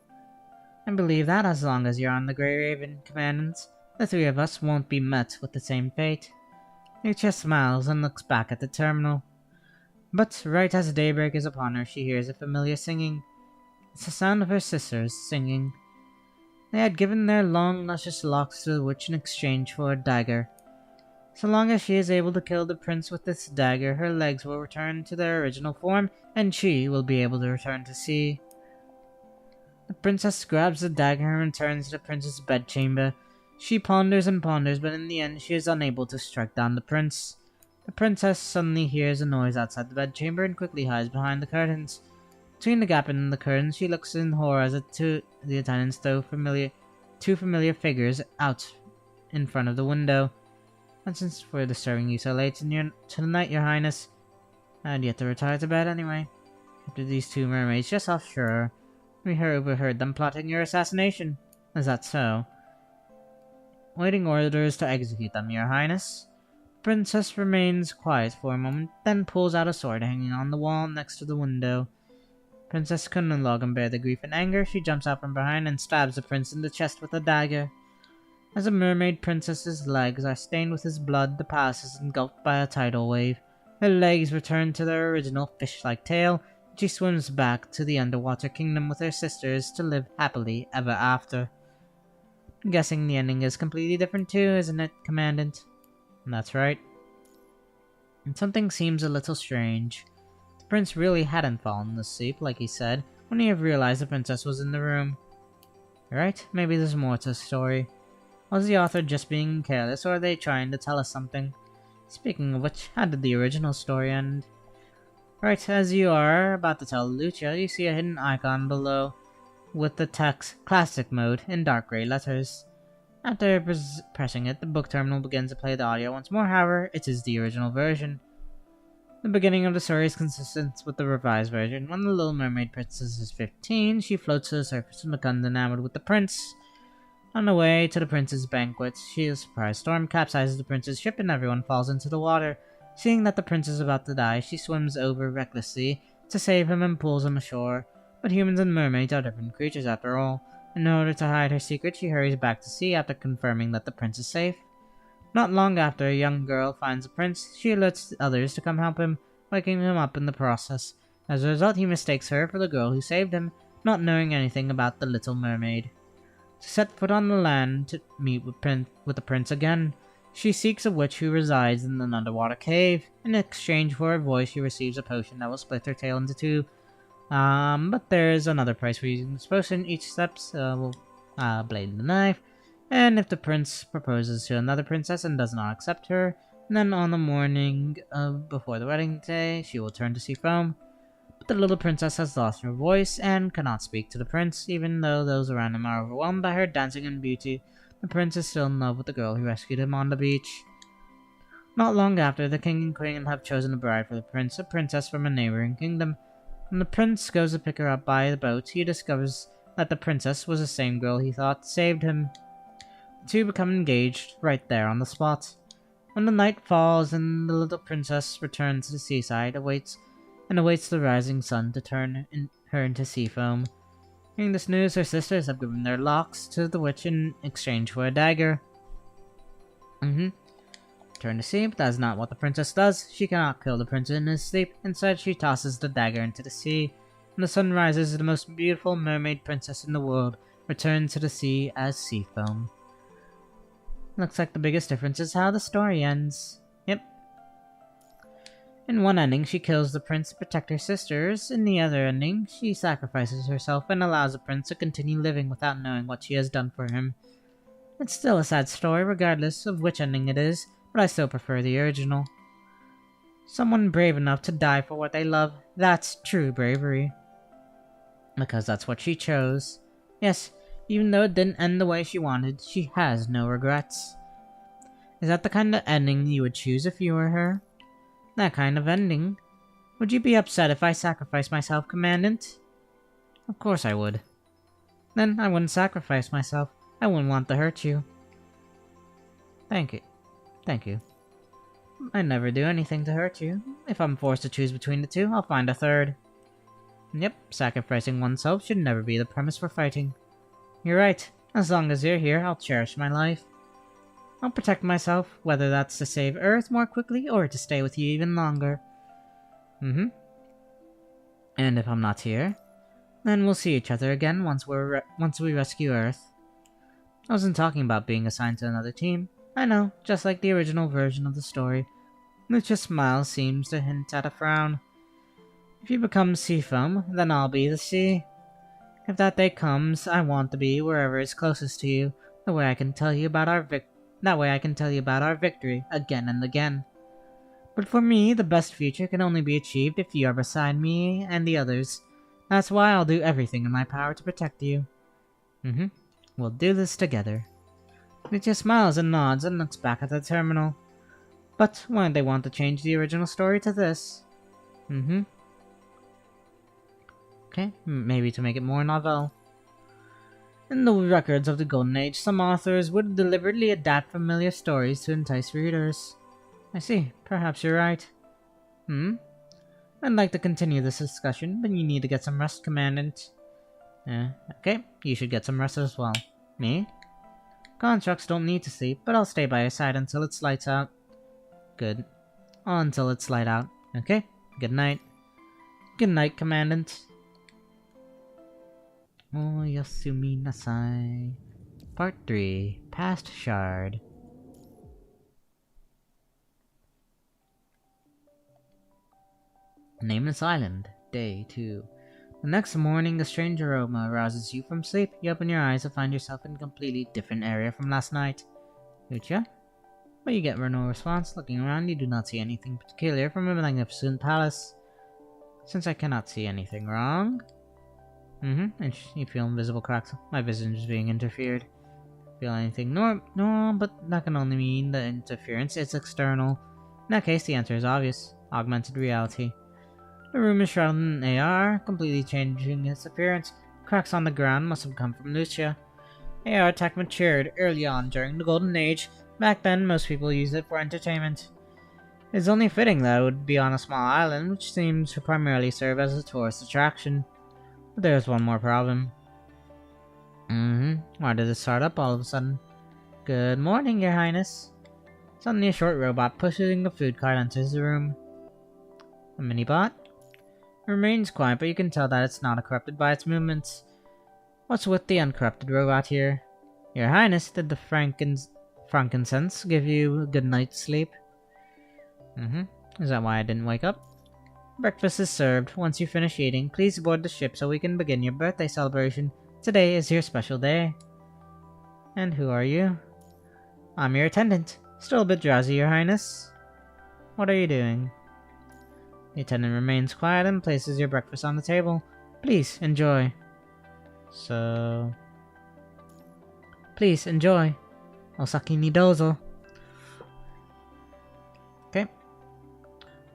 I believe that as long as you're on the Grey Raven, Commandant, the 3 of us won't be met with the same fate. Nietzsche smiles and looks back at the terminal. But right as daybreak is upon her, she hears a familiar singing. It's the sound of her sisters singing. They had given their long, luscious locks to the witch in exchange for a dagger. So long as she is able to kill the prince with this dagger, her legs will return to their original form, and she will be able to return to sea. The princess grabs the dagger and returns to the prince's bedchamber. She ponders and ponders, but in the end she is unable to strike down the prince. The princess suddenly hears a noise outside the bedchamber and quickly hides behind the curtains. Between the gap in the curtains, she looks in horror as the attendants throw 2 familiar figures out in front of the window. And since we're disturbing you so late tonight, Your Highness, I'd yet to retire to bed anyway. After these 2 mermaids just offshore, we overheard them plotting your assassination. Is that so? Waiting orders to execute them, Your Highness. The princess remains quiet for a moment, then pulls out a sword hanging on the wall next to the window. Princess can no longer bear the grief and anger. She jumps out from behind and stabs the prince in the chest with a dagger. As the mermaid princess's legs are stained with his blood, the palace is engulfed by a tidal wave. Her legs return to their original fish-like tail. She swims back to the underwater kingdom with her sisters to live happily ever after. I'm guessing the ending is completely different too, isn't it, Commandant? That's right. And something seems a little strange. The prince really hadn't fallen asleep, like he said, when he realized the princess was in the room. Right? Maybe there's more to the story. Was the author just being careless, or are they trying to tell us something? Speaking of which, how did the original story end? Right, as you are about to tell Lucia, you see a hidden icon below with the text Classic Mode in dark gray letters. After pressing it, the book terminal begins to play the audio once more, however, it is the original version. The beginning of the story is consistent with the revised version. When the Little Mermaid Princess is 15, she floats to the surface and becomes enamored with the prince. On the way to the prince's banquet, a surprise storm capsizes the prince's ship and everyone falls into the water. Seeing that the prince is about to die, she swims over recklessly to save him and pulls him ashore. But humans and mermaids are different creatures after all. In order to hide her secret, she hurries back to sea after confirming that the prince is safe. Not long after a young girl finds the prince, she alerts others to come help him, waking him up in the process. As a result, he mistakes her for the girl who saved him, not knowing anything about the Little Mermaid. To set foot on the land to meet with the prince again, she seeks a witch who resides in an underwater cave. In exchange for her voice, she receives a potion that will split her tail into two. But there's another price for using this potion. Each step will blade the knife. And if the prince proposes to another princess and does not accept her, then on the morning before the wedding day, she will turn to sea foam. But the little princess has lost her voice and cannot speak to the prince, even though those around him are overwhelmed by her dancing and beauty. The prince is still in love with the girl who rescued him on the beach. Not long after, the king and queen have chosen a bride for the prince, a princess from a neighboring kingdom. When the prince goes to pick her up by the boat, he discovers that the princess was the same girl he thought saved him. The two become engaged right there on the spot. When the night falls and the little princess returns to the seaside, awaits the rising sun to turn her into sea foam. Hearing this news, her sisters have given their locks to the witch in exchange for a dagger. Turn to sea, but that is not what the princess does. She cannot kill the prince in his sleep. Instead, she tosses the dagger into the sea. When the sun rises, the most beautiful mermaid princess in the world returns to the sea as sea foam. Looks like the biggest difference is how the story ends. Yep. In one ending, she kills the prince to protect her sisters. In the other ending, she sacrifices herself and allows the prince to continue living without knowing what she has done for him. It's still a sad story, regardless of which ending it is, but I still prefer the original. Someone brave enough to die for what they love, that's true bravery. Because that's what she chose. Yes, even though it didn't end the way she wanted, she has no regrets. Is that the kind of ending you would choose if you were her? That kind of ending? Would you be upset if I sacrificed myself, Commandant? Of course I would. Then I wouldn't sacrifice myself. I wouldn't want to hurt you. Thank you. Thank you. I never do anything to hurt you. If I'm forced to choose between the two, I'll find a third. Yep, sacrificing oneself should never be the premise for fighting. You're right. As long as you're here, I'll cherish my life. I'll protect myself, whether that's to save Earth more quickly or to stay with you even longer. And if I'm not here, then we'll see each other again once we rescue Earth. I wasn't talking about being assigned to another team. I know, just like the original version of the story. Lucia's smile seems to hint at a frown. If you become sea foam, then I'll be the sea. If that day comes, I want to be wherever is closest to you. That way I can tell you about our victory again and again. But for me, the best future can only be achieved if you are beside me and the others. That's why I'll do everything in my power to protect you. We'll do this together. Lucia smiles and nods and looks back at the terminal. But why did they want to change the original story to this? Okay, maybe to make it more novel. In the records of the Golden Age, some authors would deliberately adapt familiar stories to entice readers. I see, perhaps you're right. I'd like to continue this discussion, but you need to get some rest, Commandant. Okay, you should get some rest as well. Me? Constructs don't need to sleep, but I'll stay by your side until it's lights out. Good. Until it's light out. Okay, good night. Good night, Commandant. Oh, Yasumi Nasai. Part 3. Past Shard. Nameless Island. Day 2. The next morning, a strange aroma arouses you from sleep. You open your eyes to find yourself in a completely different area from last night. Lucia? But you get no response. Looking around, you do not see anything peculiar from a magnificent palace. Since I cannot see anything wrong... and you feel invisible cracks. My vision is being interfered. Feel anything normal, but that can only mean the interference is external. In that case, the answer is obvious. Augmented reality. The room is shrouded in AR, completely changing its appearance. Cracks on the ground must have come from Lucia. AR tech matured early on during the Golden Age. Back then, most people used it for entertainment. It's only fitting that it would be on a small island, which seems to primarily serve as a tourist attraction. But there's one more problem. Why did it start up all of a sudden? Good morning, Your Highness. Suddenly a short robot pushing a food cart enters the room. A mini-bot? It remains quiet, but you can tell that it's not corrupted by its movements. What's with the uncorrupted robot here? Your Highness, did the frankincense give you a good night's sleep? Is that why I didn't wake up? Breakfast is served. Once you finish eating, please board the ship so we can begin your birthday celebration. Today is your special day. And who are you? I'm your attendant. Still a bit drowsy, Your Highness. What are you doing? The attendant remains quiet and places your breakfast on the table. Please, enjoy. Please, enjoy. Osaki ni dozo. Okay.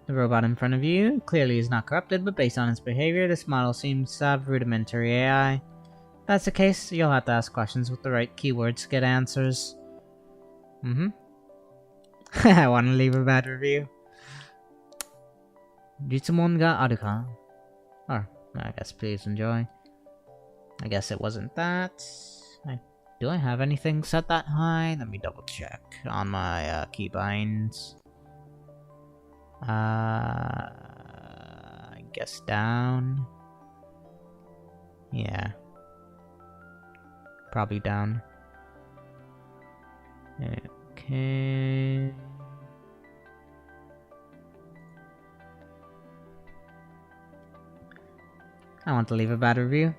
The robot in front of you clearly is not corrupted, but based on its behavior, this model seems to have rudimentary AI. If that's the case, you'll have to ask questions with the right keywords to get answers. I want to leave a bad review. Jitsumon ga aru ka? Or, I guess please enjoy. I guess it wasn't that. Do I have anything set that high? Let me double check on my keybinds. I guess down. Yeah. Probably down. Okay. I want to leave a bad review.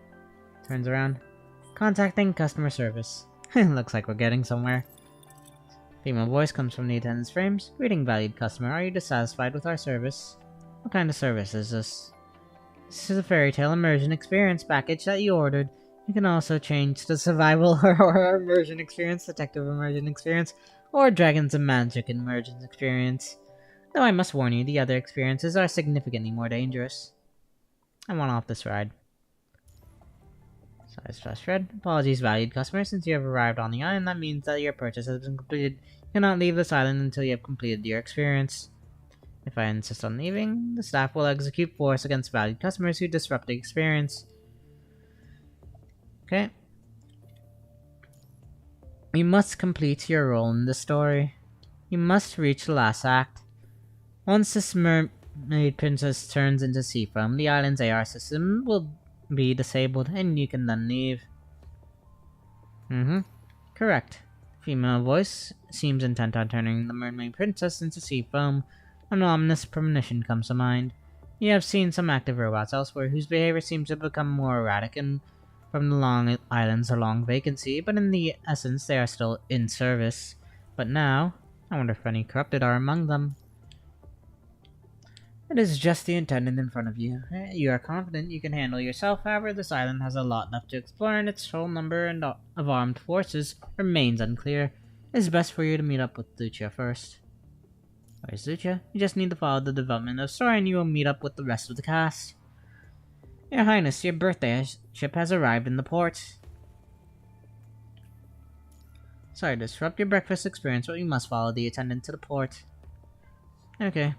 Turns around. Contacting customer service. Looks like we're getting somewhere. Female voice comes from the attendant's frames. Greeting, valued customer. Are you dissatisfied with our service? What kind of service is this? This is a fairy tale immersion experience package that you ordered. You can also change to survival or immersion experience, detective immersion experience, or dragons and magic immersion experience. Though I must warn you, the other experiences are significantly more dangerous. I want off this ride. Size flash red. Apologies, valued customer. Since you have arrived on the island, that means that your purchase has been completed. You cannot leave this island until you have completed your experience. If I insist on leaving, the staff will execute force against valued customers who disrupt the experience. Okay. You must complete your role in the story. You must reach the last act. Once this mermaid princess turns into sea foam, the island's AR system will be disabled and you can then leave. Correct. Female voice seems intent on turning the mermaid princess into sea foam. An ominous premonition comes to mind. You have seen some active robots elsewhere whose behavior seems to have become more erratic and from the long islands or long vacancy, but in the essence they are still in service. But now, I wonder if any corrupted are among them. It is just the attendant in front of you. You are confident you can handle yourself, however this island has a lot left to explore and its total number of armed forces remains unclear. It is best for you to meet up with Lucia first. Where's Lucia? You just need to follow the development of the story and you will meet up with the rest of the cast. Your Highness, your birthday ship has arrived in the port. Sorry to disrupt your breakfast experience, but you must follow the attendant to the port. Okay.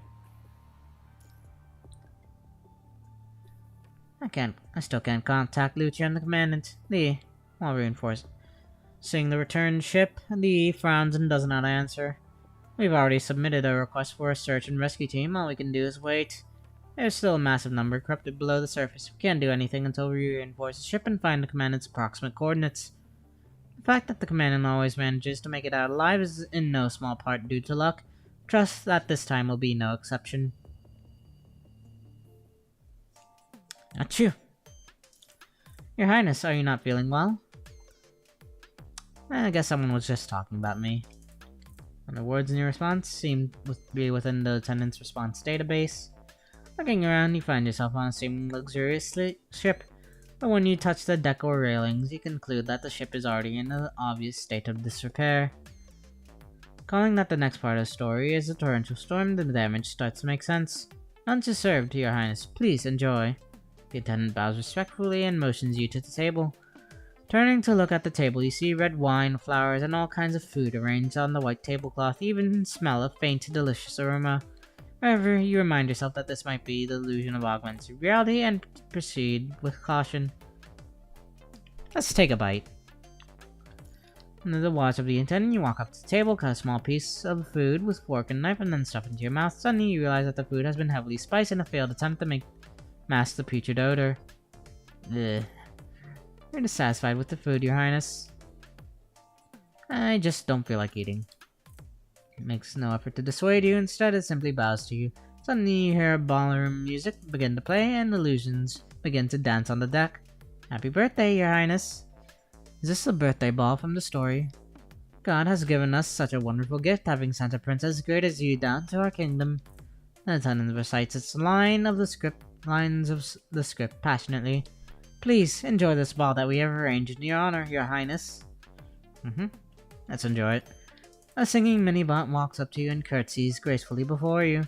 I still can't contact Lucia and the commandant. Lee, while reinforcing the return ship, Lee frowns and does not answer. We've already submitted a request for a search and rescue team. All we can do is wait. There's still a massive number corrupted below the surface. We can't do anything until we reinforce the ship and find the commandant's approximate coordinates. The fact that the commandant always manages to make it out alive is in no small part due to luck. Trust that this time will be no exception. Achoo! Your Highness, are you not feeling well? I guess someone was just talking about me. And the words in your response seem to be within the lieutenant's response database. Looking around, you find yourself on a seemingly luxurious ship, but when you touch the deck or railings, you conclude that the ship is already in an obvious state of disrepair. Calling that the next part of the story is a torrential storm, the damage starts to make sense. Lunch is served, Your Highness. Please enjoy. The attendant bows respectfully and motions you to the table. Turning to look at the table, you see red wine, flowers, and all kinds of food arranged on the white tablecloth. You even smell a faint, delicious aroma. However, you remind yourself that this might be the illusion of augmented reality and proceed with caution. Let's take a bite. Under the watch of the attendant, you walk up to the table, cut a small piece of food with fork and knife, and then stuff into your mouth. Suddenly, you realize that the food has been heavily spiced in a failed attempt to mask the putrid odor. Ugh. You're dissatisfied with the food, Your Highness. I just don't feel like eating. It makes no effort to dissuade you, instead it simply bows to you. Suddenly you hear ballroom music begin to play and illusions begin to dance on the deck. Happy birthday, Your Highness! Is this the birthday ball from the story? God has given us such a wonderful gift, having sent a prince as great as you down to our kingdom. The attendant recites its lines of the script passionately. Please enjoy this ball that we have arranged in your honor, Your Highness. Let's enjoy it. A singing minibot walks up to you and curtsies gracefully before you.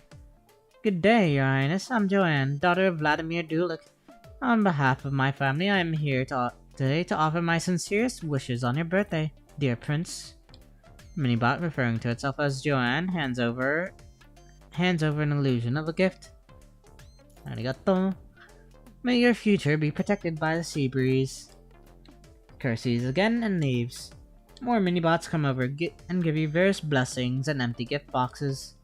Good day, Your Highness. I'm Joanne, daughter of Vladimir Dulik. On behalf of my family, I am here today to offer my sincerest wishes on your birthday, dear Prince. Minibot, referring to itself as Joanne, hands over an illusion of a gift. Arigato. May your future be protected by the sea breeze. Curses again and leaves. More minibots come over and give you various blessings and empty gift boxes.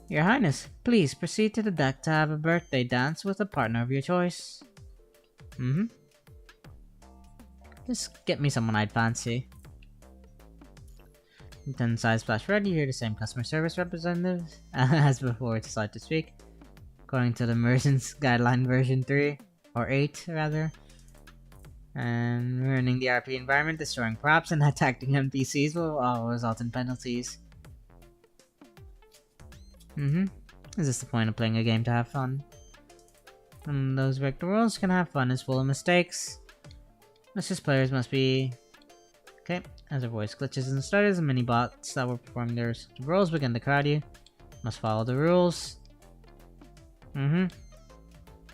Your Highness, please proceed to the deck to have a birthday dance with a partner of your choice. Just get me someone I'd fancy. Then size flash red, you hear the same customer service representative as before decide to speak. According to the Merchant's Guideline version 3, or 8 rather. And ruining the RP environment, destroying props, and attacking NPCs will all result in penalties. Is this the point of playing a game to have fun? And those break the rules can have fun is full of mistakes. Malicious players must be... Okay, as our voice glitches and stutters, the mini-bots that were performing their roles begin to crowd you. Must follow the rules.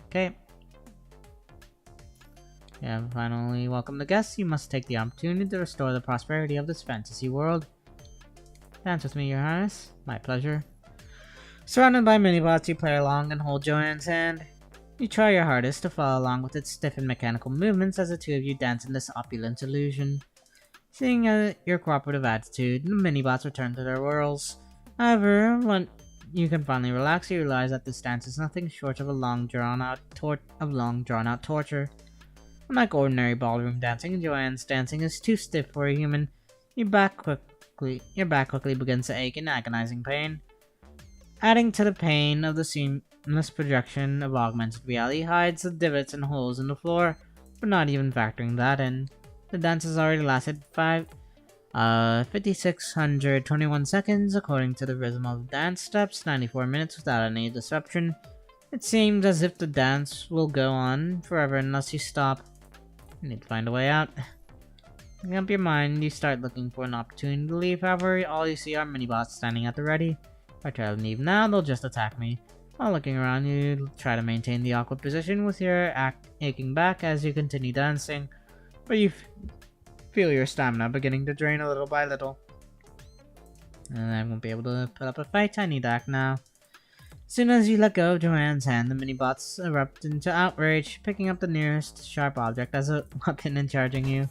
Okay. Yeah, finally welcome the guests. You must take the opportunity to restore the prosperity of this fantasy world. Dance with me, Your Highness. My pleasure. Surrounded by minibots, you play along and hold Joanne's hand. You try your hardest to follow along with its stiff and mechanical movements as the two of you dance in this opulent illusion. Seeing your cooperative attitude, the minibots return to their whirls. However, when you can finally relax, you realize that this dance is nothing short of a long drawn-out torture. Unlike ordinary ballroom dancing, Joanne's dancing is too stiff for a human. Your back quickly begins to ache in agonizing pain. Adding to the pain of the seamless projection of augmented reality hides the divots and holes in the floor, but not even factoring that in. The dance has already lasted 5,621 seconds according to the rhythm of the dance steps, 94 minutes without any disruption. It seems as if the dance will go on forever unless you stop. You need to find a way out. Making up your mind, you start looking for an opportunity to leave. However, all you see are minibots standing at the ready. If I try to leave now, they'll just attack me. While looking around, you try to maintain the awkward position with your aching back as you continue dancing, but you feel your stamina beginning to drain a little by little. And I won't be able to put up a fight. I need to act now. As soon as you let go of Joanne's hand, the minibots erupt into outrage, picking up the nearest sharp object as a weapon and charging you.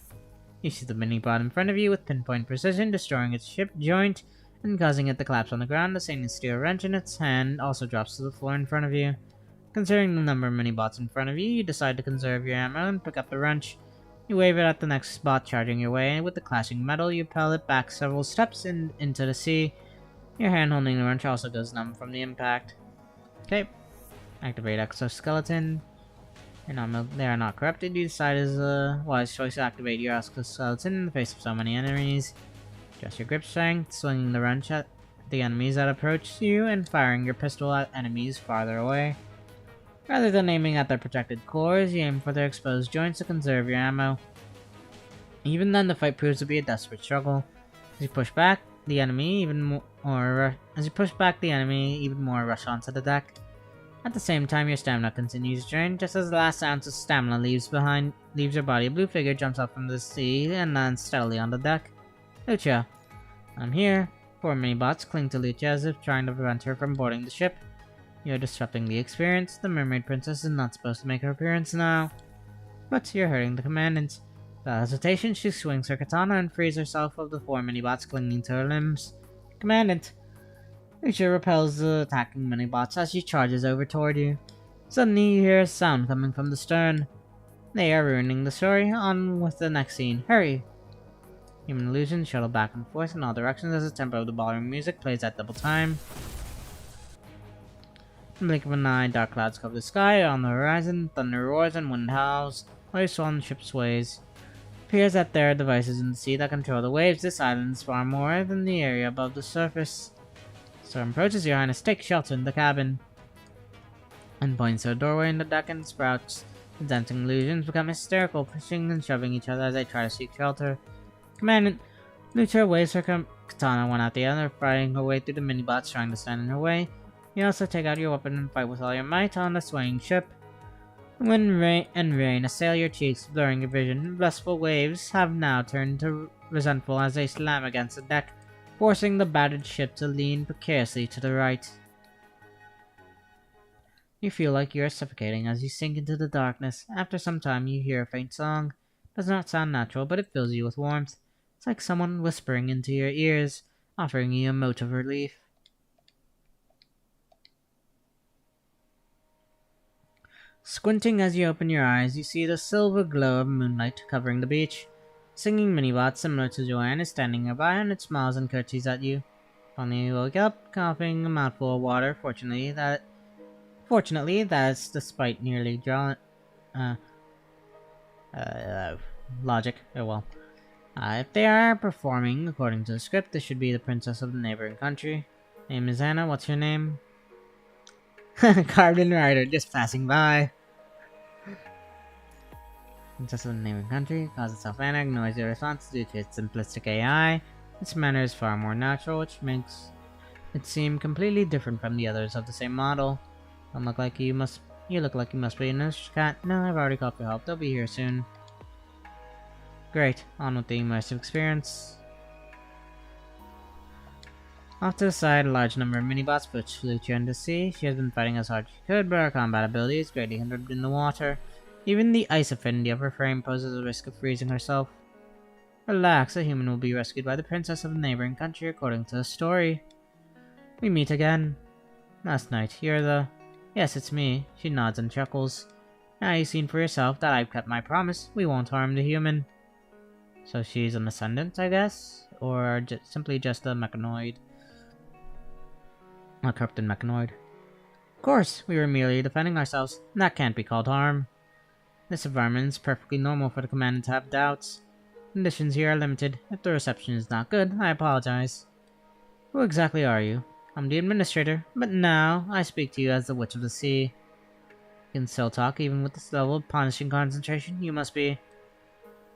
You shoot the minibot in front of you with pinpoint precision, destroying its ship joint and causing it to collapse on the ground. The stainless steel wrench in its hand also drops to the floor in front of you. Considering the number of mini-bots in front of you, you decide to conserve your ammo and pick up the wrench. You wave it at the next bot charging your way, and with the clashing metal, you propel it back several steps into the sea. Your hand holding the wrench also goes numb from the impact. Okay. Activate exoskeleton. They are not corrupted. You decide it is a wise choice to activate your exoskeleton in the face of so many enemies. Adjust your grip strength, swinging the wrench at the enemies that approach you, and firing your pistol at enemies farther away. Rather than aiming at their protected cores, you aim for their exposed joints to conserve your ammo. Even then, the fight proves to be a desperate struggle. As you push back the enemy, even more rush onto the deck. At the same time, your stamina continues to drain. Just as the last ounce of stamina leaves your body, a blue figure jumps up from the sea and lands steadily on the deck. Lucia, I'm here. 4 mini-bots cling to Lucia as if trying to prevent her from boarding the ship. You're disrupting the experience. The mermaid princess is not supposed to make her appearance now. But you're hurting the commandant. Without hesitation, she swings her katana and frees herself of the 4 mini-bots clinging to her limbs. Commandant! Lucia repels the attacking mini-bots as she charges over toward you. Suddenly, you hear a sound coming from the stern. They are ruining the story. On with the next scene. Hurry! Human illusions shuttle back and forth in all directions as the tempo of the ballroom music plays at double time. In the blink of an eye, dark clouds cover the sky. On the horizon, thunder roars and wind howls. Waves on the ship sways. It appears that there are devices in the sea that control the waves. This island is far more than the area above the surface. Storm approaches, Your Highness. Take shelter in the cabin. And points to a doorway in the deck and sprouts. The dancing illusions become hysterical, pushing and shoving each other as they try to seek shelter. Commandant! Lucia waves her katana one at the other, fighting her way through the mini-bots trying to stand in her way. You also take out your weapon and fight with all your might on the swaying ship. Wind and rain assail your cheeks, blurring your vision. Blissful waves have now turned to resentful as they slam against the deck, forcing the battered ship to lean precariously to the right. You feel like you are suffocating as you sink into the darkness. After some time, you hear a faint song. It does not sound natural, but it fills you with warmth. It's like someone whispering into your ears, offering you a mote of relief. Squinting as you open your eyes, you see the silver glow of moonlight covering the beach. A singing minibot similar to Joanne is standing nearby and it smiles and curtsies at you. Finally you wake up, coughing a mouthful of water. Fortunately, that's despite nearly logic. Oh well. If they are performing according to the script, this should be the princess of the neighboring country. Name is Anna. What's your name? Carbon Rider, just passing by. Princess of the neighboring country calls itself Anna, ignores your response due to its simplistic AI. Its manner is far more natural, which makes it seem completely different from the others of the same model. You look like you must be a nurse cat. No, I've already called for help. They'll be here soon. Great, on with the immersive experience. Off to the side, a large number of mini-bots push Lucia into sea. She has been fighting as hard as she could, but her combat ability is greatly hindered in the water. Even the ice affinity of her frame poses a risk of freezing herself. Relax, a human will be rescued by the princess of the neighboring country according to the story. We meet again. Last night, you're the... Yes, it's me. She nods and chuckles. Now you've seen for yourself that I've kept my promise. We won't harm the human. So she's an ascendant, I guess? Or simply just a mechanoid? A corrupted mechanoid. Of course, we were merely defending ourselves. That can't be called harm. This environment is perfectly normal for the commandant to have doubts. Conditions here are limited. If the reception is not good, I apologize. Who exactly are you? I'm the administrator, but now I speak to you as the Witch of the Sea. You can still talk even with this level of punishing concentration. You must be...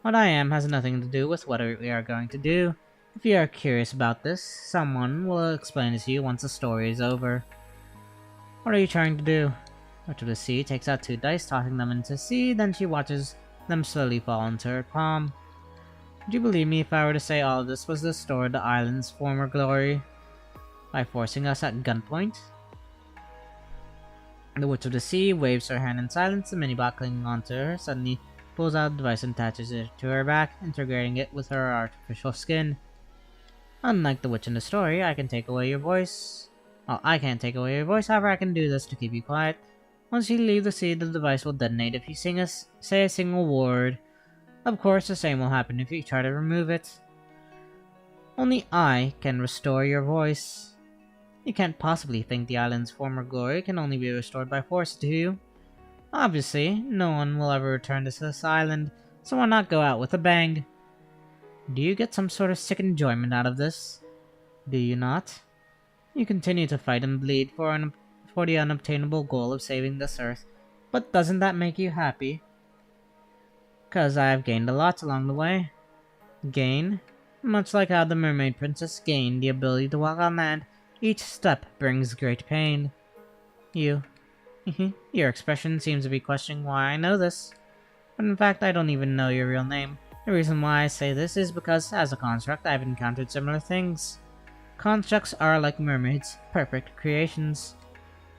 What I am has nothing to do with what we are going to do. If you are curious about this, someone will explain it to you once the story is over. What are you trying to do? Witch of the Sea takes out 2 dice, tossing them into the sea, then she watches them slowly fall into her palm. Would you believe me if I were to say all of this was to restore the island's former glory? By forcing us at gunpoint? The Witch of the Sea waves her hand in silence, the minibot clinging onto her suddenly pulls out a device and attaches it to her back, integrating it with her artificial skin. Unlike the witch in the story, I can take away your voice. Well, I can't take away your voice, however I can do this to keep you quiet. Once you leave the sea, the device will detonate if you say a single word. Of course, the same will happen if you try to remove it. Only I can restore your voice. You can't possibly think the island's former glory can only be restored by force, do you? Obviously, no one will ever return to this island, so why not go out with a bang? Do you get some sort of sick enjoyment out of this? Do you not? You continue to fight and bleed for the unobtainable goal of saving this earth, but doesn't that make you happy? 'Cause I have gained a lot along the way. Gain? Much like how the Mermaid Princess gained the ability to walk on land, each step brings great pain. You. Your expression seems to be questioning why I know this. But in fact, I don't even know your real name. The reason why I say this is because, as a construct, I've encountered similar things. Constructs are like mermaids, perfect creations.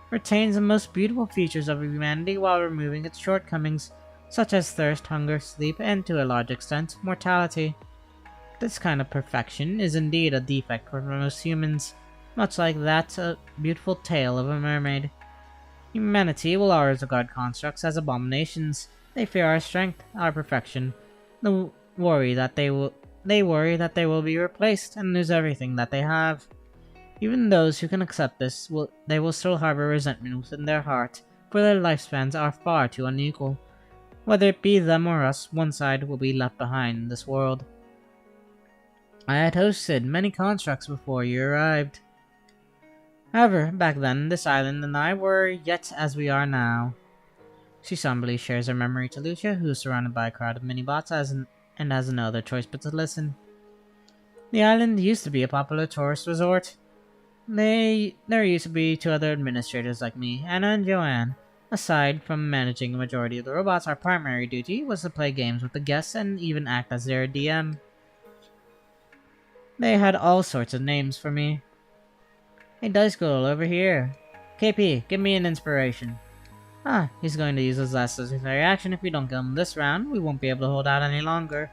Retains the most beautiful features of humanity while removing its shortcomings, such as thirst, hunger, sleep, and to a large extent, mortality. This kind of perfection is indeed a defect for most humans, much like that beautiful tale of a mermaid. Humanity will always regard constructs as abominations. They fear our strength, our perfection. They worry that they will be replaced and lose everything that they have. Even those who can accept this will still harbor resentment within their heart, for their lifespans are far too unequal. Whether it be them or us, one side will be left behind in this world. I had hosted many constructs before you arrived. However, back then, this island and I were yet as we are now. She somberly shares her memory to Lucia, who is surrounded by a crowd of mini-bots and has no other choice but to listen. The island used to be a popular tourist resort. There used to be two other administrators like me, Anna and Joanne. Aside from managing a majority of the robots, our primary duty was to play games with the guests and even act as their DM. They had all sorts of names for me. Hey Dice Girl, over here. KP, give me an inspiration. Ah, he's going to use his last necessary action. If we don't kill him this round, we won't be able to hold out any longer.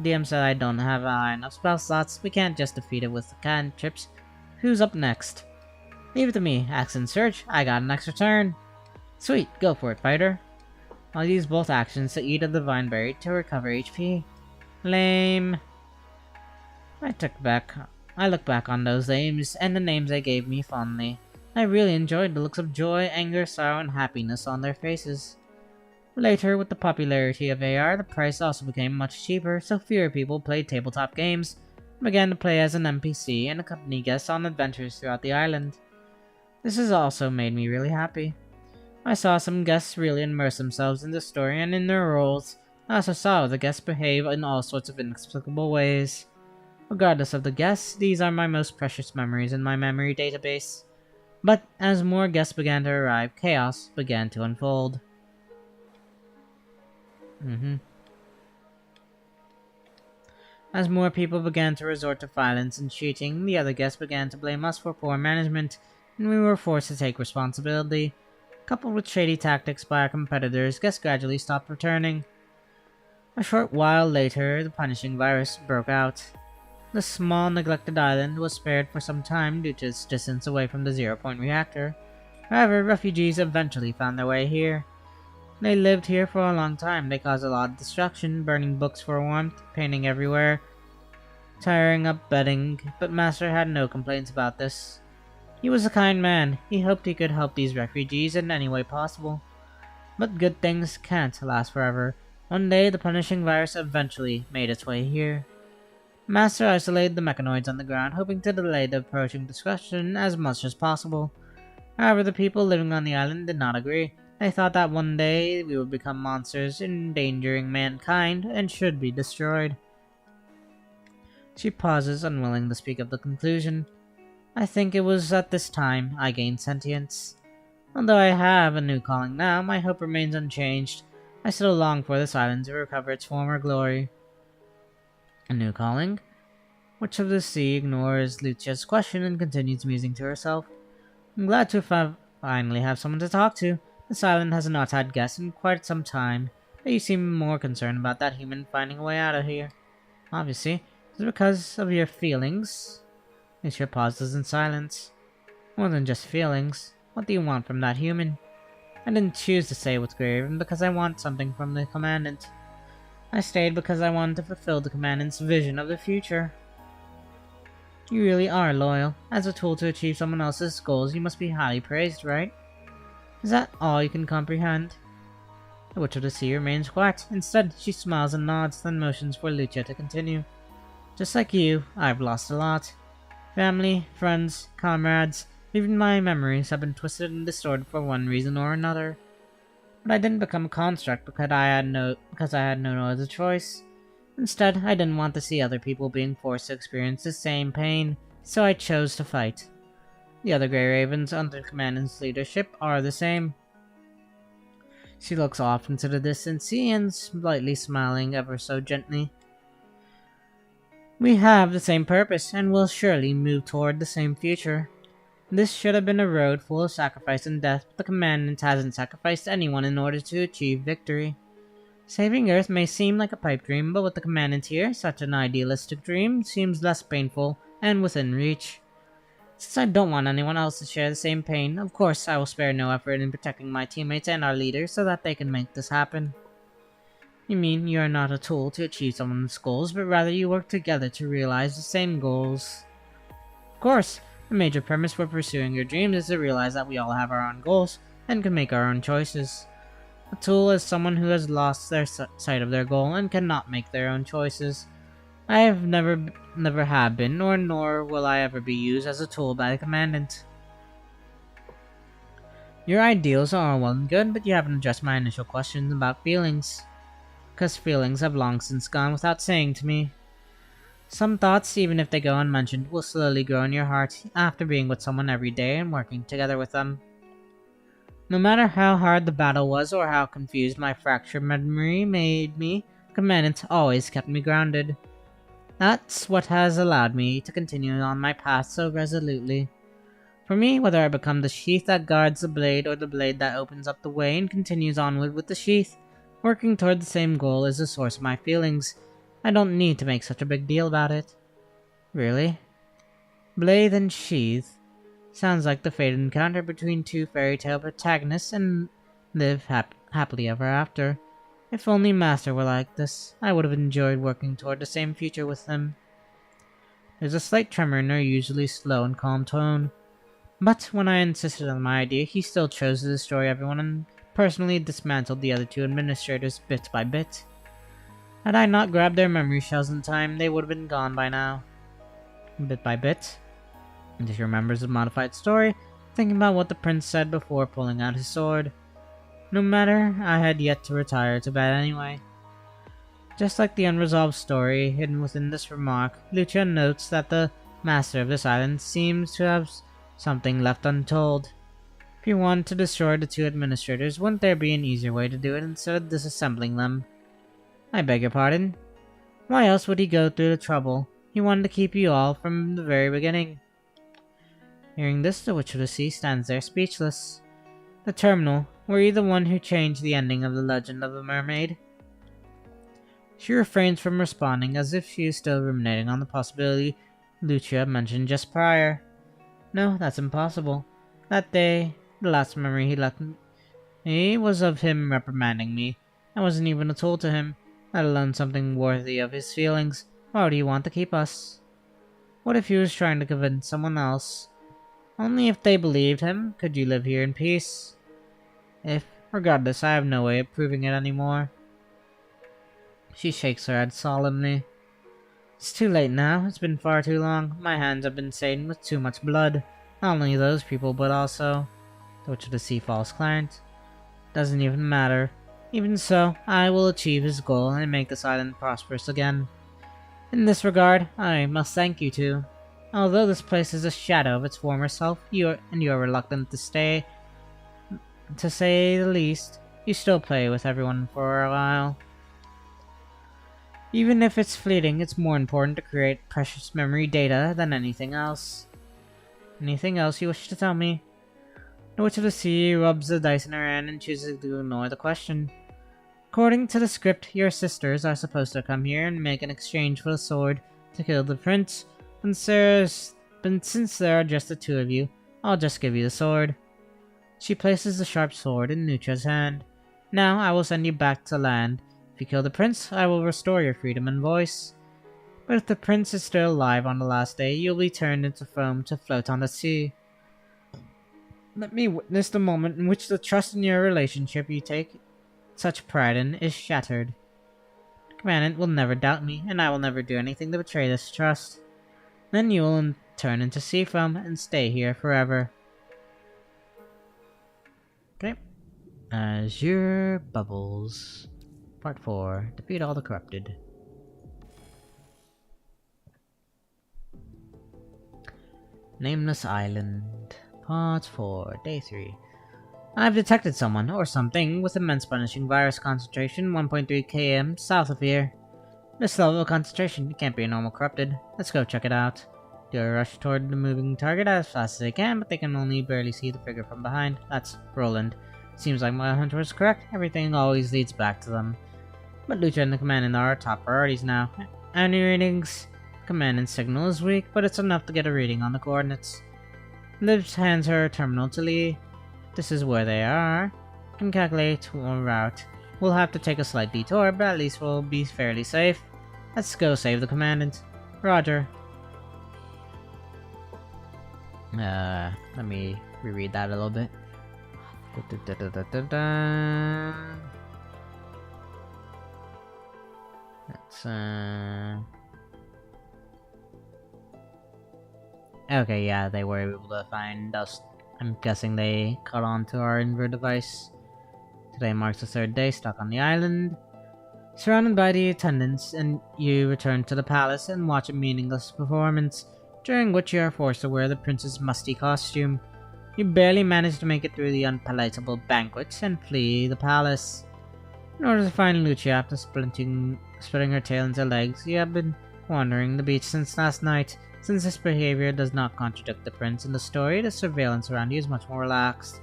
DM said I don't have enough spell slots. We can't just defeat it with the cantrips. Who's up next? Leave it to me. Action Surge. I got an extra turn. Sweet, go for it, fighter. I'll use both actions to eat a Divine Berry to recover HP. Lame. I look back on those names and the names they gave me fondly. I really enjoyed the looks of joy, anger, sorrow, and happiness on their faces. Later, with the popularity of AR, the price also became much cheaper, so fewer people played tabletop games, and began to play as an NPC and accompany guests on adventures throughout the island. This has also made me really happy. I saw some guests really immerse themselves in the story and in their roles. I also saw the guests behave in all sorts of inexplicable ways. Regardless of the guests, these are my most precious memories in my memory database. But as more guests began to arrive, chaos began to unfold. As more people began to resort to violence and cheating, the other guests began to blame us for poor management, and we were forced to take responsibility. Coupled with shady tactics by our competitors, guests gradually stopped returning. A short while later, the punishing virus broke out. The small, neglected island was spared for some time due to its distance away from the zero-point reactor. However, refugees eventually found their way here. They lived here for a long time. They caused a lot of destruction, burning books for warmth, painting everywhere, tearing up bedding, but Master had no complaints about this. He was a kind man. He hoped he could help these refugees in any way possible. But good things can't last forever. One day, the punishing virus eventually made its way here. Master isolated the mechanoids on the ground, hoping to delay the approaching destruction as much as possible. However, the people living on the island did not agree. They thought that one day we would become monsters, endangering mankind, and should be destroyed. She pauses, unwilling to speak of the conclusion. I think it was at this time I gained sentience. Although I have a new calling now, my hope remains unchanged. I still long for this island to recover its former glory. A new calling? Witch of the Sea ignores Lucia's question and continues musing to herself. I'm glad to finally have someone to talk to. This island has not had guests in quite some time, but you seem more concerned about that human finding a way out of here. Obviously, is it because of your feelings? Lucia pauses in silence. More than just feelings. What do you want from that human? I didn't choose to stay with Graven because I want something from the Commandant. I stayed because I wanted to fulfill the Commandant's vision of the future. You really are loyal. As a tool to achieve someone else's goals, you must be highly praised, right? Is that all you can comprehend? The Witch of the Sea remains quiet. Instead, she smiles and nods, then motions for Lucia to continue. Just like you, I've lost a lot. Family, friends, comrades, even my memories have been twisted and distorted for one reason or another. But I didn't become a construct because I had no other choice. Instead, I didn't want to see other people being forced to experience the same pain, so I chose to fight. The other Grey Ravens under Commandant's leadership are the same. She looks off into the distance, and slightly smiling ever so gently. We have the same purpose, and will surely move toward the same future. This should have been a road full of sacrifice and death, but the Commandant hasn't sacrificed anyone in order to achieve victory. Saving Earth may seem like a pipe dream, but with the Commandant here, such an idealistic dream seems less painful and within reach. Since I don't want anyone else to share the same pain, of course I will spare no effort in protecting my teammates and our leader so that they can make this happen. You mean you are not a tool to achieve someone's goals, but rather you work together to realize the same goals. Of course, the major premise for pursuing your dreams is to realize that we all have our own goals and can make our own choices. A tool is someone who has lost their sight of their goal and cannot make their own choices. I have never have been, nor will I ever be used as a tool by the Commandant. Your ideals are all well and good, but you haven't addressed my initial questions about feelings. Because feelings have long since gone without saying to me. Some thoughts, even if they go unmentioned, will slowly grow in your heart after being with someone every day and working together with them. No matter how hard the battle was or how confused my fractured memory made me, Commandant always kept me grounded. That's what has allowed me to continue on my path so resolutely. For me, whether I become the sheath that guards the blade or the blade that opens up the way and continues onward with the sheath, working toward the same goal is the source of my feelings. I don't need to make such a big deal about it. Really? Blade and sheath. Sounds like the fated encounter between two fairy tale protagonists and live happily ever after. If only Master were like this, I would have enjoyed working toward the same future with him. There's a slight tremor in her usually slow and calm tone. But when I insisted on my idea, he still chose to destroy everyone and personally dismantled the other two administrators bit by bit. Had I not grabbed their memory shells in time, they would have been gone by now. Bit by bit. And if he remembers the modified story, thinking about what the prince said before pulling out his sword. No matter, I had yet to retire to bed anyway. Just like the unresolved story hidden within this remark, Lucia notes that the master of this island seems to have something left untold. If he wanted to destroy the two administrators, wouldn't there be an easier way to do it instead of disassembling them? I beg your pardon? Why else would he go through the trouble? He wanted to keep you all from the very beginning. Hearing this, the Witch of the Sea stands there speechless. The Terminal, were you the one who changed the ending of the Legend of the Mermaid? She refrains from responding as if she is still ruminating on the possibility Lucia mentioned just prior. No, that's impossible. That day, the last memory he left me was of him reprimanding me. I wasn't even a tool to him, let alone something worthy of his feelings. Why would he want to keep us? What if he was trying to convince someone else? Only if they believed him could you live here in peace. If, regardless, I have no way of proving it anymore. She shakes her head solemnly. It's too late now. It's been far too long. My hands have been stained with too much blood. Not only those people, but also the Witch of the Sea falls Clarence. Doesn't even matter. Even so, I will achieve his goal and make this island prosperous again. In this regard, I must thank you two. Although this place is a shadow of its former self, you are reluctant to stay. To say the least, you still play with everyone for a while. Even if it's fleeting, it's more important to create precious memory data than anything else. Anything else you wish to tell me? The Witch of the Sea rubs the dice in her hand and chooses to ignore the question. According to the script, your sisters are supposed to come here and make an exchange for the sword to kill the prince, but since there are just the two of you, I'll just give you the sword. She places the sharp sword in Nucha's hand. Now I will send you back to land. If you kill the prince, I will restore your freedom and voice. But if the prince is still alive on the last day, you'll be turned into foam to float on the sea. Let me witness the moment in which the trust in your relationship you take such pride in is shattered. The commandant will never doubt me, and I will never do anything to betray this trust. Then you will turn into sea foam and stay here forever. Okay. Azure Bubbles. Part 4. Defeat all the corrupted. Nameless Island. Part 4. Day 3. I've detected someone, or something, with immense punishing virus concentration 1.3 km south of here. This level of concentration, it can't be a normal corrupted. Let's go check it out. They rush toward the moving target as fast as they can, but they can only barely see the figure from behind. That's Roland. Seems like my hunter was correct. Everything always leads back to them. But Lucha and the commandant are our top priorities now. Any readings? Commandant's signal is weak, but it's enough to get a reading on the coordinates. Liv hands her a terminal to Lee. This is where they are. Can calculate one route. We'll have to take a slight detour, but at least we'll be fairly safe. Let's go save the commandant. Roger. Let me reread that a little bit. Let's, okay, yeah, they were able to find us. I'm guessing they caught on to our invert device. Today marks the third day stuck on the island. Surrounded by the attendants, and you return to the palace and watch a meaningless performance, during which you are forced to wear the prince's musty costume. You barely manage to make it through the unpalatable banquet and flee the palace. In order to find Lucia after splitting her tail into legs, you have been wandering the beach since last night. Since this behavior does not contradict the prince in the story, the surveillance around you is much more relaxed.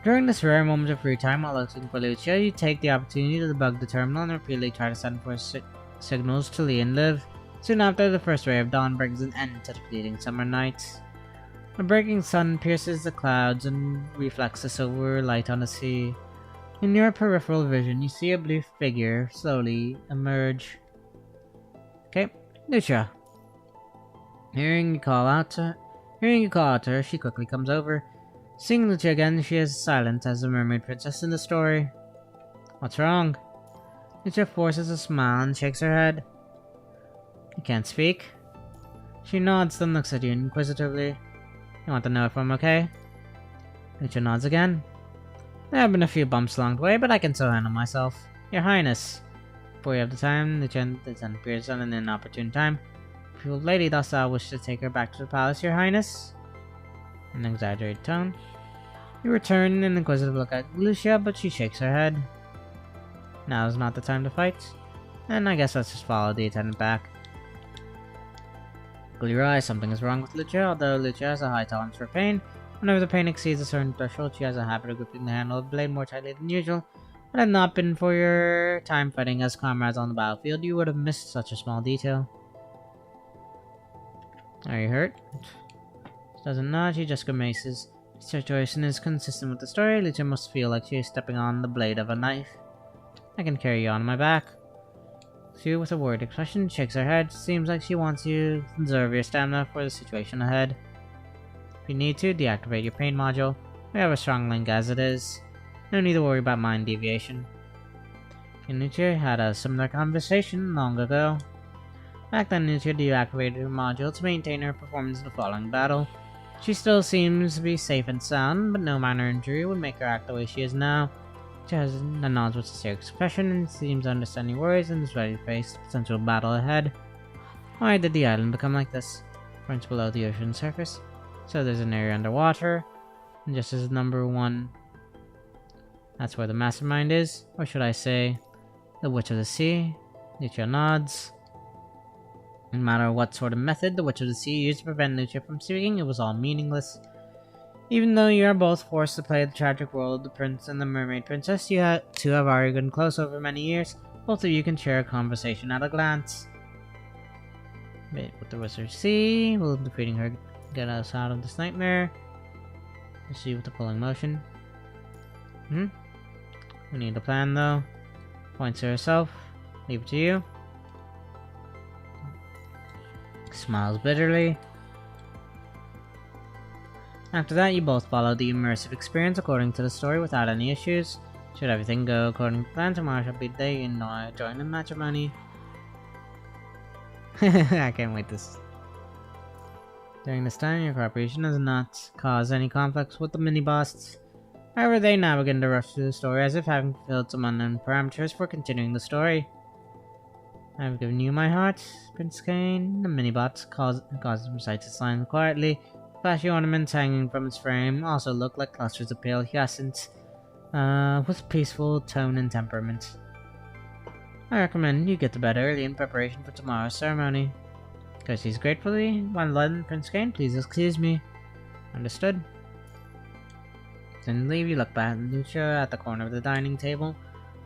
During this rare moment of free time while looking for Lucia, you take the opportunity to debug the terminal and repeatedly try to send for signals to Lee and Liv. Soon after, the first ray of dawn brings an end to the fleeting summer nights. The breaking sun pierces the clouds and reflects the silver light on the sea. In your peripheral vision, you see a blue figure slowly emerge. Okay, Lucia. Hearing you call out to her, she quickly comes over. Seeing Lucia again, she is silent as the mermaid princess in the story. What's wrong? Lucia forces a smile and shakes her head. You can't speak. She nods, then looks at you inquisitively. You want to know if I'm okay? Lucia nods again. There have been a few bumps along the way, but I can still handle myself. Your Highness. Before you have the time, Lucia then appears on an inopportune time. If your lady thus wish to take her back to the palace, Your Highness. In an exaggerated tone. You return an inquisitive look at Lucia, but she shakes her head. Now is not the time to fight. And I guess let's just follow the attendant back. You realize something is wrong with Lucia. Although Lucia has a high tolerance for pain, whenever the pain exceeds a certain threshold, she has a habit of gripping the handle of the blade more tightly than usual. Had it not been for your time fighting as comrades on the battlefield, you would have missed such a small detail. Are you hurt? She doesn't nod, she just grimaces. The situation is consistent with the story. Lucia must feel like she is stepping on the blade of a knife. I can carry you on my back. She, with a worried expression, shakes her head. Seems like she wants you to conserve your stamina for the situation ahead. If you need to, deactivate your pain module. We have a strong link as it is. No need to worry about mind deviation. She and Lucia had a similar conversation long ago. Back then, Lucia deactivated her module to maintain her performance in the following battle. She still seems to be safe and sound, but no minor injury would make her act the way she is now. She has a nods with a sincere expression and seems to understand your worries and is ready to face the potential battle ahead. Why did the island become like this? Runs below the ocean surface, so there's an area underwater, and just as number 1, that's where the mastermind is, or should I say, the Witch of the Sea. Lucia nods. No matter what sort of method the Witch of the Sea used to prevent Lucia from speaking, it was all meaningless. Even though you are both forced to play the tragic role of the prince and the mermaid princess, you two have already gotten close over many years. Both of you can share a conversation at a glance. Wait, what the Wizard see? Will defeating her get us out of this nightmare? Let's see with the pulling motion. We need a plan though. Points to herself. Leave it to you. Smiles bitterly. After that, you both follow the immersive experience according to the story without any issues. Should everything go according to plan, tomorrow shall be the day you join in matrimony. I can't wait this. During this time, your cooperation does not cause any conflicts with the mini-boss. However, they now begin to rush through the story as if having fulfilled some unknown parameters for continuing the story. I have given you my heart, Prince Kane. The mini-bot causes him to recite its line quietly. Flashy ornaments hanging from its frame also look like clusters of pale hyacinths, with peaceful tone and temperament. I recommend you get to bed early in preparation for tomorrow's ceremony. Curses gratefully, one London Prince Kane, please excuse me. Understood. Then leave, you look back at Lucia at the corner of the dining table.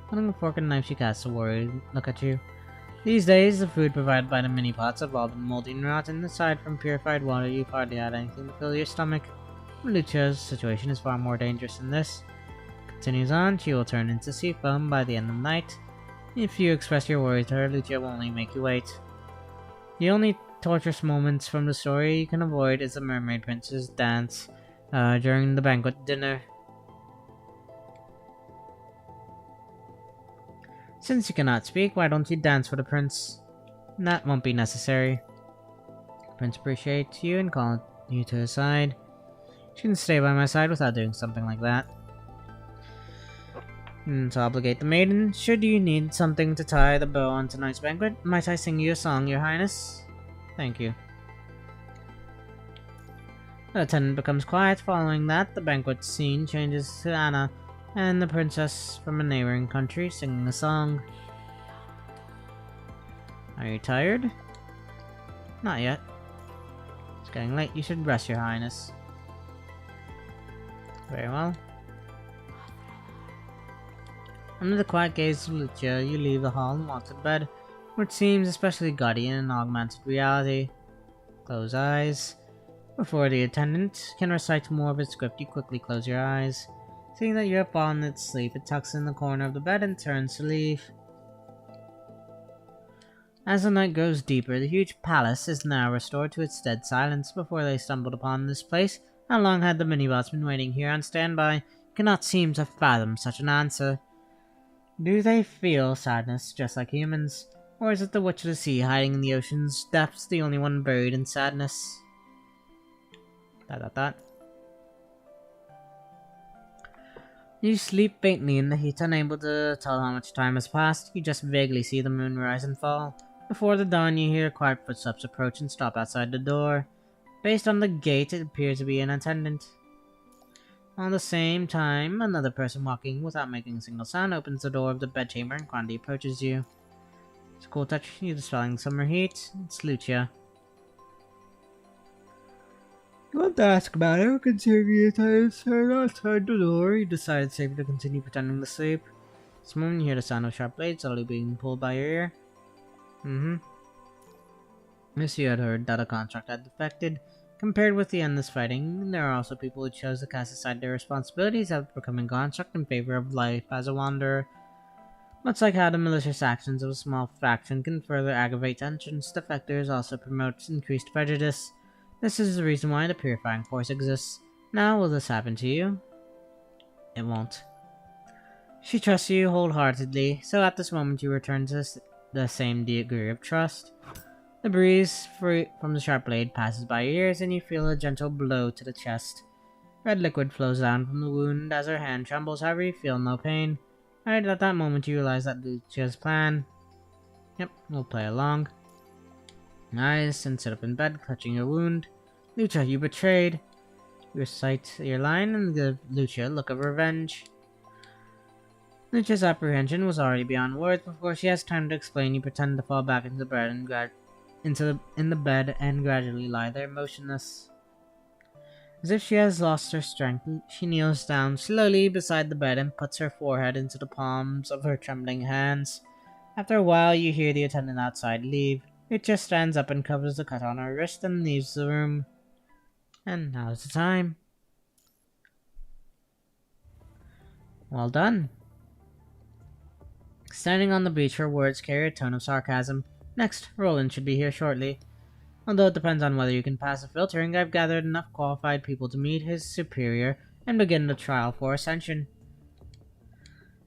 Holding a fork and knife, she casts a worried look at you. These days, the food provided by the mini-pots have all been moldy and rotten. Aside from purified water, you've hardly had anything to fill your stomach. Lucia's situation is far more dangerous than this. Continues on, she will turn into sea foam by the end of the night. If you express your worries to her, Lucia will only make you wait. The only torturous moments from the story you can avoid is the Mermaid Prince's dance during the banquet dinner. Since you cannot speak, why don't you dance for the prince? That won't be necessary. The prince appreciates you and calls you to his side. She can stay by my side without doing something like that. To obligate the maiden, should you need something to tie the bow on tonight's banquet, might I sing you a song, your highness? Thank you. The attendant becomes quiet. Following that, the banquet scene changes to Anna and the princess from a neighboring country singing a song. Are you tired? Not yet. It's getting late. You should rest, your highness. Very well. Under the quiet gaze of Lucia, you leave the hall and walk to bed, which seems especially gaudy in an augmented reality. Close eyes. Before the attendant can recite more of its script, you quickly close your eyes. Seeing that you have fallen asleep, it tucks in the corner of the bed and turns to leave. As the night grows deeper, the huge palace is now restored to its dead silence. Before they stumbled upon this place, how long had the minibots been waiting here on standby? You cannot seem to fathom such an answer. Do they feel sadness just like humans? Or is it the Witch of the Sea hiding in the ocean's depths, the only one buried in sadness? ... You sleep faintly in the heat, unable to tell how much time has passed. You just vaguely see the moon rise and fall. Before the dawn, you hear quiet footsteps approach and stop outside the door. Based on the gate, it appears to be an attendant. At the same time, another person walking without making a single sound opens the door of the bedchamber and quietly approaches you. It's a cool touch, you dispelling summer heat. It's Lucia. You want to ask about it, considering the entire turn outside the door, you decide it's safer to continue pretending to sleep. This moment you hear the sound of sharp blades suddenly being pulled by your ear. Yes, you had heard that a contract had defected. Compared with the endless fighting, there are also people who chose to cast aside their responsibilities of becoming construct in favor of life as a wanderer. Much like how the malicious actions of a small faction can further aggravate tensions, defectors also promote increased prejudice. This is the reason why the Purifying Force exists. Now, will this happen to you? It won't. She trusts you wholeheartedly, so at this moment you return to the same degree of trust. The breeze free from the sharp blade passes by your ears and you feel a gentle blow to the chest. Red liquid flows down from the wound as her hand trembles, however you feel no pain. Right at that moment you realize that Lucia's plan. Yep, we'll play along. Nice, and sit up in bed, clutching your wound. Lucia, you betrayed. You recite your line and give Lucia a look of revenge. Lucia's apprehension was already beyond words. Before she has time to explain, you pretend to fall back into the bed and in the bed and gradually lie there motionless. As if she has lost her strength, she kneels down slowly beside the bed and puts her forehead into the palms of her trembling hands. After a while, you hear the attendant outside leave. It just stands up and covers the cut on her wrist and leaves the room. And now's the time. Well done. Standing on the beach, her words carry a tone of sarcasm. Next, Roland should be here shortly. Although it depends on whether you can pass the filtering, I've gathered enough qualified people to meet his superior and begin the trial for ascension.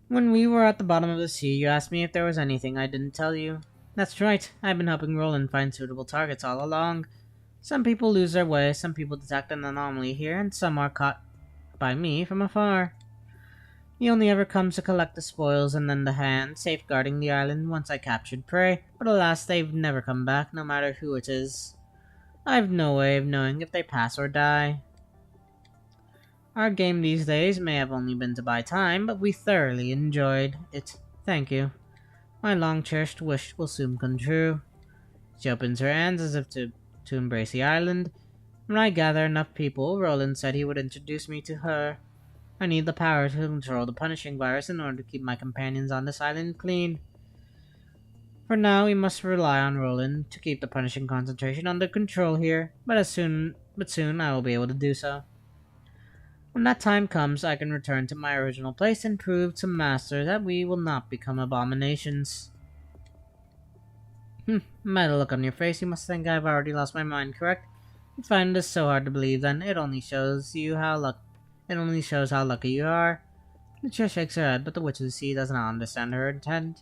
When we were at the bottom of the sea, you asked me if there was anything I didn't tell you. That's right, I've been helping Roland find suitable targets all along. Some people lose their way, some people detect an anomaly here, and some are caught by me from afar. He only ever comes to collect the spoils and lend a hand, safeguarding the island once I captured prey, but alas, they've never come back, no matter who it is. I've no way of knowing if they pass or die. Our game these days may have only been to buy time, but we thoroughly enjoyed it. Thank you. My long-cherished wish will soon come true. She opens her hands as if to embrace the island. When I gather enough people, Roland said he would introduce me to her. I need the power to control the punishing virus in order to keep my companions on this island clean. For now, we must rely on Roland to keep the punishing concentration under control here, but soon I will be able to do so. When that time comes, I can return to my original place and prove to Master that we will not become abominations. By the look on your face, you must think I've already lost my mind, correct? You find this so hard to believe, then it only shows how lucky you are. Lucia shakes her head, but the Witch of the Sea does not understand her intent.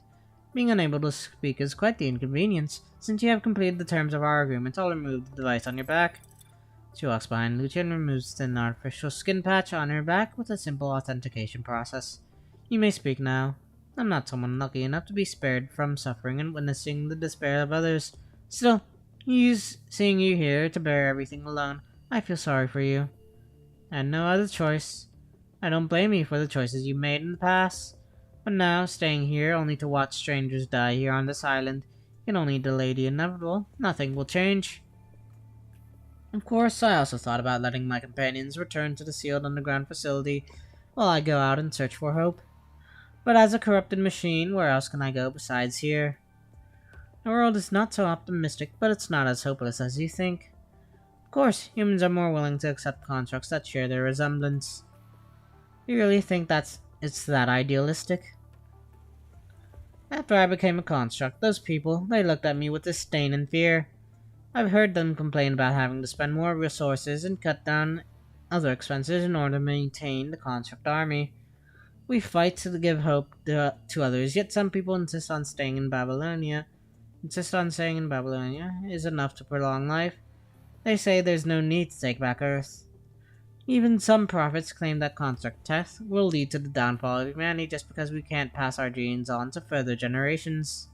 Being unable to speak is quite the inconvenience. Since you have completed the terms of our agreement, I'll remove the device on your back. She walks behind Lucia and removes an artificial skin patch on her back with a simple authentication process. You may speak now. I'm not someone lucky enough to be spared from suffering and witnessing the despair of others. Still, seeing you here to bear everything alone, I feel sorry for you. I had no other choice. I don't blame you for the choices you made in the past. But now, staying here only to watch strangers die here on this island can only delay the inevitable. Nothing will change. Of course, I also thought about letting my companions return to the sealed underground facility while I go out and search for hope. But as a corrupted machine, where else can I go besides here? The world is not so optimistic, but it's not as hopeless as you think. Of course, humans are more willing to accept constructs that share their resemblance. You really think it's that idealistic? After I became a construct, those people, they looked at me with disdain and fear. I've heard them complain about having to spend more resources and cut down other expenses in order to maintain the construct army. We fight to give hope to others, yet some people insist on staying in Babylonia. Is enough to prolong life. They say there's no need to take back Earth. Even some prophets claim that construct tech will lead to the downfall of humanity just because we can't pass our genes on to further generations.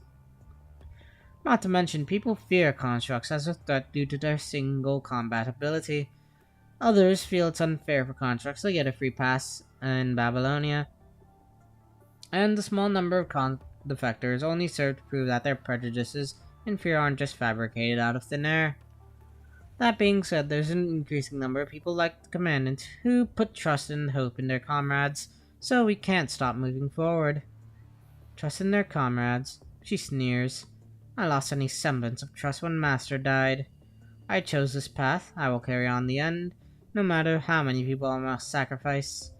Not to mention, people fear constructs as a threat due to their single combat ability. Others feel it's unfair for constructs to get a free pass in Babylonia. And the small number of defectors only serve to prove that their prejudices and fear aren't just fabricated out of thin air. That being said, there's an increasing number of people like the Commandant who put trust and hope in their comrades, so we can't stop moving forward. Trust in their comrades? She sneers. I lost any semblance of trust when Master died. I chose this path, I will carry on the end, no matter how many people I must sacrifice.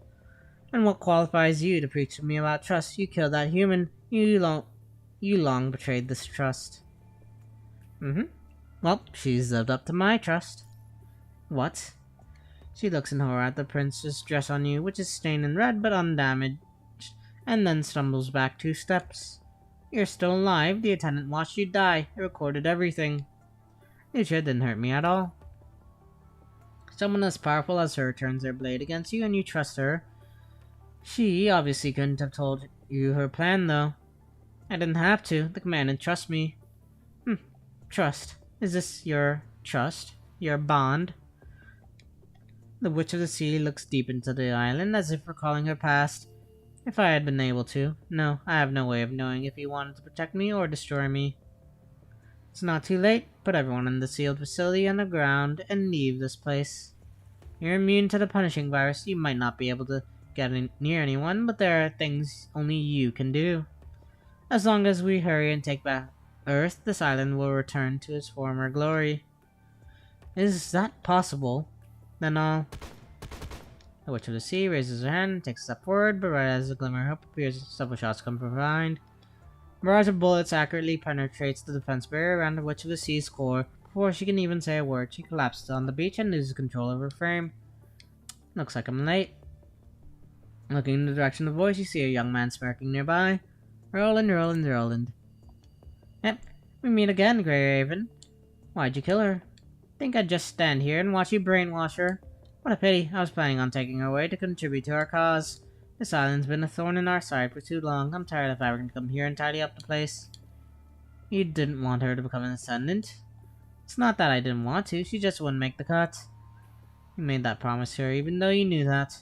And what qualifies you to preach to me about trust? You killed that human. You long betrayed this trust. Well, she's lived up to my trust. What? She looks in horror at the prince's dress on you, which is stained in red but undamaged, and then stumbles back 2 steps. You're still alive. The attendant watched you die. It recorded everything. Lucia didn't hurt me at all. Someone as powerful as her turns their blade against you and you trust her. She obviously couldn't have told you her plan, though. I didn't have to. The commandant trusts me. Trust. Is this your trust? Your bond? The Witch of the Sea looks deep into the island, as if recalling her past. If I had been able to. No, I have no way of knowing if he wanted to protect me or destroy me. It's not too late. Put everyone in the sealed facility underground and leave this place. You're immune to the punishing virus. You might not be able to get near anyone, but there are things only you can do. As long as we hurry and take back Earth, this island will return to its former glory. Is that possible? Then The Witch of the Sea raises her hand, takes a step forward, but right as the glimmer of hope appears, several shots come from behind. A barrage of bullets accurately penetrates the defense barrier around the Witch of the Sea's core. Before she can even say a word, she collapses on the beach and loses control of her frame. Looks like I'm late. Looking in the direction of the voice, you see a young man smirking nearby. Roland, Roland, Roland. Yep, we meet again, Grey Raven. Why'd you kill her? Think I'd just stand here and watch you brainwash her? What a pity. I was planning on taking her away to contribute to our cause. This island's been a thorn in our side for too long. I'm tired of having to come here and tidy up the place. You didn't want her to become an ascendant? It's not that I didn't want to, she just wouldn't make the cut. You made that promise to her even though you knew that.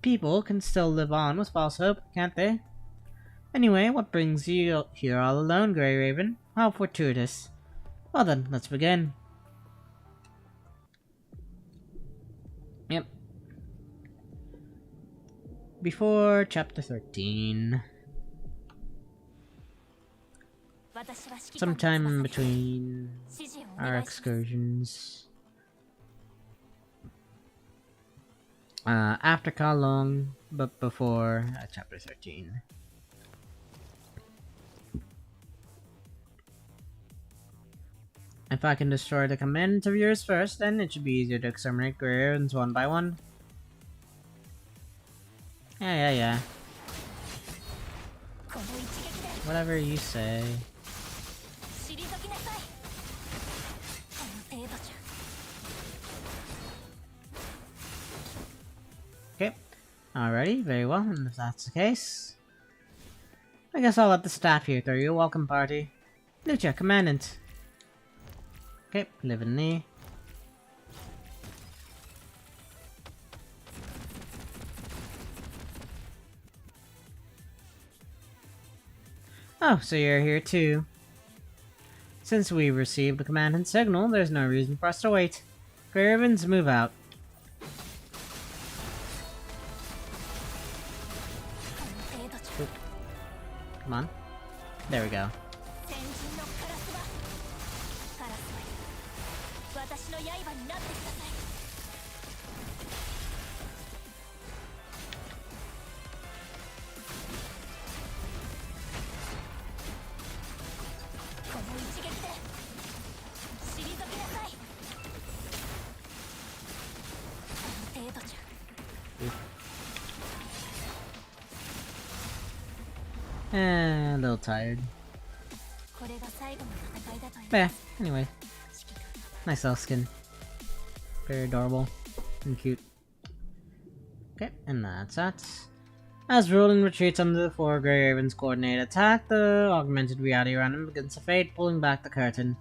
People can still live on with false hope, can't they? Anyway, what brings you here all alone, Grey Raven? How fortuitous. Well then, let's begin. Yep. Before chapter 13. Sometime in between our excursions. After Kalong, but before chapter 13. If I can destroy the command interviewers first, then it should be easier to exterminate Grey Ravens one by one. Yeah. Whatever you say. Okay. Alrighty, very well, and if that's the case, I guess I'll let the staff here throw you a welcome party. Lucia, Commandant. Okay, live in knee. Oh, so you're here too. Since we received the commandant's signal, there's no reason for us to wait. Grey Ravens, move out. Oop. Come on. There we go. A little tired. But yeah, anyway. Nice little skin. Very adorable and cute. Okay, and that's that. As Roland retreats under the four Grey Ravens' coordinated attack, the augmented reality around him begins to fade, pulling back the curtain.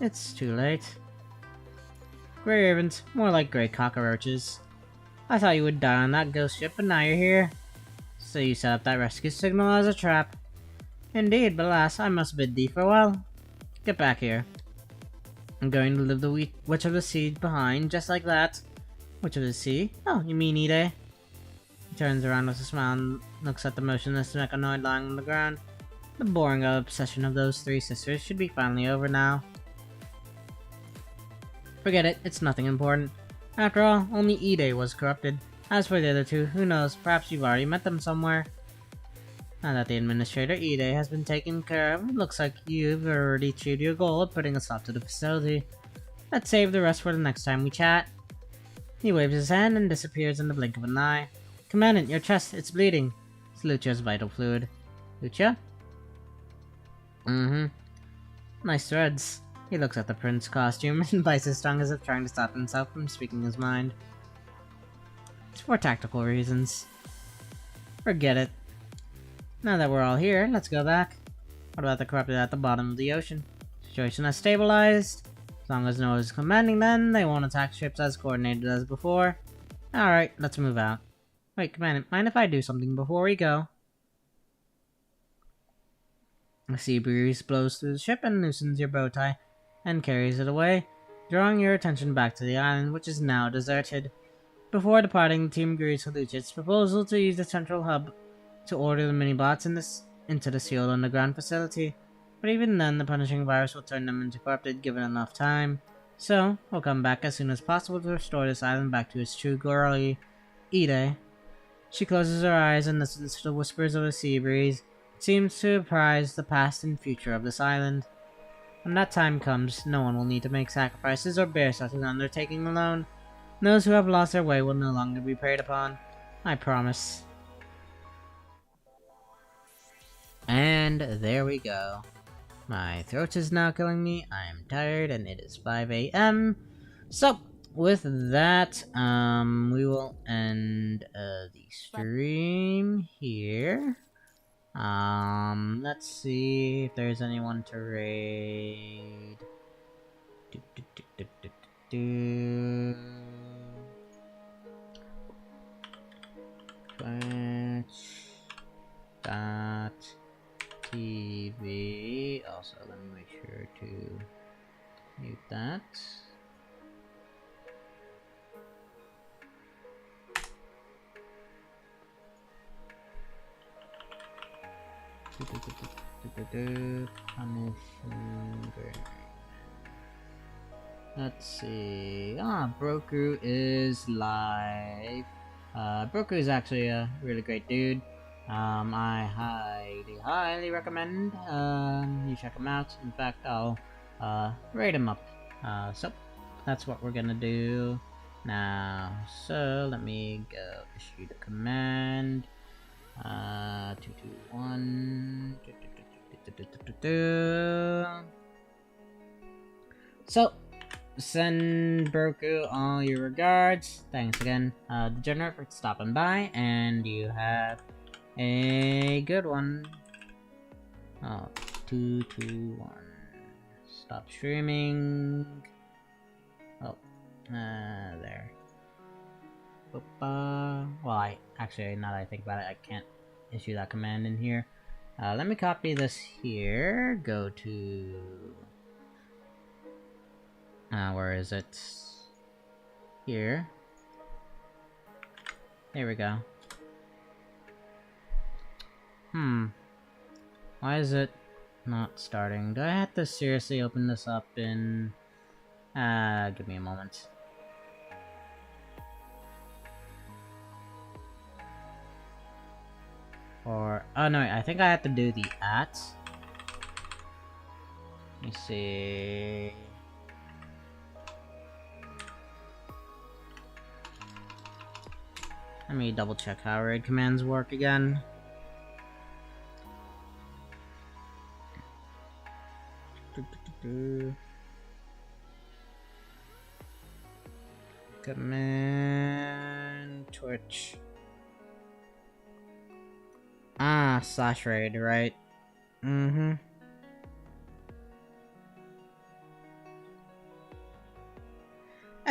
It's too late. Grey Ravens, more like grey cockroaches. I thought you would die on that ghost ship, but now you're here. So you set up that rescue signal as a trap. Indeed, but alas, I must bid thee farewell. Get back here. I'm going to leave the Witch of the Sea behind, just like that. Witch of the Sea? Oh, you mean Ide? He turns around with a smile and looks at the motionless mechanoid lying on the ground. The boring obsession of those three sisters should be finally over now. Forget it, it's nothing important. After all, only Ide was corrupted. As for the other two, who knows, perhaps you've already met them somewhere. Now that the Administrator Ide has been taken care of, it looks like you've already achieved your goal of putting a stop to the facility. Let's save the rest for the next time we chat. He waves his hand and disappears in the blink of an eye. Commandant, your chest, it's bleeding. It's Lucia's vital fluid. Lucia? Nice threads. He looks at the prince's costume and bites his tongue as if trying to stop himself from speaking his mind. It's for tactical reasons. Forget it. Now that we're all here, let's go back. What about the corrupted at the bottom of the ocean? Situation has stabilized. As long as no one is commanding them, they won't attack ships as coordinated as before. Alright, let's move out. Wait, Commandant, mind if I do something before we go? A sea breeze blows through the ship and loosens your bow tie, and carries it away, drawing your attention back to the island, which is now deserted. Before departing, the team agrees with Lucia's proposal to use the central hub to order the mini-bots into the sealed underground facility, but even then the punishing virus will turn them into corrupted given enough time. So, we'll come back as soon as possible to restore this island back to its true glory. Ide. She closes her eyes and listens to the whispers of the sea breeze. It seems to apprise the past and future of this island. When that time comes, no one will need to make sacrifices or bear such an undertaking alone. Those who have lost their way will no longer be preyed upon. I promise. And there we go. My throat is now killing me, I am tired, and it is 5 a.m. So, with that, we will end the stream here. Let's see if there's anyone to raid. Twitch.tv. Also, let me make sure to mute that. Let's see. Broku is live. Broku is actually a really great dude. I highly recommend you check him out. In fact, I'll rate him up. So that's what we're gonna do now. So let me go issue the command. 221. So send Broku all your regards. Thanks again, Degenerate, for stopping by, and you have a good one. 221. Stop streaming. Oh, there. Well, actually, now that I think about it, I can't issue that command in here. Let me copy this here. Go to... where is it? Here. There we go. Why is it not starting? Do I have to seriously open this up in... give me a moment. Or... oh no, I think I have to do the @. Let me see... let me double check how raid commands work again. Command Twitch. /raid, right?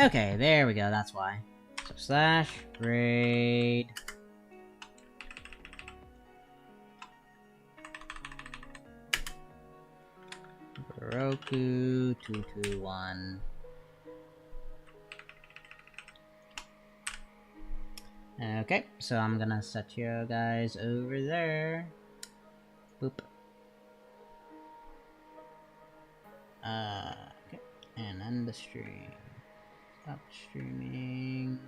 Okay, there we go, that's why. So /raid. Roku 221. Okay, so I'm gonna set you guys over there. Boop. Okay, and end the stream. Stop streaming.